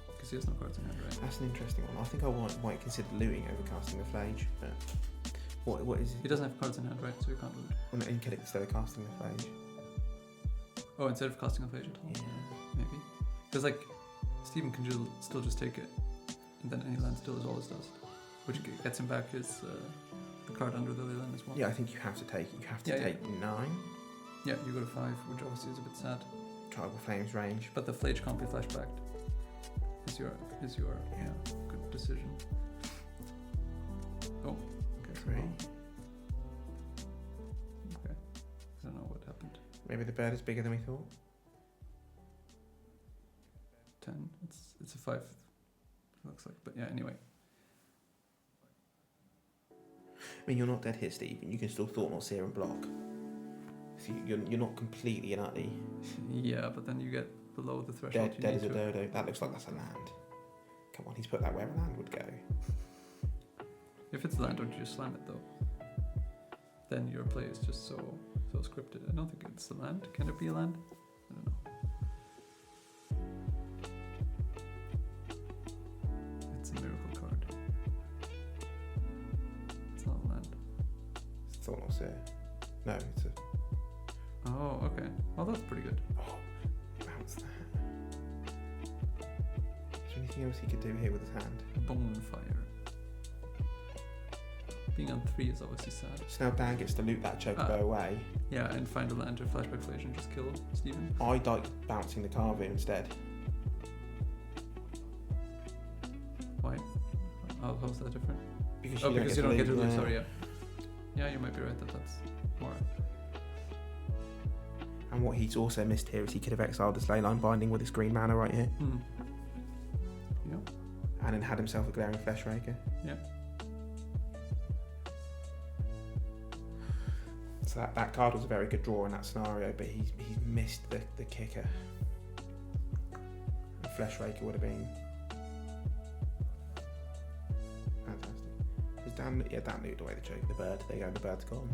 because he has no cards in hand, right? That's an interesting one. I think I might consider looting over casting the Flage. But what is He it? doesn't have cards in hand, right? So he can't loot. Well, no, you kill it instead of casting the Flage. Oh, instead of casting a Flage at all? Yeah. Maybe. Because, like, Stephen can still just take it, and then any land still is all his dust. Which gets him back his the card under the land as well. Yeah, I think you have to take it. You have to Yeah, take 9. Yeah, you go to 5, which obviously is a bit sad. Tribal Flames range. But the Flage can't be flashbacked. Is your Yeah. good decision. Oh, okay. 3. Well, okay. I don't know what happened. Maybe the bird is bigger than we thought. 10. It's a 5. It looks like, but yeah. Anyway. I mean, you're not dead here, Stephen. You can still Thought Not Seer and block. So you're not completely and utterly Yeah, but then you get below the threshold. dead as a dodo. That looks like that's a land. Come on, he's put that where a land would go. If it's land, don't you just slam it though? Then your play is just so scripted. I don't think it's a land. Can it be a land? I don't know. It's a miracle card. It's not a land. It's Thought Not Seer. No, it's a... Oh, okay. Well, that's pretty good. Oh, bounce that. Is there anything else he could do here with his hand? Bonefire. Being on 3 is obviously sad. So now Dan gets to loot that chocobo away. Yeah, and find a land to flashback Flage and just kill Stephen. I like bouncing the Carver instead. Why? How's that different? Because Oh, because you don't get to loot, yeah. sorry, yeah. Yeah, you might be right that that's more. And what he's also missed here is he could have exiled this leyline binding with his green mana right here. Yeah. And then had himself a glaring flesh raker. Yeah. So that card was a very good draw in that scenario, but he's missed the kicker. The flesh raker would have been fantastic. Because Dan looted away the bird. There you go, the bird's gone.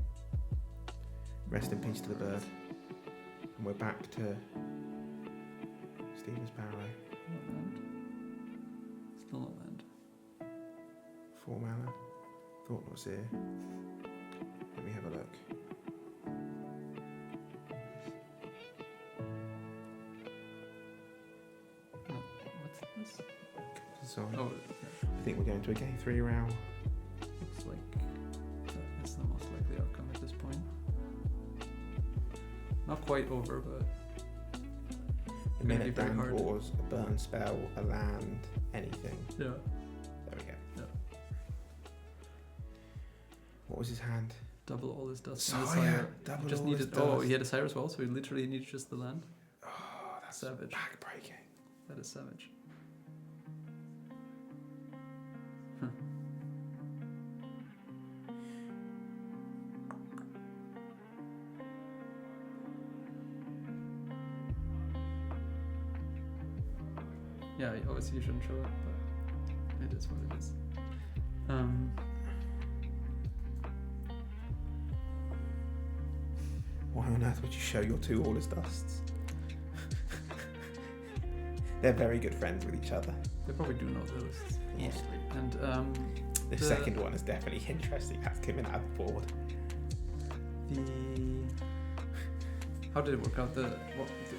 Rest in peace to the bird. And we're back to Stephen's Barrow. Not land. Still not land. 4 mana. Thought Not Seer. Let me have a look. What's this? Sorry. Oh, I think we're going to a game 3 round. looks like that is the most likely outcome at this point. Not quite over, but The gonna be minute very Dan hard. draws a burn spell, a land, anything. yeah. There we go. Yeah. What was his hand? Double all his dust. Oh, and the yeah, Sire. double He just all his needed. Oh, dust. he had a Sire as well, so he literally needed just the land. Oh, that's Savage. backbreaking. That is savage. Yeah, obviously you shouldn't show it, but it is what it is. Why on earth would you show your 2 All Is Dusts? They're very good friends with each other. They probably do know the lists Yeah. mostly. And The second one is definitely interesting. That's coming out of the board. how did it work out?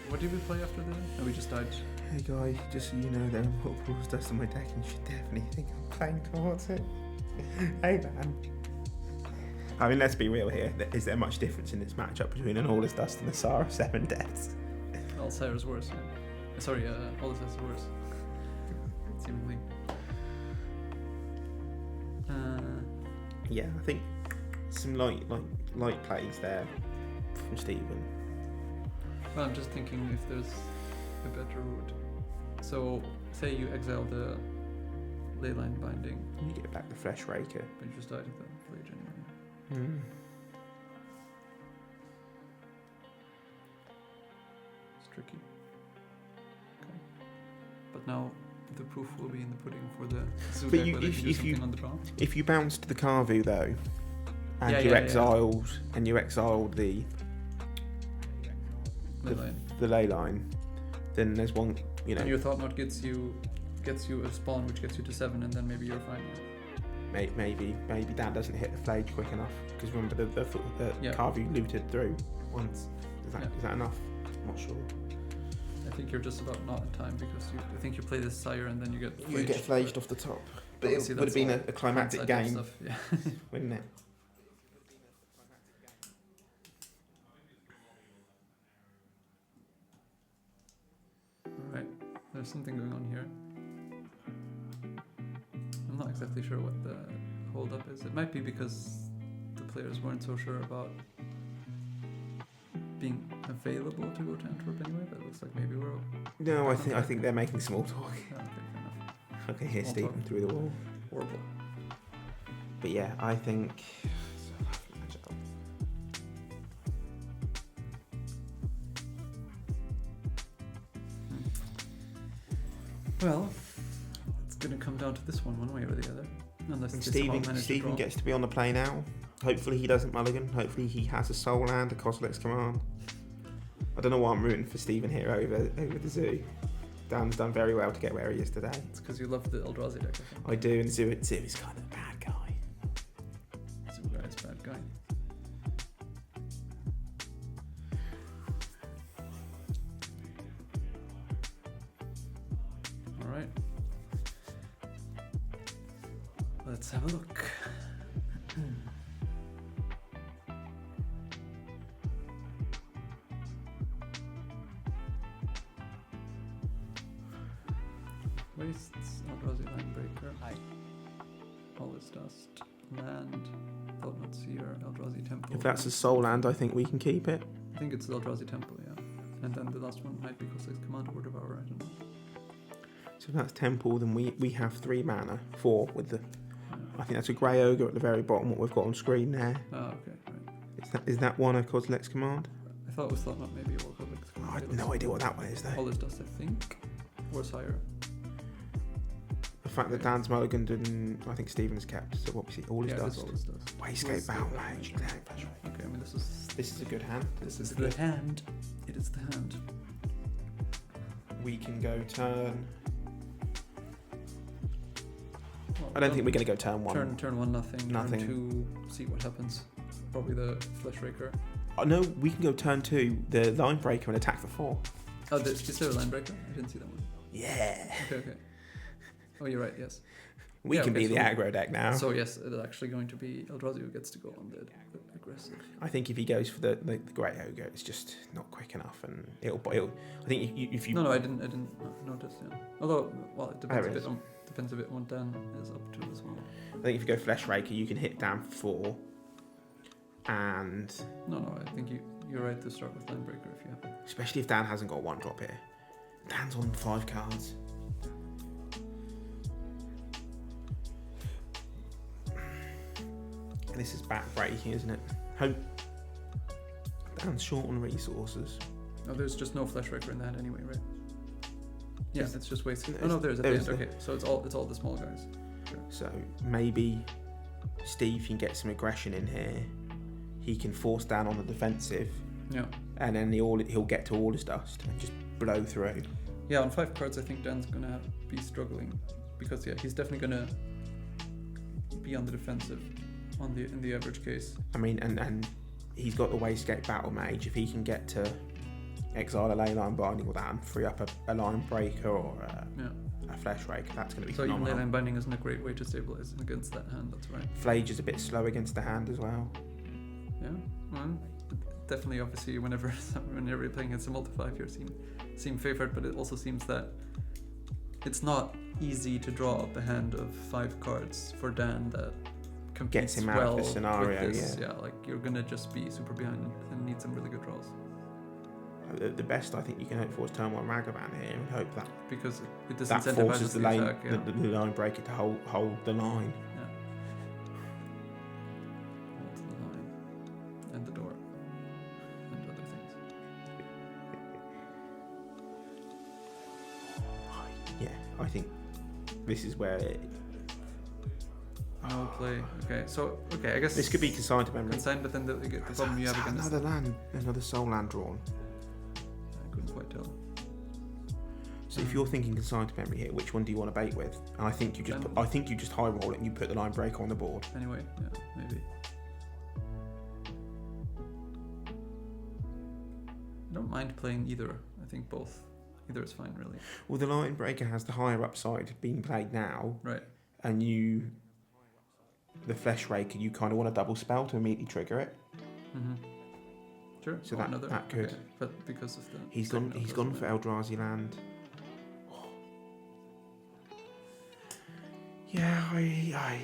What did we play after the? No, we just died. Hey guys, just so you know, there are multiple All Is Dusts on my deck and you should definitely think I'm playing towards it. Hey man. I mean, let's be real here. Is there much difference in this matchup between an All Is Dust and a Sar of 7 Deaths? All Sire's worse. Yeah. Sorry, all this is worse. Seemingly. Yeah, I think some light plays there from Stephen. Well, I'm just thinking if there's a better route. So, say you exile the Leyline Binding. You get back the Flesh Raker. But you just died with the Rage anyway. Hmm. It's tricky. Okay. But now the proof will be in the pudding for the Zoo But deck, you, whether if, you do if you something on the draw. if you bounced the Carvu though, and Yeah, you yeah, yeah. exiled the Leyline. the ley line, then there's one, you know, And your Thought Knot gets you a spawn which gets you to 7, and then maybe you're fine. maybe that doesn't hit the Flage quick enough, because remember the Yeah. Carvu looted through once. Is that enough? I'm not sure. I think you're just about not in time because I think you play this Sire and then you get You get flaged off the top, but it Obviously would have that's been all a climactic outside game, stuff, yeah. wouldn't it? Alright, there's something going on here. I'm not exactly sure what the hold up is. It might be because the players weren't so sure about being available to go to Antwerp anyway, but it looks like maybe we're... No, I think they're making small talk. Yeah, okay, fair enough. I can hear Small Stephen talk. through the wall. Horrible. But yeah, I think. Well, it's gonna come down to this one way or the other. Unless And they somehow manage to Stephen draw. gets to be on the play now. Hopefully he doesn't mulligan. Hopefully he has a Soul Land, a Kozilek's Command. I don't know why I'm rooting for Stephen here over the Zoo. Dan's done very well to get where he is today. It's because you love the Eldrazi deck, I think. I do, and Zoo is kind of a bad guy. Zoo guy is a bad guy. Alright. Let's have a look. Wastes, Eldrazi Linebreaker. Hi. All is Dust. Land. Thought Not Seer. Eldrazi Temple. If that's a Soul Land, I think we can keep it. I think it's the Eldrazi Temple, yeah. And then the last one might be Kozilek's Command or Devourer, I don't know. So if that's Temple, then we have 3 mana, 4 with the. I think that's a Grey Ogre at the very bottom. What we've got on screen there. Oh, okay, right. Is that one a Kozilek's Command? I thought it was Thought Not maybe or Kozilek's Oh, Command. I have no idea what that one is though. All is Dust, I think. Or Sire. The fact that Dan's mulliganed and I think Stephen's kept. So what we see, all is Yeah, dust. all is Dust. Wastecape Battle Mage. Exactly. Okay, I mean this is a good hand. This is the hand. It is the hand. We can go turn. Well, I don't think we're going to go turn 1. Turn 1 nothing. Nothing. Turn 2 see what happens. Probably the Flesh Raker. Oh, no, we can go turn 2, the Line Breaker, and attack for 4. Oh, is there a Line Breaker? I didn't see that one. Yeah. Okay. Oh, you're right. Yes. We Yeah, can okay, be the aggro deck now. So yes, it's actually going to be Eldrazi who gets to go on the aggressive. I think if he goes for the Grey Ogre, it's just not quick enough, and it'll. I think if you. No, I didn't notice. Yeah. Although, well, it depends There a it bit on what Dan is up to as well. I think if you go Flesh Raker, you can hit down for 4. And No, I think you're right to start with Linebreaker if you have it. especially if Dan hasn't got 1 drop here. Dan's on 5 cards. And this is back-breaking, isn't it? Dan's short on resources. Oh, there's just no Flesh Raker in that anyway, right? Yeah, it's just wasted. There's- Oh no, there's at the there's end. the- Okay, so it's all the small guys. Sure. So maybe Steve can get some aggression in here. He can force down on the defensive. Yeah. And then he'll get to all his dust and just blow through. Yeah, on 5 cards, I think Dan's gonna be struggling because he's definitely gonna be on the defensive in the average case. I mean, and he's got the Wastecape Battle Mage. If he can get to exile a Leyline Binding with that and free up a Line Breaker or a Flesh Raker, that's going to be So even phenomenal. Leyline Binding isn't a great way to stabilize against that hand. That's right. Flage is a bit slow against the hand as well. Yeah, well, definitely. Obviously, whenever you're playing against a multi-5, you seem favored, but it also seems that it's not easy to draw up a hand of 5 cards for Dan that competes Gets him out well of the scenario. with this. Yeah. Like you're gonna just be super behind and need some really good draws. The best I think you can hope for is turn 1 Ragavan here and hope that because it that disincentivizes forces the lane, attack. Yeah. the line breaker to hold the line. Yeah. Holds the line and the door and other things. Yeah, I think this is where No play. Okay, so I guess this could be consigned to memory. consigned, but then the problem you have again is another land, another soul land drawn. I couldn't quite tell. So if you're thinking consigned to memory here, which one do you want to bait with? And I think you just high roll it and you put the line breaker on the board. Anyway, yeah, maybe. I don't mind playing either. I think both. Either is fine, really. Well, the line breaker has the higher upside being played now, Right. and the flesh raker, you kind of want a double spell to immediately trigger it. Mm-hmm. Sure. So or that another. could. Okay. But because of the He's gone for Eldrazi land. Yeah, I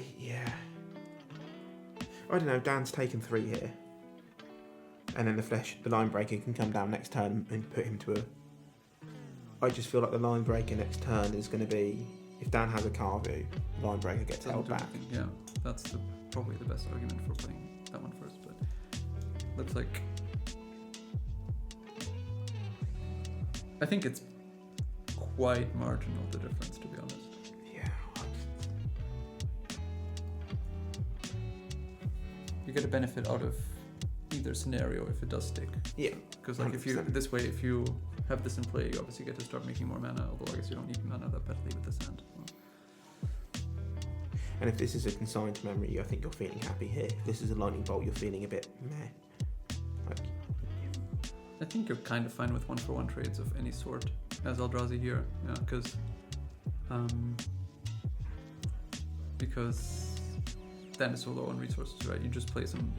don't know. Dan's taken 3 here, and then the line breaker can come down next turn and put him to a. I just feel like the line breaker next turn is going to be, if Dan has a Carvu, the line breaker gets held back. Yeah, that's probably the best argument for playing that one first. But looks like I think it's quite marginal, the difference, to be honest. You get a benefit out of either scenario if it does stick. Yeah. Because like 100%. If you this way, if you have this in play, you obviously get to start making more mana. Although I guess you don't need mana that badly with this hand. And if this is a consigned to memory, I think you're feeling happy here. If this is a lightning bolt, you're feeling a bit meh. I think you're kind of fine with 1-for-1 trades of any sort as Eldrazi here. Yeah, because Dan is so low on resources, right? You just play some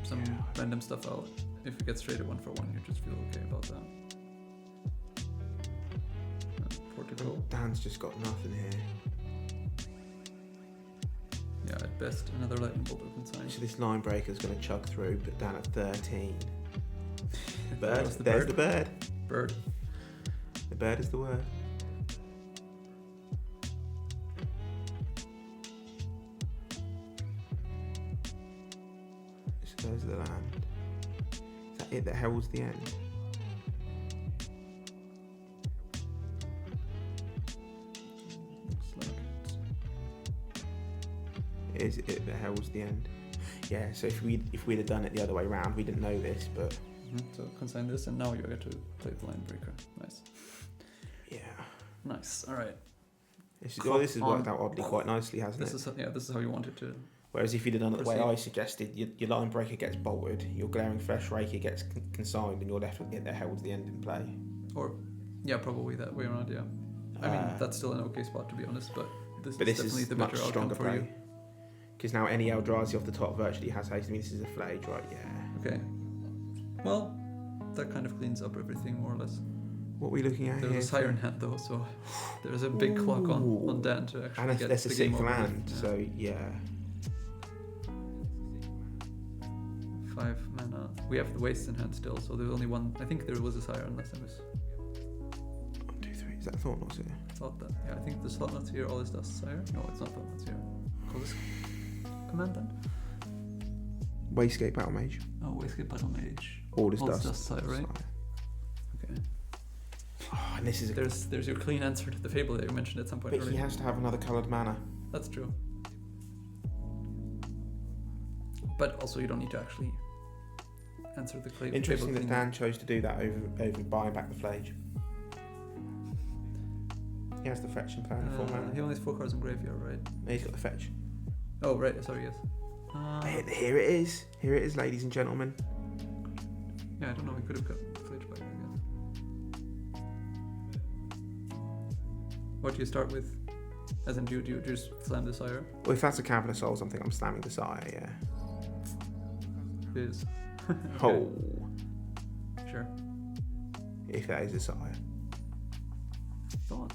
random stuff out. If it gets traded 1-for-1, you just feel okay about that. Portugal. Dan's just got nothing here. Yeah, at best, another lightning bolt or consign. So this line breaker's going to chug through, but down at 13. Bird. The There's bird. the bird. Bird. The bird is the word. So there's the land. Is that it that heralds the end? Looks like it. Is it that heralds the end? Yeah, so if we'd have done it the other way around, we didn't know this, but... So consign this, and now you get to play the line breaker. Nice. Yeah. Nice. All right. This has worked out oddly quite nicely, hasn't it? This is how you want it to. Whereas if you'd have done it the way I suggested, your line breaker gets bolted, your glaring flesh raker gets consigned, and you're left with it that holds the end in play. Or, yeah, probably that way around. Yeah. I mean, that's still an okay spot, to be honest, but this is definitely the better outcome for you. Because now any Eldrazi off the top virtually has haste. I mean, this is a Flage, right? Yeah. Okay. Well, that kind of cleans up everything more or less. What are we looking at here? There's a siren hand though, so there's a big clock on Dan to actually and get there's the a game 6th over. land, Yeah. so yeah. 5 mana. We have the waste in hand still, so there's only one. I think there was a siren last time. 1, 2, 3. Is that Thought-Knot's here? Thought that. Yeah, I think the Thought-Knot's here. All is dust siren. No, it's not Thought-Knot's here. Call this command then. Wastegate Battle Mage. Oh, Wastegate Battle Mage. All is dust. Sire, right? Okay. Oh, and this is there's your clean answer to the fable that you mentioned at some point. But earlier. he has to have another coloured mana. That's true. But also, you don't need to actually answer the fable. Interesting that Dan chose to do that over buying back the Flage. He has the fetch and plan 4 mana. He only has 4 cards in graveyard, right? No, he's got the fetch. Oh, right. Sorry, yes. Here it is. Here it is, ladies and gentlemen. Yeah, I don't know. We could have got Flage back, I guess. What do you start with? As in, do you just slam the Sire? Well, if that's a Cavern of Souls, I think I'm slamming the Sire, yeah. It is. Okay. Oh. Sure. If that is a Sire. Thought.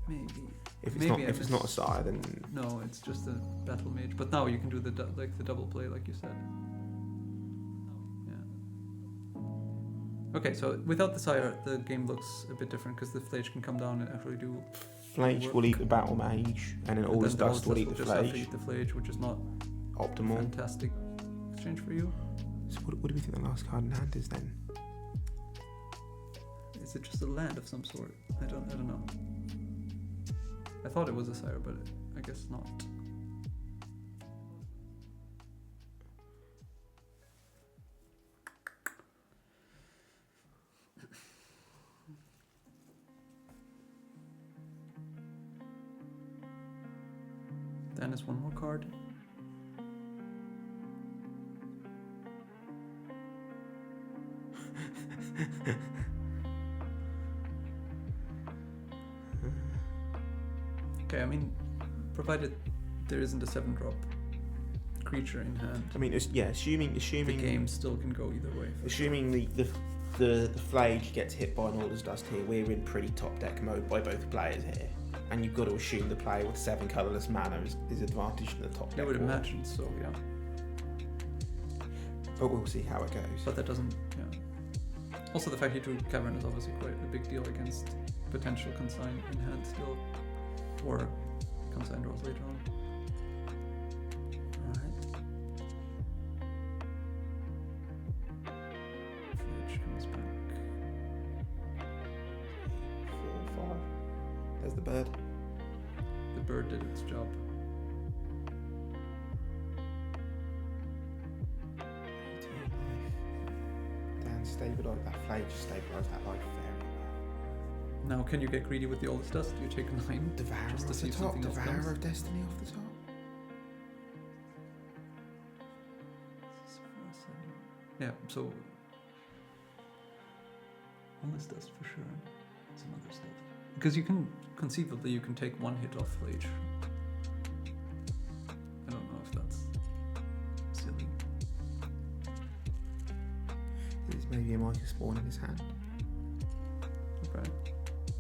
Maybe. If it's not a Sire, then... No, it's just a Battle Mage. But now you can do the double play, like you said. Yeah. Okay, so without the sire, the game looks a bit different because the Flage can come down and actually do. Flage will eat the Battle Mage, and then all And his then dust will eat the just have to Flage. eat the Flage, which is not Optimal. fantastic exchange for you. So what do we think the last card in hand is then? Is it just a land of some sort? I don't know. I thought it was a sire, but I guess not. Then is one more card. Okay, I mean, provided there isn't a 7-drop creature in hand. I mean, assuming the game still can go either way. Assuming the Flage gets hit by an Alder's Dust here, we're in pretty top deck mode by both players here. And you've got to assume the player with 7 colourless mana is advantaged in the top deck. I would order. imagine so, yeah. But we'll see how it goes. But that doesn't, yeah. Also, the fact he drew Cavern is obviously quite a big deal against potential consign in hand still. Or consign draws later on. Alright. Flage comes back. 4, 5. There's the bird. The bird did its job. 18 life. Then stabilise that Flage, stabilise that life very well. Now, can you get greedy with the oldest dust? You take 9 Devourer just to off see the if top, something else Devourer comes. of Destiny off the top. Yeah, so oldest dust for sure. Some other stuff. Because you can conceivably take 1 hit off Flage. I don't know if that's silly. There's maybe a Micah Spawn in his hand. Okay.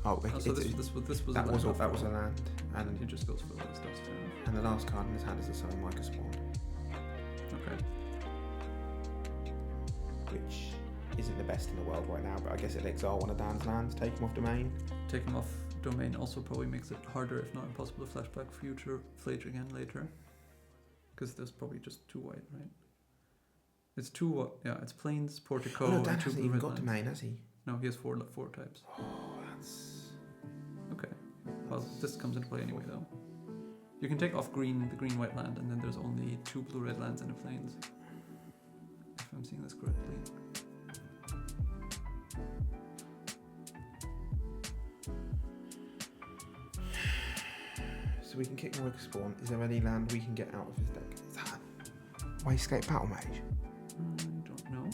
Oh, So this was that a was land that was a after all. land, And and he just goes for all the stuff. Fair enough. and the last card in his hand is the Summon Micah Spawn, Okay. which isn't the best in the world right now. But I guess it'll exile one of Dan's lands, take him off domain. Taking off domain also probably makes it harder, if not impossible, to flashback future Flage again later. Because there's probably just 2 white, right? It's 2, yeah, it's plains, portico, Oh no, Dan and 2 hasn't blue even red got lands. domain, has he? No, he has 4 types. Oh, that's. Okay. Well, this comes into play anyway, though. You can take off the green-white land, and then there's only 2 blue-red lands and a plains. If I'm seeing this correctly. So we can kick Micah Spawn. Is there any land we can get out of his deck? Is that Wayscape Battle Mage? I don't know.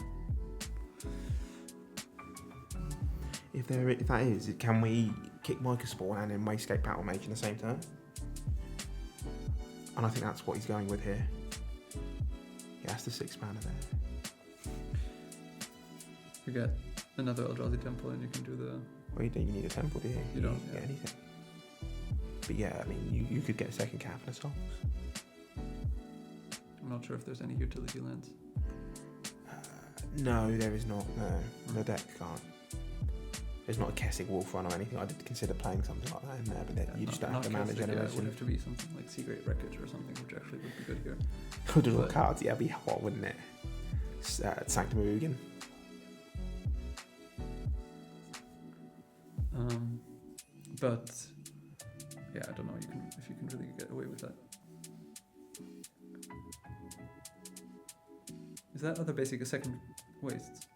If that is, can we kick Micah Spawn and then Wayscape Battle Mage in the same turn? And I think that's what he's going with here. He has the 6 mana there. You get another Eldrazi Temple, and you can do the... Well, you need a temple, do you? You don't, get yeah. anything. But yeah, I mean, you could get a second Cavern of Souls. I'm not sure if there's any utility lands. No, there is not. No, the deck can't. There's not a Kessig Wolf Run or anything. I did consider playing something like that in there, but then you just don't have the mana It would generation. have to be something like Seagate Wreckage or something, which actually would be good here. Good draw But- cards, yeah, it'd be hot, wouldn't it? Sanctum of Ugin. But yeah, I don't know. If you can really get away with that. Is that other basic a second waste?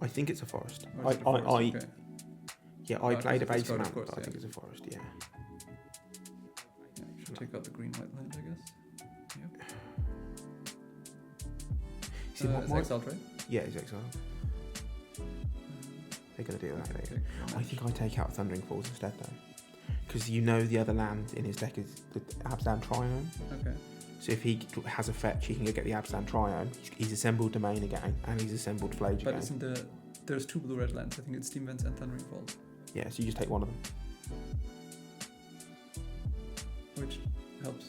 I think it's a forest. Or is it a forest? Okay. Yeah, I Oh, played a it's basic got, of map, course, but I yeah. think it's a forest, yeah. Yeah, you should take out the green-white land, I guess. Yep. See, It's exiled, right? Yeah, it's exiled. They're going to do that. Okay, I think I take out Thundering Falls instead, though. Because you know the other land in his deck is the Abstan Triome. Okay. So if he has a fetch, he can go get the Abstan Triome. He's assembled Domain again, and he's assembled Flage But again. there's 2 blue-red lands. I think it's Steam Vents and Thundering Falls. Yeah, so you just take one of them. Which helps.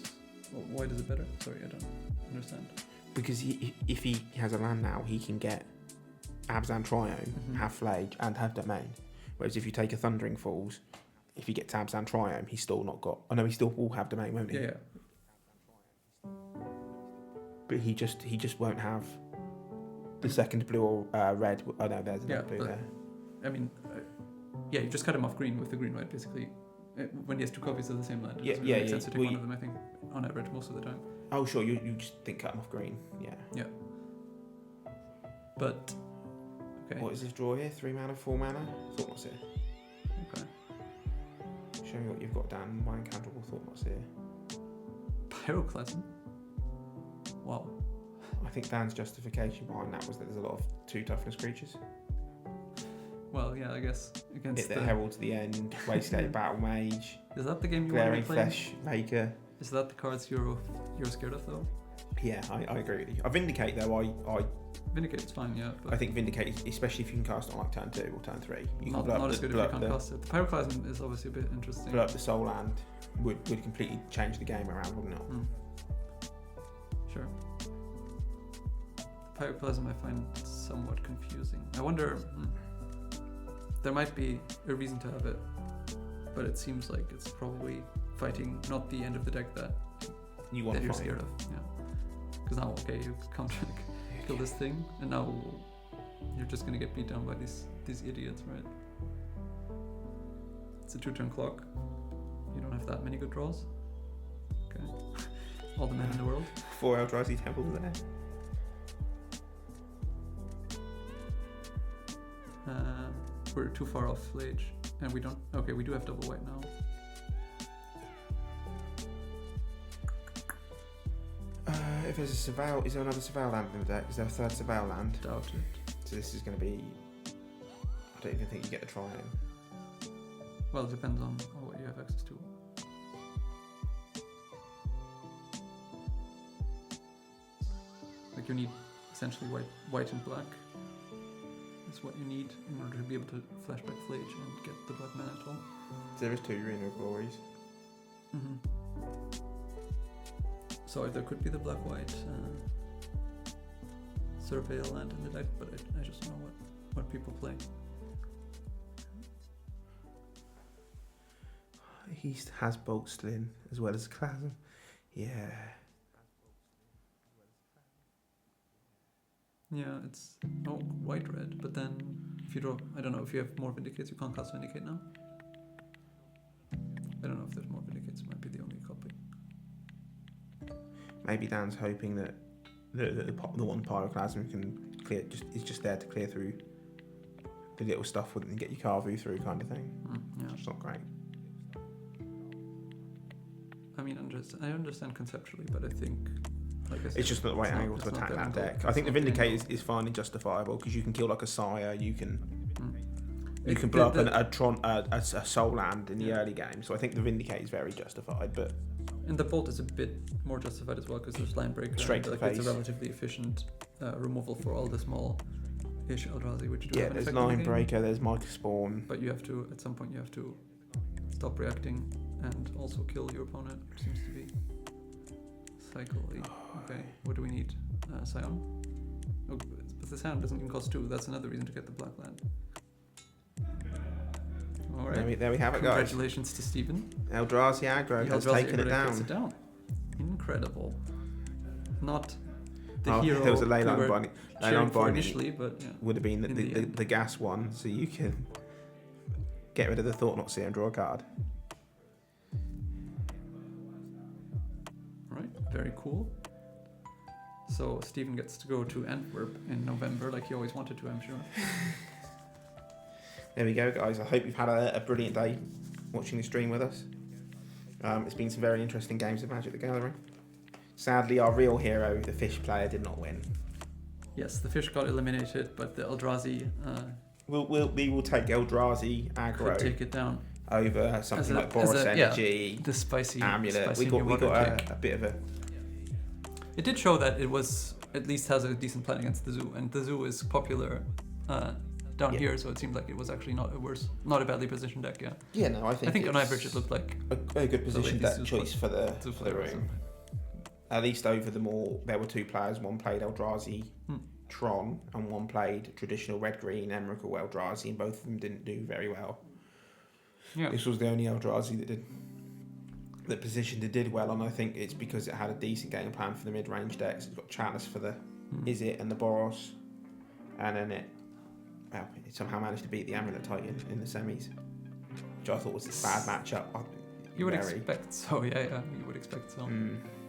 Well, why does it better? Sorry, I don't understand. Because if he has a land now, he can get Abzan Triome, have Flage, and have Domain. Whereas if you take a Thundering Falls, if you get to Abzan Triome, he's still not got. I know he still will have Domain, won't he? Yeah. But he just won't have the second blue or red. Oh no, there's another blue there. I mean, yeah, you just cut him off green with the green white basically. When he has 2 copies of the same land, it doesn't really make sense to take one of them. I think on average most of the time. Oh sure, you just think cut him off green. Yeah. Yeah. But okay. What is this draw here? 3 mana, 4 mana. Thought not here. Okay. Show me what you've got down. One Canterable. Thought not here. Pyroclasm. Wow. I think Dan's justification behind that was that there's a lot of 2 toughness creatures. Well, yeah, I guess against the Herald's the End, Wastegate Battle Mage. Is that the game you Glaring want to play? Flesh Maker. Is that the cards you're scared of though? Yeah, I agree with you. I Vindicate though, Vindicate's fine, yeah. But I think Vindicate, especially if you can cast it on like turn 2 or turn 3, you not, can not as good if you can't cast it. The Pyroclasm is obviously a bit interesting. Blow up the Soul Land would completely change the game around, wouldn't it? Sure. The Pyroclasm I find somewhat confusing. I wonder, there might be a reason to have it, but it seems like it's probably fighting not the end of the deck that you're scared of. Yeah. Because now, okay, you can't kill this thing, and now you're just gonna get beat down by these idiots, right? It's a 2-turn clock. You don't have that many good draws. Okay. All the men in the world. 4 Eldrazi Temples there. We're too far off Flage, and we don't. Okay, we do have double white now. If there's a Surveil, is there another Surveil land in the deck? Is there a 3rd Surveil land? Doubt it. So this is going to be. I don't even think you get the Triome. Well, it depends on what you have access to. Like you need essentially white and black. That's what you need in order to be able to flashback Flage and get the Black Mantle. There is 2 Arena of Glories. So there could be the black-white Surveil land in the deck, but I just don't know what people play. He has Bulk Slim as well as Clasm. Yeah. Yeah, it's white-red, but then if you draw, I don't know, if you have more Vindicates, you can't cast Vindicate now. I don't know if there's more Vindicates, it might be the only copy. Maybe Dan's hoping that the one Pyroclasm can clear, is just there to clear through the little stuff and get your Carvu through kind of thing. Yeah. It's not great. I mean, I understand conceptually, but I think, like I said, it's just not the right angle to attack that deck. I think the Vindicate is finally justifiable because you can kill like a Sire, you can blow up a Soul Land in the early game. So I think the Vindicate is very justified, but. And the Bolt is a bit more justified as well because there's Line Breaker. Straight to the face. It's a relatively efficient removal for all the small-ish Eldrazi, which do have an there's effect in the Line game. Breaker, there's Mighty Spawn. But you have to, at some point, you have to stop reacting and also kill your opponent. It seems to be cycle 8. Okay, what do we need? Scion? Oh, but the Scion doesn't even cost 2. That's another reason to get the black land. All right. There we have it, guys. Congratulations to Stephen. Eldrazi aggro has taken it down. Incredible. Not the hero there was a Leyline we were Binding. cheering Leyline for Binding initially, but yeah, would have been the gas one, so you can get rid of the Thought-Not Seer and draw a card. Right, very cool. So Stephen gets to go to Antwerp in November, like he always wanted to, I'm sure. There we go, guys. I hope you've had a brilliant day watching the stream with us. It's been some very interesting games of Magic the Gathering. Sadly, our real hero, the Fish player, did not win. Yes, the Fish got eliminated, but the Eldrazi we will take Eldrazi aggro. could take it down over something like Boros Energy, the spicy Amulet. Spicy We got a bit of a. It did show that it was at least has a decent plan against the Zoo, and the Zoo is popular down here, so it seemed like it was actually not a badly positioned deck. Yeah. Yeah, no, I think on average it looked like a very good position deck choice for the room. Awesome. At least over there were 2 players. One played Eldrazi Tron and one played traditional red-green Emmerich or Eldrazi, and both of them didn't do very well. Yeah. This was the only Eldrazi that positioned it did well, and I think it's because it had a decent game plan for the mid-range decks. It's got Chalice for the Is It and the Boros, and then it somehow managed to beat the Amulet Titan in the semis, which I thought was a bad matchup. You would expect so, yeah, you would expect so.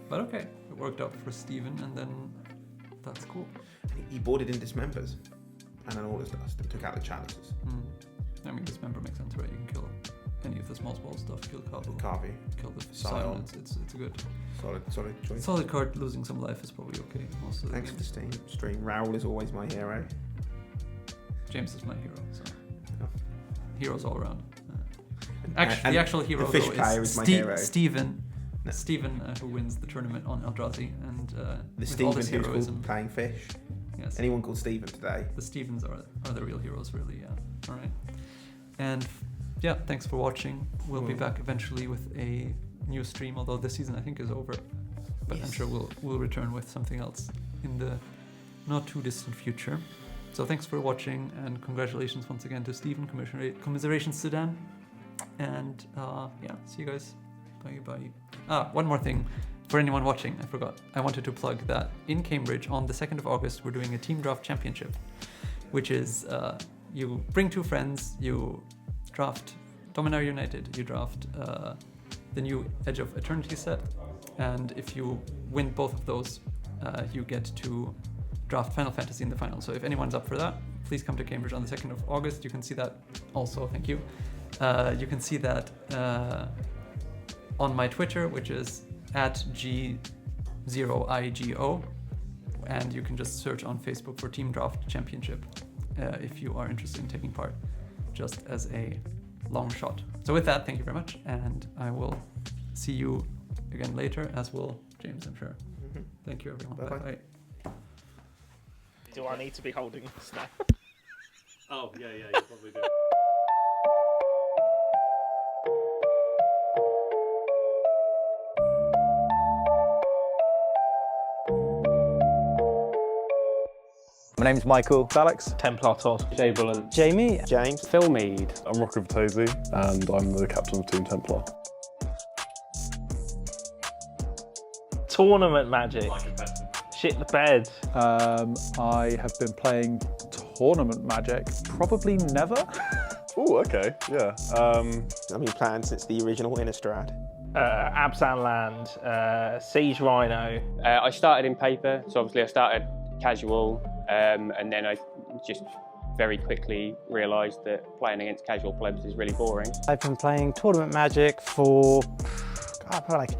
But okay, it worked out for Steven, and then that's cool. He boarded in Dismembers and then Order's Dust and took out the Chalices. I mean, Dismember makes sense, right? You can kill any of the small stuff, kill Kavu, kill the Scion. It's a good solid choice. Solid card. Losing some life is probably okay most of the Thanks games. for the stream. Raoul is always my hero. James is my hero, so heroes all around. And The actual hero the fish though player is my hero. Steven. Steven, who wins the tournament on Eldrazi, and The with all Steven this who's heroism. called playing fish. Yes. Anyone called Steven today? The Stevens are the real heroes, really. Yeah. All right. And yeah, thanks for watching. We'll be back eventually with a new stream, although this season I think is over. But I'm sure we'll return with something else in the not too distant future. So thanks for watching, and congratulations once again to Steven. Commiserations to Dan. And yeah, see you guys. Bye. One more thing. For anyone watching, I forgot. I wanted to plug that in Cambridge on the 2nd of August, we're doing a Team Draft Championship, which is you bring 2 friends, you draft Dominar United, you draft the new Edge of Eternity set, and if you win both of those, you get to draft Final Fantasy in the final. So if anyone's up for that, please come to Cambridge on the 2nd of August. You can see that also, thank you. You can see that on my Twitter, which is @G0IGO, and you can just search on Facebook for Team Draft Championship if you are interested in taking part, just as a long shot. So with that, thank you very much, and I will see you again later, as will James, I'm sure. Thank you, everyone. Bye. Do I need to be holding this now? Oh, yeah, you probably do. My name's Michael. Alex. Templar Talks. Jay Bullen. Jamie. James. Phil Mead. I'm Rocker Vitozzi, and I'm the captain of Team Templar. Tournament magic. Shit the bed. I have been playing tournament magic probably never. Oh, okay, yeah. I've been playing since the original Innistrad. Abzan Land. Siege Rhino. I started in paper, so obviously I started casual, and then I just very quickly realised that playing against casual plebs is really boring. I've been playing tournament magic for probably like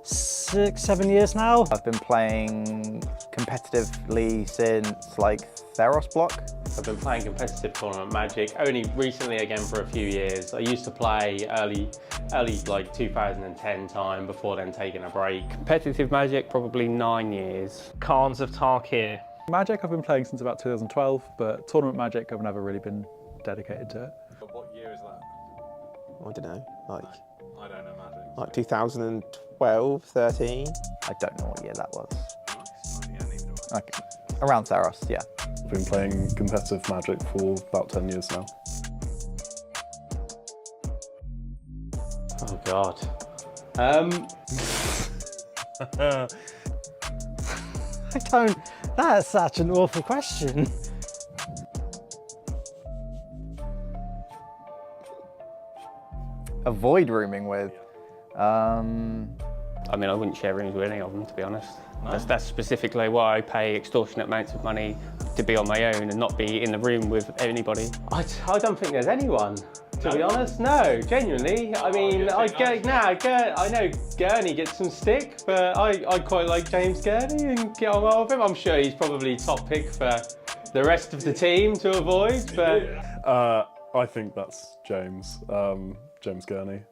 6-7 years now. I've been playing competitively since like Theros block. I've been playing competitive tournament magic only recently again for a few years. I used to play early like 2010 time, before then taking a break. Competitive magic probably 9 years. Khans of Tarkir. Magic I've been playing since about 2012, but tournament magic I've never really been dedicated to it. What year is that? I don't know, like I don't know magic. like 2012, 13. I don't know what year that was. Yeah, neither do I. Okay. Around Theros, yeah. I've been playing competitive magic for about 10 years now. Oh God. That's such an awful question. Avoid rooming with. I mean, I wouldn't share rooms with any of them, to be honest. That's specifically why I pay extortionate amounts of money to be on my own and not be in the room with anybody. I don't think there's anyone, to be honest. No, genuinely. I mean, I know Gurney gets some stick, but I quite like James Gurney and get on well with him. I'm sure he's probably top pick for the rest of the team to avoid, but... I think that's James, James Gurney.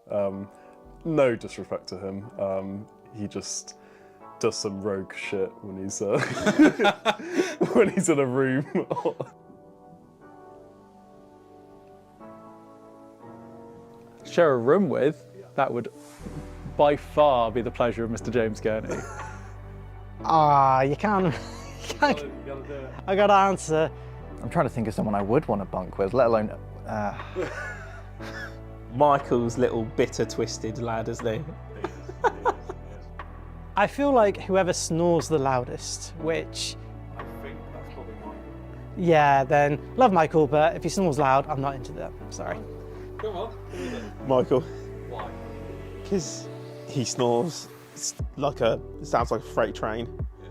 No disrespect to him. He just does some rogue shit when he's when he's in a room. Share a room with, that would by far be the pleasure of Mr. James Gurney. You I gotta answer. I'm trying to think of someone I would want to bunk with, let alone. Michael's little bitter, twisted lad, isn't he? I feel like whoever snores the loudest, which. I think that's probably Michael. Yeah, then love Michael, but if he snores loud, I'm not into that. Sorry. Come on, who is it? Michael. Why? Because he snores. It's like it sounds like a freight train. Yeah.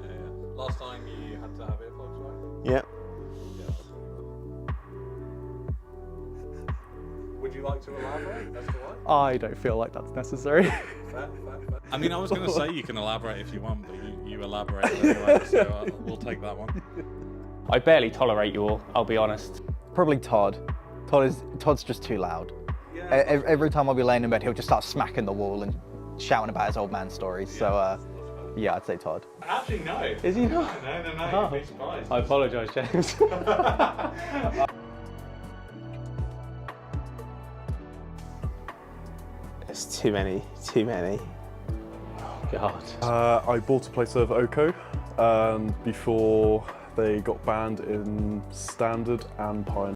Last time you had to have earplugs, right? Yeah. Would you like to elaborate as to why? I don't feel like that's necessary. Fair. I mean, I was going to say you can elaborate if you want, but you elaborated anyway, so we'll take that one. I barely tolerate you all, I'll be honest. Probably Todd. Todd's just too loud. Every time I'll be laying in bed, he'll just start smacking the wall and shouting about his old man stories. So, yeah, I'd say Todd. Actually, no. Is he not? No, you'd be surprised. I apologise, James. There's too many. Oh, God. I bought a place of Oko before they got banned in Standard and Pioneer.